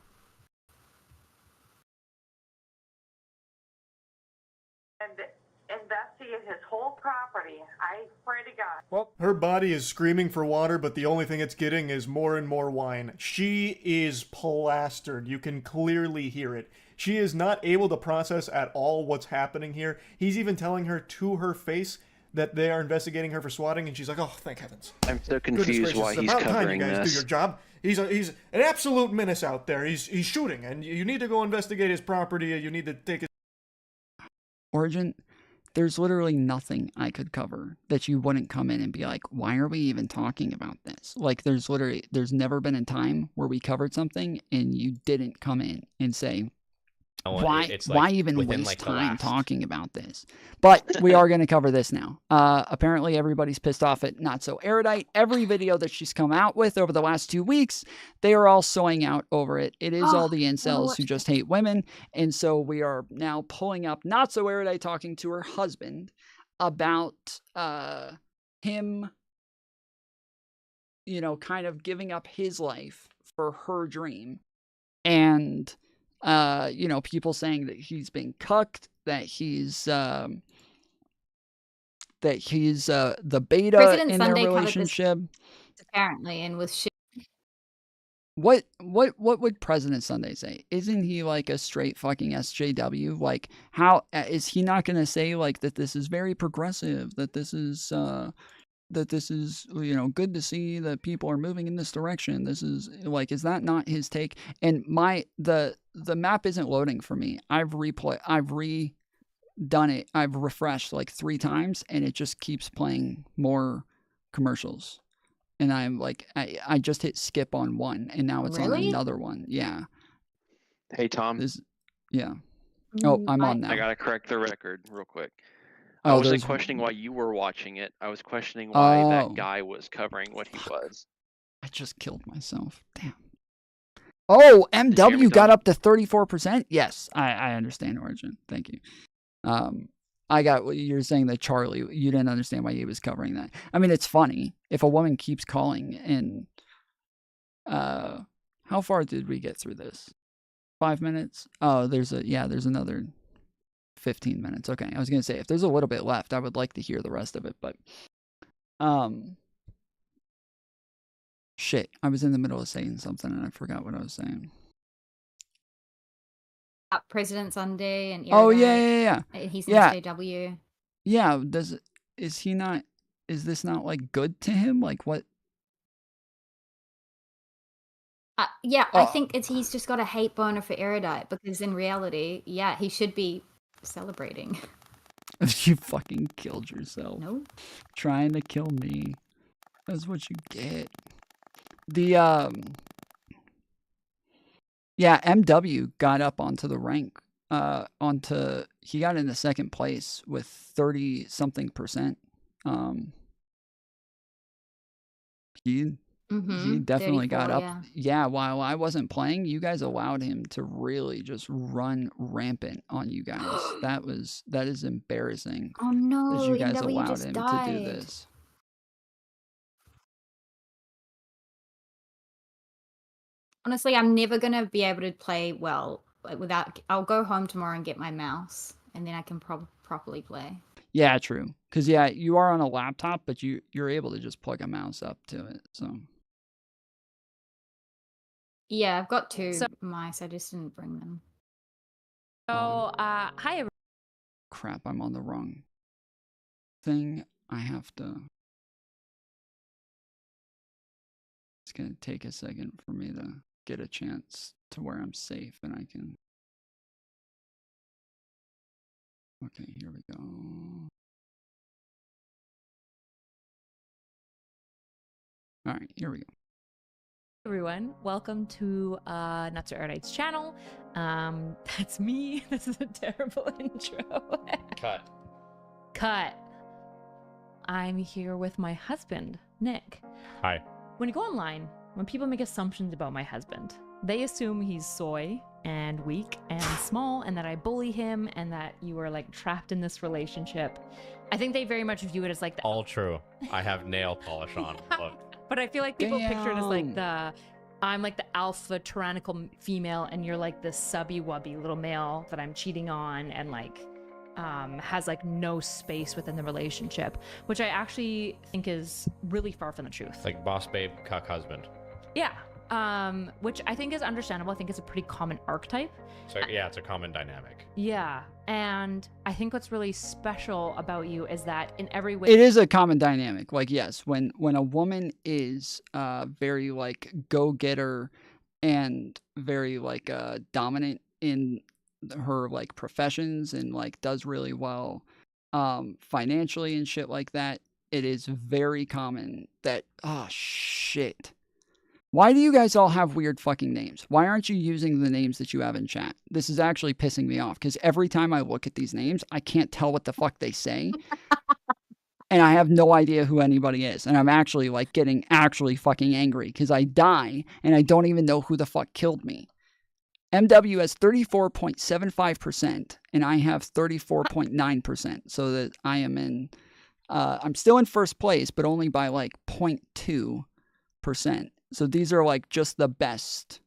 investigate his whole property. I pray to God. Well, her body is screaming for water, but the only thing it's getting is more and more wine. She is plastered. You can clearly hear it. She is not able to process at all what's happening here. He's even telling her to her face that they are investigating her for swatting, and she's like, oh, thank heavens. I'm so confused why he's about time covering you guys this. do your job. He's an absolute menace out there. He's shooting, and you need to go investigate his property. You need to take his... Origin, there's literally nothing I could cover that you wouldn't come in and be like, why are we even talking about this? Like, there's never been a time where we covered something and you didn't come in and say, why even waste time talking about this? But we are going to cover this now. Apparently everybody's pissed off at Not So Erudite. Every video that she's come out with over the last 2 weeks, they are all sewing out over it. It is all the incels who just hate women. And so we are now pulling up Not So Erudite talking to her husband about him, you know, kind of giving up his life for her dream. And you know, people saying that he's been cucked, that he's the beta President in Sunday their covered this relationship. Apparently, and was shit. What would President Sunday say? Isn't he like a straight fucking SJW? Like, how is he not going to say like that this is very progressive, that this is you know, good to see that people are moving in this direction. This is like, is that not his take? And the map isn't loading for me. I've redone it. I've refreshed like 3 times and it just keeps playing more commercials. And I'm like, I just hit skip on one and now it's on another one. Yeah. Hey, Tom. Yeah. Oh, I'm on now. I gotta correct the record real quick. Oh, I wasn't questioning why you were watching it. I was questioning why that guy was covering what he was. I just killed myself. Damn. Oh, MW got up to 34%? Yes, I understand Origin. Thank you. I got what you're saying that Charlie, you didn't understand why he was covering that. I mean, it's funny. If a woman keeps calling and how far did we get through this? 5 minutes? Oh, there's another 15 minutes. Okay, I was going to say, if there's a little bit left, I would like to hear the rest of it, but shit, I was in the middle of saying something and I forgot what I was saying. President Sunday and Oh, yeah. He's in SJW. Yeah, is this not like good to him? Like what? I think he's just got a hate boner for Erudite because in reality, yeah, he should be celebrating. You fucking killed yourself. No. Trying to kill me. That's what you get. Yeah, MW got up onto the rank. He got into second place with 30-something%. He definitely got up. Yeah, while I wasn't playing, you guys allowed him to really just run rampant on you guys. That is embarrassing. Oh no, that you guys MW allowed just him died. to do this. Honestly, I'm never gonna be able to play well without. I'll go home tomorrow and get my mouse, and then I can properly play. Yeah, true. Because yeah, you are on a laptop, but you're able to just plug a mouse up to it. So Yeah, I've got two mice. I just didn't bring them. So, hi everyone. crap, I'm on the wrong thing. I have to. It's gonna take a second for me to get a chance to where I'm safe and I can. Okay, here we go. All right, here we go. Everyone, welcome to Nuts or Erudite's channel. That's me. This is a terrible intro. Cut. I'm here with my husband, Nick. Hi. When you go online, when people make assumptions about my husband, they assume he's soy and weak and small and that I bully him and that you are like trapped in this relationship. I think they very much view it as like the All true. I have nail polish on. Look. But I feel like people picture it as like I'm like the alpha tyrannical female and you're like this subby wubby little male that I'm cheating on and like has like no space within the relationship, which I actually think is really far from the truth. Like boss babe, cuck husband. Yeah. Which I think is understandable. I think it's a pretty common archetype. So yeah, it's a common dynamic. Yeah. And I think what's really special about you is that in every way It is a common dynamic. Like, yes, when a woman is very like go-getter and very like dominant in her like professions and like does really well financially and shit like that, it is very common that oh shit. Why do you guys all have weird fucking names? Why aren't you using the names that you have in chat? This is actually pissing me off because every time I look at these names, I can't tell what the fuck they say. And I have no idea who anybody is. And I'm actually like getting actually fucking angry because I die and I don't even know who the fuck killed me. MW has 34.75% and I have 34.9%. So that I am in, I'm still in first place, but only by like 0.2%. So these are like just the best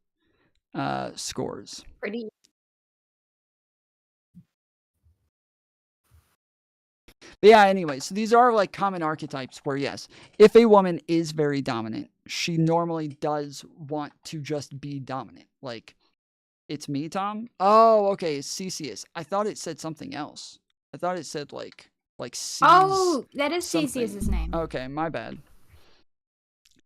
scores. Pretty. But yeah, anyway, so these are like common archetypes where yes, if a woman is very dominant, she normally does want to just be dominant. Like, it's me, Tom? Oh, okay, it's Theseus. I thought it said something else. I thought it said like Oh, that is something. Theseus's name. Okay, my bad.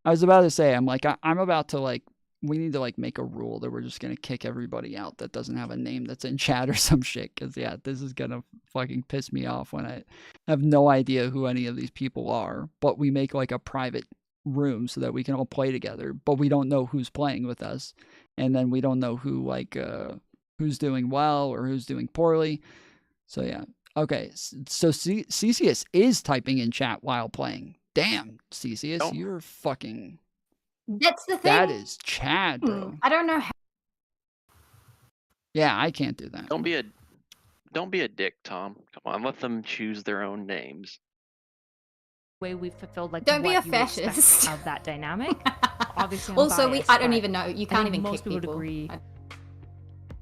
I was about to say, I'm like, I'm about to like, we need to like make a rule that we're just going to kick everybody out that doesn't have a name that's in chat or some shit. Cause yeah, this is going to fucking piss me off when I have no idea who any of these people are, but we make like a private room so that we can all play together, but we don't know who's playing with us. And then we don't know who like, who's doing well or who's doing poorly. So yeah. Okay. So Theseus is typing in chat while playing. Damn, Theseus, you're fucking... That's the thing. That is Chad, bro. I don't know how. Yeah, I can't do that. Don't be a dick, Tom. Come on, let them choose their own names. Way we've fulfilled like Don't be what a you expect fascist. of that dynamic. Obviously, I'm Also, biased, I don't but even know. You I can't think even most kick people would people. agree.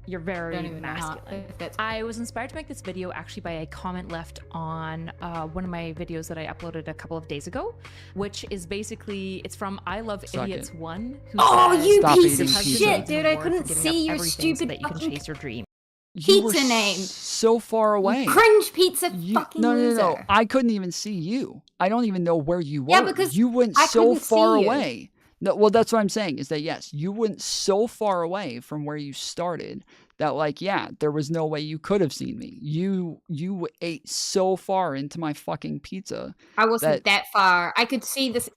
You're very Don't even know how- masculine. if that's- I was inspired to make this video actually by a comment left on one of my videos that I uploaded a couple of days ago, which is basically, it's from I Love Suck Idiots it. 1. Who Oh, says, you Stop piece eating of pizza. shit, dude! I reward for couldn't giving see up your everything stupid so that you can fucking- chase your dream. You were pizza name. so far away. Cringe pizza fucking No, loser. I couldn't even see you. I don't even know where you were. Yeah, because you went I so couldn't far see you. away. No, well, that's what I'm saying is that yes, you went so far away from where you started that like, yeah, there was no way you could have seen me. You ate so far into my fucking pizza. I wasn't that far. I could see this.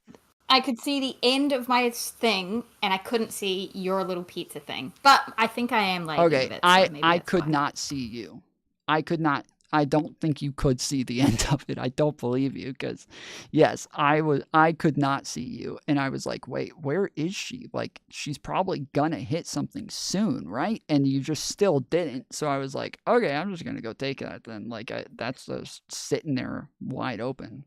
I could see the end of my thing, and I couldn't see your little pizza thing. But I think I am like Okay, it, so I maybe could not see you. I could not. I don't think you could see the end of it. I don't believe you because, yes, I could not see you, and I was like, wait, where is she? Like, she's probably gonna hit something soon, right? And you just still didn't. So I was like, okay, I'm just gonna go take that then. Like, that's just sitting there wide open.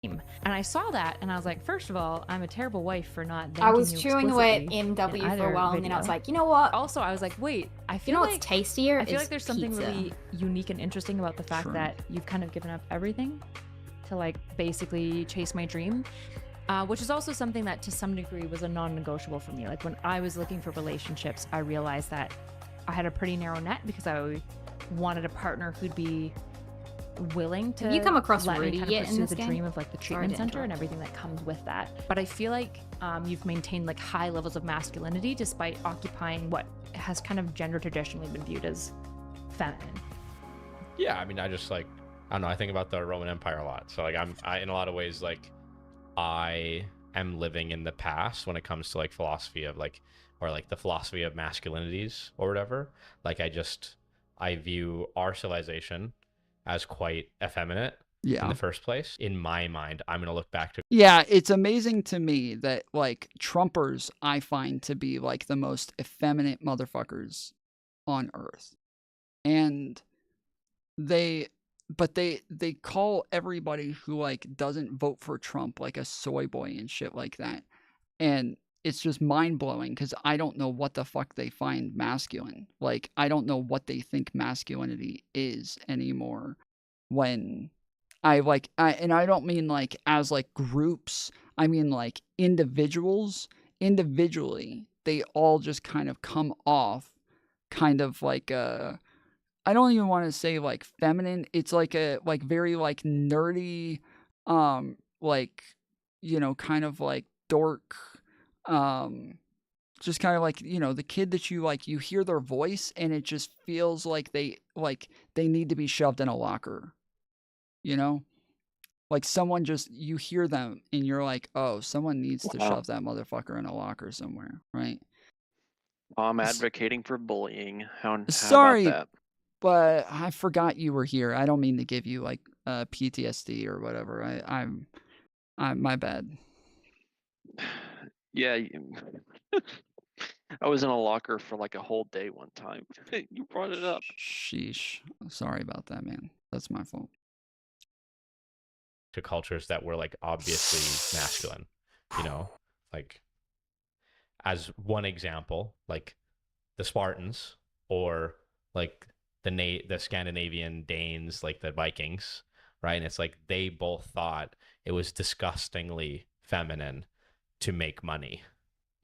And I saw that and I was like, first of all, I'm a terrible wife for not thanking I was you chewing away at explicitly MW in for a either while, and then I was video. like, you know what? Also, I was like, wait, I feel You know like what's tastier? I feel is like there's something pizza. really unique and interesting about the fact True. that you've kind of given up everything to like basically chase my dream. Which is also something that to some degree was a non-negotiable for me. Like when I was looking for relationships, I realized that I had a pretty narrow net because I wanted a partner who'd be willing to Have you come across let Rudy me kind of yet in pursue this the game? dream of like the Sorry treatment to center and interrupt. everything that comes with that. But I feel like you've maintained like high levels of masculinity despite occupying what has kind of gender traditionally been viewed as feminine. Yeah, I mean, I just like, I don't know, I think about the Roman Empire a lot. So like I in a lot of ways, like I am living in the past when it comes to like philosophy of like, or like the philosophy of masculinities or whatever. Like I view our civilization as quite effeminate Yeah. in the first place. In my mind, I'm going to look back to Yeah, it's amazing to me that like Trumpers I find to be like the most effeminate motherfuckers on earth. And they call everybody who like doesn't vote for Trump like a soy boy and shit like that. And it's just mind-blowing because I don't know what the fuck they find masculine. Like I don't know what they think masculinity is anymore. When and I don't mean like as like groups, I mean like individually, they all just kind of come off kind of like I don't even want to say like feminine. It's like a like very like nerdy, like, you know, kind of like dork, just kind of like, you know, the kid that you like, you hear their voice and it just feels like they need to be shoved in a locker, you know? Like someone just, you hear them and you're like, oh, someone needs to Wow. shove that motherfucker in a locker somewhere, right? I'm advocating for bullying. How Sorry, about that? but I forgot you were here. I don't mean to give you like PTSD or whatever. I'm my bad. Yeah, I was in a locker for like a whole day one time. You brought it up. Sheesh. Sorry about that, man. That's my fault. cultures that were like obviously masculine, you know, like as one example, like the Spartans or like the Scandinavian Danes, like the Vikings, right? And it's like they both thought it was disgustingly feminine to make money.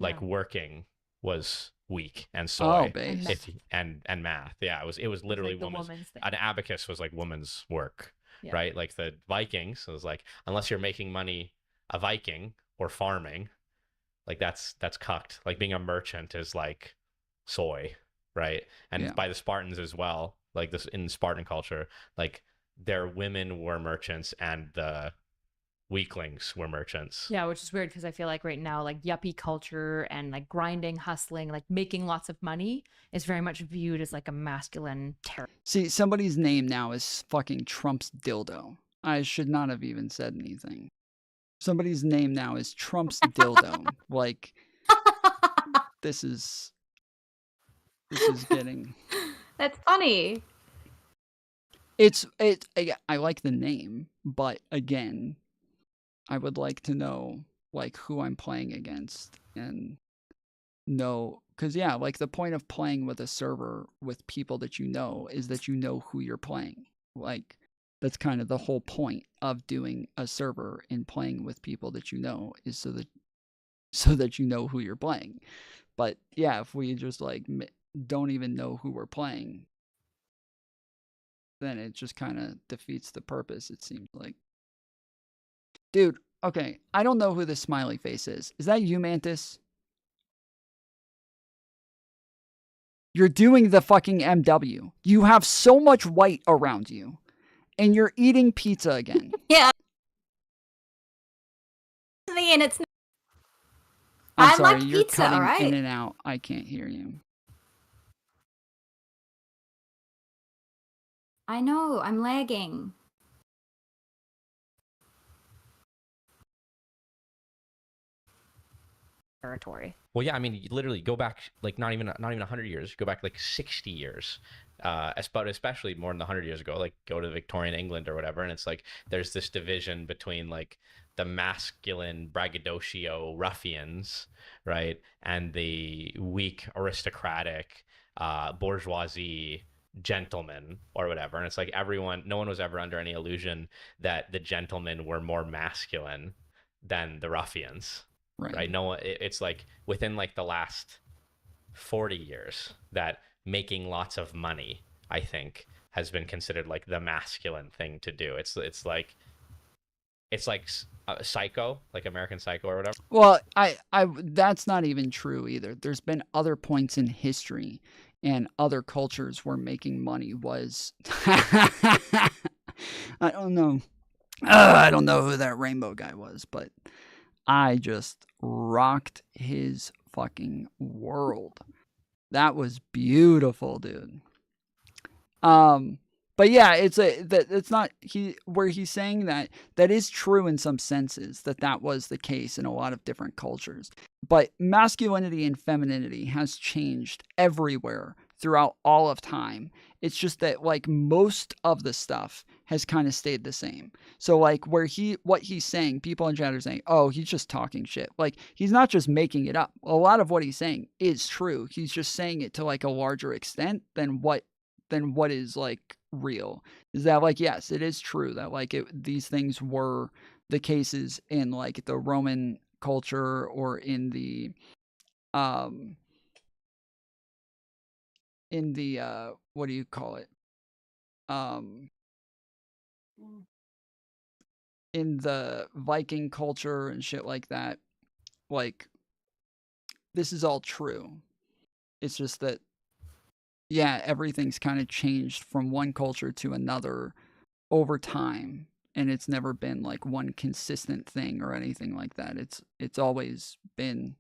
Like working was weak and soy. And math. Yeah, it was literally like woman's. An abacus was like woman's work, Yeah. right? Like the Vikings, it was like unless you're making money a Viking or farming, like that's cucked. Like being a merchant is like soy, right? And by the Spartans as well, like this in Spartan culture, like their women were merchants and the weaklings were merchants. Yeah, which is weird because I feel like right now, like yuppie culture and like grinding, hustling, like making lots of money is very much viewed as like a masculine terror. See, somebody's name now is fucking Trump's dildo. I should not have even said anything. Somebody's name now is Trump's dildo. Like, this is getting. That's funny. I like the name, but again, I would like to know like who I'm playing against and know, because yeah, like the point of playing with a server with people that you know is that you know who you're playing. Like that's kind of the whole point of doing a server and playing with people that you know is so that you know who you're playing. But yeah, if we just like don't even know who we're playing, then it just kind of defeats the purpose, it seems like. Dude, okay, I don't know who this smiley face is. Is that you, Mantis? You're doing the fucking MW. You have so much white around you. And you're eating pizza again. Yeah. And it's. I'm sorry, like you're pizza, cutting right? in and out. I can't hear you. I know, I'm lagging. Territory. Well, yeah, I mean, you literally go back like not even 100 years, go back like 60 years. but especially more than 100 years ago, like go to Victorian England or whatever, and it's like there's this division between like the masculine braggadocio ruffians, right, and the weak aristocratic bourgeoisie gentlemen or whatever. And it's like no one was ever under any illusion that the gentlemen were more masculine than the ruffians, right? No one, it's like within like the last 40 years that making lots of money, I think, has been considered like the masculine thing to do. It's like Psycho, like American Psycho or whatever. Well, I that's not even true either. There's been other points in history and other cultures where making money was I don't know. I don't know who that rainbow guy was, but I just rocked his fucking world. That was beautiful, dude. But yeah, it's not where he's saying that is true in some senses, that was the case in a lot of different cultures. But masculinity and femininity has changed everywhere throughout all of time. It's just that like most of the stuff has kind of stayed the same. So like what he's saying, people in chat are saying, oh, he's just talking shit. Like he's not just making it up. A lot of what he's saying is true. He's just saying it to like a larger extent than what is like real. Is that like, yes, it is true that like these things were the cases in like the Roman culture or in the what do you call it? In the Viking culture and shit like that. Like this is all true. It's just that yeah, everything's kind of changed from one culture to another over time, and it's never been like one consistent thing or anything like that. It's always been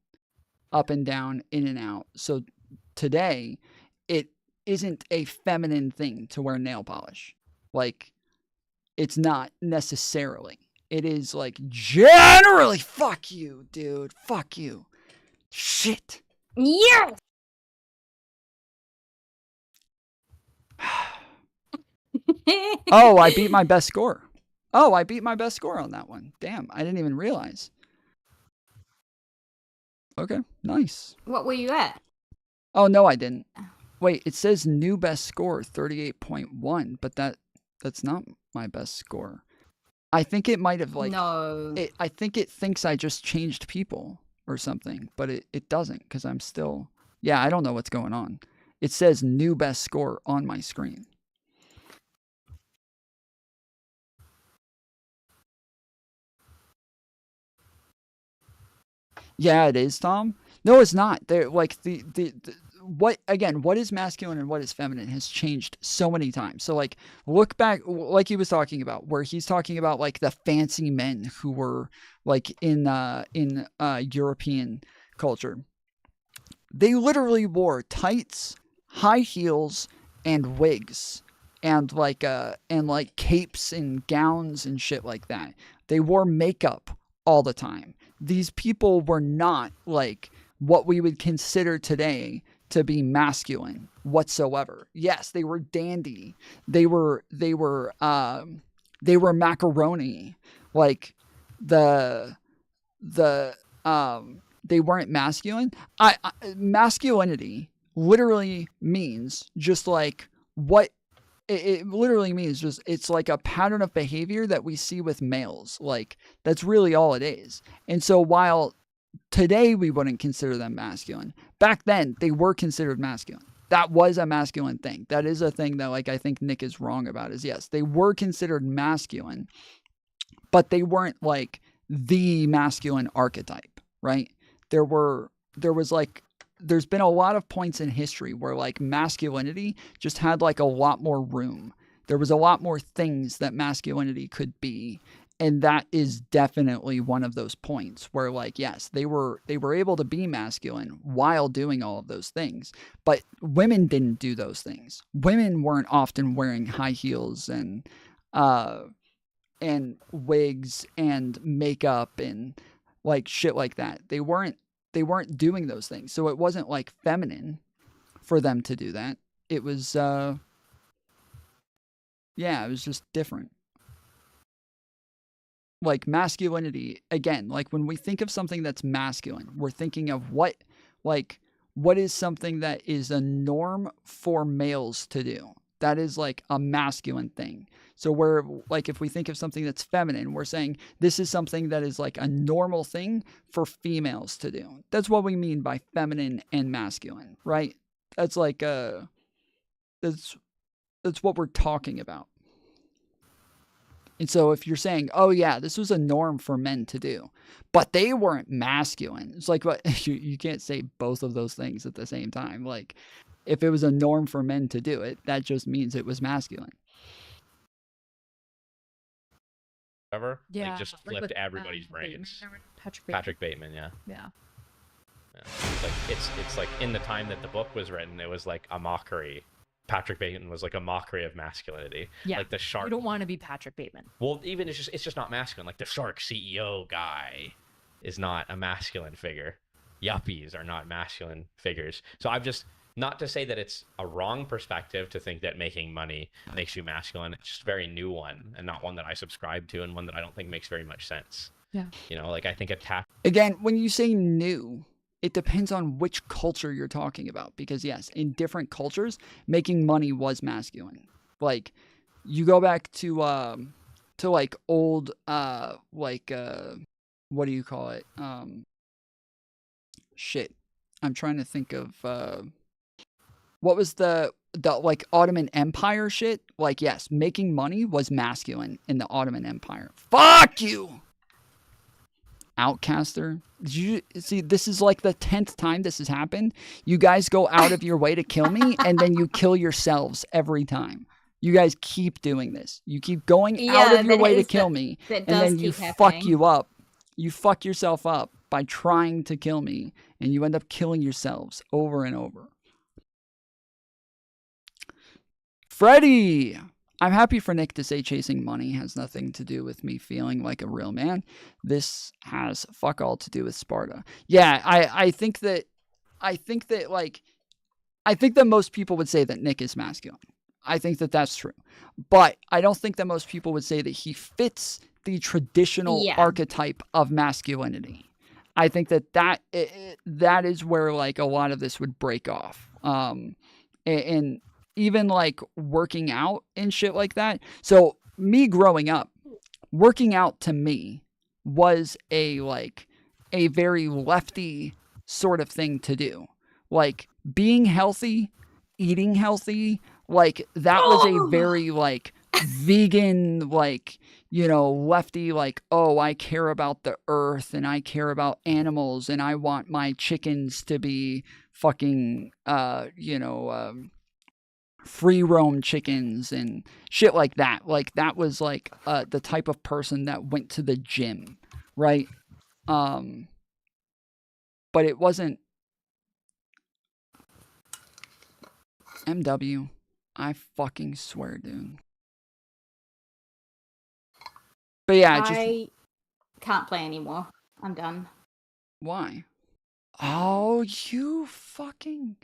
up and down, in and out. So today, it isn't a feminine thing to wear nail polish. Like, it's not necessarily. It is like generally, fuck you, dude. Fuck you. Shit. Yes. Oh, I beat my best score. Oh, I beat my best score on that one. Damn, I didn't even realize. Okay, nice. What were you at? Oh, no, I didn't. Wait, it says new best score, 38.1, but that's not my best score. I think it might have like... No. I think it thinks I just changed people or something, but it doesn't because I'm still... Yeah, I don't know what's going on. It says new best score on my screen. Yeah, it is, Tom. No, it's not. They're like what is masculine and what is feminine has changed so many times. So like look back, like he was talking about, where he's talking about like the fancy men who were like in European culture. They literally wore tights, high heels, and wigs, and like capes and gowns and shit like that. They wore makeup all the time. These people were not like what we would consider today to be masculine whatsoever. Yes, they were dandy. They were macaroni. Like they weren't masculine. Masculinity literally means just like what it literally means just it's like a pattern of behavior that we see with males. Like that's really all it is. And so while today we wouldn't consider them masculine, back then they were considered masculine. That was a masculine thing. That is a thing that like I think Nick is wrong about is yes, they were considered masculine, but they weren't like the masculine archetype, right? There's been a lot of points in history where like masculinity just had like a lot more room. There was a lot more things that masculinity could be. And that is definitely one of those points where like, yes, they were able to be masculine while doing all of those things, but women didn't do those things. Women weren't often wearing high heels and wigs and makeup and like shit like that. They weren't doing those things. So it wasn't like feminine for them to do that. It was Yeah, it was just different. Like masculinity, again, like when we think of something that's masculine, we're thinking of what is something that is a norm for males to do. That is like a masculine thing. So we're like, if we think of something that's feminine, we're saying this is something that is like a normal thing for females to do. That's what we mean by feminine and masculine, right? That's like that's what we're talking about. And so if you're saying, oh yeah, this was a norm for men to do, but they weren't masculine. It's like, what you can't say both of those things at the same time. Like if it was a norm for men to do it, that just means it was masculine. Ever? Yeah, Like just like flipped with, everybody's Bateman. brains. Patrick Bateman, yeah. Yeah. It's like it's like in the time that the book was written, it was like a mockery. Patrick Bateman was like a mockery of masculinity. Yeah. Like the shark. You don't want to be Patrick Bateman. Well, even it's just not masculine. Like the shark CEO guy is not a masculine figure. Yuppies are not masculine figures. So I've just, not to say that it's a wrong perspective to think that making money makes you masculine. It's just a very new one and not one that I subscribe to and one that I don't think makes very much sense. Yeah. You know, like I think Again, when you say new, it depends on which culture you're talking about. Because yes, in different cultures, making money was masculine. Like you go back to like old what do you call it? Shit. I'm trying to think of what was the like Ottoman Empire shit? Like yes, making money was masculine in the Ottoman Empire. Fuck you. Outcaster. Did you see? This is like the 10th time this has happened. You guys go out of your way to kill me, and then you kill yourselves every time. You guys keep doing this. You keep going out of your way to kill me, and then you fuck you up. You fuck yourself up by trying to kill me, and you end up killing yourselves over and over. Freddie! I'm happy for Nick to say chasing money has nothing to do with me feeling like a real man. This has fuck all to do with Sparta. Yeah, I think that most people would say that Nick is masculine. I think that that's true. But I don't think that most people would say that he fits the traditional archetype of masculinity. I think that is where like a lot of this would break off. And even like working out and shit like that. So me growing up, working out to me was a very lefty sort of thing to do. Like being healthy, eating healthy, like that was a very like vegan, like, you know, lefty, like, oh, I care about the earth and I care about animals and I want my chickens to be fucking, free roam chickens and shit like that. Like that was like the type of person that went to the gym, right? But it wasn't MW. I fucking swear, dude. But yeah, I can't play anymore. I'm done. Why? Oh, you fucking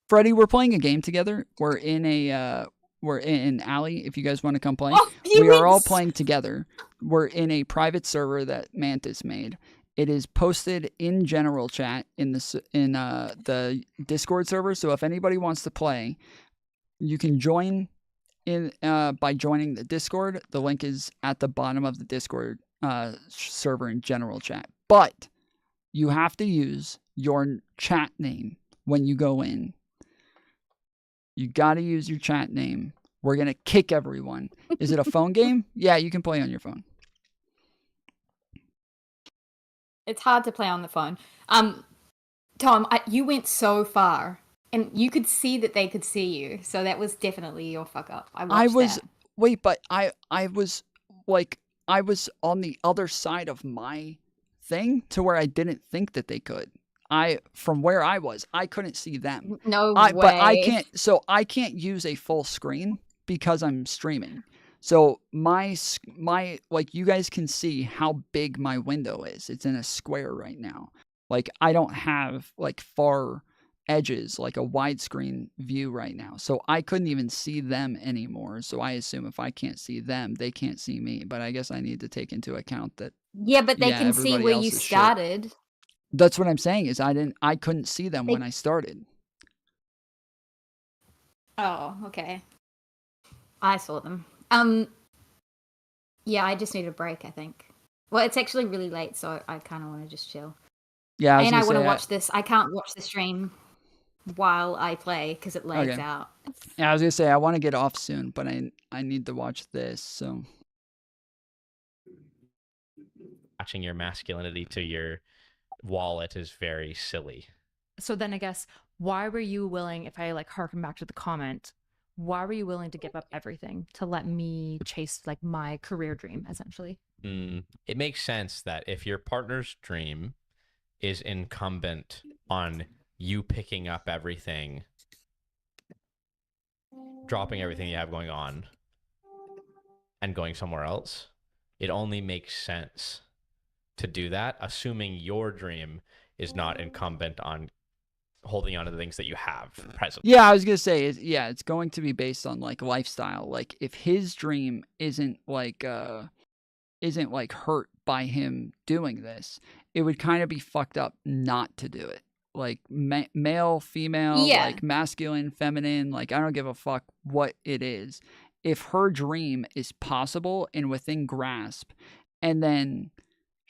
Freddie, we're playing a game together. We're in an alley. If you guys want to come play, we are all playing together. We're in a private server that Mantis made. It is posted in general chat in the Discord server. So if anybody wants to play, you can join in by joining the Discord. The link is at the bottom of the Discord server in general chat. But you have to use your chat name when you go in. You got to use your chat name. We're going to kick everyone. Is it a phone game? Yeah, you can play on your phone. It's hard to play on the phone. Tom, you went so far, and you could see that they could see you. So that was definitely your fuck up. I was on the other side of my thing to where I didn't think that they could. From where I was, I couldn't see them. No way. But I can't use a full screen because I'm streaming. So my like you guys can see how big my window is. It's in a square right now. Like I don't have like far edges, like a widescreen view right now. So I couldn't even see them anymore. So I assume if I can't see them, they can't see me. But I guess I need to take into account that. Yeah, but they can see everybody where else you is shit. started. That's what I'm saying is I couldn't see them when I started. Oh, okay. I saw them. Yeah, I just need a break, I think. Well, it's actually really late, so I kind of want to just chill. Yeah, and I want to watch this. I can't watch the stream while I play because it lags Okay. out. Yeah, I was gonna say I want to get off soon, but I need to watch this. So Attaching your masculinity to your wallet is very silly. So then I guess, why were you willing, if I like harken back to the comment, why were you willing to give up everything to let me chase like my career dream, essentially? It makes sense that if your partner's dream is incumbent on you picking up everything, dropping everything you have going on, and going somewhere else, it only makes sense to do that, assuming your dream is not incumbent on holding on to the things that you have presently. yeah, I was gonna say it's going to be based on like lifestyle. Like if his dream isn't like hurt by him doing this, it would kind of be fucked up not to do it. Like male, female, Yeah. like masculine, feminine, like I don't give a fuck what it is. If her dream is possible and within grasp, and then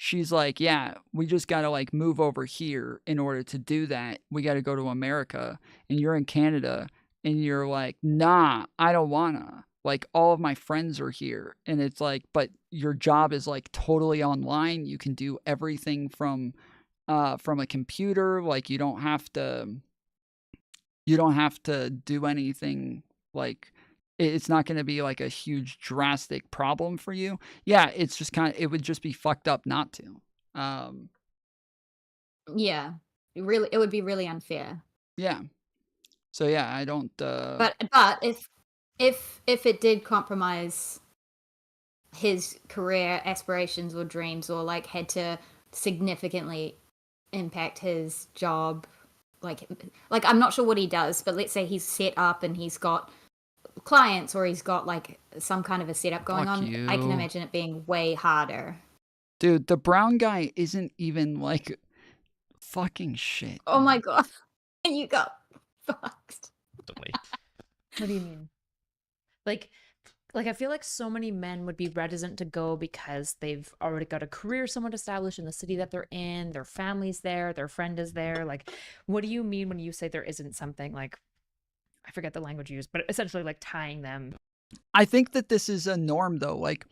she's like, yeah, we just got to like move over here in order to do that. We got to go to America, and you're in Canada and you're like, nah, I don't wanna. Like all of my friends are here. And it's like, but your job is like totally online. You can do everything from a computer. Like you don't have to do anything. Like it's not going to be like a huge drastic problem for you. Yeah, it's just it would just be fucked up not to. Yeah, it would be really unfair. Yeah. So yeah, I don't. But if it did compromise his career aspirations or dreams, or like had to significantly impact his job, like I'm not sure what he does, but let's say he's set up and he's got clients or he's got like some kind of a setup going Fuck on, I can you. imagine it being way harder. Dude, the brown guy isn't even like fucking shit. Oh my god. You got fucked. What do you mean? Like I feel like so many men would be reticent to go because they've already got a career somewhat established in the city that they're in, their family's there, their friend is there. Like, what do you mean when you say there isn't something like, I forget the language used, but essentially like tying them? I think that this is a norm though. Like,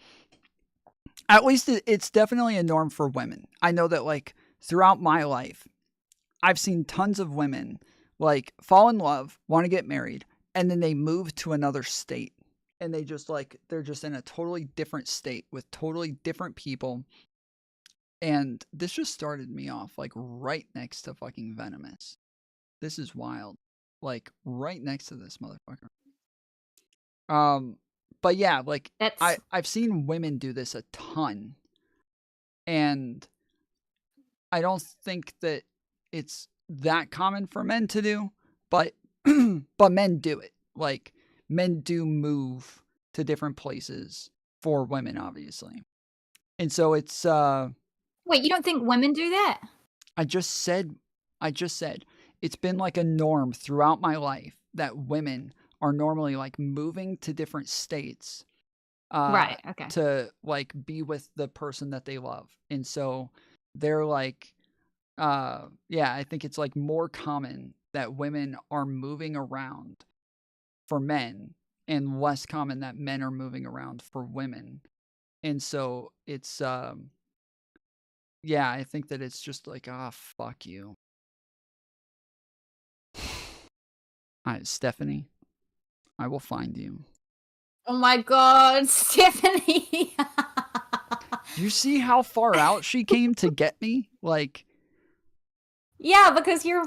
at least it's definitely a norm for women. I know that like throughout my life, I've seen tons of women like fall in love, want to get married, and then they move to another state. And they just like, they're just in a totally different state with totally different people. And this just started me off like right next to fucking Venomous. This is wild. Like right next to this motherfucker. But yeah, like I've seen women do this a ton. And I don't think that it's that common for men to do, but but men do it. Like men do move to different places for women, obviously. And so it's Wait, you don't think women do that? I just said it's been like a norm throughout my life that women are normally like moving to different states Right, okay. to like be with the person that they love. And so they're like yeah, I think it's like more common that women are moving around for men and less common that men are moving around for women. And so it's yeah, I think that it's just like, ah, fuck you. Stephanie, I will find you. Oh my god, Stephanie. You see how far out she came to get me? Like, yeah, because you're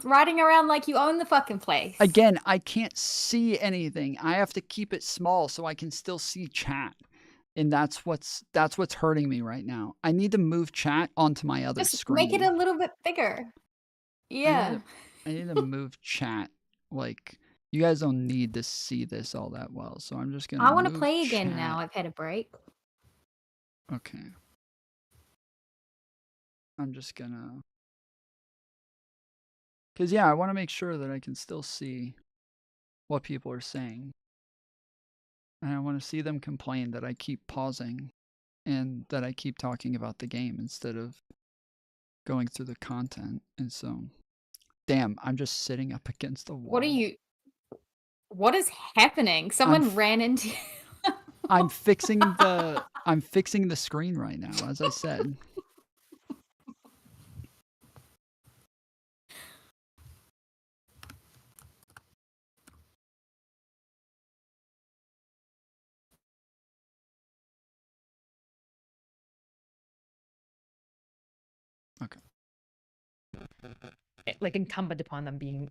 riding around like you own the fucking place. again, I can't see anything. I have to keep it small so I can still see chat. And that's what's hurting me right now. I need to move chat onto my other Just screen. make it a little bit bigger. Yeah. I need to move chat. Like, you guys don't need to see this all that well, so I'm just gonna. I want to move play again chat. now. I've had a break. Okay. I'm just gonna. Cause yeah, I want to make sure that I can still see what people are saying, and I want to see them complain that I keep pausing, and that I keep talking about the game instead of going through the content. And so, damn, I'm just sitting up against a wall. What are you? What is happening? Someone ran into. I'm fixing the screen right now, as I said. Okay. Like incumbent upon them being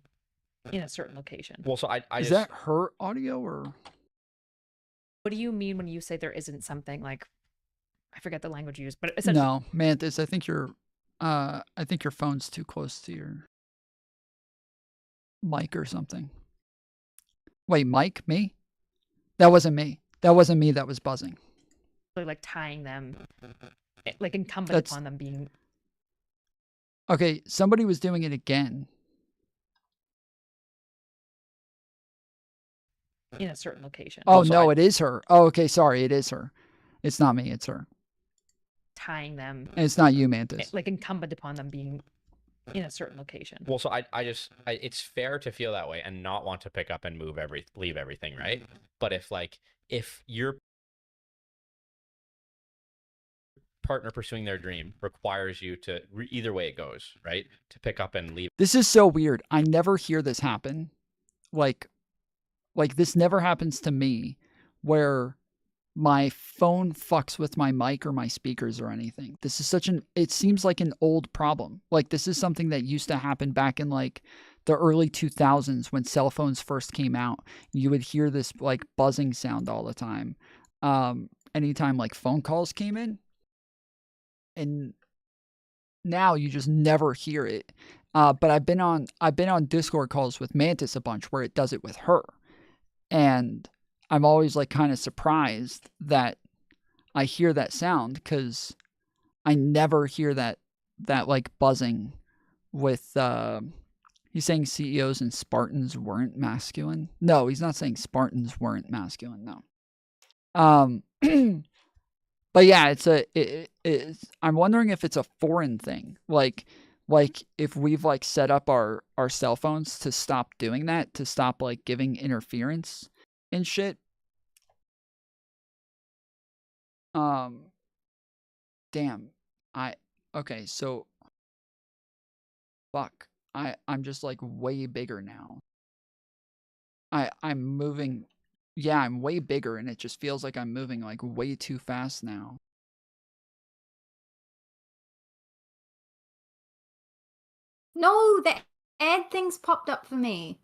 in a certain location. Well, so I Is just that her audio or? What do you mean when you say there isn't something like? I forget the language you use, but essentially, No, Mantis, I think your phone's too close to your mic or something. Wait, Mike? Me? That wasn't me. That wasn't me that was buzzing. like tying them, like incumbent That's- upon them being. Okay, somebody was doing it again. In a certain location. Oh, no, it is her. Oh, okay, sorry, it is her. It's not me, it's her. Tying them. And it's not you, Mantis. Like incumbent upon them being in a certain location. Well, so it's fair to feel that way and not want to pick up and leave everything, right? But if your partner pursuing their dream requires you to, either way it goes, right? To pick up and leave. This is so weird. I never hear this happen. Like this never happens to me where my phone fucks with my mic or my speakers or anything. This is it seems like an old problem. Like this is something that used to happen back in like the early 2000s when cell phones first came out. You would hear this like buzzing sound all the time. Anytime like phone calls came in. And now you just never hear it. But I've been on Discord calls with Mantis a bunch where it does it with her. And I'm always like kind of surprised that I hear that sound because I never hear that like buzzing with he's saying CEOs and Spartans weren't masculine. No, he's not saying Spartans weren't masculine, no. But yeah, it's I'm wondering if it's a foreign thing. Like if we've like set up our cell phones to stop doing that, to stop like giving interference and shit. Damn. Okay, so fuck. I'm just like way bigger now. I'm moving. Yeah, I'm way bigger and it just feels like I'm moving like way too fast now. No, the ad things popped up for me.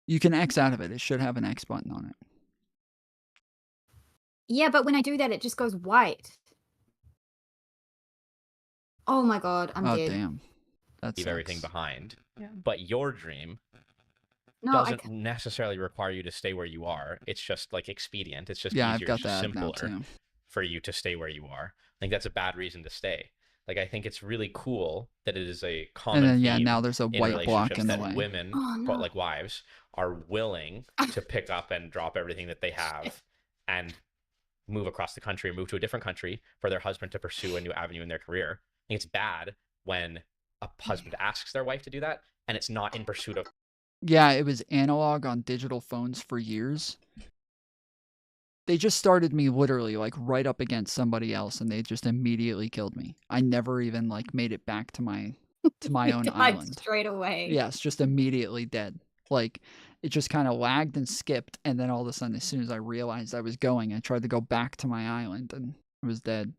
You can X out of it. It should have an X button on it. Yeah, but when I do that, it just goes white. Oh my god, I'm dead. Oh, damn. That's Leave everything behind. Yeah. But your dream doesn't necessarily require you to stay where you are. It's just like expedient. It's just yeah, easier, I've got it's just that now simpler too. for you to stay where you are. I think that's a bad reason to stay. Like, I think it's really cool that it is a common And then, yeah, theme now there's a in white block relationships in the that way. women, but like wives, are willing to pick up and drop everything that they have and move across the country or move to a different country for their husband to pursue a new avenue in their career. I think it's bad when a husband asks their wife to do that and it's not in pursuit of. Yeah, it was analog on digital phones for years. They just started me literally like right up against somebody else and they just immediately killed me. I never even like made it back to my own Died island. straight away. Yes, just immediately dead. Like it just kind of lagged and skipped and then all of a sudden as soon as I realized I was going, I tried to go back to my island and I was dead.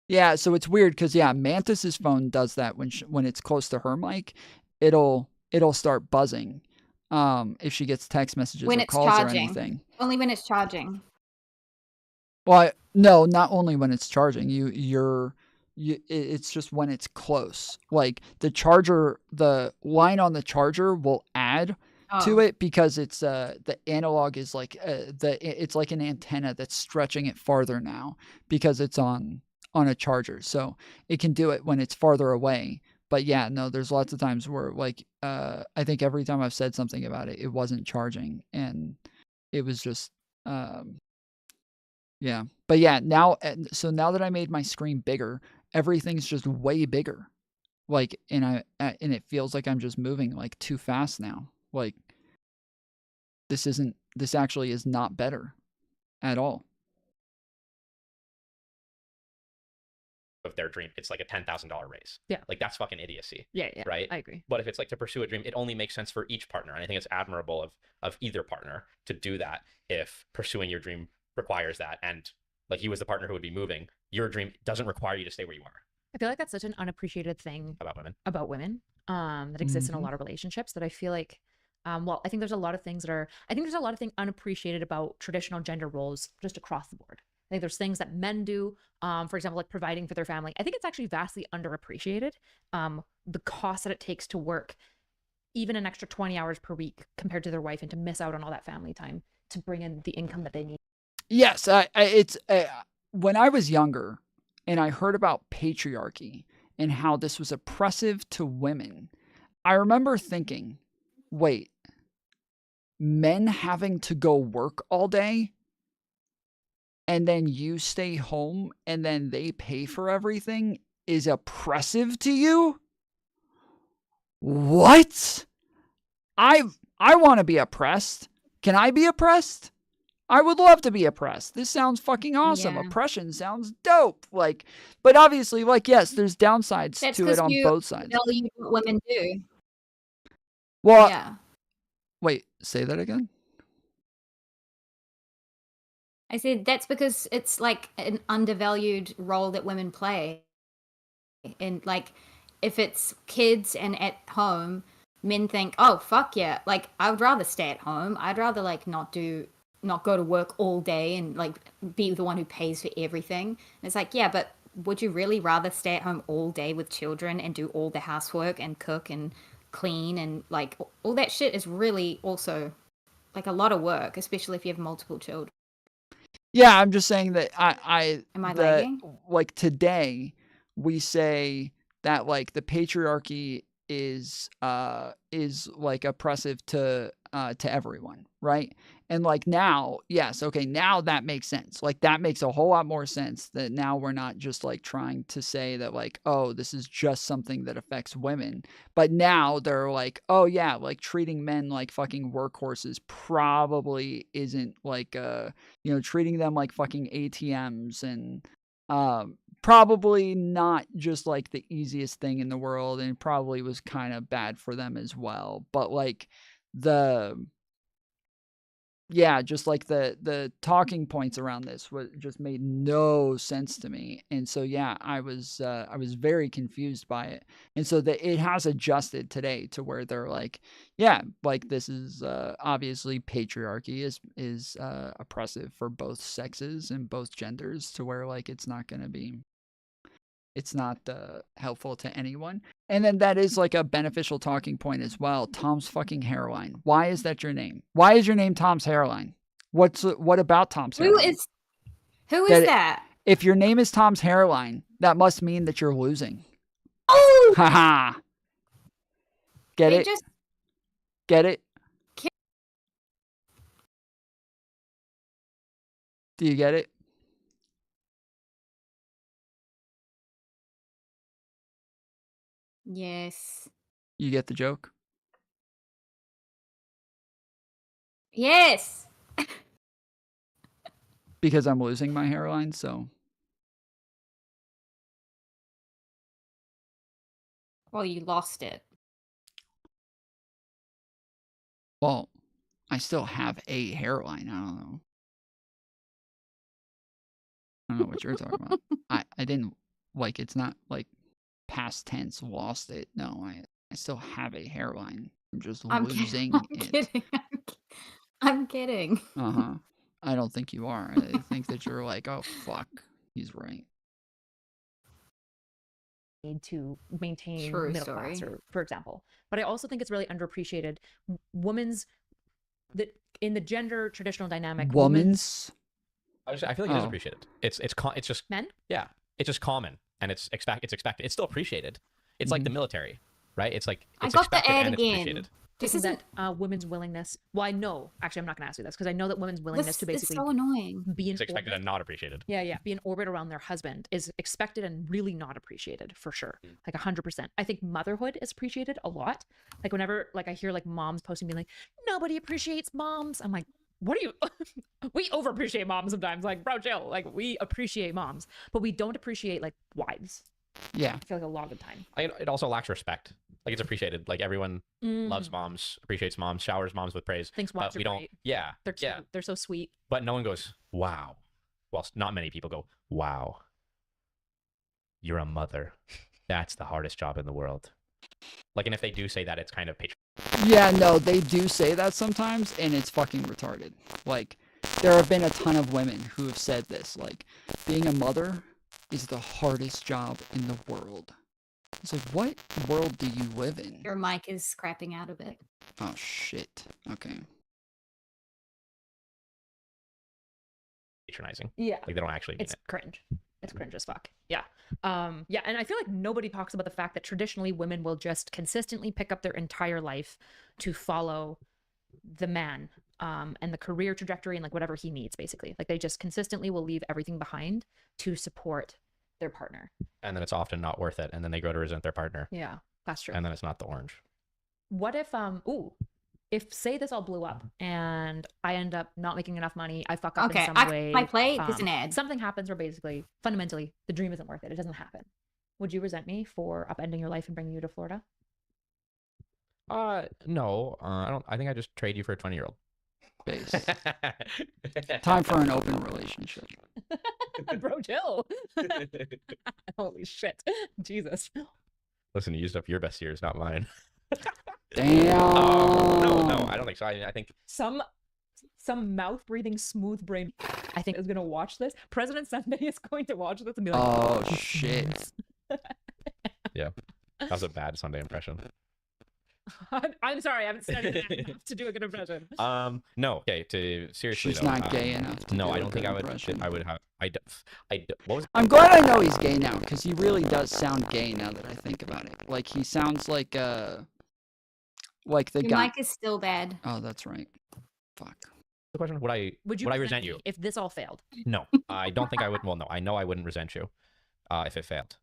Yeah, so it's weird because yeah, Mantis's phone does that when it's close to her mic, it'll start buzzing. If she gets text messages When or it's calls charging. or anything. Only when it's charging. Well, no, not only when it's charging. it's just when it's close. Like the line on the charger will add to it because it's the analog is like it's like an antenna that's stretching it farther now because it's on a charger. So it can do it when it's farther away. But yeah, no, there's lots of times where like I think every time I've said something about it, it wasn't charging and it was just yeah. But yeah, now that I made my screen bigger, everything's just way bigger. Like and it feels like I'm just moving like too fast now. Like this actually is not better at all. Of their dream, it's like a $10,000 raise. Yeah. Like that's fucking idiocy. Yeah, yeah. Right? I agree. But if it's like to pursue a dream, it only makes sense for each partner. And I think it's admirable of either partner to do that if pursuing your dream requires that. And like he was the partner who would be moving. Your dream doesn't require you to stay where you are. I feel like that's such an unappreciated thing About women. That exists in a lot of relationships that I feel like well, I think there's a lot of things unappreciated about traditional gender roles just across the board. I think there's things that men do, for example, like providing for their family. I think it's actually vastly underappreciated, the cost that it takes to work even an extra 20 hours per week compared to their wife and to miss out on all that family time to bring in the income that they need. Yes, it's when I was younger and I heard about patriarchy and how this was oppressive to women, I remember thinking, wait, men having to go work all day and then you stay home and then they pay for everything is oppressive to you? What? I want to be oppressed. Can I be oppressed? I would love to be oppressed. This sounds fucking awesome. Yeah. Oppression sounds dope. Like, but obviously, like, yes, there's downsides That's to it 'cause on you both sides. value what women do. Well, Yeah. wait, say that again. I said that's because it's like an undervalued role that women play. And like if it's kids and at home, men think, "Oh, fuck yeah. Like I would rather stay at home. I'd rather like not go to work all day and like be the one who pays for everything." And it's like, "Yeah, but would you really rather stay at home all day with children and do all the housework and cook and clean and like all that shit is really also like a lot of work, especially if you have multiple children." Yeah, I'm just saying that Am I lagging? like today we say that like the patriarchy is like oppressive to everyone, right? And like now, yes, okay, now that makes sense. Like that makes a whole lot more sense that now we're not just like trying to say that like, oh, this is just something that affects women. But now they're like, oh yeah, like treating men like fucking workhorses probably isn't like treating them like fucking ATMs and probably not just like the easiest thing in the world and probably was kind of bad for them as well. But like just like the talking points around this just made no sense to me. And so yeah, I was very confused by it. And so that it has adjusted today to where they're like, yeah, like this is obviously patriarchy is oppressive for both sexes and both genders to where like it's not helpful to anyone. And then that is like a beneficial talking point as well. Tom's fucking hairline. Why is that your name? Why is your name Tom's hairline? What about Tom's hairline? Who is that? If your name is Tom's hairline, that must mean that you're losing. Oh! Haha. Get They it? just Get it? Do you get it? Yes. You get the joke? Yes. Because I'm losing my hairline, so Well, you lost it. well, I still have a hairline. I don't know. I don't know what you're talking about. I didn't like it's not like past tense lost it. No, I still have a hairline. I'm just losing I'm it. kidding. I'm kidding. Uh-huh. I don't think you are. I think that you're like, oh fuck, he's right. need to maintain True middle story. class, or, for example. But I also think it's really underappreciated. Women's in the gender traditional dynamic. Woman's. I feel like it is appreciated. It's just men. Yeah, it's just common, and it's expected. It's still appreciated. It's like the military, right? It's like it's I got the expected ad and it's again. appreciated. This is that women's willingness. Well, I know. Actually, I'm not going to ask you this because I know that women's willingness to basically so annoying. be in It's expected orbit. and not appreciated. Yeah, be in orbit around their husband is expected and really not appreciated for sure. Like 100%. I think motherhood is appreciated a lot. Like whenever like I hear like moms posting being like, nobody appreciates moms. I'm like, what are you? We over appreciate moms sometimes. Like, bro, chill. Like we appreciate moms, but we don't appreciate like wives. Yeah. I feel like a lot of the time. It also lacks respect. Like it's appreciated. Like everyone loves moms, appreciates moms, showers moms with praise. Thinks but wives we are don't. great. Yeah, They're cute. yeah. They're so sweet. But no one goes, wow. Well, not many people go, wow. You're a mother. That's the hardest job in the world. Like, and if they do say that, it's kind of Yeah, no, they do say that sometimes, and it's fucking retarded. Like, there have been a ton of women who have said this. Like, being a mother is the hardest job in the world. It's like, what world do you live in? Your mic is scrapping out a bit. Oh, shit. Okay. patronizing. Yeah. Like they don't actually mean It's it. cringe. It's cringe as fuck. Yeah. Yeah, and I feel like nobody talks about the fact that traditionally women will just consistently pick up their entire life to follow the man and the career trajectory and like whatever he needs, basically. Like they just consistently will leave everything behind to support their partner. And then it's often not worth it. And then they grow to resent their partner. Yeah, that's true. And then it's not the orange. What if say this all blew up and I end up not making enough money, I fuck up Okay, in some way. my plate is an ad. Something happens where basically, fundamentally, the dream isn't worth it. It doesn't happen. Would you resent me for upending your life and bringing you to Florida? No. I don't. I think I just trade you for a 20-year-old. Base. Time for an open relationship. Bro, chill. Holy shit. Jesus. Listen, you used up your best years, not mine. Damn. No, I don't think so. I think Some mouth breathing smooth brain I think is gonna watch this. President Sunday is going to watch this and be like, oh shit. Yeah, that was a bad Sunday impression. I'm sorry, I haven't studied that enough to do a good impression. No. Okay. To seriously, She's though, not gay enough to No, do I a don't think good I would. impression. I would have. What was? I'm glad I know he's gay now, because he really does sound gay now that I think about it. Like he sounds like the Your guy. mic is still bad. Oh, that's right. Fuck. The question: Would I resent you? If this all failed? No, I don't think I would. Well, no, I know I wouldn't resent you if it failed.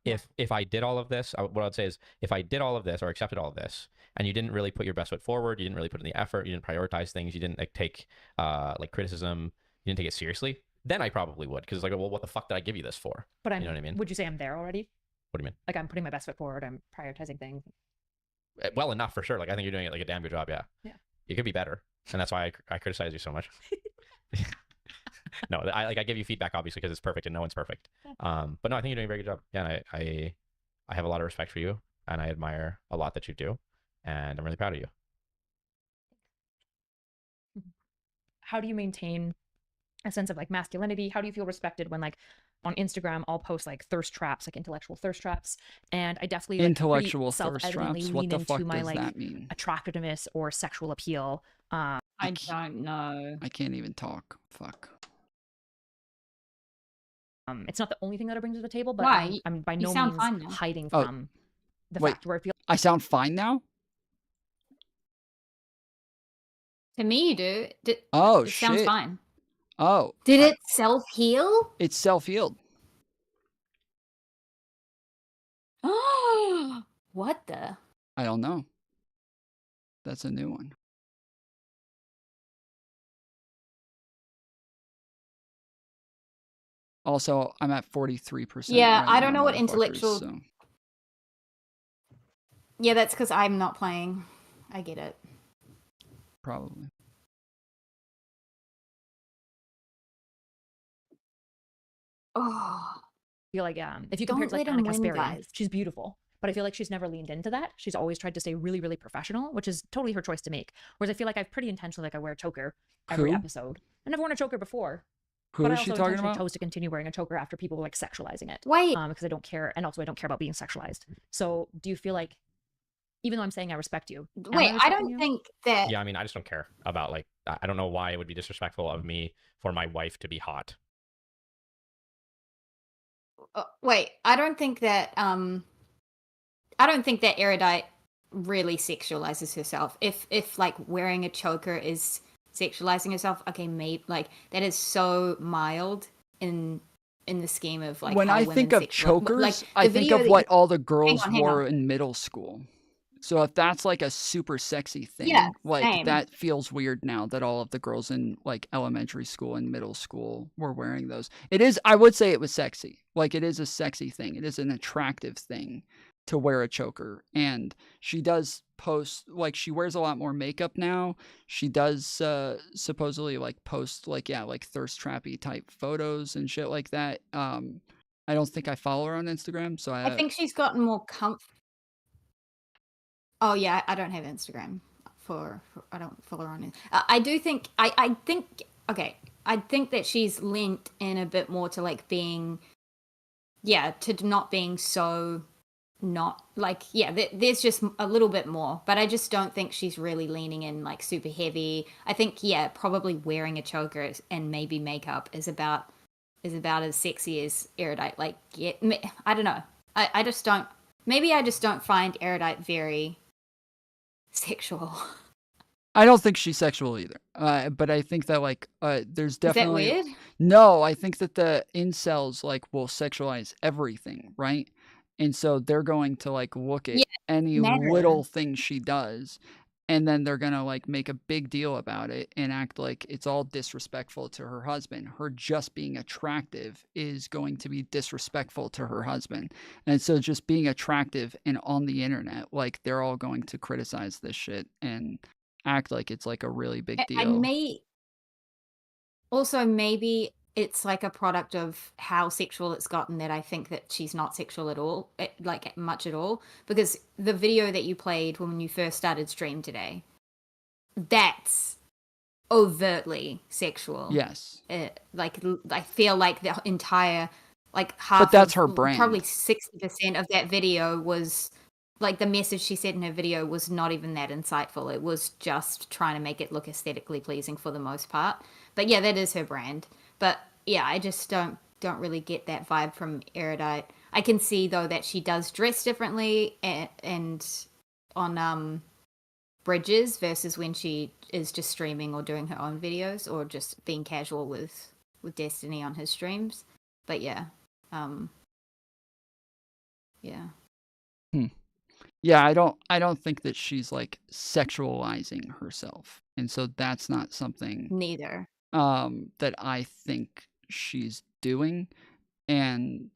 If I did all of this, what I'd say is if I did all of this or accepted all of this, and you didn't really put your best foot forward, you didn't really put in the effort, you didn't prioritize things, you didn't like take like criticism, you didn't take it seriously, then I probably would, because it's like, well, what the fuck did I give you this for? But you know what I mean? Would you say I'm there already? What do you mean? Like I'm putting my best foot forward, I'm prioritizing things. Well enough for sure. Like I think you're doing it like a damn good job. Yeah. Yeah. You could be better, and that's why I criticize you so much. No, I give you feedback obviously because it's perfect and no one's perfect. But no, I think you're doing a very good job. Yeah, and I have a lot of respect for you, and I admire a lot that you do, and I'm really proud of you. How do you maintain a sense of like masculinity? How do you feel respected when like on Instagram I'll post like thirst traps, like intellectual thirst traps, and I definitely like, Intellectual pretty thirst self-evidently traps? What lean the into fuck my does like that mean? attractiveness or sexual appeal. I don't know. I can't even talk. Fuck. It's not the only thing that I bring to the table, but Why? I'm by You no sound means fine now. hiding Oh, from the wait. fact where I feel I sound fine now? To me, you do. Oh, it sounds shit. fine. Oh. Did it self-heal? It's self-healed. What the? I don't know. That's a new one. Also, I'm at 43%. Yeah, right I don't now, know what motherfuckers, intellectual. so- Yeah, that's because I'm not playing. I get it. Probably. Oh. feel like if you Don't compare it to like let 'em Anna win, Kasparian, guys. she's beautiful, but I feel like she's never leaned into that. She's always tried to stay really, really professional, which is totally her choice to make. Whereas I feel like I've pretty intentionally like I wear a choker every Who? episode. I've never worn a choker before. Who but is I she also talking intentionally about? chose to continue wearing a choker after people were like sexualizing it. Wait. Because I don't care, and also I don't care about being sexualized. So do you feel like, even though I'm saying I respect you, am Wait, I respecting don't you? think that. Yeah, I mean, I just don't care about like I don't know why it would be disrespectful of me for my wife to be hot. Wait, I don't think that. I don't think that Erudite really sexualizes herself. If like wearing a choker is sexualizing herself, okay, maybe like that is so mild in the scheme of like When how I women think of sexual- chokers, like I the think video of that what you- all the girls hang on. wore in middle school. So if that's like a super sexy thing, Yeah, like same. that feels weird now that all of the girls in like elementary school and middle school were wearing those. It is, I would say it was sexy. Like it is a sexy thing. It is an attractive thing to wear a choker. And she does post, like she wears a lot more makeup now. She does supposedly like post like, yeah, like thirst trappy type photos and shit like that. I don't think I follow her on Instagram. So I think she's gotten more comfortable. Oh yeah, I don't have Instagram for I don't follow her on it. I do think I think okay. I think that she's linked in a bit more to like being, yeah, to not being so not like, yeah. There's just a little bit more, but I just don't think she's really leaning in like super heavy. I think yeah, probably wearing a choker and maybe makeup is about as sexy as Erudite. Like yeah, I don't know. I just don't. Maybe I just don't find Erudite very sexual. I don't think she's sexual either. But I think that like there's definitely Is that weird? No, I think that the incels like will sexualize everything, right? And so they're going to like look at Yeah, any matter. little thing she does and then they're going to like make a big deal about it and act like it's all disrespectful to her husband. Her just being attractive is going to be disrespectful to her husband. And so just being attractive and on the internet, like they're all going to criticize this shit and act like it's like a really big I deal. may also maybe it's like a product of how sexual it's gotten that I think that she's not sexual at all, like much at all. Because the video that you played when you first started stream today, that's overtly sexual. Yes. Like I feel like the entire like half. But that's of, her brand. Probably 60% of that video was. Like the message she said in her video was not even that insightful. It was just trying to make it look aesthetically pleasing for the most part. But yeah, that is her brand. But yeah, I just don't really get that vibe from Erudite. I can see though that she does dress differently and on bridges versus when she is just streaming or doing her own videos or just being casual with Destiny on his streams. But yeah, yeah. Yeah, I don't think that she's like sexualizing herself. And so that's not something Neither. that I think she's doing. And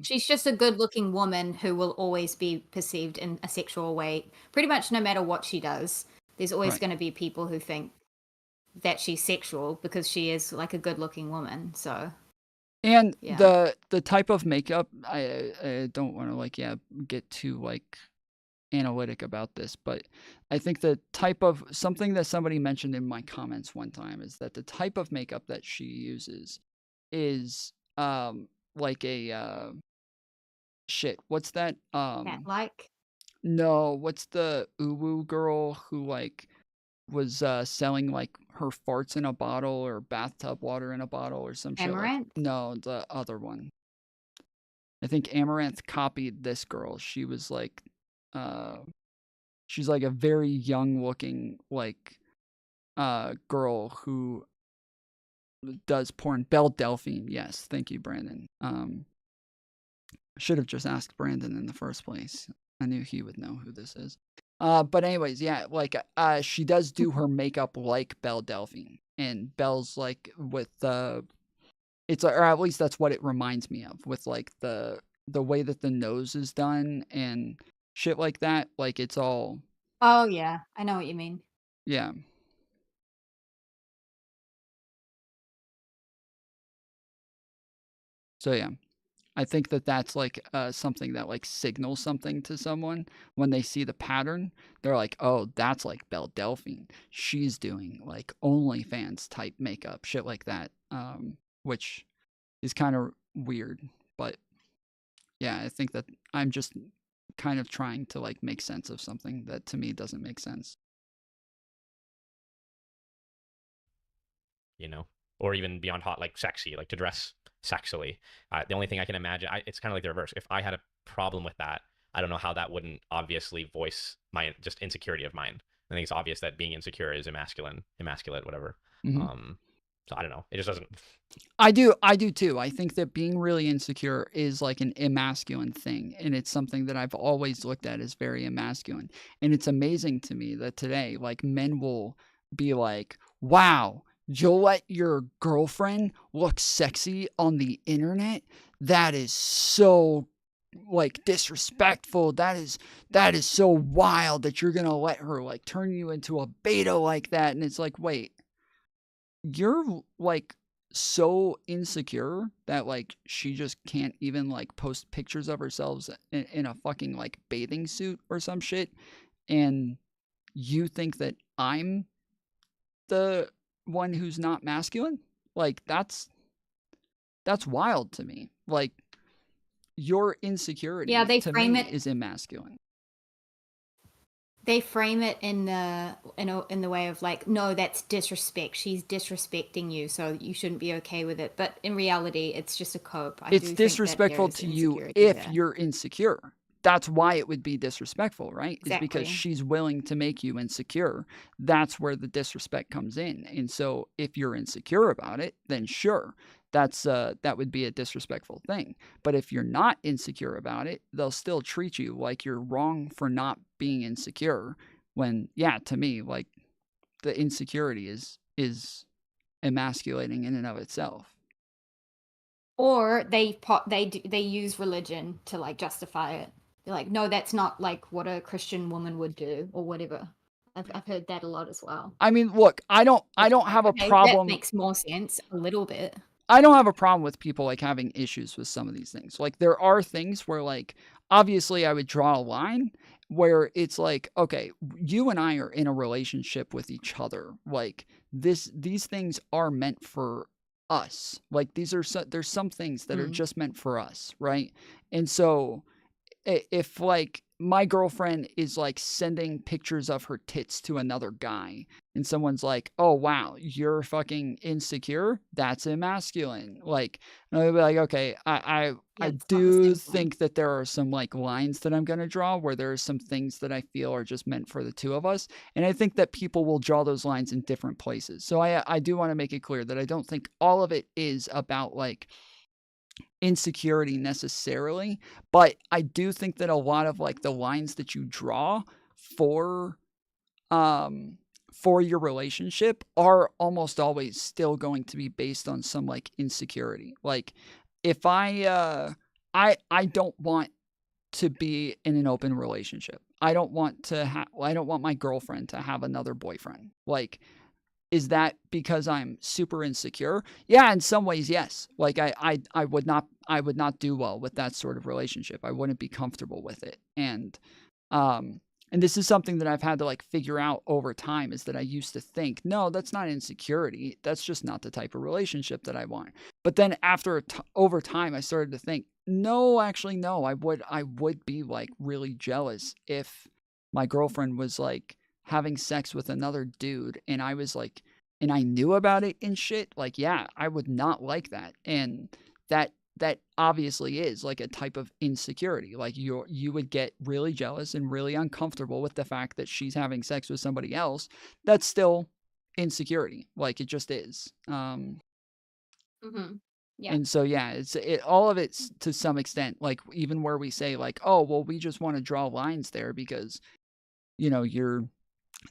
she's just a good-looking woman who will always be perceived in a sexual way pretty much no matter what she does. There's always Right. going to be people who think that she's sexual because she is like a good-looking woman. So and yeah. the type of makeup, I don't want to like get too like analytic about this, but I think the type of something that somebody mentioned in my comments one time is that the type of makeup that she uses is like a shit, what's that like no, what's the uwu girl who like was selling like her farts in a bottle or bathtub water in a bottle or some shit like Amaranth? no, the other one. I think Amaranth copied this girl. She was like she's like a very young looking like girl who does porn. Belle Delphine. Yes, thank you, Brandon. Should have just asked Brandon in the first place. I knew he would know who this is. But anyways, yeah, like she does do her makeup like Belle Delphine, and Belle's like with it's or at least that's what it reminds me of with like the way that the nose is done and shit like that. Like it's all Oh yeah, I know what you mean. yeah. So yeah, I think that that's like something that like signals something to someone when they see the pattern. They're like, oh, that's like Belle Delphine. She's doing like OnlyFans type makeup, shit like that, which is kind of weird. But yeah, I think that I'm just kind of trying to like make sense of something that to me doesn't make sense. You know, or even beyond hot, like sexy, like to dress sexily. The only thing I can imagine, it's kind of like the reverse. If I had a problem with that, I don't know how that wouldn't obviously voice my just insecurity of mine. I think it's obvious that being insecure is emasculate, whatever. So I don't know. It just doesn't. I do too. I think that being really insecure is like an emasculine thing, and it's something that I've always looked at as very emasculine. And it's amazing to me that today, like, men will be like, "Wow, you'll let your girlfriend look sexy on the internet? That is so like disrespectful. That is so wild that you're gonna let her like turn you into a beta like that." And it's like, wait, you're like so insecure that like she just can't even like post pictures of herself in a fucking like bathing suit or some shit, and you think that I'm the one who's not masculine? Like that's wild to me. Like your insecurity they to frame me it. is emasculine. They frame it in the way of like, no, that's disrespect. She's disrespecting you, so you shouldn't be okay with it. But in reality, it's just a cope. It's disrespectful to you if you're insecure. That's why it would be disrespectful, right? Exactly. Is because she's willing to make you insecure. That's where the disrespect comes in. And so if you're insecure about it, then sure, that would be a disrespectful thing. But if you're not insecure about it, they'll still treat you like you're wrong for not being insecure. When, yeah, to me, like the insecurity is emasculating in and of itself. Or they use religion to like justify it. They're like, no, that's not like what a Christian woman would do or whatever. I've heard that a lot as well. I mean, look, I don't have a problem. That makes more sense a little bit. I don't have a problem with people like having issues with some of these things. Like there are things where like obviously I would draw a line where it's like, okay, you and I are in a relationship with each other. Like these things are meant for us. Like there's some things that are just meant for us, right? And so if like my girlfriend is like sending pictures of her tits to another guy and someone's like, oh wow, you're fucking insecure, that's emasculine. Like, and I'll be like, okay, I do think that there are some like lines that I'm going to draw where there are some things that I feel are just meant for the two of us. And I think that people will draw those lines in different places. So I do want to make it clear that I don't think all of it is about like insecurity necessarily, but I do think that a lot of like the lines that you draw for your relationship are almost always still going to be based on some like insecurity. Like if I don't want to be in an open relationship. I don't want my girlfriend to have another boyfriend. Like, is that because I'm super insecure? Yeah, in some ways, yes. Like I would not do well with that sort of relationship. I wouldn't be comfortable with it. And this is something that I've had to like figure out over time, is that I used to think, no, that's not insecurity. That's just not the type of relationship that I want. But then over time, I started to think, no, actually, no, I would be like really jealous if my girlfriend was like having sex with another dude and I was like, and I knew about it and shit. Like, yeah, I would not like that. And that obviously is like a type of insecurity. Like you would get really jealous and really uncomfortable with the fact that she's having sex with somebody else. That's still insecurity. Like it just is. Yeah. And so, yeah, all of it's to some extent, like even where we say like, oh, well, we just want to draw lines there because, you know,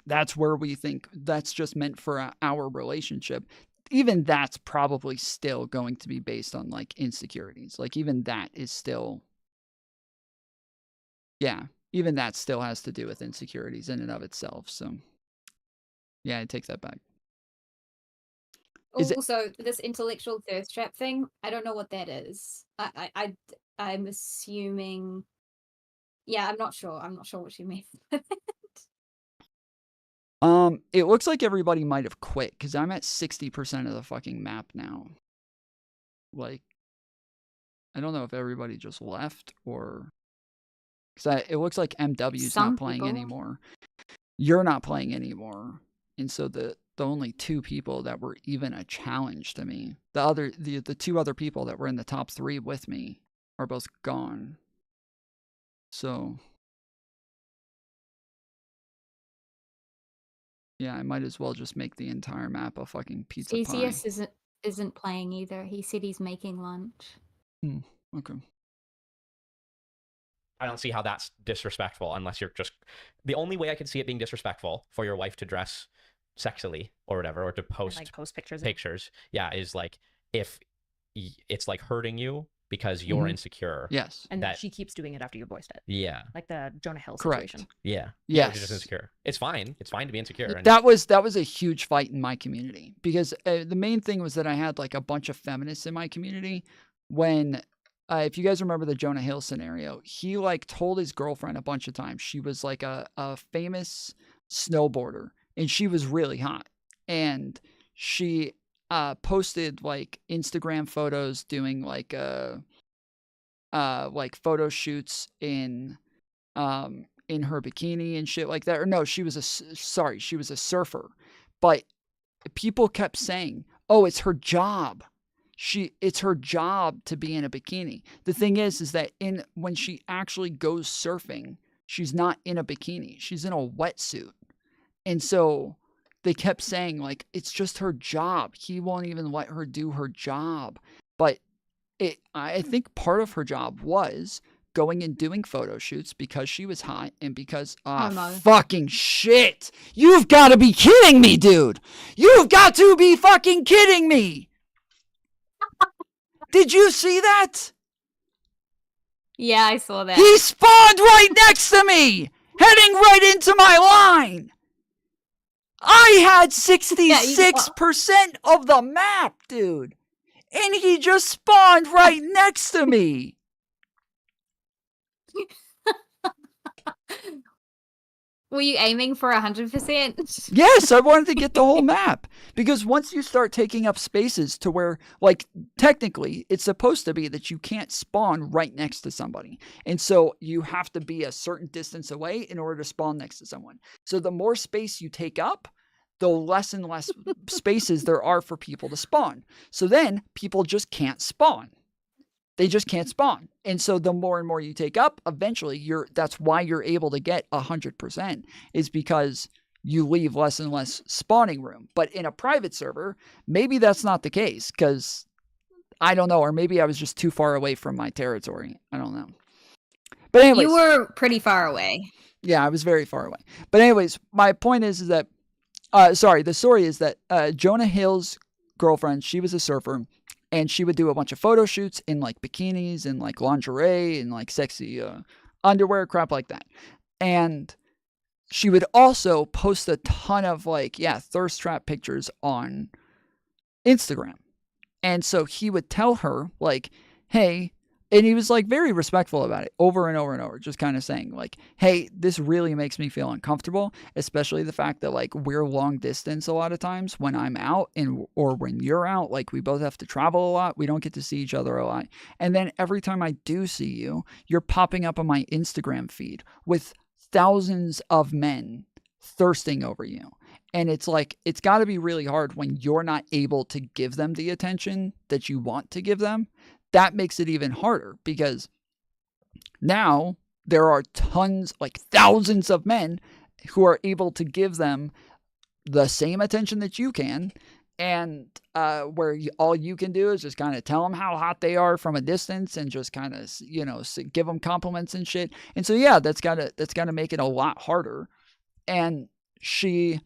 that's where we think that's just meant for our relationship. Even that's probably still going to be based on like insecurities. Like even that is still, yeah, even that still has to do with insecurities in and of itself. So yeah, I take that back. Is it? Also, this intellectual thirst trap thing, I don't know what that is. I'm assuming. Yeah, I'm not sure. I'm not sure what you mean. It looks like everybody might have quit because I'm at 60% of the fucking map now. Like, I don't know if everybody just left or because it looks like MW's Some not playing people. anymore. You're not playing anymore, and so the only two people that were even a challenge to me, the two other people that were in the top 3 with me, are both gone. So. Yeah, I might as well just make the entire map a fucking pizza pie. CCS isn't playing either. He said he's making lunch. Okay. I don't see how that's disrespectful unless you're just... The only way I can see it being disrespectful for your wife to dress sexily or whatever, or to post, like post pictures. Yeah, is like if it's like hurting you because you're insecure. Yes. And that she keeps doing it after you voiced it. Yeah. Like the Jonah Hill Correct. situation. Yeah. Yes. You're just insecure. It's fine. It's fine to be insecure. And That was a huge fight in my community because the main thing was that I had like a bunch of feminists in my community when, if you guys remember the Jonah Hill scenario, he like told his girlfriend a bunch of times. She was like a famous snowboarder and she was really hot. And she posted like Instagram photos doing like photo shoots in her bikini and shit like that. Or no, she was a surfer. But people kept saying, "Oh, it's her job. It's her job to be in a bikini." The thing is that when she actually goes surfing, she's not in a bikini. She's in a wetsuit. And so they kept saying like, it's just her job. He won't even let her do her job. But I think part of her job was going and doing photo shoots because she was hot and because fucking shit. You've got to be kidding me, dude. You've got to be fucking kidding me. Did you see that? Yeah, I saw that. He spawned right next to me, heading right into my line. I had 66% of the map, dude. And he just spawned right next to me. Were you aiming for 100%? Yes, I wanted to get the whole map. Because once you start taking up spaces to where, like, technically, it's supposed to be that you can't spawn right next to somebody. And so you have to be a certain distance away in order to spawn next to someone. So the more space you take up, the less and less spaces there are for people to spawn. So then people just can't spawn. They just can't spawn. And so the more and more you take up, eventually that's why you're able to get 100%, is because you leave less and less spawning room. But in a private server, maybe that's not the case because I don't know, or maybe I was just too far away from my territory. I don't know. But anyways, you were pretty far away. Yeah, I was very far away. But anyways, my point is that the story is that Jonah Hill's girlfriend, she was a surfer, and she would do a bunch of photo shoots in like bikinis and like lingerie and like sexy underwear, crap like that. And she would also post a ton of like, thirst trap pictures on Instagram. And so he would tell her like, hey, and he was like very respectful about it over and over and over, just kind of saying like, hey, this really makes me feel uncomfortable, especially the fact that like we're long distance a lot of times when I'm out or when you're out, like we both have to travel a lot. We don't get to see each other a lot. And then every time I do see you, you're popping up on my Instagram feed with thousands of men thirsting over you. And it's like, it's got to be really hard when you're not able to give them the attention that you want to give them. That makes it even harder because now there are tons, like thousands of men who are able to give them the same attention that you can. And where all you can do is just kind of tell them how hot they are from a distance and just kind of, give them compliments and shit. And so, yeah, that's gotta make it a lot harder. And she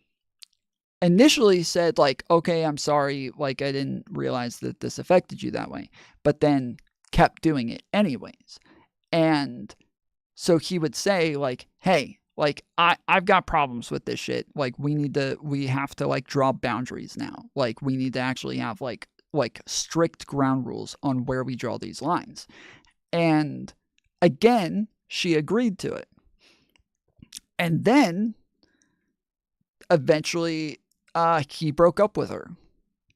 initially said like, okay, I'm sorry. Like, I didn't realize that this affected you that way, but then kept doing it anyways. And so he would say like, hey, Like, I've got problems with this shit. Like, we have to like draw boundaries now. Like, we need to actually have like strict ground rules on where we draw these lines. And again, she agreed to it. And then eventually he broke up with her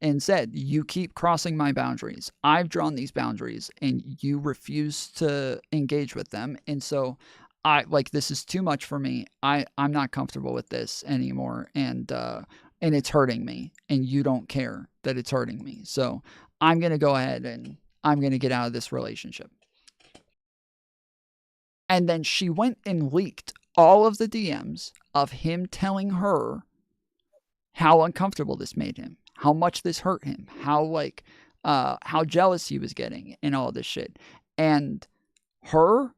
and said, you keep crossing my boundaries. I've drawn these boundaries and you refuse to engage with them. And so this is too much for me. I'm not comfortable with this anymore. And it's hurting me, and you don't care that it's hurting me. So I'm going to go ahead and I'm going to get out of this relationship. And then she went and leaked all of the DMs of him telling her how uncomfortable this made him, how much this hurt him, how jealous he was getting, and all this shit. And her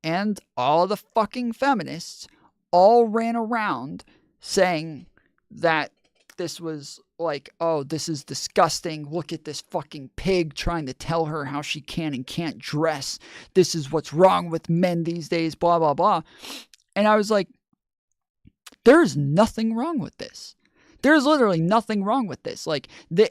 and all the fucking feminists all ran around saying that this was like, oh, this is disgusting. Look at this fucking pig trying to tell her how she can and can't dress. This is what's wrong with men these days, blah, blah, blah. And I was like, there's nothing wrong with this. There's literally nothing wrong with this.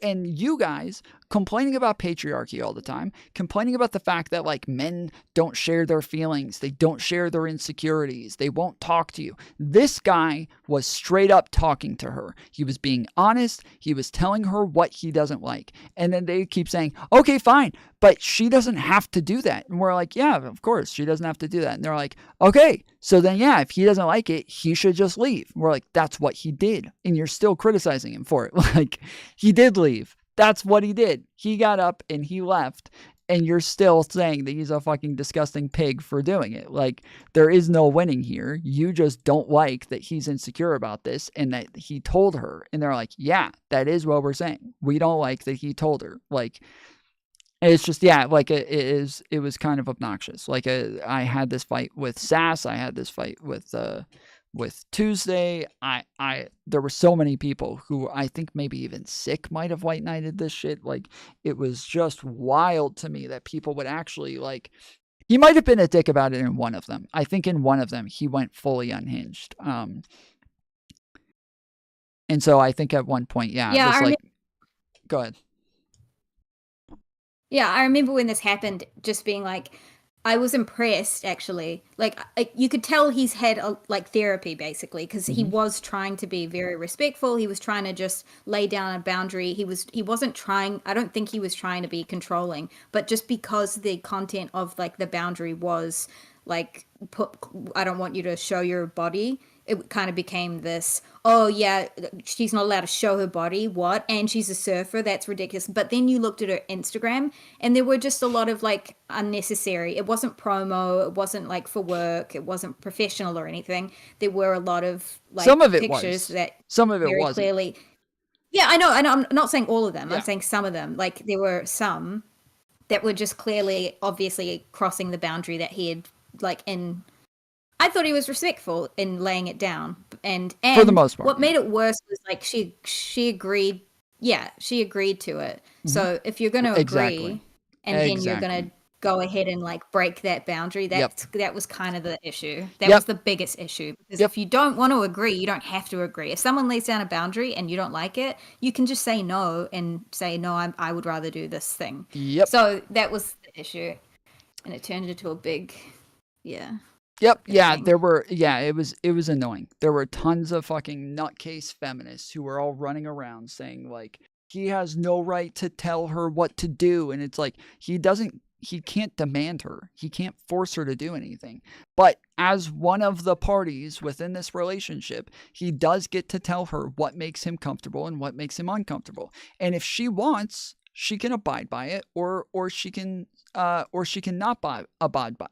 And you guys complaining about patriarchy all the time, complaining about the fact that like men don't share their feelings, they don't share their insecurities, they won't talk to you. This guy was straight up talking to her. He was being honest. He was telling her what he doesn't like. And then they keep saying, okay, fine, but she doesn't have to do that. And we're like, yeah, of course, she doesn't have to do that. And they're like, okay, so then yeah, if he doesn't like it, he should just leave. And we're like, that's what he did. And you're still criticizing him for it. Like, he did leave. That's what he did. He got up and he left, and you're still saying that he's a fucking disgusting pig for doing it. Like, there is no winning here. You just don't like that he's insecure about this and that he told her. And they're like, yeah, that is what we're saying. We don't like that he told her. Like, it's just, yeah, like it was kind of obnoxious. Like, I had this fight with Sass. I had this fight with Tuesday. There were so many people who I think maybe even Sick might have white knighted this shit. Like, it was just wild to me that people would actually like, he might have been a dick about it in one of them. I think in one of them, he went fully unhinged. And so I think at one point, yeah, it was like, go ahead. Yeah, I remember when this happened, just being like, I was impressed, actually. Like, you could tell he's had therapy, basically, because he was trying to be very respectful. He was trying to just lay down a boundary. He wasn't trying. I don't think he was trying to be controlling, but just because the content of like the boundary was like, I don't want you to show your body. It kind of became this, oh yeah, she's not allowed to show her body, what? And she's a surfer, that's ridiculous. But then you looked at her Instagram, and there were just a lot of like unnecessary, it wasn't promo, it wasn't like for work, it wasn't professional or anything. There were a lot of like some of it pictures was. that some of it very wasn't. Clearly. Yeah, I know, I'm not saying all of them, Yeah. I'm saying some of them. Like, there were some that were just clearly, obviously crossing the boundary that he had like in... I thought he was respectful in laying it down, and for the most part. What made it worse was like she agreed. Yeah, she agreed to it. So if you're going to agree, and then you're going to go ahead and like break that boundary, that was kind of the issue. That was the biggest issue, because if you don't want to agree, you don't have to agree. If someone lays down a boundary and you don't like it, you can just say no and say no. I would rather do this thing. So that was the issue, and it turned into a big, Yeah, there were, it was annoying. There were tons of fucking nutcase feminists who were all running around saying like, he has no right to tell her what to do. And it's like, he can't demand her. He can't force her to do anything. But as one of the parties within this relationship, he does get to tell her what makes him comfortable and what makes him uncomfortable. And if she wants, she can abide by it, or she can not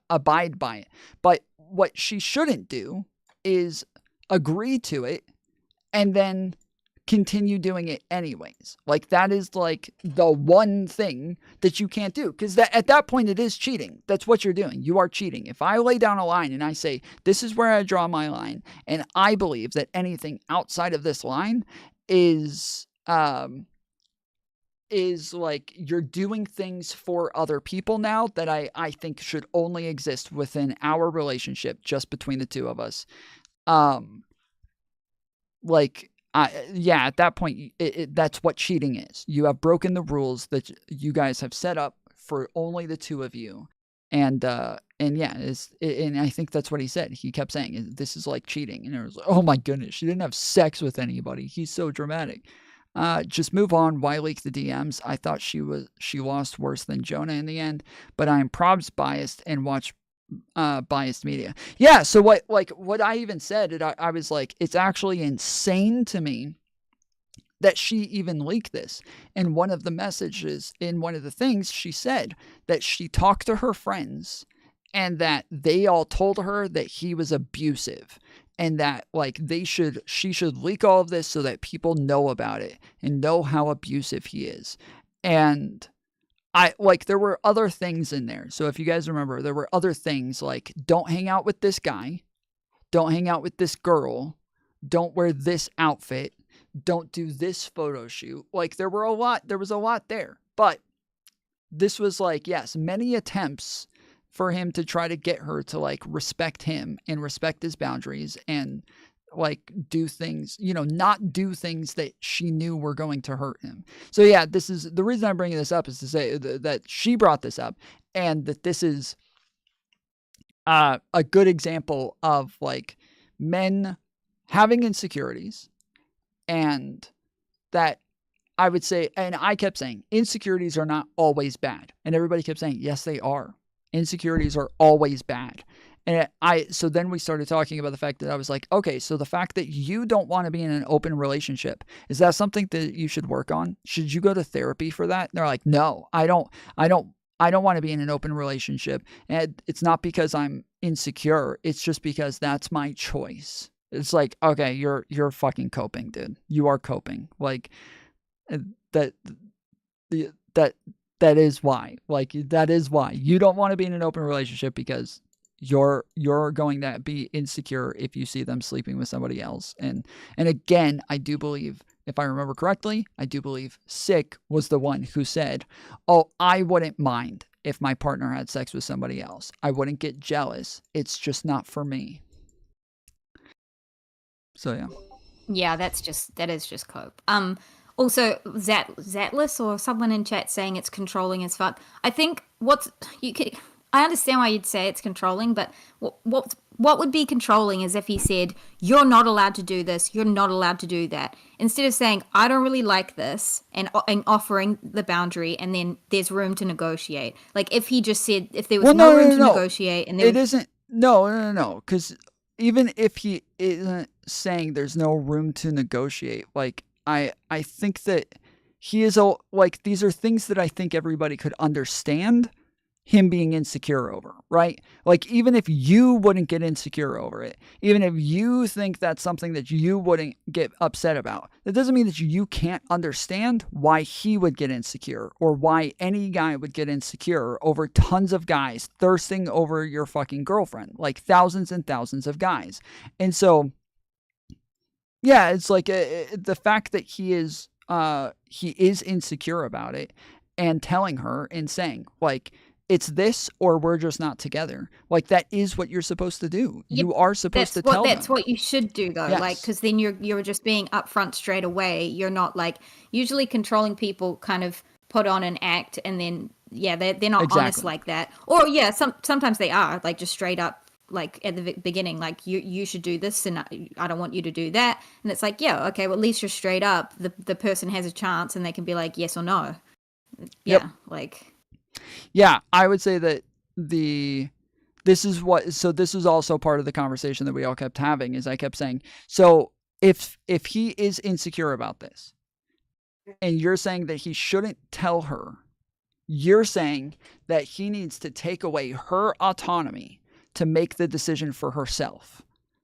abide by it. But what she shouldn't do is agree to it and then continue doing it anyways. Like, that is like the one thing that you can't do, because at that point it is cheating. That's what you're doing. You are cheating. If I lay down a line and I say, this is where I draw my line, and I believe that anything outside of this line is like, you're doing things for other people now that I think should only exist within our relationship, just between the two of us. like, yeah, at that point, that's what cheating is. You have broken the rules that you guys have set up for only the two of you. And yeah, and I think that's what he said. He kept saying, this is like cheating. And it was like, oh my goodness, she didn't have sex with anybody. He's so dramatic. Just move on. Why leak the DMs? I thought she lost worse than Jonah in the end, but I'm probs biased and watch biased media. Yeah, so what I even said, I was like, it's actually insane to me that she even leaked this. And one of the messages in one of the things, she said that she talked to her friends and that they all told her that he was abusive and that like she should leak all of this so that people know about it and know how abusive he is. And there were other things in there. So if you guys remember, there were other things like, don't hang out with this guy, don't hang out with this girl, don't wear this outfit, don't do this photo shoot. Like there was a lot there, but this was like, yes, many attempts for him to try to get her to like respect him and respect his boundaries and like do things, not do things that she knew were going to hurt him. So yeah, this is the reason I'm bringing this up, is to say that she brought this up and that this is a good example of like men having insecurities. And that I would say, and I kept saying, insecurities are not always bad. And everybody kept saying, yes, they are. Insecurities are always bad. And so then we started talking about the fact that I was like, okay, so the fact that you don't want to be in an open relationship, is that something that you should work on? Should you go to therapy for that? And they're like, no, I don't want to be in an open relationship. And it's not because I'm insecure. It's just because that's my choice. It's like, okay, you're fucking coping, dude. You are coping. Like that is why. Like that is why you don't want to be in an open relationship, because you're going to be insecure if you see them sleeping with somebody else. And again, I do believe, if I remember correctly, I do believe Sick was the one who said, oh, I wouldn't mind if my partner had sex with somebody else. I wouldn't get jealous. It's just not for me. So yeah. Yeah, that is just cope. Also, Zatless or someone in chat saying it's controlling as fuck. I think I understand why you'd say it's controlling, but what would be controlling is if he said, you're not allowed to do this, you're not allowed to do that. Instead of saying, I don't really like this, and offering the boundary, and then there's room to negotiate. Like if he just said, if there was no room to negotiate, and it isn't, no, because even if he isn't saying there's no room to negotiate, like I think that he is like, these are things that I think everybody could understand him being insecure over, right? Like even if you wouldn't get insecure over it, even if you think that's something that you wouldn't get upset about, that doesn't mean that you can't understand why he would get insecure, or why any guy would get insecure over tons of guys thirsting over your fucking girlfriend, like thousands and thousands of guys. And so yeah, it's like the fact that he is insecure about it, and telling her and saying like, it's this or we're just not together. Like that is what you're supposed to do. Yeah, you are supposed to tell them. That's what you should do though. Yes. Like, because then you're just being upfront straight away. You're not like, usually controlling people kind of put on an act, and then they're not honest like that. Or sometimes they are like just straight up. Like at the beginning, like you should do this and I don't want you to do that. And it's like, yeah, okay, well at least you're straight up. The person has a chance and they can be like yes or no. Yeah, like. Yeah, I would say that this is also part of the conversation that we all kept having, is I kept saying, so if he is insecure about this and you're saying that he shouldn't tell her, you're saying that he needs to take away her autonomy to make the decision for herself,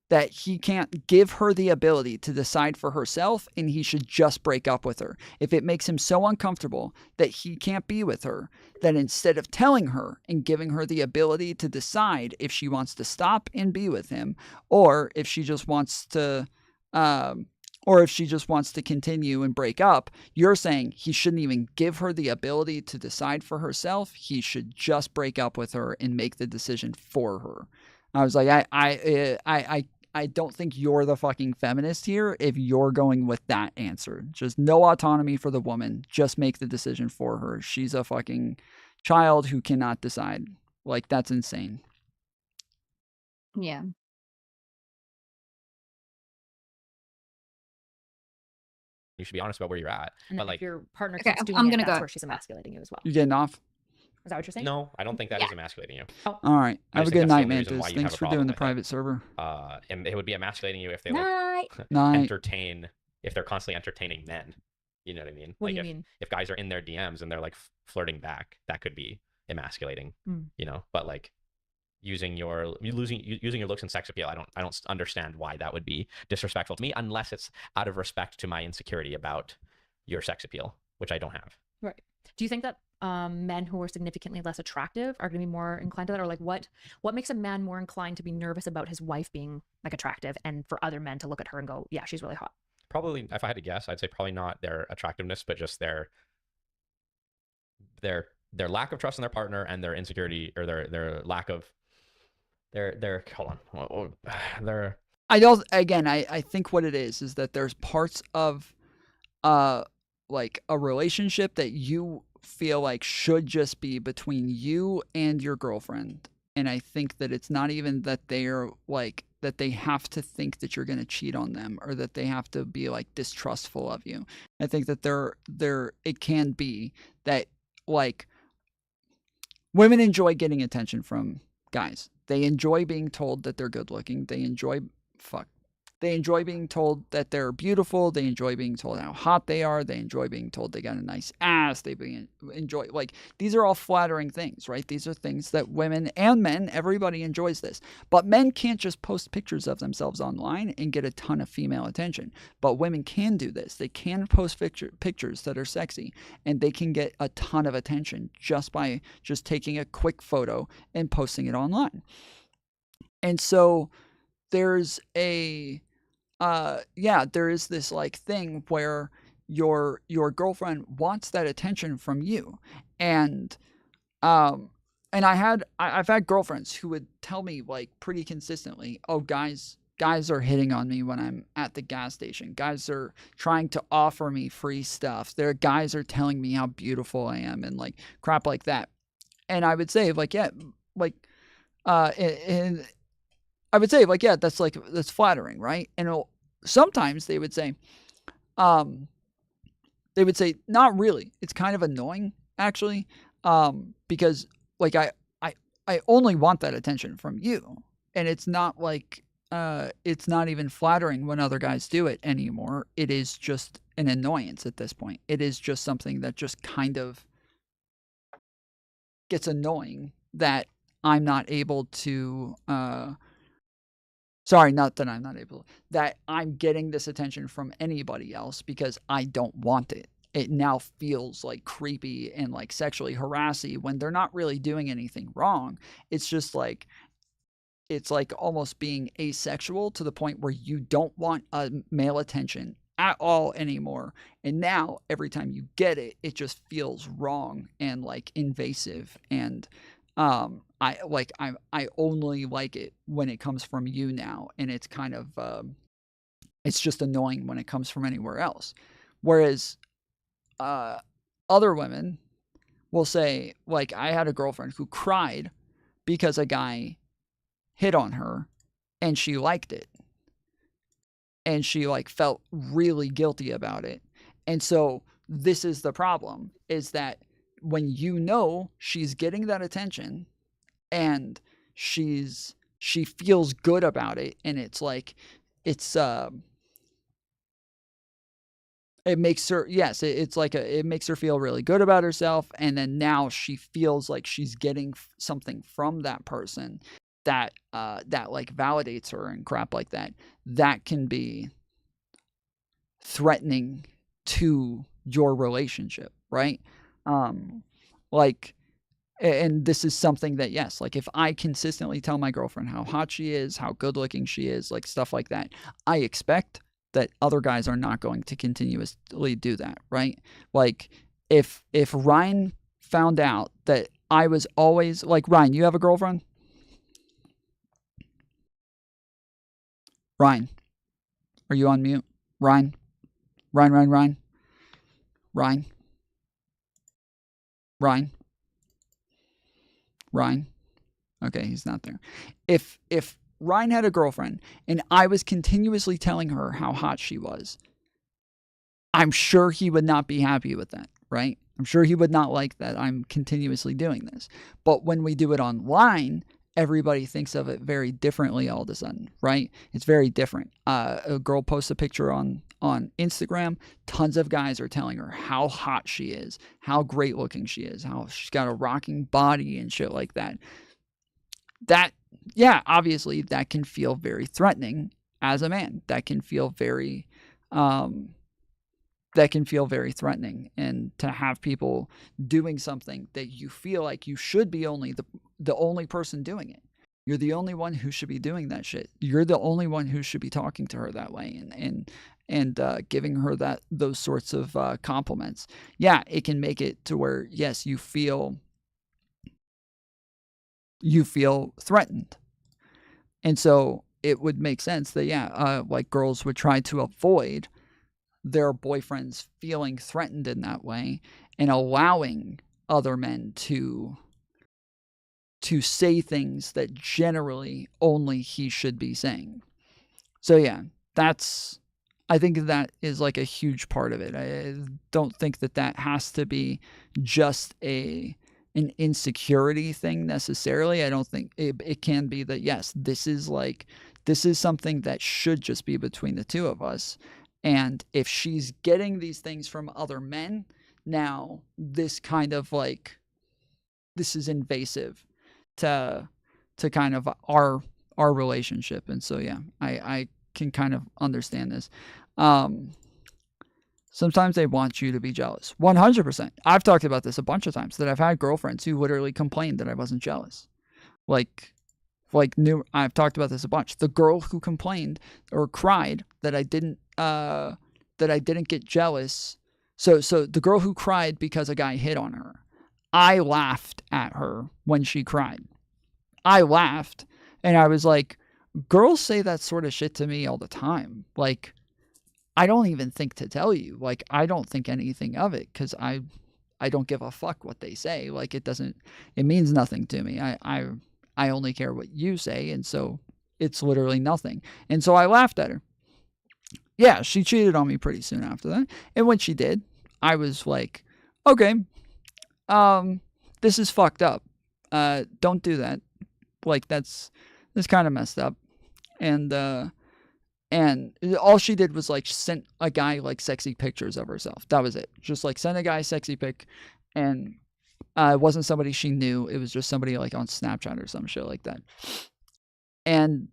that he can't give her the ability to decide for herself, and he should just break up with her. If it makes him so uncomfortable that he can't be with her, that instead of telling her and giving her the ability to decide if she wants to stop and be with him, or if she just wants to continue and break up, you're saying he shouldn't even give her the ability to decide for herself. He should just break up with her and make the decision for her. I was like, I I don't think you're the fucking feminist here if you're going with that answer. Just no autonomy for the woman. Just make the decision for her. She's a fucking child who cannot decide. Like, that's insane. Yeah. You should be honest about where you're at. And But then like, if your partner Okay, keeps doing I'm it, gonna that's go. where she's emasculating you as well. You getting off? Is that what you're saying? no, I don't think that is emasculating you. Oh. All right. I Have just a think good that's the night, only reason Mantis. why you Thanks have a for problem doing the with it. private server. And it would be emasculating you if they Night. Night. entertain, if they're constantly entertaining men. You know what I mean? What like do you if, mean? if guys are in their DMs and they're like flirting back, that could be emasculating. Mm. You know, but like using your looks and sex appeal, I don't understand why that would be disrespectful to me unless it's out of respect to my insecurity about your sex appeal, which I don't have. Right. Do you think that men who are significantly less attractive are going to be more inclined to that, or like what makes a man more inclined to be nervous about his wife being like attractive, and for other men to look at her and go, yeah, she's really hot? Probably, if I had to guess, I'd say probably not their attractiveness, but just their lack of trust in their partner and their insecurity, or their lack of their hold on, their. I think what it is that there's parts of like a relationship that you feel like should just be between you and your girlfriend. And I think that it's not even that they're like, that they have to think that you're going to cheat on them, or that they have to be like distrustful of you. I think that it can be that like women enjoy getting attention from guys. They enjoy being told that they're good looking. They enjoy being told that they're beautiful. They enjoy being told how hot they are. They enjoy being told they got a nice ass. They enjoy, like, these are all flattering things, right? These are things that women and men, everybody enjoys this. But men can't just post pictures of themselves online and get a ton of female attention. But women can do this. They can post pictures that are sexy, and they can get a ton of attention just by just taking a quick photo and posting it online. And so there's there is this like thing where your girlfriend wants that attention from you. And I've had girlfriends who would tell me like pretty consistently, oh, guys are hitting on me when I'm at the gas station. Guys are trying to offer me free stuff. Guys are telling me how beautiful I am and like crap like that. And I would say like, yeah, like, I would say like, yeah, that's flattering, right? And sometimes they would say, not really. It's kind of annoying actually, because like I only want that attention from you, and it's not like it's not even flattering when other guys do it anymore. It is just an annoyance at this point. It is just something that just kind of gets annoying that I'm not able to. Sorry, not that I'm not able, that I'm getting this attention from anybody else because I don't want it. It now feels like creepy and like sexually harassy when they're not really doing anything wrong. It's just like, it's like almost being asexual to the point where you don't want male attention at all anymore. And now every time you get it, it just feels wrong and like invasive. And I only like it when it comes from you now, and it's kind of it's just annoying when it comes from anywhere else. Whereas other women will say, like, I had a girlfriend who cried because a guy hit on her and she liked it, and she like felt really guilty about it. And so this is the problem, is that when you know she's getting that attention and she feels good about it, and it's like it makes her, yes, it makes her feel really good about herself, and then now she feels like she's getting something from that person that like validates her and crap like that. That can be threatening to your relationship, right? Like, and this is something that, yes, like if I consistently tell my girlfriend how hot she is, how good looking she is, like stuff like that, I expect that other guys are not going to continuously do that, right? Like if Ryan found out that I was always like, Ryan, you have a girlfriend? Ryan, are you on mute? Ryan? Ryan? Okay, he's not there. If Ryan had a girlfriend and I was continuously telling her how hot she was, I'm sure he would not be happy with that, right? I'm sure he would not like that I'm continuously doing this. But when we do it online, everybody thinks of it very differently all of a sudden, right? It's very different. A girl posts a picture on Instagram. Tons of guys are telling her how hot she is, how great looking she is, how she's got a rocking body and shit like that. Yeah, obviously that can feel very threatening as a man. That can feel very threatening, and to have people doing something that you feel like you should be the only person doing it. You're the only one who should be doing that shit. You're the only one who should be talking to her that way and giving her those sorts of compliments. Yeah, it can make it to where, yes, you feel threatened. And so it would make sense that, like girls would try to avoid their boyfriends feeling threatened in that way and allowing other men to say things that generally only he should be saying. So yeah, I think that is like a huge part of it. I don't think that has to be just an insecurity thing necessarily. I don't think it can be that, yes, this is something that should just be between the two of us. And if she's getting these things from other men, now this kind of this is invasive to kind of our relationship. And so, yeah, I can kind of understand this. Sometimes they want you to be jealous. 100%. I've talked about this a bunch of times, that I've had girlfriends who literally complained that I wasn't jealous. I've talked about this a bunch. The girl who complained or cried that I didn't get jealous. So the girl who cried because a guy hit on her, I laughed at her when she cried. I laughed, and I was like, girls say that sort of shit to me all the time. Like, I don't even think to tell you. Like, I don't think anything of it because I don't give a fuck what they say. Like, it means nothing to me. I only care what you say, and so it's literally nothing. And so I laughed at her. Yeah, she cheated on me pretty soon after that. And when she did, I was like, okay, this is fucked up. Don't do that. Like, that's kind of messed up. And all she did was send a guy sexy pictures of herself. That was it. Just send a guy a sexy pic, and it wasn't somebody she knew. It was just somebody on Snapchat or some shit like that. And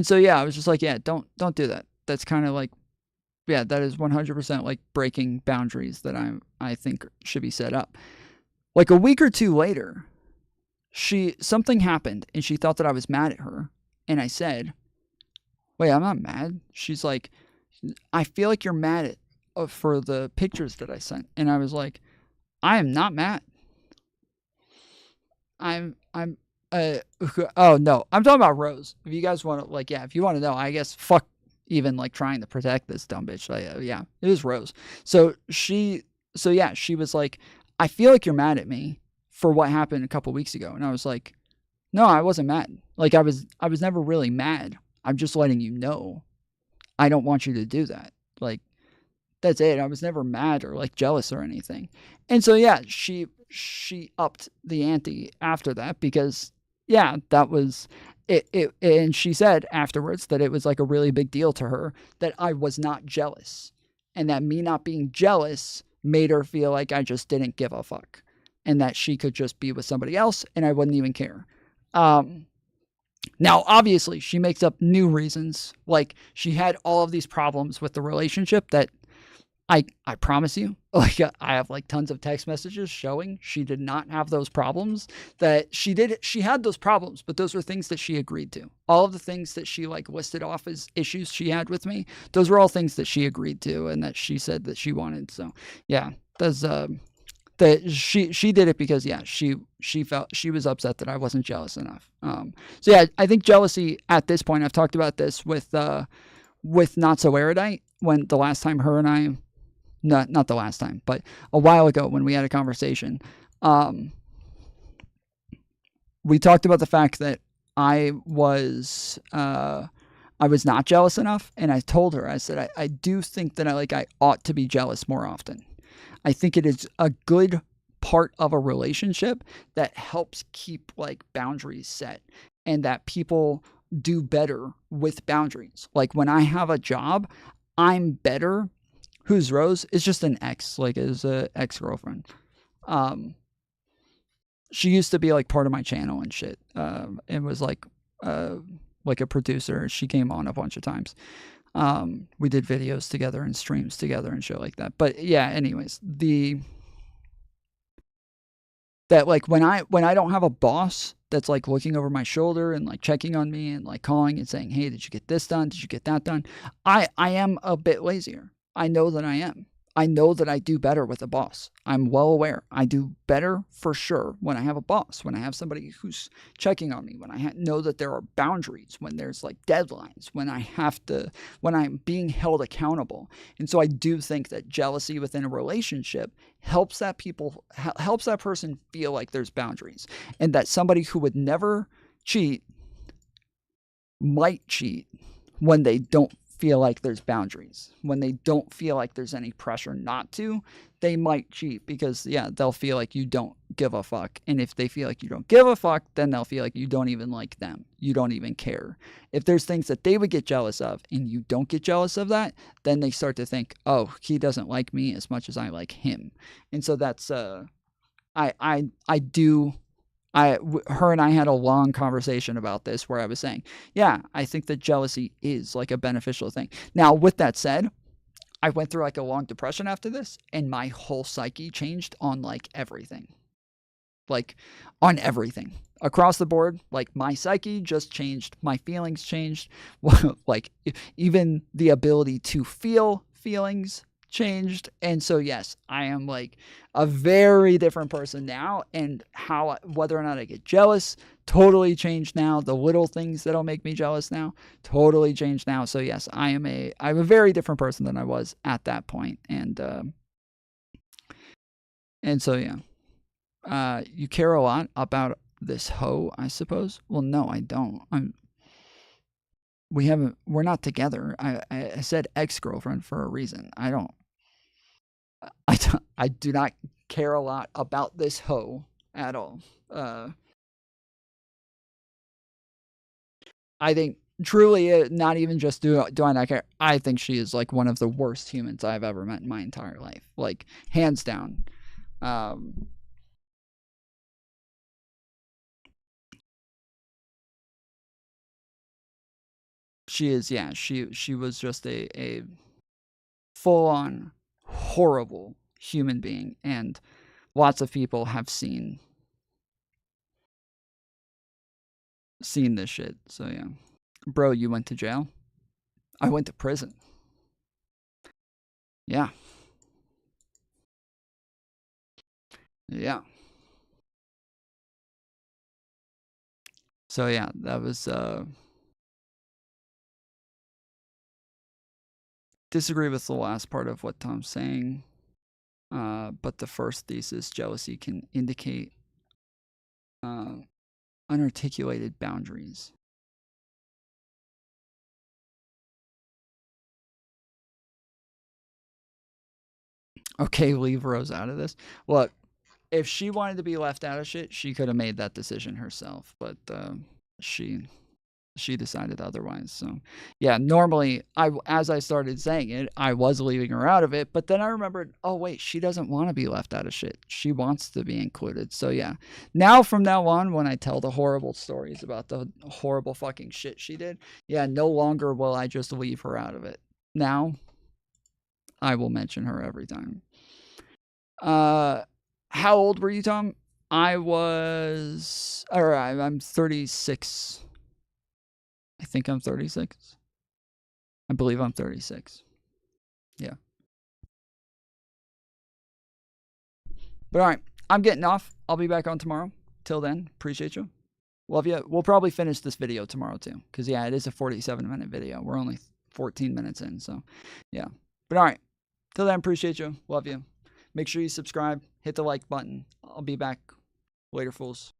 so, yeah, I was just like, yeah, don't do that. That's kind of that is 100% breaking boundaries that I think should be set up. A week or two later, something happened and she thought that I was mad at her. And I said, wait, I'm not mad. She's like, I feel like you're mad for the pictures that I sent. And I was like, I am not mad. Oh no, I'm talking about Rose. If you guys want to if you want to know, I guess fuck even trying to protect this dumb bitch. Yeah, it is Rose. So she was like, I feel like you're mad at me for what happened a couple weeks ago. And I was like, no, I wasn't mad. I was never really mad. I'm just letting you know I don't want you to do that. That's it. I was never mad or jealous or anything. And so, yeah, she upped the ante after that because, yeah, that was it. And she said afterwards that it was a really big deal to her that I was not jealous, and that me not being jealous made her feel like I just didn't give a fuck, and that she could just be with somebody else and I wouldn't even care. Now, obviously, she makes up new reasons. She had all of these problems with the relationship that I promise you, I have tons of text messages showing she did not have those problems. That she had those problems, but those were things that she agreed to. All of the things that she listed off as issues she had with me, those were all things that she agreed to and that she said that she wanted. So yeah, that's that she did it because she felt she was upset that I wasn't jealous enough. So yeah, I think jealousy at this point, I've talked about this with Not So Erudite, when the last time her and I, not the last time, but a while ago when we had a conversation, we talked about the fact that I was not jealous enough, and I told her, I said, I do think that I ought to be jealous more often. I think it is a good part of a relationship that helps keep like boundaries set, and that people do better with boundaries. Like when I have a job, I'm better. Who's Rose? Is just an ex, like is a ex-girlfriend. She used to be like part of my channel and shit. And was like a producer. She came on a bunch of times. We did videos together and streams together and shit like that. But yeah, anyways, that like when I don't have a boss that's like looking over my shoulder and like checking on me and like calling and saying, hey, did you get this done? Did you get that done? I am a bit lazier. I know that I am. I know that I do better with a boss. I'm well aware. I do better for sure when I have a boss, when I have somebody who's checking on me, when I know that there are boundaries, when there's like deadlines, when I'm being held accountable. And so I do think that jealousy within a relationship helps that person feel like there's boundaries, and that somebody who would never cheat might cheat when they don't feel like there's boundaries. When they don't feel like there's any pressure not to, they might cheat because, yeah, they'll feel like you don't give a fuck. And if they feel like you don't give a fuck, then they'll feel like you don't even like them. You don't even care. If there's things that they would get jealous of and you don't get jealous of that, then they start to think, oh, he doesn't like me as much as I like him. And so that's, her and I had a long conversation about this where I was saying, yeah, I think that jealousy is like a beneficial thing. Now, with that said, I went through like a long depression after this, and my whole psyche changed on like everything. Like on everything. Across the board, like my psyche just changed. My feelings changed. Like even the ability to feel feelings changed. And so yes, I am like a very different person now, and whether or not I get jealous totally changed now. The little things that'll make me jealous now totally changed now. So yes, I'm a very different person than I was at that point. And so yeah, you care a lot about this hoe, I suppose. Well, no, I don't. We're not together. I said ex-girlfriend for a reason. I do not care a lot about this hoe at all. I think truly, not even just do I not care. I think she is like one of the worst humans I've ever met in my entire life. Like hands down. She is, yeah. She was just a full-on horrible human being, and lots of people have seen this shit. So yeah. Bro, you went to jail? I went to prison. Yeah. Yeah. So yeah, that was disagree with the last part of what Tom's saying. But the first thesis, jealousy can indicate unarticulated boundaries. Okay, leave Rose out of this. Look, if she wanted to be left out of shit, she could have made that decision herself, but she decided otherwise. So yeah, normally as I started saying it, I was leaving her out of it, but then I remembered, oh wait, she doesn't want to be left out of shit. She wants to be included. So yeah, from now on, when I tell the horrible stories about the horrible fucking shit she did, yeah, no longer will I just leave her out of it. Now I will mention her every time. How old were you, Tom? I'm 36. I think I'm 36. I believe I'm 36. Yeah. But all right, I'm getting off. I'll be back on tomorrow. Till then, appreciate you. Love you. We'll probably finish this video tomorrow too. Because, yeah, it is a 47-minute video. We're only 14 minutes in. So, yeah. But all right. Till then, appreciate you. Love you. Make sure you subscribe. Hit the like button. I'll be back. Later, fools.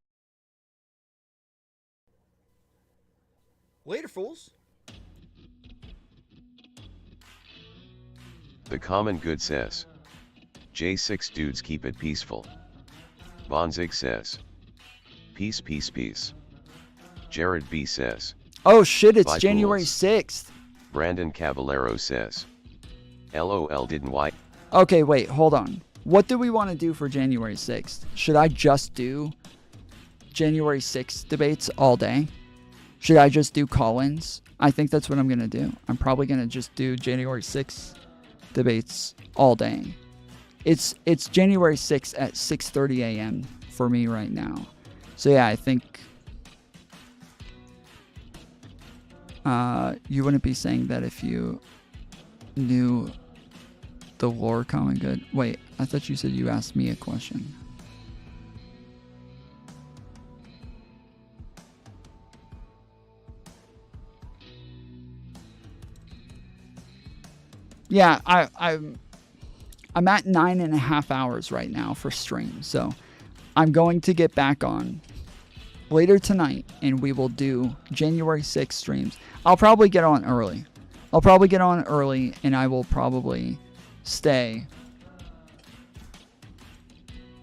Later, fools. The common good says. J6 dudes keep it peaceful. Bonzig says. Peace, peace, peace. Jared B says. Oh shit, it's Bye, January fools. 6th. Brandon Caballero says. LOL didn't why. Okay, wait, hold on. What do we want to do for January 6th? Should I just do January 6th debates all day? Should I just do call-ins? I think that's what I'm going to do. I'm probably going to just do January 6th debates all day. It's January 6th at 6:30 a.m. for me right now. So yeah, I think you wouldn't be saying that if you knew the lore common good. Wait, I thought you said you asked me a question. Yeah, I'm at 9.5 hours right now for stream, so I'm going to get back on later tonight, and we will do January 6th streams. I'll probably get on early. And I will probably stay.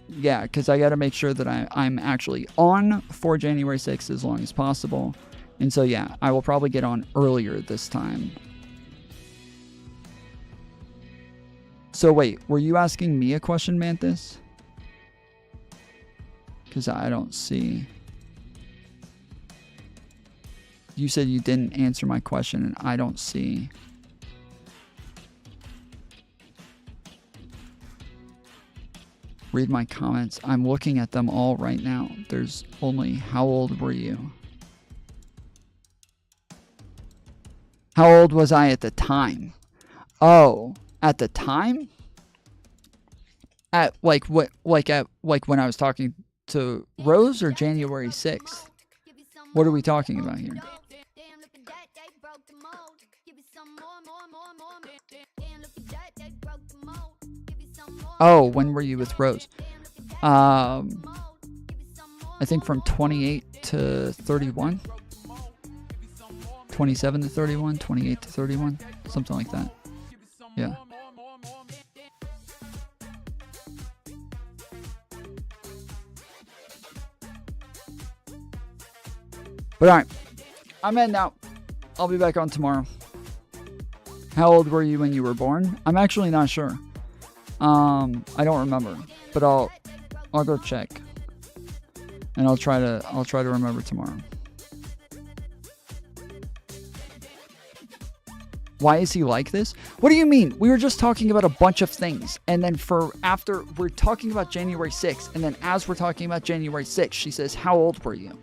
Yeah, because I got to make sure that I'm actually on for January 6th as long as possible. And so, yeah, I will probably get on earlier this time. So, wait, were you asking me a question, Mantis? Because I don't see. You said you didn't answer my question, and I don't see. Read my comments. I'm looking at them all right now. There's only, how old were you? How old was I at the time? Oh, at the time? At like what? Like when I was talking to Rose, or January 6th? What are we talking about here? Oh, when were you with Rose? I think from 28 to 31. 27 to 31, 28 to 31, something like that. Yeah. But alright, I'm in now. I'll be back on tomorrow. How old were you when you were born? I'm actually not sure. I don't remember, but I'll go check, and I'll try to remember tomorrow. Why is he like this? What do you mean? We were just talking about a bunch of things, and then after we're talking about January 6th, and then as we're talking about January 6th, she says, "How old were you?"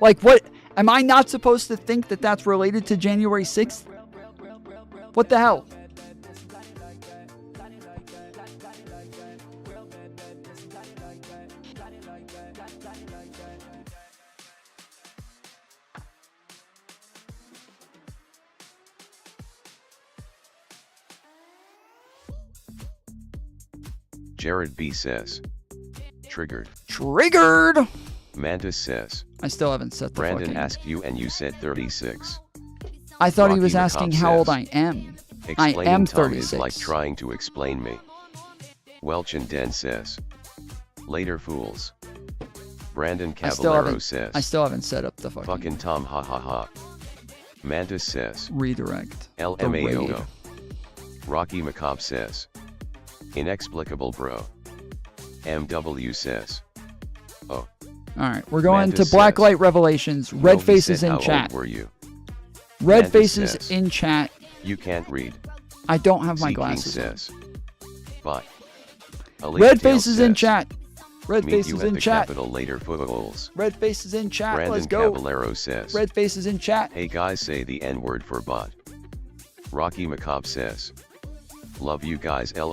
Like, what? Am I not supposed to think that that's related to January 6th? What the hell? Jared B says. Triggered. Triggered! Mantis says. I still haven't set the Brandon fucking... asked you and you said 36. I thought Rocky he was asking Macabre how says, old I am. I Explaining am Tom 36. is like trying to explain me. Welchin Den says. Later fools. Brandon Caballero says. I still haven't set up the fucking Tom ha ha ha. Mantis says. Redirect. LMAO. Rocky Macabre says. Inexplicable bro. MW says. Oh. Alright, we're going Mantis to Blacklight says, Revelations. Red "No, he faces said, in how chat. old were you?" Red Mantis faces says, in chat. You can't read. I don't have my Z King glasses. says. Bye. Red faces in chat. Red Meet faces you at in the chat. Capitol later fools. Red faces in chat. Brandon Let's go. Caballero says. Red faces in chat. Hey guys, say the N-word for bot. Rocky Macabre says. Love you guys. LO.